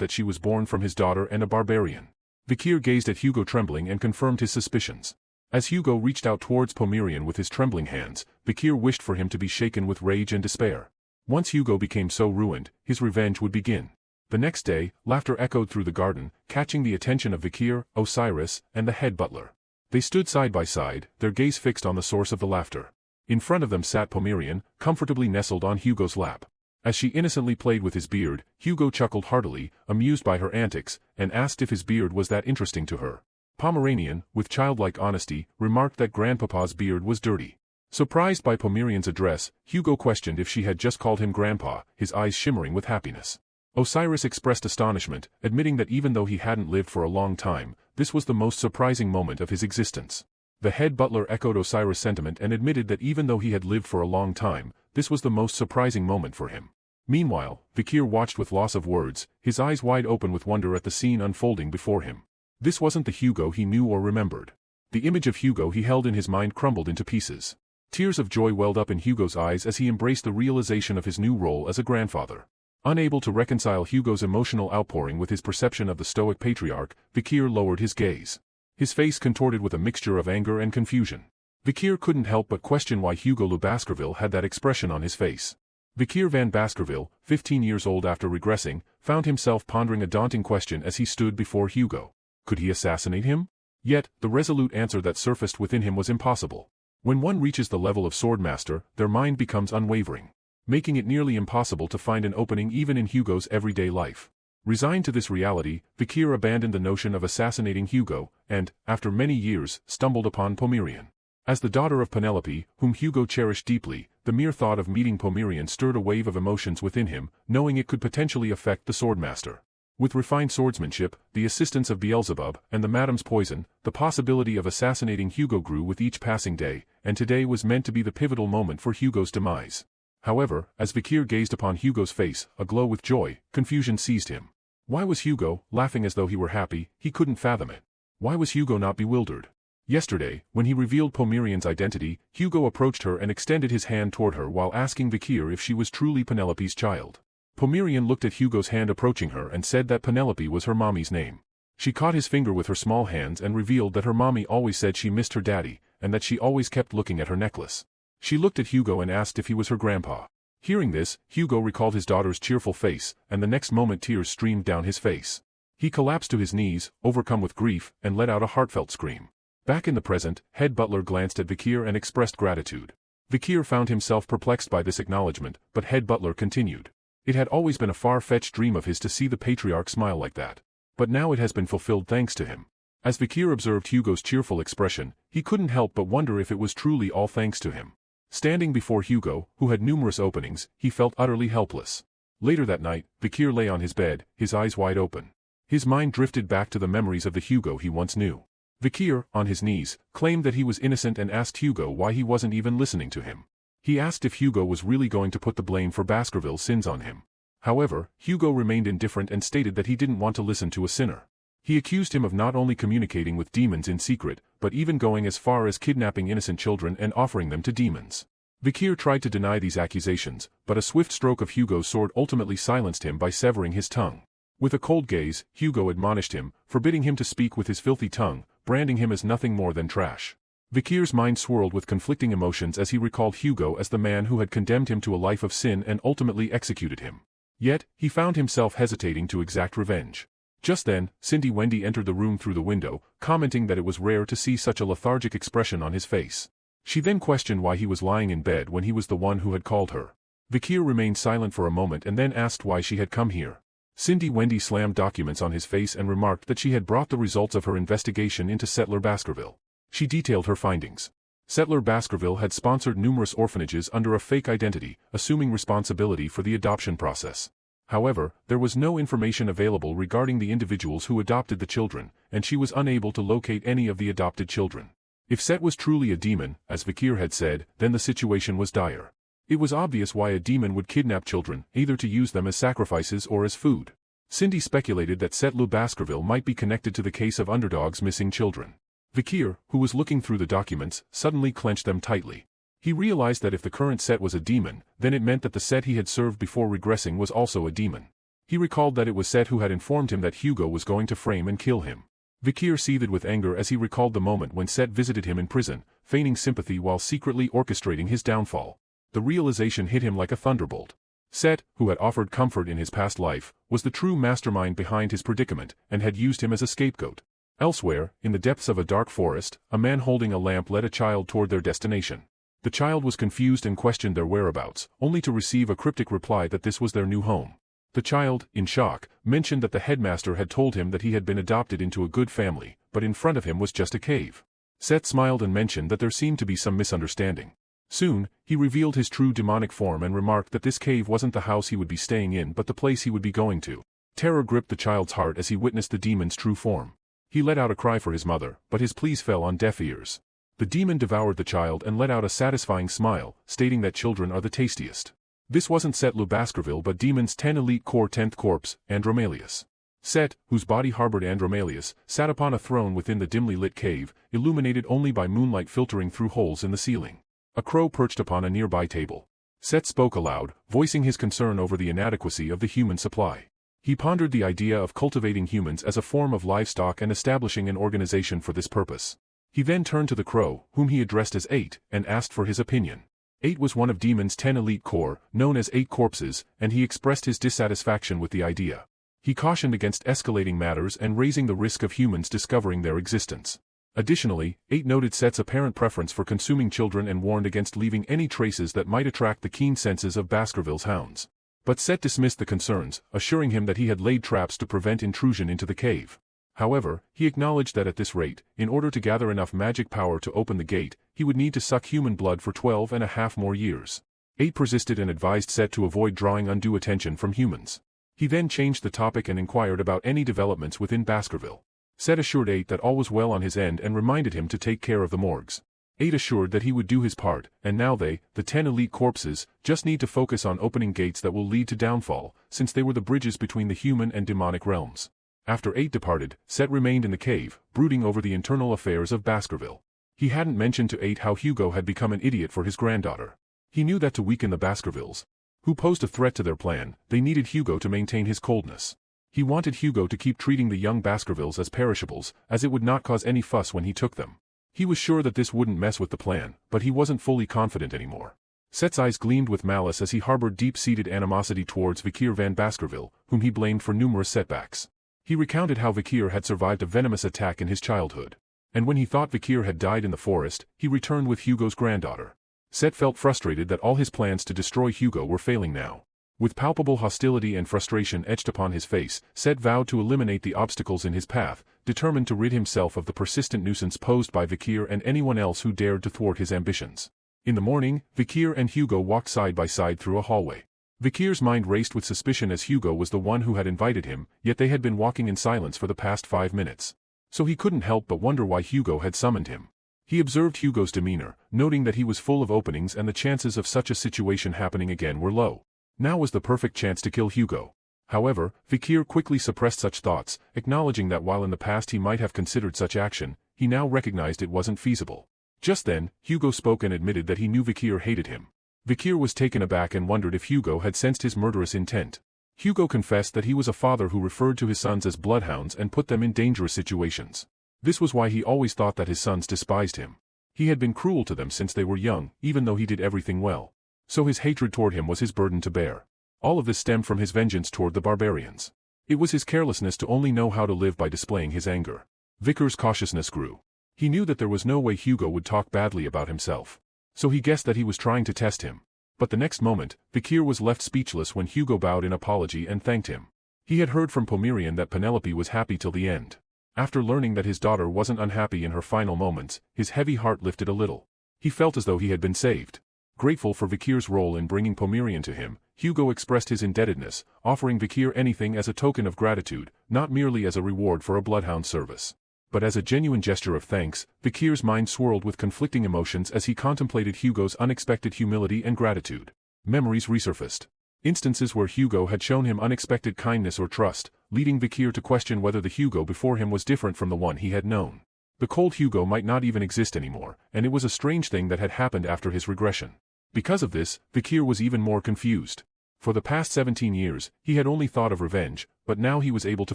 that she was born from his daughter and a barbarian. Vikir gazed at Hugo trembling and confirmed his suspicions. As Hugo reached out towards Pomerian with his trembling hands, Vikir wished for him to be shaken with rage and despair. Once Hugo became so ruined, his revenge would begin. The next day, laughter echoed through the garden, catching the attention of Vikir, Osiris, and the head butler. They stood side by side, their gaze fixed on the source of the laughter. In front of them sat Pomerian, comfortably nestled on Hugo's lap. As she innocently played with his beard, Hugo chuckled heartily, amused by her antics, and asked if his beard was that interesting to her. Pomeranian, with childlike honesty, remarked that Grandpapa's beard was dirty. Surprised by Pomerian's address, Hugo questioned if she had just called him Grandpa, his eyes shimmering with happiness. Osiris expressed astonishment, admitting that even though he hadn't lived for a long time, this was the most surprising moment of his existence. The head butler echoed Osiris' sentiment and admitted that even though he had lived for a long time, this was the most surprising moment for him. Meanwhile, Vikir watched with loss of words, his eyes wide open with wonder at the scene unfolding before him. This wasn't the Hugo he knew or remembered. The image of Hugo he held in his mind crumbled into pieces. Tears of joy welled up in Hugo's eyes as he embraced the realization of his new role as a grandfather. Unable to reconcile Hugo's emotional outpouring with his perception of the stoic patriarch, Vikir lowered his gaze. His face contorted with a mixture of anger and confusion. Vikir couldn't help but question why Hugo Le Baskerville had that expression on his face. Vikir van Baskerville, 15 years old after regressing, found himself pondering a daunting question as he stood before Hugo. Could he assassinate him? Yet, the resolute answer that surfaced within him was impossible. When one reaches the level of swordmaster, their mind becomes unwavering, making it nearly impossible to find an opening even in Hugo's everyday life. Resigned to this reality, Vikir abandoned the notion of assassinating Hugo, and, after many years, stumbled upon Pomerian. As the daughter of Penelope, whom Hugo cherished deeply, the mere thought of meeting Pomerian stirred a wave of emotions within him, knowing it could potentially affect the swordmaster. With refined swordsmanship, the assistance of Beelzebub, and the Madam's poison, the possibility of assassinating Hugo grew with each passing day, and today was meant to be the pivotal moment for Hugo's demise. However, as Vikir gazed upon Hugo's face, aglow with joy, confusion seized him. Why was Hugo, laughing as though he were happy? He couldn't fathom it. Why was Hugo not bewildered? Yesterday, when he revealed Pomerian's identity, Hugo approached her and extended his hand toward her while asking Vikir if she was truly Penelope's child. Pomerian looked at Hugo's hand approaching her and said that Penelope was her mommy's name. She caught his finger with her small hands and revealed that her mommy always said she missed her daddy, and that she always kept looking at her necklace. She looked at Hugo and asked if he was her grandpa. Hearing this, Hugo recalled his daughter's cheerful face, and the next moment tears streamed down his face. He collapsed to his knees, overcome with grief, and let out a heartfelt scream. Back in the present, head butler glanced at Vikir and expressed gratitude. Vikir found himself perplexed by this acknowledgement, but head butler continued. It had always been a far-fetched dream of his to see the patriarch smile like that. But now it has been fulfilled thanks to him. As Vikir observed Hugo's cheerful expression, he couldn't help but wonder if it was truly all thanks to him. Standing before Hugo, who had numerous openings, he felt utterly helpless. Later that night, Vikir lay on his bed, his eyes wide open. His mind drifted back to the memories of the Hugo he once knew. Vikir, on his knees, claimed that he was innocent and asked Hugo why he wasn't even listening to him. He asked if Hugo was really going to put the blame for Baskerville's sins on him. However, Hugo remained indifferent and stated that he didn't want to listen to a sinner. He accused him of not only communicating with demons in secret, but even going as far as kidnapping innocent children and offering them to demons. Vikir tried to deny these accusations, but a swift stroke of Hugo's sword ultimately silenced him by severing his tongue. With a cold gaze, Hugo admonished him, forbidding him to speak with his filthy tongue, branding him as nothing more than trash. Vikir's mind swirled with conflicting emotions as he recalled Hugo as the man who had condemned him to a life of sin and ultimately executed him. Yet, he found himself hesitating to exact revenge. Just then, Cindy Wendy entered the room through the window, commenting that it was rare to see such a lethargic expression on his face. She then questioned why he was lying in bed when he was the one who had called her. Vikir remained silent for a moment and then asked why she had come here. Cindy Wendy slammed documents on his face and remarked that she had brought the results of her investigation into Settler Baskerville. She detailed her findings. Settler Baskerville had sponsored numerous orphanages under a fake identity, assuming responsibility for the adoption process. However, there was no information available regarding the individuals who adopted the children, and she was unable to locate any of the adopted children. If Set was truly a demon, as Vikir had said, then the situation was dire. It was obvious why a demon would kidnap children, either to use them as sacrifices or as food. Cindy speculated that Settler Baskerville might be connected to the case of Underdog's missing children. Vikir, who was looking through the documents, suddenly clenched them tightly. He realized that if the current Set was a demon, then it meant that the Set he had served before regressing was also a demon. He recalled that it was Set who had informed him that Hugo was going to frame and kill him. Vikir seethed with anger as he recalled the moment when Set visited him in prison, feigning sympathy while secretly orchestrating his downfall. The realization hit him like a thunderbolt. Set, who had offered comfort in his past life, was the true mastermind behind his predicament, and had used him as a scapegoat. Elsewhere, in the depths of a dark forest, a man holding a lamp led a child toward their destination. The child was confused and questioned their whereabouts, only to receive a cryptic reply that this was their new home. The child, in shock, mentioned that the headmaster had told him that he had been adopted into a good family, but in front of him was just a cave. Set smiled and mentioned that there seemed to be some misunderstanding. Soon, he revealed his true demonic form and remarked that this cave wasn't the house he would be staying in but the place he would be going to. Terror gripped the child's heart as he witnessed the demon's true form. He let out a cry for his mother, but his pleas fell on deaf ears. The demon devoured the child and let out a satisfying smile, stating that children are the tastiest. This wasn't Settler Baskerville but Demon's 10 Elite Core 10th Corpse, Andromalius. Set, whose body harbored Andromalius, sat upon a throne within the dimly lit cave, illuminated only by moonlight filtering through holes in the ceiling. A crow perched upon a nearby table. Set spoke aloud, voicing his concern over the inadequacy of the human supply. He pondered the idea of cultivating humans as a form of livestock and establishing an organization for this purpose. He then turned to the crow, whom he addressed as 8, and asked for his opinion. 8 was one of Demon's 10 Elite Corps, known as 8 Corpses, and he expressed his dissatisfaction with the idea. He cautioned against escalating matters and raising the risk of humans discovering their existence. Additionally, 8 noted Set's apparent preference for consuming children and warned against leaving any traces that might attract the keen senses of Baskerville's hounds. But Set dismissed the concerns, assuring him that he had laid traps to prevent intrusion into the cave. However, he acknowledged that at this rate, in order to gather enough magic power to open the gate, he would need to suck human blood for 12.5 more years. 8 persisted and advised Set to avoid drawing undue attention from humans. He then changed the topic and inquired about any developments within Baskerville. Set assured 8 that all was well on his end and reminded him to take care of the morgues. 8 assured that he would do his part, and now they, the 10 Elite Corpses, just need to focus on opening gates that will lead to downfall, since they were the bridges between the human and demonic realms. After 8 departed, Set remained in the cave, brooding over the internal affairs of Baskerville. He hadn't mentioned to 8 how Hugo had become an idiot for his granddaughter. He knew that to weaken the Baskervilles, who posed a threat to their plan, they needed Hugo to maintain his coldness. He wanted Hugo to keep treating the young Baskervilles as perishables, as it would not cause any fuss when he took them. He was sure that this wouldn't mess with the plan, but he wasn't fully confident anymore. Set's eyes gleamed with malice as he harbored deep-seated animosity towards Vikir van Baskerville, whom he blamed for numerous setbacks. He recounted how Vikir had survived a venomous attack in his childhood. And when he thought Vikir had died in the forest, he returned with Hugo's granddaughter. Set felt frustrated that all his plans to destroy Hugo were failing now. With palpable hostility and frustration etched upon his face, Set vowed to eliminate the obstacles in his path, determined to rid himself of the persistent nuisance posed by Vikir and anyone else who dared to thwart his ambitions. In the morning, Vikir and Hugo walked side by side through a hallway. Vikir's mind raced with suspicion as Hugo was the one who had invited him, yet they had been walking in silence for the past 5 minutes. So he couldn't help but wonder why Hugo had summoned him. He observed Hugo's demeanor, noting that he was full of openings and the chances of such a situation happening again were low. Now was the perfect chance to kill Hugo. However, Vikir quickly suppressed such thoughts, acknowledging that while in the past he might have considered such action, he now recognized it wasn't feasible. Just then, Hugo spoke and admitted that he knew Vikir hated him. Vikir was taken aback and wondered if Hugo had sensed his murderous intent. Hugo confessed that he was a father who referred to his sons as bloodhounds and put them in dangerous situations. This was why he always thought that his sons despised him. He had been cruel to them since they were young, even though he did everything well. So his hatred toward him was his burden to bear. All of this stemmed from his vengeance toward the barbarians. It was his carelessness to only know how to live by displaying his anger. Vikir's cautiousness grew. He knew that there was no way Hugo would talk badly about himself. So he guessed that he was trying to test him. But the next moment, Vikir was left speechless when Hugo bowed in apology and thanked him. He had heard from Pomerian that Penelope was happy till the end. After learning that his daughter wasn't unhappy in her final moments, his heavy heart lifted a little. He felt as though he had been saved. Grateful for Vikir's role in bringing Pomerian to him, Hugo expressed his indebtedness, offering Vikir anything as a token of gratitude, not merely as a reward for a bloodhound service. But as a genuine gesture of thanks, Vikir's mind swirled with conflicting emotions as he contemplated Hugo's unexpected humility and gratitude. Memories resurfaced. Instances where Hugo had shown him unexpected kindness or trust, leading Vikir to question whether the Hugo before him was different from the one he had known. The cold Hugo might not even exist anymore, and it was a strange thing that had happened after his regression. Because of this, Vikir was even more confused. For the past 17 years, he had only thought of revenge, but now he was able to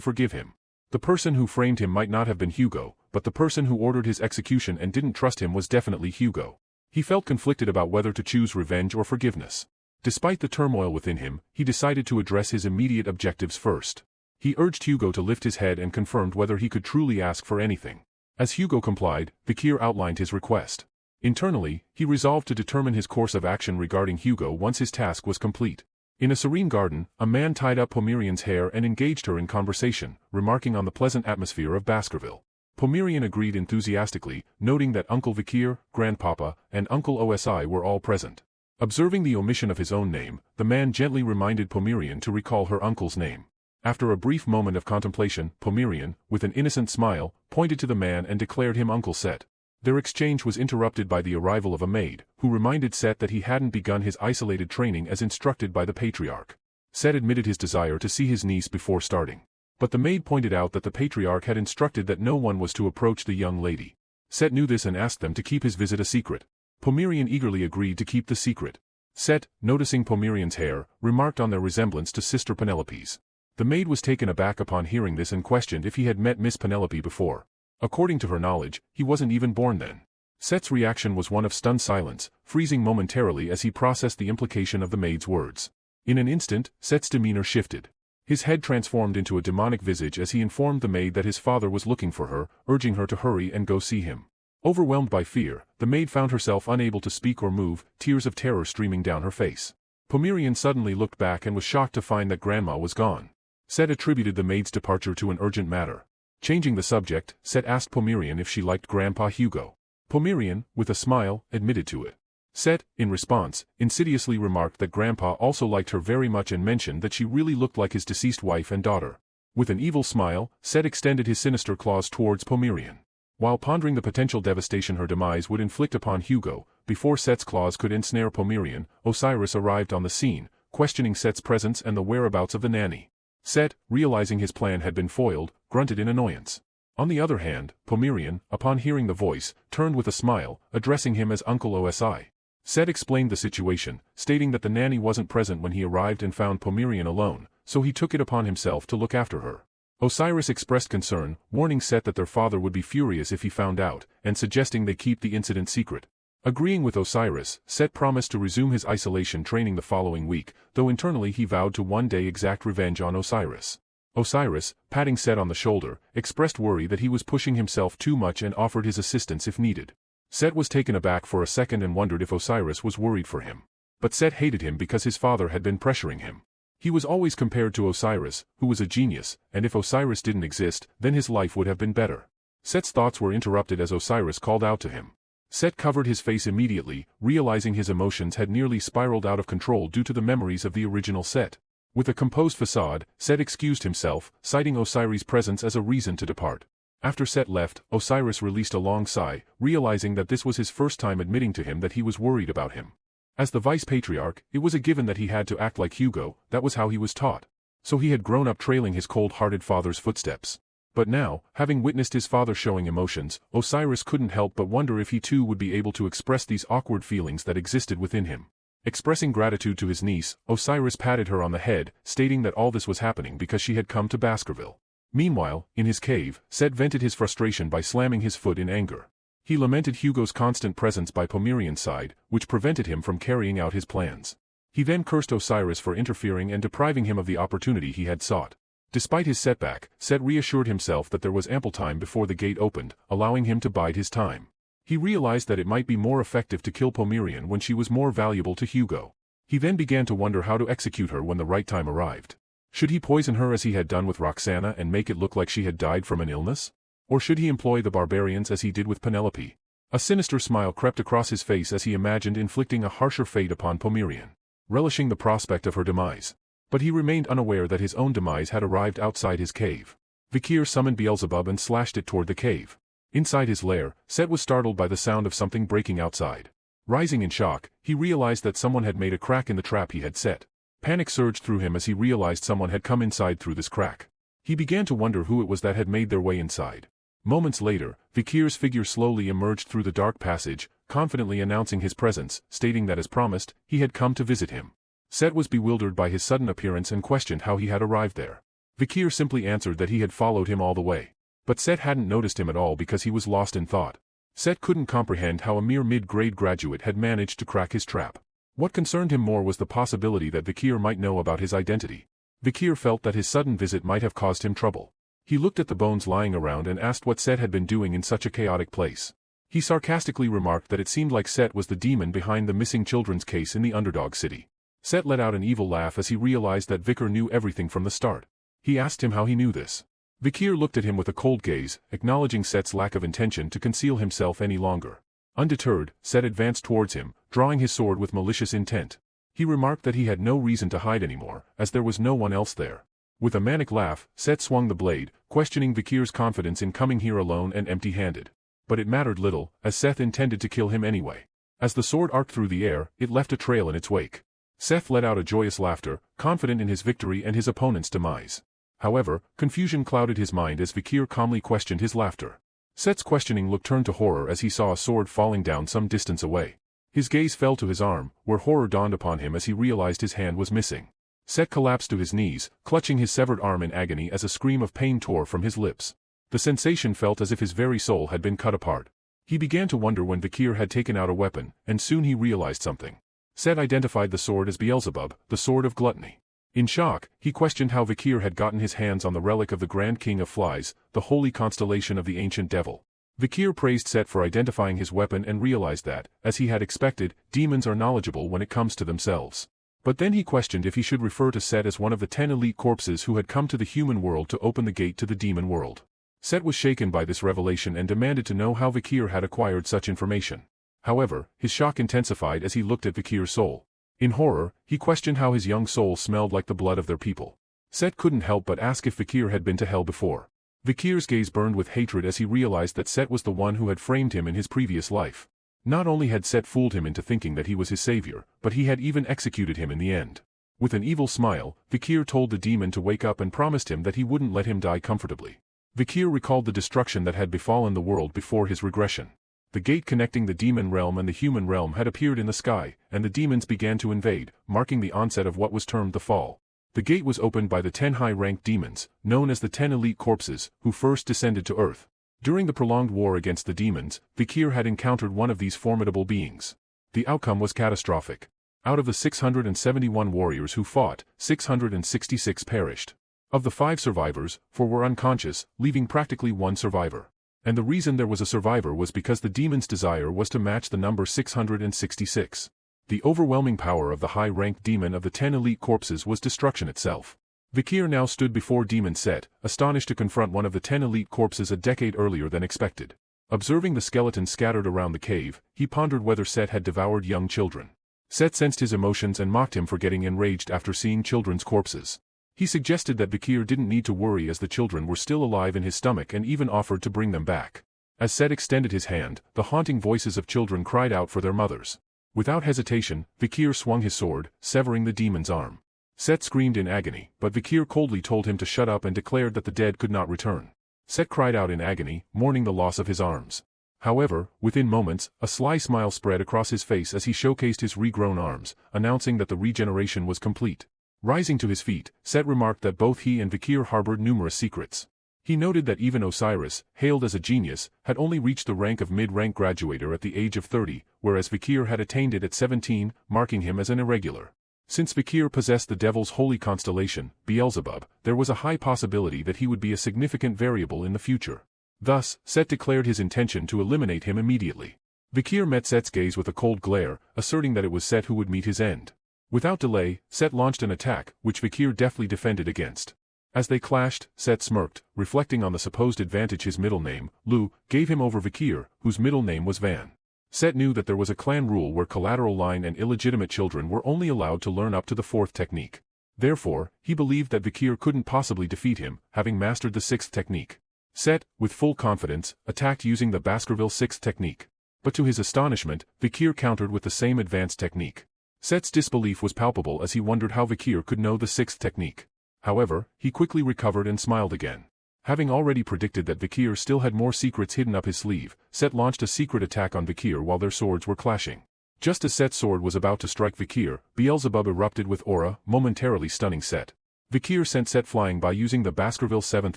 forgive him. The person who framed him might not have been Hugo, but the person who ordered his execution and didn't trust him was definitely Hugo. He felt conflicted about whether to choose revenge or forgiveness. Despite the turmoil within him, he decided to address his immediate objectives first. He urged Hugo to lift his head and confirmed whether he could truly ask for anything. As Hugo complied, Vikir outlined his request. Internally, he resolved to determine his course of action regarding Hugo once his task was complete. In a serene garden, a man tied up Pomerian's hair and engaged her in conversation, remarking on the pleasant atmosphere of Baskerville. Pomerian agreed enthusiastically, noting that Uncle Vikir, Grandpapa, and Uncle Osi were all present. Observing the omission of his own name, the man gently reminded Pomerian to recall her uncle's name. After a brief moment of contemplation, Pomerian, with an innocent smile, pointed to the man and declared him Uncle Set. Their exchange was interrupted by the arrival of a maid, who reminded Set that he hadn't begun his isolated training as instructed by the patriarch. Set admitted his desire to see his niece before starting. But the maid pointed out that the patriarch had instructed that no one was to approach the young lady. Set knew this and asked them to keep his visit a secret. Pomerian eagerly agreed to keep the secret. Set, noticing Pomerian's hair, remarked on their resemblance to Sister Penelope's. The maid was taken aback upon hearing this and questioned if he had met Miss Penelope before. According to her knowledge, he wasn't even born then. Set's reaction was one of stunned silence, freezing momentarily as he processed the implication of the maid's words. In an instant, Set's demeanor shifted. His head transformed into a demonic visage as he informed the maid that his father was looking for her, urging her to hurry and go see him. Overwhelmed by fear, the maid found herself unable to speak or move, tears of terror streaming down her face. Pomerian suddenly looked back and was shocked to find that Grandma was gone. Set attributed the maid's departure to an urgent matter. Changing the subject, Set asked Pomerian if she liked Grandpa Hugo. Pomerian, with a smile, admitted to it. Set, in response, insidiously remarked that Grandpa also liked her very much and mentioned that she really looked like his deceased wife and daughter. With an evil smile, Set extended his sinister claws towards Pomerian. While pondering the potential devastation her demise would inflict upon Hugo, before Set's claws could ensnare Pomerian, Osiris arrived on the scene, questioning Set's presence and the whereabouts of the nanny. Set, realizing his plan had been foiled, grunted in annoyance. On the other hand, Pomerian, upon hearing the voice, turned with a smile, addressing him as Uncle Osi. Set explained the situation, stating that the nanny wasn't present when he arrived and found Pomerian alone, so he took it upon himself to look after her. Osiris expressed concern, warning Set that their father would be furious if he found out, and suggesting they keep the incident secret. Agreeing with Osiris, Set promised to resume his isolation training the following week, though internally he vowed to one day exact revenge on Osiris. Osiris, patting Set on the shoulder, expressed worry that he was pushing himself too much and offered his assistance if needed. Set was taken aback for a second and wondered if Osiris was worried for him. But Set hated him because his father had been pressuring him. He was always compared to Osiris, who was a genius, and if Osiris didn't exist, then his life would have been better. Set's thoughts were interrupted as Osiris called out to him. Set covered his face immediately, realizing his emotions had nearly spiraled out of control due to the memories of the original Set. With a composed facade, Set excused himself, citing Osiris' presence as a reason to depart. After Set left, Osiris released a long sigh, realizing that this was his first time admitting to him that he was worried about him. As the vice-patriarch, it was a given that he had to act like Hugo, that was how he was taught. So he had grown up trailing his cold-hearted father's footsteps. But now, having witnessed his father showing emotions, Osiris couldn't help but wonder if he too would be able to express these awkward feelings that existed within him. Expressing gratitude to his niece, Osiris patted her on the head, stating that all this was happening because she had come to Baskerville. Meanwhile, in his cave, Set vented his frustration by slamming his foot in anger. He lamented Hugo's constant presence by Pomerian's side, which prevented him from carrying out his plans. He then cursed Osiris for interfering and depriving him of the opportunity he had sought. Despite his setback, Set reassured himself that there was ample time before the gate opened, allowing him to bide his time. He realized that it might be more effective to kill Pomerian when she was more valuable to Hugo. He then began to wonder how to execute her when the right time arrived. Should he poison her as he had done with Roxana and make it look like she had died from an illness? Or should he employ the barbarians as he did with Penelope? A sinister smile crept across his face as he imagined inflicting a harsher fate upon Pomerian, relishing the prospect of her demise. But he remained unaware that his own demise had arrived outside his cave. Vikir summoned Beelzebub and slashed it toward the cave. Inside his lair, Set was startled by the sound of something breaking outside. Rising in shock, he realized that someone had made a crack in the trap he had set. Panic surged through him as he realized someone had come inside through this crack. He began to wonder who it was that had made their way inside. Moments later, Vikir's figure slowly emerged through the dark passage, confidently announcing his presence, stating that as promised, he had come to visit him. Set was bewildered by his sudden appearance and questioned how he had arrived there. Vikir simply answered that he had followed him all the way. But Set hadn't noticed him at all because he was lost in thought. Set couldn't comprehend how a mere mid-grade graduate had managed to crack his trap. What concerned him more was the possibility that Vikir might know about his identity. Vikir felt that his sudden visit might have caused him trouble. He looked at the bones lying around and asked what Set had been doing in such a chaotic place. He sarcastically remarked that it seemed like Set was the demon behind the missing children's case in the underdog city. Set let out an evil laugh as he realized that Vikir knew everything from the start. He asked him how he knew this. Vikir looked at him with a cold gaze, acknowledging Set's lack of intention to conceal himself any longer. Undeterred, Set advanced towards him, drawing his sword with malicious intent. He remarked that he had no reason to hide anymore, as there was no one else there. With a manic laugh, Set swung the blade, questioning Vikir's confidence in coming here alone and empty-handed. But it mattered little, as Seth intended to kill him anyway. As the sword arced through the air, it left a trail in its wake. Seth let out a joyous laughter, confident in his victory and his opponent's demise. However, confusion clouded his mind as Vikir calmly questioned his laughter. Set's questioning look turned to horror as he saw a sword falling down some distance away. His gaze fell to his arm, where horror dawned upon him as he realized his hand was missing. Set collapsed to his knees, clutching his severed arm in agony as a scream of pain tore from his lips. The sensation felt as if his very soul had been cut apart. He began to wonder when Vikir had taken out a weapon, and soon he realized something. Set identified the sword as Beelzebub, the sword of gluttony. In shock, he questioned how Vikir had gotten his hands on the relic of the Grand King of Flies, the holy constellation of the ancient devil. Vikir praised Set for identifying his weapon and realized that, as he had expected, demons are knowledgeable when it comes to themselves. But then he questioned if he should refer to Set as one of the 10 elite corpses who had come to the human world to open the gate to the demon world. Set was shaken by this revelation and demanded to know how Vikir had acquired such information. However, his shock intensified as he looked at Vikir's soul. In horror, he questioned how his young soul smelled like the blood of their people. Set couldn't help but ask if Vikir had been to hell before. Vikir's gaze burned with hatred as he realized that Set was the one who had framed him in his previous life. Not only had Set fooled him into thinking that he was his savior, but he had even executed him in the end. With an evil smile, Vikir told the demon to wake up and promised him that he wouldn't let him die comfortably. Vikir recalled the destruction that had befallen the world before his regression. The gate connecting the demon realm and the human realm had appeared in the sky, and the demons began to invade, marking the onset of what was termed the fall. The gate was opened by the 10 high-ranked demons, known as the 10 elite corpses, who first descended to Earth. During the prolonged war against the demons, Vikir had encountered one of these formidable beings. The outcome was catastrophic. Out of the 671 warriors who fought, 666 perished. Of the 5 survivors, 4 were unconscious, leaving practically 1 survivor. And the reason there was a survivor was because the demon's desire was to match the number 666. The overwhelming power of the high-ranked demon of the 10 elite corpses was destruction itself. Vikir now stood before Demon Set, astonished to confront one of the 10 elite corpses a decade earlier than expected. Observing the skeletons scattered around the cave, he pondered whether Set had devoured young children. Set sensed his emotions and mocked him for getting enraged after seeing children's corpses. He suggested that Vikir didn't need to worry as the children were still alive in his stomach and even offered to bring them back. As Set extended his hand, the haunting voices of children cried out for their mothers. Without hesitation, Vikir swung his sword, severing the demon's arm. Set screamed in agony, but Vikir coldly told him to shut up and declared that the dead could not return. Set cried out in agony, mourning the loss of his arms. However, within moments, a sly smile spread across his face as he showcased his regrown arms, announcing that the regeneration was complete. Rising to his feet, Set remarked that both he and Vikir harbored numerous secrets. He noted that even Osiris, hailed as a genius, had only reached the rank of mid-rank graduator at the age of 30, whereas Vikir had attained it at 17, marking him as an irregular. Since Vikir possessed the devil's holy constellation, Beelzebub, there was a high possibility that he would be a significant variable in the future. Thus, Set declared his intention to eliminate him immediately. Vikir met Set's gaze with a cold glare, asserting that it was Set who would meet his end. Without delay, Set launched an attack, which Vikir deftly defended against. As they clashed, Set smirked, reflecting on the supposed advantage his middle name, Lu, gave him over Vikir, whose middle name was Van. Set knew that there was a clan rule where collateral line and illegitimate children were only allowed to learn up to the 4th technique. Therefore, he believed that Vikir couldn't possibly defeat him, having mastered the 6th technique. Set, with full confidence, attacked using the Baskerville 6th technique. But to his astonishment, Vikir countered with the same advanced technique. Set's disbelief was palpable as he wondered how Vikir could know the 6th technique. However, he quickly recovered and smiled again. Having already predicted that Vikir still had more secrets hidden up his sleeve, Set launched a secret attack on Vikir while their swords were clashing. Just as Set's sword was about to strike Vikir, Beelzebub erupted with aura, momentarily stunning Set. Vikir sent Set flying by using the Baskerville 7th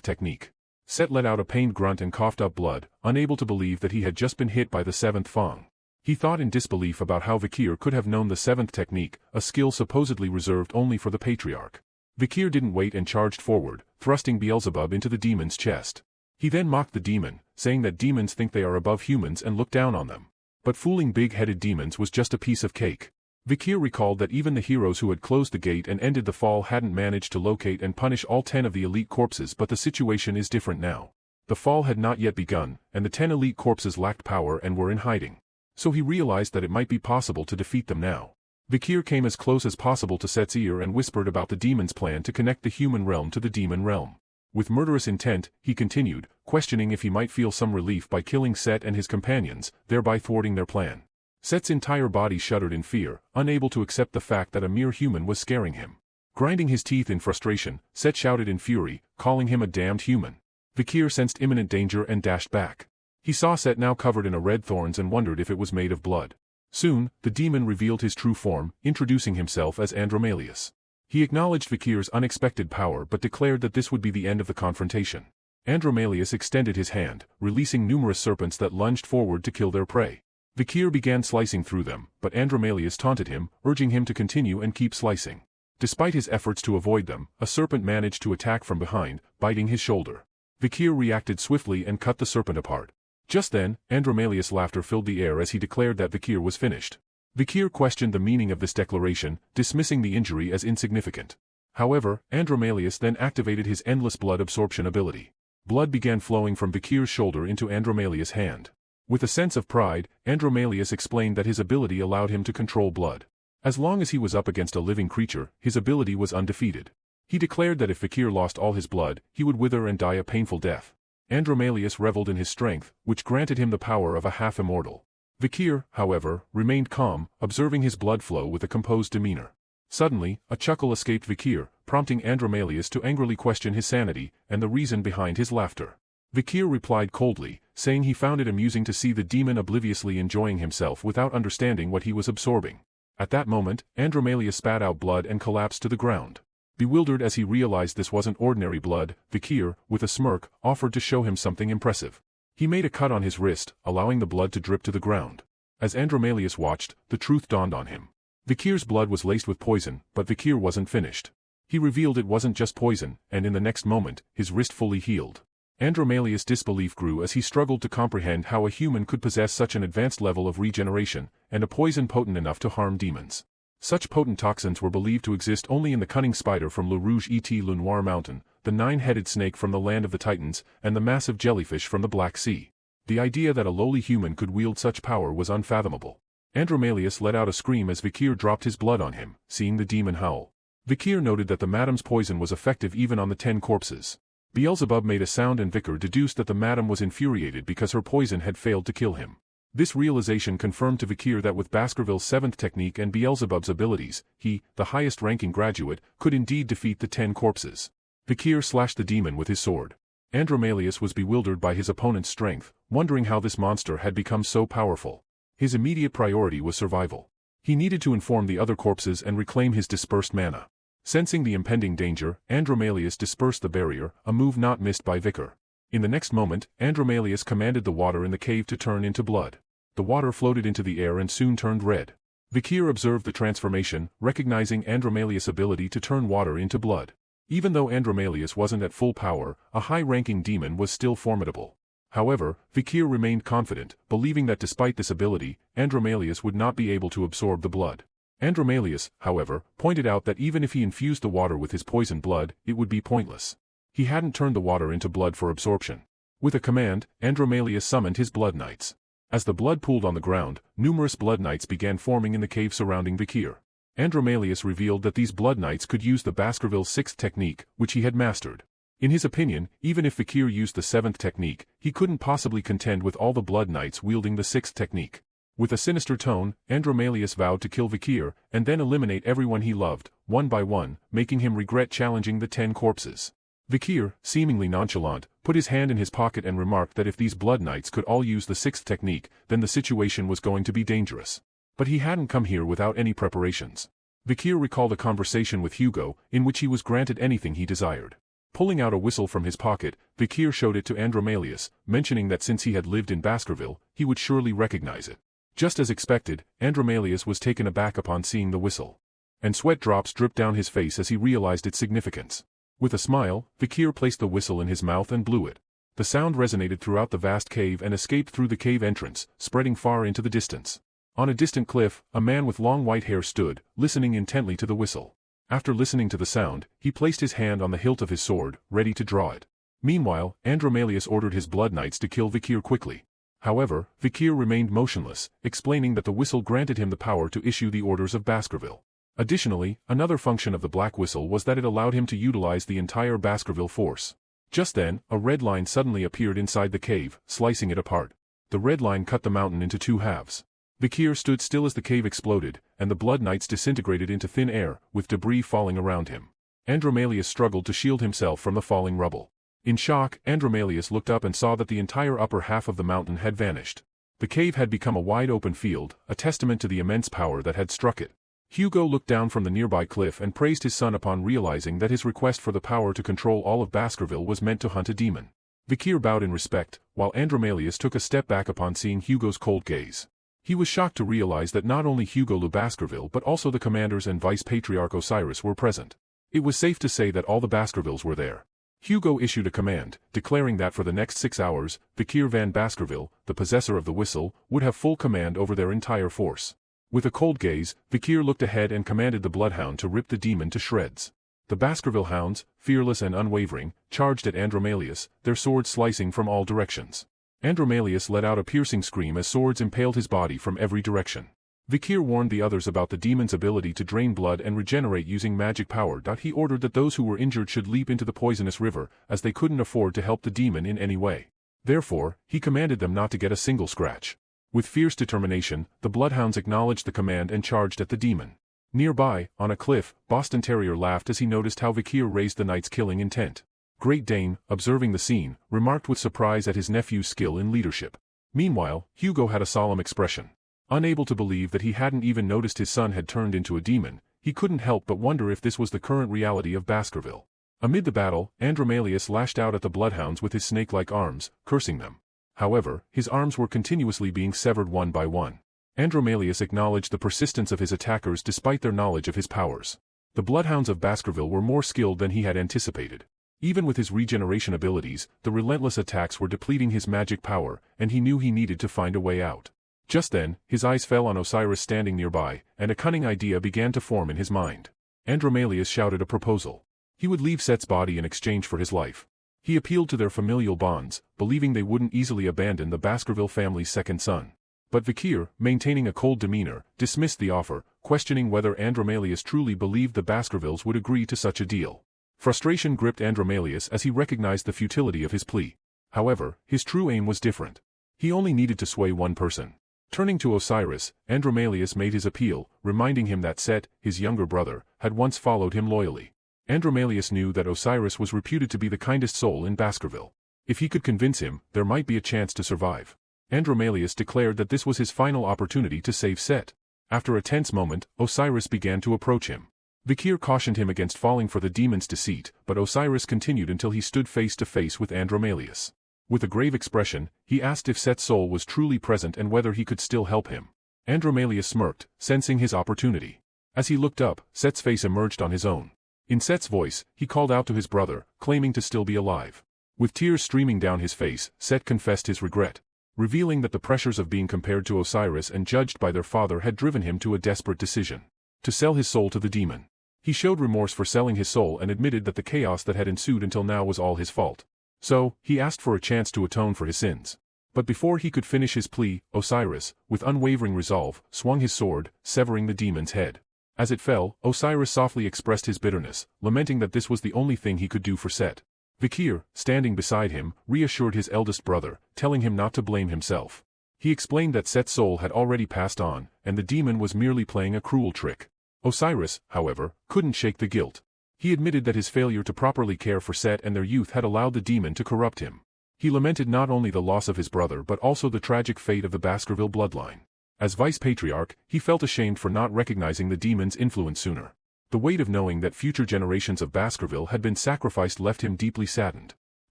technique. Set let out a pained grunt and coughed up blood, unable to believe that he had just been hit by the 7th Fang. He thought in disbelief about how Vikir could have known the 7th technique, a skill supposedly reserved only for the Patriarch. Vikir didn't wait and charged forward, thrusting Beelzebub into the demon's chest. He then mocked the demon, saying that demons think they are above humans and look down on them. But fooling big-headed demons was just a piece of cake. Vikir recalled that even the heroes who had closed the gate and ended the fall hadn't managed to locate and punish all 10 of the elite corpses, but the situation is different now. The fall had not yet begun, and the 10 elite corpses lacked power and were in hiding. So he realized that it might be possible to defeat them now. Vikir came as close as possible to Set's ear and whispered about the demon's plan to connect the human realm to the demon realm. With murderous intent, he continued, questioning if he might feel some relief by killing Set and his companions, thereby thwarting their plan. Set's entire body shuddered in fear, unable to accept the fact that a mere human was scaring him. Grinding his teeth in frustration, Set shouted in fury, calling him a damned human. Vikir sensed imminent danger and dashed back. He saw Set now covered in red thorns and wondered if it was made of blood. Soon, the demon revealed his true form, introducing himself as Andromalius. He acknowledged Vikir's unexpected power but declared that this would be the end of the confrontation. Andromalius extended his hand, releasing numerous serpents that lunged forward to kill their prey. Vikir began slicing through them, but Andromalius taunted him, urging him to continue and keep slicing. Despite his efforts to avoid them, a serpent managed to attack from behind, biting his shoulder. Vikir reacted swiftly and cut the serpent apart. Just then, Andromalius' laughter filled the air as he declared that Vikir was finished. Vikir questioned the meaning of this declaration, dismissing the injury as insignificant. However, Andromalius then activated his endless blood absorption ability. Blood began flowing from Vikir's shoulder into Andromalius' hand. With a sense of pride, Andromalius explained that his ability allowed him to control blood. As long as he was up against a living creature, his ability was undefeated. He declared that if Vikir lost all his blood, he would wither and die a painful death. Andromalius reveled in his strength, which granted him the power of a half-immortal. Vikir, however, remained calm, observing his blood flow with a composed demeanor. Suddenly, a chuckle escaped Vikir, prompting Andromalius to angrily question his sanity and the reason behind his laughter. Vikir replied coldly, saying he found it amusing to see the demon obliviously enjoying himself without understanding what he was absorbing. At that moment, Andromalius spat out blood and collapsed to the ground. Bewildered as he realized this wasn't ordinary blood, Vikir, with a smirk, offered to show him something impressive. He made a cut on his wrist, allowing the blood to drip to the ground. As Andromalius watched, the truth dawned on him. Vikir's blood was laced with poison, but Vikir wasn't finished. He revealed it wasn't just poison, and in the next moment, his wrist fully healed. Andromalius' disbelief grew as he struggled to comprehend how a human could possess such an advanced level of regeneration, and a poison potent enough to harm demons. Such potent toxins were believed to exist only in the cunning spider from Le Rouge et Le Noir Mountain, the nine-headed snake from the land of the Titans, and the massive jellyfish from the Black Sea. The idea that a lowly human could wield such power was unfathomable. Andromalius let out a scream as Vikir dropped his blood on him, seeing the demon howl. Vikir noted that the madam's poison was effective even on the 10 corpses. Beelzebub made a sound and Vikir deduced that the madam was infuriated because her poison had failed to kill him. This realization confirmed to Vikir that with Baskerville's 7th technique and Beelzebub's abilities, he, the highest-ranking graduate, could indeed defeat the 10 corpses. Vikir slashed the demon with his sword. Andromalius was bewildered by his opponent's strength, wondering how this monster had become so powerful. His immediate priority was survival. He needed to inform the other corpses and reclaim his dispersed mana. Sensing the impending danger, Andromalius dispersed the barrier, a move not missed by Vikir. In the next moment, Andromalius commanded the water in the cave to turn into blood. The water floated into the air and soon turned red. Vikir observed the transformation, recognizing Andromalius' ability to turn water into blood. Even though Andromalius wasn't at full power, a high-ranking demon was still formidable. However, Vikir remained confident, believing that despite this ability, Andromalius would not be able to absorb the blood. Andromalius, however, pointed out that even if he infused the water with his poisoned blood, it would be pointless. He hadn't turned the water into blood for absorption. With a command, Andromalius summoned his blood knights. As the blood pooled on the ground, numerous blood knights began forming in the cave surrounding Vikir. Andromalius revealed that these blood knights could use the Baskerville 6th technique, which he had mastered. In his opinion, even if Vikir used the 7th technique, he couldn't possibly contend with all the blood knights wielding the 6th technique. With a sinister tone, Andromalius vowed to kill Vikir, and then eliminate everyone he loved, one by one, making him regret challenging the 10 corpses. Vikir, seemingly nonchalant, put his hand in his pocket and remarked that if these blood knights could all use the 6th technique, then the situation was going to be dangerous. But he hadn't come here without any preparations. Vikir recalled a conversation with Hugo, in which he was granted anything he desired. Pulling out a whistle from his pocket, Vikir showed it to Andromalius, mentioning that since he had lived in Baskerville, he would surely recognize it. Just as expected, Andromalius was taken aback upon seeing the whistle. And sweat drops dripped down his face as he realized its significance. With a smile, Vikir placed the whistle in his mouth and blew it. The sound resonated throughout the vast cave and escaped through the cave entrance, spreading far into the distance. On a distant cliff, a man with long white hair stood, listening intently to the whistle. After listening to the sound, he placed his hand on the hilt of his sword, ready to draw it. Meanwhile, Andromalius ordered his blood knights to kill Vikir quickly. However, Vikir remained motionless, explaining that the whistle granted him the power to issue the orders of Baskerville. Additionally, another function of the black whistle was that it allowed him to utilize the entire Baskerville force. Just then, a red line suddenly appeared inside the cave, slicing it apart. The red line cut the mountain into 2 halves. Vikir stood still as the cave exploded, and the blood knights disintegrated into thin air, with debris falling around him. Andromalius struggled to shield himself from the falling rubble. In shock, Andromalius looked up and saw that the entire upper half of the mountain had vanished. The cave had become a wide-open field, a testament to the immense power that had struck it. Hugo looked down from the nearby cliff and praised his son upon realizing that his request for the power to control all of Baskerville was meant to hunt a demon. Vikir bowed in respect, while Andromalius took a step back upon seeing Hugo's cold gaze. He was shocked to realize that not only Hugo Le Baskerville but also the commanders and Vice-Patriarch Osiris were present. It was safe to say that all the Baskervilles were there. Hugo issued a command, declaring that for the next 6 hours, Vikir van Baskerville, the possessor of the whistle, would have full command over their entire force. With a cold gaze, Vikir looked ahead and commanded the bloodhound to rip the demon to shreds. The Baskerville hounds, fearless and unwavering, charged at Andromalius, their swords slicing from all directions. Andromalius let out a piercing scream as swords impaled his body from every direction. Vikir warned the others about the demon's ability to drain blood and regenerate using magic power. He ordered that those who were injured should leap into the poisonous river, as they couldn't afford to help the demon in any way. Therefore, he commanded them not to get a single scratch. With fierce determination, the bloodhounds acknowledged the command and charged at the demon. Nearby, on a cliff, Boston Terrier laughed as he noticed how Vikir raised the knight's killing intent. Great Dane, observing the scene, remarked with surprise at his nephew's skill in leadership. Meanwhile, Hugo had a solemn expression. Unable to believe that he hadn't even noticed his son had turned into a demon, he couldn't help but wonder if this was the current reality of Baskerville. Amid the battle, Andromalius lashed out at the bloodhounds with his snake-like arms, cursing them. However, his arms were continuously being severed one by one. Andromalius acknowledged the persistence of his attackers despite their knowledge of his powers. The bloodhounds of Baskerville were more skilled than he had anticipated. Even with his regeneration abilities, the relentless attacks were depleting his magic power, and he knew he needed to find a way out. Just then, his eyes fell on Osiris standing nearby, and a cunning idea began to form in his mind. Andromalius shouted a proposal. He would leave Set's body in exchange for his life. He appealed to their familial bonds, believing they wouldn't easily abandon the Baskerville family's second son. But Vikir, maintaining a cold demeanor, dismissed the offer, questioning whether Andromalius truly believed the Baskervilles would agree to such a deal. Frustration gripped Andromalius as he recognized the futility of his plea. However, his true aim was different. He only needed to sway one person. Turning to Osiris, Andromalius made his appeal, reminding him that Set, his younger brother, had once followed him loyally. Andromalius knew that Osiris was reputed to be the kindest soul in Baskerville. If he could convince him, there might be a chance to survive. Andromalius declared that this was his final opportunity to save Set. After a tense moment, Osiris began to approach him. Vikir cautioned him against falling for the demon's deceit, but Osiris continued until he stood face to face with Andromalius. With a grave expression, he asked if Set's soul was truly present and whether he could still help him. Andromalius smirked, sensing his opportunity. As he looked up, Set's face emerged on his own. In Set's voice, he called out to his brother, claiming to still be alive. With tears streaming down his face, Set confessed his regret, revealing that the pressures of being compared to Osiris and judged by their father had driven him to a desperate decision: to sell his soul to the demon. He showed remorse for selling his soul and admitted that the chaos that had ensued until now was all his fault. So, he asked for a chance to atone for his sins. But before he could finish his plea, Osiris, with unwavering resolve, swung his sword, severing the demon's head. As it fell, Osiris softly expressed his bitterness, lamenting that this was the only thing he could do for Set. Vikir, standing beside him, reassured his eldest brother, telling him not to blame himself. He explained that Set's soul had already passed on, and the demon was merely playing a cruel trick. Osiris, however, couldn't shake the guilt. He admitted that his failure to properly care for Set and their youth had allowed the demon to corrupt him. He lamented not only the loss of his brother but also the tragic fate of the Baskerville bloodline. As vice-patriarch, he felt ashamed for not recognizing the demon's influence sooner. The weight of knowing that future generations of Baskerville had been sacrificed left him deeply saddened.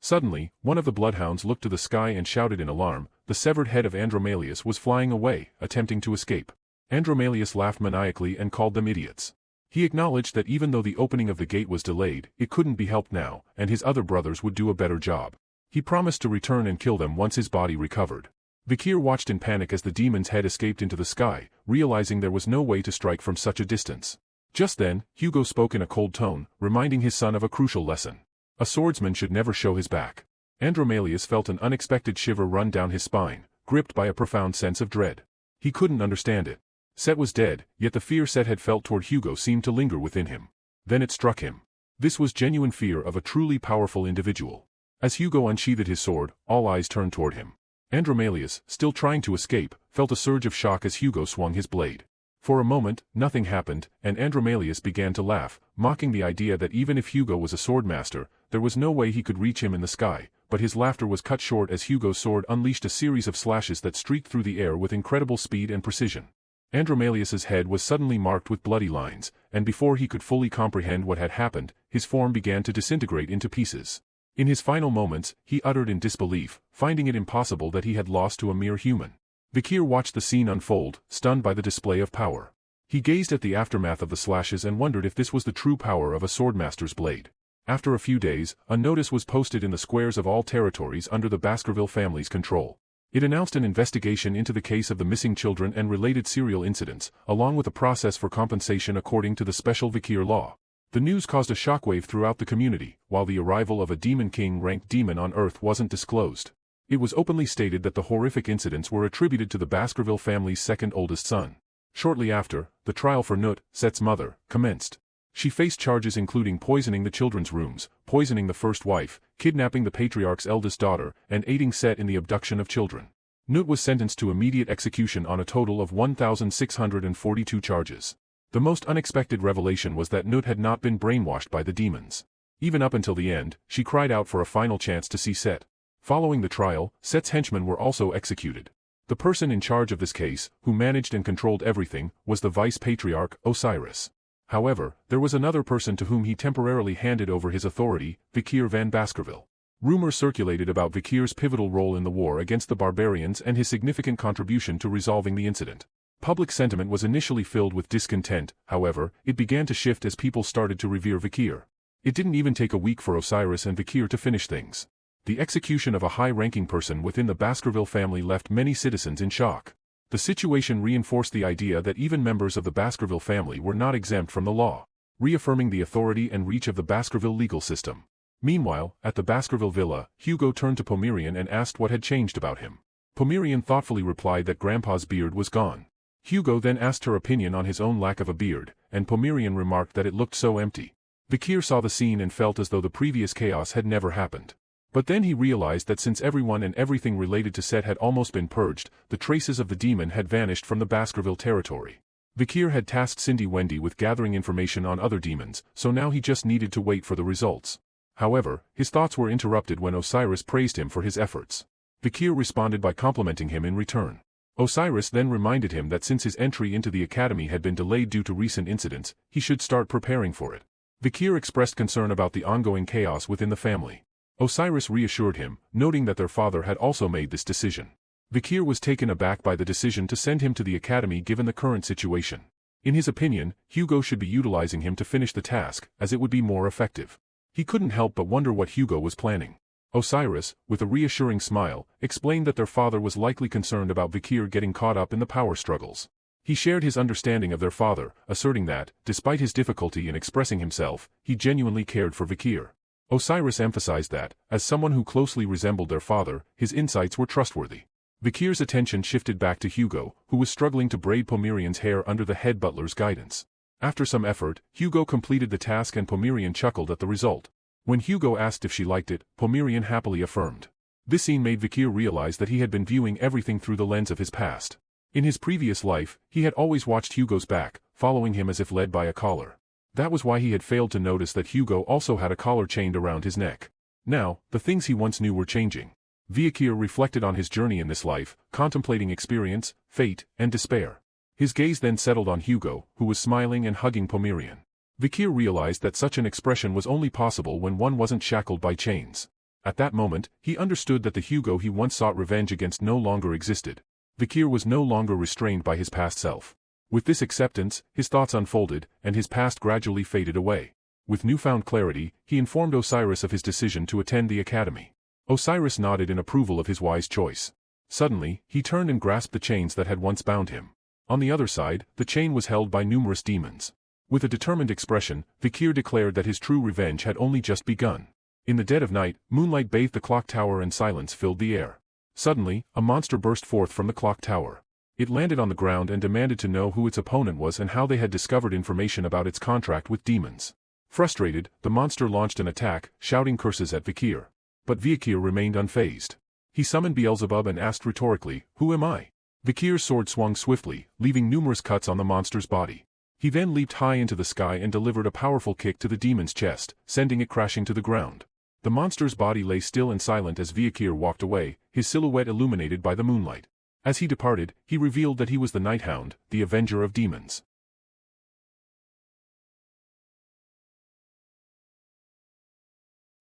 Suddenly, one of the bloodhounds looked to the sky and shouted in alarm. The severed head of Andromalius was flying away, attempting to escape. Andromalius laughed maniacally and called them idiots. He acknowledged that even though the opening of the gate was delayed, it couldn't be helped now, and his other brothers would do a better job. He promised to return and kill them once his body recovered. Vikir watched in panic as the demon's head escaped into the sky, realizing there was no way to strike from such a distance. Just then, Hugo spoke in a cold tone, reminding his son of a crucial lesson. A swordsman should never show his back. Andromalius felt an unexpected shiver run down his spine, gripped by a profound sense of dread. He couldn't understand it. Set was dead, yet the fear Set had felt toward Hugo seemed to linger within him. Then it struck him. This was genuine fear of a truly powerful individual. As Hugo unsheathed his sword, all eyes turned toward him. Andromalius, still trying to escape, felt a surge of shock as Hugo swung his blade. For a moment, nothing happened, and Andromalius began to laugh, mocking the idea that even if Hugo was a swordmaster, there was no way he could reach him in the sky. But his laughter was cut short as Hugo's sword unleashed a series of slashes that streaked through the air with incredible speed and precision. Andromalius's head was suddenly marked with bloody lines, and before he could fully comprehend what had happened, his form began to disintegrate into pieces. In his final moments, he uttered in disbelief, finding it impossible that he had lost to a mere human. Vikir watched the scene unfold, stunned by the display of power. He gazed at the aftermath of the slashes and wondered if this was the true power of a swordmaster's blade. After a few days, a notice was posted in the squares of all territories under the Baskerville family's control. It announced an investigation into the case of the missing children and related serial incidents, along with a process for compensation according to the special Vikir law. The news caused a shockwave throughout the community, while the arrival of a demon king-ranked demon on Earth wasn't disclosed. It was openly stated that the horrific incidents were attributed to the Baskerville family's second oldest son. Shortly after, the trial for Nut, Set's mother, commenced. She faced charges including poisoning the children's rooms, poisoning the first wife, kidnapping the patriarch's eldest daughter, and aiding Set in the abduction of children. Nut was sentenced to immediate execution on a total of 1,642 charges. The most unexpected revelation was that Nut had not been brainwashed by the demons. Even up until the end, she cried out for a final chance to see Set. Following the trial, Set's henchmen were also executed. The person in charge of this case, who managed and controlled everything, was the vice-patriarch, Osiris. However, there was another person to whom he temporarily handed over his authority, Vikir van Baskerville. Rumors circulated about Vikir's pivotal role in the war against the barbarians and his significant contribution to resolving the incident. Public sentiment was initially filled with discontent, however, it began to shift as people started to revere Vikir. It didn't even take a week for Osiris and Vikir to finish things. The execution of a high-ranking person within the Baskerville family left many citizens in shock. The situation reinforced the idea that even members of the Baskerville family were not exempt from the law, reaffirming the authority and reach of the Baskerville legal system. Meanwhile, at the Baskerville villa, Hugo turned to Pomerian and asked what had changed about him. Pomerian thoughtfully replied that Grandpa's beard was gone. Hugo then asked her opinion on his own lack of a beard, and Pomerian remarked that it looked so empty. Vikir saw the scene and felt as though the previous chaos had never happened. But then he realized that since everyone and everything related to Set had almost been purged, the traces of the demon had vanished from the Baskerville territory. Vikir had tasked Cindy Wendy with gathering information on other demons, so now he just needed to wait for the results. However, his thoughts were interrupted when Osiris praised him for his efforts. Vikir responded by complimenting him in return. Osiris then reminded him that since his entry into the academy had been delayed due to recent incidents, he should start preparing for it. Vikir expressed concern about the ongoing chaos within the family. Osiris reassured him, noting that their father had also made this decision. Vikir was taken aback by the decision to send him to the academy given the current situation. In his opinion, Hugo should be utilizing him to finish the task, as it would be more effective. He couldn't help but wonder what Hugo was planning. Osiris, with a reassuring smile, explained that their father was likely concerned about Vikir getting caught up in the power struggles. He shared his understanding of their father, asserting that, despite his difficulty in expressing himself, he genuinely cared for Vikir. Osiris emphasized that, as someone who closely resembled their father, his insights were trustworthy. Vikir's attention shifted back to Hugo, who was struggling to braid Pomerian's hair under the head butler's guidance. After some effort, Hugo completed the task and Pomerian chuckled at the result. When Hugo asked if she liked it, Pomerian happily affirmed. This scene made Vikir realize that he had been viewing everything through the lens of his past. In his previous life, he had always watched Hugo's back, following him as if led by a collar. That was why he had failed to notice that Hugo also had a collar chained around his neck. Now, the things he once knew were changing. Vikir reflected on his journey in this life, contemplating experience, fate, and despair. His gaze then settled on Hugo, who was smiling and hugging Pomerian. Vikir realized that such an expression was only possible when one wasn't shackled by chains. At that moment, he understood that the Hugo he once sought revenge against no longer existed. Vikir was no longer restrained by his past self. With this acceptance, his thoughts unfolded, and his past gradually faded away. With newfound clarity, he informed Osiris of his decision to attend the academy. Osiris nodded in approval of his wise choice. Suddenly, he turned and grasped the chains that had once bound him. On the other side, the chain was held by numerous demons. With a determined expression, Vikir declared that his true revenge had only just begun. In the dead of night, moonlight bathed the clock tower and silence filled the air. Suddenly, a monster burst forth from the clock tower. It landed on the ground and demanded to know who its opponent was and how they had discovered information about its contract with demons. Frustrated, the monster launched an attack, shouting curses at Vikir. But Vikir remained unfazed. He summoned Beelzebub and asked rhetorically, "Who am I?" Vikir's sword swung swiftly, leaving numerous cuts on the monster's body. He then leaped high into the sky and delivered a powerful kick to the demon's chest, sending it crashing to the ground. The monster's body lay still and silent as Vikir walked away, his silhouette illuminated by the moonlight. As he departed, he revealed that he was the Night Hound, the Avenger of Demons.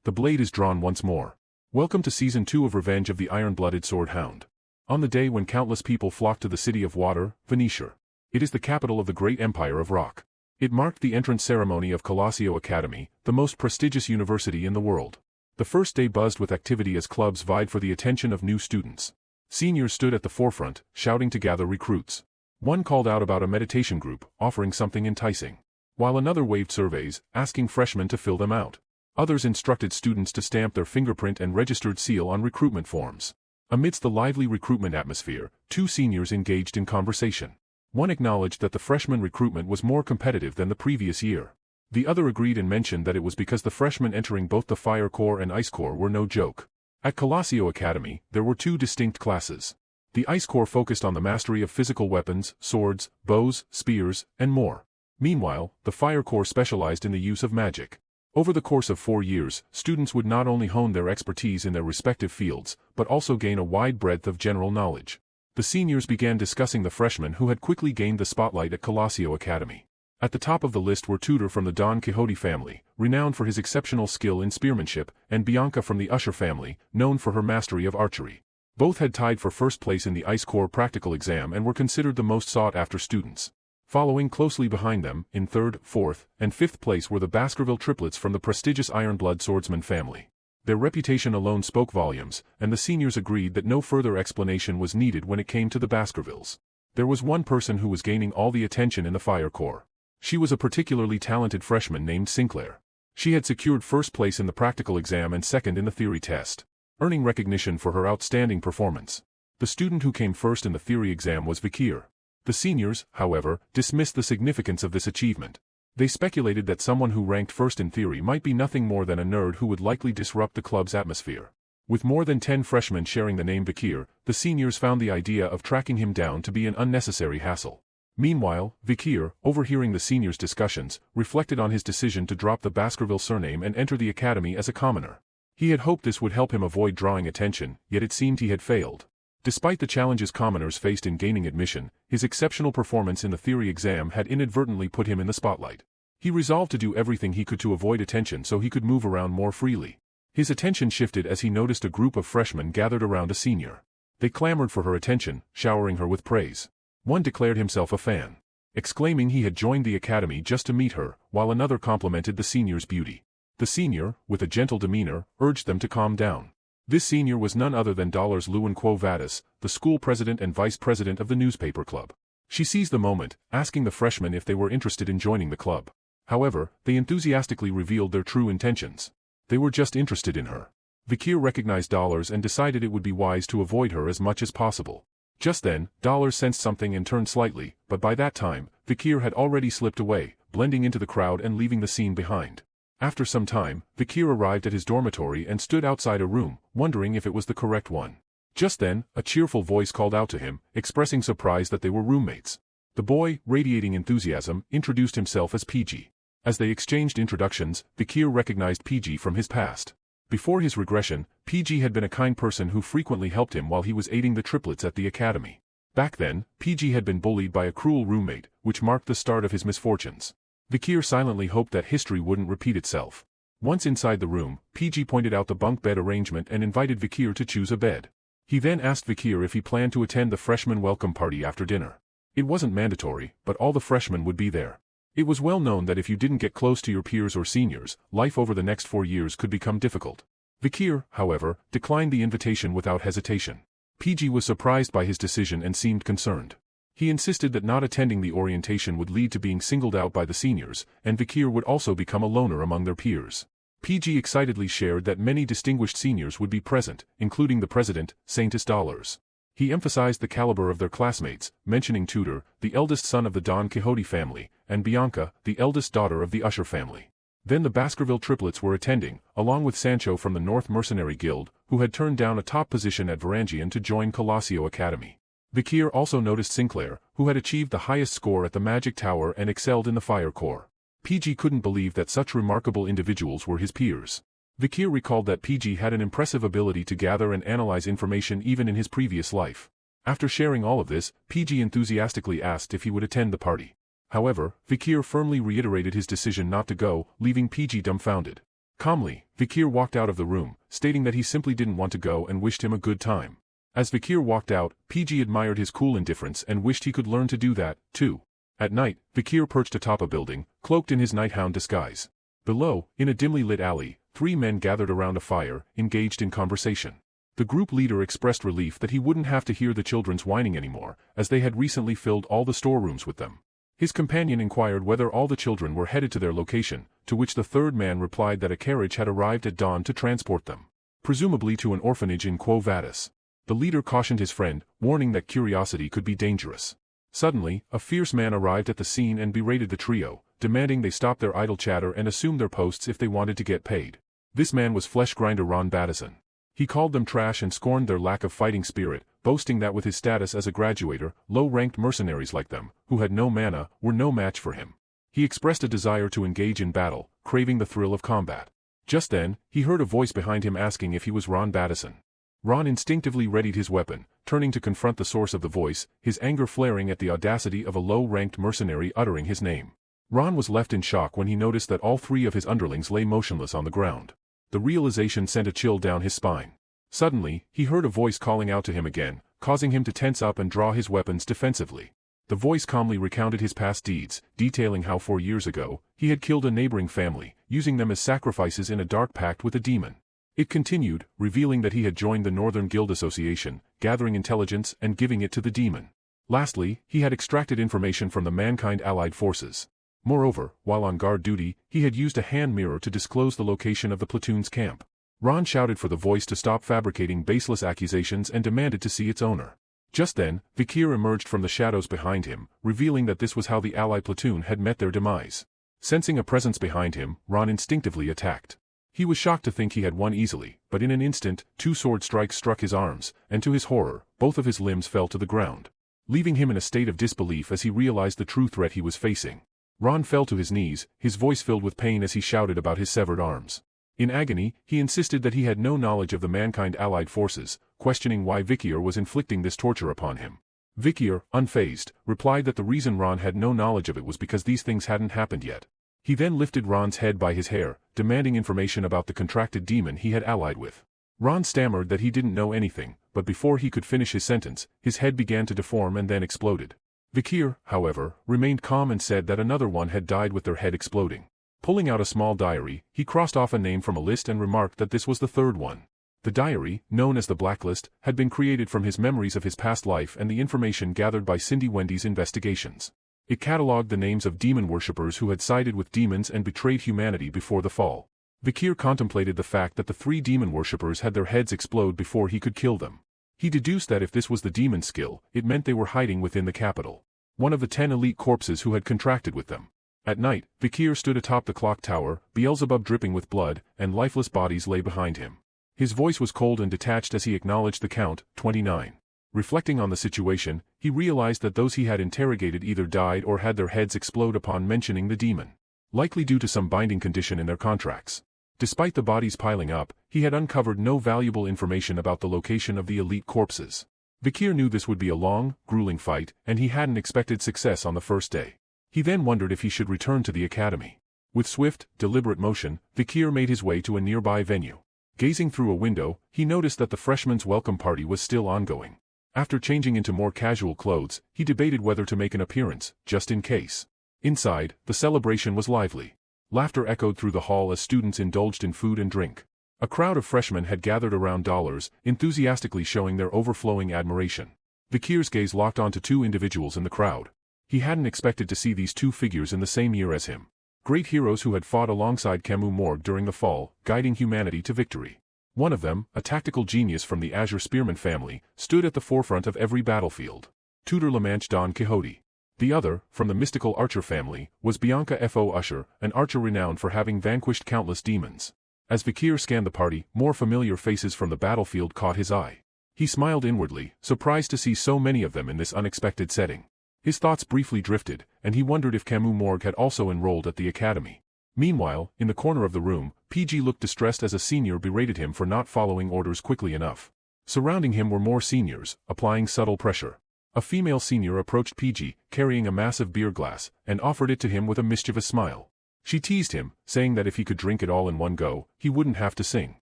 The blade is drawn once more. Welcome to Season 2 of Revenge of the Iron-Blooded Sword Hound. On the day when countless people flocked to the city of water, Venetia. It is the capital of the great empire of rock. It marked the entrance ceremony of Colosseo Academy, the most prestigious university in the world. The first day buzzed with activity as clubs vied for the attention of new students. Seniors stood at the forefront, shouting to gather recruits. One called out about a meditation group, offering something enticing, while another waved surveys, asking freshmen to fill them out. Others instructed students to stamp their fingerprint and registered seal on recruitment forms. Amidst the lively recruitment atmosphere, two seniors engaged in conversation. One acknowledged that the freshman recruitment was more competitive than the previous year. The other agreed and mentioned that it was because the freshmen entering both the Fire Corps and Ice Corps were no joke. At Colosseo Academy, there were two distinct classes. The Ice Corps focused on the mastery of physical weapons, swords, bows, spears, and more. Meanwhile, the Fire Corps specialized in the use of magic. Over the course of 4 years, students would not only hone their expertise in their respective fields, but also gain a wide breadth of general knowledge. The seniors began discussing the freshmen who had quickly gained the spotlight at Colosseo Academy. At the top of the list were Tudor from the Don Quixote family, renowned for his exceptional skill in spearmanship, and Bianca from the Usher family, known for her mastery of archery. Both had tied for first place in the Ice Corps practical exam and were considered the most sought-after students. Following closely behind them, in third, fourth, and fifth place were the Baskerville triplets from the prestigious Ironblood swordsman family. Their reputation alone spoke volumes, and the seniors agreed that no further explanation was needed when it came to the Baskervilles. There was one person who was gaining all the attention in the Fire Corps. She was a particularly talented freshman named Sinclair. She had secured first place in the practical exam and second in the theory test, earning recognition for her outstanding performance. The student who came first in the theory exam was Vikir. The seniors, however, dismissed the significance of this achievement. They speculated that someone who ranked first in theory might be nothing more than a nerd who would likely disrupt the club's atmosphere. With more than 10 freshmen sharing the name Vikir, the seniors found the idea of tracking him down to be an unnecessary hassle. Meanwhile, Vikir, overhearing the seniors' discussions, reflected on his decision to drop the Baskerville surname and enter the academy as a commoner. He had hoped this would help him avoid drawing attention, yet it seemed he had failed. Despite the challenges commoners faced in gaining admission, his exceptional performance in the theory exam had inadvertently put him in the spotlight. He resolved to do everything he could to avoid attention so he could move around more freely. His attention shifted as he noticed a group of freshmen gathered around a senior. They clamored for her attention, showering her with praise. One declared himself a fan, exclaiming he had joined the academy just to meet her, while another complimented the senior's beauty. The senior, with a gentle demeanor, urged them to calm down. This senior was none other than Lewin Quo Vadis, the school president and vice president of the newspaper club. She seized the moment, asking the freshmen if they were interested in joining the club. However, they enthusiastically revealed their true intentions. They were just interested in her. Vikir recognized Dollars and decided it would be wise to avoid her as much as possible. Just then, Dollars sensed something and turned slightly, but by that time, Vikir had already slipped away, blending into the crowd and leaving the scene behind. After some time, Vikir arrived at his dormitory and stood outside a room, wondering if it was the correct one. Just then, a cheerful voice called out to him, expressing surprise that they were roommates. The boy, radiating enthusiasm, introduced himself as PG. As they exchanged introductions, Vikir recognized PG from his past. Before his regression, PG had been a kind person who frequently helped him while he was aiding the triplets at the academy. Back then, PG had been bullied by a cruel roommate, which marked the start of his misfortunes. Vikir silently hoped that history wouldn't repeat itself. Once inside the room, PG pointed out the bunk bed arrangement and invited Vikir to choose a bed. He then asked Vikir if he planned to attend the freshman welcome party after dinner. It wasn't mandatory, but all the freshmen would be there. It was well known that if you didn't get close to your peers or seniors, life over the next 4 years could become difficult. Vikir, however, declined the invitation without hesitation. PG was surprised by his decision and seemed concerned. He insisted that not attending the orientation would lead to being singled out by the seniors, and Vikir would also become a loner among their peers. PG excitedly shared that many distinguished seniors would be present, including the president, Saintus Dollars. He emphasized the caliber of their classmates, mentioning Tudor, the eldest son of the Don Quixote family, and Bianca, the eldest daughter of the Usher family. Then the Baskerville triplets were attending, along with Sancho from the North Mercenary Guild, who had turned down a top position at Varangian to join Colosio Academy. Vikir also noticed Sinclair, who had achieved the highest score at the Magic Tower and excelled in the Fire Corps. PG couldn't believe that such remarkable individuals were his peers. Vikir recalled that PG had an impressive ability to gather and analyze information even in his previous life. After sharing all of this, PG enthusiastically asked if he would attend the party. However, Vikir firmly reiterated his decision not to go, leaving PG dumbfounded. Calmly, Vikir walked out of the room, stating that he simply didn't want to go and wished him a good time. As Vikir walked out, PG admired his cool indifference and wished he could learn to do that, too. At night, Vikir perched atop a building, cloaked in his nighthound disguise. Below, in a dimly lit alley, 3 men gathered around a fire, engaged in conversation. The group leader expressed relief that he wouldn't have to hear the children's whining anymore, as they had recently filled all the storerooms with them. His companion inquired whether all the children were headed to their location, to which the third man replied that a carriage had arrived at dawn to transport them, presumably to an orphanage in Quo Vadis. The leader cautioned his friend, warning that curiosity could be dangerous. Suddenly, a fierce man arrived at the scene and berated the trio, demanding they stop their idle chatter and assume their posts if they wanted to get paid. This man was fleshgrinder Ron Battison. He called them trash and scorned their lack of fighting spirit, boasting that with his status as a graduator, low-ranked mercenaries like them, who had no mana, were no match for him. He expressed a desire to engage in battle, craving the thrill of combat. Just then, he heard a voice behind him asking if he was Ron Battison. Ron instinctively readied his weapon, turning to confront the source of the voice, his anger flaring at the audacity of a low-ranked mercenary uttering his name. Ron was left in shock when he noticed that all 3 of his underlings lay motionless on the ground. The realization sent a chill down his spine. Suddenly, he heard a voice calling out to him again, causing him to tense up and draw his weapons defensively. The voice calmly recounted his past deeds, detailing how 4 years ago, he had killed a neighboring family, using them as sacrifices in a dark pact with a demon. It continued, revealing that he had joined the Northern Guild Association, gathering intelligence and giving it to the demon. Lastly, he had extracted information from the mankind allied forces. Moreover, while on guard duty, he had used a hand mirror to disclose the location of the platoon's camp. Ron shouted for the voice to stop fabricating baseless accusations and demanded to see its owner. Just then, Vikir emerged from the shadows behind him, revealing that this was how the ally platoon had met their demise. Sensing a presence behind him, Ron instinctively attacked. He was shocked to think he had won easily, but in an instant, 2 sword strikes struck his arms, and to his horror, both of his limbs fell to the ground, leaving him in a state of disbelief as he realized the true threat he was facing. Ron fell to his knees, his voice filled with pain as he shouted about his severed arms. In agony, he insisted that he had no knowledge of the mankind allied forces, questioning why Vikir was inflicting this torture upon him. Vikir, unfazed, replied that the reason Ron had no knowledge of it was because these things hadn't happened yet. He then lifted Ron's head by his hair, demanding information about the contracted demon he had allied with. Ron stammered that he didn't know anything, but before he could finish his sentence, his head began to deform and then exploded. Vikir, however, remained calm and said that another one had died with their head exploding. Pulling out a small diary, he crossed off a name from a list and remarked that this was the third one. The diary, known as the Blacklist, had been created from his memories of his past life and the information gathered by Cindy Wendy's investigations. It catalogued the names of demon worshippers who had sided with demons and betrayed humanity before the fall. Vikir contemplated the fact that the 3 demon worshippers had their heads explode before he could kill them. He deduced that if this was the demon's skill, it meant they were hiding within the capital. One of the 10 elite corpses who had contracted with them. At night, Vikir stood atop the clock tower, Beelzebub dripping with blood, and lifeless bodies lay behind him. His voice was cold and detached as he acknowledged the count, 29. Reflecting on the situation, he realized that those he had interrogated either died or had their heads explode upon mentioning the demon. Likely due to some binding condition in their contracts. Despite the bodies piling up, he had uncovered no valuable information about the location of the elite corpses. Vikir knew this would be a long, grueling fight, and he hadn't expected success on the first day. He then wondered if he should return to the academy. With swift, deliberate motion, Vikir made his way to a nearby venue. Gazing through a window, he noticed that the freshmen's welcome party was still ongoing. After changing into more casual clothes, he debated whether to make an appearance, just in case. Inside, the celebration was lively. Laughter echoed through the hall as students indulged in food and drink. A crowd of freshmen had gathered around dollars, enthusiastically showing their overflowing admiration. Vikir's gaze locked onto 2 individuals in the crowd. He hadn't expected to see these 2 figures in the same year as him. Great heroes who had fought alongside Camus Morgue during the fall, guiding humanity to victory. One of them, a tactical genius from the Azure Spearman family, stood at the forefront of every battlefield. Tutor Lamanche Don Quixote. The other, from the mystical Archer family, was Bianca F.O. Usher, an archer renowned for having vanquished countless demons. As Vikir scanned the party, more familiar faces from the battlefield caught his eye. He smiled inwardly, surprised to see so many of them in this unexpected setting. His thoughts briefly drifted, and he wondered if Camus Morgue had also enrolled at the academy. Meanwhile, in the corner of the room, PG looked distressed as a senior berated him for not following orders quickly enough. Surrounding him were more seniors, applying subtle pressure. A female senior approached PG, carrying a massive beer glass, and offered it to him with a mischievous smile. She teased him, saying that if he could drink it all in one go, he wouldn't have to sing.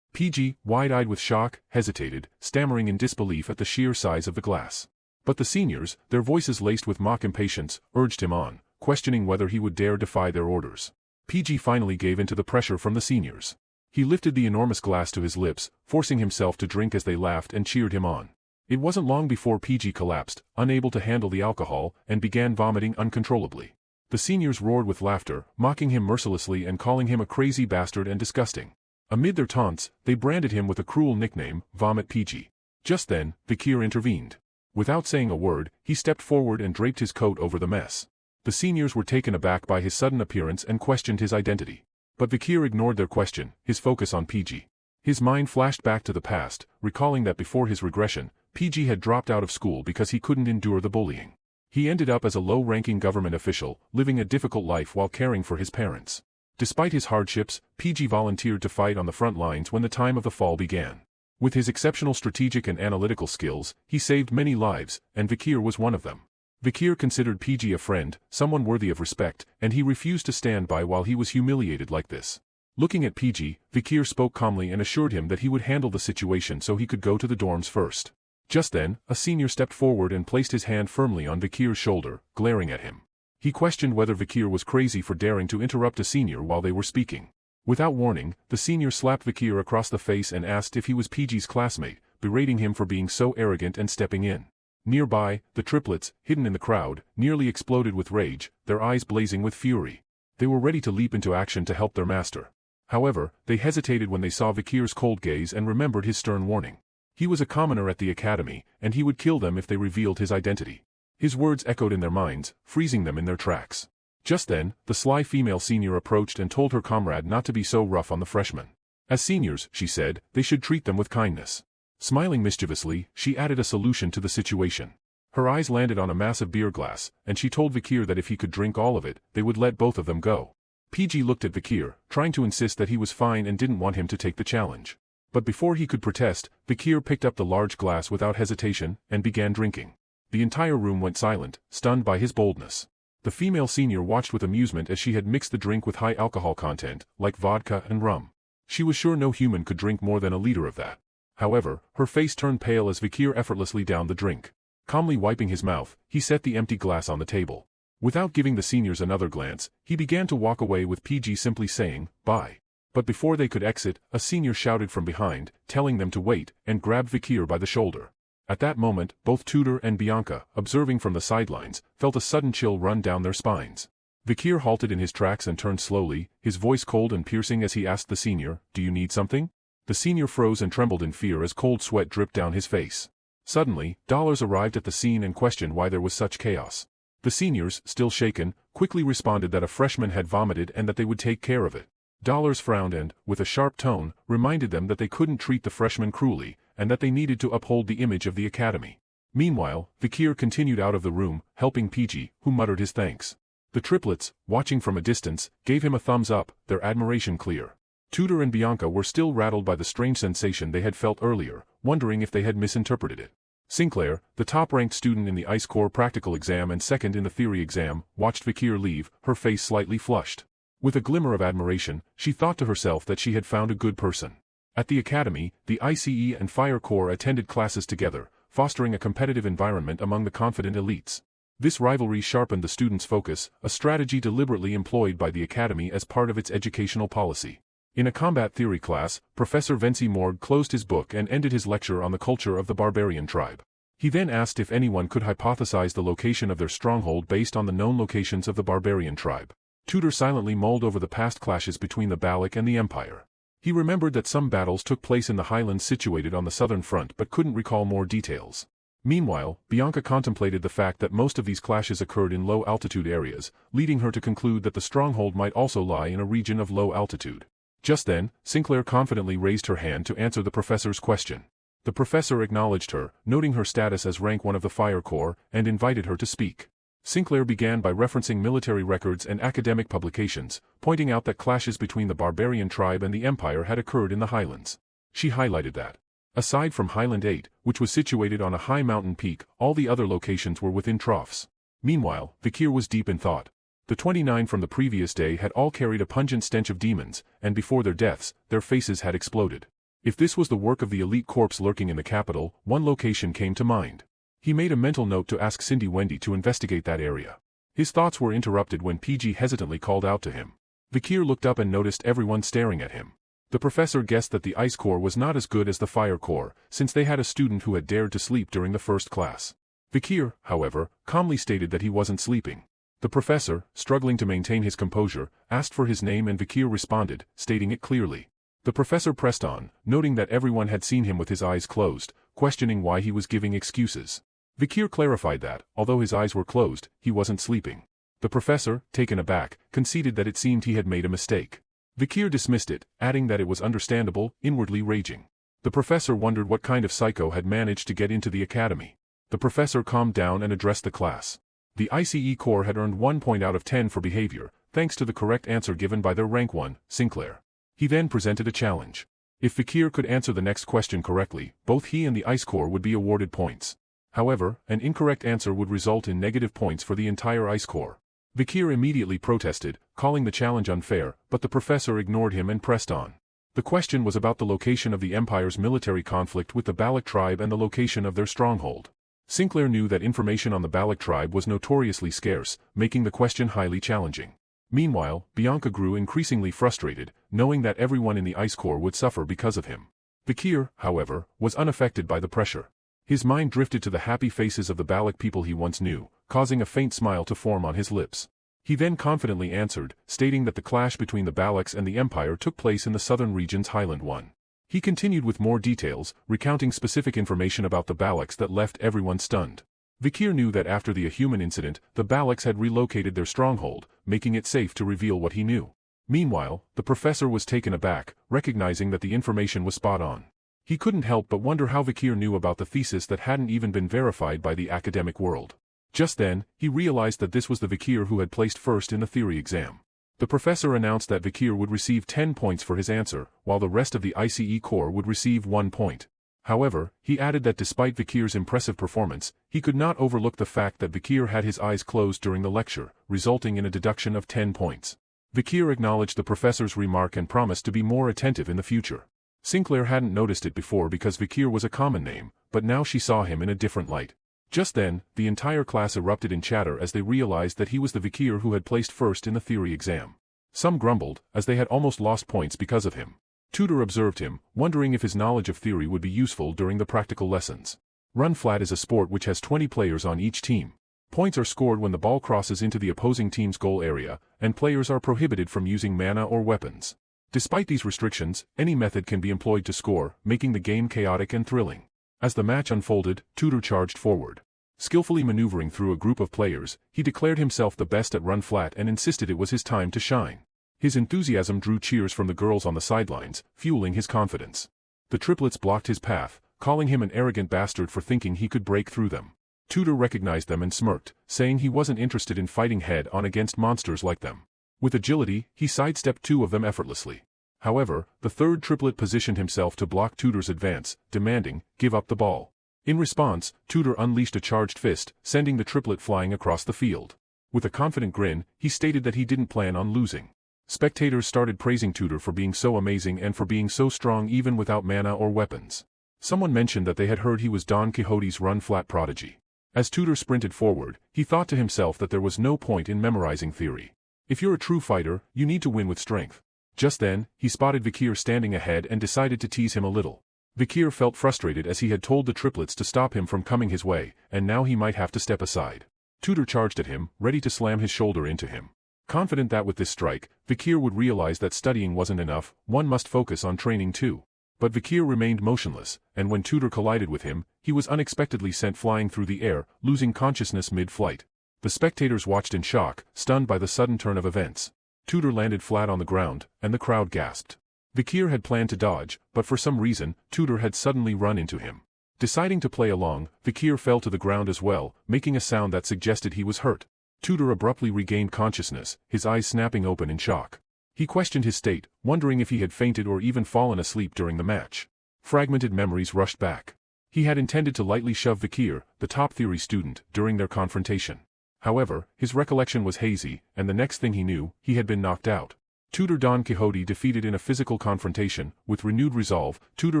PG, wide-eyed with shock, hesitated, stammering in disbelief at the sheer size of the glass. But the seniors, their voices laced with mock impatience, urged him on, questioning whether he would dare defy their orders. PG finally gave in to the pressure from the seniors. He lifted the enormous glass to his lips, forcing himself to drink as they laughed and cheered him on. It wasn't long before PG collapsed, unable to handle the alcohol, and began vomiting uncontrollably. The seniors roared with laughter, mocking him mercilessly and calling him a crazy bastard and disgusting. Amid their taunts, they branded him with a cruel nickname, Vomit PG. Just then, Vikir intervened. Without saying a word, he stepped forward and draped his coat over the mess. The seniors were taken aback by his sudden appearance and questioned his identity. But Vikir ignored their question, his focus on PG. His mind flashed back to the past, recalling that before his regression, PG had dropped out of school because he couldn't endure the bullying. He ended up as a low-ranking government official, living a difficult life while caring for his parents. Despite his hardships, PG volunteered to fight on the front lines when the time of the fall began. With his exceptional strategic and analytical skills, he saved many lives, and Vikir was one of them. Vikir considered PG a friend, someone worthy of respect, and he refused to stand by while he was humiliated like this. Looking at PG, Vikir spoke calmly and assured him that he would handle the situation so he could go to the dorms first. Just then, a senior stepped forward and placed his hand firmly on Vikir's shoulder, glaring at him. He questioned whether Vikir was crazy for daring to interrupt a senior while they were speaking. Without warning, the senior slapped Vikir across the face and asked if he was PG's classmate, berating him for being so arrogant and stepping in. Nearby, the triplets, hidden in the crowd, nearly exploded with rage, their eyes blazing with fury. They were ready to leap into action to help their master. However, they hesitated when they saw Vikir's cold gaze and remembered his stern warning. He was a commoner at the academy, and he would kill them if they revealed his identity. His words echoed in their minds, freezing them in their tracks. Just then, the sly female senior approached and told her comrade not to be so rough on the freshmen. As seniors, she said, they should treat them with kindness. Smiling mischievously, she added a solution to the situation. Her eyes landed on a massive beer glass, and she told Vikir that if he could drink all of it, they would let both of them go. PG looked at Vikir, trying to insist that he was fine and didn't want him to take the challenge. But before he could protest, Vikir picked up the large glass without hesitation, and began drinking. The entire room went silent, stunned by his boldness. The female senior watched with amusement as she had mixed the drink with high alcohol content, like vodka and rum. She was sure no human could drink more than a liter of that. However, her face turned pale as Vikir effortlessly downed the drink. Calmly wiping his mouth, he set the empty glass on the table. Without giving the seniors another glance, he began to walk away with PG simply saying, "Bye." But before they could exit, a senior shouted from behind, telling them to wait, and grabbed Vikir by the shoulder. At that moment, both Tudor and Bianca, observing from the sidelines, felt a sudden chill run down their spines. Vikir halted in his tracks and turned slowly, his voice cold and piercing as he asked the senior, "Do you need something?" The senior froze and trembled in fear as cold sweat dripped down his face. Suddenly, Dollars arrived at the scene and questioned why there was such chaos. The seniors, still shaken, quickly responded that a freshman had vomited and that they would take care of it. Dollars frowned and, with a sharp tone, reminded them that they couldn't treat the freshmen cruelly, and that they needed to uphold the image of the academy. Meanwhile, Vikir continued out of the room, helping PG, who muttered his thanks. The triplets, watching from a distance, gave him a thumbs up, their admiration clear. Tudor and Bianca were still rattled by the strange sensation they had felt earlier, wondering if they had misinterpreted it. Sinclair, the top-ranked student in the Ice Corps practical exam and second in the theory exam, watched Vikir leave, her face slightly flushed. With a glimmer of admiration, she thought to herself that she had found a good person. At the academy, the ICE and Fire Corps attended classes together, fostering a competitive environment among the confident elites. This rivalry sharpened the students' focus, a strategy deliberately employed by the academy as part of its educational policy. In a combat theory class, Professor Vency Morg closed his book and ended his lecture on the culture of the barbarian tribe. He then asked if anyone could hypothesize the location of their stronghold based on the known locations of the barbarian tribe. Tudor silently mulled over the past clashes between the Balik and the Empire. He remembered that some battles took place in the highlands situated on the southern front but couldn't recall more details. Meanwhile, Bianca contemplated the fact that most of these clashes occurred in low-altitude areas, leading her to conclude that the stronghold might also lie in a region of low altitude. Just then, Sinclair confidently raised her hand to answer the professor's question. The professor acknowledged her, noting her status as rank 1 of the Fire Corps, and invited her to speak. Sinclair began by referencing military records and academic publications, pointing out that clashes between the barbarian tribe and the Empire had occurred in the highlands. She highlighted that, aside from Highland 8, which was situated on a high mountain peak, all the other locations were within troughs. Meanwhile, Vikir was deep in thought. The 29 from the previous day had all carried a pungent stench of demons, and before their deaths, their faces had exploded. If this was the work of the elite corps lurking in the capital, one location came to mind. He made a mental note to ask Cindy Wendy to investigate that area. His thoughts were interrupted when PG hesitantly called out to him. Vikir looked up and noticed everyone staring at him. The professor guessed that the Ice Corps was not as good as the Fire Corps, since they had a student who had dared to sleep during the first class. Vikir, however, calmly stated that he wasn't sleeping. The professor, struggling to maintain his composure, asked for his name and Vikir responded, stating it clearly. The professor pressed on, noting that everyone had seen him with his eyes closed, questioning why he was giving excuses. Vikir clarified that, although his eyes were closed, he wasn't sleeping. The professor, taken aback, conceded that it seemed he had made a mistake. Vikir dismissed it, adding that it was understandable, inwardly raging. The professor wondered what kind of psycho had managed to get into the academy. The professor calmed down and addressed the class. The ICE Corps had earned 1 point out of 10 for behavior, thanks to the correct answer given by their rank 1, Sinclair. He then presented a challenge. If Vikir could answer the next question correctly, both he and the Ice Corps would be awarded points. However, an incorrect answer would result in negative points for the entire Ice Corps. Vikir immediately protested, calling the challenge unfair, but the professor ignored him and pressed on. The question was about the location of the Empire's military conflict with the Balak tribe and the location of their stronghold. Sinclair knew that information on the Balak tribe was notoriously scarce, making the question highly challenging. Meanwhile, Bianca grew increasingly frustrated, knowing that everyone in the Ice Corps would suffer because of him. Vikir, however, was unaffected by the pressure. His mind drifted to the happy faces of the Balak people he once knew, causing a faint smile to form on his lips. He then confidently answered, stating that the clash between the Balaks and the Empire took place in the southern region's Highland One. He continued with more details, recounting specific information about the Balaks that left everyone stunned. Vikir knew that after the Ahuman incident, the Balaks had relocated their stronghold, making it safe to reveal what he knew. Meanwhile, the professor was taken aback, recognizing that the information was spot on. He couldn't help but wonder how Vikir knew about the thesis that hadn't even been verified by the academic world. Just then, he realized that this was the Vikir who had placed first in the theory exam. The professor announced that Vikir would receive 10 points for his answer, while the rest of the ICE Corps would receive 1 point. However, he added that despite Vikir's impressive performance, he could not overlook the fact that Vikir had his eyes closed during the lecture, resulting in a deduction of 10 points. Vikir acknowledged the professor's remark and promised to be more attentive in the future. Sinclair hadn't noticed it before because Vikir was a common name, but now she saw him in a different light. Just then, the entire class erupted in chatter as they realized that he was the Vikir who had placed first in the theory exam. Some grumbled, as they had almost lost points because of him. Tutor observed him, wondering if his knowledge of theory would be useful during the practical lessons. Run flat is a sport which has 20 players on each team. Points are scored when the ball crosses into the opposing team's goal area, and players are prohibited from using mana or weapons. Despite these restrictions, any method can be employed to score, making the game chaotic and thrilling. As the match unfolded, Tutor charged forward. Skillfully maneuvering through a group of players, he declared himself the best at run flat and insisted it was his time to shine. His enthusiasm drew cheers from the girls on the sidelines, fueling his confidence. The triplets blocked his path, calling him an arrogant bastard for thinking he could break through them. Tutor recognized them and smirked, saying he wasn't interested in fighting head-on against monsters like them. With agility, he sidestepped 2 of them effortlessly. However, the third triplet positioned himself to block Tutor's advance, demanding, "Give up the ball." In response, Tutor unleashed a charged fist, sending the triplet flying across the field. With a confident grin, he stated that he didn't plan on losing. Spectators started praising Tutor for being so amazing and for being so strong even without mana or weapons. Someone mentioned that they had heard he was Don Quixote's run-flat prodigy. As Tutor sprinted forward, he thought to himself that there was no point in memorizing theory. If you're a true fighter, you need to win with strength. Just then, he spotted Vikir standing ahead and decided to tease him a little. Vikir felt frustrated as he had told the triplets to stop him from coming his way, and now he might have to step aside. Tutor charged at him, ready to slam his shoulder into him. Confident that with this strike, Vikir would realize that studying wasn't enough, one must focus on training too. But Vikir remained motionless, and when Tutor collided with him, he was unexpectedly sent flying through the air, losing consciousness mid-flight. The spectators watched in shock, stunned by the sudden turn of events. Tutor landed flat on the ground, and the crowd gasped. Vikir had planned to dodge, but for some reason, Tutor had suddenly run into him. Deciding to play along, Vikir fell to the ground as well, making a sound that suggested he was hurt. Tutor abruptly regained consciousness, his eyes snapping open in shock. He questioned his state, wondering if he had fainted or even fallen asleep during the match. Fragmented memories rushed back. He had intended to lightly shove Vikir, the top theory student, during their confrontation. However, his recollection was hazy, and the next thing he knew, he had been knocked out. Tutor Don Quixote defeated in a physical confrontation. With renewed resolve, Tutor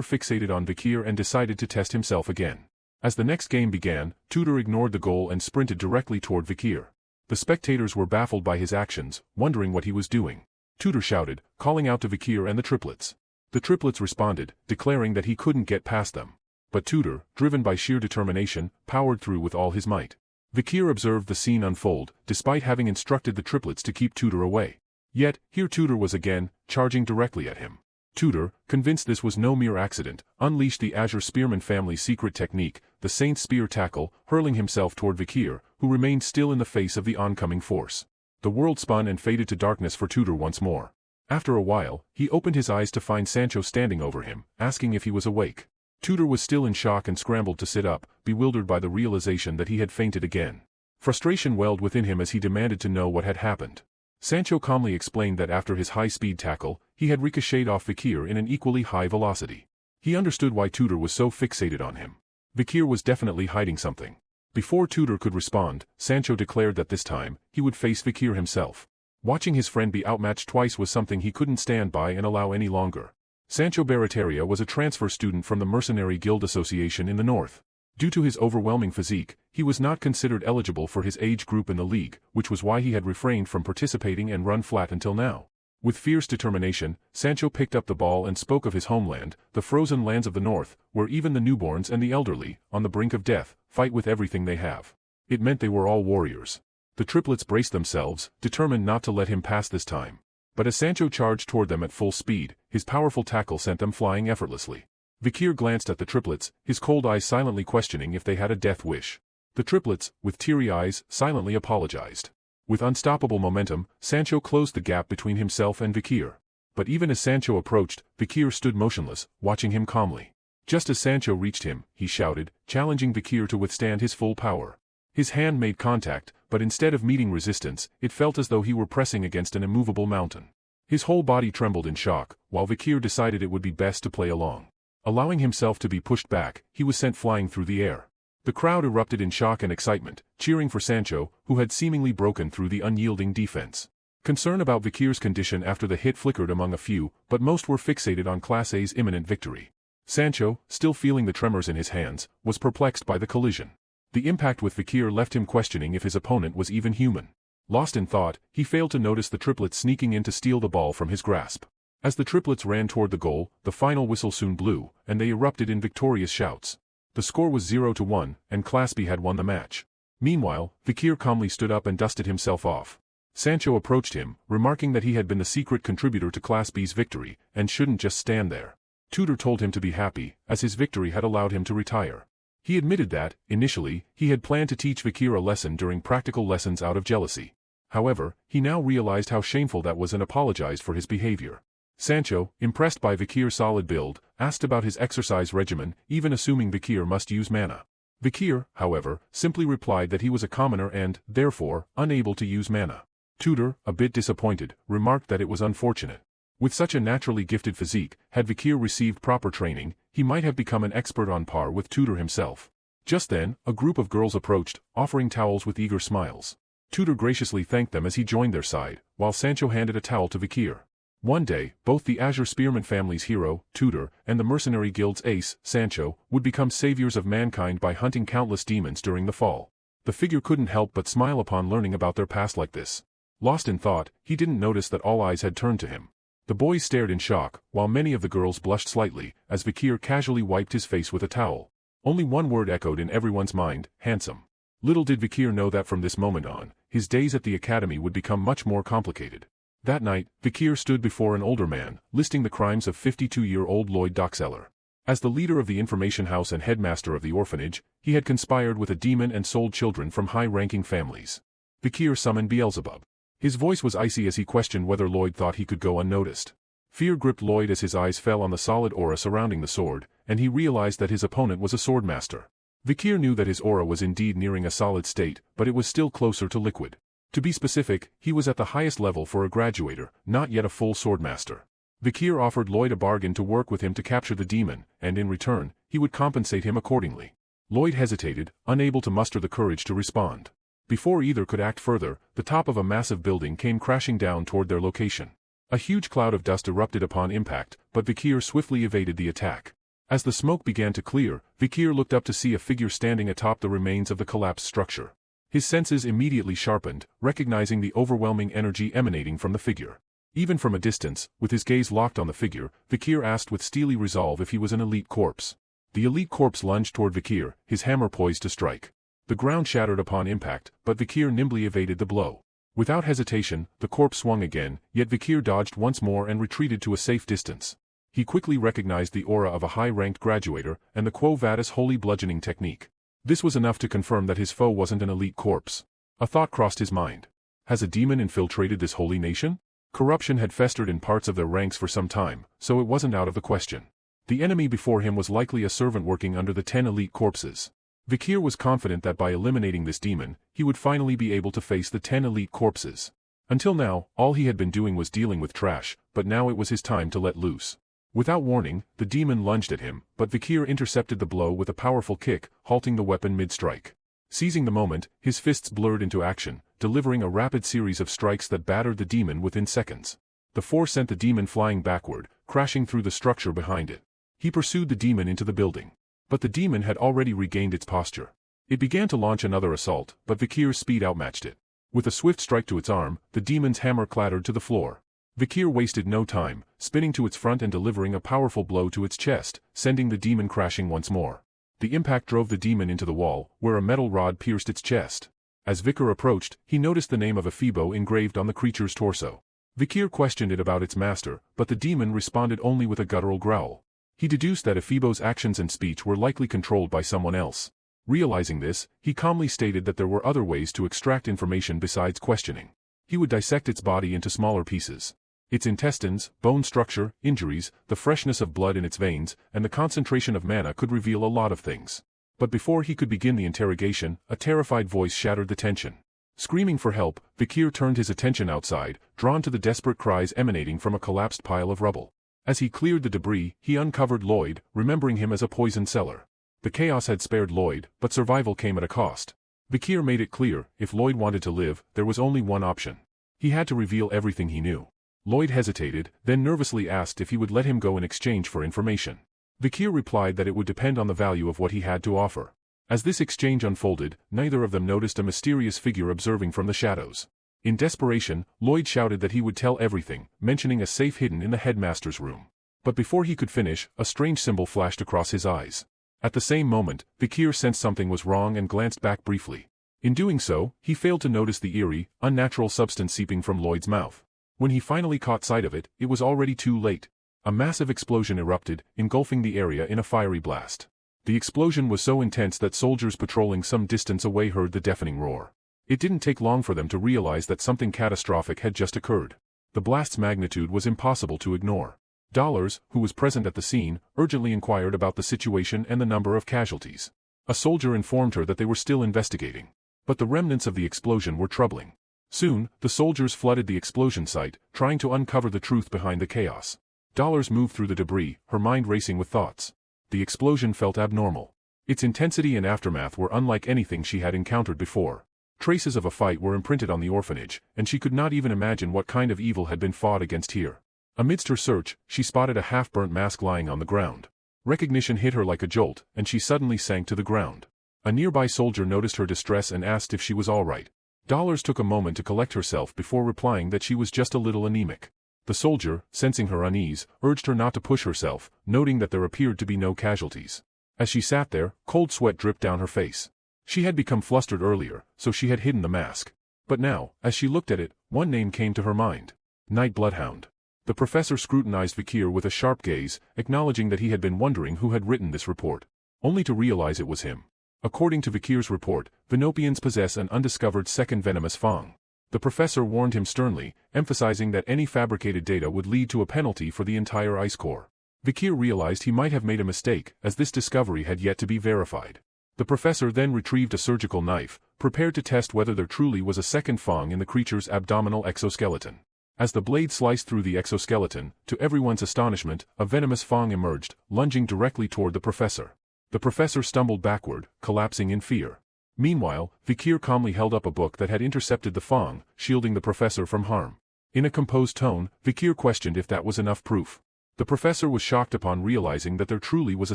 fixated on Vikir and decided to test himself again. As the next game began, Tutor ignored the goal and sprinted directly toward Vikir. The spectators were baffled by his actions, wondering what he was doing. Tutor shouted, calling out to Vikir and the triplets. The triplets responded, declaring that he couldn't get past them. But Tutor, driven by sheer determination, powered through with all his might. Vikir observed the scene unfold, despite having instructed the triplets to keep Tutor away. Yet, here Tutor was again, charging directly at him. Tutor, convinced this was no mere accident, unleashed the Azure Spearman family's secret technique, the Saint's Spear Tackle, hurling himself toward Vikir, who remained still in the face of the oncoming force. The world spun and faded to darkness for Tutor once more. After a while, he opened his eyes to find Sancho standing over him, asking if he was awake. Tutor was still in shock and scrambled to sit up, bewildered by the realization that he had fainted again. Frustration welled within him as he demanded to know what had happened. Sancho calmly explained that after his high-speed tackle, he had ricocheted off Vikir in an equally high velocity. He understood why Tutor was so fixated on him. Vikir was definitely hiding something. Before Tutor could respond, Sancho declared that this time, he would face Vikir himself. Watching his friend be outmatched twice was something he couldn't stand by and allow any longer. Sancho Barataria was a transfer student from the Mercenary Guild Association in the north. Due to his overwhelming physique, he was not considered eligible for his age group in the league, which was why he had refrained from participating and run flat until now. With fierce determination, Sancho picked up the ball and spoke of his homeland, the frozen lands of the north, where even the newborns and the elderly, on the brink of death, fight with everything they have. It meant they were all warriors. The triplets braced themselves, determined not to let him pass this time. But as Sancho charged toward them at full speed, his powerful tackle sent them flying effortlessly. Vikir glanced at the triplets, his cold eyes silently questioning if they had a death wish. The triplets, with teary eyes, silently apologized. With unstoppable momentum, Sancho closed the gap between himself and Vikir. But even as Sancho approached, Vikir stood motionless, watching him calmly. Just as Sancho reached him, he shouted, challenging Vikir to withstand his full power. His hand made contact, but instead of meeting resistance, it felt as though he were pressing against an immovable mountain. His whole body trembled in shock, while Vikir decided it would be best to play along. Allowing himself to be pushed back, he was sent flying through the air. The crowd erupted in shock and excitement, cheering for Sancho, who had seemingly broken through the unyielding defense. Concern about Vikir's condition after the hit flickered among a few, but most were fixated on Class A's imminent victory. Sancho, still feeling the tremors in his hands, was perplexed by the collision. The impact with Vikir left him questioning if his opponent was even human. Lost in thought, he failed to notice the triplets sneaking in to steal the ball from his grasp. As the triplets ran toward the goal, the final whistle soon blew, and they erupted in victorious shouts. The score was 0-1, and Class B had won the match. Meanwhile, Vikir calmly stood up and dusted himself off. Sancho approached him, remarking that he had been the secret contributor to Class B's victory, and shouldn't just stand there. Tutor told him to be happy, as his victory had allowed him to retire. He admitted that, initially, he had planned to teach Vikir a lesson during practical lessons out of jealousy. However, he now realized how shameful that was and apologized for his behavior. Sancho, impressed by Vikir's solid build, asked about his exercise regimen, even assuming Vikir must use mana. Vikir, however, simply replied that he was a commoner and, therefore, unable to use mana. Tutor, a bit disappointed, remarked that it was unfortunate. With such a naturally gifted physique, had Vikir received proper training, he might have become an expert on par with Tutor himself. Just then, a group of girls approached, offering towels with eager smiles. Tutor graciously thanked them as he joined their side, while Sancho handed a towel to Vikir. One day, both the Azure Spearman family's hero, Tutor, and the Mercenary Guild's ace, Sancho, would become saviors of mankind by hunting countless demons during the fall. The figure couldn't help but smile upon learning about their past like this. Lost in thought, he didn't notice that all eyes had turned to him. The boys stared in shock, while many of the girls blushed slightly, as Vikir casually wiped his face with a towel. Only one word echoed in everyone's mind, handsome. Little did Vikir know that from this moment on, his days at the academy would become much more complicated. That night, Vikir stood before an older man, listing the crimes of 52-year-old Lloyd Dockseller. As the leader of the information house and headmaster of the orphanage, he had conspired with a demon and sold children from high-ranking families. Vikir summoned Beelzebub. His voice was icy as he questioned whether Lloyd thought he could go unnoticed. Fear gripped Lloyd as his eyes fell on the solid aura surrounding the sword, and he realized that his opponent was a swordmaster. Vikir knew that his aura was indeed nearing a solid state, but it was still closer to liquid. To be specific, he was at the highest level for a graduator, not yet a full swordmaster. Vikir offered Lloyd a bargain to work with him to capture the demon, and in return, he would compensate him accordingly. Lloyd hesitated, unable to muster the courage to respond. Before either could act further, the top of a massive building came crashing down toward their location. A huge cloud of dust erupted upon impact, but Vikir swiftly evaded the attack. As the smoke began to clear, Vikir looked up to see a figure standing atop the remains of the collapsed structure. His senses immediately sharpened, recognizing the overwhelming energy emanating from the figure. Even from a distance, with his gaze locked on the figure, Vikir asked with steely resolve if he was an elite corpse. The elite corpse lunged toward Vikir, his hammer poised to strike. The ground shattered upon impact, but Vikir nimbly evaded the blow. Without hesitation, the corpse swung again, yet Vikir dodged once more and retreated to a safe distance. He quickly recognized the aura of a high-ranked graduator, and the Quo Vadis holy bludgeoning technique. This was enough to confirm that his foe wasn't an elite corpse. A thought crossed his mind. Has a demon infiltrated this holy nation? Corruption had festered in parts of their ranks for some time, so it wasn't out of the question. The enemy before him was likely a servant working under the 10 elite corpses. Vikir was confident that by eliminating this demon, he would finally be able to face the 10 elite corpses. Until now, all he had been doing was dealing with trash, but now it was his time to let loose. Without warning, the demon lunged at him, but Vikir intercepted the blow with a powerful kick, halting the weapon mid-strike. Seizing the moment, his fists blurred into action, delivering a rapid series of strikes that battered the demon within seconds. The force sent the demon flying backward, crashing through the structure behind it. He pursued the demon into the building. But the demon had already regained its posture. It began to launch another assault, but Vikir's speed outmatched it. With a swift strike to its arm, the demon's hammer clattered to the floor. Vikir wasted no time, spinning to its front and delivering a powerful blow to its chest, sending the demon crashing once more. The impact drove the demon into the wall, where a metal rod pierced its chest. As Vikir approached, he noticed the name of Ephibo engraved on the creature's torso. Vikir questioned it about its master, but the demon responded only with a guttural growl. He deduced that Ephibo's actions and speech were likely controlled by someone else. Realizing this, he calmly stated that there were other ways to extract information besides questioning. He would dissect its body into smaller pieces. Its intestines, bone structure, injuries, the freshness of blood in its veins, and the concentration of mana could reveal a lot of things. But before he could begin the interrogation, a terrified voice shattered the tension. Screaming for help, Vikir turned his attention outside, drawn to the desperate cries emanating from a collapsed pile of rubble. As he cleared the debris, he uncovered Lloyd, remembering him as a poison seller. The chaos had spared Lloyd, but survival came at a cost. Vikir made it clear, if Lloyd wanted to live, there was only one option. He had to reveal everything he knew. Lloyd hesitated, then nervously asked if he would let him go in exchange for information. Vikir replied that it would depend on the value of what he had to offer. As this exchange unfolded, neither of them noticed a mysterious figure observing from the shadows. In desperation, Lloyd shouted that he would tell everything, mentioning a safe hidden in the headmaster's room. But before he could finish, a strange symbol flashed across his eyes. At the same moment, Vikir sensed something was wrong and glanced back briefly. In doing so, he failed to notice the eerie, unnatural substance seeping from Lloyd's mouth. When he finally caught sight of it, it was already too late. A massive explosion erupted, engulfing the area in a fiery blast. The explosion was so intense that soldiers patrolling some distance away heard the deafening roar. It didn't take long for them to realize that something catastrophic had just occurred. The blast's magnitude was impossible to ignore. Dollars, who was present at the scene, urgently inquired about the situation and the number of casualties. A soldier informed her that they were still investigating. But the remnants of the explosion were troubling. Soon, the soldiers flooded the explosion site, trying to uncover the truth behind the chaos. Dollars moved through the debris, her mind racing with thoughts. The explosion felt abnormal. Its intensity and aftermath were unlike anything she had encountered before. Traces of a fight were imprinted on the orphanage, and she could not even imagine what kind of evil had been fought against here. Amidst her search, she spotted a half-burnt mask lying on the ground. Recognition hit her like a jolt, and she suddenly sank to the ground. A nearby soldier noticed her distress and asked if she was all right. Dollars took a moment to collect herself before replying that she was just a little anemic. The soldier, sensing her unease, urged her not to push herself, noting that there appeared to be no casualties. As she sat there, cold sweat dripped down her face. She had become flustered earlier, so she had hidden the mask. But now, as she looked at it, one name came to her mind. Night Bloodhound. The professor scrutinized Vikir with a sharp gaze, acknowledging that he had been wondering who had written this report. Only to realize it was him. According to Vikir's report, Venopians possess an undiscovered second venomous fang. The professor warned him sternly, emphasizing that any fabricated data would lead to a penalty for the entire Ice Corps. Vikir realized he might have made a mistake, as this discovery had yet to be verified. The professor then retrieved a surgical knife, prepared to test whether there truly was a second fang in the creature's abdominal exoskeleton. As the blade sliced through the exoskeleton, to everyone's astonishment, a venomous fang emerged, lunging directly toward the professor. The professor stumbled backward, collapsing in fear. Meanwhile, Vikir calmly held up a book that had intercepted the fang, shielding the professor from harm. In a composed tone, Vikir questioned if that was enough proof. The professor was shocked upon realizing that there truly was a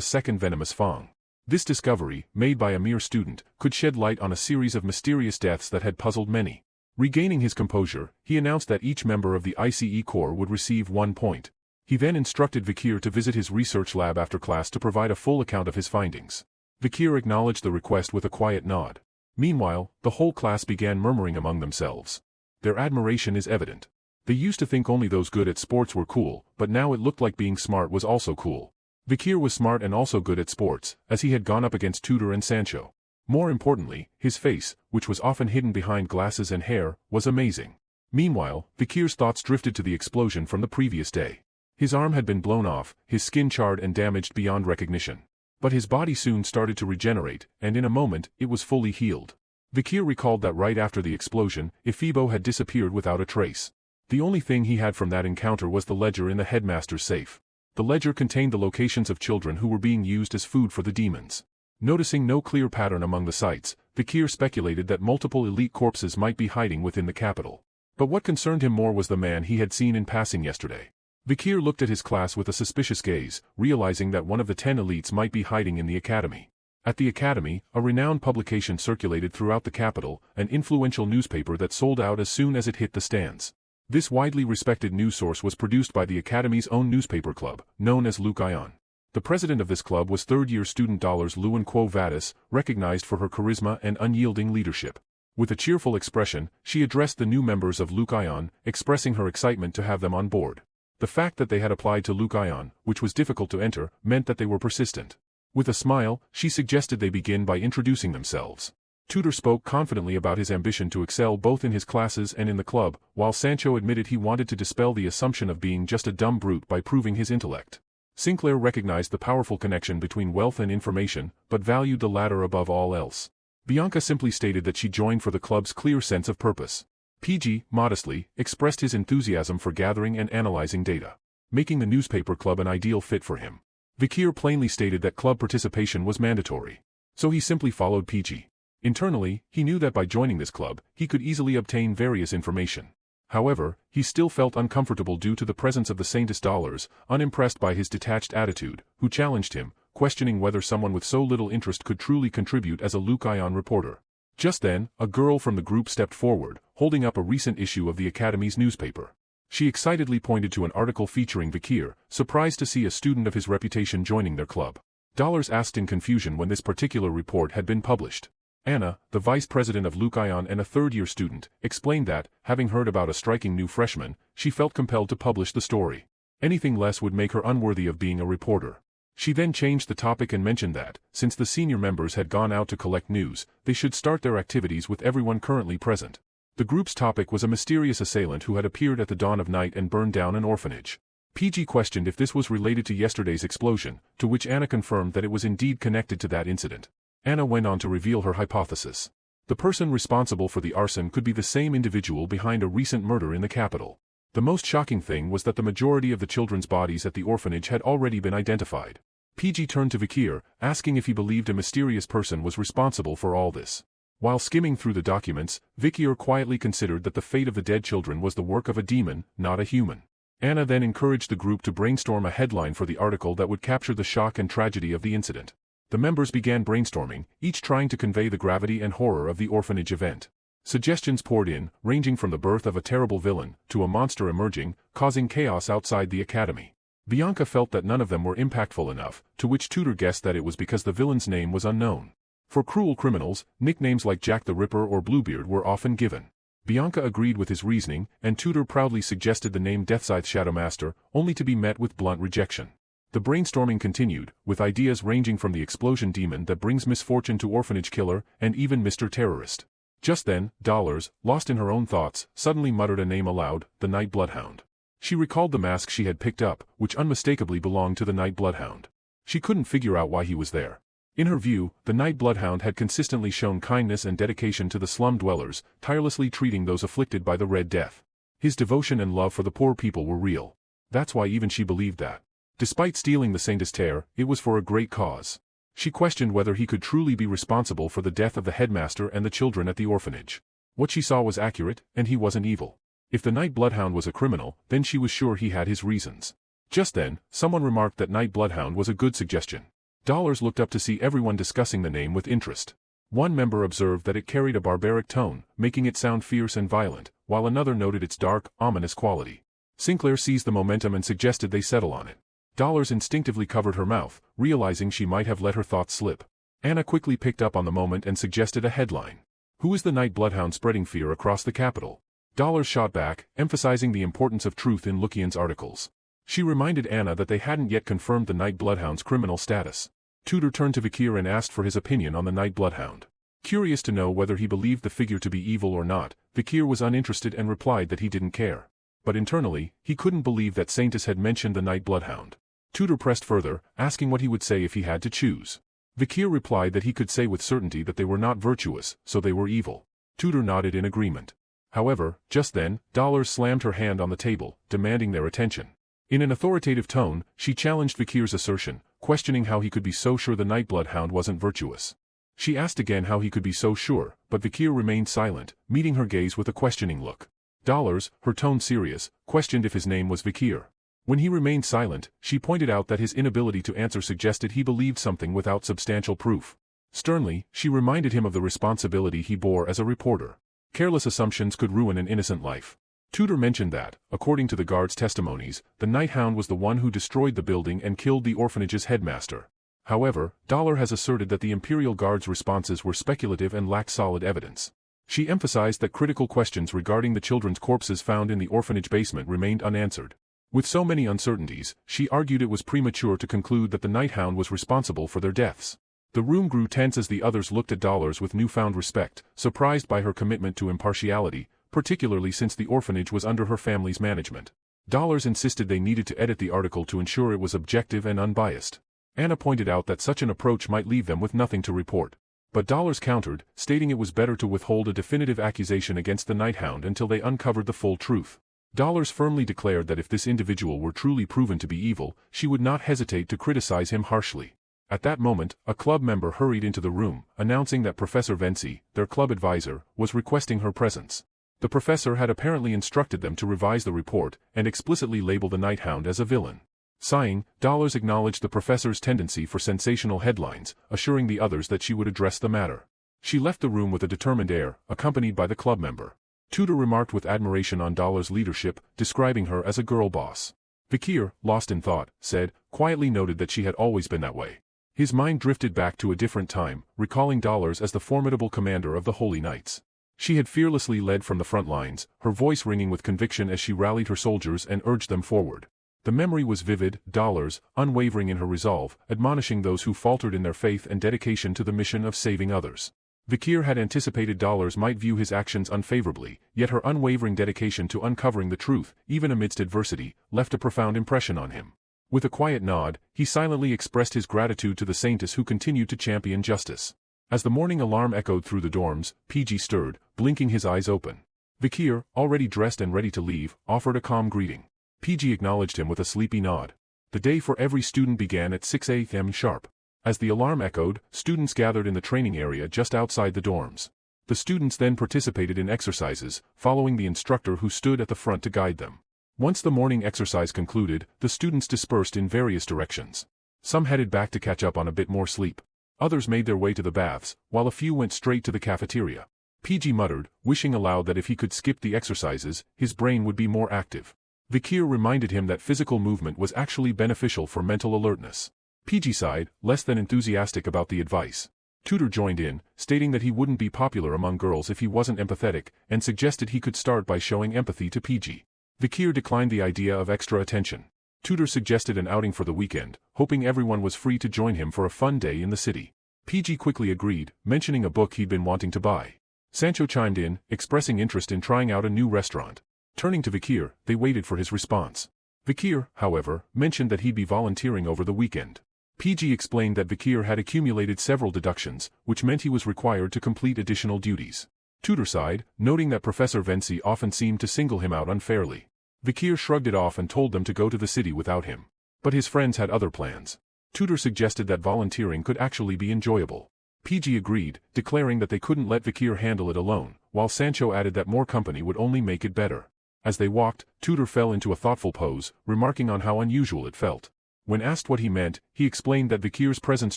second venomous fang. This discovery, made by a mere student, could shed light on a series of mysterious deaths that had puzzled many. Regaining his composure, he announced that each member of the ICE Corps would receive 1 point. He then instructed Vikir to visit his research lab after class to provide a full account of his findings. Vikir acknowledged the request with a quiet nod. Meanwhile, the whole class began murmuring among themselves. Their admiration is evident. They used to think only those good at sports were cool, but now it looked like being smart was also cool. Vikir was smart and also good at sports, as he had gone up against Tudor and Sancho. More importantly, his face, which was often hidden behind glasses and hair, was amazing. Meanwhile, Vikir's thoughts drifted to the explosion from the previous day. His arm had been blown off, his skin charred and damaged beyond recognition. But his body soon started to regenerate, and in a moment, it was fully healed. Vikir recalled that right after the explosion, Ephibo had disappeared without a trace. The only thing he had from that encounter was the ledger in the headmaster's safe. The ledger contained the locations of children who were being used as food for the demons. Noticing no clear pattern among the sites, Vikir speculated that multiple elite corpses might be hiding within the capital. But what concerned him more was the man he had seen in passing yesterday. Vikir looked at his class with a suspicious gaze, realizing that one of the 10 elites might be hiding in the academy. At the academy, a renowned publication circulated throughout the capital, an influential newspaper that sold out as soon as it hit the stands. This widely respected news source was produced by the academy's own newspaper club, known as Lukion. The president of this club was third-year student Luan Quo Vadis, recognized for her charisma and unyielding leadership. With a cheerful expression, she addressed the new members of Lukion, expressing her excitement to have them on board. The fact that they had applied to Lukion, which was difficult to enter, meant that they were persistent. With a smile, she suggested they begin by introducing themselves. Tutor spoke confidently about his ambition to excel both in his classes and in the club, while Sancho admitted he wanted to dispel the assumption of being just a dumb brute by proving his intellect. Sinclair recognized the powerful connection between wealth and information, but valued the latter above all else. Bianca simply stated that she joined for the club's clear sense of purpose. PG, modestly, expressed his enthusiasm for gathering and analyzing data, making the newspaper club an ideal fit for him. Vikir plainly stated that club participation was mandatory. So he simply followed PG. Internally, he knew that by joining this club, he could easily obtain various information. However, he still felt uncomfortable due to the presence of the Saintess Dollars, unimpressed by his detached attitude, who challenged him, questioning whether someone with so little interest could truly contribute as a Lukion reporter. Just then, a girl from the group stepped forward, holding up a recent issue of the Academy's newspaper. She excitedly pointed to an article featuring Vikir, surprised to see a student of his reputation joining their club. Dollars asked in confusion when this particular report had been published. Anna, the vice president of Lukion and a third-year student, explained that, having heard about a striking new freshman, she felt compelled to publish the story. Anything less would make her unworthy of being a reporter. She then changed the topic and mentioned that, since the senior members had gone out to collect news, they should start their activities with everyone currently present. The group's topic was a mysterious assailant who had appeared at the dawn of night and burned down an orphanage. PG questioned if this was related to yesterday's explosion, to which Anna confirmed that it was indeed connected to that incident. Anna went on to reveal her hypothesis. The person responsible for the arson could be the same individual behind a recent murder in the capital. The most shocking thing was that the majority of the children's bodies at the orphanage had already been identified. PG turned to Vikir, asking if he believed a mysterious person was responsible for all this. While skimming through the documents, Vikir quietly considered that the fate of the dead children was the work of a demon, not a human. Anna then encouraged the group to brainstorm a headline for the article that would capture the shock and tragedy of the incident. The members began brainstorming, each trying to convey the gravity and horror of the orphanage event. Suggestions poured in, ranging from the birth of a terrible villain, to a monster emerging, causing chaos outside the academy. Bianca felt that none of them were impactful enough, to which Tudor guessed that it was because the villain's name was unknown. For cruel criminals, nicknames like Jack the Ripper or Bluebeard were often given. Bianca agreed with his reasoning, and Tudor proudly suggested the name Deathscythe Shadowmaster, only to be met with blunt rejection. The brainstorming continued, with ideas ranging from the explosion demon that brings misfortune to orphanage killer, and even Mr. Terrorist. Just then, Dollars, lost in her own thoughts, suddenly muttered a name aloud, the Night Bloodhound. She recalled the mask she had picked up, which unmistakably belonged to the Night Bloodhound. She couldn't figure out why he was there. In her view, the Night Bloodhound had consistently shown kindness and dedication to the slum dwellers, tirelessly treating those afflicted by the Red Death. His devotion and love for the poor people were real. That's why even she believed that. Despite stealing the Saintess Terre, it was for a great cause. She questioned whether he could truly be responsible for the death of the headmaster and the children at the orphanage. What she saw was accurate, and he wasn't evil. If the Night Bloodhound was a criminal, then she was sure he had his reasons. Just then, someone remarked that Night Bloodhound was a good suggestion. Dollars looked up to see everyone discussing the name with interest. One member observed that it carried a barbaric tone, making it sound fierce and violent, while another noted its dark, ominous quality. Sinclair seized the momentum and suggested they settle on it. Dollars instinctively covered her mouth, realizing she might have let her thoughts slip. Anna quickly picked up on the moment and suggested a headline. Who is the Night Bloodhound spreading fear across the capital? Dollars shot back, emphasizing the importance of truth in Lukion's articles. She reminded Anna that they hadn't yet confirmed the Night Bloodhound's criminal status. Tudor turned to Vikir and asked for his opinion on the Night Bloodhound. Curious to know whether he believed the figure to be evil or not, Vikir was uninterested and replied that he didn't care. But internally, he couldn't believe that Saintess had mentioned the Night Bloodhound. Tudor pressed further, asking what he would say if he had to choose. Vikir replied that he could say with certainty that they were not virtuous, so they were evil. Tudor nodded in agreement. However, just then, Dollars slammed her hand on the table, demanding their attention. In an authoritative tone, she challenged Vikir's assertion, questioning how he could be so sure the Night Bloodhound wasn't virtuous. She asked again how he could be so sure, but Vikir remained silent, meeting her gaze with a questioning look. Dollars, her tone serious, questioned if his name was Vikir. When he remained silent, she pointed out that his inability to answer suggested he believed something without substantial proof. Sternly, she reminded him of the responsibility he bore as a reporter. Careless assumptions could ruin an innocent life. Tudor mentioned that, according to the guards' testimonies, the Night Hound was the one who destroyed the building and killed the orphanage's headmaster. However, Dollar has asserted that the Imperial Guard's responses were speculative and lacked solid evidence. She emphasized that critical questions regarding the children's corpses found in the orphanage basement remained unanswered. With so many uncertainties, she argued it was premature to conclude that the Night Hound was responsible for their deaths. The room grew tense as the others looked at Dollars with newfound respect, surprised by her commitment to impartiality, particularly since the orphanage was under her family's management. Dollars insisted they needed to edit the article to ensure it was objective and unbiased. Anna pointed out that such an approach might leave them with nothing to report. But Dollars countered, stating it was better to withhold a definitive accusation against the Night Hound until they uncovered the full truth. Dollars firmly declared that if this individual were truly proven to be evil, she would not hesitate to criticize him harshly. At that moment, a club member hurried into the room, announcing that Professor Vinci, their club advisor, was requesting her presence. The professor had apparently instructed them to revise the report and explicitly label the Night Hound as a villain. Sighing, Dollars acknowledged the professor's tendency for sensational headlines, assuring the others that she would address the matter. She left the room with a determined air, accompanied by the club member. Tudor remarked with admiration on Dollars' leadership, describing her as a girl boss. Vikir, lost in thought, said, quietly noted that she had always been that way. His mind drifted back to a different time, recalling Dollars as the formidable commander of the Holy Knights. She had fearlessly led from the front lines, her voice ringing with conviction as she rallied her soldiers and urged them forward. The memory was vivid, Dollars, unwavering in her resolve, admonishing those who faltered in their faith and dedication to the mission of saving others. Vikir had anticipated Dollars might view his actions unfavorably, yet her unwavering dedication to uncovering the truth, even amidst adversity, left a profound impression on him. With a quiet nod, he silently expressed his gratitude to the saintess who continued to champion justice. As the morning alarm echoed through the dorms, PG stirred, blinking his eyes open. Vikir, already dressed and ready to leave, offered a calm greeting. PG acknowledged him with a sleepy nod. The day for every student began at 6 a.m. sharp. As the alarm echoed, students gathered in the training area just outside the dorms. The students then participated in exercises, following the instructor who stood at the front to guide them. Once the morning exercise concluded, the students dispersed in various directions. Some headed back to catch up on a bit more sleep. Others made their way to the baths, while a few went straight to the cafeteria. PG muttered, wishing aloud that if he could skip the exercises, his brain would be more active. Vikir reminded him that physical movement was actually beneficial for mental alertness. PG sighed, less than enthusiastic about the advice. Tudor joined in, stating that he wouldn't be popular among girls if he wasn't empathetic, and suggested he could start by showing empathy to PG. Vikir declined the idea of extra attention. Tudor suggested an outing for the weekend, hoping everyone was free to join him for a fun day in the city. PG quickly agreed, mentioning a book he'd been wanting to buy. Sancho chimed in, expressing interest in trying out a new restaurant. Turning to Vikir, they waited for his response. Vikir, however, mentioned that he'd be volunteering over the weekend. PG explained that Vikir had accumulated several deductions, which meant he was required to complete additional duties. Tudor sighed, noting that Professor Vinci often seemed to single him out unfairly. Vikir shrugged it off and told them to go to the city without him. But his friends had other plans. Tudor suggested that volunteering could actually be enjoyable. PG agreed, declaring that they couldn't let Vikir handle it alone, while Sancho added that more company would only make it better. As they walked, Tudor fell into a thoughtful pose, remarking on how unusual it felt. When asked what he meant, he explained that Vikir's presence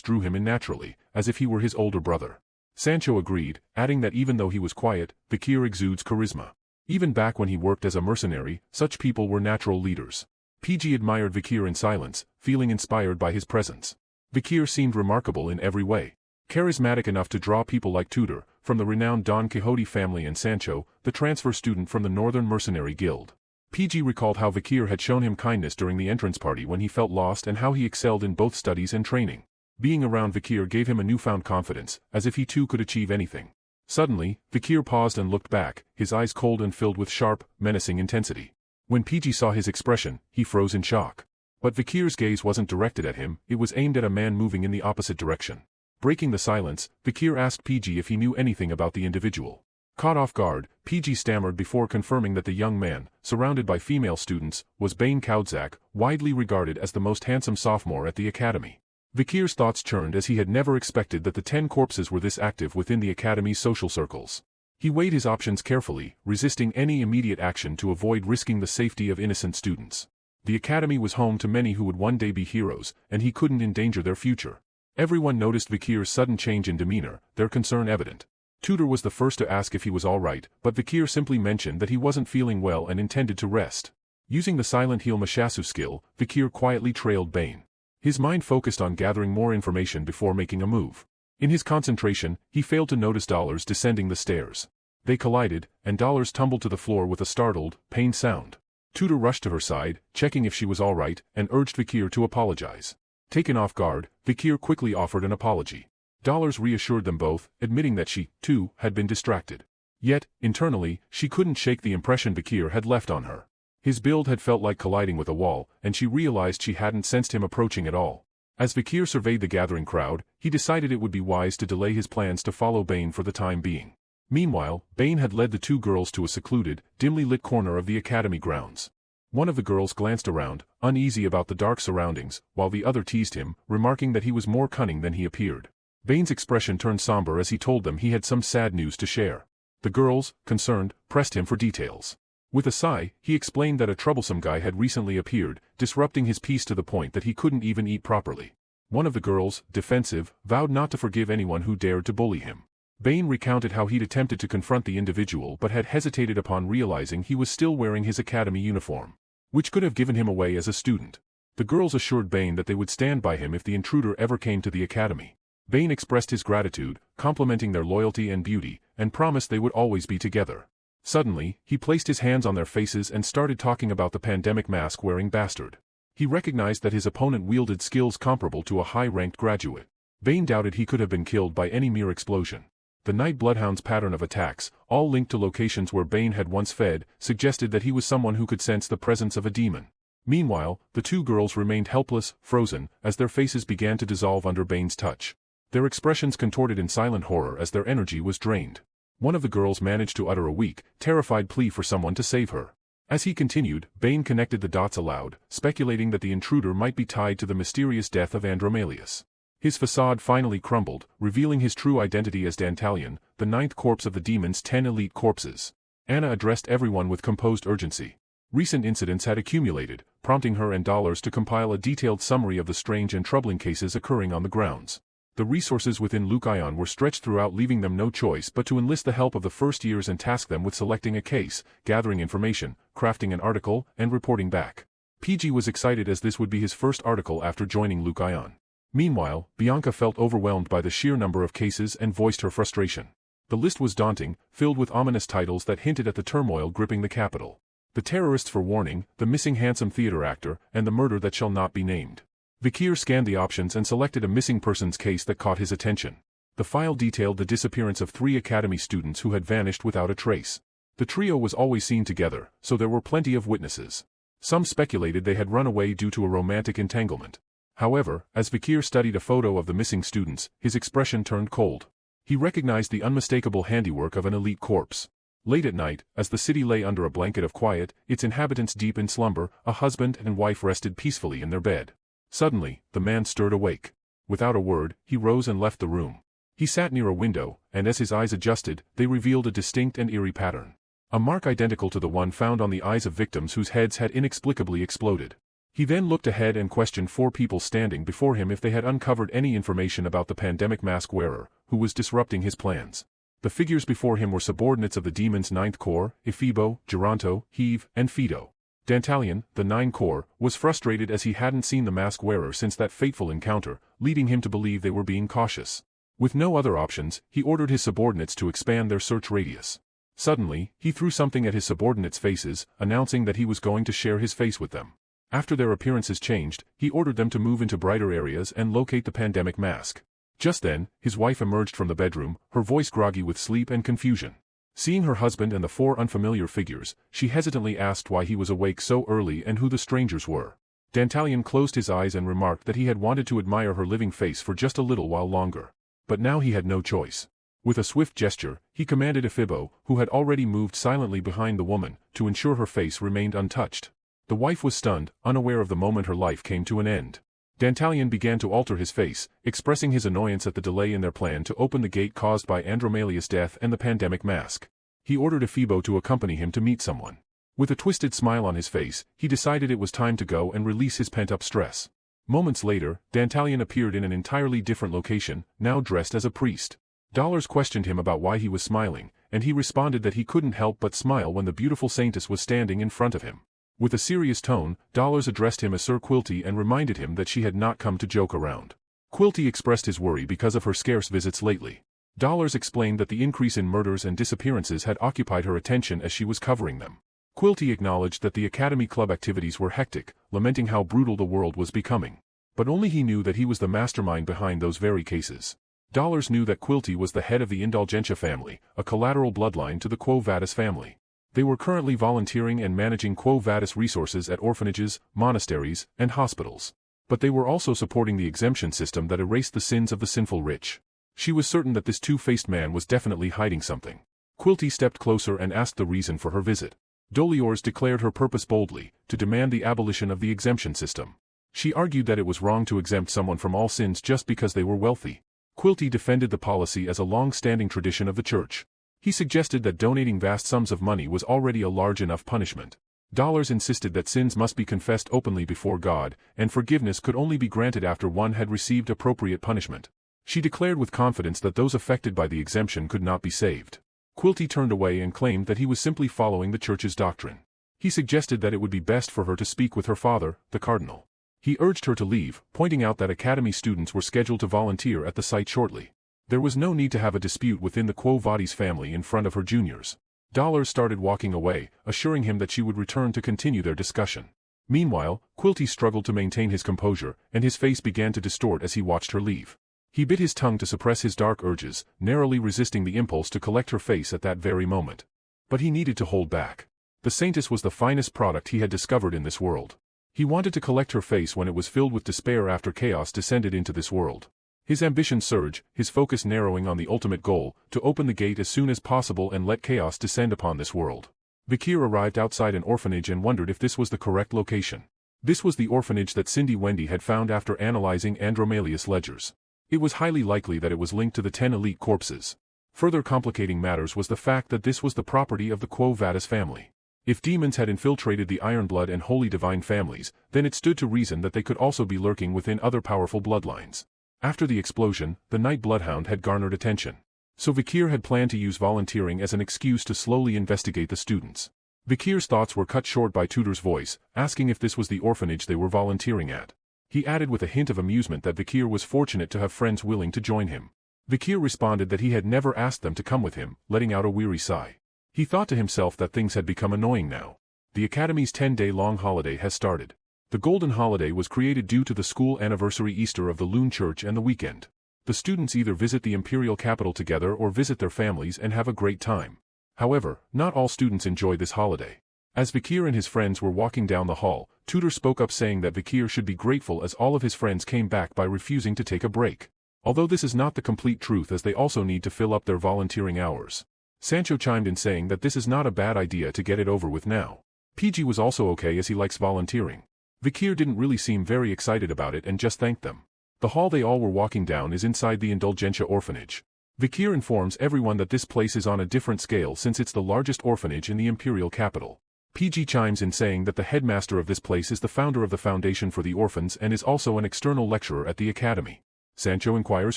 drew him in naturally, as if he were his older brother. Sancho agreed, adding that even though he was quiet, Vikir exudes charisma. Even back when he worked as a mercenary, such people were natural leaders. PG admired Vikir in silence, feeling inspired by his presence. Vikir seemed remarkable in every way. Charismatic enough to draw people like Tudor, from the renowned Don Quixote family, and Sancho, the transfer student from the Northern Mercenary Guild. PG recalled how Vikir had shown him kindness during the entrance party when he felt lost and how he excelled in both studies and training. Being around Vikir gave him a newfound confidence, as if he too could achieve anything. Suddenly, Vikir paused and looked back, his eyes cold and filled with sharp, menacing intensity. When PG saw his expression, he froze in shock. But Vikir's gaze wasn't directed at him, it was aimed at a man moving in the opposite direction. Breaking the silence, Vikir asked PG if he knew anything about the individual. Caught off guard, PG stammered before confirming that the young man, surrounded by female students, was Bane Kaudzak, widely regarded as the most handsome sophomore at the academy. Vikir's thoughts churned as he had never expected that the 10 corpses were this active within the academy's social circles. He weighed his options carefully, resisting any immediate action to avoid risking the safety of innocent students. The academy was home to many who would one day be heroes, and he couldn't endanger their future. Everyone noticed Vikir's sudden change in demeanor, their concern evident. Tutor was the first to ask if he was all right, but Vikir simply mentioned that he wasn't feeling well and intended to rest. Using the silent heal Mashasu skill, Vikir quietly trailed Bane. His mind focused on gathering more information before making a move. In his concentration, he failed to notice Dollars descending the stairs. They collided, and Dollars tumbled to the floor with a startled, pained sound. Tutor rushed to her side, checking if she was all right, and urged Vikir to apologize. Taken off guard, Vikir quickly offered an apology. Dollars reassured them both, admitting that she, too, had been distracted. Yet, internally, she couldn't shake the impression Vikir had left on her. His build had felt like colliding with a wall, and she realized she hadn't sensed him approaching at all. As Vikir surveyed the gathering crowd, he decided it would be wise to delay his plans to follow Bane for the time being. Meanwhile, Bane had led the two girls to a secluded, dimly lit corner of the academy grounds. One of the girls glanced around, uneasy about the dark surroundings, while the other teased him, remarking that he was more cunning than he appeared. Bane's expression turned somber as he told them he had some sad news to share. The girls, concerned, pressed him for details. With a sigh, he explained that a troublesome guy had recently appeared, disrupting his peace to the point that he couldn't even eat properly. One of the girls, defensive, vowed not to forgive anyone who dared to bully him. Bane recounted how he'd attempted to confront the individual but had hesitated upon realizing he was still wearing his academy uniform, which could have given him away as a student. The girls assured Bane that they would stand by him if the intruder ever came to the academy. Bane expressed his gratitude, complimenting their loyalty and beauty, and promised they would always be together. Suddenly, he placed his hands on their faces and started talking about the pandemic mask-wearing bastard. He recognized that his opponent wielded skills comparable to a high-ranked graduate. Bane doubted he could have been killed by any mere explosion. The Night Bloodhound's pattern of attacks, all linked to locations where Bane had once fed, suggested that he was someone who could sense the presence of a demon. Meanwhile, the two girls remained helpless, frozen, as their faces began to dissolve under Bane's touch. Their expressions contorted in silent horror as their energy was drained. One of the girls managed to utter a weak, terrified plea for someone to save her. As he continued, Bane connected the dots aloud, speculating that the intruder might be tied to the mysterious death of Andromalius. His facade finally crumbled, revealing his true identity as Dantalion, the ninth corpse of the demon's 10 elite corpses. Anna addressed everyone with composed urgency. Recent incidents had accumulated, prompting her and Dollars to compile a detailed summary of the strange and troubling cases occurring on the grounds. The resources within Lucayon were stretched throughout, leaving them no choice but to enlist the help of the first years and task them with selecting a case, gathering information, crafting an article, and reporting back. PG was excited as this would be his first article after joining Lucayon. Meanwhile, Bianca felt overwhelmed by the sheer number of cases and voiced her frustration. The list was daunting, filled with ominous titles that hinted at the turmoil gripping the capital. The terrorists for warning, the missing handsome theater actor, and the murder that shall not be named. Vikir scanned the options and selected a missing persons case that caught his attention. The file detailed the disappearance of 3 academy students who had vanished without a trace. The trio was always seen together, so there were plenty of witnesses. Some speculated they had run away due to a romantic entanglement. However, as Vikir studied a photo of the missing students, his expression turned cold. He recognized the unmistakable handiwork of an elite corpse. Late at night, as the city lay under a blanket of quiet, its inhabitants deep in slumber, a husband and wife rested peacefully in their bed. Suddenly, the man stirred awake. Without a word, he rose and left the room. He sat near a window, and as his eyes adjusted, they revealed a distinct and eerie pattern. A mark identical to the one found on the eyes of victims whose heads had inexplicably exploded. He then looked ahead and questioned 4 people standing before him if they had uncovered any information about the pandemic mask wearer, who was disrupting his plans. The figures before him were subordinates of the demon's 9th Corps, Ephibo, Geronto, Heve, and Fido. Dantalion, the 9 Corps, was frustrated as he hadn't seen the mask wearer since that fateful encounter, leading him to believe they were being cautious. With no other options, he ordered his subordinates to expand their search radius. Suddenly, he threw something at his subordinates' faces, announcing that he was going to share his face with them. After their appearances changed, he ordered them to move into brighter areas and locate the pandemic mask. Just then, his wife emerged from the bedroom, her voice groggy with sleep and confusion. Seeing her husband and the 4 unfamiliar figures, she hesitantly asked why he was awake so early and who the strangers were. Dantalion closed his eyes and remarked that he had wanted to admire her living face for just a little while longer. But now he had no choice. With a swift gesture, he commanded Ephibo, who had already moved silently behind the woman, to ensure her face remained untouched. The wife was stunned, unaware of the moment her life came to an end. Dantalion began to alter his face, expressing his annoyance at the delay in their plan to open the gate caused by Andromalius' death and the pandemic mask. He ordered Ephibo to accompany him to meet someone. With a twisted smile on his face, he decided it was time to go and release his pent-up stress. Moments later, Dantalion appeared in an entirely different location, now dressed as a priest. Dollars questioned him about why he was smiling, and he responded that he couldn't help but smile when the beautiful saintess was standing in front of him. With a serious tone, Dollars addressed him as Sir Quilty and reminded him that she had not come to joke around. Quilty expressed his worry because of her scarce visits lately. Dollars explained that the increase in murders and disappearances had occupied her attention as she was covering them. Quilty acknowledged that the Academy Club activities were hectic, lamenting how brutal the world was becoming. But only he knew that he was the mastermind behind those very cases. Dollars knew that Quilty was the head of the Indulgentia family, a collateral bloodline to the Quo Vadis family. They were currently volunteering and managing Quo Vadis resources at orphanages, monasteries, and hospitals. But they were also supporting the exemption system that erased the sins of the sinful rich. She was certain that this two-faced man was definitely hiding something. Quilty stepped closer and asked the reason for her visit. Doliors declared her purpose boldly, to demand the abolition of the exemption system. She argued that it was wrong to exempt someone from all sins just because they were wealthy. Quilty defended the policy as a long-standing tradition of the church. He suggested that donating vast sums of money was already a large enough punishment. Dollars insisted that sins must be confessed openly before God, and forgiveness could only be granted after one had received appropriate punishment. She declared with confidence that those affected by the exemption could not be saved. Quilty turned away and claimed that he was simply following the church's doctrine. He suggested that it would be best for her to speak with her father, the cardinal. He urged her to leave, pointing out that academy students were scheduled to volunteer at the site shortly. There was no need to have a dispute within the Quo Vadis family in front of her juniors. Dollars started walking away, assuring him that she would return to continue their discussion. Meanwhile, Quilty struggled to maintain his composure, and his face began to distort as he watched her leave. He bit his tongue to suppress his dark urges, narrowly resisting the impulse to collect her face at that very moment. But he needed to hold back. The saintess was the finest product he had discovered in this world. He wanted to collect her face when it was filled with despair after chaos descended into this world. His ambition surged, his focus narrowing on the ultimate goal, to open the gate as soon as possible and let chaos descend upon this world. Vikir arrived outside an orphanage and wondered if this was the correct location. This was the orphanage that Cindy Wendy had found after analyzing Andromalius' ledgers. It was highly likely that it was linked to the 10 elite corpses. Further complicating matters was the fact that this was the property of the Quo Vadis family. If demons had infiltrated the Ironblood and Holy Divine families, then it stood to reason that they could also be lurking within other powerful bloodlines. After the explosion, the Night Bloodhound had garnered attention. So Vikir had planned to use volunteering as an excuse to slowly investigate the students. Vikir's thoughts were cut short by Tudor's voice, asking if this was the orphanage they were volunteering at. He added with a hint of amusement that Vikir was fortunate to have friends willing to join him. Vikir responded that he had never asked them to come with him, letting out a weary sigh. He thought to himself that things had become annoying now. The Academy's 10-day-long holiday has started. The Golden Holiday was created due to the school anniversary Easter of the Loon Church and the weekend. The students either visit the imperial capital together or visit their families and have a great time. However, not all students enjoy this holiday. As Vikir and his friends were walking down the hall, Tudor spoke up saying that Vikir should be grateful as all of his friends came back by refusing to take a break. Although this is not the complete truth as they also need to fill up their volunteering hours. Sancho chimed in saying that this is not a bad idea to get it over with now. PG was also okay as he likes volunteering. Vikir didn't really seem very excited about it and just thanked them. The hall they all were walking down is inside the Indulgentia orphanage. Vikir informs everyone that this place is on a different scale since it's the largest orphanage in the imperial capital. PG chimes in saying that the headmaster of this place is the founder of the Foundation for the Orphans and is also an external lecturer at the academy. Sancho inquires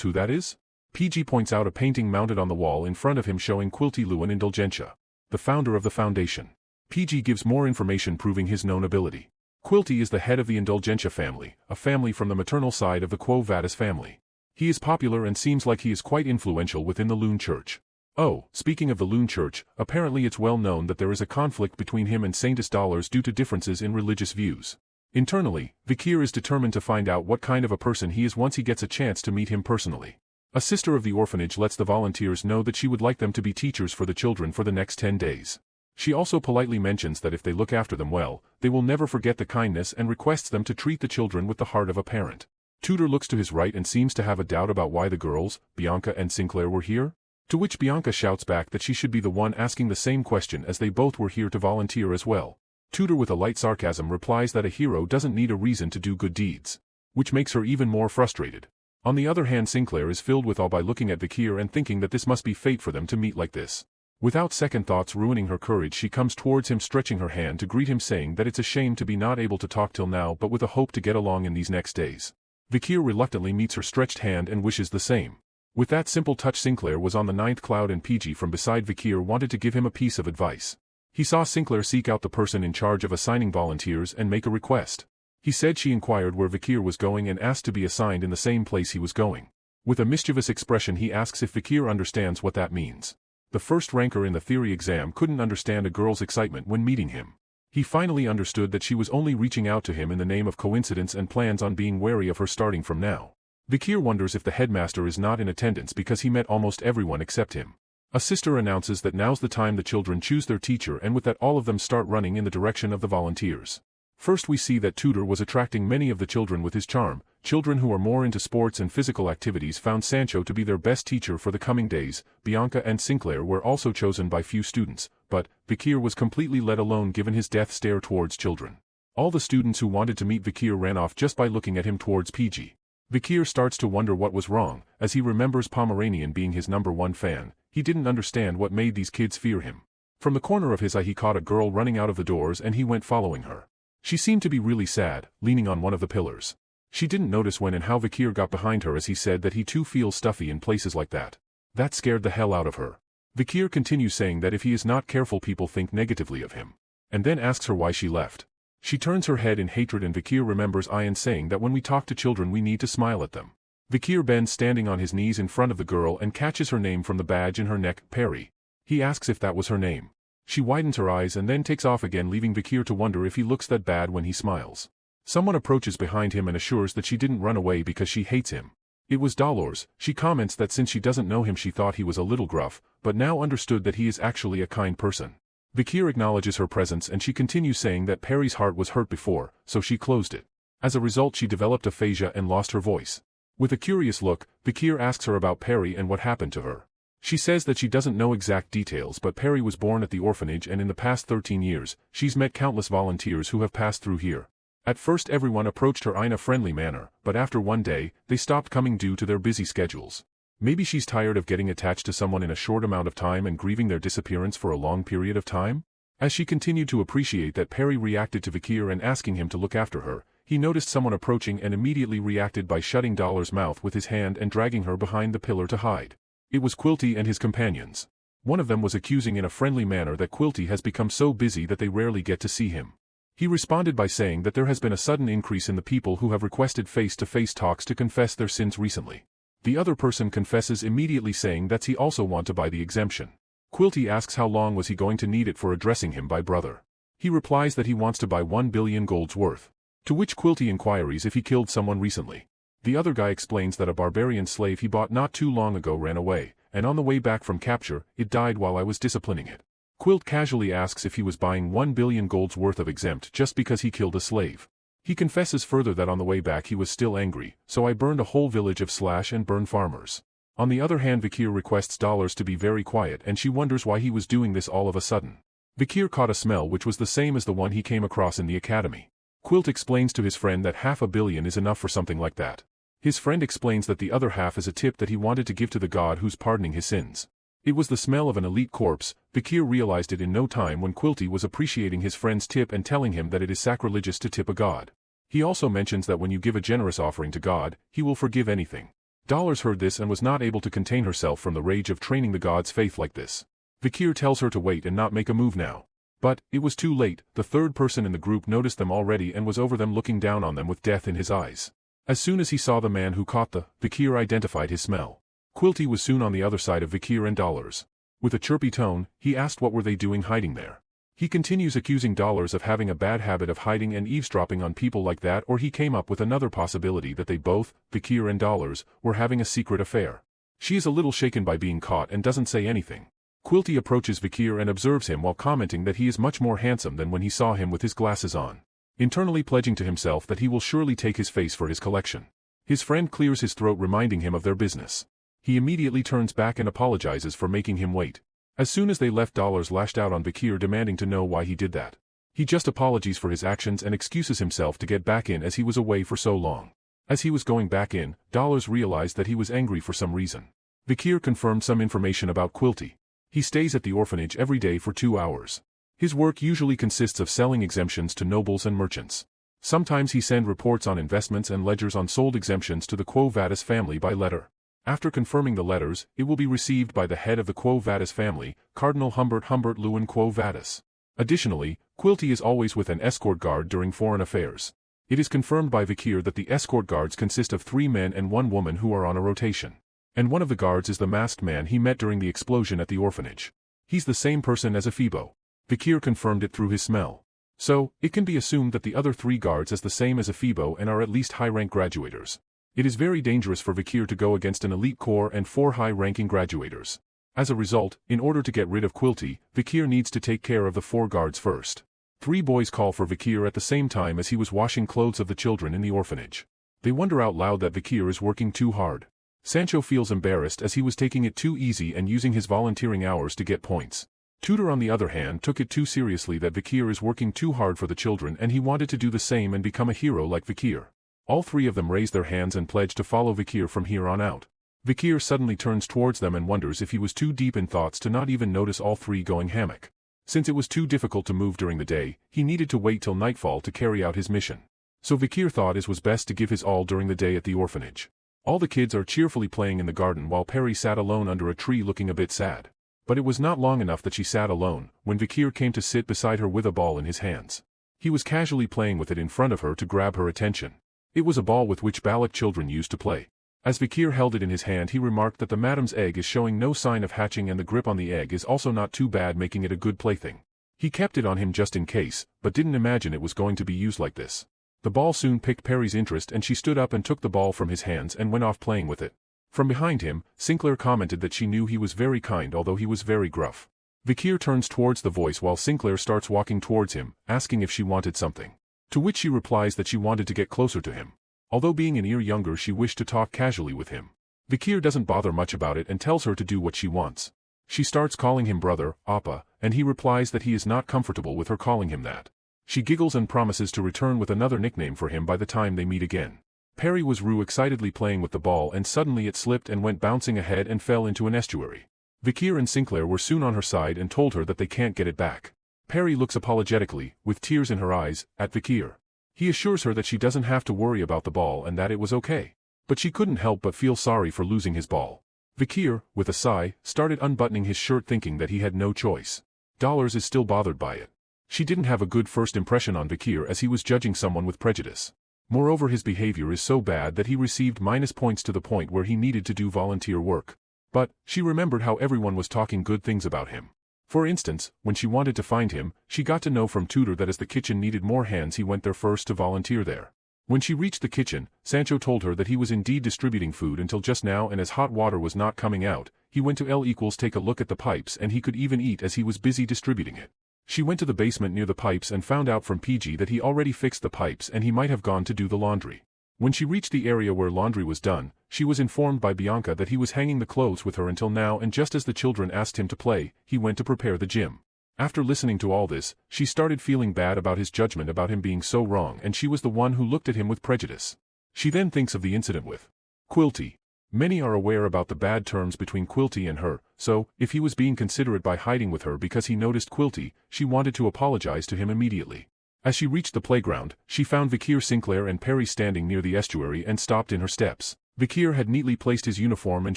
who that is? PG points out a painting mounted on the wall in front of him showing Quilty Lewin Indulgentia, the founder of the foundation. PG gives more information proving his known ability. Quilty is the head of the Indulgentia family, a family from the maternal side of the Quo Vadis family. He is popular and seems like he is quite influential within the Loon Church. Oh, speaking of the Loon Church, apparently it's well known that there is a conflict between him and Saintess Dollars due to differences in religious views. Internally, Vikir is determined to find out what kind of a person he is once he gets a chance to meet him personally. A sister of the orphanage lets the volunteers know that she would like them to be teachers for the children for the next 10 days. She also politely mentions that if they look after them well, they will never forget the kindness and requests them to treat the children with the heart of a parent. Tudor looks to his right and seems to have a doubt about why the girls, Bianca and Sinclair, were here. To which Bianca shouts back that she should be the one asking the same question as they both were here to volunteer as well. Tudor with a light sarcasm replies that a hero doesn't need a reason to do good deeds. Which makes her even more frustrated. On the other hand, Sinclair is filled with awe by looking at Vikir and thinking that this must be fate for them to meet like this. Without second thoughts ruining her courage, she comes towards him, stretching her hand to greet him, saying that it's a shame to be not able to talk till now, but with a hope to get along in these next days. Vikir reluctantly meets her stretched hand and wishes the same. With that simple touch, Sinclair was on the ninth cloud, and PG from beside Vikir wanted to give him a piece of advice. He saw Sinclair seek out the person in charge of assigning volunteers and make a request. He said she inquired where Vikir was going and asked to be assigned in the same place he was going. With a mischievous expression, he asks if Vikir understands what that means. The first ranker in the theory exam couldn't understand a girl's excitement when meeting him. He finally understood that she was only reaching out to him in the name of coincidence and plans on being wary of her starting from now. Vikir wonders if the headmaster is not in attendance because he met almost everyone except him. A sister announces that now's the time the children choose their teacher, and with that all of them start running in the direction of the volunteers. First we see that Tutor was attracting many of the children with his charm. Children who are more into sports and physical activities found Sancho to be their best teacher for the coming days. Bianca and Sinclair were also chosen by few students, but Vikir was completely let alone given his death stare towards children. All the students who wanted to meet Vikir ran off just by looking at him towards PG. Vikir starts to wonder what was wrong, as he remembers Pomeranian being his #1 fan. He didn't understand what made these kids fear him. From the corner of his eye he caught a girl running out of the doors and he went following her. She seemed to be really sad, leaning on one of the pillars. She didn't notice when and how Vikir got behind her, as he said that he too feels stuffy in places like that. That scared the hell out of her. Vikir continues saying that if he is not careful people think negatively of him. And then asks her why she left. She turns her head in hatred, and Vikir remembers Ian saying that when we talk to children we need to smile at them. Vikir bends, standing on his knees in front of the girl, and catches her name from the badge in her neck, Perry. He asks if that was her name. She widens her eyes and then takes off again, leaving Vikir to wonder if he looks that bad when he smiles. Someone approaches behind him and assures that she didn't run away because she hates him. It was Dolores. She comments that since she doesn't know him she thought he was a little gruff, but now understood that he is actually a kind person. Vikir acknowledges her presence and she continues saying that Perry's heart was hurt before, so she closed it. As a result she developed aphasia and lost her voice. With a curious look, Vikir asks her about Perry and what happened to her. She says that she doesn't know exact details, but Perry was born at the orphanage and in the past 13 years, she's met countless volunteers who have passed through here. At first everyone approached her in a friendly manner, but after one day, they stopped coming due to their busy schedules. Maybe she's tired of getting attached to someone in a short amount of time and grieving their disappearance for a long period of time? As she continued to appreciate that Perry reacted to Vikir and asking him to look after her, he noticed someone approaching and immediately reacted by shutting Dollar's mouth with his hand and dragging her behind the pillar to hide. It was Quilty and his companions. One of them was accusing in a friendly manner that Quilty has become so busy that they rarely get to see him. He responded by saying that there has been a sudden increase in the people who have requested face-to-face talks to confess their sins recently. The other person confesses immediately, saying that he also want to buy the exemption. Quilty asks how long was he going to need it for addressing him by brother. He replies that he wants to buy 1 billion gold's worth. To which Quilty inquires if he killed someone recently. The other guy explains that a barbarian slave he bought not too long ago ran away, and on the way back from capture, it died while I was disciplining it. Quilt casually asks if he was buying 1 billion gold's worth of exempt just because he killed a slave. He confesses further that on the way back he was still angry, so I burned a whole village of slash and burn farmers. On the other hand, Vikir requests Dollars to be very quiet and she wonders why he was doing this all of a sudden. Vikir caught a smell which was the same as the one he came across in the academy. Quilt explains to his friend that 500 million is enough for something like that. His friend explains that the other half is a tip that he wanted to give to the god who's pardoning his sins. It was the smell of an elite corpse. Vikir realized it in no time when Quilty was appreciating his friend's tip and telling him that it is sacrilegious to tip a god. He also mentions that when you give a generous offering to God, he will forgive anything. Dollars heard this and was not able to contain herself from the rage of training the god's faith like this. Vikir tells her to wait and not make a move now. But it was too late. The third person in the group noticed them already and was over them, looking down on them with death in his eyes. As soon as he saw the man who caught Vikir identified his smell. Quilty was soon on the other side of Vikir and Dollars. With a chirpy tone, he asked what were they doing hiding there. He continues accusing Dollars of having a bad habit of hiding and eavesdropping on people like that, or he came up with another possibility that they both, Vikir and Dollars, were having a secret affair. She is a little shaken by being caught and doesn't say anything. Quilty approaches Vikir and observes him while commenting that he is much more handsome than when he saw him with his glasses on. Internally pledging to himself that he will surely take his face for his collection. His friend clears his throat, reminding him of their business. He immediately turns back and apologizes for making him wait. As soon as they left, Dollars lashed out on Vikir, demanding to know why he did that. He just apologizes for his actions and excuses himself to get back in as he was away for so long. As he was going back in, Dollars realized that he was angry for some reason. Vikir confirmed some information about Quilty. He stays at the orphanage every day for 2 hours. His work usually consists of selling exemptions to nobles and merchants. Sometimes he sends reports on investments and ledgers on sold exemptions to the Quo Vadis family by letter. After confirming the letters, it will be received by the head of the Quo Vadis family, Cardinal Humbert Lewin Quo Vadis. Additionally, Quilty is always with an escort guard during foreign affairs. It is confirmed by Vikir that the escort guards consist of 3 men and 1 woman who are on a rotation. And one of the guards is the masked man he met during the explosion at the orphanage. He's the same person as Ephibo. Vikir confirmed it through his smell. So, it can be assumed that the other 3 guards as the same as Ephibo and are at least high-rank graduators. It is very dangerous for Vikir to go against an elite corps and 4 high-ranking graduators. As a result, in order to get rid of Quilty, Vikir needs to take care of the 4 guards first. 3 boys call for Vikir at the same time as he was washing clothes of the children in the orphanage. They wonder out loud that Vikir is working too hard. Sancho feels embarrassed as he was taking it too easy and using his volunteering hours to get points. Tudor on the other hand took it too seriously that Vikir is working too hard for the children and he wanted to do the same and become a hero like Vikir. All 3 of them raise their hands and pledge to follow Vikir from here on out. Vikir suddenly turns towards them and wonders if he was too deep in thoughts to not even notice all 3 going hammock. Since it was too difficult to move during the day, he needed to wait till nightfall to carry out his mission. So Vikir thought it was best to give his all during the day at the orphanage. All the kids are cheerfully playing in the garden while Perry sat alone under a tree looking a bit sad. But it was not long enough that she sat alone, when Vikir came to sit beside her with a ball in his hands. He was casually playing with it in front of her to grab her attention. It was a ball with which Balak children used to play. As Vikir held it in his hand he remarked that the madam's egg is showing no sign of hatching and the grip on the egg is also not too bad, making it a good plaything. He kept it on him just in case, but didn't imagine it was going to be used like this. The ball soon piqued Perry's interest and she stood up and took the ball from his hands and went off playing with it. From behind him, Sinclair commented that she knew he was very kind although he was very gruff. Vikir turns towards the voice while Sinclair starts walking towards him, asking if she wanted something. To which she replies that she wanted to get closer to him. Although being an year younger she wished to talk casually with him. Vikir doesn't bother much about it and tells her to do what she wants. She starts calling him brother, Appa, and he replies that he is not comfortable with her calling him that. She giggles and promises to return with another nickname for him by the time they meet again. Perry was excitedly playing with the ball and suddenly it slipped and went bouncing ahead and fell into an estuary. Vikir and Sinclair were soon on her side and told her that they can't get it back. Perry looks apologetically, with tears in her eyes, at Vikir. He assures her that she doesn't have to worry about the ball and that it was okay. But she couldn't help but feel sorry for losing his ball. Vikir, with a sigh, started unbuttoning his shirt thinking that he had no choice. Dollars is still bothered by it. She didn't have a good first impression on Vikir as he was judging someone with prejudice. Moreover his behavior is so bad that he received minus points to the point where he needed to do volunteer work. But, she remembered how everyone was talking good things about him. For instance, when she wanted to find him, she got to know from Tudor that as the kitchen needed more hands he went there first to volunteer there. When she reached the kitchen, Sancho told her that he was indeed distributing food until just now and as hot water was not coming out, he went to take a look at the pipes and he could even eat as he was busy distributing it. She went to the basement near the pipes and found out from PG that he already fixed the pipes and he might have gone to do the laundry. When she reached the area where laundry was done, she was informed by Bianca that he was hanging the clothes with her until now and just as the children asked him to play, he went to prepare the gym. After listening to all this, she started feeling bad about his judgment about him being so wrong and she was the one who looked at him with prejudice. She then thinks of the incident with Quilty. Many are aware about the bad terms between Quilty and her, so, if he was being considerate by hiding with her because he noticed Quilty, she wanted to apologize to him immediately. As she reached the playground, she found Vikir, Sinclair and Perry standing near the estuary and stopped in her steps. Vikir had neatly placed his uniform and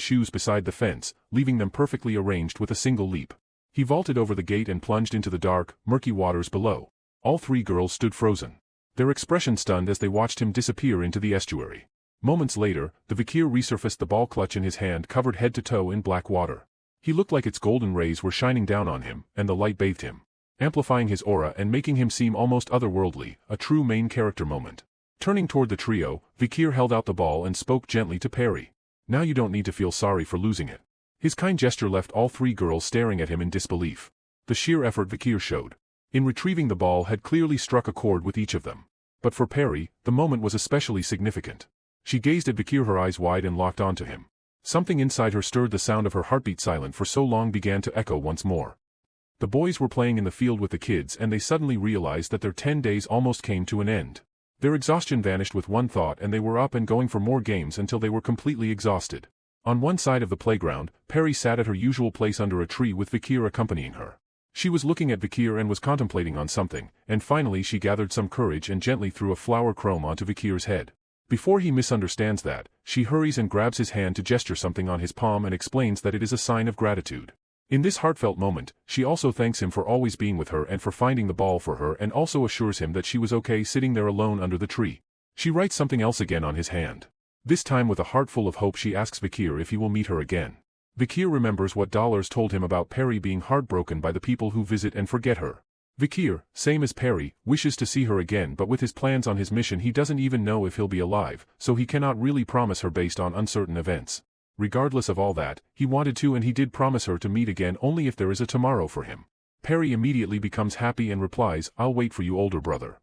shoes beside the fence, leaving them perfectly arranged with a single leap. He vaulted over the gate and plunged into the dark, murky waters below. All 3 girls stood frozen. Their expression stunned as they watched him disappear into the estuary. Moments later, the Vikir resurfaced, the ball clutch in his hand covered head to toe in black water. He looked like its golden rays were shining down on him, and the light bathed him, amplifying his aura and making him seem almost otherworldly, a true main character moment. Turning toward the trio, Vikir held out the ball and spoke gently to Perry. Now you don't need to feel sorry for losing it. His kind gesture left all 3 girls staring at him in disbelief. The sheer effort Vikir showed in retrieving the ball had clearly struck a chord with each of them. But for Perry, the moment was especially significant. She gazed at Vikir, her eyes wide and locked onto him. Something inside her stirred. The sound of her heartbeat, silent for so long, began to echo once more. The boys were playing in the field with the kids and they suddenly realized that their 10 days almost came to an end. Their exhaustion vanished with one thought and they were up and going for more games until they were completely exhausted. On one side of the playground, Perry sat at her usual place under a tree with Vikir accompanying her. She was looking at Vikir and was contemplating on something, and finally she gathered some courage and gently threw a flower chrome onto Vikir's head. Before he misunderstands that, she hurries and grabs his hand to gesture something on his palm and explains that it is a sign of gratitude. In this heartfelt moment, she also thanks him for always being with her and for finding the ball for her, and also assures him that she was okay sitting there alone under the tree. She writes something else again on his hand. This time with a heart full of hope she asks Vikir if he will meet her again. Vikir remembers what Dollars told him about Perry being heartbroken by the people who visit and forget her. Vikir, same as Perry, wishes to see her again, but with his plans on his mission he doesn't even know if he'll be alive, so he cannot really promise her based on uncertain events. Regardless of all that, he wanted to and he did promise her to meet again only if there is a tomorrow for him. Perry immediately becomes happy and replies, "I'll wait for you, older brother."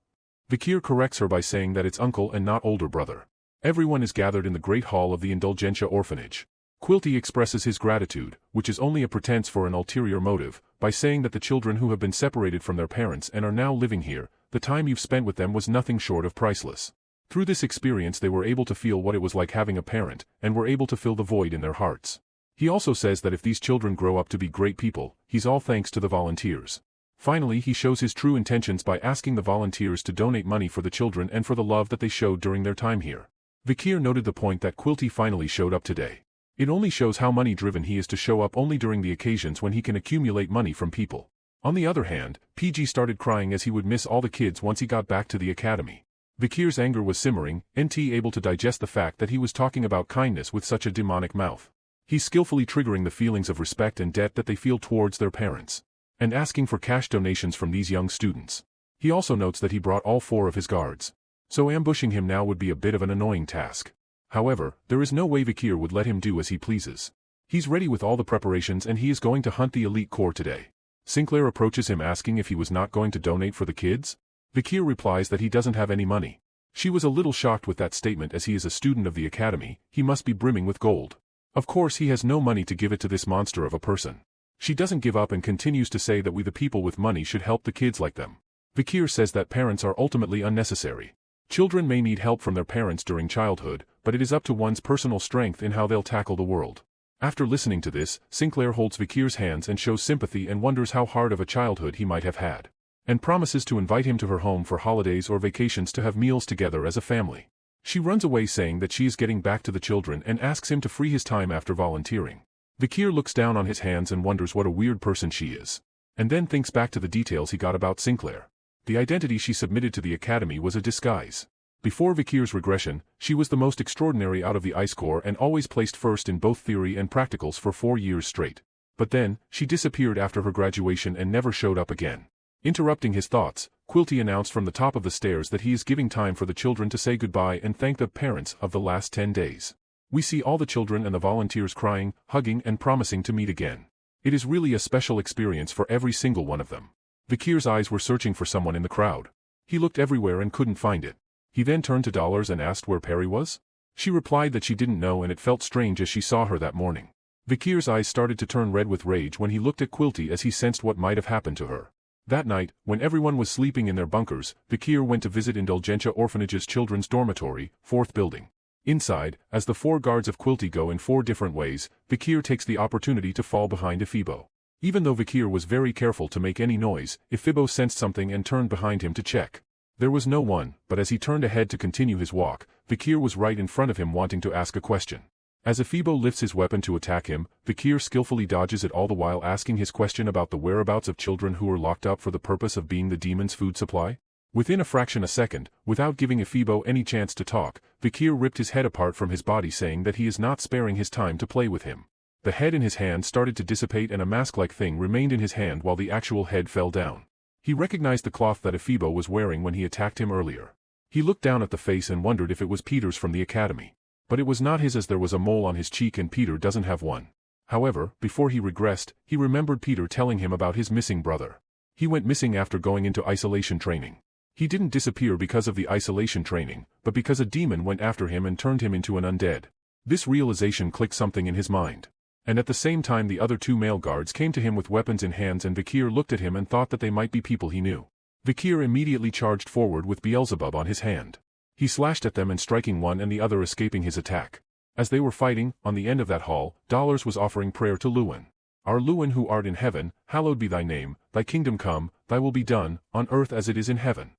Vikir corrects her by saying that it's uncle and not older brother. Everyone is gathered in the great hall of the Indulgentia orphanage. Quilty expresses his gratitude, which is only a pretense for an ulterior motive, by saying that the children who have been separated from their parents and are now living here, the time you've spent with them was nothing short of priceless. Through this experience they were able to feel what it was like having a parent, and were able to fill the void in their hearts. He also says that if these children grow up to be great people, he's all thanks to the volunteers. Finally he shows his true intentions by asking the volunteers to donate money for the children and for the love that they showed during their time here. Vikir noted the point that Quilty finally showed up today. It only shows how money-driven he is to show up only during the occasions when he can accumulate money from people. On the other hand, PG started crying as he would miss all the kids once he got back to the academy. Vikir's anger was simmering, NT able to digest the fact that he was talking about kindness with such a demonic mouth. He's skillfully triggering the feelings of respect and debt that they feel towards their parents, and asking for cash donations from these young students. He also notes that he brought all 4 of his guards, so ambushing him now would be a bit of an annoying task. However, there is no way Vikir would let him do as he pleases. He's ready with all the preparations and he is going to hunt the elite corps today. Sinclair approaches him asking if he was not going to donate for the kids. Vikir replies that he doesn't have any money. She was a little shocked with that statement as he is a student of the academy, he must be brimming with gold. Of course he has no money to give it to this monster of a person. She doesn't give up and continues to say that we the people with money should help the kids like them. Vikir says that parents are ultimately unnecessary. Children may need help from their parents during childhood, but it is up to one's personal strength in how they'll tackle the world. After listening to this, Sinclair holds Vikir's hands and shows sympathy and wonders how hard of a childhood he might have had, and promises to invite him to her home for holidays or vacations to have meals together as a family. She runs away saying that she is getting back to the children and asks him to free his time after volunteering. Vikir looks down on his hands and wonders what a weird person she is, and then thinks back to the details he got about Sinclair. The identity she submitted to the academy was a disguise. Before Vikir's regression, she was the most extraordinary out of the Ice Corps and always placed first in both theory and practicals for 4 years straight. But then, she disappeared after her graduation and never showed up again. Interrupting his thoughts, Quilty announced from the top of the stairs that he is giving time for the children to say goodbye and thank the parents of the last 10 days. We see all the children and the volunteers crying, hugging and promising to meet again. It is really a special experience for every single one of them. Vikir's eyes were searching for someone in the crowd. He looked everywhere and couldn't find it. He then turned to Dollars and asked where Perry was. She replied that she didn't know and it felt strange as she saw her that morning. Vikir's eyes started to turn red with rage when he looked at Quilty as he sensed what might have happened to her. That night, when everyone was sleeping in their bunkers, Vikir went to visit Indulgentia Orphanage's children's dormitory, 4th building. Inside, as the 4 guards of Quilty go in 4 different ways, Vikir takes the opportunity to fall behind Ephibo. Even though Vikir was very careful to make any noise, Ephibo sensed something and turned behind him to check. There was no one, but as he turned ahead to continue his walk, Vikir was right in front of him wanting to ask a question. As Ephibo lifts his weapon to attack him, Vikir skillfully dodges it all the while asking his question about the whereabouts of children who were locked up for the purpose of being the demon's food supply. Within a fraction of a second, without giving Ephibo any chance to talk, Vikir ripped his head apart from his body saying that he is not sparing his time to play with him. The head in his hand started to dissipate and a mask-like thing remained in his hand while the actual head fell down. He recognized the cloth that Ephibo was wearing when he attacked him earlier. He looked down at the face and wondered if it was Peter's from the academy. But it was not his as there was a mole on his cheek and Peter doesn't have one. However, before he regressed, he remembered Peter telling him about his missing brother. He went missing after going into isolation training. He didn't disappear because of the isolation training, but because a demon went after him and turned him into an undead. This realization clicked something in his mind. And at the same time the other 2 male guards came to him with weapons in hands and Vikir looked at him and thought that they might be people he knew. Vikir immediately charged forward with Beelzebub on his hand. He slashed at them and striking one and the other escaping his attack. As they were fighting, on the end of that hall, Dollars was offering prayer to Lewin. Our Lewin who art in heaven, hallowed be thy name, thy kingdom come, thy will be done, on earth as it is in heaven.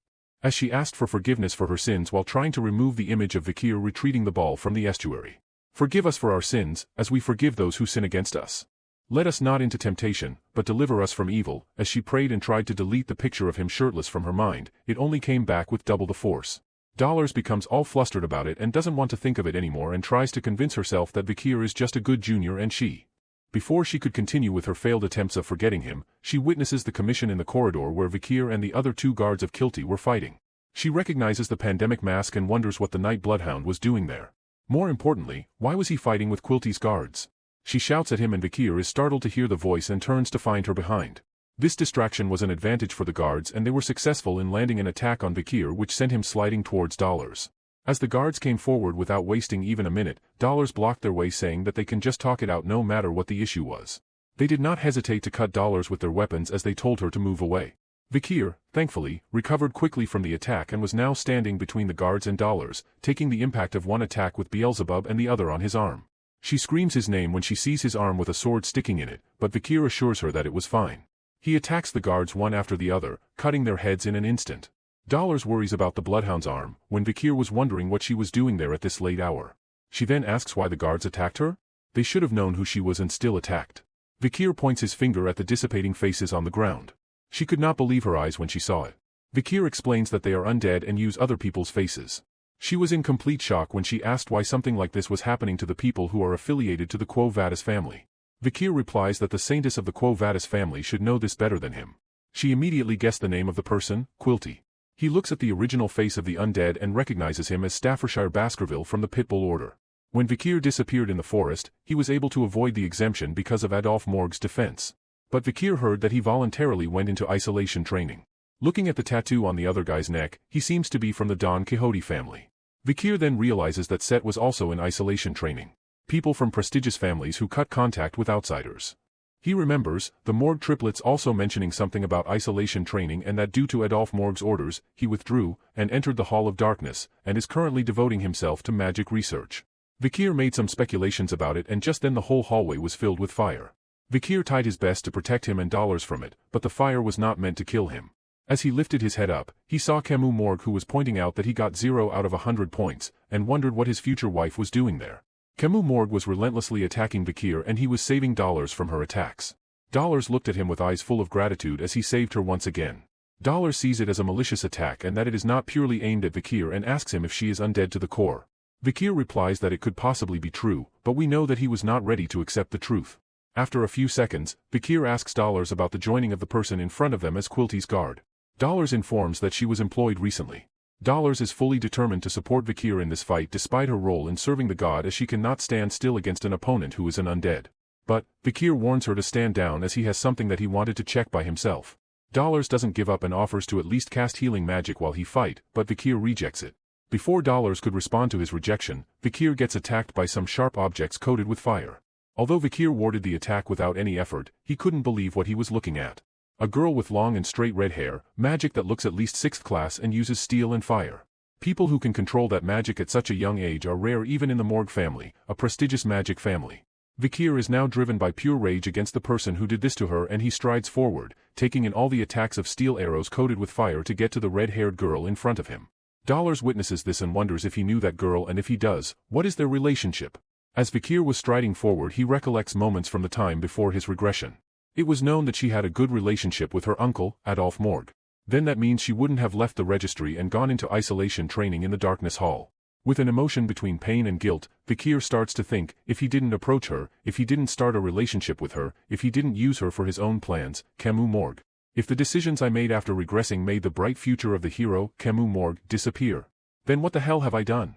As she asked for forgiveness for her sins while trying to remove the image of Vikir retreating the ball from the estuary. Forgive us for our sins, as we forgive those who sin against us. Let us not into temptation, but deliver us from evil. As she prayed and tried to delete the picture of him shirtless from her mind, it only came back with double the force. Dollars becomes all flustered about it and doesn't want to think of it anymore and tries to convince herself that Vikir is just a good junior and she. Before she could continue with her failed attempts of forgetting him, she witnesses the commission in the corridor where Vikir and the other 2 guards of Kilty were fighting. She recognizes the pandemic mask and wonders what the night bloodhound was doing there. More importantly, why was he fighting with Quilty's guards? She shouts at him and Vikir is startled to hear the voice and turns to find her behind. This distraction was an advantage for the guards and they were successful in landing an attack on Vikir which sent him sliding towards Dollars. As the guards came forward without wasting even a minute, Dollars blocked their way saying that they can just talk it out no matter what the issue was. They did not hesitate to cut Dollars with their weapons as they told her to move away. Vikir, thankfully, recovered quickly from the attack and was now standing between the guards and Dollars, taking the impact of one attack with Beelzebub and the other on his arm. She screams his name when she sees his arm with a sword sticking in it, but Vikir assures her that it was fine. He attacks the guards one after the other, cutting their heads in an instant. Dollars worries about the bloodhound's arm, when Vikir was wondering what she was doing there at this late hour. She then asks why the guards attacked her? They should have known who she was and still attacked. Vikir points his finger at the dissipating faces on the ground. She could not believe her eyes when she saw it. Vikir explains that they are undead and use other people's faces. She was in complete shock when she asked why something like this was happening to the people who are affiliated to the Quo Vadis family. Vikir replies that the saintess of the Quo Vadis family should know this better than him. She immediately guessed the name of the person, Quilty. He looks at the original face of the undead and recognizes him as Staffordshire Baskerville from the Pitbull Order. When Vikir disappeared in the forest, he was able to avoid the exemption because of Adolphe Morgue's defense. But Vikir heard that he voluntarily went into isolation training. Looking at the tattoo on the other guy's neck, he seems to be from the Don Quixote family. Vikir then realizes that Set was also in isolation training. People from prestigious families who cut contact with outsiders. He remembers, the Morgue triplets also mentioning something about isolation training and that due to Adolphe Morgue's orders, he withdrew, and entered the Hall of Darkness, and is currently devoting himself to magic research. Vikir made some speculations about it and just then the whole hallway was filled with fire. Vikir tried his best to protect him and Dollars from it, but the fire was not meant to kill him. As he lifted his head up, he saw Camus Morgue who was pointing out that he got 0 out of 100 points, and wondered what his future wife was doing there. Camus Morgue was relentlessly attacking Vikir and he was saving Dollars from her attacks. Dollars looked at him with eyes full of gratitude as he saved her once again. Dollars sees it as a malicious attack and that it is not purely aimed at Vikir and asks him if she is undead to the core. Vikir replies that it could possibly be true, but we know that he was not ready to accept the truth. After a few seconds, Vikir asks Dollars about the joining of the person in front of them as Quilty's guard. Dollars informs that she was employed recently. Dollars is fully determined to support Vikir in this fight despite her role in serving the god as she cannot stand still against an opponent who is an undead. But, Vikir warns her to stand down as he has something that he wanted to check by himself. Dollars doesn't give up and offers to at least cast healing magic while he fight, but Vikir rejects it. Before Dollars could respond to his rejection, Vikir gets attacked by some sharp objects coated with fire. Although Vikir warded the attack without any effort, he couldn't believe what he was looking at. A girl with long and straight red hair, magic that looks at least 6th class and uses steel and fire. People who can control that magic at such a young age are rare even in the Morgue family, a prestigious magic family. Vikir is now driven by pure rage against the person who did this to her and he strides forward, taking in all the attacks of steel arrows coated with fire to get to the red-haired girl in front of him. Dollars witnesses this and wonders if he knew that girl and if he does, what is their relationship? As Vikir was striding forward he recollects moments from the time before his regression. It was known that she had a good relationship with her uncle, Adolphe Morgue. Then that means she wouldn't have left the registry and gone into isolation training in the Darkness Hall. With an emotion between pain and guilt, Vikir starts to think, if he didn't approach her, if he didn't start a relationship with her, if he didn't use her for his own plans, Camus Morgue. If the decisions I made after regressing made the bright future of the hero, Camus Morgue, disappear. Then what the hell have I done?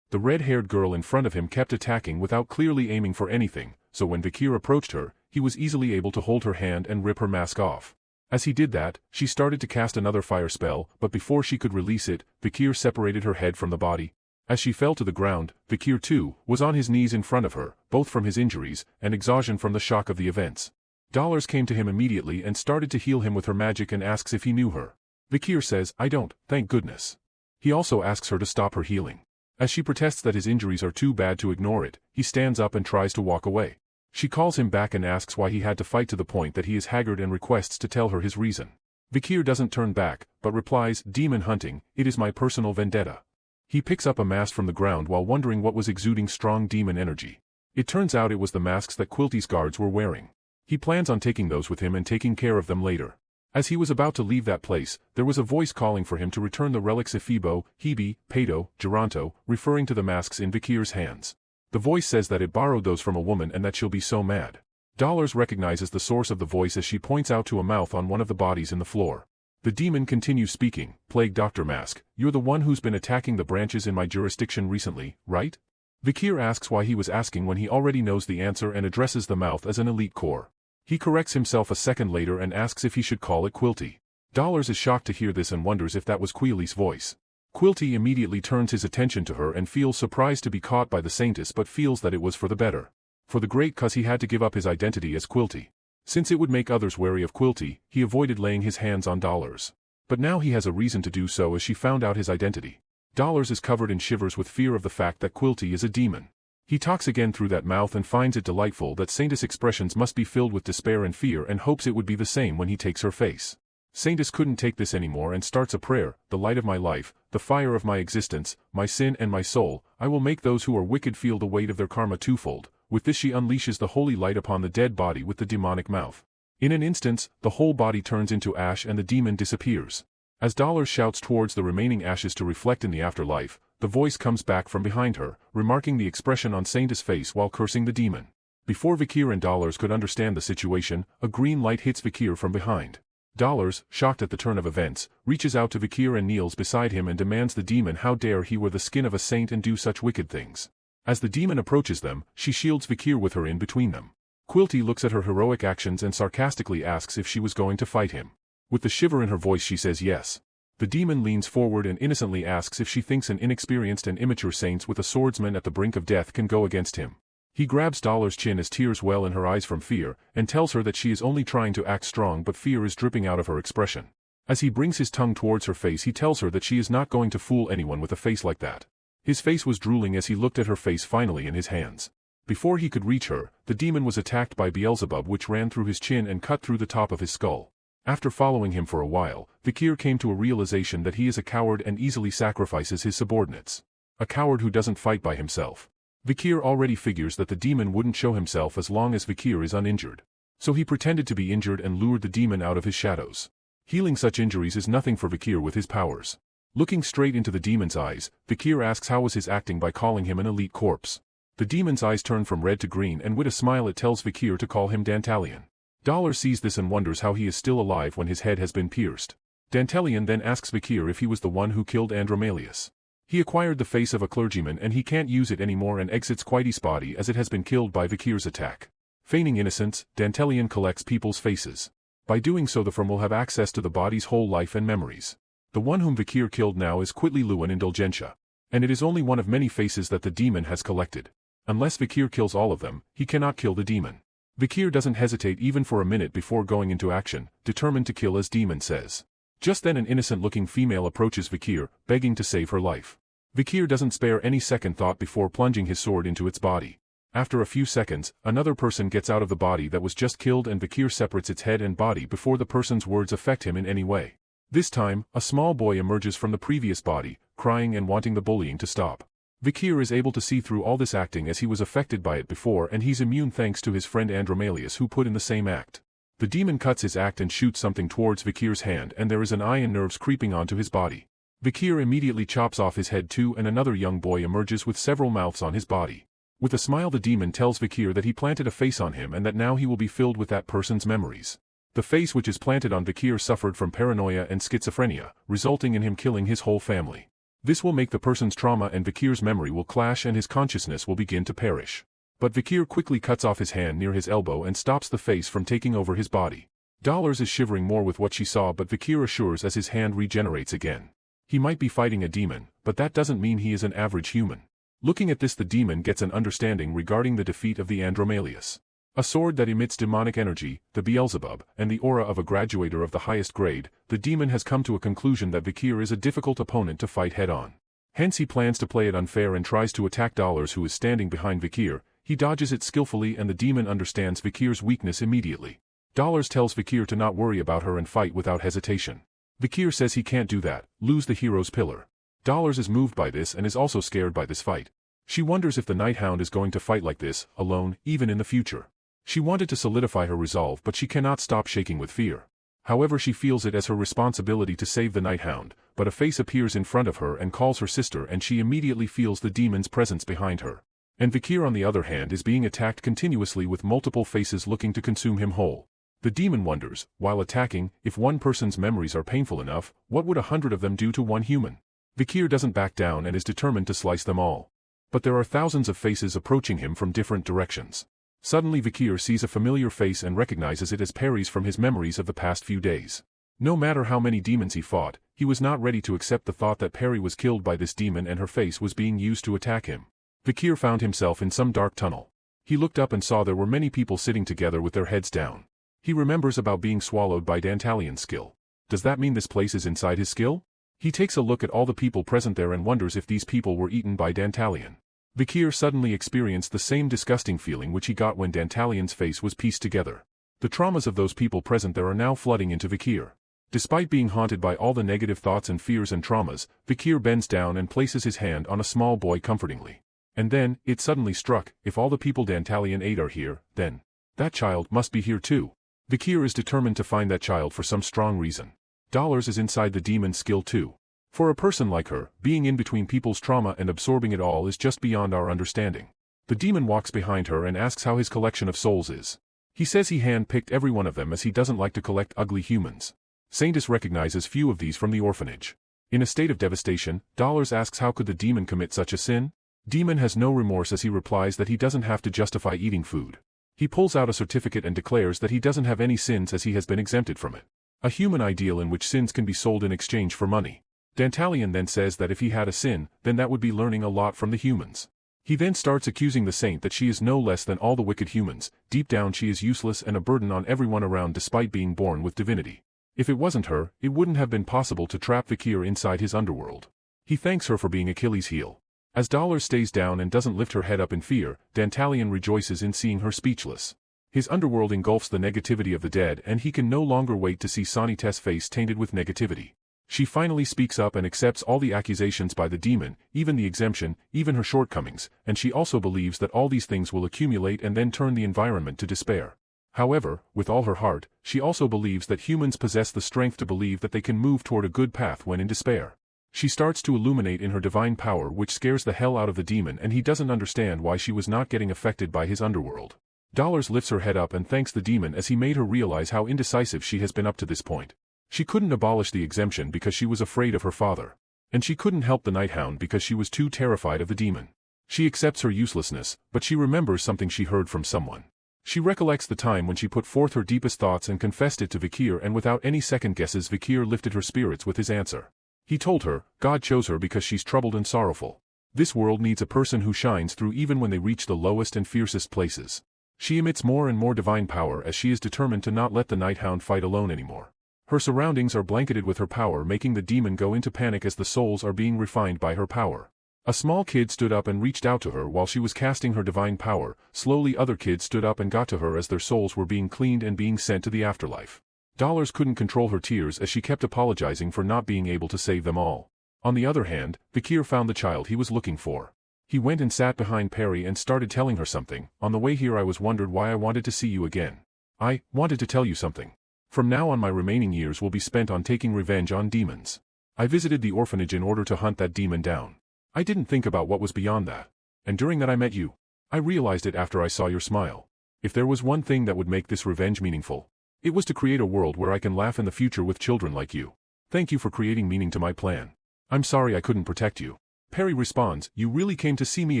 The red-haired girl in front of him kept attacking without clearly aiming for anything, so when Vikir approached her, he was easily able to hold her hand and rip her mask off. As he did that, she started to cast another fire spell, but before she could release it, Vikir separated her head from the body. As she fell to the ground, Vikir too, was on his knees in front of her, both from his injuries, and exhaustion from the shock of the events. Dollars came to him immediately and started to heal him with her magic and asks if he knew her. Vikir says, I don't, thank goodness. He also asks her to stop her healing. As she protests that his injuries are too bad to ignore it, he stands up and tries to walk away. She calls him back and asks why he had to fight to the point that he is haggard and requests to tell her his reason. Vikir doesn't turn back, but replies, "Demon hunting, it is my personal vendetta." He picks up a mask from the ground while wondering what was exuding strong demon energy. It turns out it was the masks that Quilty's guards were wearing. He plans on taking those with him and taking care of them later. As he was about to leave that place, there was a voice calling for him to return the relics Ephebo, Hebe, Pato, Geronto, referring to the masks in Vikir's hands. The voice says that it borrowed those from a woman and that she'll be so mad. Dollars recognizes the source of the voice as she points out to a mouth on one of the bodies in the floor. The demon continues speaking, "Plague Doctor Mask, you're the one who's been attacking the branches in my jurisdiction recently, right?" Vikir asks why he was asking when he already knows the answer and addresses the mouth as an elite core. He corrects himself a second later and asks if he should call it Quilty. Dollars is shocked to hear this and wonders if that was Quilty's voice. Quilty immediately turns his attention to her and feels surprised to be caught by the saintess but feels that it was for the better. For the great cause he had to give up his identity as Quilty. Since it would make others wary of Quilty, he avoided laying his hands on Dollars. But now he has a reason to do so as she found out his identity. Dollars is covered in shivers with fear of the fact that Quilty is a demon. He talks again through that mouth and finds it delightful that Saintess' expressions must be filled with despair and fear and hopes it would be the same when he takes her face. Saintess couldn't take this anymore and starts a prayer, "The light of my life, the fire of my existence, my sin and my soul, I will make those who are wicked feel the weight of their karma twofold." With this she unleashes the holy light upon the dead body with the demonic mouth. In an instant, the whole body turns into ash and the demon disappears. As Dollars shouts towards the remaining ashes to reflect in the afterlife, the voice comes back from behind her, remarking the expression on Saintess' face while cursing the demon. Before Vikir and Dollars could understand the situation, a green light hits Vikir from behind. Dollars, shocked at the turn of events, reaches out to Vikir and kneels beside him and demands the demon how dare he wear the skin of a saint and do such wicked things. As the demon approaches them, she shields Vikir with her in between them. Quilty looks at her heroic actions and sarcastically asks if she was going to fight him. With the shiver in her voice she says yes. The demon leans forward and innocently asks if she thinks an inexperienced and immature saint with a swordsman at the brink of death can go against him. He grabs Dollars' chin as tears well in her eyes from fear, and tells her that she is only trying to act strong but fear is dripping out of her expression. As he brings his tongue towards her face he tells her that she is not going to fool anyone with a face like that. His face was drooling as he looked at her face finally in his hands. Before he could reach her, the demon was attacked by Beelzebub which ran through his chin and cut through the top of his skull. After following him for a while, Vikir came to a realization that he is a coward and easily sacrifices his subordinates. A coward who doesn't fight by himself. Vikir already figures that the demon wouldn't show himself as long as Vikir is uninjured. So he pretended to be injured and lured the demon out of his shadows. Healing such injuries is nothing for Vikir with his powers. Looking straight into the demon's eyes, Vikir asks how was his acting by calling him an elite corpse. The demon's eyes turn from red to green and with a smile it tells Vikir to call him Dantalion. Dollar sees this and wonders how he is still alive when his head has been pierced. Dantalion then asks Vikir if he was the one who killed Andromalius. He acquired the face of a clergyman and he can't use it anymore and exits Quilty's body as it has been killed by Vikir's attack. Feigning innocence, Dantalion collects people's faces. By doing so the firm will have access to the body's whole life and memories. The one whom Vikir killed now is Quitly Luan Indulgentia. And it is only one of many faces that the demon has collected. Unless Vikir kills all of them, he cannot kill the demon. Vikir doesn't hesitate even for a minute before going into action, determined to kill as demon says. Just then an innocent-looking female approaches Vikir, begging to save her life. Vikir doesn't spare any second thought before plunging his sword into its body. After a few seconds, another person gets out of the body that was just killed and Vikir separates its head and body before the person's words affect him in any way. This time, a small boy emerges from the previous body, crying and wanting the bullying to stop. Vikir is able to see through all this acting as he was affected by it before and he's immune thanks to his friend Andromalius who put in the same act. The demon cuts his act and shoots something towards Vikir's hand and there is an eye and nerves creeping onto his body. Vikir immediately chops off his head too and another young boy emerges with several mouths on his body. With a smile the demon tells Vikir that he planted a face on him and that now he will be filled with that person's memories. The face which is planted on Vikir suffered from paranoia and schizophrenia, resulting in him killing his whole family. This will make the person's trauma and Vikir's memory will clash and his consciousness will begin to perish. But Vikir quickly cuts off his hand near his elbow and stops the face from taking over his body. Dollars is shivering more with what she saw but Vikir assures as his hand regenerates again. He might be fighting a demon, but that doesn't mean he is an average human. Looking at this the demon gets an understanding regarding the defeat of the Andromalius. A sword that emits demonic energy, the Beelzebub, and the aura of a graduator of the highest grade, the demon has come to a conclusion that Vikir is a difficult opponent to fight head-on. Hence he plans to play it unfair and tries to attack Dollars, who is standing behind Vikir. He dodges it skillfully and the demon understands Vikir's weakness immediately. Dollars tells Vikir to not worry about her and fight without hesitation. Vikir says he can't do that, lose the hero's pillar. Dollars is moved by this and is also scared by this fight. She wonders if the Night Hound is going to fight like this, alone, even in the future. She wanted to solidify her resolve, but she cannot stop shaking with fear. However, she feels it as her responsibility to save the Night Hound, but a face appears in front of her and calls her sister, and she immediately feels the demon's presence behind her. And Vikir, on the other hand, is being attacked continuously with multiple faces looking to consume him whole. The demon wonders, while attacking, if one person's memories are painful enough, what would 100 of them do to one human? Vikir doesn't back down and is determined to slice them all. But there are thousands of faces approaching him from different directions. Suddenly Vikir sees a familiar face and recognizes it as Perry's from his memories of the past few days. No matter how many demons he fought, he was not ready to accept the thought that Perry was killed by this demon and her face was being used to attack him. Vikir found himself in some dark tunnel. He looked up and saw there were many people sitting together with their heads down. He remembers about being swallowed by Dantalion's skill. Does that mean this place is inside his skill? He takes a look at all the people present there and wonders if these people were eaten by Dantalion. Vikir suddenly experienced the same disgusting feeling which he got when Dantalion's face was pieced together. The traumas of those people present there are now flooding into Vikir. Despite being haunted by all the negative thoughts and fears and traumas, Vikir bends down and places his hand on a small boy comfortingly. And then, it suddenly struck, if all the people Dantalion ate are here, then that child must be here too. Vikir is determined to find that child for some strong reason. Dollars is inside the demon's skill too. For a person like her, being in between people's trauma and absorbing it all is just beyond our understanding. The demon walks behind her and asks how his collection of souls is. He says he hand-picked every one of them as he doesn't like to collect ugly humans. Saintus recognizes few of these from the orphanage. In a state of devastation, Dollars asks how could the demon commit such a sin? Demon has no remorse as he replies that he doesn't have to justify eating food. He pulls out a certificate and declares that he doesn't have any sins as he has been exempted from it. A human ideal in which sins can be sold in exchange for money. Dantalion then says that if he had a sin, then that would be learning a lot from the humans. He then starts accusing the saint that she is no less than all the wicked humans. Deep down she is useless and a burden on everyone around despite being born with divinity. If it wasn't her, it wouldn't have been possible to trap Vikir inside his underworld. He thanks her for being Achilles' heel. As Dollars stays down and doesn't lift her head up in fear, Dantalion rejoices in seeing her speechless. His underworld engulfs the negativity of the dead and he can no longer wait to see Sanitet's face tainted with negativity. She finally speaks up and accepts all the accusations by the demon, even the exemption, even her shortcomings, and she also believes that all these things will accumulate and then turn the environment to despair. However, with all her heart, she also believes that humans possess the strength to believe that they can move toward a good path when in despair. She starts to illuminate in her divine power, which scares the hell out of the demon, and he doesn't understand why she was not getting affected by his underworld. Dollars lifts her head up and thanks the demon as he made her realize how indecisive she has been up to this point. She couldn't abolish the exemption because she was afraid of her father. And she couldn't help the Night Hound because she was too terrified of the demon. She accepts her uselessness, but she remembers something she heard from someone. She recollects the time when she put forth her deepest thoughts and confessed it to Vikir, and without any second guesses Vikir lifted her spirits with his answer. He told her, God chose her because she's troubled and sorrowful. This world needs a person who shines through even when they reach the lowest and fiercest places. She emits more and more divine power as she is determined to not let the Night Hound fight alone anymore. Her surroundings are blanketed with her power, making the demon go into panic as the souls are being refined by her power. A small kid stood up and reached out to her while she was casting her divine power. Slowly other kids stood up and got to her as their souls were being cleaned and being sent to the afterlife. Dollars couldn't control her tears as she kept apologizing for not being able to save them all. On the other hand, Vikir found the child he was looking for. He went and sat behind Perry and started telling her something. On the way here I was wondered why I wanted to see you again. I wanted to tell you something. From now on my remaining years will be spent on taking revenge on demons. I visited the orphanage in order to hunt that demon down. I didn't think about what was beyond that. And during that I met you. I realized it after I saw your smile. If there was one thing that would make this revenge meaningful, it was to create a world where I can laugh in the future with children like you. Thank you for creating meaning to my plan. I'm sorry I couldn't protect you. Perry responds, you really came to see me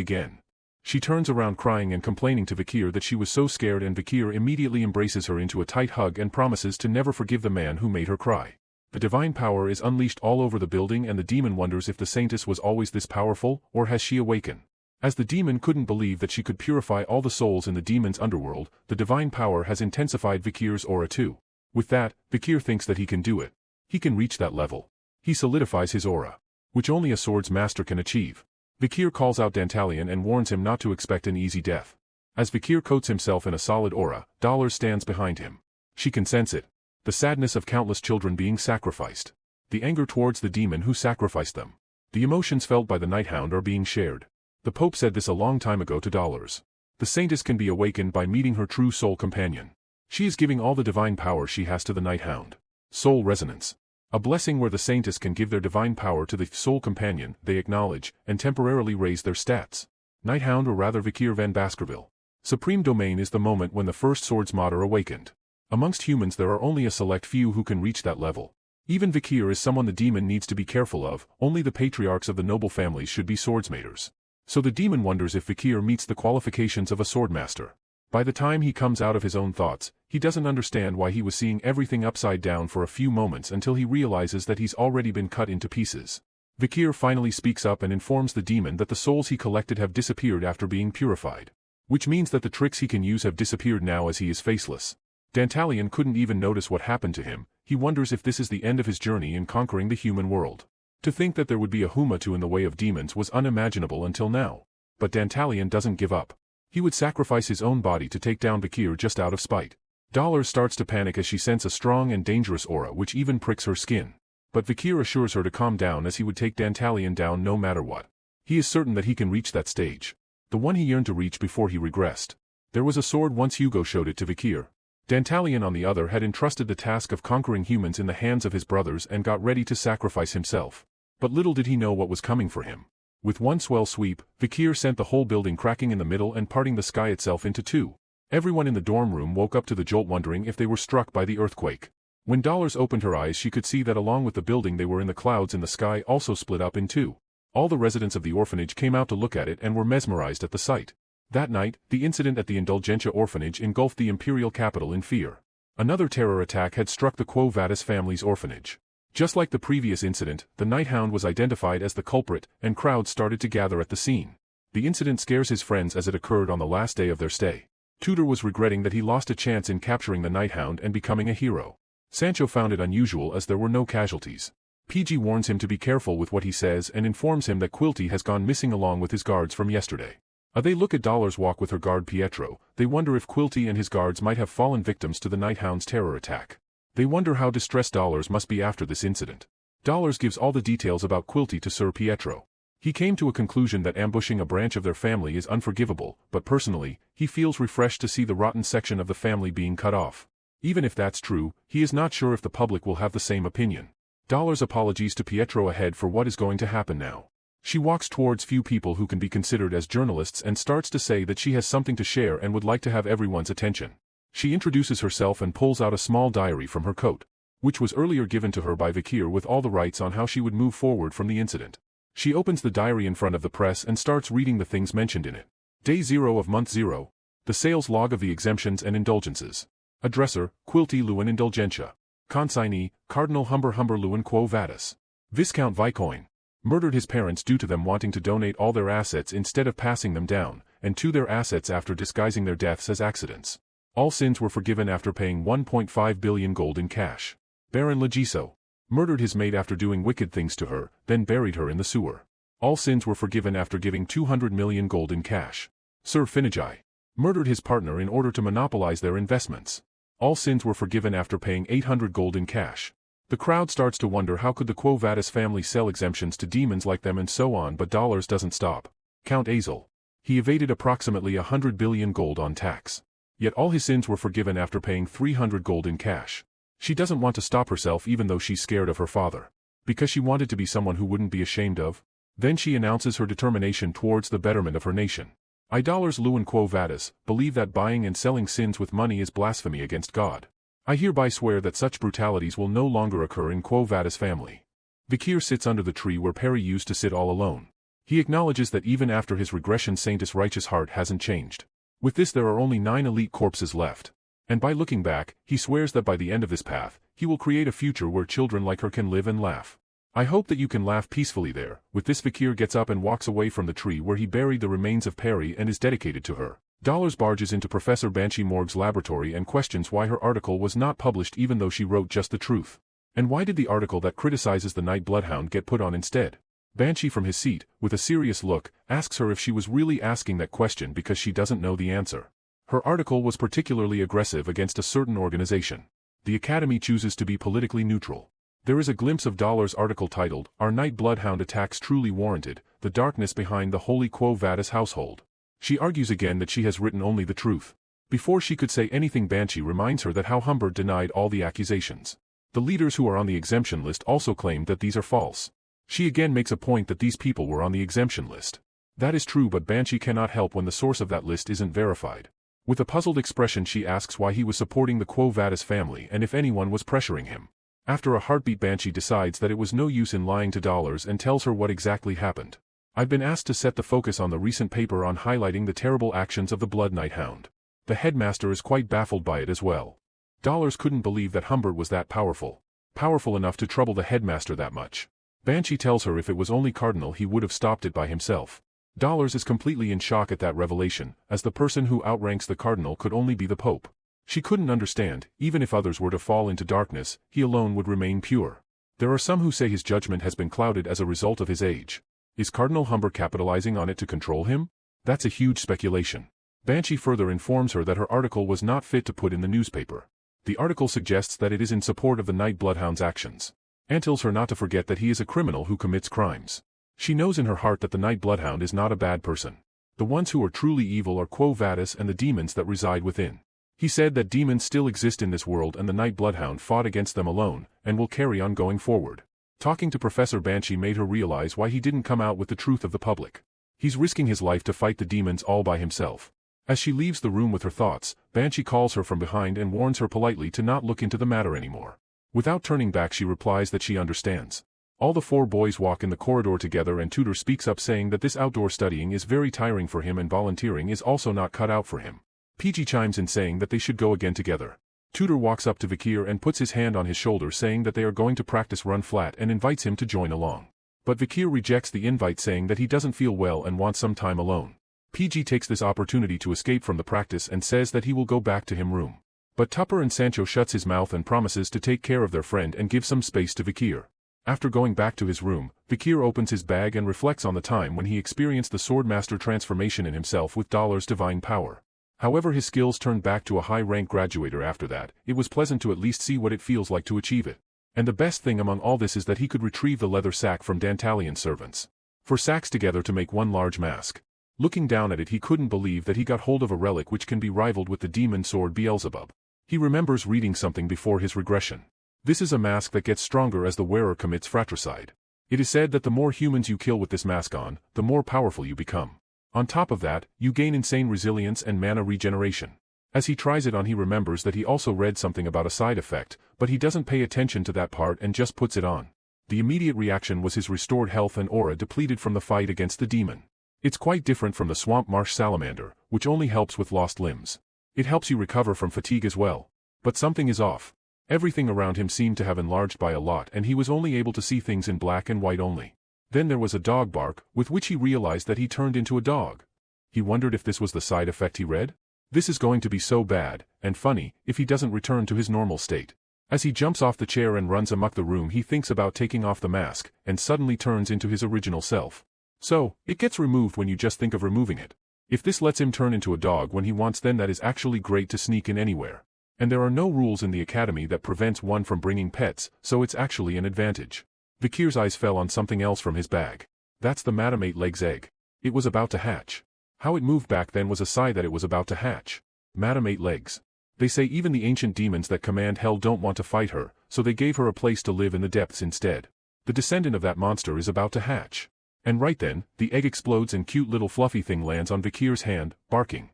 again. She turns around crying and complaining to Vikir that she was so scared, and Vikir immediately embraces her into a tight hug and promises to never forgive the man who made her cry. The divine power is unleashed all over the building and the demon wonders if the saintess was always this powerful, or has she awakened? As the demon couldn't believe that she could purify all the souls in the demon's underworld, the divine power has intensified Vikir's aura too. With that, Vikir thinks that he can do it. He can reach that level. He solidifies his aura. which only a sword's master can achieve. Vikir calls out Dantalion and warns him not to expect an easy death. As Vikir coats himself in a solid aura, Dollars stands behind him. She can sense it. The sadness of countless children being sacrificed. The anger towards the demon who sacrificed them. The emotions felt by the Nighthound are being shared. The Pope said this a long time ago to Dollars. The Saintess can be awakened by meeting her true soul companion. She is giving all the divine power she has to the Nighthound. Soul resonance. A blessing where the Saintess can give their divine power to the soul companion they acknowledge, and temporarily raise their stats. Nighthound or rather Vikir van Baskerville. Supreme Domain is the moment when the first Swords Mod are awakened. Amongst humans there are only a select few who can reach that level. Even Vikir is someone the demon needs to be careful of, only the patriarchs of the noble families should be swordsmaters. So the demon wonders if Vikir meets the qualifications of a swordmaster. By the time he comes out of his own thoughts, he doesn't understand why he was seeing everything upside down for a few moments until he realizes that he's already been cut into pieces. Vikir finally speaks up and informs the demon that the souls he collected have disappeared after being purified. Which means that the tricks he can use have disappeared now as he is faceless. Dantalion couldn't even notice what happened to him. He wonders if this is the end of his journey in conquering the human world. To think that there would be a Humatu in the way of demons was unimaginable until now. But Dantalion doesn't give up. He would sacrifice his own body to take down Vikir just out of spite. Dollars starts to panic as she senses a strong and dangerous aura which even pricks her skin. But Vikir assures her to calm down as he would take Dantalion down no matter what. He is certain that he can reach that stage. The one he yearned to reach before he regressed. There was a sword once Hugo showed it to Vikir. Dantalion on the other had entrusted the task of conquering humans in the hands of his brothers and got ready to sacrifice himself. But little did he know what was coming for him. With one swell sweep, Vikir sent the whole building cracking in the middle and parting the sky itself into two. Everyone in the dorm room woke up to the jolt wondering if they were struck by the earthquake. When Dollars opened her eyes she could see that along with the building they were in the clouds in the sky also split up in two. All the residents of the orphanage came out to look at it and were mesmerized at the sight. That night, the incident at the Indulgentia orphanage engulfed the imperial capital in fear. Another terror attack had struck the Quo Vadis family's orphanage. Just like the previous incident, the Nighthound was identified as the culprit, and crowds started to gather at the scene. The incident scares his friends as it occurred on the last day of their stay. Tudor was regretting that he lost a chance in capturing the Nighthound and becoming a hero. Sancho found it unusual as there were no casualties. PG warns him to be careful with what he says and informs him that Quilty has gone missing along with his guards from yesterday. As they look at Dollars walk with her guard Pietro, they wonder if Quilty and his guards might have fallen victims to the Nighthound's terror attack. They wonder how distressed Dollars must be after this incident. Dollars gives all the details about Quilty to Sir Pietro. He came to a conclusion that ambushing a branch of their family is unforgivable, but personally, he feels refreshed to see the rotten section of the family being cut off. Even if that's true, he is not sure if the public will have the same opinion. Dollars apologies to Pietro ahead for what is going to happen now. She walks towards few people who can be considered as journalists and starts to say that she has something to share and would like to have everyone's attention. She introduces herself and pulls out a small diary from her coat, which was earlier given to her by Vikir with all the rights on how she would move forward from the incident. She opens the diary in front of the press and starts reading the things mentioned in it. Day 0 of month 0. The sales log of the exemptions and indulgences. Addresser, Quilty Lewin Indulgentia. Consignee, Cardinal Humber Lewin Quo Vadis. Viscount Vicoin. Murdered his parents due to them wanting to donate all their assets instead of passing them down, and to their assets after disguising their deaths as accidents. All sins were forgiven after paying 1.5 billion gold in cash. Baron Legiso. Murdered his maid after doing wicked things to her, then buried her in the sewer. All sins were forgiven after giving 200 million gold in cash. Sir Finagi. Murdered his partner in order to monopolize their investments. All sins were forgiven after paying 800 gold in cash. The crowd starts to wonder how could the Quo Vadis family sell exemptions to demons like them and so on, but Dollars doesn't stop. Count Azel. He evaded approximately 100 billion gold on tax. Yet all his sins were forgiven after paying 300 gold in cash. She doesn't want to stop herself even though she's scared of her father. Because she wanted to be someone who wouldn't be ashamed of. Then she announces her determination towards the betterment of her nation. I Dollars Lewin Quo Vadis believe that buying and selling sins with money is blasphemy against God. I hereby swear that such brutalities will no longer occur in Quo Vadis family. Vikir sits under the tree where Perry used to sit all alone. He acknowledges that even after his regression Saintess' righteous heart hasn't changed. With this there are only 9 elite corpses left. And by looking back, he swears that by the end of this path, he will create a future where children like her can live and laugh. I hope that you can laugh peacefully there. With this Vikir gets up and walks away from the tree where he buried the remains of Perry and is dedicated to her. Dollars barges into Professor Banshee Morg's laboratory and questions why her article was not published even though she wrote just the truth. And why did the article that criticizes the Night Bloodhound get put on instead? Banshee from his seat, with a serious look, asks her if she was really asking that question because she doesn't know the answer. Her article was particularly aggressive against a certain organization. The Academy chooses to be politically neutral. There is a glimpse of Dollar's article titled, "Are Night Bloodhound Attacks Truly Warranted? The Darkness Behind the Holy Quo Vadis Household." She argues again that she has written only the truth. Before she could say anything, Banshee reminds her that how Humbert denied all the accusations. The leaders who are on the exemption list also claim that these are false. She again makes a point that these people were on the exemption list. That is true, but Banshee cannot help when the source of that list isn't verified. With a puzzled expression, she asks why he was supporting the Quo Vadis family and if anyone was pressuring him. After a heartbeat, Banshee decides that it was no use in lying to Dollars and tells her what exactly happened. "I've been asked to set the focus on the recent paper on highlighting the terrible actions of the Blood Night Hound. The headmaster is quite baffled by it as well." Dollars couldn't believe that Humbert was that powerful. Powerful enough to trouble the headmaster that much. Banshee tells her if it was only Cardinal he would have stopped it by himself. Dollars is completely in shock at that revelation, as the person who outranks the Cardinal could only be the Pope. She couldn't understand, even if others were to fall into darkness, he alone would remain pure. There are some who say his judgment has been clouded as a result of his age. Is Cardinal Humbert capitalizing on it to control him? That's a huge speculation. Banshee further informs her that her article was not fit to put in the newspaper. The article suggests that it is in support of the Night Bloodhound's actions, and tells her not to forget that he is a criminal who commits crimes. She knows in her heart that the Night Bloodhound is not a bad person. The ones who are truly evil are Quo Vadis and the demons that reside within. He said that demons still exist in this world and the Night Bloodhound fought against them alone, and will carry on going forward. Talking to Professor Banshee made her realize why he didn't come out with the truth of the public. He's risking his life to fight the demons all by himself. As she leaves the room with her thoughts, Banshee calls her from behind and warns her politely to not look into the matter anymore. Without turning back, she replies that she understands. All the four boys walk in the corridor together and Tutor speaks up saying that this outdoor studying is very tiring for him and volunteering is also not cut out for him. PG chimes in saying that they should go again together. Tutor walks up to Vikir and puts his hand on his shoulder saying that they are going to practice run flat and invites him to join along. But Vikir rejects the invite saying that he doesn't feel well and wants some time alone. PG takes this opportunity to escape from the practice and says that he will go back to him room. But Tupper and Sancho shuts his mouth and promises to take care of their friend and give some space to Vikir. After going back to his room, Vikir opens his bag and reflects on the time when he experienced the Swordmaster transformation in himself with Dollar's divine power. However, his skills turned back to a high-rank graduator after that. It was pleasant to at least see what it feels like to achieve it. And the best thing among all this is that he could retrieve the leather sack from Dantalian's servants. 4 sacks together to make one large mask. Looking down at it, he couldn't believe that he got hold of a relic which can be rivaled with the demon sword Beelzebub. He remembers reading something before his regression. This is a mask that gets stronger as the wearer commits fratricide. It is said that the more humans you kill with this mask on, the more powerful you become. On top of that, you gain insane resilience and mana regeneration. As he tries it on, he remembers that he also read something about a side effect, but he doesn't pay attention to that part and just puts it on. The immediate reaction was his restored health and aura depleted from the fight against the demon. It's quite different from the swamp marsh salamander, which only helps with lost limbs. It helps you recover from fatigue as well. But something is off. Everything around him seemed to have enlarged by a lot and he was only able to see things in black and white only. Then there was a dog bark, with which he realized that he turned into a dog. He wondered if this was the side effect he read. This is going to be so bad, and funny, if he doesn't return to his normal state. As he jumps off the chair and runs amok the room, he thinks about taking off the mask, and suddenly turns into his original self. So, it gets removed when you just think of removing it. If this lets him turn into a dog when he wants, then that is actually great to sneak in anywhere. And there are no rules in the academy that prevents one from bringing pets, so it's actually an advantage. Vikir's eyes fell on something else from his bag. That's the Madame 8-Legs egg. It was about to hatch. How it moved back then was a sign that it was about to hatch. Madame 8-Legs. They say even the ancient demons that command hell don't want to fight her, so they gave her a place to live in the depths instead. The descendant of that monster is about to hatch. And right then, the egg explodes and cute little fluffy thing lands on Vikir's hand, barking.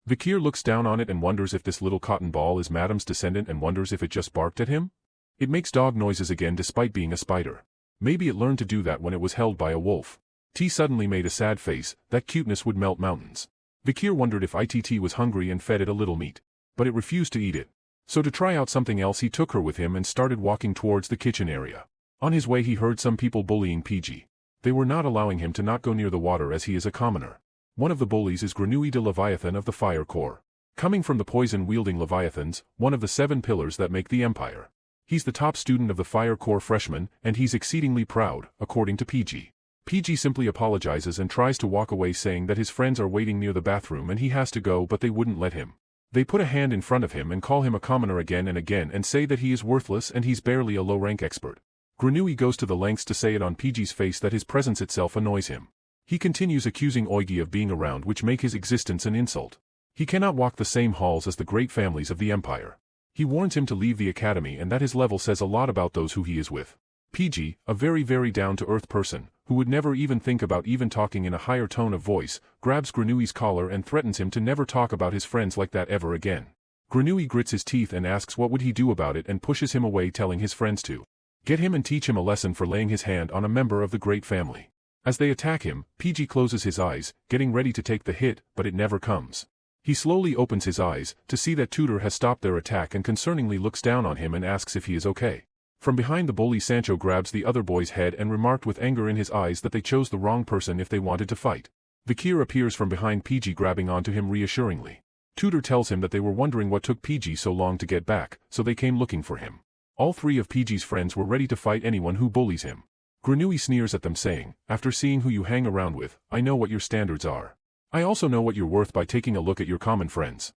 Vikir looks down on it and wonders if this little cotton ball is Madame's descendant and wonders if it just barked at him? It makes dog noises again despite being a spider. Maybe it learned to do that when it was held by a wolf. T suddenly made a sad face. That cuteness would melt mountains. Vikir wondered if ITT was hungry and fed it a little meat. But it refused to eat it. So to try out something else, he took her with him and started walking towards the kitchen area. On his way, he heard some people bullying PG. They were not allowing him to not go near the water as he is a commoner. One of the bullies is Granui de Leviathan of the Fire Corps. Coming from the poison-wielding Leviathans, one of the 7 pillars that make the Empire. He's the top student of the Fire Corps freshman, and he's exceedingly proud, according to PG. PG simply apologizes and tries to walk away, saying that his friends are waiting near the bathroom and he has to go, but they wouldn't let him. They put a hand in front of him and call him a commoner again and again and say that he is worthless and he's barely a low-rank expert. Granui goes to the lengths to say it on PG's face that his presence itself annoys him. He continues accusing Oigi of being around, which make his existence an insult. He cannot walk the same halls as the great families of the empire. He warns him to leave the academy and that his level says a lot about those who he is with. PG, a very down-to-earth person, who would never even think about even talking in a higher tone of voice, grabs Granui's collar and threatens him to never talk about his friends like that ever again. Granui grits his teeth and asks what would he do about it and pushes him away, telling his friends to get him and teach him a lesson for laying his hand on a member of the great family. As they attack him, PG closes his eyes, getting ready to take the hit, but it never comes. He slowly opens his eyes, to see that Tutor has stopped their attack and concerningly looks down on him and asks if he is okay. From behind the bully, Sancho grabs the other boy's head and remarked with anger in his eyes that they chose the wrong person if they wanted to fight. Vikir appears from behind PG, grabbing onto him reassuringly. Tutor tells him that they were wondering what took PG so long to get back, so they came looking for him. All three of PG's friends were ready to fight anyone who bullies him. Granui sneers at them, saying, "After seeing who you hang around with, I know what your standards are. I also know what you're worth by taking a look at your common friends."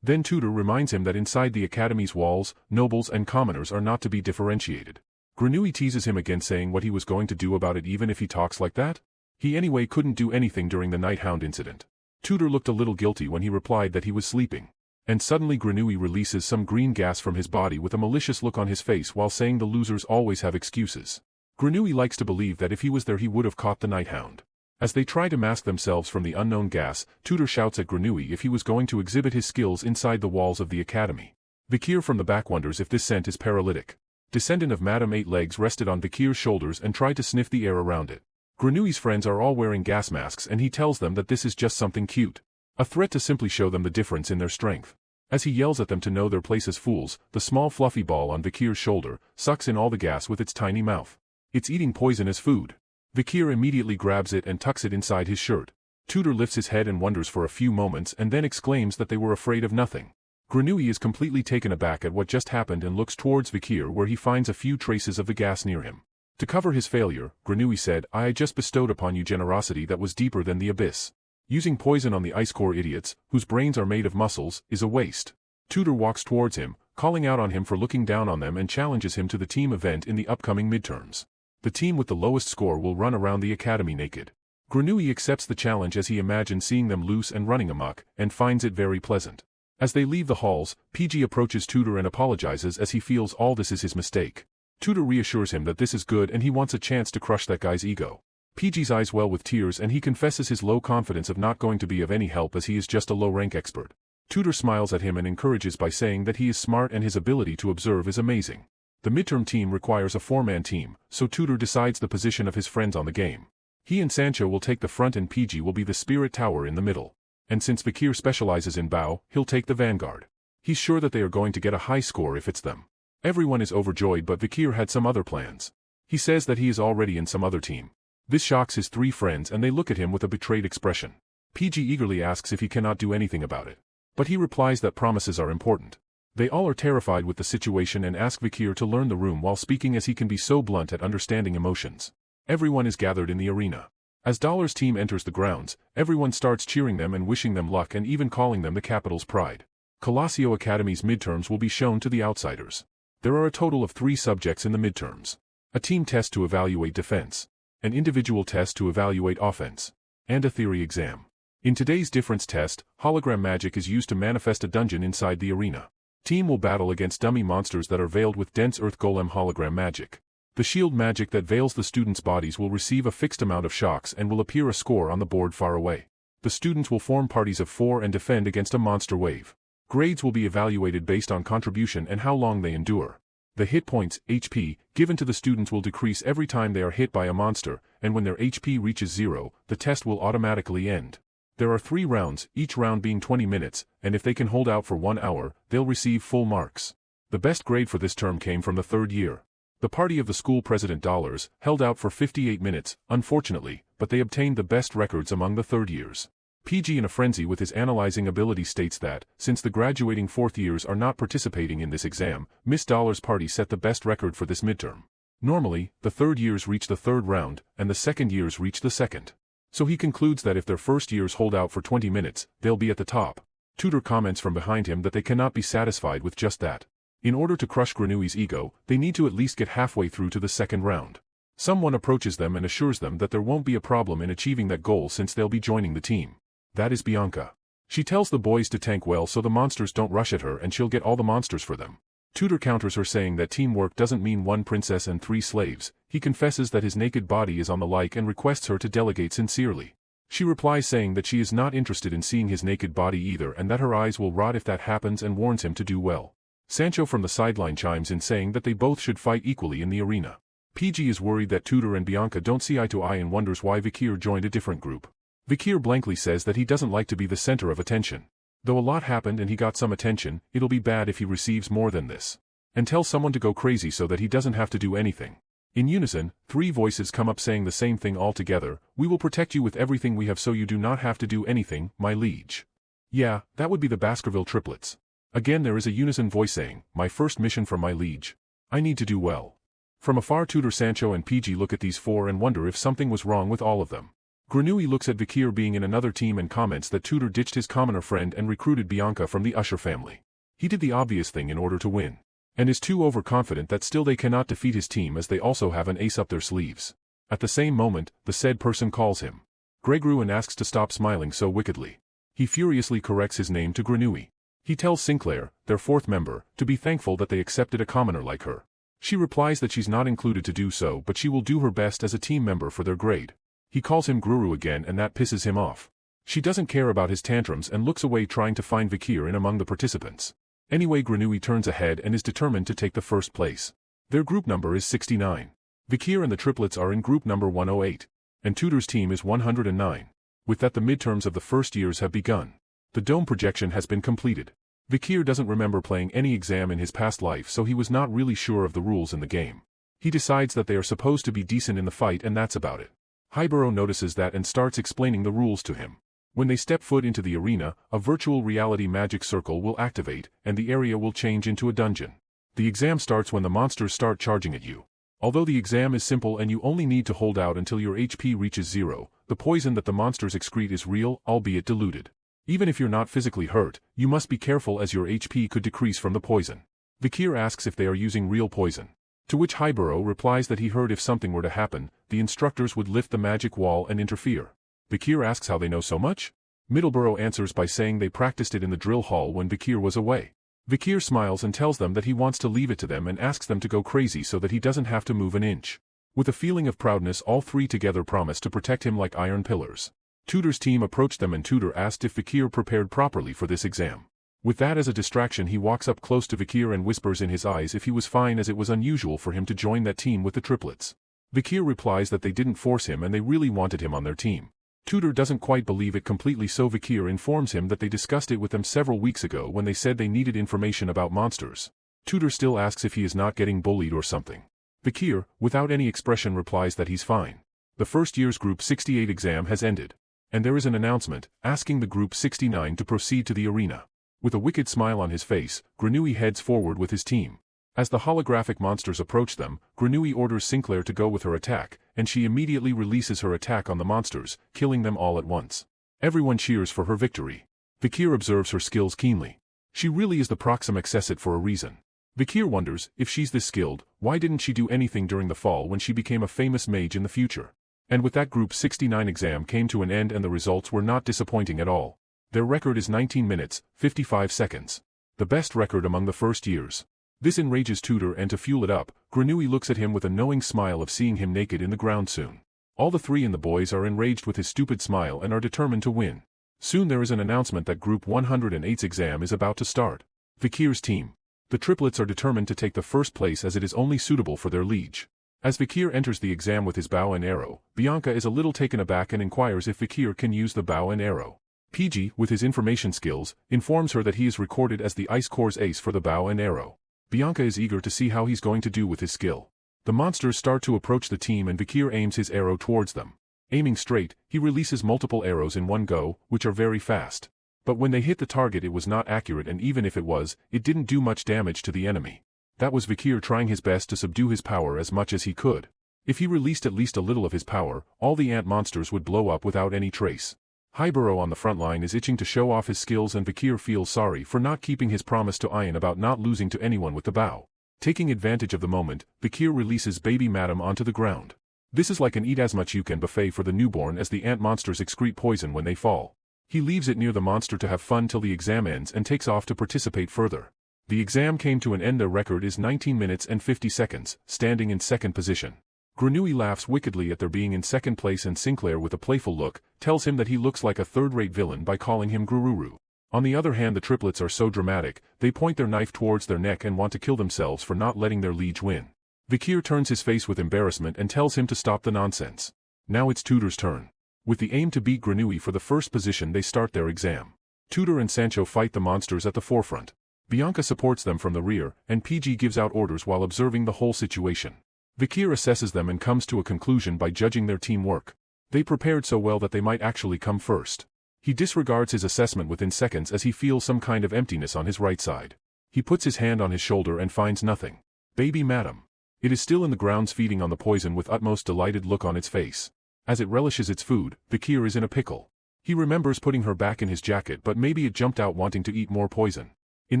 Then Tutor reminds him that inside the academy's walls, nobles and commoners are not to be differentiated. Granui teases him again, saying what he was going to do about it even if he talks like that. He anyway couldn't do anything during the Night Hound incident. Tutor looked a little guilty when he replied that he was sleeping. And suddenly Granui releases some green gas from his body with a malicious look on his face while saying the losers always have excuses. Granui likes to believe that if he was there he would have caught the Night Hound. As they try to mask themselves from the unknown gas, Tutor shouts at Granui if he was going to exhibit his skills inside the walls of the academy. Vikir from the back wonders if this scent is paralytic. Descendant of Madame Eight Legs rested on Vikir's shoulders and tried to sniff the air around it. Granui's friends are all wearing gas masks and he tells them that this is just something cute. A threat to simply show them the difference in their strength. As he yells at them to know their place as fools, the small fluffy ball on Vikir's shoulder sucks in all the gas with its tiny mouth. It's eating poison as food. Vikir immediately grabs it and tucks it inside his shirt. Tutor lifts his head and wonders for a few moments and then exclaims that they were afraid of nothing. Granui is completely taken aback at what just happened and looks towards Vikir, where he finds a few traces of the gas near him. To cover his failure, Granui said, "I just bestowed upon you generosity that was deeper than the abyss. Using poison on the ice core idiots, whose brains are made of muscles, is a waste." Tutor walks towards him, calling out on him for looking down on them, and challenges him to the team event in the upcoming midterms. The team with the lowest score will run around the academy naked. Granui accepts the challenge as he imagines seeing them loose and running amok, and finds it very pleasant. As they leave the halls, PG approaches Tutor and apologizes as he feels all this is his mistake. Tutor reassures him that this is good and he wants a chance to crush that guy's ego. PG's eyes well with tears and he confesses his low confidence of not going to be of any help as he is just a low-rank expert. Tutor smiles at him and encourages by saying that he is smart and his ability to observe is amazing. The midterm team requires a 4-man team, so Tutor decides the position of his friends on the game. He and Sancho will take the front and PG will be the spirit tower in the middle. And since Vikir specializes in bow, he'll take the vanguard. He's sure that they are going to get a high score if it's them. Everyone is overjoyed, but Vikir had some other plans. He says that he is already in some other team. This shocks his 3 friends and they look at him with a betrayed expression. PG eagerly asks if he cannot do anything about it. But he replies that promises are important. They all are terrified with the situation and ask Vikir to learn the room while speaking, as he can be so blunt at understanding emotions. Everyone is gathered in the arena. As Dollar's team enters the grounds, everyone starts cheering them and wishing them luck and even calling them the capital's pride. Colosio Academy's midterms will be shown to the outsiders. There are a total of 3 subjects in the midterms. A team test to evaluate defense, an individual test to evaluate offense, and a theory exam. In today's difference test, hologram magic is used to manifest a dungeon inside the arena. Team will battle against dummy monsters that are veiled with dense earth golem hologram magic. The shield magic that veils the students' bodies will receive a fixed amount of shocks and will appear a score on the board far away. The students will form parties of 4 and defend against a monster wave. Grades will be evaluated based on contribution and how long they endure. The hit points, HP, given to the students will decrease every time they are hit by a monster, and when their HP reaches 0, the test will automatically end. There are 3 rounds, each round being 20 minutes, and if they can hold out for 1 hour, they'll receive full marks. The best grade for this term came from the 3rd year. The party of the school president Dollars held out for 58 minutes, unfortunately, but they obtained the best records among the 3rd years. PG in a frenzy with his analyzing ability states that, since the graduating 4th years are not participating in this exam, Miss Dollar's party set the best record for this midterm. Normally, the third years reach the third round, and the second years reach the second. So he concludes that if their first years hold out for 20 minutes, they'll be at the top. Tutor comments from behind him that they cannot be satisfied with just that. In order to crush Granui's ego, they need to at least get halfway through to the second round. Someone approaches them and assures them that there won't be a problem in achieving that goal since they'll be joining the team. That is Bianca. She tells the boys to tank well so the monsters don't rush at her and she'll get all the monsters for them. Tutor counters her saying that teamwork doesn't mean 1 princess and 3 slaves. He confesses that his naked body is on the like and requests her to delegate sincerely. She replies saying that she is not interested in seeing his naked body either and that her eyes will rot if that happens and warns him to do well. Sancho from the sideline chimes in saying that they both should fight equally in the arena. PG is worried that Tutor and Bianca don't see eye to eye and wonders why Vikir joined a different group. Vikir blankly says that he doesn't like to be the center of attention. Though a lot happened and he got some attention, it'll be bad if he receives more than this. And tells someone to go crazy so that he doesn't have to do anything. In unison, 3 voices come up saying the same thing all together: "We will protect you with everything we have so you do not have to do anything, my liege." Yeah, that would be the Baskerville triplets. Again there is a unison voice saying, "My first mission for my liege. I need to do well." From afar Tutor, Sancho and PG look at these 4 and wonder if something was wrong with all of them. Granui looks at Vikir being in another team and comments that Tutor ditched his commoner friend and recruited Bianca from the Usher family. He did the obvious thing in order to win. And is too overconfident that still they cannot defeat his team as they also have an ace up their sleeves. At the same moment, the said person calls him Gregru and asks to stop smiling so wickedly. He furiously corrects his name to Granui. He tells Sinclair, their 4th member, to be thankful that they accepted a commoner like her. She replies that she's not included to do so but she will do her best as a team member for their grade. He calls him Guru again and that pisses him off. She doesn't care about his tantrums and looks away trying to find Vikir in among the participants. Anyway Granui turns ahead and is determined to take the first place. Their group number is 69. Vikir and the triplets are in group number 108. And Tutor's team is 109. With that the midterms of the first years have begun. The dome projection has been completed. Vikir doesn't remember playing any exam in his past life so he was not really sure of the rules in the game. He decides that they are supposed to be decent in the fight and that's about it. Hibaro notices that and starts explaining the rules to him. When they step foot into the arena, a virtual reality magic circle will activate, and the area will change into a dungeon. The exam starts when the monsters start charging at you. Although the exam is simple and you only need to hold out until your HP reaches 0, the poison that the monsters excrete is real, albeit diluted. Even if you're not physically hurt, you must be careful as your HP could decrease from the poison. Vikir asks if they are using real poison. To which Hibaro replies that he heard if something were to happen, the instructors would lift the magic wall and interfere. Vikir asks how they know so much? Middleborough answers by saying they practiced it in the drill hall when Vikir was away. Vikir smiles and tells them that he wants to leave it to them and asks them to go crazy so that he doesn't have to move an inch. With a feeling of proudness all 3 together promise to protect him like iron pillars. Tutor's team approached them and Tutor asked if Vikir prepared properly for this exam. With that as a distraction he walks up close to Vikir and whispers in his eyes if he was fine as it was unusual for him to join that team with the triplets. Vikir replies that they didn't force him and they really wanted him on their team. Tutor doesn't quite believe it completely so Vikir informs him that they discussed it with them several weeks ago when they said they needed information about monsters. Tutor still asks if he is not getting bullied or something. Vikir, without any expression replies that he's fine. The first year's Group 68 exam has ended. And there is an announcement, asking the Group 69 to proceed to the arena. With a wicked smile on his face, Granui heads forward with his team. As the holographic monsters approach them, Granui orders Sinclair to go with her attack, and she immediately releases her attack on the monsters, killing them all at once. Everyone cheers for her victory. Vikir observes her skills keenly. She really is the proxim accessit for a reason. Vikir wonders, if she's this skilled, why didn't she do anything during the fall when she became a famous mage in the future? And with that Group 69 exam came to an end and the results were not disappointing at all. Their record is 19 minutes, 55 seconds. The best record among the first years. This enrages Tutor and to fuel it up, Granui looks at him with a knowing smile of seeing him naked in the ground soon. All the 3 in the boys are enraged with his stupid smile and are determined to win. Soon there is an announcement that Group 108's exam is about to start. Vikir's team. The triplets are determined to take the first place as it is only suitable for their liege. As Vikir enters the exam with his bow and arrow, Bianca is a little taken aback and inquires if Vikir can use the bow and arrow. PG, with his information skills, informs her that he is recorded as the Ice Corps ace for the bow and arrow. Bianca is eager to see how he's going to do with his skill. The monsters start to approach the team and Vikir aims his arrow towards them. Aiming straight, he releases multiple arrows in one go, which are very fast. But when they hit the target it was not accurate and even if it was, it didn't do much damage to the enemy. That was Vikir trying his best to subdue his power as much as he could. If he released at least a little of his power, all the ant monsters would blow up without any trace. Hiburo on the front line is itching to show off his skills, and Vikir feels sorry for not keeping his promise to Ayan about not losing to anyone with the bow. Taking advantage of the moment, Vikir releases baby Madam onto the ground. This is like an eat-as-much-you-can buffet for the newborn, as the ant monsters excrete poison when they fall. He leaves it near the monster to have fun till the exam ends and takes off to participate further. The exam came to an end. Their record is 19 minutes and 50 seconds, standing in second position. Granui laughs wickedly at their being in second place, and Sinclair, with a playful look, tells him that he looks like a third-rate villain by calling him Gururu. On the other hand, the triplets are so dramatic, they point their knife towards their neck and want to kill themselves for not letting their liege win. Vikir turns his face with embarrassment and tells him to stop the nonsense. Now it's Tudor's turn. With the aim to beat Granui for the first position, they start their exam. Tudor and Sancho fight the monsters at the forefront. Bianca supports them from the rear, and PG gives out orders while observing the whole situation. Vikir assesses them and comes to a conclusion by judging their teamwork. They prepared so well that they might actually come first. He disregards his assessment within seconds as he feels some kind of emptiness on his right side. He puts his hand on his shoulder and finds nothing. Baby Madam. It is still in the grounds, feeding on the poison with utmost delighted look on its face. As it relishes its food, Vikir is in a pickle. He remembers putting her back in his jacket, but maybe it jumped out wanting to eat more poison. In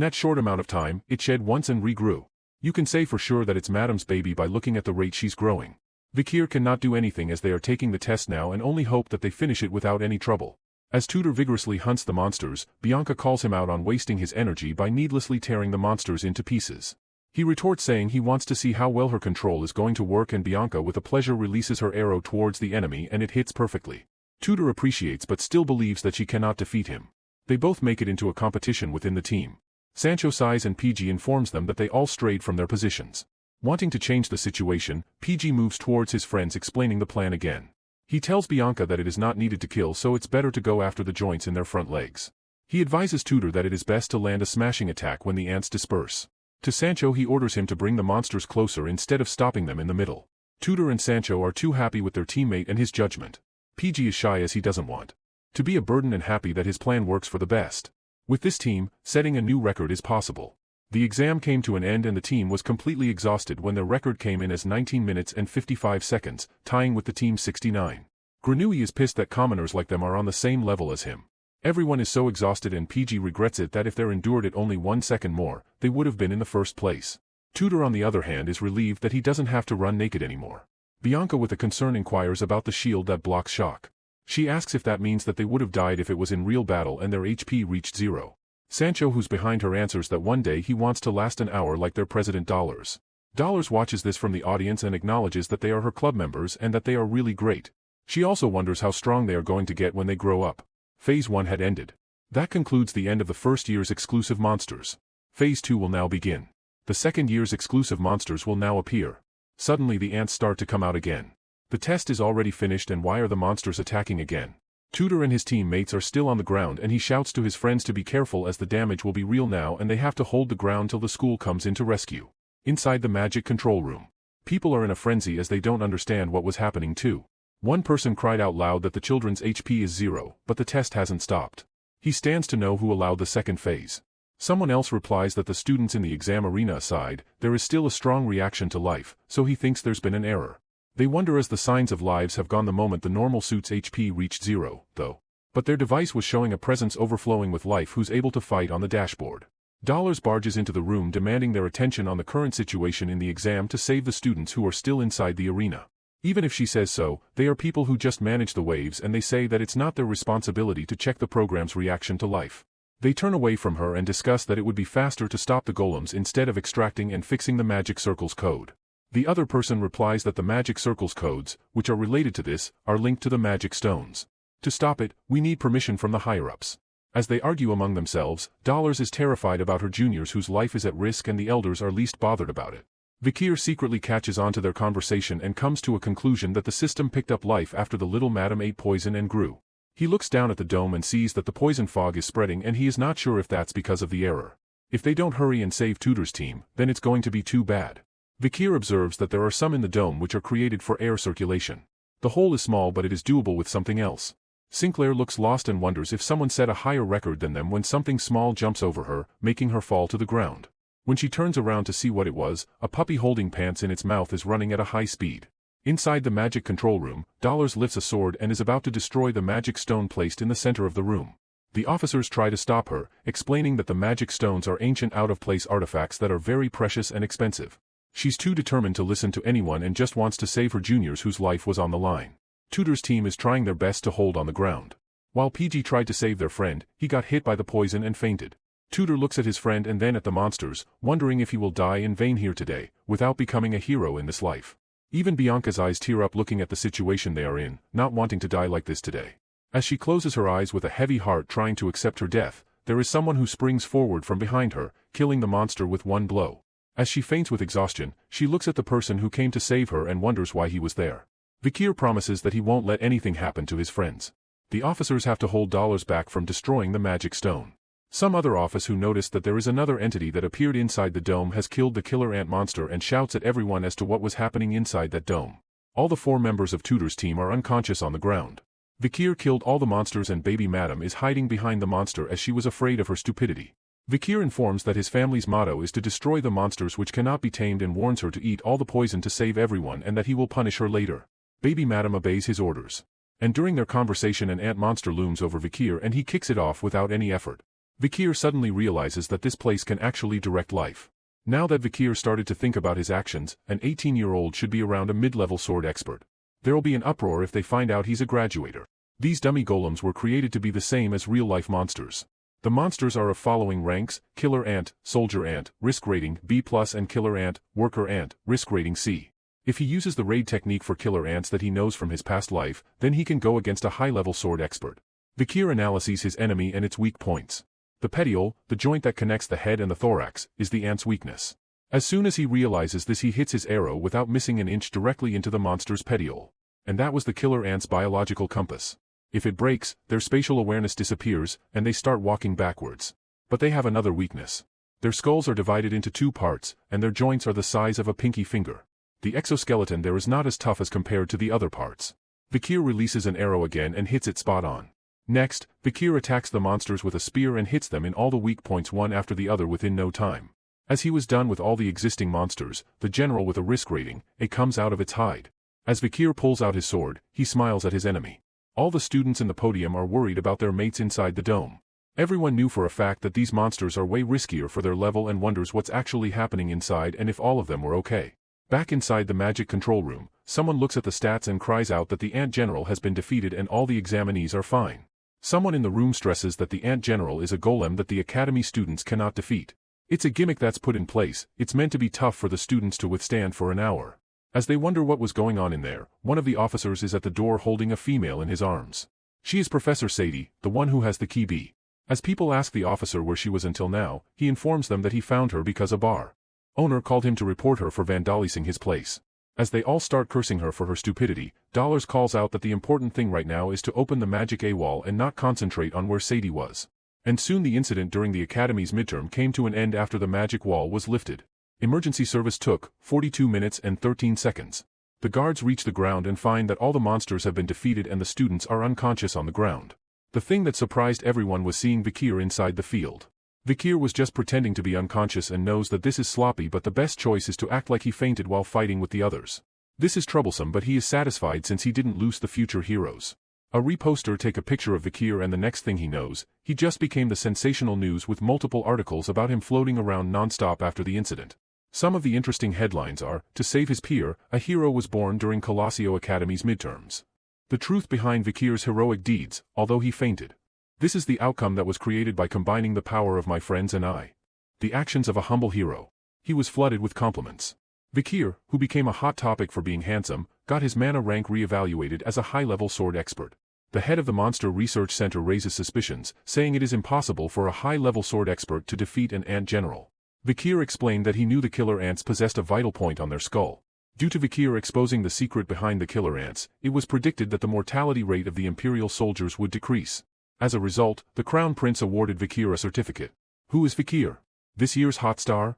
that short amount of time, it shed once and regrew. You can say for sure that it's Madam's baby by looking at the rate she's growing. Vikir cannot do anything as they are taking the test now, and only hope that they finish it without any trouble. As Tudor vigorously hunts the monsters, Bianca calls him out on wasting his energy by needlessly tearing the monsters into pieces. He retorts saying he wants to see how well her control is going to work, and Bianca with a pleasure releases her arrow towards the enemy and it hits perfectly. Tudor appreciates but still believes that she cannot defeat him. They both make it into a competition within the team. Sancho sighs and PG informs them that they all strayed from their positions. Wanting to change the situation, PG moves towards his friends, explaining the plan again. He tells Bianca that it is not needed to kill, so it's better to go after the joints in their front legs. He advises Tudor that it is best to land a smashing attack when the ants disperse. To Sancho, he orders him to bring the monsters closer instead of stopping them in the middle. Tudor and Sancho are too happy with their teammate and his judgment. PG is shy as he doesn't want to be a burden and happy that his plan works for the best. With this team, setting a new record is possible. The exam came to an end and the team was completely exhausted when their record came in as 19 minutes and 55 seconds, tying with the team's 69. Granui is pissed that commoners like them are on the same level as him. Everyone is so exhausted, and PG regrets it that if they're endured it only 1 second more, they would have been in the first place. Tudor on the other hand is relieved that he doesn't have to run naked anymore. Bianca with a concern inquires about the shield that blocks shock. She asks if that means that they would have died if it was in real battle and their HP reached 0. Sancho, who's behind her, answers that one day he wants to last an hour like their president Dollars. Dollars watches this from the audience and acknowledges that they are her club members and that they are really great. She also wonders how strong they are going to get when they grow up. Phase 1 had ended. That concludes the end of the first year's exclusive monsters. Phase 2 will now begin. The second year's exclusive monsters will now appear. Suddenly the ants start to come out again. The test is already finished, and why are the monsters attacking again? Tudor and his teammates are still on the ground, and he shouts to his friends to be careful as the damage will be real now and they have to hold the ground till the school comes in to rescue. Inside the magic control room, people are in a frenzy as they don't understand what was happening too. One person cried out loud that the children's HP is 0, but the test hasn't stopped. He stands to know who allowed the second phase. Someone else replies that the students in the exam arena aside, there is still a strong reaction to life, so he thinks there's been an error. They wonder as the signs of lives have gone the moment the normal suit's HP reached 0, though. But their device was showing a presence overflowing with life who's able to fight on the dashboard. Dollars barges into the room demanding their attention on the current situation in the exam to save the students who are still inside the arena. Even if she says so, they are people who just manage the waves, and they say that it's not their responsibility to check the program's reaction to life. They turn away from her and discuss that it would be faster to stop the golems instead of extracting and fixing the magic circle's code. The other person replies that the magic circle's codes, which are related to this, are linked to the magic stones. To stop it, we need permission from the higher-ups. As they argue among themselves, Dollars is terrified about her juniors whose life is at risk, and the elders are least bothered about it. Vikir secretly catches on to their conversation and comes to a conclusion that the system picked up life after the little madam ate poison and grew. He looks down at the dome and sees that the poison fog is spreading, and he is not sure if that's because of the error. If they don't hurry and save Tudor's team, then it's going to be too bad. Vikir observes that there are some in the dome which are created for air circulation. The hole is small, but it is doable with something else. Sinclair looks lost and wonders if someone set a higher record than them when something small jumps over her, making her fall to the ground. When she turns around to see what it was, a puppy holding pants in its mouth is running at a high speed. Inside the magic control room, Dollars lifts a sword and is about to destroy the magic stone placed in the center of the room. The officers try to stop her, explaining that the magic stones are ancient out-of-place artifacts that are very precious and expensive. She's too determined to listen to anyone and just wants to save her juniors whose life was on the line. Tutor's team is trying their best to hold on the ground. While PG tried to save their friend, he got hit by the poison and fainted. Tutor looks at his friend and then at the monsters, wondering if he will die in vain here today, without becoming a hero in this life. Even Bianca's eyes tear up looking at the situation they are in, not wanting to die like this today. As she closes her eyes with a heavy heart trying to accept her death, there is someone who springs forward from behind her, killing the monster with one blow. As she faints with exhaustion, she looks at the person who came to save her and wonders why he was there. Vikir promises that he won't let anything happen to his friends. The officers have to hold Dollars back from destroying the magic stone. Some other office who noticed that there is another entity that appeared inside the dome has killed the killer ant monster and shouts at everyone as to what was happening inside that dome. All the 4 members of Tutor's team are unconscious on the ground. Vikir killed all the monsters and baby Madam is hiding behind the monster as she was afraid of her stupidity. Vikir informs that his family's motto is to destroy the monsters which cannot be tamed and warns her to eat all the poison to save everyone and that he will punish her later. Baby Madam obeys his orders. And during their conversation an ant monster looms over Vikir and he kicks it off without any effort. Vikir suddenly realizes that this place can actually direct life. Now that Vikir started to think about his actions, an 18-year-old should be around a mid-level sword expert. There'll be an uproar if they find out he's a graduator. These dummy golems were created to be the same as real-life monsters. The monsters are of following ranks: Killer Ant, Soldier Ant, Risk Rating B+, and Killer Ant, Worker Ant, Risk Rating C. If he uses the raid technique for killer ants that he knows from his past life, then he can go against a high-level sword expert. Vikir analyzes his enemy and its weak points. The petiole, the joint that connects the head and the thorax, is the ant's weakness. As soon as he realizes this he hits his arrow without missing an inch directly into the monster's petiole. And that was the killer ant's biological compass. If it breaks, their spatial awareness disappears, and they start walking backwards. But they have another weakness. Their skulls are divided into 2 parts, and their joints are the size of a pinky finger. The exoskeleton there is not as tough as compared to the other parts. Vikir releases an arrow again and hits it spot on. Next, Vikir attacks the monsters with a spear and hits them in all the weak points one after the other within no time. As he was done with all the existing monsters, the general with a risk rating, A comes out of its hide. As Vikir pulls out his sword, he smiles at his enemy. All the students in the podium are worried about their mates inside the dome. Everyone knew for a fact that these monsters are way riskier for their level and wonders what's actually happening inside and if all of them were okay. Back inside the magic control room, someone looks at the stats and cries out that the Ant General has been defeated and all the examinees are fine. Someone in the room stresses that the Ant General is a golem that the Academy students cannot defeat. It's a gimmick that's put in place, it's meant to be tough for the students to withstand for an hour. As they wonder what was going on in there, one of the officers is at the door holding a female in his arms. She is Professor Sadie, the one who has the key B. As people ask the officer where she was until now, he informs them that he found her because a bar owner called him to report her for vandalizing his place. As they all start cursing her for her stupidity, Dollars calls out that the important thing right now is to open the magic A-wall and not concentrate on where Sadie was. And soon the incident during the Academy's midterm came to an end after the magic wall was lifted. Emergency service took 42 minutes and 13 seconds. The guards reach the ground and find that all the monsters have been defeated and the students are unconscious on the ground. The thing that surprised everyone was seeing Vikir inside the field. Vikir was just pretending to be unconscious and knows that this is sloppy, but the best choice is to act like he fainted while fighting with the others. This is troublesome, but he is satisfied since he didn't lose the future heroes. A reposter take a picture of Vikir and the next thing he knows, he just became the sensational news with multiple articles about him floating around non-stop after the incident. Some of the interesting headlines are, to save his peer, a hero was born during Colossio Academy's midterms. The truth behind Vikir's heroic deeds, although he fainted. This is the outcome that was created by combining the power of my friends and I. The actions of a humble hero. He was flooded with compliments. Vikir, who became a hot topic for being handsome, got his mana rank re-evaluated as a high-level sword expert. The head of the Monster Research Center raises suspicions, saying it is impossible for a high-level sword expert to defeat an ant general. Vikir explained that he knew the killer ants possessed a vital point on their skull. Due to Vikir exposing the secret behind the killer ants, it was predicted that the mortality rate of the Imperial soldiers would decrease. As a result, the Crown Prince awarded Vikir a certificate. Who is Vikir? This year's hot star?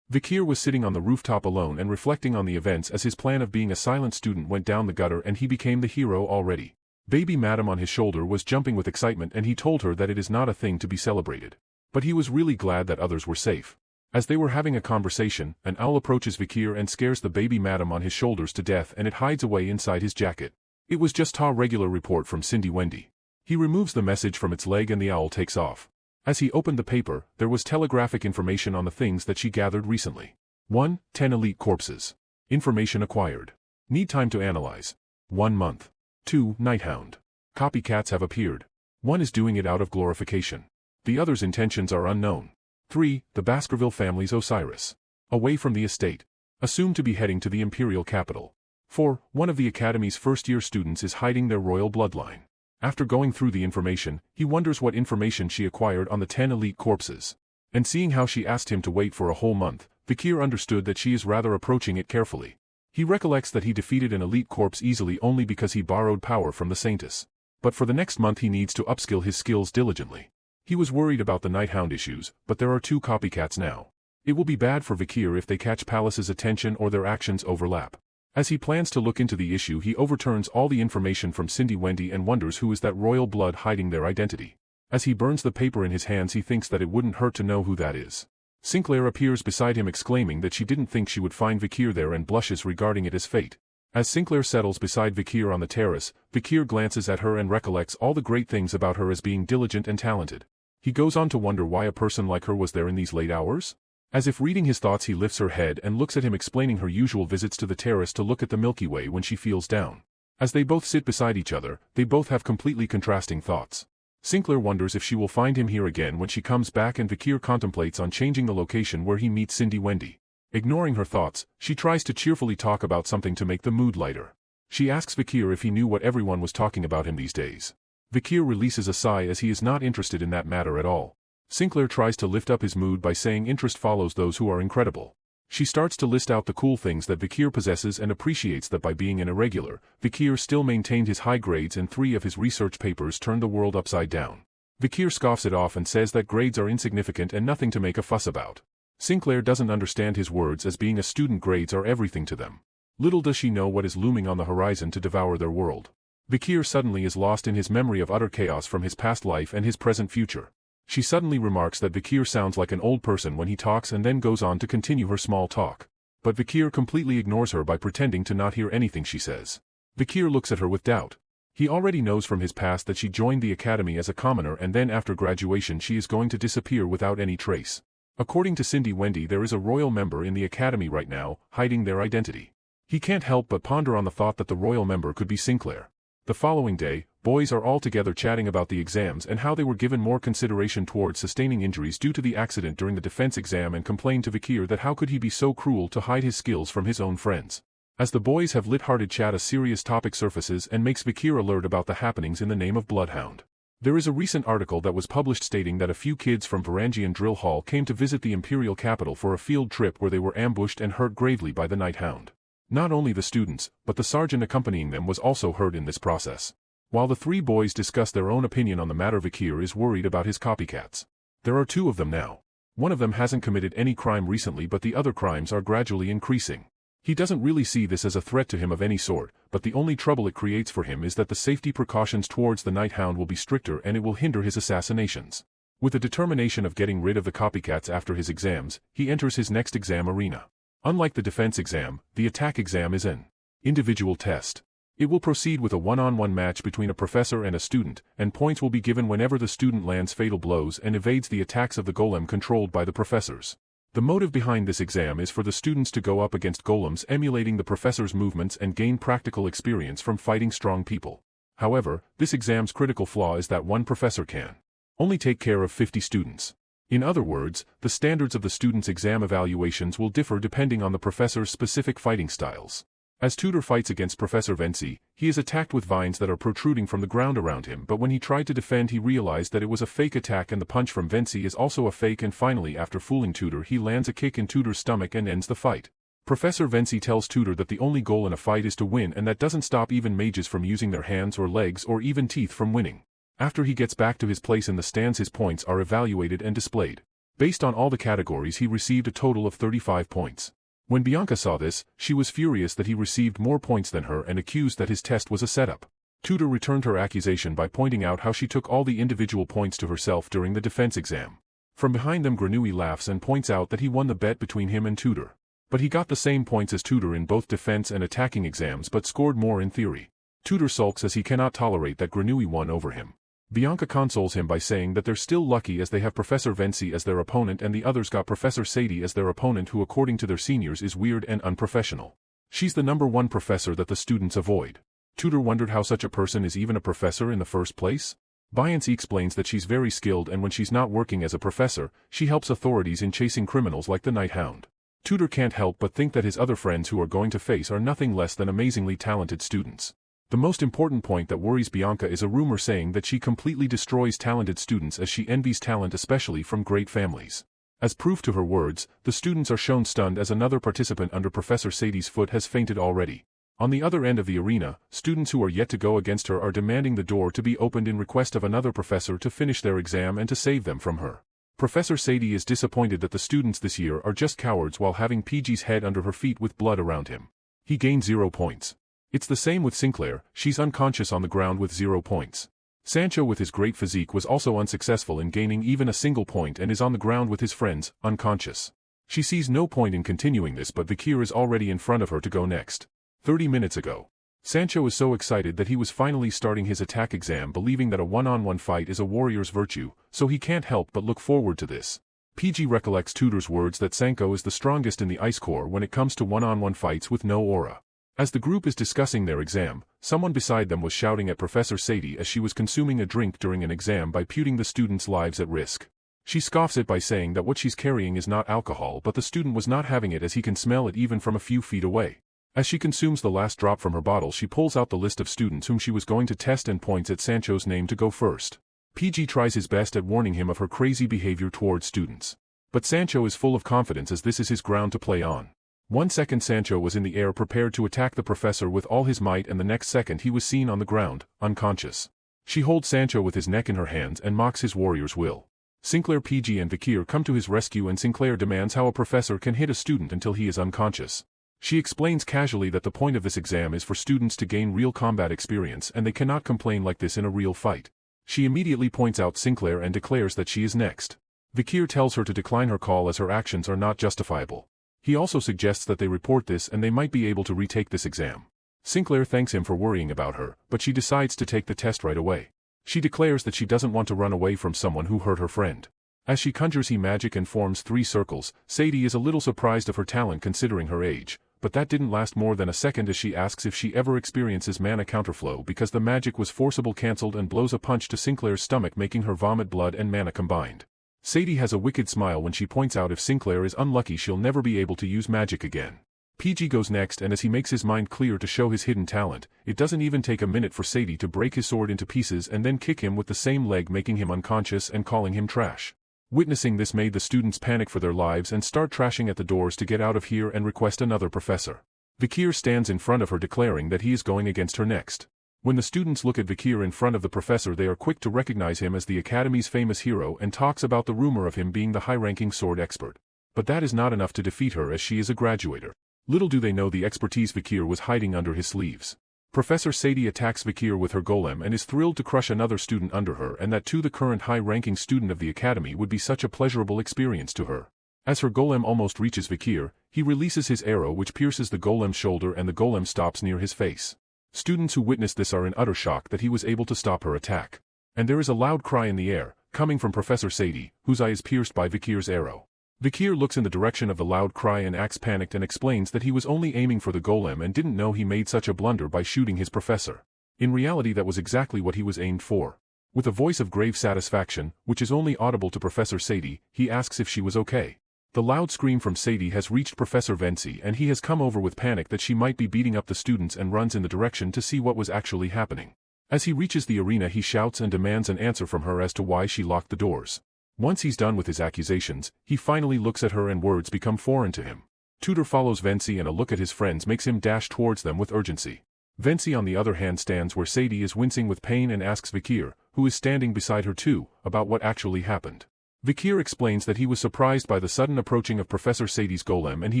Vikir was sitting on the rooftop alone and reflecting on the events as his plan of being a silent student went down the gutter and he became the hero already. Baby Madam on his shoulder was jumping with excitement and he told her that it is not a thing to be celebrated. But he was really glad that others were safe. As they were having a conversation, an owl approaches Vikir and scares the baby madam on his shoulders to death and it hides away inside his jacket. It was just a regular report from Cindy Wendy. He removes the message from its leg and the owl takes off. As he opened the paper, there was telegraphic information on the things that she gathered recently. 1. 10 elite corpses. Information acquired. Need time to analyze. 1 month. 2. Nighthound. Copycats have appeared. One is doing it out of glorification. The other's intentions are unknown. 3. The Baskerville family's Osiris. Away from the estate. Assumed to be heading to the imperial capital. 4. One of the academy's first-year students is hiding their royal bloodline. After going through the information, he wonders what information she acquired on the 10 elite corpses. And seeing how she asked him to wait for a whole month, Vikir understood that she is rather approaching it carefully. He recollects that he defeated an elite corpse easily only because he borrowed power from the Saintess. But for the next month he needs to upskill his skills diligently. He was worried about the Nighthound issues, but there are 2 copycats now. It will be bad for Vikir if they catch Palace's attention or their actions overlap. As he plans to look into the issue, he overturns all the information from Cindy Wendy and wonders who is that royal blood hiding their identity. As he burns the paper in his hands, he thinks that it wouldn't hurt to know who that is. Sinclair appears beside him exclaiming that she didn't think she would find Vikir there and blushes regarding it as fate. As Sinclair settles beside Vikir on the terrace, Vikir glances at her and recollects all the great things about her as being diligent and talented. He goes on to wonder why a person like her was there in these late hours? As if reading his thoughts, he lifts her head and looks at him, explaining her usual visits to the terrace to look at the Milky Way when she feels down. As they both sit beside each other, they both have completely contrasting thoughts. Sinclair wonders if she will find him here again when she comes back, and Vikir contemplates on changing the location where he meets Cindy Wendy. Ignoring her thoughts, she tries to cheerfully talk about something to make the mood lighter. She asks Vikir if he knew what everyone was talking about him these days. Vikir releases a sigh as he is not interested in that matter at all. Sinclair tries to lift up his mood by saying interest follows those who are incredible. She starts to list out the cool things that Vikir possesses and appreciates that by being an irregular, Vikir still maintained his high grades and 3 of his research papers turned the world upside down. Vikir scoffs it off and says that grades are insignificant and nothing to make a fuss about. Sinclair doesn't understand his words, as being a student grades are everything to them. Little does she know what is looming on the horizon to devour their world. Vikir suddenly is lost in his memory of utter chaos from his past life and his present future. She suddenly remarks that Vikir sounds like an old person when he talks and then goes on to continue her small talk. But Vikir completely ignores her by pretending to not hear anything she says. Vikir looks at her with doubt. He already knows from his past that she joined the academy as a commoner and then after graduation she is going to disappear without any trace. According to Cindy Wendy, there is a royal member in the academy right now, hiding their identity. He can't help but ponder on the thought that the royal member could be Sinclair. The following day, boys are all together chatting about the exams and how they were given more consideration towards sustaining injuries due to the accident during the defense exam, and complain to Vikir that how could he be so cruel to hide his skills from his own friends. As the boys have lit-hearted chat, a serious topic surfaces and makes Vikir alert about the happenings in the name of Bloodhound. There is a recent article that was published stating that a few kids from Varangian Drill Hall came to visit the imperial capital for a field trip where they were ambushed and hurt gravely by the Nighthound. Not only the students, but the sergeant accompanying them was also hurt in this process. While the 3 boys discuss their own opinion on the matter, Vikir is worried about his copycats. There are 2 of them now. One of them hasn't committed any crime recently, but the other crimes are gradually increasing. He doesn't really see this as a threat to him of any sort, but the only trouble it creates for him is that the safety precautions towards the Nighthound will be stricter and it will hinder his assassinations. With the determination of getting rid of the copycats after his exams, he enters his next exam arena. Unlike the defense exam, the attack exam is an individual test. It will proceed with a one-on-one match between a professor and a student, and points will be given whenever the student lands fatal blows and evades the attacks of the golem controlled by the professors. The motive behind this exam is for the students to go up against golems emulating the professor's movements and gain practical experience from fighting strong people. However, this exam's critical flaw is that one professor can only take care of 50 students. In other words, the standards of the students' exam evaluations will differ depending on the professor's specific fighting styles. As Tudor fights against Professor Venci, he is attacked with vines that are protruding from the ground around him, but when he tried to defend he realized that it was a fake attack and the punch from Venci is also a fake, and finally after fooling Tudor he lands a kick in Tudor's stomach and ends the fight. Professor Venci tells Tudor that the only goal in a fight is to win, and that doesn't stop even mages from using their hands or legs or even teeth from winning. After he gets back to his place in the stands, his points are evaluated and displayed. Based on all the categories, he received a total of 35 points. When Bianca saw this, she was furious that he received more points than her and accused that his test was a setup. Tudor returned her accusation by pointing out how she took all the individual points to herself during the defense exam. From behind them Granui laughs and points out that he won the bet between him and Tutor. But he got the same points as Tutor in both defense and attacking exams but scored more in theory. Tutor sulks as he cannot tolerate that Granui won over him. Bianca consoles him by saying that they're still lucky as they have Professor Venci as their opponent and the others got Professor Sadie as their opponent who according to their seniors is weird and unprofessional. She's the #1 professor that the students avoid. Tutor wondered how such a person is even a professor in the first place? Bianci explains that she's very skilled and when she's not working as a professor, she helps authorities in chasing criminals like the Night Hound. Tutor can't help but think that his other friends who are going to face are nothing less than amazingly talented students. The most important point that worries Bianca is a rumor saying that she completely destroys talented students as she envies talent especially from great families. As proof to her words, the students are shown stunned as another participant under Professor Sadie's foot has fainted already. On the other end of the arena, students who are yet to go against her are demanding the door to be opened in request of another professor to finish their exam and to save them from her. Professor Sadie is disappointed that the students this year are just cowards while having PG's head under her feet with blood around him. He gained 0 points. It's the same with Sinclair, she's unconscious on the ground with 0 points. Sancho with his great physique was also unsuccessful in gaining even a single point and is on the ground with his friends, unconscious. She sees no point in continuing this but Vikir is already in front of her to go next. 30 minutes ago. Sancho is so excited that he was finally starting his attack exam believing that a one-on-one fight is a warrior's virtue, so he can't help but look forward to this. PG recollects Tutor's words that Sancho is the strongest in the Ice Corps when it comes to one-on-one fights with no aura. As the group is discussing their exam, someone beside them was shouting at Professor Sadie as she was consuming a drink during an exam by putting the students' lives at risk. She scoffs it by saying that what she's carrying is not alcohol but the student was not having it as he can smell it even from a few feet away. As she consumes the last drop from her bottle she pulls out the list of students whom she was going to test and points at Sancho's name to go first. PG tries his best at warning him of her crazy behavior towards students. But Sancho is full of confidence as this is his ground to play on. 1 second Sancho was in the air prepared to attack the professor with all his might and the next second he was seen on the ground, unconscious. She holds Sancho with his neck in her hands and mocks his warrior's will. Sinclair, PG and Vikir come to his rescue and Sinclair demands how a professor can hit a student until he is unconscious. She explains casually that the point of this exam is for students to gain real combat experience and they cannot complain like this in a real fight. She immediately points out Sinclair and declares that she is next. Vikir tells her to decline her call as her actions are not justifiable. He also suggests that they report this and they might be able to retake this exam. Sinclair thanks him for worrying about her, but she decides to take the test right away. She declares that she doesn't want to run away from someone who hurt her friend. As she conjures magic and forms 3 circles, Sadie is a little surprised of her talent considering her age, but that didn't last more than a second as she asks if she ever experiences mana counterflow because the magic was forcible cancelled and blows a punch to Sinclair's stomach making her vomit blood and mana combined. Sadie has a wicked smile when she points out if Sinclair is unlucky she'll never be able to use magic again. PG goes next and as he makes his mind clear to show his hidden talent, it doesn't even take a minute for Sadie to break his sword into pieces and then kick him with the same leg making him unconscious and calling him trash. Witnessing this made the students panic for their lives and start trashing at the doors to get out of here and request another professor. Vikir stands in front of her declaring that he is going against her next. When the students look at Vikir in front of the professor they are quick to recognize him as the Academy's famous hero and talks about the rumor of him being the high-ranking sword expert. But that is not enough to defeat her as she is a graduator. Little do they know the expertise Vikir was hiding under his sleeves. Professor Sadie attacks Vikir with her golem and is thrilled to crush another student under her and that too the current high-ranking student of the Academy would be such a pleasurable experience to her. As her golem almost reaches Vikir, he releases his arrow which pierces the golem's shoulder and the golem stops near his face. Students who witness this are in utter shock that he was able to stop her attack. And there is a loud cry in the air, coming from Professor Sadie, whose eye is pierced by Vikir's arrow. Vikir looks in the direction of the loud cry and acts panicked and explains that he was only aiming for the golem and didn't know he made such a blunder by shooting his professor. In reality that was exactly what he was aimed for. With a voice of grave satisfaction, which is only audible to Professor Sadie, he asks if she was okay. The loud scream from Sadie has reached Professor Venci and he has come over with panic that she might be beating up the students and runs in the direction to see what was actually happening. As he reaches the arena he shouts and demands an answer from her as to why she locked the doors. Once he's done with his accusations, he finally looks at her and words become foreign to him. Tutor follows Venci and a look at his friends makes him dash towards them with urgency. Venci on the other hand stands where Sadie is wincing with pain and asks Vikir, who is standing beside her too, about what actually happened. Vikir explains that he was surprised by the sudden approaching of Professor Sadie's golem and he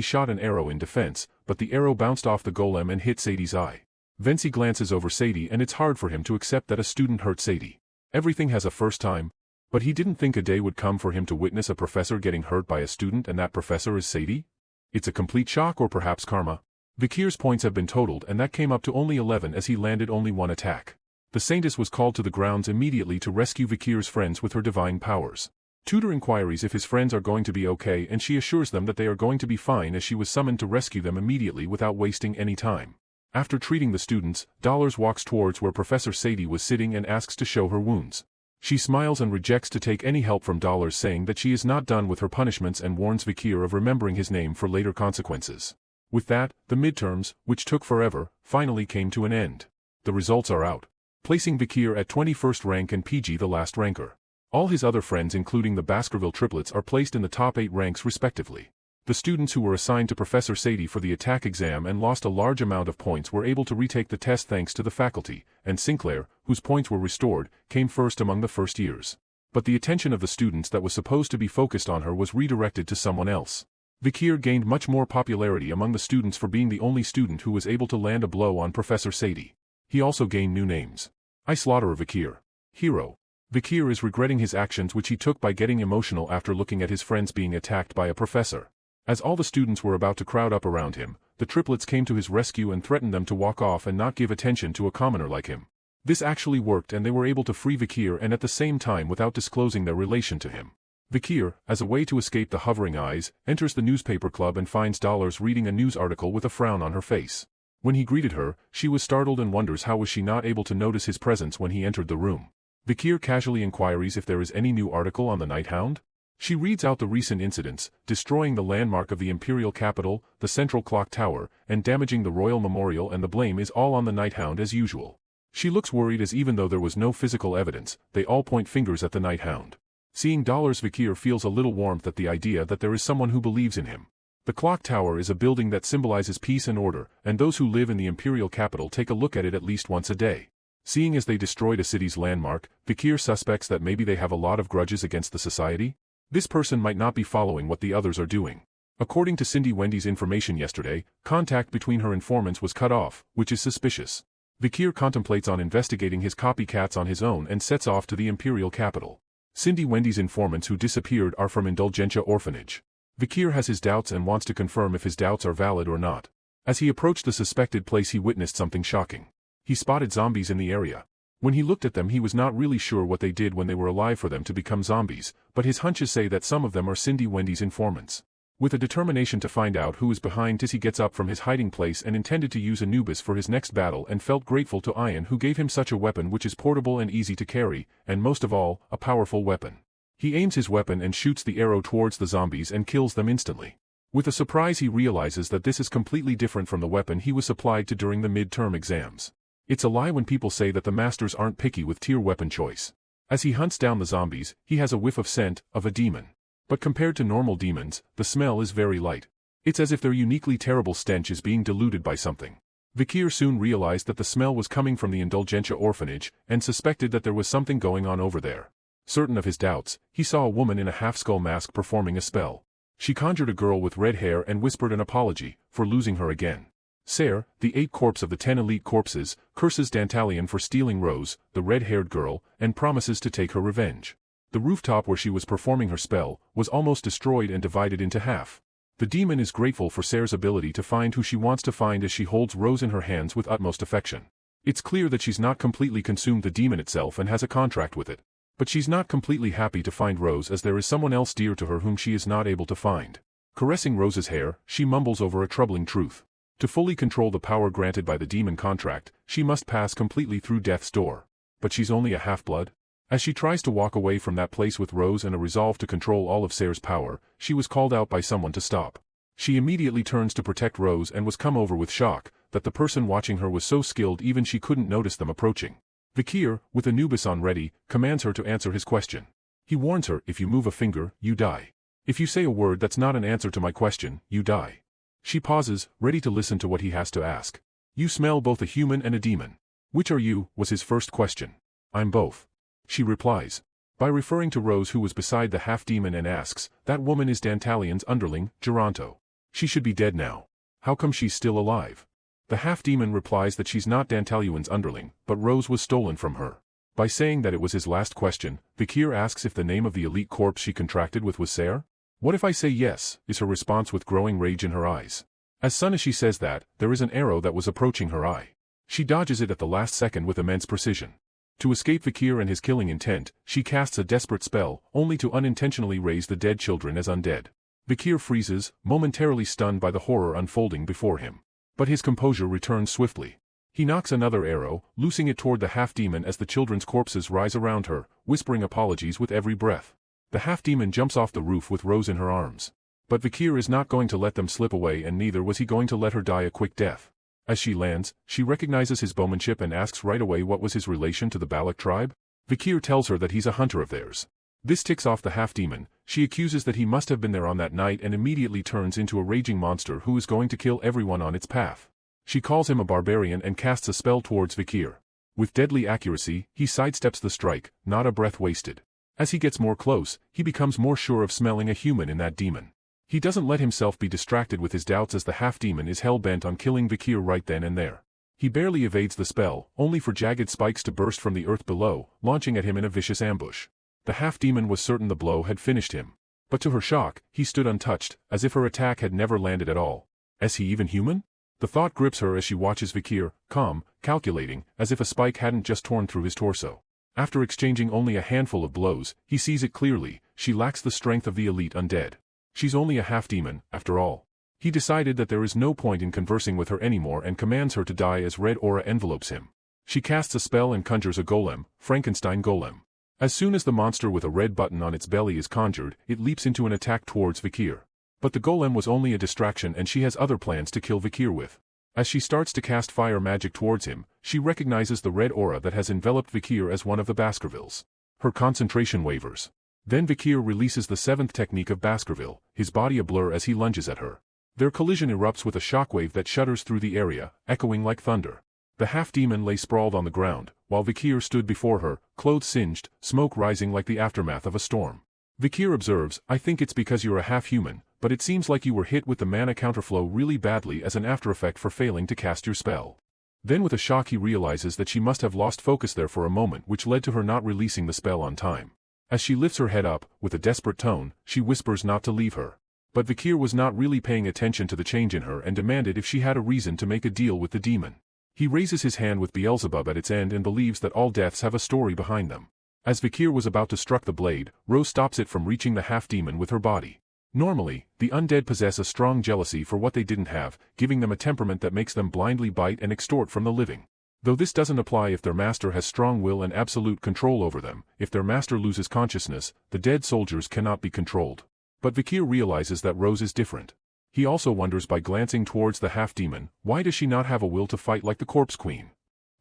shot an arrow in defense, but the arrow bounced off the golem and hit Sadie's eye. Venci glances over Sadie and it's hard for him to accept that a student hurt Sadie. Everything has a first time. But he didn't think a day would come for him to witness a professor getting hurt by a student and that professor is Sadie? It's a complete shock or perhaps karma. Vikir's points have been totaled and that came up to only 11 as he landed only one attack. The Saintess was called to the grounds immediately to rescue Vikir's friends with her divine powers. Tutor inquires if his friends are going to be okay and she assures them that they are going to be fine as she was summoned to rescue them immediately without wasting any time. After treating the students, Dollars walks towards where Professor Sadie was sitting and asks to show her wounds. She smiles and rejects to take any help from Dollars, saying that she is not done with her punishments and warns Vikir of remembering his name for later consequences. With that, the midterms, which took forever, finally came to an end. The results are out, placing Vikir at 21st rank and PG the last ranker. All his other friends including the Baskerville triplets are placed in the top 8 ranks respectively. The students who were assigned to Professor Sadie for the attack exam and lost a large amount of points were able to retake the test thanks to the faculty, and Sinclair, whose points were restored, came first among the first years. But the attention of the students that was supposed to be focused on her was redirected to someone else. Vikir gained much more popularity among the students for being the only student who was able to land a blow on Professor Sadie. He also gained new names. I Slaughterer Vikir. Hero. Vikir is regretting his actions which he took by getting emotional after looking at his friends being attacked by a professor. As all the students were about to crowd up around him, the triplets came to his rescue and threatened them to walk off and not give attention to a commoner like him. This actually worked and they were able to free Vikir and at the same time without disclosing their relation to him. Vikir, as a way to escape the hovering eyes, enters the newspaper club and finds Dollars reading a news article with a frown on her face. When he greeted her, she was startled and wonders how was she not able to notice his presence when he entered the room. Vikir casually inquires if there is any new article on the Nighthound. She reads out the recent incidents, destroying the landmark of the imperial capital, the central clock tower, and damaging the royal memorial, and the blame is all on the Nighthound as usual. She looks worried as even though there was no physical evidence, they all point fingers at the Nighthound. Seeing Dollars, Vikir feels a little warmth at the idea that there is someone who believes in him. The clock tower is a building that symbolizes peace and order, and those who live in the imperial capital take a look at it at least once a day. Seeing as they destroyed a city's landmark, Vikir suspects that maybe they have a lot of grudges against the society. This person might not be following what the others are doing. According to Cindy Wendy's information yesterday, contact between her informants was cut off, which is suspicious. Vikir contemplates on investigating his copycats on his own and sets off to the imperial capital. Cindy Wendy's informants who disappeared are from Indulgentia Orphanage. Vikir has his doubts and wants to confirm if his doubts are valid or not. As he approached the suspected place he witnessed something shocking. He spotted zombies in the area. When he looked at them he was not really sure what they did when they were alive for them to become zombies, but his hunches say that some of them are Cindy Wendy's informants. With a determination to find out who is behind this he gets up from his hiding place and intended to use Anubis for his next battle and felt grateful to Ian who gave him such a weapon which is portable and easy to carry, and most of all, a powerful weapon. He aims his weapon and shoots the arrow towards the zombies and kills them instantly. With a surprise he realizes that this is completely different from the weapon he was supplied to during the midterm exams. It's a lie when people say that the masters aren't picky with tier weapon choice. As he hunts down the zombies, he has a whiff of scent of a demon. But compared to normal demons, the smell is very light. It's as if their uniquely terrible stench is being diluted by something. Vikir soon realized that the smell was coming from the Indulgentia Orphanage, and suspected that there was something going on over there. Certain of his doubts, he saw a woman in a half-skull mask performing a spell. She conjured a girl with red hair and whispered an apology for losing her again. Ser, the 8th corpse of the 10 elite corpses, curses Dantalion for stealing Rose, the red-haired girl, and promises to take her revenge. The rooftop where she was performing her spell was almost destroyed and divided into half. The demon is grateful for Ser's ability to find who she wants to find as she holds Rose in her hands with utmost affection. It's clear that she's not completely consumed the demon itself and has a contract with it. But she's not completely happy to find Rose as there is someone else dear to her whom she is not able to find. Caressing Rose's hair, she mumbles over a troubling truth. To fully control the power granted by the demon contract, she must pass completely through death's door. But she's only a half-blood? As she tries to walk away from that place with Rose and a resolve to control all of Ser's power, she was called out by someone to stop. She immediately turns to protect Rose and was come over with shock, that the person watching her was so skilled even she couldn't notice them approaching. Vikir, with Anubis on ready, commands her to answer his question. He warns her, if you move a finger, you die. If you say a word that's not an answer to my question, you die. She pauses, ready to listen to what he has to ask. You smell both a human and a demon. Which are you, was his first question. I'm both. She replies. By referring to Rose who was beside the half-demon and asks, that woman is Dantalion's underling, Geronto. She should be dead now. How come she's still alive? The half-demon replies that she's not Dantalion's underling, but Rose was stolen from her. By saying that it was his last question, Vikir asks if the name of the elite corpse she contracted with was Ser? What if I say yes, is her response with growing rage in her eyes. As soon as she says that, there is an arrow that was approaching her eye. She dodges it at the last second with immense precision. To escape Vikir and his killing intent, she casts a desperate spell, only to unintentionally raise the dead children as undead. Vikir freezes, momentarily stunned by the horror unfolding before him. But his composure returns swiftly. He knocks another arrow, loosing it toward the half-demon as the children's corpses rise around her, whispering apologies with every breath. The half-demon jumps off the roof with Rose in her arms. But Vikir is not going to let them slip away, and neither was he going to let her die a quick death. As she lands, she recognizes his bowmanship and asks right away what was his relation to the Balak tribe. Vikir tells her that he's a hunter of theirs. This ticks off the half-demon. She accuses that he must have been there on that night and immediately turns into a raging monster who is going to kill everyone on its path. She calls him a barbarian and casts a spell towards Vikir. With deadly accuracy, he sidesteps the strike, not a breath wasted. As he gets more close, he becomes more sure of smelling a human in that demon. He doesn't let himself be distracted with his doubts as the half-demon is hell-bent on killing Vikir right then and there. He barely evades the spell, only for jagged spikes to burst from the earth below, launching at him in a vicious ambush. The half-demon was certain the blow had finished him. But to her shock, he stood untouched, as if her attack had never landed at all. Is he even human? The thought grips her as she watches Vikir, calm, calculating, as if a spike hadn't just torn through his torso. After exchanging only a handful of blows, he sees it clearly: she lacks the strength of the elite undead. She's only a half-demon, after all. He decided that there is no point in conversing with her anymore and commands her to die as red aura envelopes him. She casts a spell and conjures a golem, Frankenstein golem. As soon as the monster with a red button on its belly is conjured, it leaps into an attack towards Vikir. But the golem was only a distraction and she has other plans to kill Vikir with. As she starts to cast fire magic towards him, she recognizes the red aura that has enveloped Vikir as one of the Baskervilles. Her concentration wavers. Then Vikir releases the seventh technique of Baskerville, his body a blur as he lunges at her. Their collision erupts with a shockwave that shudders through the area, echoing like thunder. The half-demon lay sprawled on the ground, while Vikir stood before her, clothes singed, smoke rising like the aftermath of a storm. Vikir observes, "I think it's because you're a half-human, but it seems like you were hit with the mana counterflow really badly as an aftereffect for failing to cast your spell." Then with a shock he realizes that she must have lost focus there for a moment, which led to her not releasing the spell on time. As she lifts her head up, with a desperate tone, she whispers not to leave her. But Vikir was not really paying attention to the change in her and demanded if she had a reason to make a deal with the demon. He raises his hand with Beelzebub at its end and believes that all deaths have a story behind them. As Vikir was about to struck the blade, Rose stops it from reaching the half-demon with her body. Normally, the undead possess a strong jealousy for what they didn't have, giving them a temperament that makes them blindly bite and extort from the living. Though this doesn't apply if their master has strong will and absolute control over them. If their master loses consciousness, the dead soldiers cannot be controlled. But Vikir realizes that Rose is different. He also wonders by glancing towards the half-demon, why does she not have a will to fight like the Corpse Queen?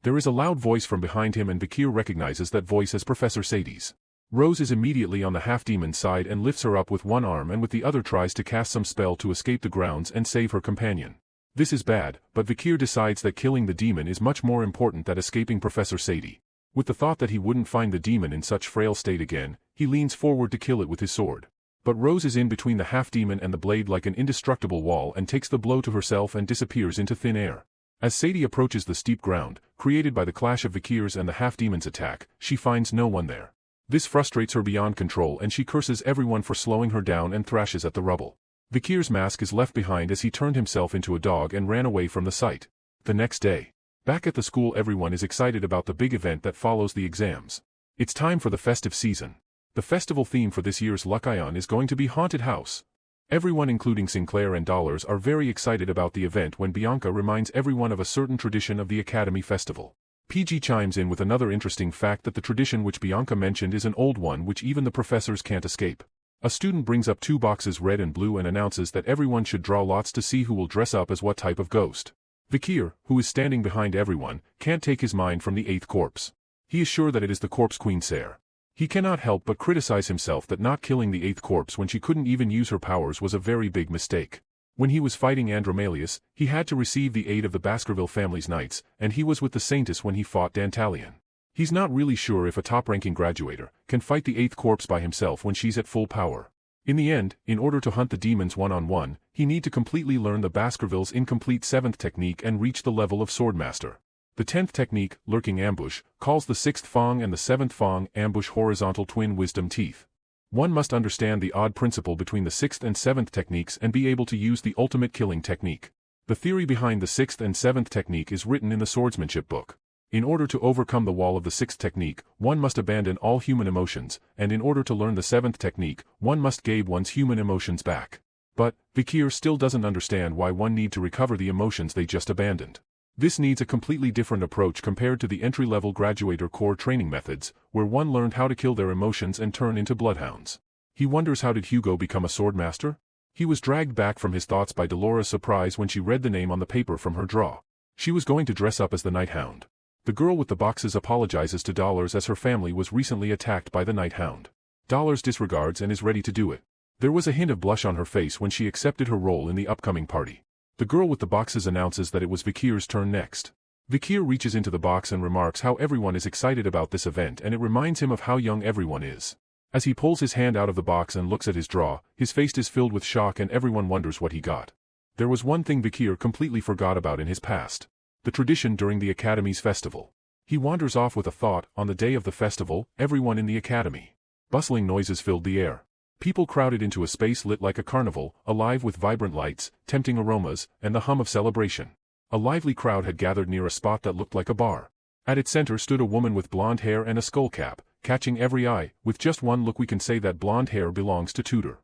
There is a loud voice from behind him and Vikir recognizes that voice as Professor Sadie's. Rose is immediately on the half-demon's side and lifts her up with one arm and with the other tries to cast some spell to escape the grounds and save her companion. This is bad, but Vikir decides that killing the demon is much more important than escaping Professor Sadie. With the thought that he wouldn't find the demon in such frail state again, he leans forward to kill it with his sword. But Rose is in between the half-demon and the blade like an indestructible wall and takes the blow to herself and disappears into thin air. As Sadie approaches the steep ground, created by the clash of Vikir's and the half-demon's attack, she finds no one there. This frustrates her beyond control and she curses everyone for slowing her down and thrashes at the rubble. Vikir's mask is left behind as he turned himself into a dog and ran away from the site. The next day, back at the school, everyone is excited about the big event that follows the exams. It's time for the festive season. The festival theme for this year's Lukion is going to be Haunted House. Everyone including Sinclair and Dollars are very excited about the event when Bianca reminds everyone of a certain tradition of the Academy Festival. PG chimes in with another interesting fact that the tradition which Bianca mentioned is an old one which even the professors can't escape. A student brings up 2 boxes red and blue and announces that everyone should draw lots to see who will dress up as what type of ghost. Vikir, who is standing behind everyone, can't take his mind from the 8th corpse. He is sure that it is the Corpse Queen Ser. He cannot help but criticize himself that not killing the 8th corpse when she couldn't even use her powers was a very big mistake. When he was fighting Andromalius, he had to receive the aid of the Baskerville family's knights, and he was with the Saintus when he fought Dantalion. He's not really sure if a top-ranking graduator can fight the 8th corpse by himself when she's at full power. In the end, in order to hunt the demons one-on-one, he need to completely learn the Baskerville's incomplete 7th technique and reach the level of Swordmaster. The 10th technique, lurking ambush, calls the 6th fang and the 7th fang ambush horizontal twin wisdom teeth. One must understand the odd principle between the 6th and 7th techniques and be able to use the ultimate killing technique. The theory behind the 6th and 7th technique is written in the swordsmanship book. In order to overcome the wall of the 6th technique, one must abandon all human emotions, and in order to learn the 7th technique, one must gain one's human emotions back. But, Vikir still doesn't understand why one need to recover the emotions they just abandoned. This needs a completely different approach compared to the entry-level graduate or core training methods, where one learned how to kill their emotions and turn into bloodhounds. He wonders, how did Hugo become a swordmaster? He was dragged back from his thoughts by Dolores' surprise when she read the name on the paper from her draw. She was going to dress up as the Night Hound. The girl with the boxes apologizes to Dollars as her family was recently attacked by the Night Hound. Dollars disregards and is ready to do it. There was a hint of blush on her face when she accepted her role in the upcoming party. The girl with the boxes announces that it was Vikir's turn next. Vikir reaches into the box and remarks how everyone is excited about this event, and it reminds him of how young everyone is. As he pulls his hand out of the box and looks at his draw, his face is filled with shock and everyone wonders what he got. There was one thing Vikir completely forgot about in his past. The tradition during the Academy's festival. He wanders off with a thought. On the day of the festival, everyone in the Academy. Bustling noises filled the air. People crowded into a space lit like a carnival, alive with vibrant lights, tempting aromas, and the hum of celebration. A lively crowd had gathered near a spot that looked like a bar. At its center stood a woman with blonde hair and a skull cap, catching every eye. With just one look we can say that blonde hair belongs to Tudor.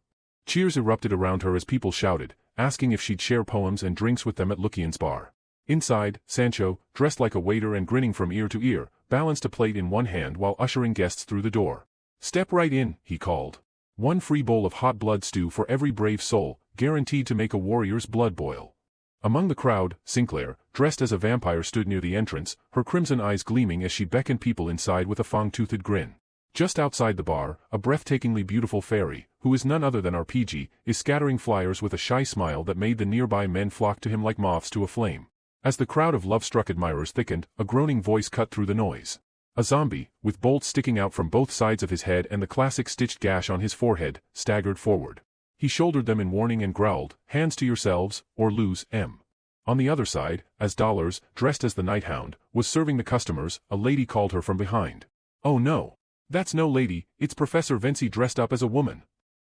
Cheers erupted around her as people shouted, asking if she'd share poems and drinks with them at Lucian's bar. Inside, Sancho, dressed like a waiter and grinning from ear to ear, balanced a plate in one hand while ushering guests through the door. "Step right in," he called. "One free bowl of hot blood stew for every brave soul, guaranteed to make a warrior's blood boil." Among the crowd, Sinclair, dressed as a vampire, stood near the entrance, her crimson eyes gleaming as she beckoned people inside with a fang-toothed grin. Just outside the bar, a breathtakingly beautiful fairy, who is none other than RPG, is scattering flyers with a shy smile that made the nearby men flock to him like moths to a flame. As the crowd of love-struck admirers thickened, a groaning voice cut through the noise. A zombie, with bolts sticking out from both sides of his head and the classic stitched gash on his forehead, staggered forward. He shouldered them in warning and growled, "Hands to yourselves, or lose M." On the other side, as Dollars, dressed as the Night Hound, was serving the customers, a lady called her from behind. "Oh no. That's no lady, it's Professor Vinci dressed up as a woman."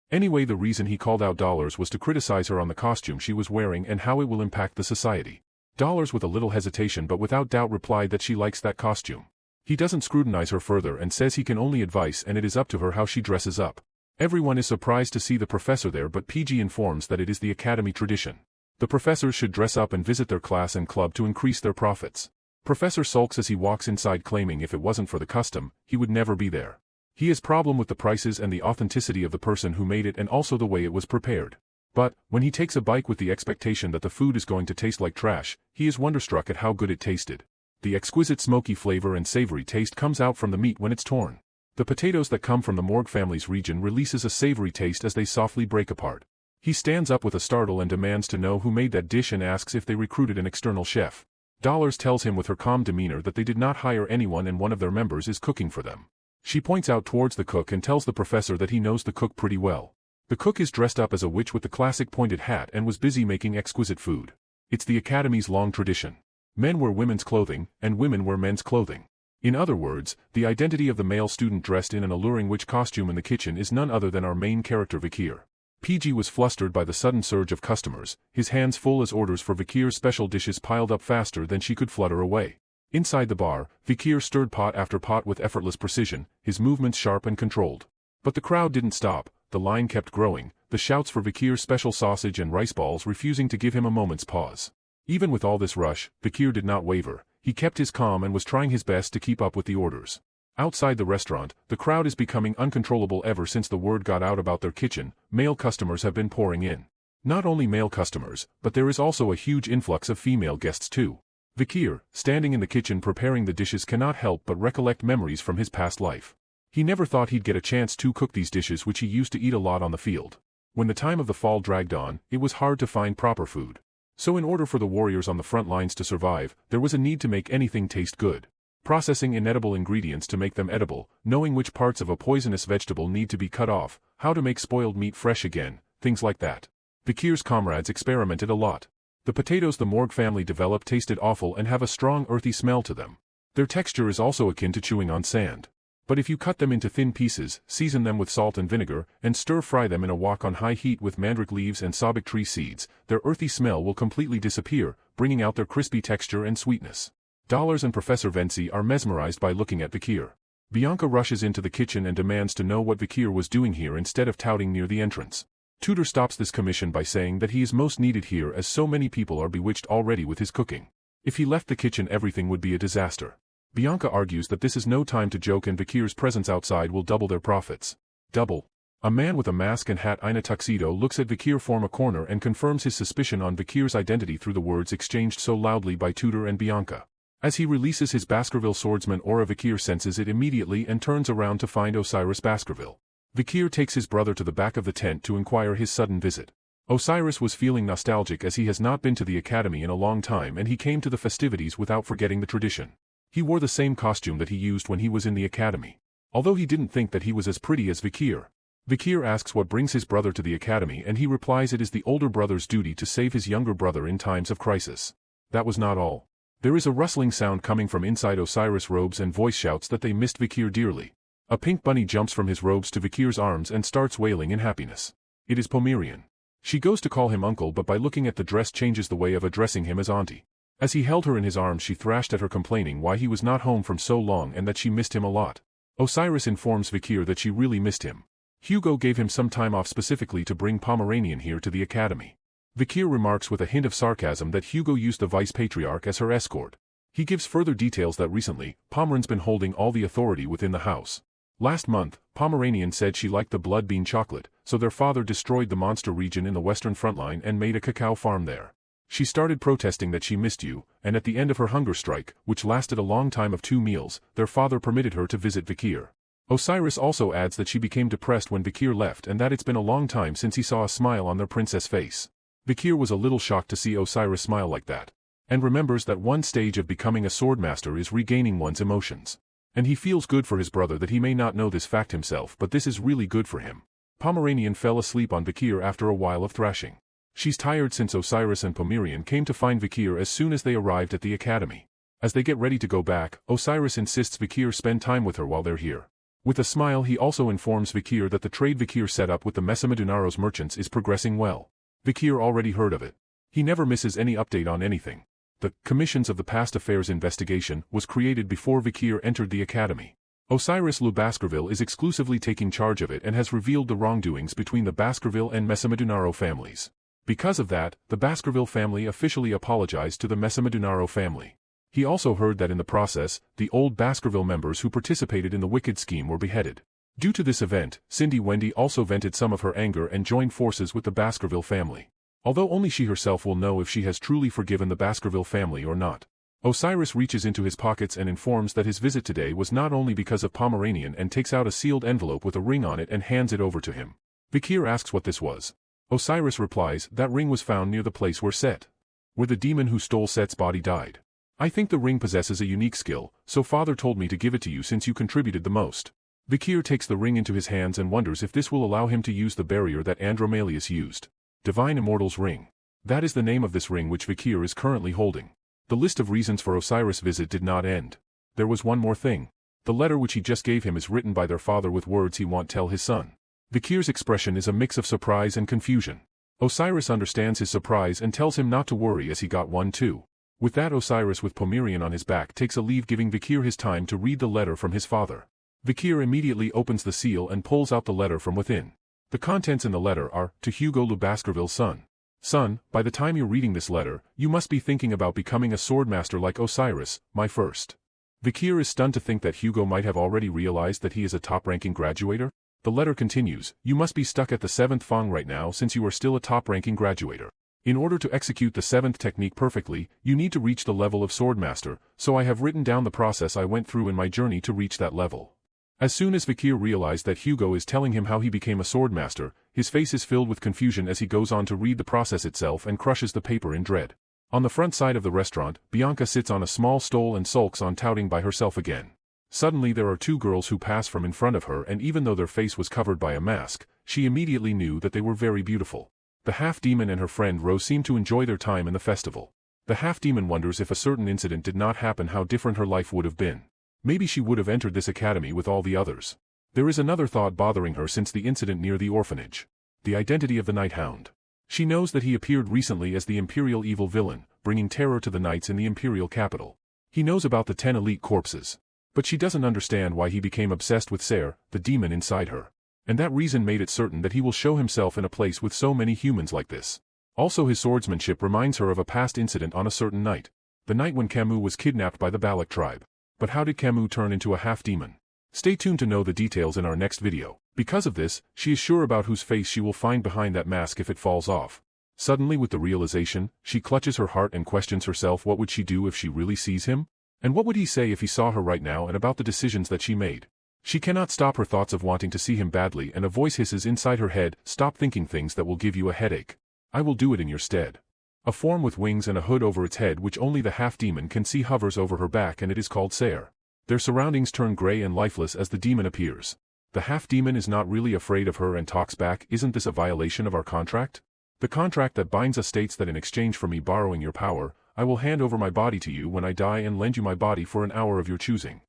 Anyway, the reason he called out Dollars was to criticize her on the costume she was wearing and how it will impact the society. Dollars, with a little hesitation but without doubt, replied that she likes that costume. He doesn't scrutinize her further and says he can only advise and it is up to her how she dresses up. Everyone is surprised to see the professor there, but PG informs that it is the Academy tradition. The professors should dress up and visit their class and club to increase their profits. Professor sulks as he walks inside, claiming if it wasn't for the custom, he would never be there. He has problem with the prices and the authenticity of the person who made it and also the way it was prepared. But, when he takes a bite with the expectation that the food is going to taste like trash, he is wonderstruck at how good it tasted. The exquisite smoky flavor and savory taste comes out from the meat when it's torn. The potatoes that come from the Morgue family's region releases a savory taste as they softly break apart. He stands up with a startle and demands to know who made that dish and asks if they recruited an external chef. Dollars tells him with her calm demeanor that they did not hire anyone and one of their members is cooking for them. She points out towards the cook and tells the professor that he knows the cook pretty well. The cook is dressed up as a witch with the classic pointed hat and was busy making exquisite food. It's the Academy's long tradition. Men wear women's clothing, and women wear men's clothing. In other words, the identity of the male student dressed in an alluring witch costume in the kitchen is none other than our main character Vikir. PG was flustered by the sudden surge of customers, his hands full as orders for Vikir's special dishes piled up faster than she could flutter away. Inside the bar, Vikir stirred pot after pot with effortless precision, his movements sharp and controlled. But the crowd didn't stop. The line kept growing, the shouts for Vikir's special sausage and rice balls refusing to give him a moment's pause. Even with all this rush, Vikir did not waver. He kept his calm and was trying his best to keep up with the orders. Outside the restaurant, the crowd is becoming uncontrollable ever since the word got out about their kitchen. Male customers have been pouring in. Not only male customers, but there is also a huge influx of female guests too. Vikir, standing in the kitchen preparing the dishes, cannot help but recollect memories from his past life. He never thought he'd get a chance to cook these dishes which he used to eat a lot on the field. When the time of the fall dragged on, it was hard to find proper food. So in order for the warriors on the front lines to survive, there was a need to make anything taste good. Processing inedible ingredients to make them edible, knowing which parts of a poisonous vegetable need to be cut off, how to make spoiled meat fresh again, things like that. Vikir's comrades experimented a lot. The potatoes the Morgue family developed tasted awful and have a strong earthy smell to them. Their texture is also akin to chewing on sand. But if you cut them into thin pieces, season them with salt and vinegar, and stir-fry them in a wok on high heat with mandrake leaves and sabak tree seeds, their earthy smell will completely disappear, bringing out their crispy texture and sweetness. Dollars and Professor Venci are mesmerized by looking at Vikir. Bianca rushes into the kitchen and demands to know what Vikir was doing here instead of touting near the entrance. Tudor stops this commission by saying that he is most needed here as so many people are bewitched already with his cooking. If he left the kitchen everything would be a disaster. Bianca argues that this is no time to joke and Vikir's presence outside will double their profits. Double. A man with a mask and hat in a tuxedo looks at Vikir from a corner and confirms his suspicion on Vikir's identity through the words exchanged so loudly by Tudor and Bianca. As he releases his Baskerville swordsman aura, Vikir senses it immediately and turns around to find Osiris Baskerville. Vikir takes his brother to the back of the tent to inquire his sudden visit. Osiris was feeling nostalgic as he has not been to the academy in a long time and he came to the festivities without forgetting the tradition. He wore the same costume that he used when he was in the academy. Although he didn't think that he was as pretty as Vikir. Vikir asks what brings his brother to the academy and he replies it is the older brother's duty to save his younger brother in times of crisis. That was not all. There is a rustling sound coming from inside Osiris' robes and voice shouts that they missed Vikir dearly. A pink bunny jumps from his robes to Vikir's arms and starts wailing in happiness. It is Pomerian. She goes to call him uncle but by looking at the dress changes the way of addressing him as auntie. As he held her in his arms she thrashed at her complaining why he was not home from so long and that she missed him a lot. Osiris informs Vikir that she really missed him. Hugo gave him some time off specifically to bring Pomeranian here to the academy. Vikir remarks with a hint of sarcasm that Hugo used the vice-patriarch as her escort. He gives further details that recently, Pomeran's been holding all the authority within the house. Last month, Pomeranian said she liked the blood bean chocolate, so their father destroyed the monster region in the western frontline and made a cacao farm there. She started protesting that she missed you, and at the end of her hunger strike, which lasted a long time of 2 meals, their father permitted her to visit Vikir. Osiris also adds that she became depressed when Vikir left and that it's been a long time since he saw a smile on their princess face. Vikir was a little shocked to see Osiris smile like that, and remembers that one stage of becoming a swordmaster is regaining one's emotions. And he feels good for his brother that he may not know this fact himself but this is really good for him. Pomeranian fell asleep on Vikir after a while of thrashing. She's tired since Osiris and Pomerian came to find Vikir as soon as they arrived at the academy. As they get ready to go back, Osiris insists Vikir spend time with her while they're here. With a smile he also informs Vikir that the trade Vikir set up with the Mesomedunaros merchants is progressing well. Vikir already heard of it. He never misses any update on anything. The Commissions of the Past Affairs Investigation was created before Vikir entered the academy. Osiris Le Baskerville is exclusively taking charge of it and has revealed the wrongdoings between the Baskerville and Mesamedunaro families. Because of that, the Baskerville family officially apologized to the Mesamedunaro family. He also heard that in the process, the old Baskerville members who participated in the wicked scheme were beheaded. Due to this event, Cindy Wendy also vented some of her anger and joined forces with the Baskerville family. Although only she herself will know if she has truly forgiven the Baskerville family or not. Osiris reaches into his pockets and informs that his visit today was not only because of Pomeranian and takes out a sealed envelope with a ring on it and hands it over to him. Vikir asks what this was. Osiris replies that ring was found near the place where the demon who stole Set's body died. I think the ring possesses a unique skill, so father told me to give it to you since you contributed the most. Vikir takes the ring into his hands and wonders if this will allow him to use the barrier that Andromalius used. Divine Immortal's Ring. That is the name of this ring which Vikir is currently holding. The list of reasons for Osiris' visit did not end. There was one more thing. The letter which he just gave him is written by their father with words he won't tell his son. Vikir's expression is a mix of surprise and confusion. Osiris understands his surprise and tells him not to worry as he got one too. With that Osiris with Pomerian on his back takes a leave giving Vikir his time to read the letter from his father. Vikir immediately opens the seal and pulls out the letter from within. The contents in the letter are, to Hugo Le Baskerville's son. Son, by the time you're reading this letter, you must be thinking about becoming a swordmaster like Osiris, my first. Vikir is stunned to think that Hugo might have already realized that he is a top-ranking graduator. The letter continues, you must be stuck at the 7th Fang right now since you are still a top-ranking graduator. In order to execute the 7th technique perfectly, you need to reach the level of swordmaster, so I have written down the process I went through in my journey to reach that level. As soon as Vikir realized that Hugo is telling him how he became a swordmaster, his face is filled with confusion as he goes on to read the process itself and crushes the paper in dread. On the front side of the restaurant, Bianca sits on a small stool and sulks on touting by herself again. Suddenly there are 2 girls who pass from in front of her and even though their face was covered by a mask, she immediately knew that they were very beautiful. The half-demon and her friend Rose seem to enjoy their time in the festival. The half-demon wonders if a certain incident did not happen how different her life would have been. Maybe she would have entered this academy with all the others. There is another thought bothering her since the incident near the orphanage. The identity of the Night Hound. She knows that he appeared recently as the Imperial evil villain, bringing terror to the knights in the Imperial capital. He knows about the 10 elite corpses. But she doesn't understand why he became obsessed with Ser, the demon inside her. And that reason made it certain that he will show himself in a place with so many humans like this. Also his swordsmanship reminds her of a past incident on a certain night. The night when Camus was kidnapped by the Balak tribe. But how did Camus turn into a half-demon? Stay tuned to know the details in our next video. Because of this, she is sure about whose face she will find behind that mask if it falls off. Suddenly with the realization, she clutches her heart and questions herself what would she do if she really sees him? And what would he say if he saw her right now and about the decisions that she made? She cannot stop her thoughts of wanting to see him badly and a voice hisses inside her head, stop thinking things that will give you a headache. I will do it in your stead. A form with wings and a hood over its head which only the half-demon can see hovers over her back and it is called Ser. Their surroundings turn gray and lifeless as the demon appears. The half-demon is not really afraid of her and talks back, isn't this a violation of our contract? The contract that binds us states that in exchange for me borrowing your power, I will hand over my body to you when I die and lend you my body for an hour of your choosing.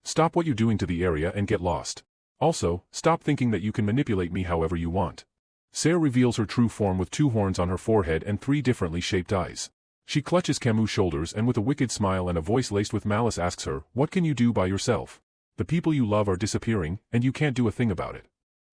Stop what you're doing to the area and get lost. Also, stop thinking that you can manipulate me however you want. Ser reveals her true form with 2 horns on her forehead and 3 differently shaped eyes. She clutches Camus' shoulders and with a wicked smile and a voice laced with malice asks her, what can you do by yourself? The people you love are disappearing, and you can't do a thing about it.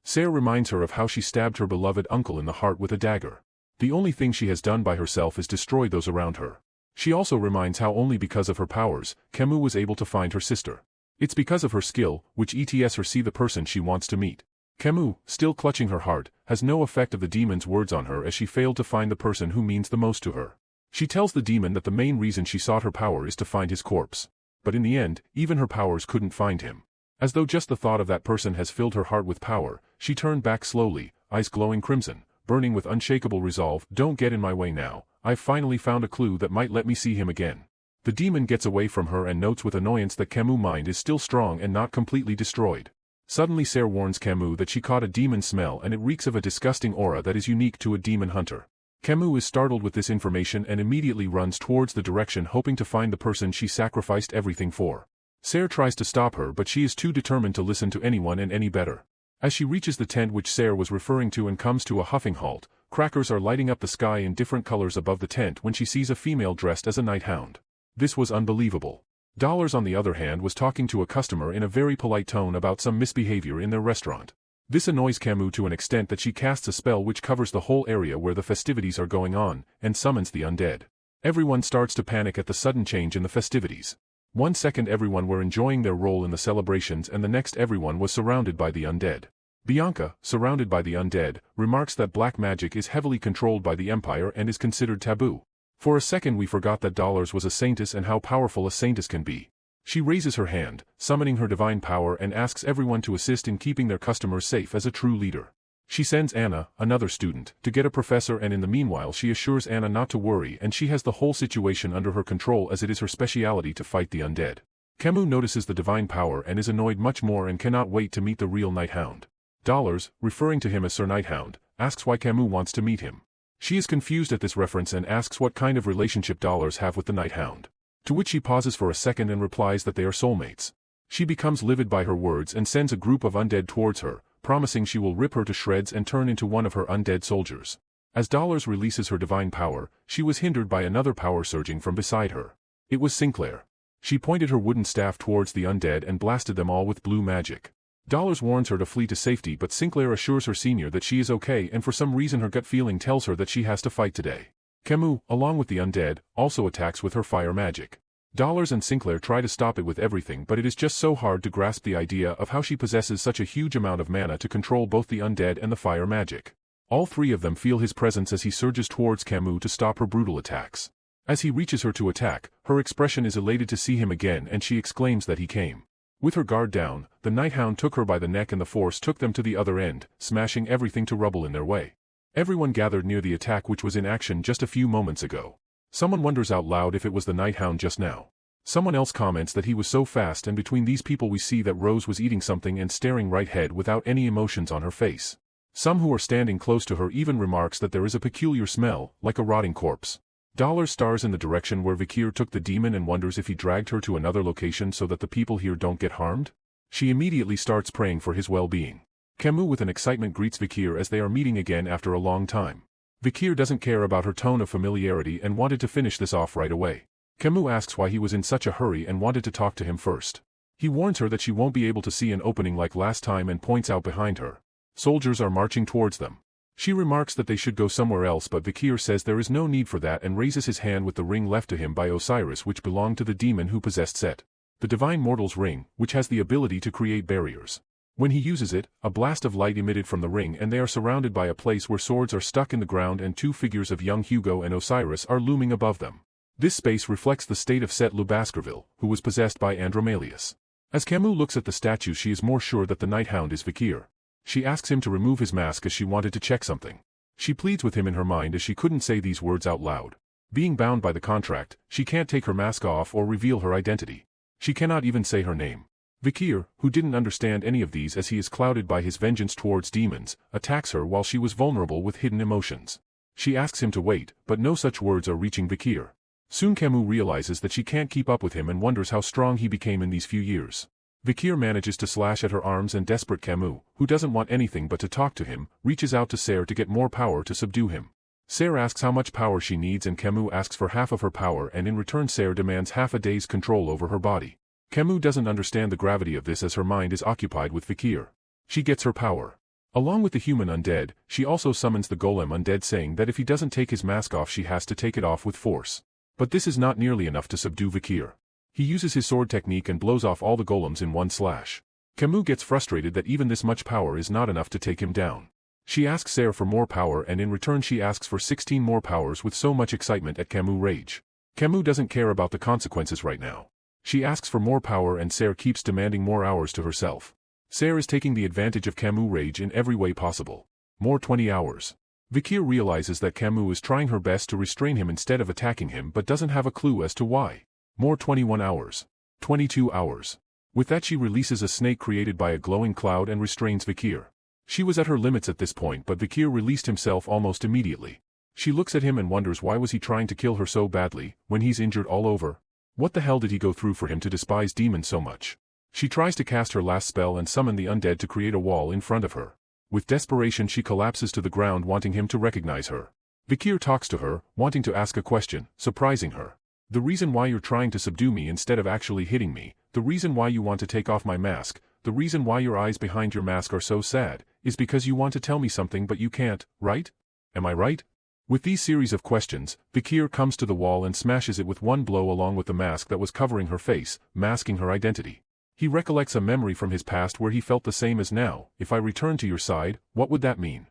Ser reminds her of how she stabbed her beloved uncle in the heart with a dagger. The only thing she has done by herself is destroy those around her. She also reminds how only because of her powers, Camus was able to find her sister. It's because of her skill, which lets her see the person she wants to meet. Camus, still clutching her heart, has no effect of the demon's words on her as she failed to find the person who means the most to her. She tells the demon that the main reason she sought her power is to find his corpse. But in the end, even her powers couldn't find him. As though just the thought of that person has filled her heart with power, she turned back slowly, eyes glowing crimson, burning with unshakable resolve, don't get in my way now, I've finally found a clue that might let me see him again. The demon gets away from her and notes with annoyance that Camus' mind is still strong and not completely destroyed. Suddenly Ser warns Camus that she caught a demon smell and it reeks of a disgusting aura that is unique to a demon hunter. Camus is startled with this information and immediately runs towards the direction hoping to find the person she sacrificed everything for. Ser tries to stop her but she is too determined to listen to anyone and any better. As she reaches the tent which Ser was referring to and comes to a huffing halt, crackers are lighting up the sky in different colors above the tent when she sees a female dressed as a night hound. This was unbelievable. Dollars on the other hand was talking to a customer in a very polite tone about some misbehavior in their restaurant. This annoys Camus to an extent that she casts a spell which covers the whole area where the festivities are going on, and summons the undead. Everyone starts to panic at the sudden change in the festivities. 1 second everyone were enjoying their role in the celebrations and the next everyone was surrounded by the undead. Bianca, surrounded by the undead, remarks that black magic is heavily controlled by the Empire and is considered taboo. For a second we forgot that Dollars was a saintess and how powerful a saintess can be. She raises her hand, summoning her divine power and asks everyone to assist in keeping their customers safe as a true leader. She sends Anna, another student, to get a professor and in the meanwhile she assures Anna not to worry and she has the whole situation under her control as it is her speciality to fight the undead. Camus notices the divine power and is annoyed much more and cannot wait to meet the real Night Hound. Dollars, referring to him as Sir Night Hound, asks why Camus wants to meet him. She is confused at this reference and asks what kind of relationship Dollars have with the Night Hound. To which she pauses for a second and replies that they are soulmates. She becomes livid by her words and sends a group of undead towards her, promising she will rip her to shreds and turn into one of her undead soldiers. As Dollars releases her divine power, she was hindered by another power surging from beside her. It was Sinclair. She pointed her wooden staff towards the undead and blasted them all with blue magic. Dollars warns her to flee to safety but Sinclair assures her senior that she is okay and for some reason her gut feeling tells her that she has to fight today. Camus, along with the undead, also attacks with her fire magic. Dollars and Sinclair try to stop it with everything but it is just so hard to grasp the idea of how she possesses such a huge amount of mana to control both the undead and the fire magic. All 3 of them feel his presence as he surges towards Camus to stop her brutal attacks. As he reaches her to attack, her expression is elated to see him again and she exclaims that he came. With her guard down, the Night Hound took her by the neck and the force took them to the other end, smashing everything to rubble in their way. Everyone gathered near the attack which was in action just a few moments ago. Someone wonders out loud if it was the Night Hound just now. Someone else comments that he was so fast and between these people we see that Rose was eating something and staring right ahead without any emotions on her face. Some who are standing close to her even remarks that there is a peculiar smell, like a rotting corpse. Dollar stars in the direction where Vikir took the demon and wonders if he dragged her to another location so that the people here don't get harmed. She immediately starts praying for his well-being. Camus with an excitement greets Vikir as they are meeting again after a long time. Vikir doesn't care about her tone of familiarity and wanted to finish this off right away. Camus asks why he was in such a hurry and wanted to talk to him first. He warns her that she won't be able to see an opening like last time and points out behind her. Soldiers are marching towards them. She remarks that they should go somewhere else, but Vikir says there is no need for that and raises his hand with the ring left to him by Osiris, which belonged to the demon who possessed Set. The divine mortal's ring, which has the ability to create barriers. When he uses it, a blast of light emitted from the ring and they are surrounded by a place where swords are stuck in the ground and two figures of young Hugo and Osiris are looming above them. This space reflects the state of Set Baskerville, who was possessed by Andromalius. As Camus looks at the statue, she is more sure that the Night Hound is Vikir. She asks him to remove his mask as she wanted to check something. She pleads with him in her mind as she couldn't say these words out loud. Being bound by the contract, she can't take her mask off or reveal her identity. She cannot even say her name. Vikir, who didn't understand any of these as he is clouded by his vengeance towards demons, attacks her while she was vulnerable with hidden emotions. She asks him to wait, but no such words are reaching Vikir. Soon Camus realizes that she can't keep up with him and wonders how strong he became in these few years. Vikir manages to slash at her arms and desperate Camus, who doesn't want anything but to talk to him, reaches out to Serre to get more power to subdue him. Serre asks how much power she needs and Camus asks for half of her power, and in return Serre demands half a day's control over her body. Camus doesn't understand the gravity of this as her mind is occupied with Vikir. She gets her power. Along with the human undead, she also summons the golem undead, saying that if he doesn't take his mask off she has to take it off with force. But this is not nearly enough to subdue Vikir. He uses his sword technique and blows off all the golems in one slash. Camus gets frustrated that even this much power is not enough to take him down. She asks Serre for more power and in return she asks for 16 more powers with so much excitement at Camus' rage. Camus doesn't care about the consequences right now. She asks for more power and Serre keeps demanding more hours to herself. Serre is taking the advantage of Camus' rage in every way possible. More 20 hours. Vikir realizes that Camus is trying her best to restrain him instead of attacking him but doesn't have a clue as to why. More 21 hours. 22 hours. With that she releases a snake created by a glowing cloud and restrains Vikir. She was at her limits at this point but Vikir released himself almost immediately. She looks at him and wonders why was he trying to kill her so badly, when he's injured all over. What the hell did he go through for him to despise demons so much? She tries to cast her last spell and summon the undead to create a wall in front of her. With desperation she collapses to the ground wanting him to recognize her. Vikir talks to her, wanting to ask a question, surprising her. The reason why you're trying to subdue me instead of actually hitting me, the reason why you want to take off my mask, the reason why your eyes behind your mask are so sad, is because you want to tell me something but you can't, right? Am I right? With these series of questions, Vikir comes to the wall and smashes it with one blow along with the mask that was covering her face, masking her identity. He recollects a memory from his past where he felt the same as now. If I return to your side, what would that mean?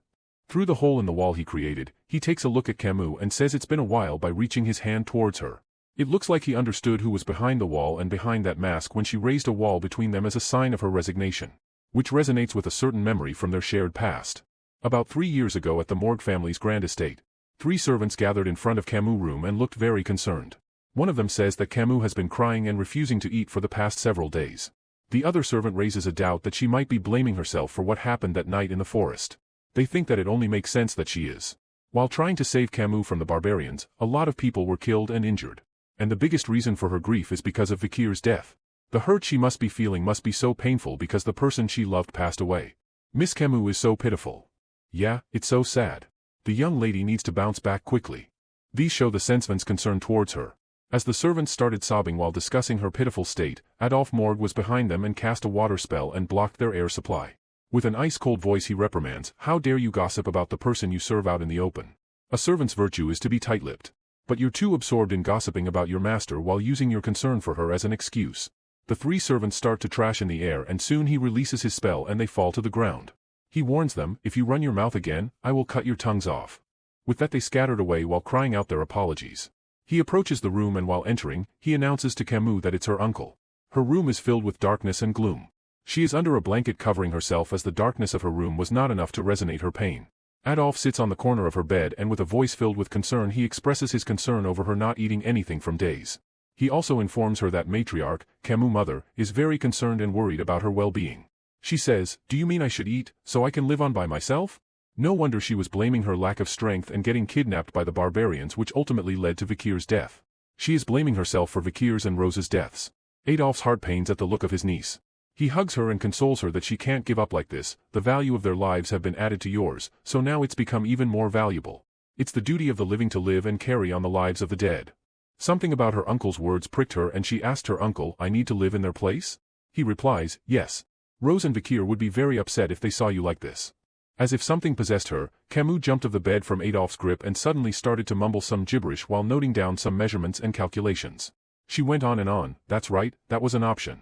Through the hole in the wall he created, he takes a look at Camus and says it's been a while by reaching his hand towards her. It looks like he understood who was behind the wall and behind that mask when she raised a wall between them as a sign of her resignation. Which resonates with a certain memory from their shared past. About 3 years ago at the Morgue family's grand estate, 3 servants gathered in front of Camus' room and looked very concerned. One of them says that Camus has been crying and refusing to eat for the past several days. The other servant raises a doubt that she might be blaming herself for what happened that night in the forest. They think that it only makes sense that she is. While trying to save Camus from the barbarians, a lot of people were killed and injured. And the biggest reason for her grief is because of Vikir's death. The hurt she must be feeling must be so painful because the person she loved passed away. Miss Camus is so pitiful. Yeah, it's so sad. The young lady needs to bounce back quickly. These show the Sensman's concern towards her. As the servants started sobbing while discussing her pitiful state, Adolphe Morgue was behind them and cast a water spell and blocked their air supply. With an ice-cold voice he reprimands, "How dare you gossip about the person you serve out in the open? A servant's virtue is to be tight-lipped. But you're too absorbed in gossiping about your master while using your concern for her as an excuse." The 3 servants start to trash in the air and soon he releases his spell and they fall to the ground. He warns them, "If you run your mouth again, I will cut your tongues off." With that they scattered away while crying out their apologies. He approaches the room and while entering, he announces to Camus that it's her uncle. Her room is filled with darkness and gloom. She is under a blanket covering herself as the darkness of her room was not enough to resonate her pain. Adolphe sits on the corner of her bed and with a voice filled with concern he expresses his concern over her not eating anything from days. He also informs her that matriarch, Camus' mother, is very concerned and worried about her well-being. She says, "Do you mean I should eat, so I can live on by myself? No wonder she was blaming her lack of strength and getting kidnapped by the barbarians, which ultimately led to Vikir's death. She is blaming herself for Vikir's and Rose's deaths. Adolf's heart pains at the look of his niece. He hugs her and consoles her that she can't give up like this. The value of their lives have been added to yours, so now it's become even more valuable. It's the duty of the living to live and carry on the lives of the dead. Something about her uncle's words pricked her, and she asked her uncle, "I need to live in their place?" He replies, "Yes. Rose and Vikir would be very upset if they saw you like this." As if something possessed her, Camus jumped off the bed from Adolphe's grip and suddenly started to mumble some gibberish while noting down some measurements and calculations. She went on and on. "That's right, that was an option."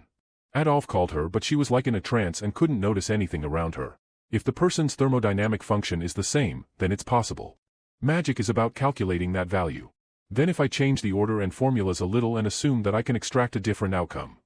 Adolphe called her, but she was like in a trance and couldn't notice anything around her. If the person's thermodynamic function is the same, then it's possible. Magic is about calculating that value. Then if I change the order and formulas a little and assume that I can extract a different outcome.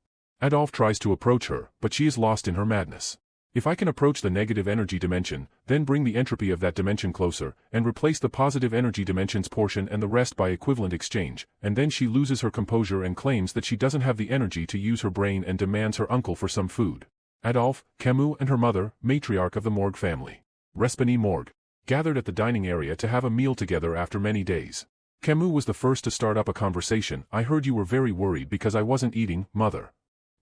Adolphe tries to approach her, but she is lost in her madness. If I can approach the negative energy dimension, then bring the entropy of that dimension closer, and replace the positive energy dimension's portion and the rest by equivalent exchange, and then she loses her composure and claims that she doesn't have the energy to use her brain and demands her uncle for some food. Adolphe, Camus and her mother, matriarch of the Morgue family, Respigny Morgue, gathered at the dining area to have a meal together after many days. Camus was the first to start up a conversation. "I heard you were very worried because I wasn't eating, mother."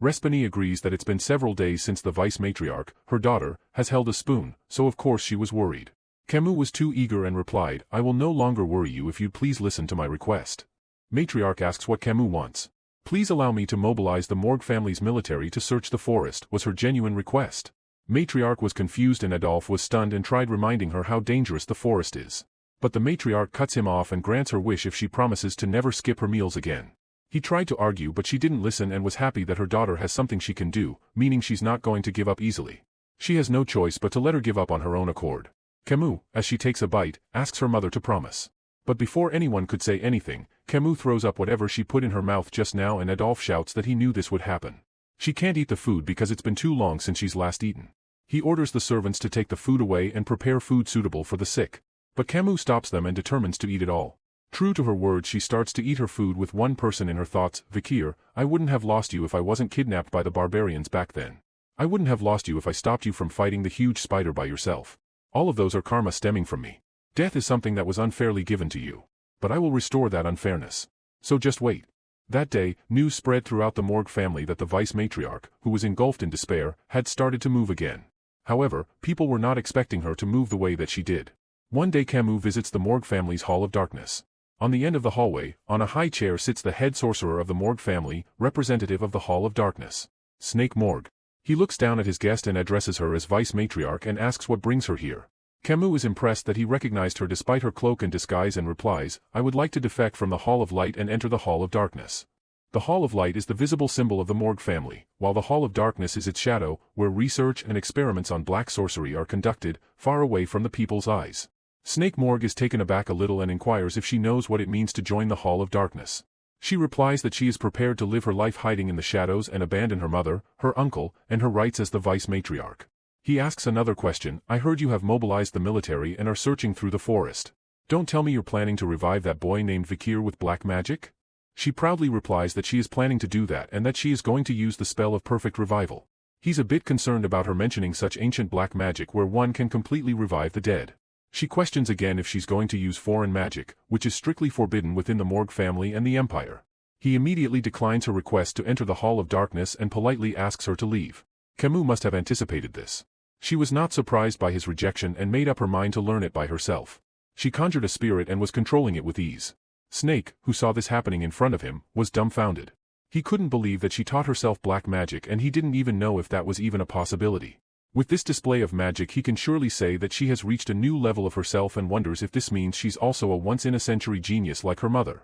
Respigny agrees that it's been several days since the vice-matriarch, her daughter, has held a spoon, so of course she was worried. Camus was too eager and replied, "I will no longer worry you if you'd please listen to my request." Matriarch asks what Camus wants. "Please allow me to mobilize the Morgue family's military to search the forest," was her genuine request. Matriarch was confused and Adolphe was stunned and tried reminding her how dangerous the forest is. But the matriarch cuts him off and grants her wish if she promises to never skip her meals again. He tried to argue, but she didn't listen and was happy that her daughter has something she can do, meaning she's not going to give up easily. She has no choice but to let her give up on her own accord. Camus, as she takes a bite, asks her mother to promise. But before anyone could say anything, Camus throws up whatever she put in her mouth just now and Adolphe shouts that he knew this would happen. She can't eat the food because it's been too long since she's last eaten. He orders the servants to take the food away and prepare food suitable for the sick. But Camus stops them and determines to eat it all. True to her word, she starts to eat her food with one person in her thoughts. "Vikir, I wouldn't have lost you if I wasn't kidnapped by the barbarians back then. I wouldn't have lost you if I stopped you from fighting the huge spider by yourself. All of those are karma stemming from me. Death is something that was unfairly given to you. But I will restore that unfairness. So just wait." That day, news spread throughout the Morgue family that the vice-matriarch, who was engulfed in despair, had started to move again. However, people were not expecting her to move the way that she did. One day Camus visits the Morgue family's Hall of Darkness. On the end of the hallway, on a high chair sits the head sorcerer of the Morgue family, representative of the Hall of Darkness, Snake Morgue. He looks down at his guest and addresses her as vice-matriarch and asks what brings her here. Camus is impressed that he recognized her despite her cloak and disguise and replies, "I would like to defect from the Hall of Light and enter the Hall of Darkness." The Hall of Light is the visible symbol of the Morgue family, while the Hall of Darkness is its shadow, where research and experiments on black sorcery are conducted, far away from the people's eyes. Snake Morgue is taken aback a little and inquires if she knows what it means to join the Hall of Darkness. She replies that she is prepared to live her life hiding in the shadows and abandon her mother, her uncle, and her rights as the vice-matriarch. He asks another question, "I heard you have mobilized the military and are searching through the forest. Don't tell me you're planning to revive that boy named Vikir with black magic?" She proudly replies that she is planning to do that and that she is going to use the spell of perfect revival. He's a bit concerned about her mentioning such ancient black magic where one can completely revive the dead. She questions again if she's going to use foreign magic, which is strictly forbidden within the Morgue family and the Empire. He immediately declines her request to enter the Hall of Darkness and politely asks her to leave. Camus must have anticipated this. She was not surprised by his rejection and made up her mind to learn it by herself. She conjured a spirit and was controlling it with ease. Snake, who saw this happening in front of him, was dumbfounded. He couldn't believe that she taught herself black magic and he didn't even know if that was even a possibility. With this display of magic he can surely say that she has reached a new level of herself and wonders if this means she's also a once-in-a-century genius like her mother.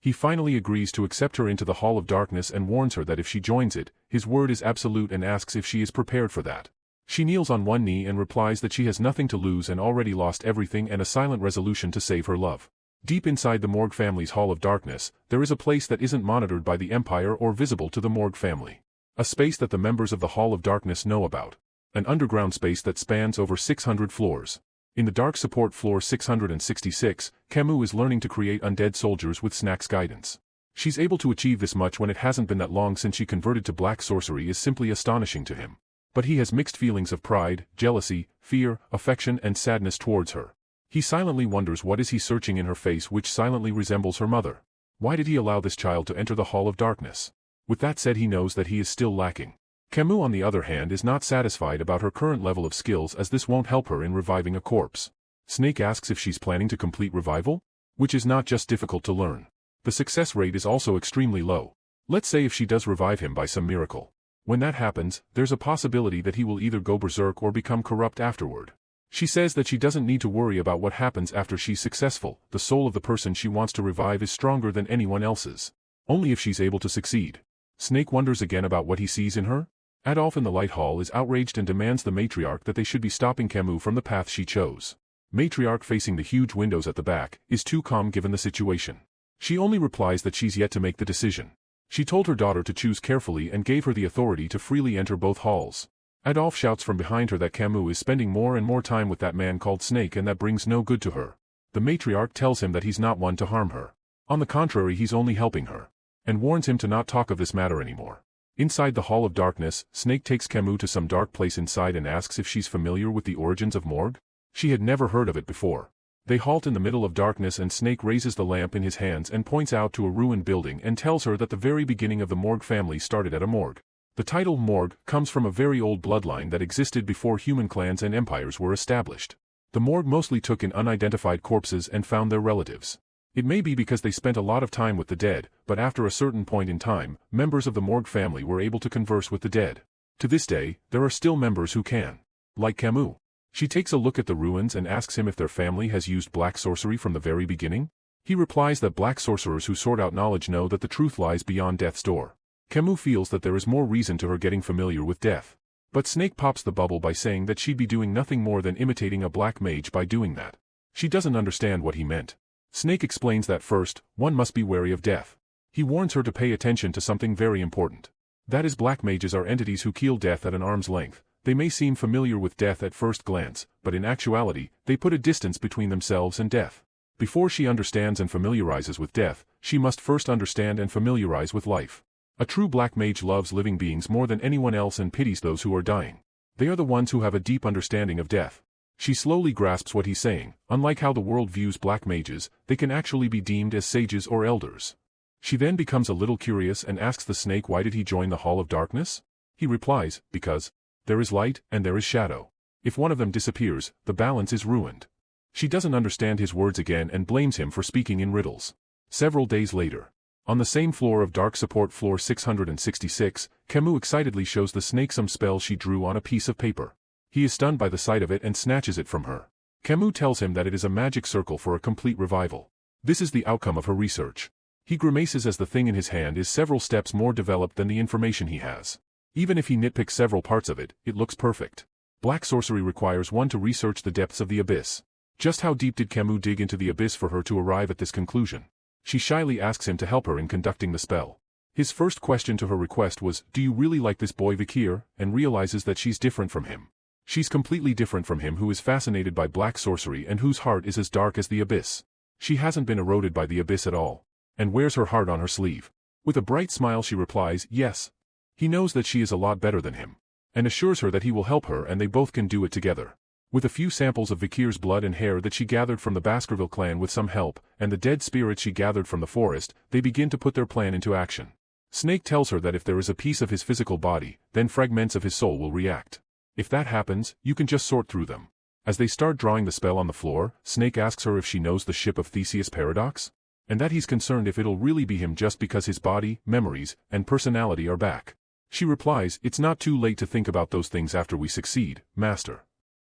He finally agrees to accept her into the Hall of Darkness and warns her that if she joins it, his word is absolute and asks if she is prepared for that. She kneels on one knee and replies that she has nothing to lose and already lost everything and a silent resolution to save her love. Deep inside the Morgue family's Hall of Darkness, there is a place that isn't monitored by the Empire or visible to the Morgue family. A space that the members of the Hall of Darkness know about. An underground space that spans over 600 floors. In the Dark Support Floor 666, Camus is learning to create undead soldiers with Snack's guidance. She's able to achieve this much when it hasn't been that long since she converted to black sorcery is simply astonishing to him. but he has mixed feelings of pride, jealousy, fear, affection and sadness towards her. He silently wonders what is he searching in her face which silently resembles her mother. Why did he allow this child to enter the Hall of Darkness? With that said, he knows that he is still lacking. Camus, on the other hand, is not satisfied about her current level of skills, as this won't help her in reviving a corpse. Snake asks if she's planning to complete revival, which is not just difficult to learn. The success rate is also extremely low. Let's say if she does revive him by some miracle. When that happens, there's a possibility that he will either go berserk or become corrupt afterward. She says that she doesn't need to worry about what happens after she's successful. The soul of the person she wants to revive is stronger than anyone else's. Only if she's able to succeed. Snake wonders again about what he sees in her. Adolphe in the light hall is outraged and demands the matriarch that they should be stopping Camus from the path she chose. Matriarch, facing the huge windows at the back, is too calm given the situation. She only replies that she's yet to make the decision. She told her daughter to choose carefully and gave her the authority to freely enter both halls. Adolphe shouts from behind her that Camus is spending more and more time with that man called Snake, and that brings no good to her. The matriarch tells him that he's not one to harm her. On the contrary, he's only helping her, and warns him to not talk of this matter anymore. Inside the Hall of Darkness, Snake takes Camus to some dark place inside and asks if she's familiar with the origins of morgue. She had never heard of it before. They halt in the middle of darkness and Snake raises the lamp in his hands and points out to a ruined building and tells her that the very beginning of the Morgue family started at a morgue. The title Morgue comes from a very old bloodline that existed before human clans and empires were established. The Morgue mostly took in unidentified corpses and found their relatives. It may be because they spent a lot of time with the dead, but after a certain point in time, members of the Morgue family were able to converse with the dead. To this day, there are still members who can. Like Camus. She takes a look at the ruins and asks him if their family has used black sorcery from the very beginning. He replies that black sorcerers who sort out knowledge know that the truth lies beyond death's door. Camus feels that there is more reason to her getting familiar with death. But Snake pops the bubble by saying that she'd be doing nothing more than imitating a black mage by doing that. She doesn't understand what he meant. Snake explains that first, one must be wary of death. He warns her to pay attention to something very important. That is, black mages are entities who kill death at an arm's length. They may seem familiar with death at first glance, but in actuality, they put a distance between themselves and death. Before she understands and familiarizes with death, she must first understand and familiarize with life. A true black mage loves living beings more than anyone else and pities those who are dying. They are the ones who have a deep understanding of death. She slowly grasps what he's saying. Unlike how the world views black mages, they can actually be deemed as sages or elders. She then becomes a little curious and asks the Snake why did he join the Hall of Darkness? He replies, because there is light and there is shadow. If one of them disappears, the balance is ruined. She doesn't understand his words again and blames him for speaking in riddles. Several days later, on the same floor of Dark Support Floor 666, Camus excitedly shows the Snake some spell she drew on a piece of paper. He is stunned by the sight of it and snatches it from her. Camus tells him that it is a magic circle for a complete revival. This is the outcome of her research. He grimaces as the thing in his hand is several steps more developed than the information he has. Even if he nitpicks several parts of it, it looks perfect. Black sorcery requires one to research the depths of the abyss. Just how deep did Camus dig into the abyss for her to arrive at this conclusion? She shyly asks him to help her in conducting the spell. His first question to her request was, "Do you really like this boy Vikir?" and realizes that she's different from him. She's completely different from him, who is fascinated by black sorcery and whose heart is as dark as the abyss. She hasn't been eroded by the abyss at all, and wears her heart on her sleeve. With a bright smile she replies, yes. He knows that she is a lot better than him, and assures her that he will help her and they both can do it together. With a few samples of Vikir's blood and hair that she gathered from the Baskerville clan with some help, and the dead spirits she gathered from the forest, they begin to put their plan into action. Snake tells her that if there is a piece of his physical body, then fragments of his soul will react. If that happens, you can just sort through them. As they start drawing the spell on the floor, Snake asks her if she knows the ship of Theseus paradox, and that he's concerned if it'll really be him just because his body, memories, and personality are back. She replies, it's not too late to think about those things after we succeed, Master.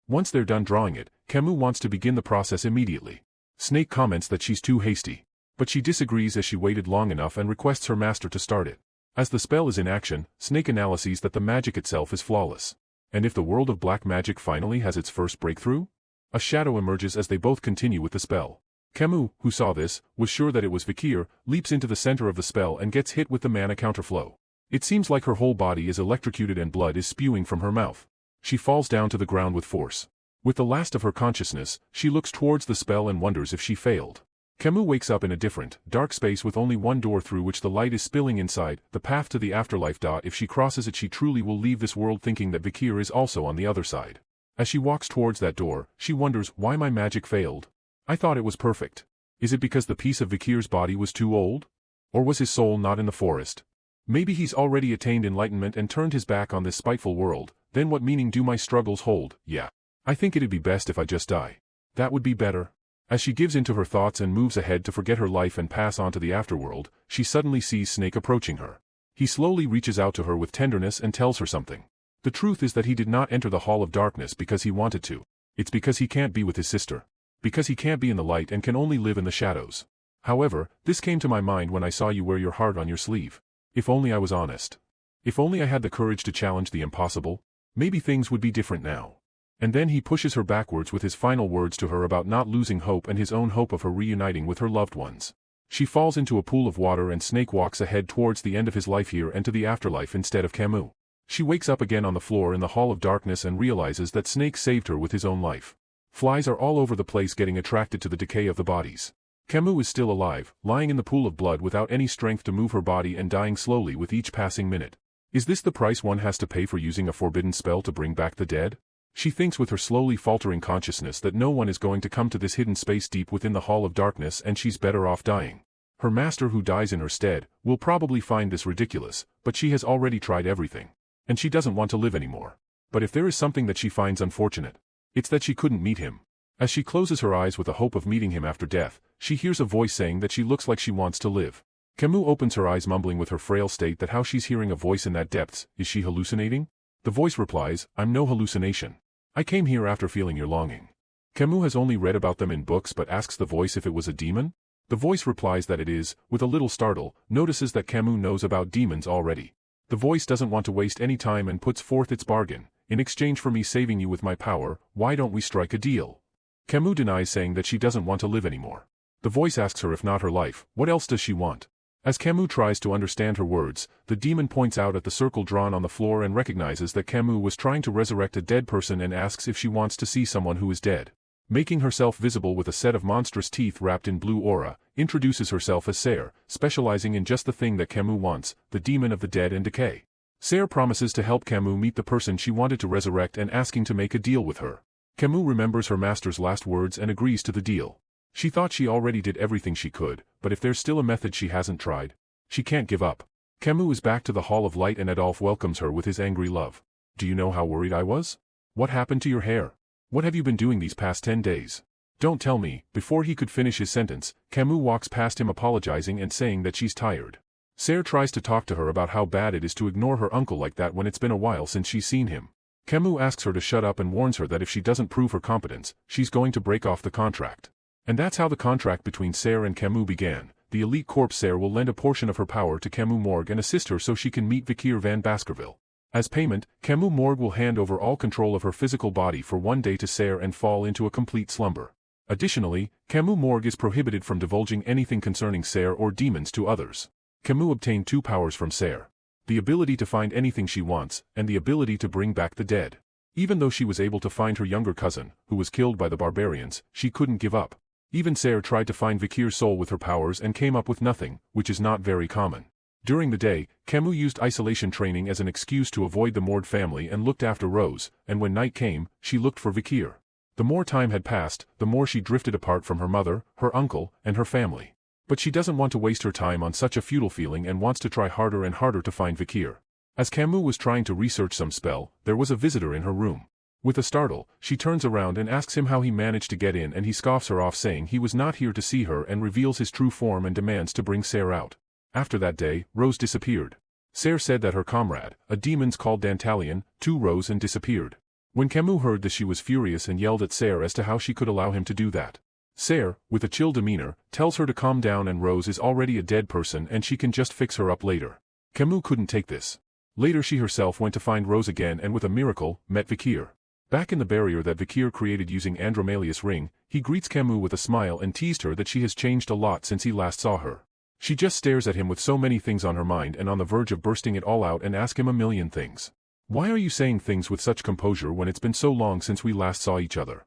Once they're done drawing it, Camus wants to begin the process immediately. Snake comments that she's too hasty, but she disagrees as she waited long enough and requests her master to start it. As the spell is in action, Snake analyses that the magic itself is flawless. And if the world of black magic finally has its first breakthrough? A shadow emerges as they both continue with the spell. Camus, who saw this, was sure that it was Vikir, leaps into the center of the spell and gets hit with the mana counterflow. It seems like her whole body is electrocuted and blood is spewing from her mouth. She falls down to the ground with force. With the last of her consciousness, she looks towards the spell and wonders if she failed. Camus wakes up in a different, dark space with only one door through which the light is spilling inside, the path to the afterlife. If she crosses it, she truly will leave this world thinking that Vikir is also on the other side. As she walks towards that door, she wonders why my magic failed. I thought it was perfect. Is it because the piece of Vikir's body was too old? Or was his soul not in the forest? Maybe he's already attained enlightenment and turned his back on this spiteful world. Then what meaning do my struggles hold? Yeah. I think it'd be best if I just die. That would be better. As she gives into her thoughts and moves ahead to forget her life and pass on to the afterworld, she suddenly sees Snake approaching her. He slowly reaches out to her with tenderness and tells her something. The truth is that he did not enter the Hall of Darkness because he wanted to. It's because he can't be with his sister. Because he can't be in the light and can only live in the shadows. However, this came to my mind when I saw you wear your heart on your sleeve. If only I was honest. If only I had the courage to challenge the impossible, maybe things would be different now. And then he pushes her backwards with his final words to her about not losing hope and his own hope of her reuniting with her loved ones. She falls into a pool of water and Snake walks ahead towards the end of his life here and to the afterlife instead of Camus. She wakes up again on the floor in the Hall of Darkness and realizes that Snake saved her with his own life. Flies are all over the place getting attracted to the decay of the bodies. Camus is still alive, lying in the pool of blood without any strength to move her body and dying slowly with each passing minute. Is this the price one has to pay for using a forbidden spell to bring back the dead? She thinks with her slowly faltering consciousness that no one is going to come to this hidden space deep within the Hall of Darkness and she's better off dying. Her master who dies in her stead will probably find this ridiculous, but she has already tried everything. And she doesn't want to live anymore. But if there is something that she finds unfortunate, it's that she couldn't meet him. As she closes her eyes with the hope of meeting him after death, she hears a voice saying that she looks like she wants to live. Camus opens her eyes mumbling with her frail state that how she's hearing a voice in that depths. Is she hallucinating? The voice replies, I'm no hallucination. I came here after feeling your longing. Camus has only read about them in books but asks the voice if it was a demon? The voice replies that it is, with a little startle, notices that Camus knows about demons already. The voice doesn't want to waste any time and puts forth its bargain. In exchange for me saving you with my power, why don't we strike a deal? Camus denies, saying that she doesn't want to live anymore. The voice asks her if not her life, what else does she want? As Camus tries to understand her words, the demon points out at the circle drawn on the floor and recognizes that Camus was trying to resurrect a dead person and asks if she wants to see someone who is dead. Making herself visible with a set of monstrous teeth wrapped in blue aura, introduces herself as Serre, specializing in just the thing that Camus wants, the demon of the dead and decay. Serre promises to help Camus meet the person she wanted to resurrect and asking to make a deal with her. Camus remembers her master's last words and agrees to the deal. She thought she already did everything she could, but if there's still a method she hasn't tried, she can't give up. Camus is back to the Hall of Light and Adolphe welcomes her with his angry love. Do you know how worried I was? What happened to your hair? What have you been doing these past 10 days? Don't tell me. Before he could finish his sentence, Camus walks past him apologizing and saying that she's tired. Serre tries to talk to her about how bad it is to ignore her uncle like that when it's been a while since she's seen him. Camus asks her to shut up and warns her that if she doesn't prove her competence, she's going to break off the contract. And that's how the contract between Serre and Camus began. The elite corpse Serre will lend a portion of her power to Camus Morgue and assist her so she can meet Vikir van Baskerville. As payment, Camus Morgue will hand over all control of her physical body for one day to Serre and fall into a complete slumber. Additionally, Camus Morgue is prohibited from divulging anything concerning Serre or demons to others. Camus obtained 2 powers from Serre: the ability to find anything she wants, and the ability to bring back the dead. Even though she was able to find her younger cousin, who was killed by the barbarians, she couldn't give up. Even Serre tried to find Vikir's soul with her powers and came up with nothing, which is not very common. During the day, Camus used isolation training as an excuse to avoid the Mord family and looked after Rose, and when night came, she looked for Vikir. The more time had passed, the more she drifted apart from her mother, her uncle, and her family. But she doesn't want to waste her time on such a futile feeling and wants to try harder and harder to find Vikir. As Camus was trying to research some spell, there was a visitor in her room. With a startle, she turns around and asks him how he managed to get in and he scoffs her off saying he was not here to see her and reveals his true form and demands to bring Serre out. After that day, Rose disappeared. Serre said that her comrade, a demon called Dantalion, too rose and disappeared. When Camus heard this she was furious and yelled at Serre as to how she could allow him to do that. Serre, with a chill demeanor, tells her to calm down and Rose is already a dead person and she can just fix her up later. Camus couldn't take this. Later she herself went to find Rose again and with a miracle, met Vikir. Back in the barrier that Vikir created using Andromalius' ring, he greets Camus with a smile and teased her that she has changed a lot since he last saw her. She just stares at him with so many things on her mind and on the verge of bursting it all out and ask him a million things. Why are you saying things with such composure when it's been so long since we last saw each other?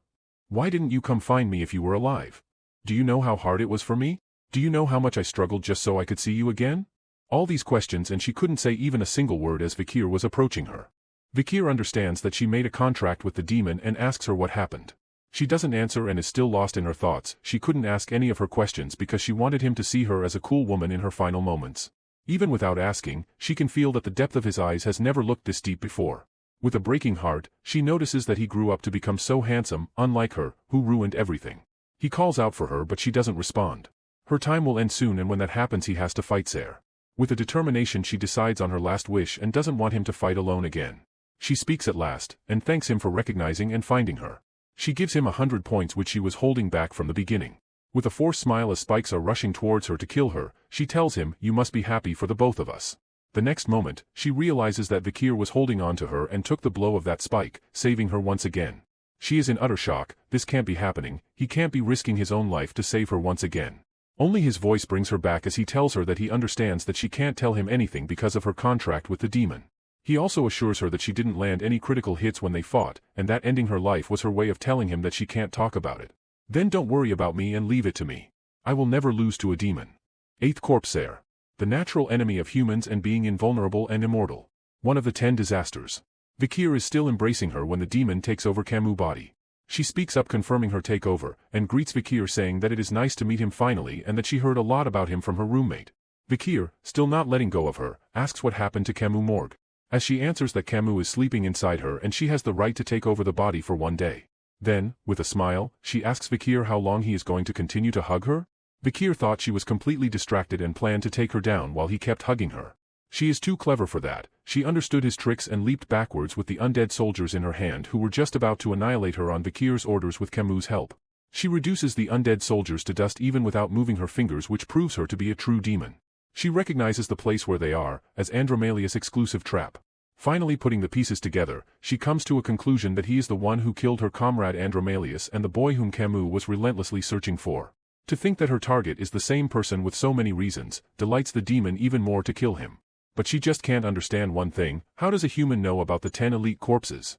Why didn't you come find me if you were alive? Do you know how hard it was for me? Do you know how much I struggled just so I could see you again? All these questions, and she couldn't say even a single word as Vikir was approaching her. Vikir understands that she made a contract with the demon and asks her what happened. She doesn't answer and is still lost in her thoughts. She couldn't ask any of her questions because she wanted him to see her as a cool woman in her final moments. Even without asking, she can feel that the depth of his eyes has never looked this deep before. With a breaking heart, she notices that he grew up to become so handsome, unlike her, who ruined everything. He calls out for her but she doesn't respond. Her time will end soon, and when that happens he has to fight Ser. With a determination she decides on her last wish and doesn't want him to fight alone again. She speaks at last, and thanks him for recognizing and finding her. She gives him 100 points which she was holding back from the beginning. With a forced smile as spikes are rushing towards her to kill her, she tells him, "You must be happy for the both of us." The next moment, she realizes that Vikir was holding on to her and took the blow of that spike, saving her once again. She is in utter shock. This can't be happening. He can't be risking his own life to save her once again. Only his voice brings her back as he tells her that he understands that she can't tell him anything because of her contract with the demon. He also assures her that she didn't land any critical hits when they fought, and that ending her life was her way of telling him that she can't talk about it. "Then don't worry about me and leave it to me. I will never lose to a demon." 8th Corpse Ser. The natural enemy of humans and being invulnerable and immortal. One of the 10 disasters. Vikir is still embracing her when the demon takes over Camus' body. She speaks up confirming her takeover, and greets Vikir saying that it is nice to meet him finally and that she heard a lot about him from her roommate. Vikir, still not letting go of her, asks what happened to Camus Morgue. As she answers that Camus is sleeping inside her and she has the right to take over the body for one day. Then, with a smile, she asks Vikir how long he is going to continue to hug her. Vikir thought she was completely distracted and planned to take her down while he kept hugging her. She is too clever for that. She understood his tricks and leaped backwards with the undead soldiers in her hand who were just about to annihilate her on Vikir's orders with Camus' help. She reduces the undead soldiers to dust even without moving her fingers, which proves her to be a true demon. She recognizes the place where they are, as Andromalius' exclusive trap. Finally putting the pieces together, she comes to a conclusion that he is the one who killed her comrade Andromalius and the boy whom Camus was relentlessly searching for. To think that her target is the same person with so many reasons, delights the demon even more to kill him. But she just can't understand one thing: how does a human know about the 10 elite corpses?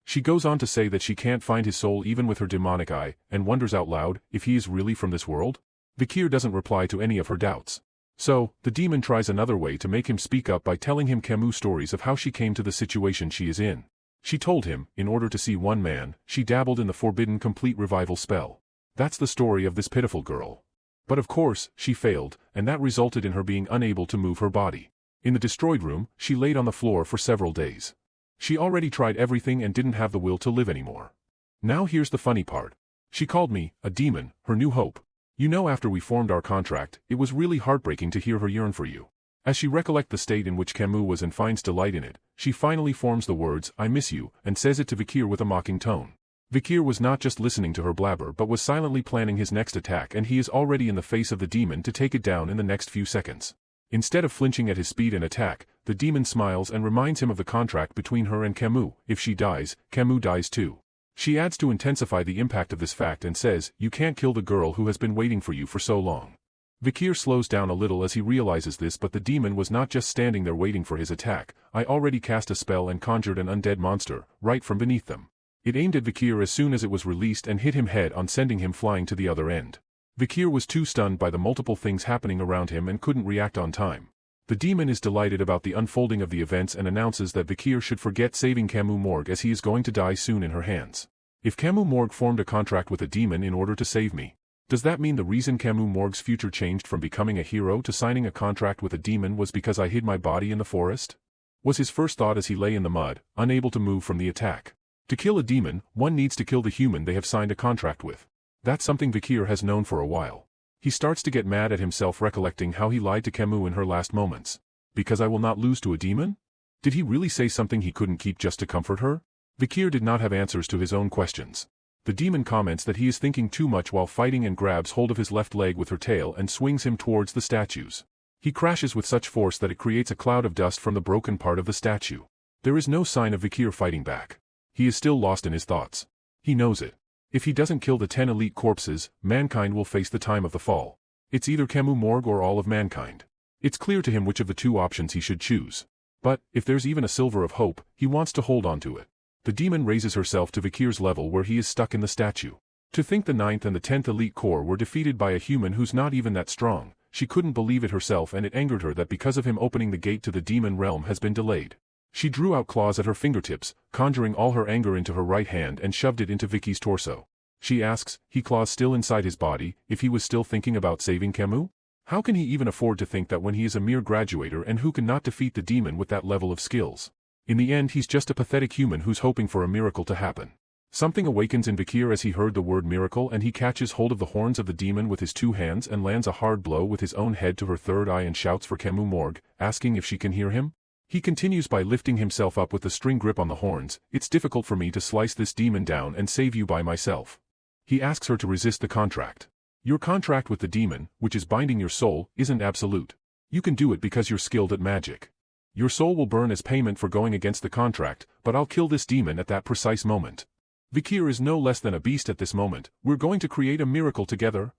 She goes on to say that she can't find his soul even with her demonic eye, and wonders out loud if he is really from this world. Vikir doesn't reply to any of her doubts. So, the demon tries another way to make him speak up by telling him Camus' stories of how she came to the situation she is in. She told him, in order to see one man, she dabbled in the forbidden complete revival spell. That's the story of this pitiful girl. But of course, she failed, and that resulted in her being unable to move her body. In the destroyed room, she laid on the floor for several days. She already tried everything and didn't have the will to live anymore. Now here's the funny part. She called me a demon, her new hope. You know, after we formed our contract, it was really heartbreaking to hear her yearn for you. As she recollects the state in which Camus was and finds delight in it, she finally forms the words, "I miss you," and says it to Vikir with a mocking tone. Vikir was not just listening to her blabber but was silently planning his next attack, and he is already in the face of the demon to take it down in the next few seconds. Instead of flinching at his speed and attack, the demon smiles and reminds him of the contract between her and Camus. If she dies, Camus dies too. She adds to intensify the impact of this fact and says, "You can't kill the girl who has been waiting for you for so long." Vikir slows down a little as he realizes this, but the demon was not just standing there waiting for his attack. I already cast a spell and conjured an undead monster, right from beneath them. It aimed at Vikir as soon as it was released and hit him head on, sending him flying to the other end. Vikir was too stunned by the multiple things happening around him and couldn't react on time. The demon is delighted about the unfolding of the events and announces that Vikir should forget saving Camus Morgue as he is going to die soon in her hands. If Camus Morgue formed a contract with a demon in order to save me, does that mean the reason Camus Morgue's future changed from becoming a hero to signing a contract with a demon was because I hid my body in the forest? Was his first thought as he lay in the mud, unable to move from the attack. To kill a demon, one needs to kill the human they have signed a contract with. That's something Vikir has known for a while. He starts to get mad at himself recollecting how he lied to Camus in her last moments. Because I will not lose to a demon? Did he really say something he couldn't keep just to comfort her? Vikir did not have answers to his own questions. The demon comments that he is thinking too much while fighting and grabs hold of his left leg with her tail and swings him towards the statues. He crashes with such force that it creates a cloud of dust from the broken part of the statue. There is no sign of Vikir fighting back. He is still lost in his thoughts. He knows it. If he doesn't kill the 10 elite corpses, mankind will face the time of the fall. It's either Camus Morgue or all of mankind. It's clear to him which of the two options he should choose. But, if there's even a sliver of hope, he wants to hold on to it. The demon raises herself to Vikir's level where he is stuck in the statue. To think the 9th and the 10th Elite Corps were defeated by a human who's not even that strong, she couldn't believe it herself, and it angered her that because of him opening the gate to the demon realm has been delayed. She drew out claws at her fingertips, conjuring all her anger into her right hand and shoved it into Vicky's torso. She asks, he claws still inside his body, if he was still thinking about saving Camus? How can he even afford to think that when he is a mere graduator and who cannot defeat the demon with that level of skills? In the end he's just a pathetic human who's hoping for a miracle to happen. Something awakens in Vikir as he heard the word miracle, and he catches hold of the horns of the demon with his 2 hands and lands a hard blow with his own head to her third eye and shouts for Camus Morgue, asking if she can hear him. He continues by lifting himself up with the string grip on the horns. It's difficult for me to slice this demon down and save you by myself. He asks her to resist the contract. Your contract with the demon, which is binding your soul, isn't absolute. You can do it because you're skilled at magic. Your soul will burn as payment for going against the contract, but I'll kill this demon at that precise moment. Vikir is no less than a beast at this moment. We're going to create a miracle together.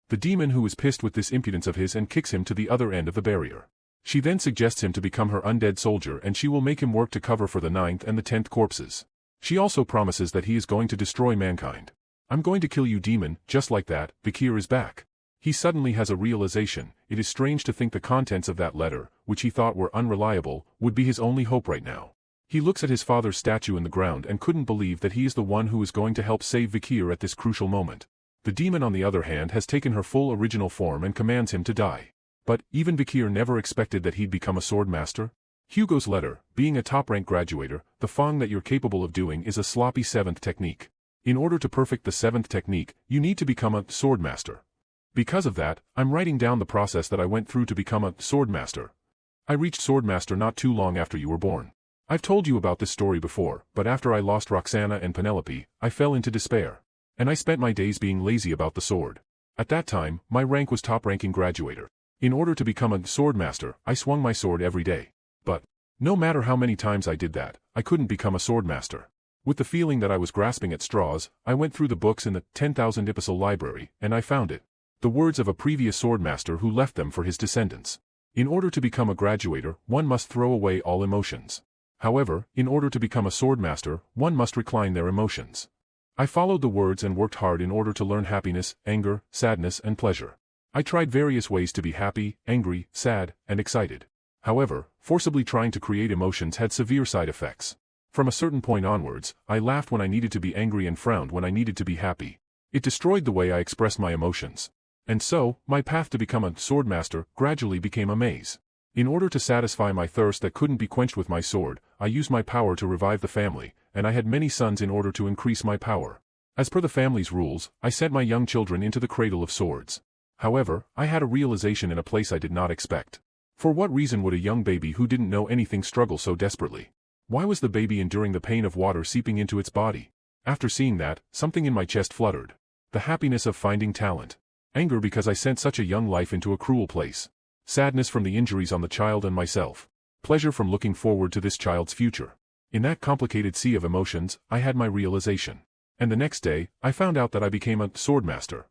The demon who is pissed with this impudence of his and kicks him to the other end of the barrier. She then suggests him to become her undead soldier, and she will make him work to cover for the 9th and the 10th corpses. She also promises that he is going to destroy mankind. I'm going to kill you, demon. Just like that, Vikir is back. He suddenly has a realization. It is strange to think the contents of that letter, which he thought were unreliable, would be his only hope right now. He looks at his father's statue in the ground and couldn't believe that he is the one who is going to help save Vikir at this crucial moment. The demon on the other hand has taken her full original form and commands him to die. But, even Vikir never expected that he'd become a sword master. Hugo's letter, being a top-rank graduator, the thing that you're capable of doing is a sloppy 7th technique. In order to perfect the 7th technique, you need to become a sword master. Because of that, I'm writing down the process that I went through to become a sword master. I reached sword master not too long after you were born. I've told you about this story before, but after I lost Roxana and Penelope, I fell into despair. And I spent my days being lazy about the sword. At that time, my rank was top-ranking graduator. In order to become a sword master, I swung my sword every day. But, no matter how many times I did that, I couldn't become a sword master. With the feeling that I was grasping at straws, I went through the books in the 10,000 Epistle library, and I found it. The words of a previous sword master who left them for his descendants. In order to become a graduator, one must throw away all emotions. However, in order to become a sword master, one must recline their emotions. I followed the words and worked hard in order to learn happiness, anger, sadness, and pleasure. I tried various ways to be happy, angry, sad, and excited. However, forcibly trying to create emotions had severe side effects. From a certain point onwards, I laughed when I needed to be angry and frowned when I needed to be happy. It destroyed the way I expressed my emotions. And so, my path to become a sword master gradually became a maze. In order to satisfy my thirst that couldn't be quenched with my sword, I used my power to revive the family, and I had many sons in order to increase my power. As per the family's rules, I sent my young children into the cradle of swords. However, I had a realization in a place I did not expect. For what reason would a young baby who didn't know anything struggle so desperately? Why was the baby enduring the pain of water seeping into its body? After seeing that, something in my chest fluttered. The happiness of finding talent. Anger because I sent such a young life into a cruel place. Sadness from the injuries on the child and myself. Pleasure from looking forward to this child's future. In that complicated sea of emotions, I had my realization. And the next day, I found out that I became a sword master.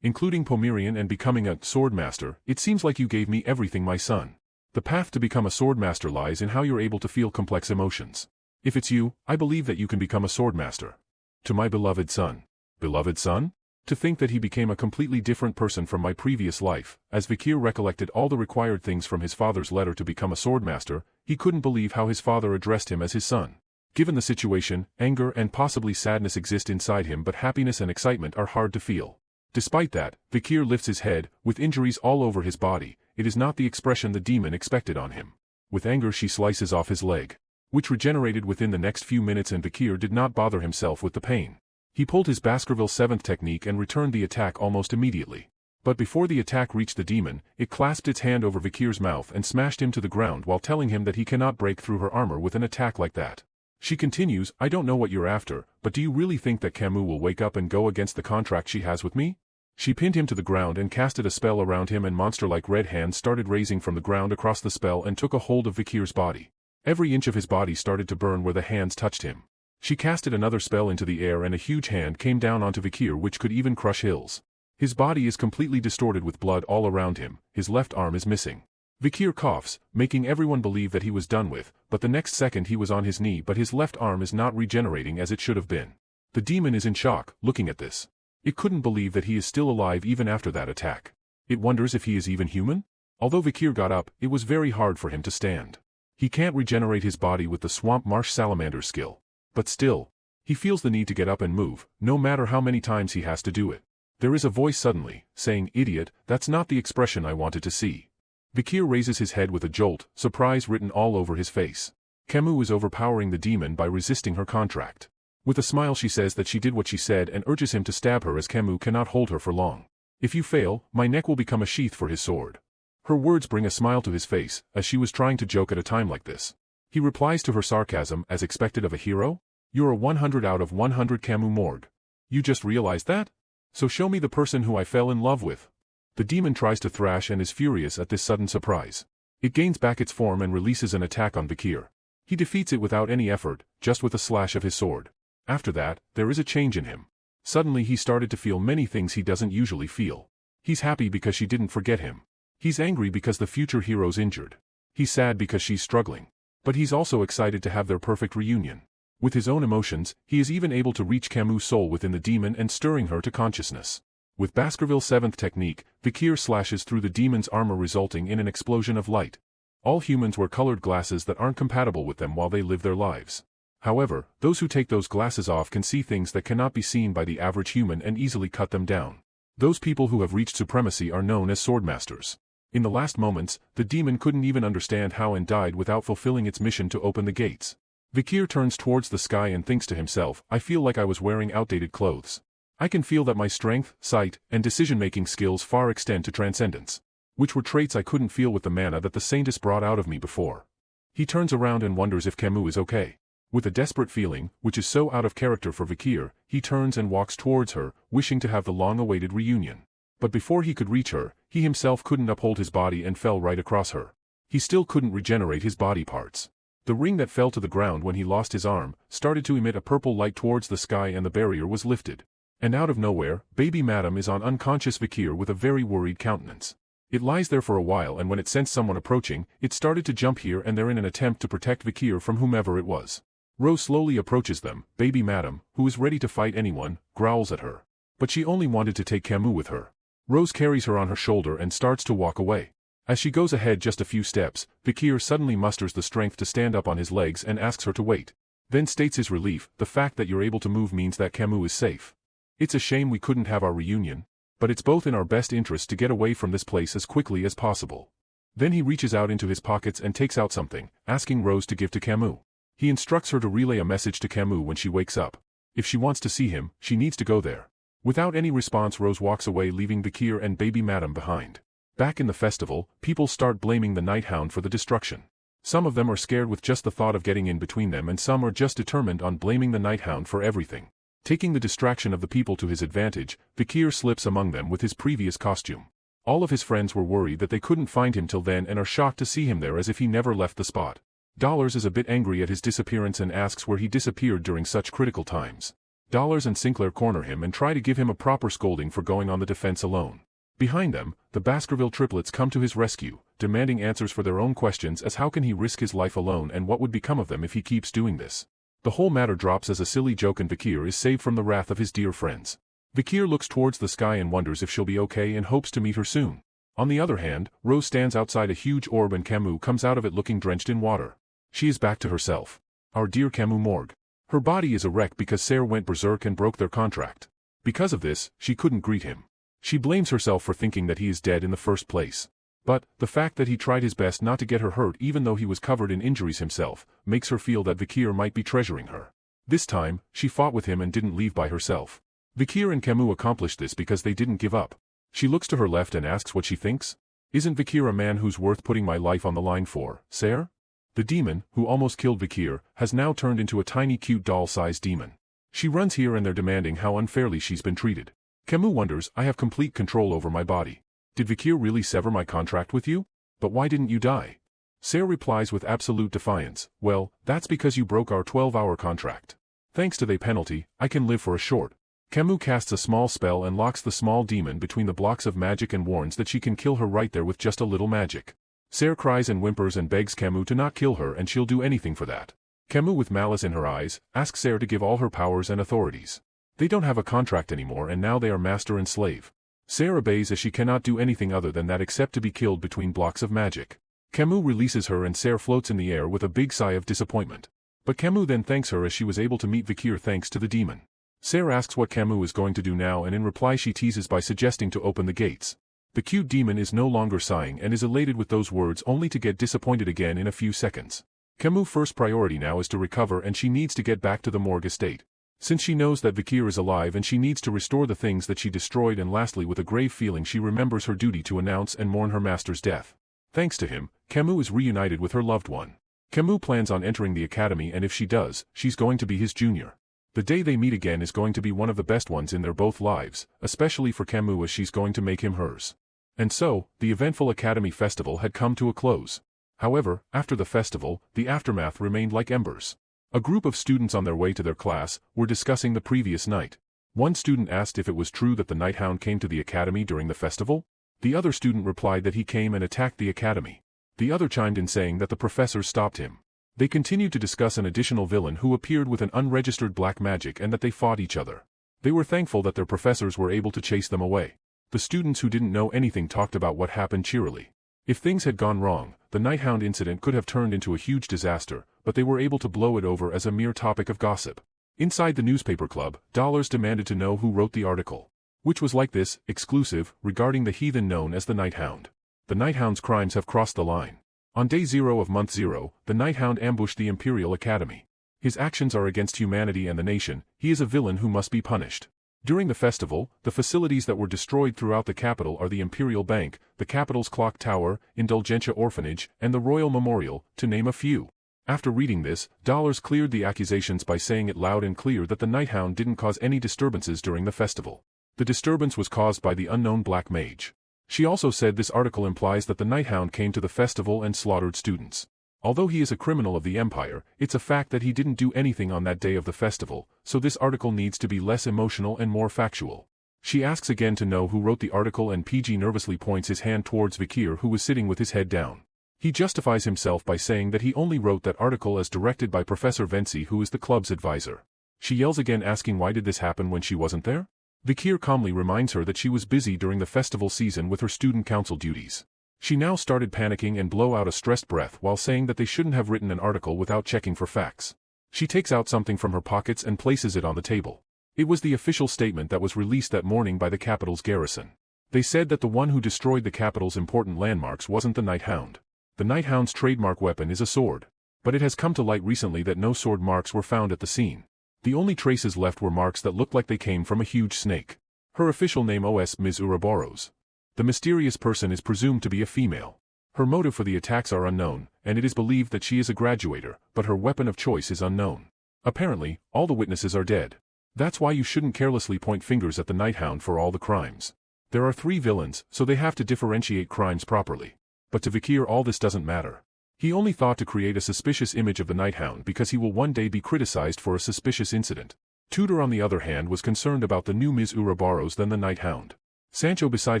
Including Pomerian and becoming a sword master, it seems like you gave me everything, my son. The path to become a sword master lies in how you're able to feel complex emotions. If it's you, I believe that you can become a sword master. To my beloved son. Beloved son? To think that he became a completely different person from my previous life. As Vikir recollected all the required things from his father's letter to become a sword master, he couldn't believe how his father addressed him as his son. Given the situation, anger and possibly sadness exist inside him, but happiness and excitement are hard to feel. Despite that, Vikir lifts his head, with injuries all over his body. It is not the expression the demon expected on him. With anger she slices off his leg, which regenerated within the next few minutes, and Vikir did not bother himself with the pain. He pulled his Baskerville 7th technique and returned the attack almost immediately. But before the attack reached the demon, it clasped its hand over Vikir's mouth and smashed him to the ground while telling him that he cannot break through her armor with an attack like that. She continues, I don't know what you're after, but do you really think that Camus will wake up and go against the contract she has with me? She pinned him to the ground and casted a spell around him, and monster-like red hands started raising from the ground across the spell and took a hold of Vikir's body. Every inch of his body started to burn where the hands touched him. She casted another spell into the air and a huge hand came down onto Vikir which could even crush hills. His body is completely distorted with blood all around him, his left arm is missing. Vikir coughs, making everyone believe that he was done with, but the next second he was on his knee, but his left arm is not regenerating as it should have been. The demon is in shock, looking at this. It couldn't believe that he is still alive even after that attack. It wonders if he is even human? Although Vikir got up, it was very hard for him to stand. He can't regenerate his body with the swamp marsh salamander's skill. But still, he feels the need to get up and move, no matter how many times he has to do it. There is a voice suddenly, saying, "Idiot, that's not the expression I wanted to see." Vikir raises his head with a jolt, surprise written all over his face. Camus is overpowering the demon by resisting her contract. With a smile she says that she did what she said and urges him to stab her as Camus cannot hold her for long. "If you fail, my neck will become a sheath for his sword." Her words bring a smile to his face, as she was trying to joke at a time like this. He replies to her sarcasm as expected of a hero. "You're a 100 out of 100 Camus Morgue. You just realized that? So show me the person who I fell in love with." The demon tries to thrash and is furious at this sudden surprise. It gains back its form and releases an attack on Vikir. He defeats it without any effort, just with a slash of his sword. After that, there is a change in him. Suddenly he started to feel many things he doesn't usually feel. He's happy because she didn't forget him. He's angry because the future hero's injured. He's sad because she's struggling. But he's also excited to have their perfect reunion. With his own emotions, he is even able to reach Camus' soul within the demon and stirring her to consciousness. With Baskerville's 7th technique, Vikir slashes through the demon's armor resulting in an explosion of light. All humans wear colored glasses that aren't compatible with them while they live their lives. However, those who take those glasses off can see things that cannot be seen by the average human and easily cut them down. Those people who have reached supremacy are known as swordmasters. In the last moments, the demon couldn't even understand how and died without fulfilling its mission to open the gates. Vikir turns towards the sky and thinks to himself, "I feel like I was wearing outdated clothes. I can feel that my strength, sight, and decision-making skills far extend to transcendence. Which were traits I couldn't feel with the mana that the Saintess brought out of me before." He turns around and wonders if Camus is okay. With a desperate feeling, which is so out of character for Vikir, he turns and walks towards her, wishing to have the long-awaited reunion. But before he could reach her, he himself couldn't uphold his body and fell right across her. He still couldn't regenerate his body parts. The ring that fell to the ground when he lost his arm, started to emit a purple light towards the sky and the barrier was lifted. And out of nowhere, baby Madam is on unconscious Vikir with a very worried countenance. It lies there for a while and when it sensed someone approaching, it started to jump here and there in an attempt to protect Vikir from whomever it was. Rose slowly approaches them. Baby Madam, who is ready to fight anyone, growls at her. But she only wanted to take Camus with her. Rose carries her on her shoulder and starts to walk away. As she goes ahead just a few steps, Vikir suddenly musters the strength to stand up on his legs and asks her to wait. Then states his relief, "The fact that you're able to move means that Camus is safe. It's a shame we couldn't have our reunion. But it's both in our best interest to get away from this place as quickly as possible." Then he reaches out into his pockets and takes out something, asking Rose to give to Camus. He instructs her to relay a message to Camus when she wakes up. If she wants to see him, she needs to go there. Without any response, Rose walks away, leaving Vikir and baby Madam behind. Back in the festival, people start blaming the Night Hound for the destruction. Some of them are scared with just the thought of getting in between them and some are just determined on blaming the Night Hound for everything. Taking the distraction of the people to his advantage, Vikir slips among them with his previous costume. All of his friends were worried that they couldn't find him till then and are shocked to see him there as if he never left the spot. Dollars is a bit angry at his disappearance and asks where he disappeared during such critical times. Dollars and Sinclair corner him and try to give him a proper scolding for going on the defense alone. Behind them, the Baskerville triplets come to his rescue, demanding answers for their own questions as how can he risk his life alone and what would become of them if he keeps doing this. The whole matter drops as a silly joke and Vikir is saved from the wrath of his dear friends. Vikir looks towards the sky and wonders if she'll be okay and hopes to meet her soon. On the other hand, Rose stands outside a huge orb and Camus comes out of it looking drenched in water. She is back to herself. Our dear Camus Morgue. Her body is a wreck because Serre went berserk and broke their contract. Because of this, she couldn't greet him. She blames herself for thinking that he is dead in the first place. But, the fact that he tried his best not to get her hurt even though he was covered in injuries himself, makes her feel that Vikir might be treasuring her. This time, she fought with him and didn't leave by herself. Vikir and Camus accomplished this because they didn't give up. She looks to her left and asks what she thinks. Isn't Vikir a man who's worth putting my life on the line for, Serre? The demon, who almost killed Vikir, has now turned into a tiny cute doll-sized demon. She runs here and they're demanding how unfairly she's been treated. Camus wonders, I have complete control over my body. Did Vikir really sever my contract with you? But why didn't you die? Serre replies with absolute defiance, well, that's because you broke our 12-hour contract. Thanks to the penalty, I can live for a short. Camus casts a small spell and locks the small demon between the blocks of magic and warns that she can kill her right there with just a little magic. Serre cries and whimpers and begs Camus to not kill her and she'll do anything for that. Camus with malice in her eyes, asks Serre to give all her powers and authorities. They don't have a contract anymore and now they are master and slave. Serre obeys as she cannot do anything other than that except to be killed between blocks of magic. Camus releases her and Serre floats in the air with a big sigh of disappointment. But Camus then thanks her as she was able to meet Vikir thanks to the demon. Serre asks what Camus is going to do now and in reply she teases by suggesting to open the gates. The cute demon is no longer sighing and is elated with those words only to get disappointed again in a few seconds. Camus' first priority now is to recover and she needs to get back to the morgue estate. Since she knows that Vikir is alive and she needs to restore the things that she destroyed and lastly with a grave feeling she remembers her duty to announce and mourn her master's death. Thanks to him, Camus is reunited with her loved one. Camus plans on entering the academy and if she does, she's going to be his junior. The day they meet again is going to be one of the best ones in their both lives, especially for Camus as she's going to make him hers. And so, the eventful academy festival had come to a close. However, after the festival, the aftermath remained like embers. A group of students on their way to their class were discussing the previous night. One student asked if it was true that the Night Hound came to the academy during the festival. The other student replied that he came and attacked the academy. The other chimed in saying that the professors stopped him. They continued to discuss an additional villain who appeared with an unregistered black magic and that they fought each other. They were thankful that their professors were able to chase them away. The students who didn't know anything talked about what happened cheerily. If things had gone wrong, the Night Hound incident could have turned into a huge disaster, but they were able to blow it over as a mere topic of gossip. Inside the newspaper club, Dollars demanded to know who wrote the article. Which was like this, exclusive, regarding the heathen known as the Night Hound. The Night Hound's crimes have crossed the line. On day 0 of month 0, the Night Hound ambushed the Imperial Academy. His actions are against humanity and the nation, he is a villain who must be punished. During the festival, the facilities that were destroyed throughout the capital are the Imperial Bank, the capital's clock tower, Indulgentia Orphanage, and the Royal Memorial, to name a few. After reading this, Dollars cleared the accusations by saying it loud and clear that the Night Hound didn't cause any disturbances during the festival. The disturbance was caused by the unknown black mage. She also said this article implies that the Night Hound came to the festival and slaughtered students. Although he is a criminal of the Empire, it's a fact that he didn't do anything on that day of the festival, so this article needs to be less emotional and more factual. She asks again to know who wrote the article and PG nervously points his hand towards Vikir who was sitting with his head down. He justifies himself by saying that he only wrote that article as directed by Professor Venci who is the club's advisor. She yells again asking why did this happen when she wasn't there? Vikir calmly reminds her that she was busy during the festival season with her student council duties. She now started panicking and blow out a stressed breath while saying that they shouldn't have written an article without checking for facts. She takes out something from her pockets and places it on the table. It was the official statement that was released that morning by the capital's garrison. They said that the one who destroyed the capital's important landmarks wasn't the Night Hound. The Night Hound's trademark weapon is a sword. But it has come to light recently that no sword marks were found at the scene. The only traces left were marks that looked like they came from a huge snake. Her official name is Ms. Ouroboros. The mysterious person is presumed to be a female. Her motive for the attacks are unknown, and it is believed that she is a graduator, but her weapon of choice is unknown. Apparently, all the witnesses are dead. That's why you shouldn't carelessly point fingers at the Night Hound for all the crimes. There are 3 villains, so they have to differentiate crimes properly. But to Vikir all this doesn't matter. He only thought to create a suspicious image of the Night Hound because he will one day be criticized for a suspicious incident. Tudor on the other hand was concerned about the new Ms. Ouroboros than the Night Hound. Sancho beside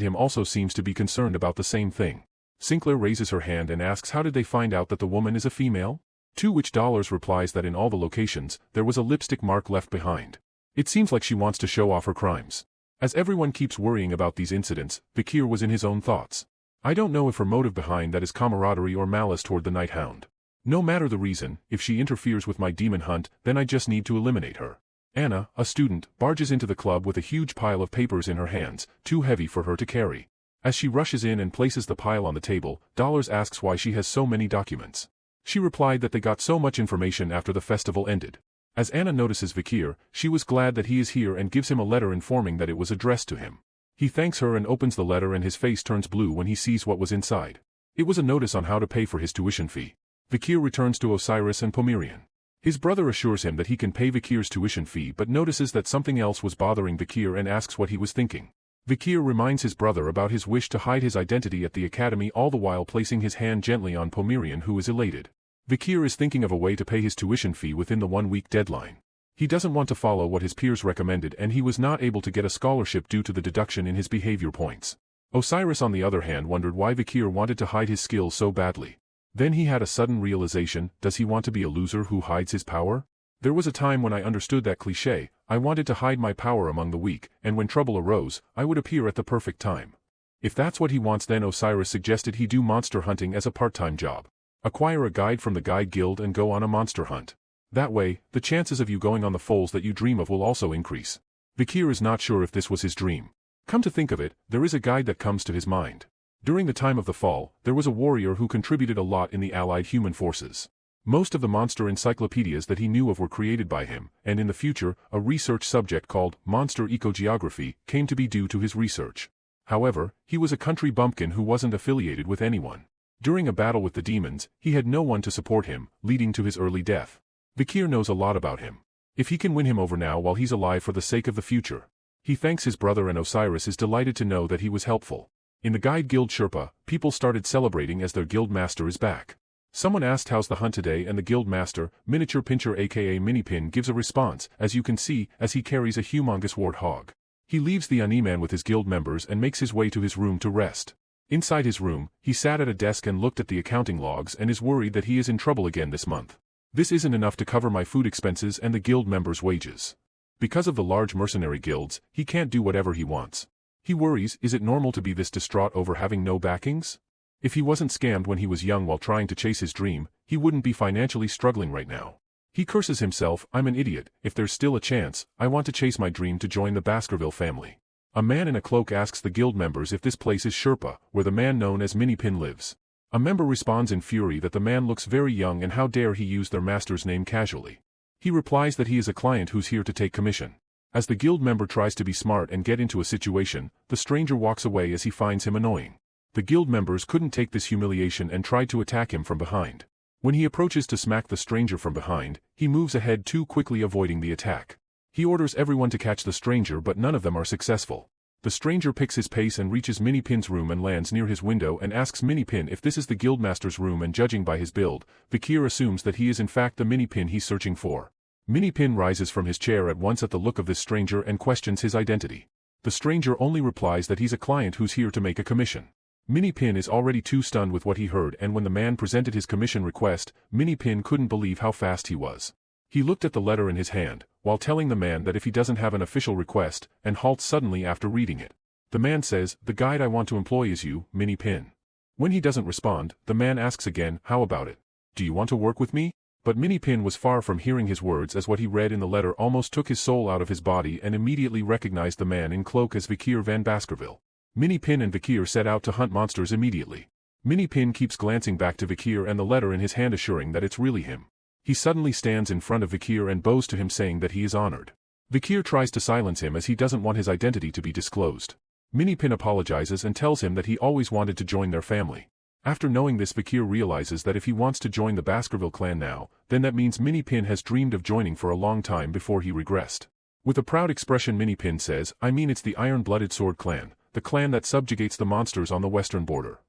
him also seems to be concerned about the same thing. Sinclair raises her hand and asks how did they find out that the woman is a female? To which Dollars replies that in all the locations, there was a lipstick mark left behind. It seems like she wants to show off her crimes. As everyone keeps worrying about these incidents, Vikir was in his own thoughts. I don't know if her motive behind that is camaraderie or malice toward the Night Hound. No matter the reason, if she interferes with my demon hunt, then I just need to eliminate her. Anna, a student, barges into the club with a huge pile of papers in her hands, too heavy for her to carry. As she rushes in and places the pile on the table, Dollars asks why she has so many documents. She replied that they got so much information after the festival ended. As Anna notices Vikir, she was glad that he is here and gives him a letter informing that it was addressed to him. He thanks her and opens the letter and his face turns blue when he sees what was inside. It was a notice on how to pay for his tuition fee. Vikir returns to Osiris and Pomerian. His brother assures him that he can pay Vikir's tuition fee but notices that something else was bothering Vikir and asks what he was thinking. Vikir reminds his brother about his wish to hide his identity at the academy all the while placing his hand gently on Pomerian who is elated. Vikir is thinking of a way to pay his tuition fee within the 1-week deadline. He doesn't want to follow what his peers recommended and he was not able to get a scholarship due to the deduction in his behavior points. Osiris on the other hand wondered why Vikir wanted to hide his skills so badly. Then he had a sudden realization, does he want to be a loser who hides his power? There was a time when I understood that cliché, I wanted to hide my power among the weak, and when trouble arose, I would appear at the perfect time. If that's what he wants, then Osiris suggested he do monster hunting as a part-time job. Acquire a guide from the Guide Guild and go on a monster hunt. That way, the chances of you going on the foals that you dream of will also increase. Vikir is not sure if this was his dream. Come to think of it, there is a guide that comes to his mind. During the time of the fall, there was a warrior who contributed a lot in the allied human forces. Most of the monster encyclopedias that he knew of were created by him, and in the future, a research subject called monster ecogeography came to be due to his research. However, he was a country bumpkin who wasn't affiliated with anyone. During a battle with the demons, he had no one to support him, leading to his early death. Vikir knows a lot about him. If he can win him over now while he's alive for the sake of the future. He thanks his brother, and Osiris is delighted to know that he was helpful. In the Guide Guild Sherpa, people started celebrating as their guild master is back. Someone asked how's the hunt today, and the guild master, Miniature Pincher aka Minipin, gives a response, as you can see, as he carries a humongous warthog. He leaves the Animan with his guild members and makes his way to his room to rest. Inside his room, he sat at a desk and looked at the accounting logs and is worried that he is in trouble again this month. This isn't enough to cover my food expenses and the guild members' wages. Because of the large mercenary guilds, he can't do whatever he wants. He worries, is it normal to be this distraught over having no backings? If he wasn't scammed when he was young while trying to chase his dream, he wouldn't be financially struggling right now. He curses himself, I'm an idiot, if there's still a chance, I want to chase my dream to join the Baskerville family. A man in a cloak asks the guild members if this place is Sherpa, where the man known as Minipin lives. A member responds in fury that the man looks very young and how dare he use their master's name casually. He replies that he is a client who's here to take commission. As the guild member tries to be smart and get into a situation, the stranger walks away as he finds him annoying. The guild members couldn't take this humiliation and tried to attack him from behind. When he approaches to smack the stranger from behind, he moves ahead too quickly, avoiding the attack. He orders everyone to catch the stranger, but none of them are successful. The stranger picks his pace and reaches Minipin's room and lands near his window and asks Minipin if this is the guildmaster's room, and judging by his build, Vikir assumes that he is in fact the Minipin he's searching for. Minipin rises from his chair at once at the look of this stranger and questions his identity. The stranger only replies that he's a client who's here to make a commission. Minipin is already too stunned with what he heard, and when the man presented his commission request, Minipin couldn't believe how fast he was. He looked at the letter in his hand, while telling the man that if he doesn't have an official request, and halts suddenly after reading it. The man says, the guide I want to employ is you, Minipin. When he doesn't respond, the man asks again, how about it? Do you want to work with me? But Minipin was far from hearing his words, as what he read in the letter almost took his soul out of his body, and immediately recognized the man in cloak as Vikir van Baskerville. Minipin and Vikir set out to hunt monsters immediately. Minipin keeps glancing back to Vikir and the letter in his hand, assuring that it's really him. He suddenly stands in front of Vikir and bows to him, saying that he is honored. Vikir tries to silence him as he doesn't want his identity to be disclosed. Minipin apologizes and tells him that he always wanted to join their family. After knowing this, Vikir realizes that if he wants to join the Baskerville clan now, then that means Minipin has dreamed of joining for a long time before he regressed. With a proud expression, Minipin says, I mean, it's the Iron-Blooded Sword clan, the clan that subjugates the monsters on the western border.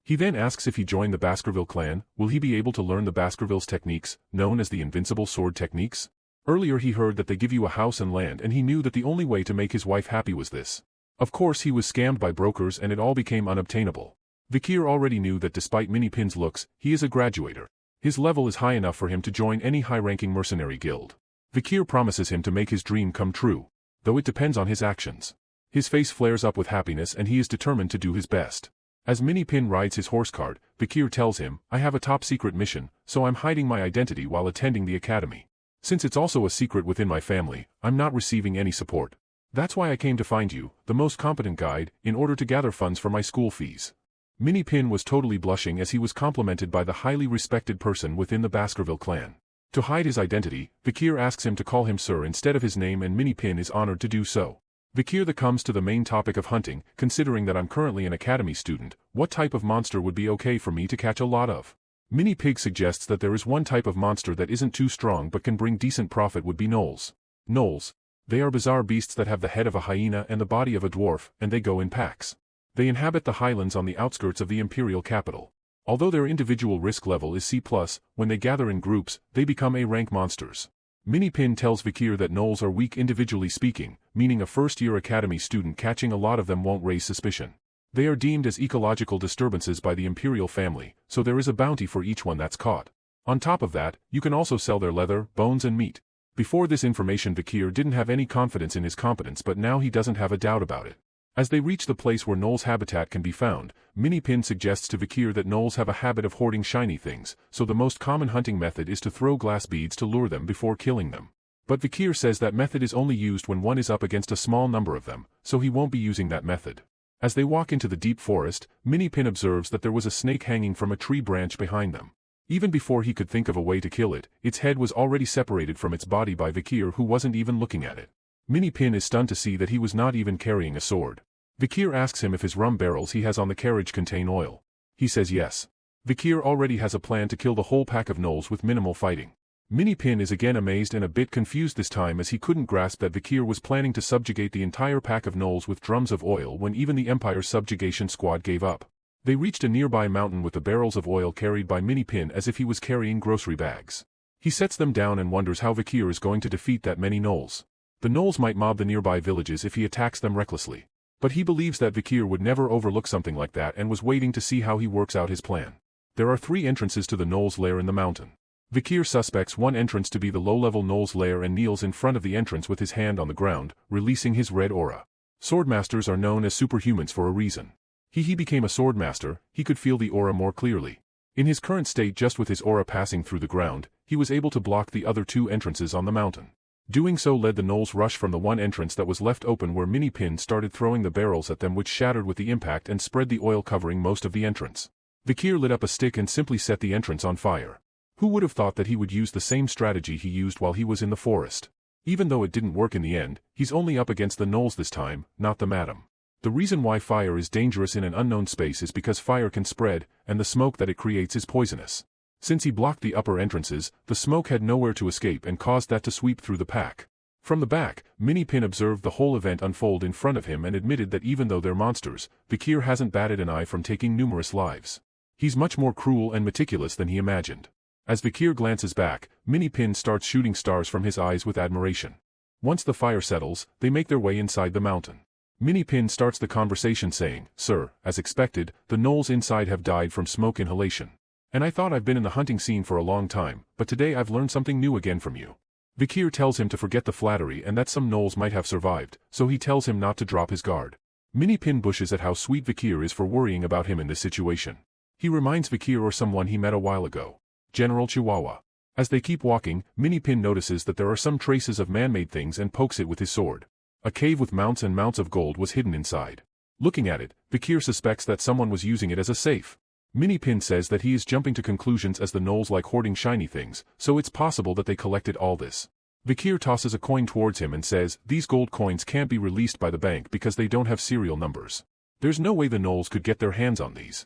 He then asks if he joined the Baskerville clan, will he be able to learn the Baskerville's techniques, known as the Invincible Sword techniques? Earlier he heard that they give you a house and land, and he knew that the only way to make his wife happy was this. Of course he was scammed by brokers and it all became unobtainable. Vikir already knew that despite Minipin's looks, he is a graduator. His level is high enough for him to join any high-ranking mercenary guild. Vikir promises him to make his dream come true, though it depends on his actions. His face flares up with happiness and he is determined to do his best. As Minipin rides his horse cart, Vikir tells him, I have a top-secret mission, so I'm hiding my identity while attending the academy. Since it's also a secret within my family, I'm not receiving any support. That's why I came to find you, the most competent guide, in order to gather funds for my school fees. Minipin was totally blushing as he was complimented by the highly respected person within the Baskerville clan. To hide his identity, Vikir asks him to call him sir instead of his name, and Minipin is honored to do so. Vikir then comes to the main topic of hunting. Considering that I'm currently an academy student, what type of monster would be okay for me to catch a lot of? Minipig suggests that there is one type of monster that isn't too strong but can bring decent profit, would be gnolls. Gnolls. They are bizarre beasts that have the head of a hyena and the body of a dwarf, and they go in packs. They inhabit the highlands on the outskirts of the imperial capital. Although their individual risk level is C+, when they gather in groups, they become A-rank monsters. Minipin tells Vikir that gnolls are weak individually speaking, meaning a first-year academy student catching a lot of them won't raise suspicion. They are deemed as ecological disturbances by the imperial family, so there is a bounty for each one that's caught. On top of that, you can also sell their leather, bones and meat. Before this information Vikir didn't have any confidence in his competence, but now he doesn't have a doubt about it. As they reach the place where Gnoll's habitat can be found, Minipin suggests to Vikir that Gnolls have a habit of hoarding shiny things, so the most common hunting method is to throw glass beads to lure them before killing them. But Vikir says that method is only used when one is up against a small number of them, so he won't be using that method. As they walk into the deep forest, Minipin observes that there was a snake hanging from a tree branch behind them. Even before he could think of a way to kill it, its head was already separated from its body by Vikir, who wasn't even looking at it. Minipin is stunned to see that he was not even carrying a sword. Vikir asks him if his rum barrels he has on the carriage contain oil. He says yes. Vikir already has a plan to kill the whole pack of Gnolls with minimal fighting. Minipin is again amazed and a bit confused this time, as he couldn't grasp that Vikir was planning to subjugate the entire pack of Gnolls with drums of oil when even the Empire's subjugation squad gave up. They reached a nearby mountain with the barrels of oil carried by Minipin as if he was carrying grocery bags. He sets them down and wonders how Vikir is going to defeat that many Gnolls. The Gnolls might mob the nearby villages if he attacks them recklessly. But he believes that Vikir would never overlook something like that and was waiting to see how he works out his plan. There are 3 entrances to the Gnoll's lair in the mountain. Vikir suspects one entrance to be the low-level Gnoll's lair and kneels in front of the entrance with his hand on the ground, releasing his red aura. Swordmasters are known as superhumans for a reason. He became a swordmaster, he could feel the aura more clearly. In his current state, just with his aura passing through the ground, he was able to block the other 2 entrances on the mountain. Doing so led the Gnolls rush from the one entrance that was left open, where Minipin started throwing the barrels at them, which shattered with the impact and spread the oil covering most of the entrance. Vikir lit up a stick and simply set the entrance on fire. Who would have thought that he would use the same strategy he used while he was in the forest? Even though it didn't work in the end, he's only up against the Gnolls this time, not the madam. The reason why fire is dangerous in an unknown space is because fire can spread, and the smoke that it creates is poisonous. Since he blocked the upper entrances, the smoke had nowhere to escape and caused that to sweep through the pack. From the back, Minipin observed the whole event unfold in front of him and admitted that even though they're monsters, Vikir hasn't batted an eye from taking numerous lives. He's much more cruel and meticulous than he imagined. As Vikir glances back, Minipin starts shooting stars from his eyes with admiration. Once the fire settles, they make their way inside the mountain. Minipin starts the conversation saying, "Sir, as expected, the Gnolls inside have died from smoke inhalation. And I thought I've been in the hunting scene for a long time, but today I've learned something new again from you." Vikir tells him to forget the flattery and that some Gnolls might have survived, so he tells him not to drop his guard. Minipin bushes at how sweet Vikir is for worrying about him in this situation. He reminds Vikir of someone he met a while ago. General Chihuahua. As they keep walking, Minipin notices that there are some traces of man-made things and pokes it with his sword. A cave with mounts and mounts of gold was hidden inside. Looking at it, Vikir suspects that someone was using it as a safe. Minipin says that he is jumping to conclusions as the Gnolls like hoarding shiny things, so it's possible that they collected all this. Vikir tosses a coin towards him and says, "These gold coins can't be released by the bank because they don't have serial numbers. There's no way the Gnolls could get their hands on these."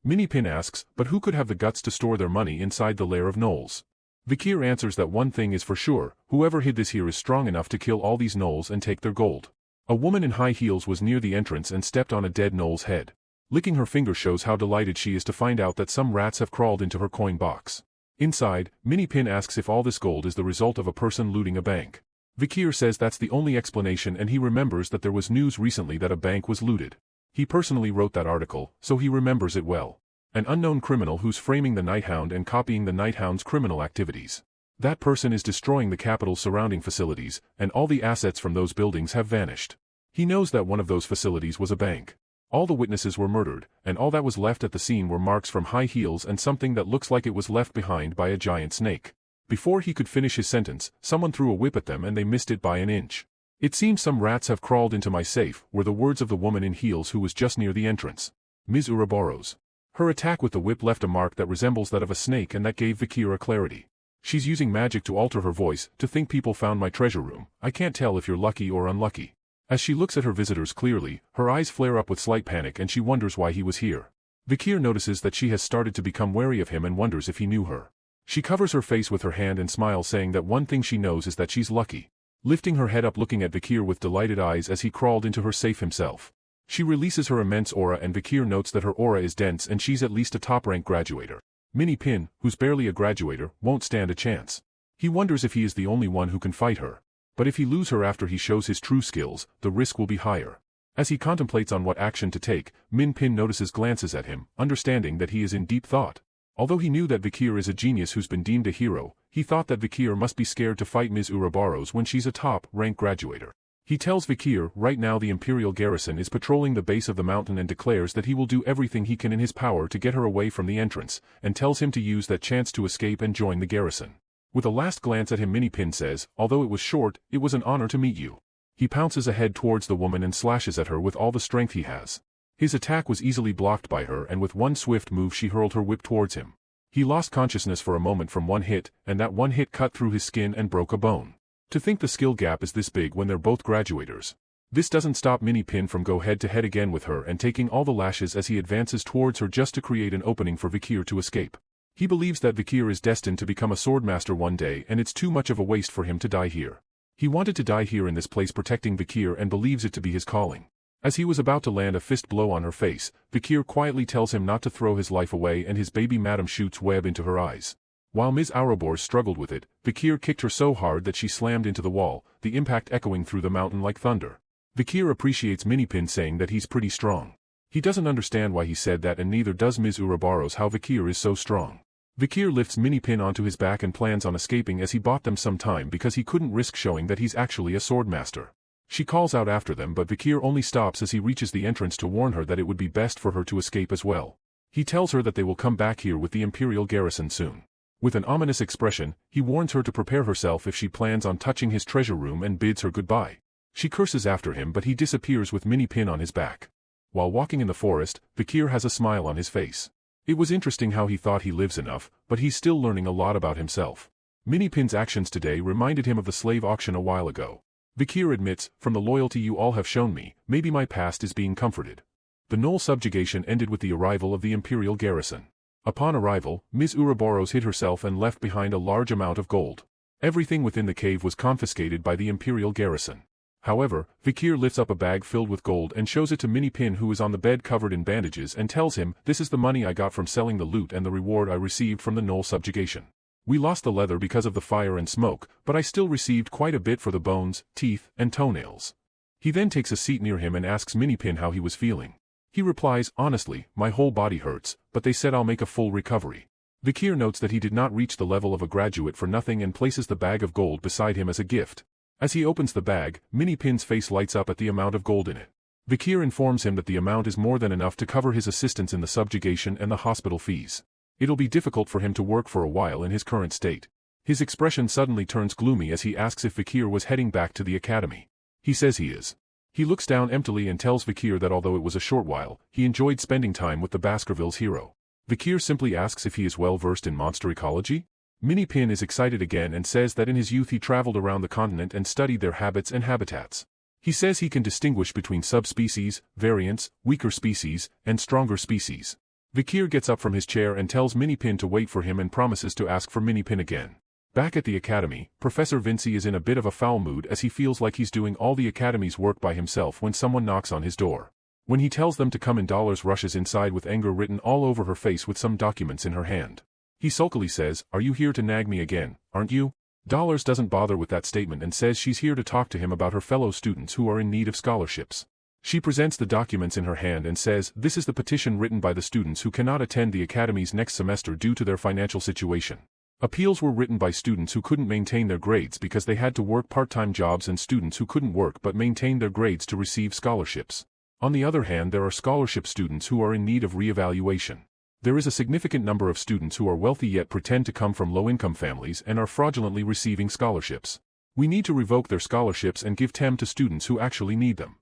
Minipin asks, but who could have the guts to store their money inside the lair of Gnolls? Vikir answers that one thing is for sure, whoever hid this here is strong enough to kill all these Gnolls and take their gold. A woman in high heels was near the entrance and stepped on a dead Gnoll's head. Licking her finger shows how delighted she is to find out that some rats have crawled into her coin box. Inside, Minipin asks if all this gold is the result of a person looting a bank. Vikir says that's the only explanation, and he remembers that there was news recently that a bank was looted. He personally wrote that article, so he remembers it well. An unknown criminal who's framing the Nighthound and copying the Nighthound's criminal activities. That person is destroying the capital's surrounding facilities, and all the assets from those buildings have vanished. He knows that one of those facilities was a bank. All the witnesses were murdered, and all that was left at the scene were marks from high heels and something that looks like it was left behind by a giant snake. Before he could finish his sentence, someone threw a whip at them and they missed it by an inch. "It seems some rats have crawled into my safe," were the words of the woman in heels who was just near the entrance. Ms. Ouroboros. Her attack with the whip left a mark that resembles that of a snake, and that gave Vikir clarity. "She's using magic to alter her voice. To think people found my treasure room. I can't tell if you're lucky or unlucky." As she looks at her visitors clearly, her eyes flare up with slight panic and she wonders why he was here. Vikir notices that she has started to become wary of him and wonders if he knew her. She covers her face with her hand and smiles, saying that one thing she knows is that she's lucky. Lifting her head up, looking at Vikir with delighted eyes as he crawled into her safe himself. She releases her immense aura and Vikir notes that her aura is dense and she's at least a top-rank graduator. Minipin, who's barely a graduator, won't stand a chance. He wonders if he is the only one who can fight her. But if he loses her after he shows his true skills, the risk will be higher. As he contemplates on what action to take, Minpin notices glances at him, understanding that he is in deep thought. Although he knew that Vikir is a genius who's been deemed a hero, he thought that Vikir must be scared to fight Ms. Ouroboros when she's a top-rank graduator. He tells Vikir right now the Imperial garrison is patrolling the base of the mountain and declares that he will do everything he can in his power to get her away from the entrance, and tells him to use that chance to escape and join the garrison. With a last glance at him, Minipin says, although it was short, it was an honor to meet you. He pounces ahead towards the woman and slashes at her with all the strength he has. His attack was easily blocked by her, and with one swift move she hurled her whip towards him. He lost consciousness for a moment from one hit, and that one hit cut through his skin and broke a bone. To think the skill gap is this big when they're both graduators. This doesn't stop Minipin from go head-to-head again with her and taking all the lashes as he advances towards her just to create an opening for Vikir to escape. He believes that Vikir is destined to become a swordmaster one day, and it's too much of a waste for him to die here. He wanted to die here in this place protecting Vikir and believes it to be his calling. As he was about to land a fist blow on her face, Vikir quietly tells him not to throw his life away, and his baby madam shoots web into her eyes. While Ms. Ouroboros struggled with it, Vikir kicked her so hard that she slammed into the wall, the impact echoing through the mountain like thunder. Vikir appreciates Minipin saying that he's pretty strong. He doesn't understand why he said that, and neither does Ms. Ouroboros how Vikir is so strong. Vikir lifts Minipin onto his back and plans on escaping, as he bought them some time because he couldn't risk showing that he's actually a swordmaster. She calls out after them, but Vikir only stops as he reaches the entrance to warn her that it would be best for her to escape as well. He tells her that they will come back here with the Imperial garrison soon. With an ominous expression, he warns her to prepare herself if she plans on touching his treasure room and bids her goodbye. She curses after him, but he disappears with Minipin on his back. While walking in the forest, Vikir has a smile on his face. It was interesting how he thought he lives enough, but he's still learning a lot about himself. Minipin's actions today reminded him of the slave auction a while ago. Vikir admits, from the loyalty you all have shown me, maybe my past is being comforted. The Knoll subjugation ended with the arrival of the Imperial garrison. Upon arrival, Ms. Ouroboros hid herself and left behind a large amount of gold. Everything within the cave was confiscated by the Imperial garrison. However, Vikir lifts up a bag filled with gold and shows it to Minipin, who is on the bed covered in bandages, and tells him, "This is the money I got from selling the loot and the reward I received from the Knoll subjugation. We lost the leather because of the fire and smoke, but I still received quite a bit for the bones, teeth, and toenails." He then takes a seat near him and asks Minipin how he was feeling. He replies, "Honestly, my whole body hurts, but they said I'll make a full recovery." Vikir notes that he did not reach the level of a graduate for nothing and places the bag of gold beside him as a gift. As he opens the bag, Minipin's face lights up at the amount of gold in it. Vikir informs him that the amount is more than enough to cover his assistance in the subjugation and the hospital fees. It'll be difficult for him to work for a while in his current state. His expression suddenly turns gloomy as he asks if Vikir was heading back to the academy. He says he is. He looks down emptily and tells Vikir that although it was a short while, he enjoyed spending time with the Baskervilles' hero. Vikir simply asks if he is well versed in monster ecology. Minipin is excited again and says that in his youth he traveled around the continent and studied their habits and habitats. He says he can distinguish between subspecies, variants, weaker species, and stronger species. Vikir gets up from his chair and tells Minipin to wait for him and promises to ask for Minipin again. Back at the academy, Professor Vinci is in a bit of a foul mood as he feels like he's doing all the academy's work by himself when someone knocks on his door. When he tells them to come in, Dollars rushes inside with anger written all over her face with some documents in her hand. He sulkily says, "Are you here to nag me again, aren't you?" Dollars doesn't bother with that statement and says she's here to talk to him about her fellow students who are in need of scholarships. She presents the documents in her hand and says, "This is the petition written by the students who cannot attend the academy's next semester due to their financial situation." Appeals were written by students who couldn't maintain their grades because they had to work part-time jobs and students who couldn't work but maintain their grades to receive scholarships. On the other hand, there are scholarship students who are in need of re-evaluation. There is a significant number of students who are wealthy yet pretend to come from low-income families and are fraudulently receiving scholarships. We need to revoke their scholarships and give them to students who actually need them.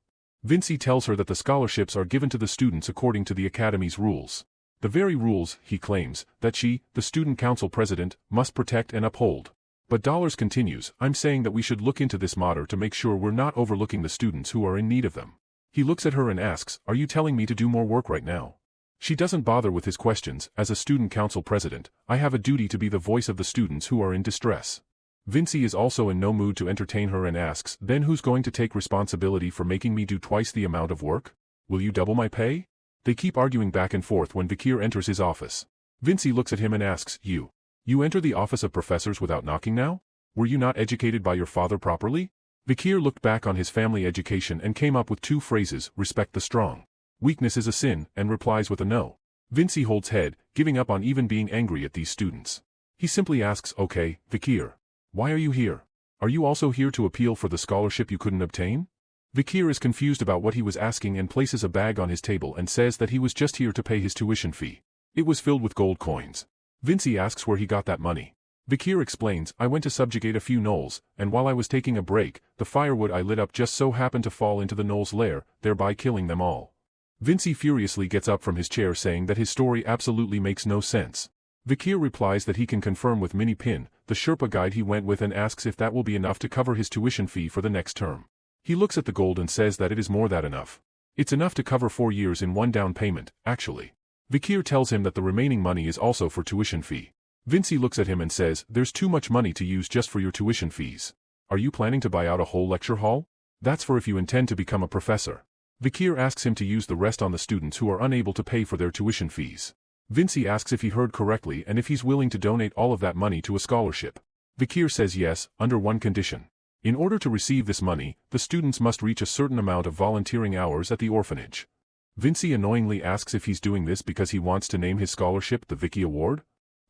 Vinci tells her that the scholarships are given to the students according to the academy's rules. The very rules, he claims, that she, the student council president, must protect and uphold. But Dollars continues, "I'm saying that we should look into this matter to make sure we're not overlooking the students who are in need of them." He looks at her and asks, "Are you telling me to do more work right now?" She doesn't bother with his questions. "As a student council president, I have a duty to be the voice of the students who are in distress." Vinci is also in no mood to entertain her and asks, "Then who's going to take responsibility for making me do twice the amount of work? Will you double my pay?" They keep arguing back and forth when Vikir enters his office. Vinci looks at him and asks, You enter the office of professors without knocking now? Were you not educated by your father properly?" Vikir looked back on his family education and came up with two phrases, "Respect the strong. Weakness is a sin," and replies with a no. Vinci holds head, giving up on even being angry at these students. He simply asks, "Okay, Vikir. Why are you here? Are you also here to appeal for the scholarship you couldn't obtain?" Vikir is confused about what he was asking and places a bag on his table and says that he was just here to pay his tuition fee. It was filled with gold coins. Vinci asks where he got that money. Vikir explains, "I went to subjugate a few gnolls, and while I was taking a break, the firewood I lit up just so happened to fall into the gnolls' lair, thereby killing them all." Vinci furiously gets up from his chair saying that his story absolutely makes no sense. Vikir replies that he can confirm with Mini Pin, the Sherpa guide he went with, and asks if that will be enough to cover his tuition fee for the next term. He looks at the gold and says that it is more than enough. It's enough to cover 4 years in one down payment, actually. Vikir tells him that the remaining money is also for tuition fee. Vinci looks at him and says, "There's too much money to use just for your tuition fees. Are you planning to buy out a whole lecture hall? That's for if you intend to become a professor." Vikir asks him to use the rest on the students who are unable to pay for their tuition fees. Vinci asks if he heard correctly and if he's willing to donate all of that money to a scholarship. Vikir says yes, under one condition. In order to receive this money, the students must reach a certain amount of volunteering hours at the orphanage. Vinci annoyingly asks if he's doing this because he wants to name his scholarship the Vicky Award.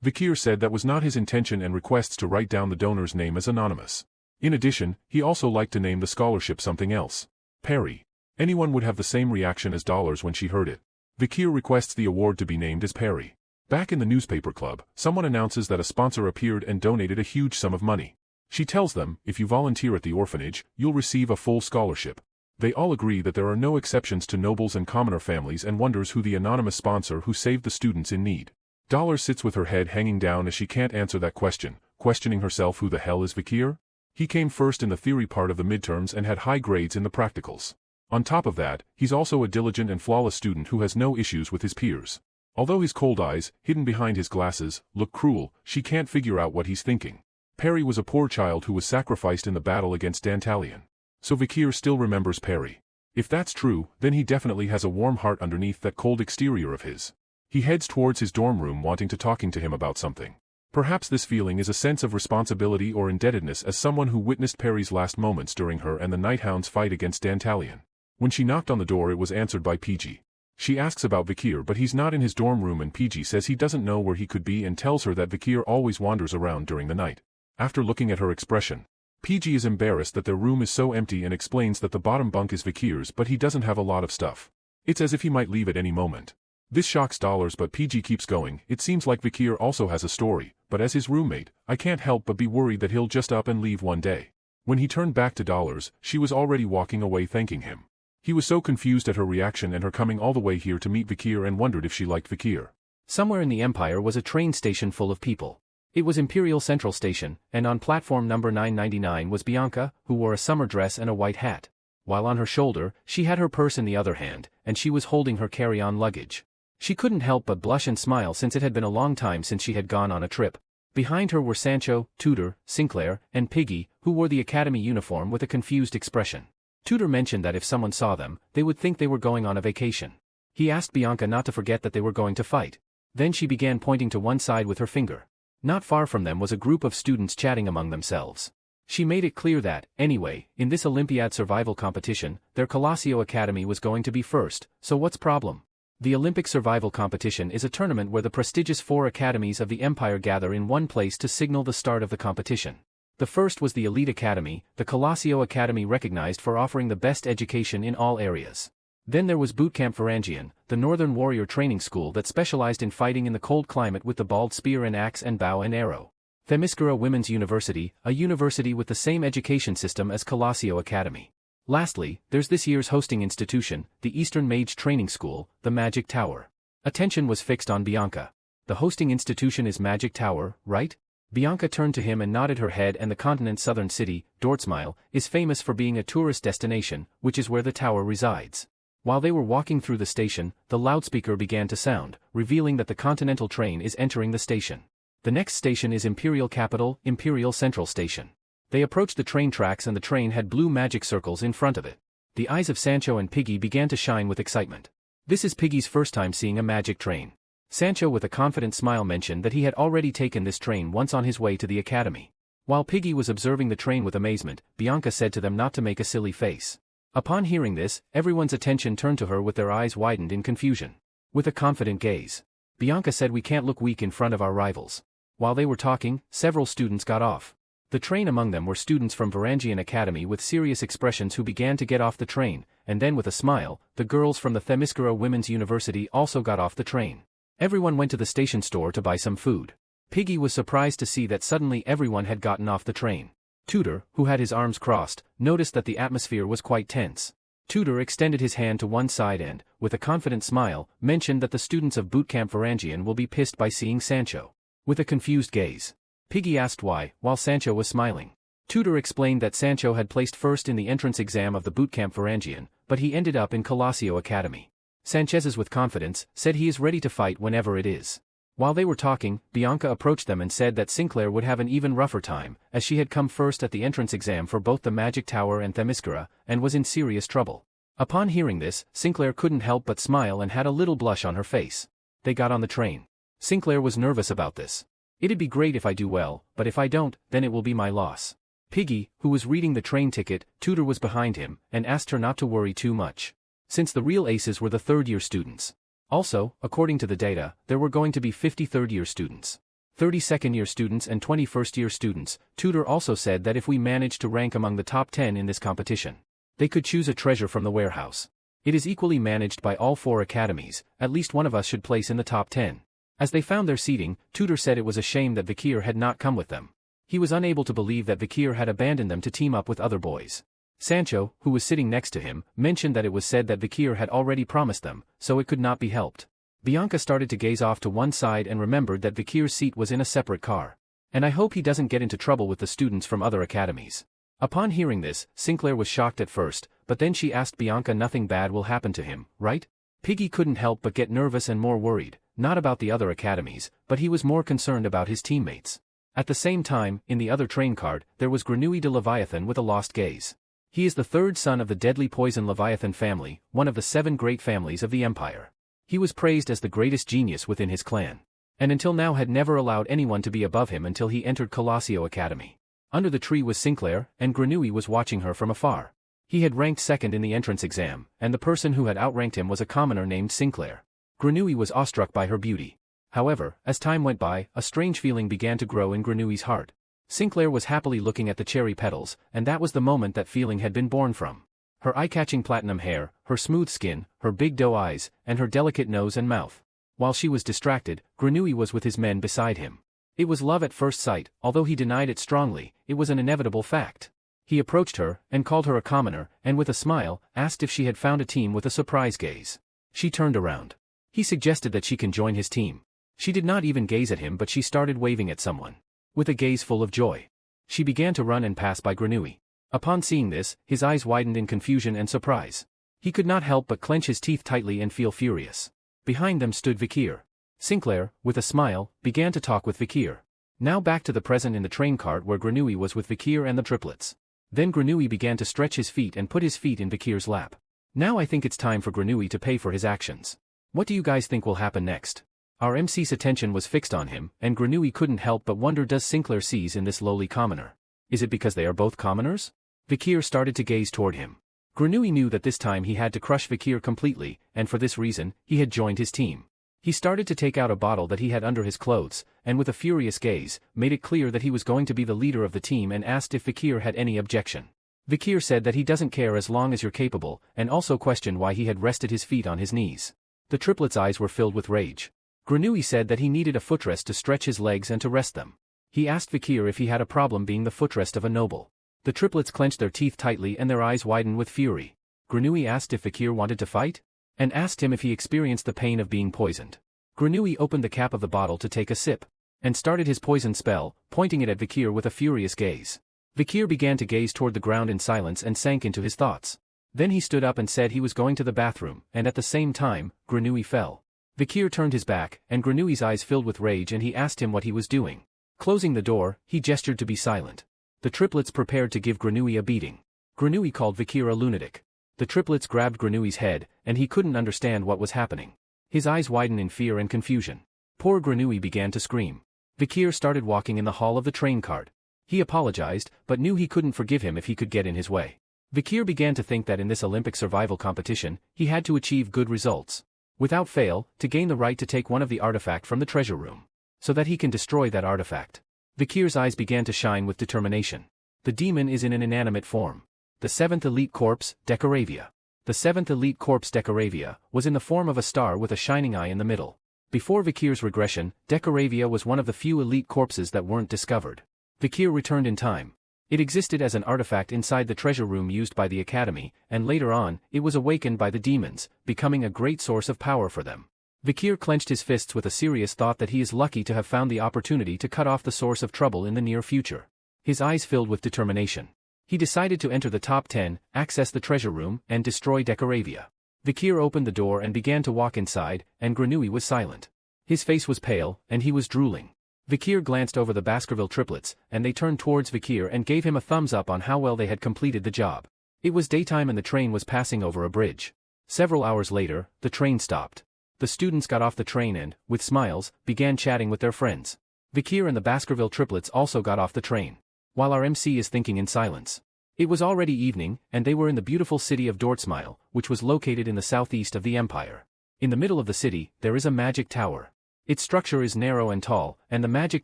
Vikir said that was not his intention and requests to write down the donor's name as anonymous. In addition, he also liked to name the scholarship something else. Perry. Anyone would have the same reaction as Dollars when she heard it. Vikir requests the award to be named as Perry. Back in the newspaper club, someone announces that a sponsor appeared and donated a huge sum of money. She tells them, if you volunteer at the orphanage, you'll receive a full scholarship. They all agree that there are no exceptions to nobles and commoner families and wonders who the anonymous sponsor who saved the students in need. Dollar sits with her head hanging down as she can't answer that question, questioning herself who the hell is Vikir? He came first in the theory part of the midterms and had high grades in the practicals. On top of that, he's also a diligent and flawless student who has no issues with his peers. Although his cold eyes, hidden behind his glasses, look cruel, she can't figure out what he's thinking. Perry was a poor child who was sacrificed in the battle against Dantalion. So Vikir still remembers Perry. If that's true, then he definitely has a warm heart underneath that cold exterior of his. He heads towards his dorm room wanting to talking to him about something. Perhaps this feeling is a sense of responsibility or indebtedness as someone who witnessed Perry's last moments during her and the Nighthound's fight against Dantalion. When she knocked on the door, it was answered by PG. She asks about Vikir, but he's not in his dorm room, and PG says he doesn't know where he could be and tells her that Vikir always wanders around during the night. After looking at her expression, PG is embarrassed that their room is so empty and explains that the bottom bunk is Vikir's, but he doesn't have a lot of stuff. It's as if he might leave at any moment. This shocks Dollars, but PG keeps going. It seems like Vikir also has a story, but as his roommate, I can't help but be worried that he'll just up and leave one day. When he turned back to Dollars, she was already walking away thanking him. He was so confused at her reaction and her coming all the way here to meet Vikir and wondered if she liked Vikir. Somewhere in the Empire was a train station full of people. It was Imperial Central Station, and on platform number 999 was Bianca, who wore a summer dress and a white hat. While on her shoulder, she had her purse in the other hand, and she was holding her carry-on luggage. She couldn't help but blush and smile since it had been a long time since she had gone on a trip. Behind her were Sancho, Tudor, Sinclair, and Piggy, who wore the academy uniform with a confused expression. Tudor mentioned that if someone saw them, they would think they were going on a vacation. He asked Bianca not to forget that they were going to fight. Then she began pointing to one side with her finger. Not far from them was a group of students chatting among themselves. She made it clear that, anyway, in this Olympiad survival competition, their Colosio Academy was going to be first, so what's problem? The Olympic survival competition is a tournament where the prestigious 4 academies of the Empire gather in one place to signal the start of the competition. The first was the Elite Academy, the Colosio Academy recognized for offering the best education in all areas. Then there was Bootcamp Varangian, the Northern Warrior Training School that specialized in fighting in the cold climate with the bald spear and axe and bow and arrow. Themyscira Women's University, a university with the same education system as Colosio Academy. Lastly, there's this year's hosting institution, the Eastern Mage Training School, the Magic Tower. Attention was fixed on Bianca. The hosting institution is Magic Tower, right? Bianca turned to him and nodded her head, and the continent's southern city, Dortsmile, is famous for being a tourist destination, which is where the tower resides. While they were walking through the station, the loudspeaker began to sound, revealing that the Continental train is entering the station. The next station is Imperial Capital, Imperial Central Station. They approached the train tracks and the train had blue magic circles in front of it. The eyes of Sancho and Piggy began to shine with excitement. This is Piggy's first time seeing a magic train. Sancho with a confident smile mentioned that he had already taken this train once on his way to the academy. While Piggy was observing the train with amazement, Bianca said to them not to make a silly face. Upon hearing this, everyone's attention turned to her with their eyes widened in confusion. with a confident gaze. Bianca said we can't look weak in front of our rivals. While they were talking, several students got off the train. Among them were students from Varangian Academy with serious expressions who began to get off the train, and then with a smile, the girls from the Themyscira Women's University also got off the train. Everyone went to the station store to buy some food. Piggy was surprised to see that suddenly everyone had gotten off the train. Tudor, who had his arms crossed, noticed that the atmosphere was quite tense. Tudor extended his hand to one side and, with a confident smile, mentioned that the students of Bootcamp Varangian will be pissed by seeing Sancho. With a confused gaze, Piggy asked why, while Sancho was smiling. Tudor explained that Sancho had placed first in the entrance exam of the Bootcamp Varangian, but he ended up in Colosio Academy. Sanchez's with confidence, said he is ready to fight whenever it is. While they were talking, Bianca approached them and said that Sinclair would have an even rougher time, as she had come first at the entrance exam for both the Magic Tower and Themyscira, and was in serious trouble. Upon hearing this, Sinclair couldn't help but smile and had a little blush on her face. They got on the train. Sinclair was nervous about this. It'd be great if I do well, but if I don't, then it will be my loss. Piggy, who was reading the train ticket, Tudor was behind him, and asked her not to worry too much, since the real aces were the third-year students. Also, according to the data, there were going to be 50 third-year students, 30 second-year students and 20 first-year students. Tudor also said that if we managed to rank among the top 10 in this competition, they could choose a treasure from the warehouse. It is equally managed by all 4 academies, at least one of us should place in the top 10. As they found their seating, Tudor said it was a shame that Vikir had not come with them. He was unable to believe that Vikir had abandoned them to team up with other boys. Sancho, who was sitting next to him, mentioned that it was said that Vikir had already promised them, so it could not be helped. Bianca started to gaze off to one side and remembered that Vikir's seat was in a separate car. And I hope he doesn't get into trouble with the students from other academies. Upon hearing this, Sinclair was shocked at first, but then she asked Bianca nothing bad will happen to him, right? Piggy couldn't help but get nervous and more worried, not about the other academies, but he was more concerned about his teammates. At the same time, in the other train card, there was Grenouille de Leviathan with a lost gaze. He is the third son of the deadly poison Leviathan family, one of the 7 great families of the Empire. He was praised as the greatest genius within his clan, and until now had never allowed anyone to be above him until he entered Colosio Academy. Under the tree was Sinclair, and Grenouille was watching her from afar. He had ranked second in the entrance exam, and the person who had outranked him was a commoner named Sinclair. Grenouille was awestruck by her beauty. However, as time went by, a strange feeling began to grow in Grenouille's heart. Sinclair was happily looking at the cherry petals, and that was the moment that feeling had been born from. Her eye-catching platinum hair, her smooth skin, her big doe eyes, and her delicate nose and mouth. While she was distracted, Grenouille was with his men beside him. It was love at first sight, although he denied it strongly, it was an inevitable fact. He approached her, and called her a commoner, and with a smile, asked if she had found a team with a surprise gaze. She turned around. He suggested that she can join his team. She did not even gaze at him, but she started waving at someone. With a gaze full of joy, she began to run and pass by Grenouille. Upon seeing this, his eyes widened in confusion and surprise. He could not help but clench his teeth tightly and feel furious. Behind them stood Vikir. Sinclair, with a smile, began to talk with Vikir. Now back to the present in the train cart where Grenouille was with Vikir and the triplets. Then Grenouille began to stretch his feet and put his feet in Vikir's lap. Now I think it's time for Grenouille to pay for his actions. What do you guys think will happen next? Our MC's attention was fixed on him, and Grenouille couldn't help but wonder, does Sinclair seize in this lowly commoner? Is it because they are both commoners? Vikir started to gaze toward him. Grenouille knew that this time he had to crush Vikir completely, and for this reason, he had joined his team. He started to take out a bottle that he had under his clothes, and with a furious gaze, made it clear that he was going to be the leader of the team and asked if Vikir had any objection. Vikir said that he doesn't care as long as you're capable, and also questioned why he had rested his feet on his knees. The triplets' eyes were filled with rage. Grenouille said that he needed a footrest to stretch his legs and to rest them. He asked Vikir if he had a problem being the footrest of a noble. The triplets clenched their teeth tightly and their eyes widened with fury. Grenouille asked if Vikir wanted to fight, and asked him if he experienced the pain of being poisoned. Grenouille opened the cap of the bottle to take a sip, and started his poison spell, pointing it at Vikir with a furious gaze. Vikir began to gaze toward the ground in silence and sank into his thoughts. Then he stood up and said he was going to the bathroom, and at the same time, Grenouille fell. Vikir turned his back, and Grenouille's eyes filled with rage, and he asked him what he was doing. Closing the door, he gestured to be silent. The triplets prepared to give Grenouille a beating. Grenouille called Vikir a lunatic. The triplets grabbed Grenouille's head, and he couldn't understand what was happening. His eyes widened in fear and confusion. Poor Grenouille began to scream. Vikir started walking in the hall of the train cart. He apologized, but knew he couldn't forgive him if he could get in his way. Vikir began to think that in this Olympic survival competition, he had to achieve good results. without fail, to gain the right to take one of the artifact from the treasure room, so that he can destroy that artifact. Vikir's eyes began to shine with determination. The demon is in an inanimate form. The 7th elite corpse, Decoravia. The 7th elite corpse Decoravia was in the form of a star with a shining eye in the middle. Before Vikir's regression, Decoravia was one of the few elite corpses that weren't discovered. Vikir returned in time. It existed as an artifact inside the treasure room used by the Academy, and later on, it was awakened by the demons, becoming a great source of power for them. Vikir clenched his fists with a serious thought that he is lucky to have found the opportunity to cut off the source of trouble in the near future. His eyes filled with determination. He decided to enter the top 10, access the treasure room, and destroy Decoravia. Vikir opened the door and began to walk inside, and Granui was silent. His face was pale, and he was drooling. Vikir glanced over the Baskerville triplets, and they turned towards Vikir and gave him a thumbs up on how well they had completed the job. It was daytime and the train was passing over a bridge. Several hours later, the train stopped. The students got off the train and, with smiles, began chatting with their friends. Vikir and the Baskerville triplets also got off the train. While our MC is thinking in silence. It was already evening, and they were in the beautiful city of Dortsmile, which was located in the southeast of the empire. In the middle of the city, there is a magic tower. Its structure is narrow and tall, and the magic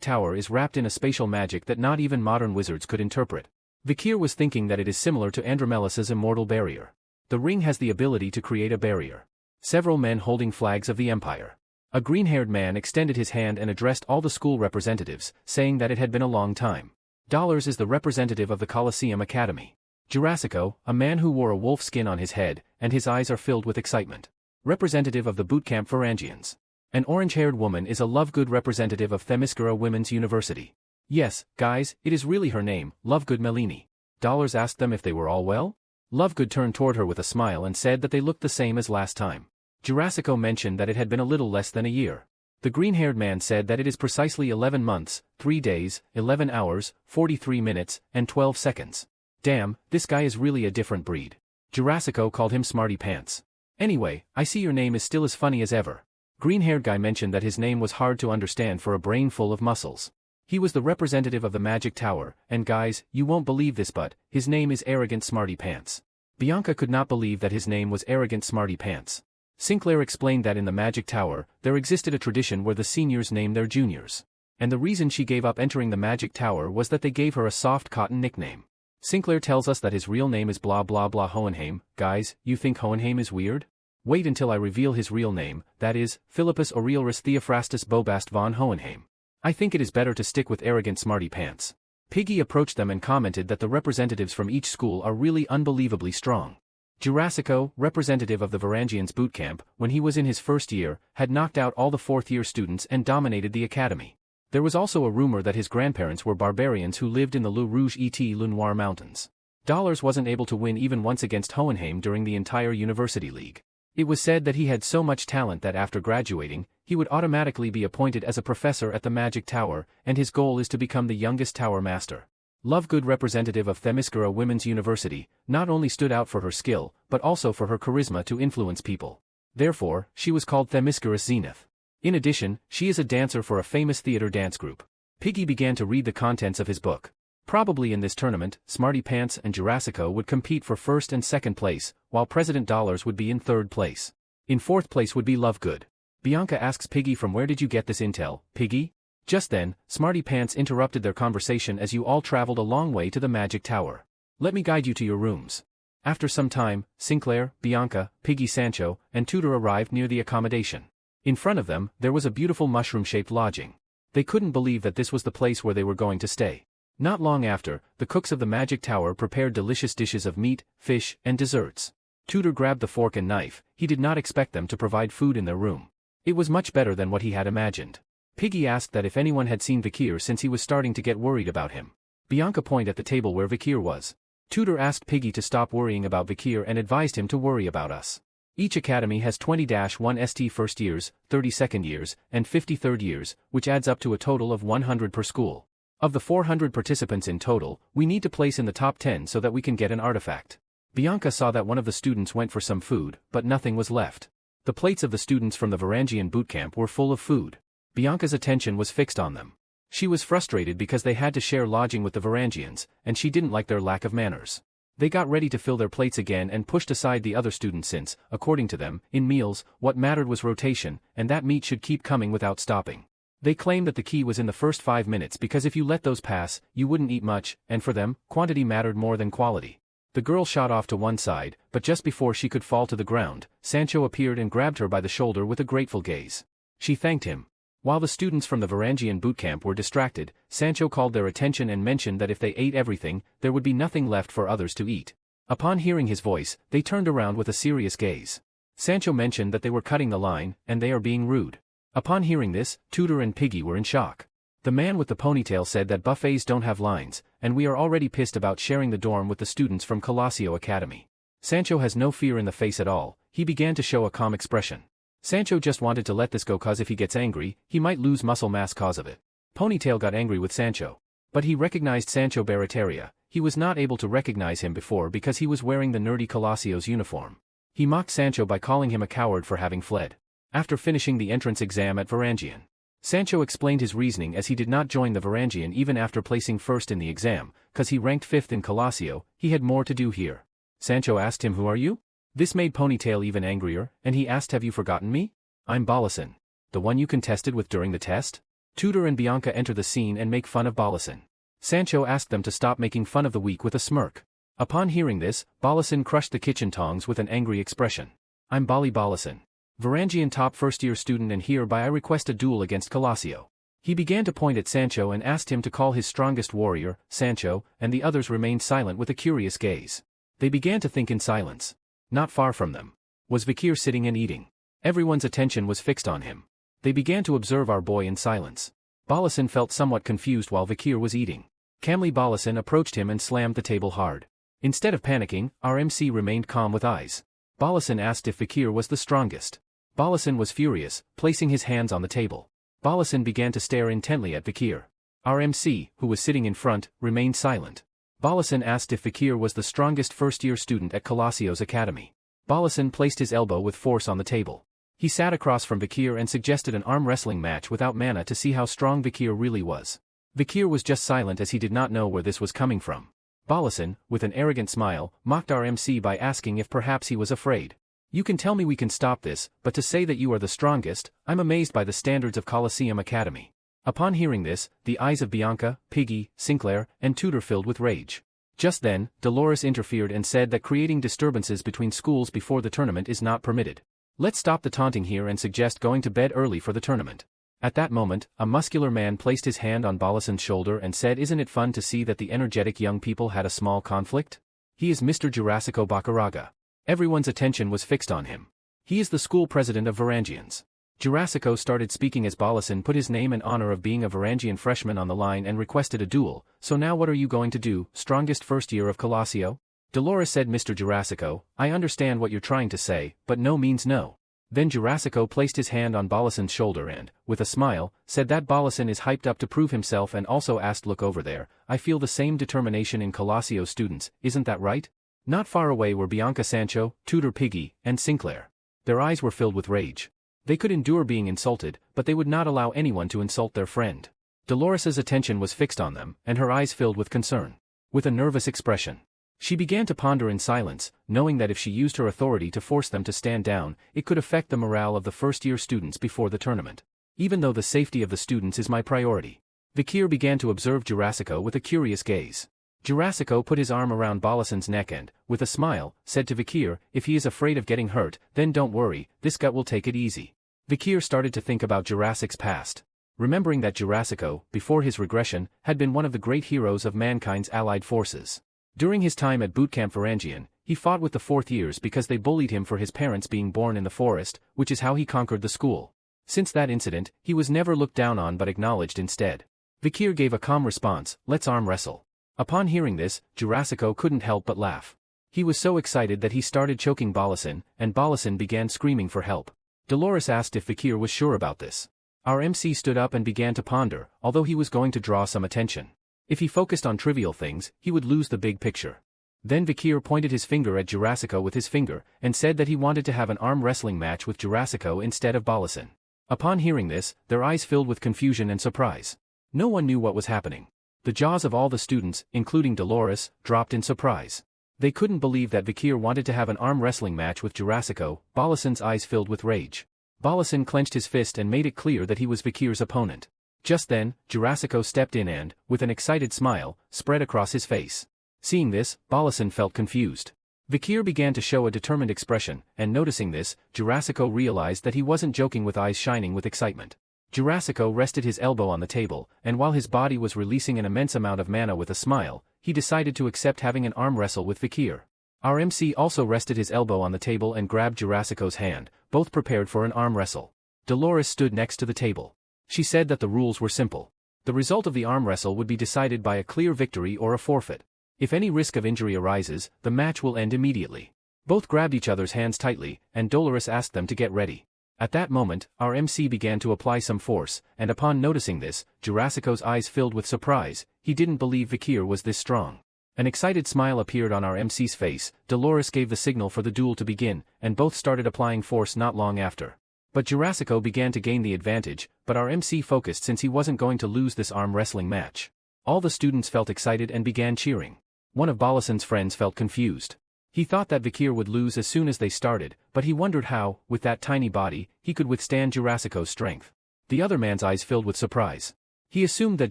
tower is wrapped in a spatial magic that not even modern wizards could interpret. Vikir was thinking that it is similar to Andromelus's immortal barrier. The ring has the ability to create a barrier. Several men holding flags of the empire. A green-haired man extended his hand and addressed all the school representatives, saying that it had been a long time. Dollars is the representative of the Colosseum Academy. Jurassico, a man who wore a wolf skin on his head, and his eyes are filled with excitement. Representative of the bootcamp Varangians. An orange-haired woman is a Lovegood representative of Themyscira Women's University. Yes, guys, it is really her name, Lovegood Melini. Dollars asked them if they were all well. Lovegood turned toward her with a smile and said that they looked the same as last time. Jurassico mentioned that it had been a little less than a year. The green-haired man said that it is precisely 11 months, 3 days, 11 hours, 43 minutes, and 12 seconds. Damn, this guy is really a different breed. Jurassico called him Smarty Pants. Anyway, I see your name is still as funny as ever. Green-haired guy mentioned that his name was hard to understand for a brain full of muscles. He was the representative of the Magic Tower, and guys, you won't believe this but, his name is Arrogant Smarty Pants. Bianca could not believe that his name was Arrogant Smarty Pants. Sinclair explained that in the Magic Tower, there existed a tradition where the seniors named their juniors. And the reason she gave up entering the Magic Tower was that they gave her a soft cotton nickname. Sinclair tells us that his real name is blah blah blah Hohenheim. Guys, you think Hohenheim is weird? Wait until I reveal his real name, that is, Philippus Aurelius Theophrastus Bobast von Hohenheim. I think it is better to stick with Arrogant Smarty Pants. Piggy approached them and commented that the representatives from each school are really unbelievably strong. Jurassico, representative of the Varangians bootcamp, when he was in his first year, had knocked out all the fourth-year students and dominated the academy. There was also a rumor that his grandparents were barbarians who lived in the Le Rouge et Le Noir mountains. Dollars wasn't able to win even once against Hohenheim during the entire university league. It was said that he had so much talent that after graduating, he would automatically be appointed as a professor at the Magic Tower, and his goal is to become the youngest tower master. Lovegood, representative of Themyscira Women's University, not only stood out for her skill, but also for her charisma to influence people. Therefore, she was called Themyscira's Zenith. In addition, she is a dancer for a famous theater dance group. Piggy began to read the contents of his book. Probably in this tournament, Smarty Pants and Jurassico would compete for first and second place, while President Dollars would be in third place. In fourth place would be Lovegood. Bianca asks Piggy, from where did you get this intel, Piggy? Just then, Smarty Pants interrupted their conversation as you all traveled a long way to the Magic Tower. Let me guide you to your rooms. After some time, Sinclair, Bianca, Piggy Sancho, and Tudor arrived near the accommodation. In front of them, there was a beautiful mushroom-shaped lodging. They couldn't believe that this was the place where they were going to stay. Not long after, the cooks of the Magic Tower prepared delicious dishes of meat, fish, and desserts. Tudor grabbed the fork and knife. He did not expect them to provide food in their room. It was much better than what he had imagined. Piggy asked that if anyone had seen Vikir since he was starting to get worried about him. Bianca pointed at the table where Vikir was. Tudor asked Piggy to stop worrying about Vikir and advised him to worry about us. Each academy has 20-1 ST first years, 30 second years, and 50 third years, which adds up to a total of 100 per school. Of the 400 participants in total, we need to place in the top 10 so that we can get an artifact. Bianca saw that one of the students went for some food, but nothing was left. The plates of the students from the Varangian bootcamp were full of food. Bianca's attention was fixed on them. She was frustrated because they had to share lodging with the Varangians, and she didn't like their lack of manners. They got ready to fill their plates again and pushed aside the other students since, according to them, in meals, what mattered was rotation, and that meat should keep coming without stopping. They claimed that the key was in the first 5 minutes because if you let those pass, you wouldn't eat much, and for them, quantity mattered more than quality. The girl shot off to one side, but just before she could fall to the ground, Sancho appeared and grabbed her by the shoulder with a grateful gaze. She thanked him. While the students from the Varangian boot camp were distracted, Sancho called their attention and mentioned that if they ate everything, there would be nothing left for others to eat. Upon hearing his voice, they turned around with a serious gaze. Sancho mentioned that they were cutting the line, and they are being rude. Upon hearing this, Tutor and Piggy were in shock. The man with the ponytail said that buffets don't have lines, and we are already pissed about sharing the dorm with the students from Colosio Academy. Sancho has no fear in the face at all, he began to show a calm expression. Sancho just wanted to let this go cause if he gets angry, he might lose muscle mass cause of it. Ponytail got angry with Sancho. But he recognized Sancho Barataria. He was not able to recognize him before because he was wearing the nerdy Colosio's uniform. He mocked Sancho by calling him a coward for having fled. After finishing the entrance exam at Varangian, Sancho explained his reasoning as he did not join the Varangian even after placing first in the exam, cause he ranked 5th in Colosio, he had more to do here. Sancho asked him, "Who are you?" This made Ponytail even angrier, and he asked, "Have you forgotten me? I'm Balasan. The one you contested with during the test?" Tutor and Bianca enter the scene and make fun of Balasan. Sancho asked them to stop making fun of the weak with a smirk. Upon hearing this, Balasan crushed the kitchen tongs with an angry expression. "I'm Balasan. Varangian top first-year student and hereby I request a duel against Colosio." He began to point at Sancho and asked him to call his strongest warrior, Sancho, and the others remained silent with a curious gaze. They began to think in silence. Not far from them was Vikir sitting and eating. Everyone's attention was fixed on him. They began to observe our boy in silence. Balasan felt somewhat confused while Vikir was eating. Calmly Balasan approached him and slammed the table hard. Instead of panicking, our MC remained calm with eyes. Balasan asked if Vikir was the strongest. Balasan was furious, placing his hands on the table. Balasan began to stare intently at Vikir. Our MC, who was sitting in front, remained silent. Balasan asked if Vikir was the strongest first-year student at Colosio's academy. Balasan placed his elbow with force on the table. He sat across from Vikir and suggested an arm wrestling match without mana to see how strong Vikir really was. Vikir was just silent as he did not know where this was coming from. Balasan, with an arrogant smile, mocked our MC by asking if perhaps he was afraid. "You can tell me we can stop this, but to say that you are the strongest, I'm amazed by the standards of Colosseum Academy." Upon hearing this, the eyes of Bianca, Piggy, Sinclair, and Tutor filled with rage. Just then, Dolores interfered and said that creating disturbances between schools before the tournament is not permitted. "Let's stop the taunting here and suggest going to bed early for the tournament." At that moment, a muscular man placed his hand on Balasan's shoulder and said, "Isn't it fun to see that the energetic young people had a small conflict? He is Mr. Jurassico Bacaraga." Everyone's attention was fixed on him. He is the school president of Varangians. Jurassico started speaking as Balasan put his name and honor of being a Varangian freshman on the line and requested a duel. "So now what are you going to do, strongest first year of Colosio?" Dolores said, "Mr. Jurassico, I understand what you're trying to say, but no means no." Then Jurassico placed his hand on Balasan's shoulder and, with a smile, said that Balasan is hyped up to prove himself and also asked, "Look over there, I feel the same determination in Colosio students, isn't that right?" Not far away were Bianca, Sancho, Tutor Piggy, and Sinclair. Their eyes were filled with rage. They could endure being insulted, but they would not allow anyone to insult their friend. Dolores's attention was fixed on them, and her eyes filled with concern. With a nervous expression, she began to ponder in silence, knowing that if she used her authority to force them to stand down, it could affect the morale of the first-year students before the tournament. "Even though the safety of the students is my priority." Vikir began to observe Jurassico with a curious gaze. Jurassico put his arm around Balasan's neck and, with a smile, said to Vikir, "If he is afraid of getting hurt, then don't worry, this gut will take it easy." Vikir started to think about Jurassic's past. Remembering that Jurassico, before his regression, had been one of the great heroes of mankind's allied forces. During his time at bootcamp Varangian, he fought with the fourth years because they bullied him for his parents being born in the forest, which is how he conquered the school. Since that incident, he was never looked down on but acknowledged instead. Vikir gave a calm response, "Let's arm wrestle." Upon hearing this, Jurassico couldn't help but laugh. He was so excited that he started choking Balasan, and Balasan began screaming for help. Dolores asked if Vikir was sure about this. Our MC stood up and began to ponder, although he was going to draw some attention. If he focused on trivial things, he would lose the big picture. Then Vikir pointed his finger at Jurassico with his finger, and said that he wanted to have an arm wrestling match with Jurassico instead of Balasan. Upon hearing this, their eyes filled with confusion and surprise. No one knew what was happening. The jaws of all the students, including Dolores, dropped in surprise. They couldn't believe that Vikir wanted to have an arm wrestling match with Jurassico. Balasan's eyes filled with rage. Balasan clenched his fist and made it clear that he was Vikir's opponent. Just then, Jurassico stepped in and, with an excited smile, spread across his face. Seeing this, Balasan felt confused. Vikir began to show a determined expression, and noticing this, Jurassico realized that he wasn't joking with eyes shining with excitement. Jurassico rested his elbow on the table, and while his body was releasing an immense amount of mana with a smile, he decided to accept having an arm wrestle with Vikir. Our MC also rested his elbow on the table and grabbed Jurassico's hand, both prepared for an arm wrestle. Dolores stood next to the table. She said that the rules were simple. The result of the arm wrestle would be decided by a clear victory or a forfeit. If any risk of injury arises, the match will end immediately. Both grabbed each other's hands tightly, and Dolores asked them to get ready. At that moment, our MC began to apply some force, and upon noticing this, Jurassico's eyes filled with surprise. He didn't believe Vikir was this strong. An excited smile appeared on our MC's face. Dolores gave the signal for the duel to begin, and both started applying force not long after. But Jurassico began to gain the advantage, but our MC focused since he wasn't going to lose this arm wrestling match. All the students felt excited and began cheering. One of Balasan's friends felt confused. He thought that Vikir would lose as soon as they started, but he wondered how, with that tiny body, he could withstand Jurassico's strength. The other man's eyes filled with surprise. He assumed that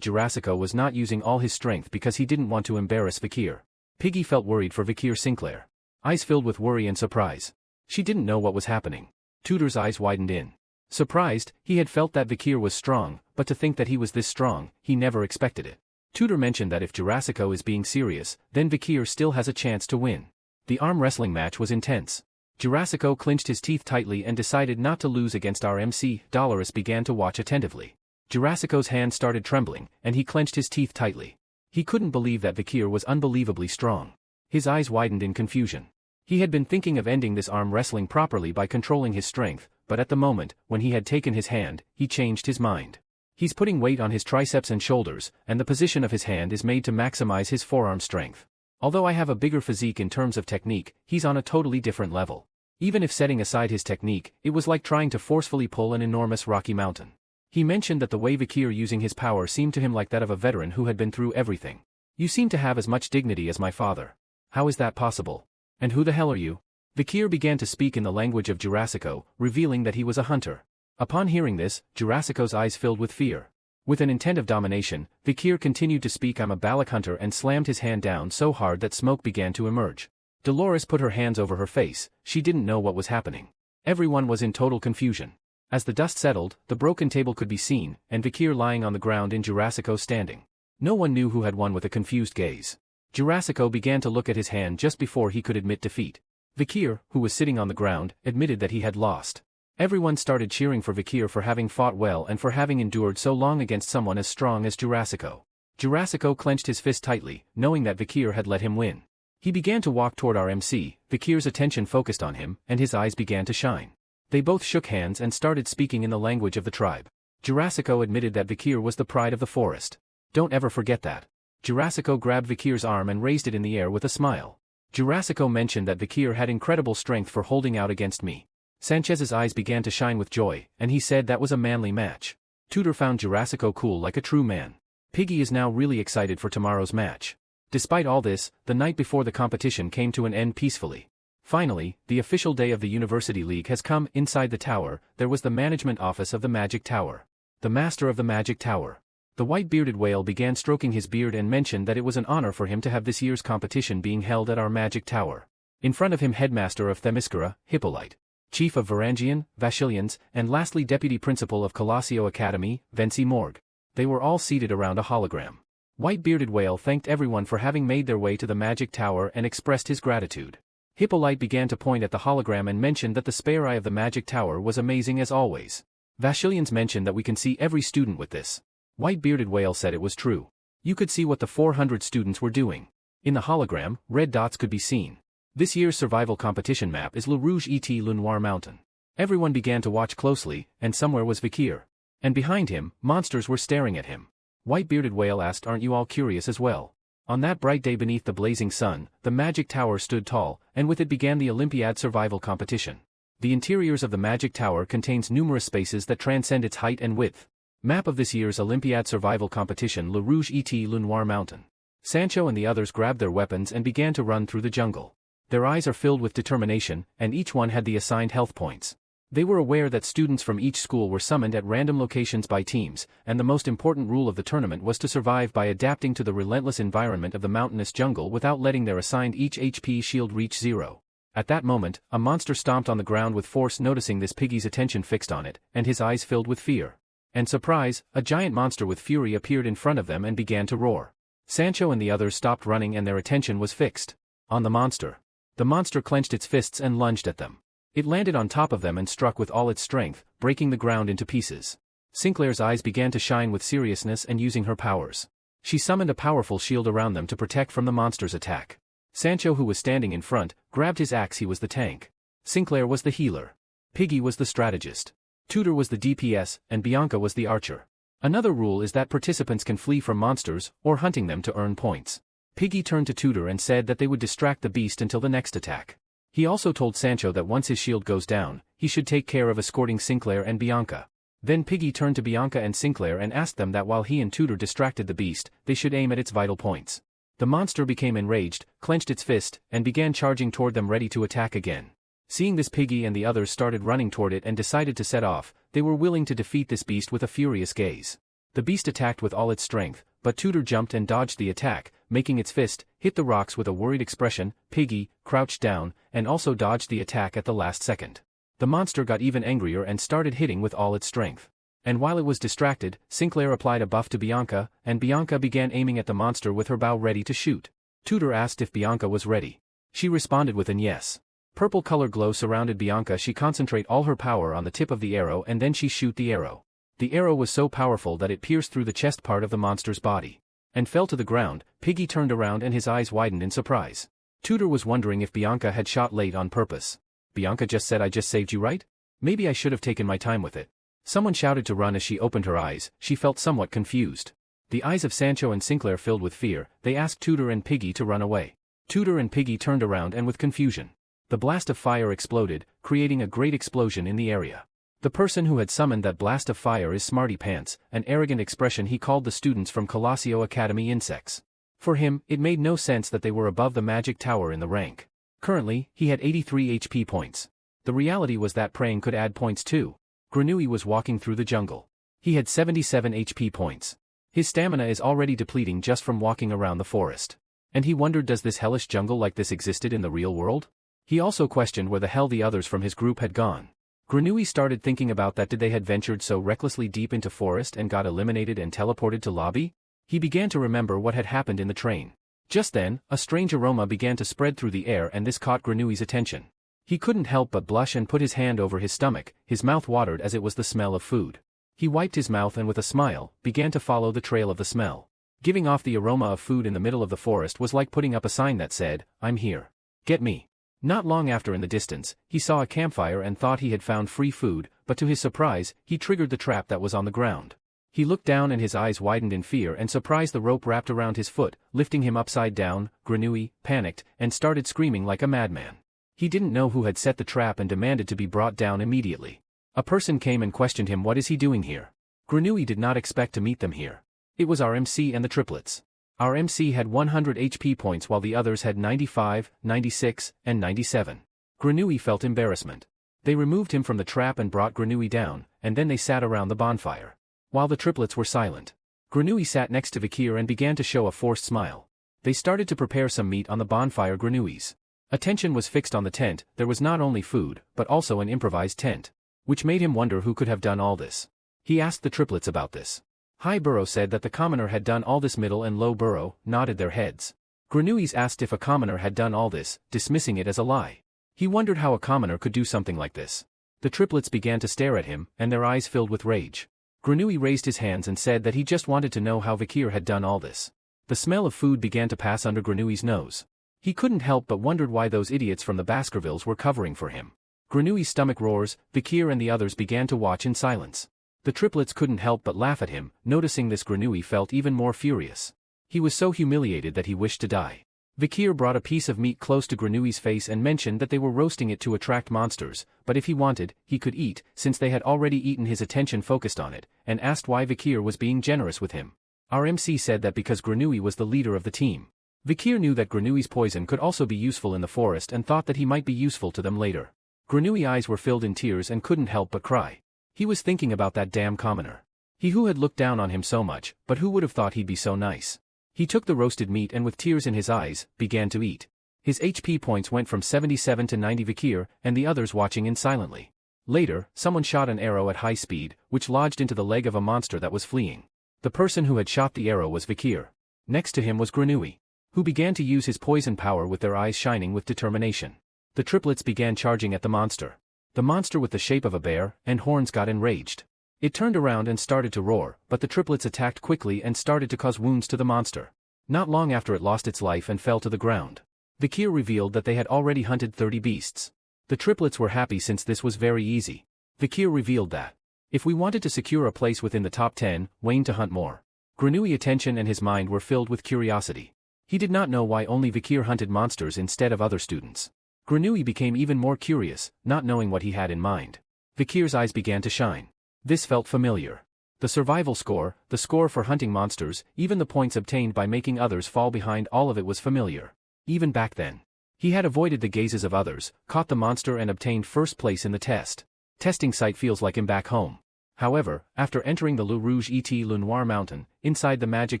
Jurassico was not using all his strength because he didn't want to embarrass Vikir. Piggy felt worried for Vikir Sinclair. Eyes filled with worry and surprise. She didn't know what was happening. Tudor's eyes widened in. Surprised, he had felt that Vikir was strong, but to think that he was this strong, he never expected it. Tudor mentioned that if Jurassico is being serious, then Vikir still has a chance to win. The arm wrestling match was intense. Jurassico clenched his teeth tightly and decided not to lose against our MC. Dolores began to watch attentively. Jurassico's hand started trembling, and he clenched his teeth tightly. He couldn't believe that Vikir was unbelievably strong. His eyes widened in confusion. He had been thinking of ending this arm wrestling properly by controlling his strength, but at the moment, when he had taken his hand, he changed his mind. He's putting weight on his triceps and shoulders, and the position of his hand is made to maximize his forearm strength. Although I have a bigger physique in terms of technique, he's on a totally different level. Even if setting aside his technique, it was like trying to forcefully pull an enormous rocky mountain. He mentioned that the way Vikir using his power seemed to him like that of a veteran who had been through everything. You seem to have as much dignity as my father. How is that possible? And who the hell are you? Vikir began to speak in the language of Jurassico, revealing that he was a hunter. Upon hearing this, Jurassico's eyes filled with fear. With an intent of domination, Vikir continued to speak, "I'm a Balak hunter," and slammed his hand down so hard that smoke began to emerge. Dolores put her hands over her face. She didn't know what was happening. Everyone was in total confusion. As the dust settled, the broken table could be seen, and Vikir lying on the ground in Jurassico standing. No one knew who had won with a confused gaze. Jurassico began to look at his hand just before he could admit defeat. Vikir, who was sitting on the ground, admitted that he had lost. Everyone started cheering for Vikir for having fought well and for having endured so long against someone as strong as Jurassico. Jurassico clenched his fist tightly, knowing that Vikir had let him win. He began to walk toward our MC. Vikir's attention focused on him, and his eyes began to shine. They both shook hands and started speaking in the language of the tribe. Jurassico admitted that Vikir was the pride of the forest. Don't ever forget that. Jurassico grabbed Vikir's arm and raised it in the air with a smile. Jurassico mentioned that Vikir had incredible strength for holding out against me. Sanchez's eyes began to shine with joy, and he said that was a manly match. Tudor found Jurassico cool like a true man. Piggy is now really excited for tomorrow's match. Despite all this, the night before the competition came to an end peacefully. Finally, the official day of the University League has come. Inside the tower, there was the management office of the Magic Tower. The master of the Magic Tower. The white-bearded whale began stroking his beard and mentioned that it was an honor for him to have this year's competition being held at our Magic Tower. In front of him, headmaster of Themyscira, Hippolyte. Chief of Varangian, Vashilians, and lastly Deputy Principal of Colossio Academy, Venci Morgue. They were all seated around a hologram. White-bearded whale thanked everyone for having made their way to the Magic Tower and expressed his gratitude. Hippolyte began to point at the hologram and mentioned that the spare eye of the Magic Tower was amazing as always. Vashilians mentioned that we can see every student with this. White-bearded whale said it was true. You could see what the 400 students were doing. In the hologram, red dots could be seen. This year's survival competition map is Le Rouge et Le Noir Mountain. Everyone began to watch closely, and somewhere was Vikir. And behind him, monsters were staring at him. White-bearded whale asked, "Aren't you all curious as well?" On that bright day beneath the blazing sun, the Magic Tower stood tall, and with it began the Olympiad survival competition. The interiors of the Magic Tower contains numerous spaces that transcend its height and width. Map of this year's Olympiad survival competition: Le Rouge et Le Noir Mountain. Sancho and the others grabbed their weapons and began to run through the jungle. Their eyes are filled with determination, and each one had the assigned health points. They were aware that students from each school were summoned at random locations by teams, and the most important rule of the tournament was to survive by adapting to the relentless environment of the mountainous jungle without letting their assigned each HP shield reach zero. At that moment, a monster stomped on the ground with force, noticing this piggy's attention fixed on it, and his eyes filled with fear. And surprise, a giant monster with fury appeared in front of them and began to roar. Sancho and the others stopped running and their attention was fixed on the monster. The monster clenched its fists and lunged at them. It landed on top of them and struck with all its strength, breaking the ground into pieces. Sinclair's eyes began to shine with seriousness and using her powers. She summoned a powerful shield around them to protect from the monster's attack. Sancho, who was standing in front, grabbed his axe. He was the tank. Sinclair was the healer. Piggy was the strategist. Tudor was the DPS, and Bianca was the archer. Another rule is that participants can flee from monsters, or hunting them to earn points. Piggy turned to Tudor and said that they would distract the beast until the next attack. He also told Sancho that once his shield goes down, he should take care of escorting Sinclair and Bianca. Then Piggy turned to Bianca and Sinclair and asked them that while he and Tudor distracted the beast, they should aim at its vital points. The monster became enraged, clenched its fist, and began charging toward them, ready to attack again. Seeing this, Piggy and the others started running toward it and decided to set off. They were willing to defeat this beast with a furious gaze. The beast attacked with all its strength, but Tudor jumped and dodged the attack, making its fist hit the rocks with a worried expression. Piggy crouched down and also dodged the attack at the last second. The monster got even angrier and started hitting with all its strength. And while it was distracted, Sinclair applied a buff to Bianca, and Bianca began aiming at the monster with her bow ready to shoot. Tudor asked if Bianca was ready. She responded with an yes. Purple color glow surrounded Bianca. She concentrate all her power on the tip of the arrow and then she shoot the arrow. The arrow was so powerful that it pierced through the chest part of the monster's body and fell to the ground. Piggy turned around and his eyes widened in surprise. Tudor was wondering if Bianca had shot late on purpose. Bianca just said, "I just saved you, right? Maybe I should have taken my time with it." Someone shouted to run. As she opened her eyes, she felt somewhat confused. The eyes of Sancho and Sinclair filled with fear. They asked Tudor and Piggy to run away. Tudor and Piggy turned around and with confusion. The blast of fire exploded, creating a great explosion in the area. The person who had summoned that blast of fire is Smarty Pants, an arrogant expression he called the students from Colosio Academy insects. For him, it made no sense that they were above the magic tower in the rank. Currently, he had 83 HP points. The reality was that praying could add points too. Grenouille was walking through the jungle. He had 77 HP points. His stamina is already depleting just from walking around the forest. And he wondered, does this hellish jungle like this existed in the real world? He also questioned where the hell the others from his group had gone. Grenouille started thinking about that. Did they had ventured so recklessly deep into forest and got eliminated and teleported to lobby? He began to remember what had happened in the train. Just then, a strange aroma began to spread through the air and this caught Grenouille's attention. He couldn't help but blush and put his hand over his stomach. His mouth watered as it was the smell of food. He wiped his mouth and with a smile, began to follow the trail of the smell. Giving off the aroma of food in the middle of the forest was like putting up a sign that said, "I'm here. Get me." Not long after, in the distance, he saw a campfire and thought he had found free food, but to his surprise, he triggered the trap that was on the ground. He looked down and his eyes widened in fear and surprise. The rope wrapped around his foot, lifting him upside down. Grenouille panicked and started screaming like a madman. He didn't know who had set the trap and demanded to be brought down immediately. A person came and questioned him, what is he doing here? Grenouille did not expect to meet them here. It was our MC and the triplets. Our MC had 100 HP points while the others had 95, 96, and 97. Grenouille felt embarrassment. They removed him from the trap and brought Grenouille down, and then they sat around the bonfire. While the triplets were silent, Grenouille sat next to Vikir and began to show a forced smile. They started to prepare some meat on the bonfire. Grenouille's attention was fixed on the tent. There was not only food, but also an improvised tent, which made him wonder who could have done all this. He asked the triplets about this. High Burrow said that the commoner had done all this. Middle and Low Burrow nodded their heads. Grenouille asked if a commoner had done all this, dismissing it as a lie. He wondered how a commoner could do something like this. The triplets began to stare at him, and their eyes filled with rage. Grenouille raised his hands and said that he just wanted to know how Vikir had done all this. The smell of food began to pass under Grenouille's nose. He couldn't help but wondered why those idiots from the Baskervilles were covering for him. Grenouille's stomach roars. Vikir and the others began to watch in silence. The triplets couldn't help but laugh at him. Noticing this, Grenouille felt even more furious. He was so humiliated that he wished to die. Vikir brought a piece of meat close to Grenouille's face and mentioned that they were roasting it to attract monsters, but if he wanted, he could eat, since they had already eaten. His attention focused on it, and asked why Vikir was being generous with him. Our MC said that because Grenouille was the leader of the team. Vikir knew that Grenouille's poison could also be useful in the forest and thought that he might be useful to them later. Grenouille's eyes were filled in tears and couldn't help but cry. He was thinking about that damn commoner. He who had looked down on him so much, but who would have thought he'd be so nice. He took the roasted meat and with tears in his eyes, began to eat. His HP points went from 77 to 90. Vikir and the others watching in silently. Later, someone shot an arrow at high speed, which lodged into the leg of a monster that was fleeing. The person who had shot the arrow was Vikir. Next to him was Grenouille, who began to use his poison power with their eyes shining with determination. The triplets began charging at the monster. The monster with the shape of a bear and horns got enraged. It turned around and started to roar, but the triplets attacked quickly and started to cause wounds to the monster. Not long after it lost its life and fell to the ground. Vikir revealed that they had already hunted 30 beasts. The triplets were happy since this was very easy. Vikir revealed that if we wanted to secure a place within the top 10, Wayne to hunt more. Grenouille's attention and his mind were filled with curiosity. He did not know why only Vikir hunted monsters instead of other students. Grenouille became even more curious, not knowing what he had in mind. Vikir's eyes began to shine. This felt familiar. The survival score, the score for hunting monsters, even the points obtained by making others fall behind, all of it was familiar. Even back then. He had avoided the gazes of others, caught the monster and obtained first place in the test. Testing site feels like him back home. However, after entering the Le Rouge et Le Noir mountain, inside the magic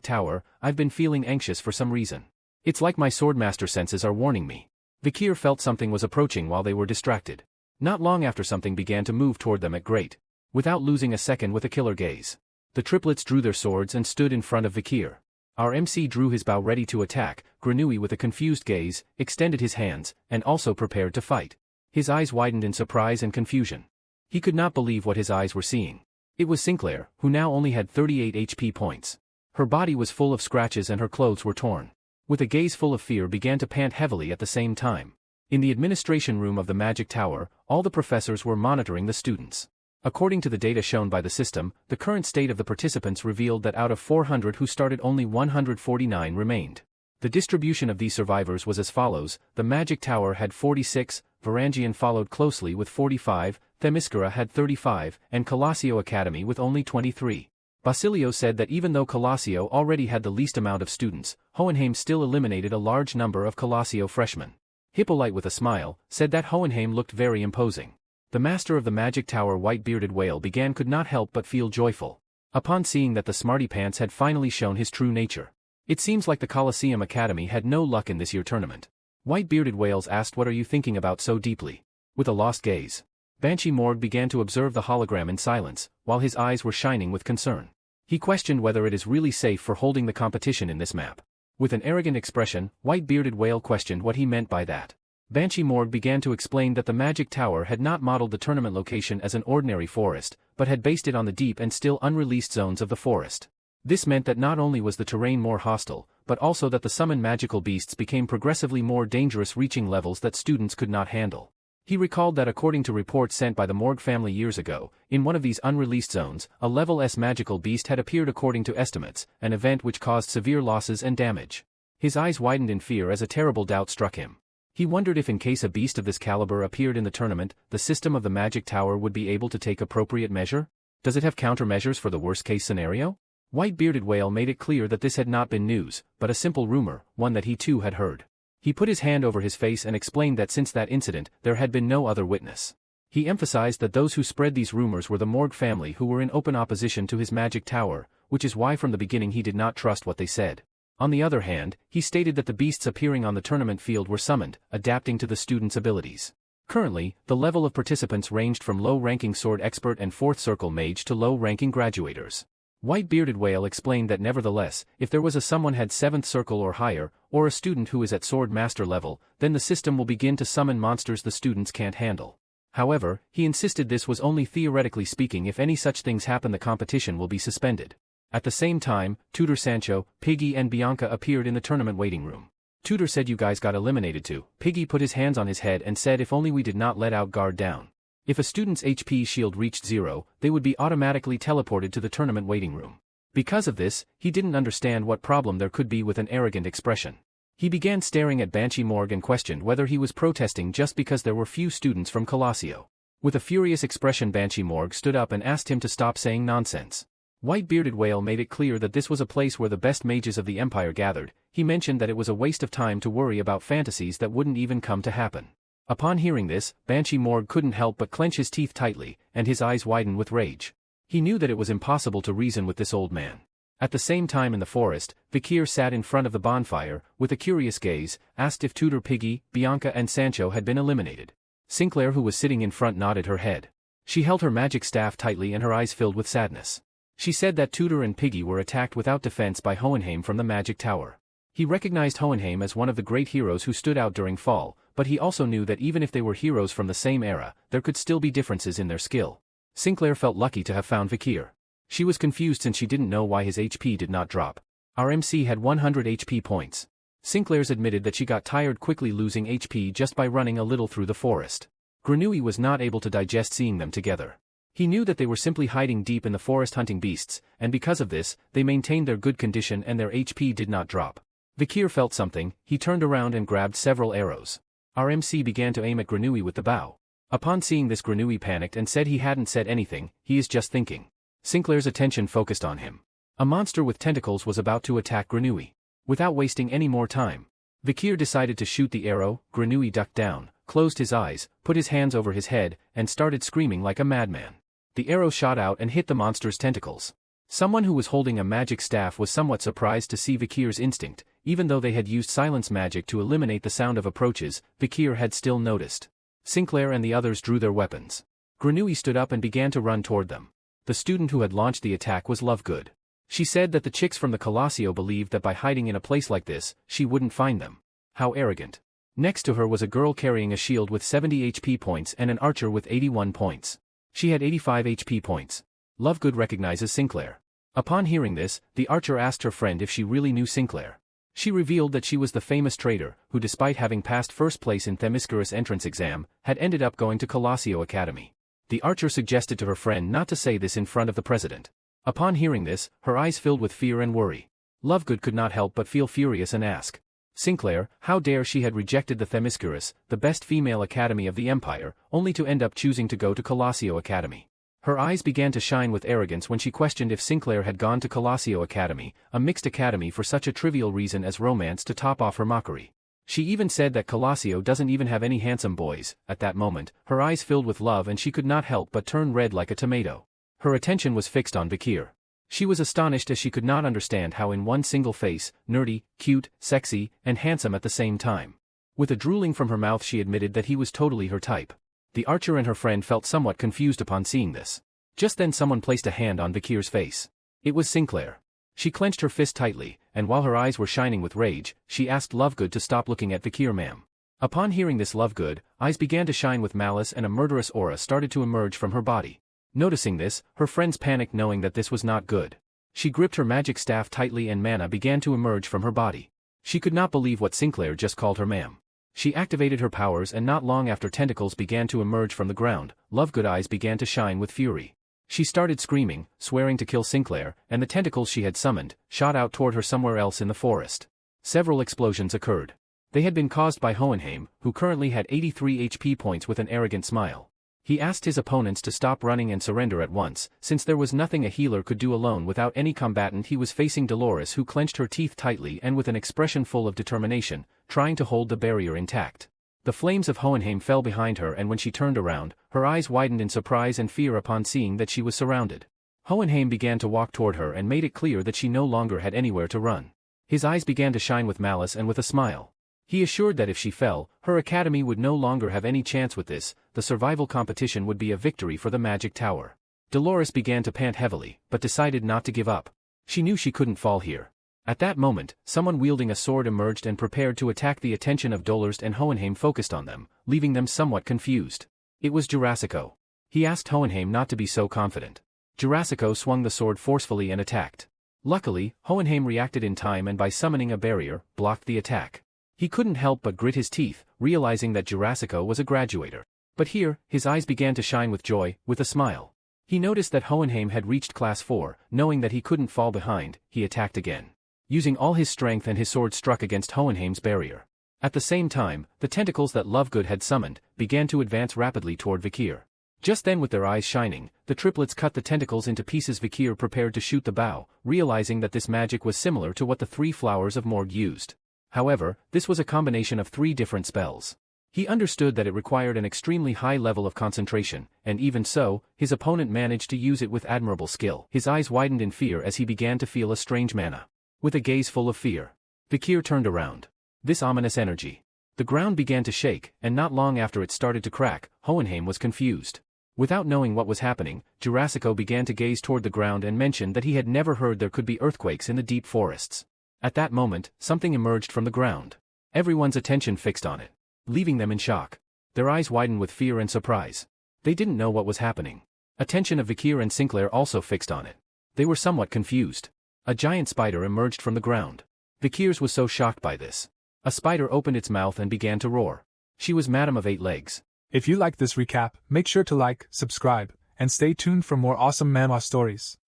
tower, I've been feeling anxious for some reason. It's like my swordmaster senses are warning me. Vikir felt something was approaching while they were distracted. Not long after, something began to move toward them at great. Without losing a second with a killer gaze. The triplets drew their swords and stood in front of Vikir. Our MC drew his bow ready to attack. Grenouille with a confused gaze, extended his hands, and also prepared to fight. His eyes widened in surprise and confusion. He could not believe what his eyes were seeing. It was Sinclair, who now only had 38 HP points. Her body was full of scratches and her clothes were torn. With a gaze full of fear, began to pant heavily at the same time. In the administration room of the magic tower, all the professors were monitoring the students. According to the data shown by the system, the current state of the participants revealed that out of 400 who started, only 149 remained. The distribution of these survivors was as follows: the magic tower had 46, Varangian followed closely with 45, Themyscira had 35, and Colossio Academy with only 23. Basilio said that even though Colossio already had the least amount of students, Hohenheim still eliminated a large number of Colossio freshmen. Hippolyte with a smile, said that Hohenheim looked very imposing. The master of the magic tower, white-bearded whale, could not help but feel joyful. Upon seeing that the smarty pants had finally shown his true nature. It seems like the Colosseum Academy had no luck in this year's tournament. White-bearded whales asked, "What are you thinking about so deeply?" With a lost gaze. Banshee Morg began to observe the hologram in silence, while his eyes were shining with concern. He questioned whether it is really safe for holding the competition in this map. With an arrogant expression, White-bearded whale questioned what he meant by that. Banshee Morg began to explain that the magic tower had not modeled the tournament location as an ordinary forest, but had based it on the deep and still unreleased zones of the forest. This meant that not only was the terrain more hostile, but also that the summoned magical beasts became progressively more dangerous, reaching levels that students could not handle. He recalled that according to reports sent by the Morg family years ago, in one of these unreleased zones, a level S magical beast had appeared according to estimates, an event which caused severe losses and damage. His eyes widened in fear as a terrible doubt struck him. He wondered if in case a beast of this caliber appeared in the tournament, the system of the magic tower would be able to take appropriate measure? Does it have countermeasures for the worst-case scenario? White-bearded whale made it clear that this had not been news, but a simple rumor, one that he too had heard. He put his hand over his face and explained that since that incident, there had been no other witness. He emphasized that those who spread these rumors were the Morg family, who were in open opposition to his magic tower, which is why from the beginning he did not trust what they said. On the other hand, he stated that the beasts appearing on the tournament field were summoned, adapting to the students' abilities. Currently, the level of participants ranged from low-ranking sword expert and fourth circle mage to low-ranking graduators. White-bearded whale explained that nevertheless, if there was someone had 7th circle or higher, or a student who is at sword master level, then the system will begin to summon monsters the students can't handle. However, he insisted this was only theoretically speaking. If any such things happen, the competition will be suspended. At the same time, Tutor Sancho, Piggy and Bianca appeared in the tournament waiting room. Tutor said, "You guys got eliminated too." Piggy put his hands on his head and said, "If only we did not let out guard down. If a student's HP shield reached 0, they would be automatically teleported to the tournament waiting room." Because of this, he didn't understand what problem there could be with an arrogant expression. He began staring at Banshee Morg and questioned whether he was protesting just because there were few students from Colossio. With a furious expression, Banshee Morg stood up and asked him to stop saying nonsense. White-bearded whale made it clear that this was a place where the best mages of the empire gathered. He mentioned that it was a waste of time to worry about fantasies that wouldn't even come to happen. Upon hearing this, Banshee Morg couldn't help but clench his teeth tightly, and his eyes widen with rage. He knew that it was impossible to reason with this old man. At the same time in the forest, Vikir sat in front of the bonfire, with a curious gaze, asked if Tutor Piggy, Bianca and Sancho had been eliminated. Sinclair, who was sitting in front, nodded her head. She held her magic staff tightly and her eyes filled with sadness. She said that Tutor and Piggy were attacked without defense by Hohenheim from the magic tower. He recognized Hohenheim as one of the great heroes who stood out during fall, but he also knew that even if they were heroes from the same era, there could still be differences in their skill. Sinclair felt lucky to have found Vikir. She was confused since she didn't know why his HP did not drop. Our MC had 100 HP points. Sinclair's admitted that she got tired quickly losing HP just by running a little through the forest. Granui was not able to digest seeing them together. He knew that they were simply hiding deep in the forest hunting beasts, and because of this, they maintained their good condition and their HP did not drop. Vikir felt something. He turned around and grabbed several arrows. Our MC began to aim at Granui with the bow. Upon seeing this, Granui panicked and said he hadn't said anything, he is just thinking. Sinclair's attention focused on him. A monster with tentacles was about to attack Granui. Without wasting any more time, Vikir decided to shoot the arrow. Granui ducked down, closed his eyes, put his hands over his head, and started screaming like a madman. The arrow shot out and hit the monster's tentacles. Someone who was holding a magic staff was somewhat surprised to see Vikir's instinct. Even though they had used silence magic to eliminate the sound of approaches, Vikir had still noticed. Sinclair and the others drew their weapons. Granui stood up and began to run toward them. The student who had launched the attack was Lovegood. She said that the chicks from the Colosio believed that by hiding in a place like this, she wouldn't find them. How arrogant. Next to her was a girl carrying a shield with 70 HP points and an archer with 81 points. She had 85 HP points. Lovegood recognizes Sinclair. Upon hearing this, the archer asked her friend if she really knew Sinclair. She revealed that she was the famous traitor, who despite having passed first place in Themyscirus entrance exam, had ended up going to Colosio Academy. The archer suggested to her friend not to say this in front of the president. Upon hearing this, her eyes filled with fear and worry. Lovegood could not help but feel furious and ask Sinclair how dare she had rejected the Themyscirus, the best female academy of the empire, only to end up choosing to go to Colosio Academy. Her eyes began to shine with arrogance when she questioned if Sinclair had gone to Colosio Academy, a mixed academy, for such a trivial reason as romance to top off her mockery. She even said that Colosio doesn't even have any handsome boys. At that moment, her eyes filled with love and she could not help but turn red like a tomato. Her attention was fixed on Vikir. She was astonished as she could not understand how in one single face, nerdy, cute, sexy, and handsome at the same time. With a drooling from her mouth she admitted that he was totally her type. The archer and her friend felt somewhat confused upon seeing this. Just then someone placed a hand on Vikir's face. It was Sinclair. She clenched her fist tightly, and while her eyes were shining with rage, she asked Lovegood to stop looking at Vikir, ma'am. Upon hearing this, Lovegood eyes began to shine with malice and a murderous aura started to emerge from her body. Noticing this, her friends panicked knowing that this was not good. She gripped her magic staff tightly and mana began to emerge from her body. She could not believe what Sinclair just called her ma'am. She activated her powers and not long after tentacles began to emerge from the ground, Lovegood eyes began to shine with fury. She started screaming, swearing to kill Sinclair, and the tentacles she had summoned shot out toward her somewhere else in the forest. Several explosions occurred. They had been caused by Hohenheim, who currently had 83 HP points. With an arrogant smile, he asked his opponents to stop running and surrender at once, since there was nothing a healer could do alone without any combatant. He was facing Dolores, who clenched her teeth tightly and with an expression full of determination, trying to hold the barrier intact. The flames of Hohenheim fell behind her, and when she turned around, her eyes widened in surprise and fear upon seeing that she was surrounded. Hohenheim began to walk toward her and made it clear that she no longer had anywhere to run. His eyes began to shine with malice and with a smile. He assured that if she fell, her academy would no longer have any chance with this. The survival competition would be a victory for the magic tower. Dolores began to pant heavily, but decided not to give up. She knew she couldn't fall here. At that moment, someone wielding a sword emerged and prepared to attack. The attention of Dolores and Hohenheim focused on them, leaving them somewhat confused. It was Jurassico. He asked Hohenheim not to be so confident. Jurassico swung the sword forcefully and attacked. Luckily, Hohenheim reacted in time and by summoning a barrier, blocked the attack. He couldn't help but grit his teeth, realizing that Jurassico was a graduator. But here, his eyes began to shine with joy, with a smile. He noticed that Hohenheim had reached class 4, knowing that he couldn't fall behind, he attacked again. Using all his strength, and his sword struck against Hohenheim's barrier. At the same time, the tentacles that Lovegood had summoned began to advance rapidly toward Vikir. Just then with their eyes shining, the triplets cut the tentacles into pieces. Vikir prepared to shoot the bow, realizing that this magic was similar to what the 3 flowers of Morgue used. However, this was a combination of 3 different spells. He understood that it required an extremely high level of concentration, and even so, his opponent managed to use it with admirable skill. His eyes widened in fear as he began to feel a strange mana. With a gaze full of fear, Vikir turned around. This ominous energy. The ground began to shake, and not long after it started to crack, Hohenheim was confused. Without knowing what was happening, Jurassico began to gaze toward the ground and mentioned that he had never heard there could be earthquakes in the deep forests. At that moment, something emerged from the ground. Everyone's attention fixed on it, leaving them in shock. Their eyes widened with fear and surprise. They didn't know what was happening. Attention of Vikir and Sinclair also fixed on it. They were somewhat confused. A giant spider emerged from the ground. Vikir's was so shocked by this. A spider opened its mouth and began to roar. She was Madam of 8 Legs. If you like this recap, make sure to like, subscribe, and stay tuned for more awesome manhwa stories.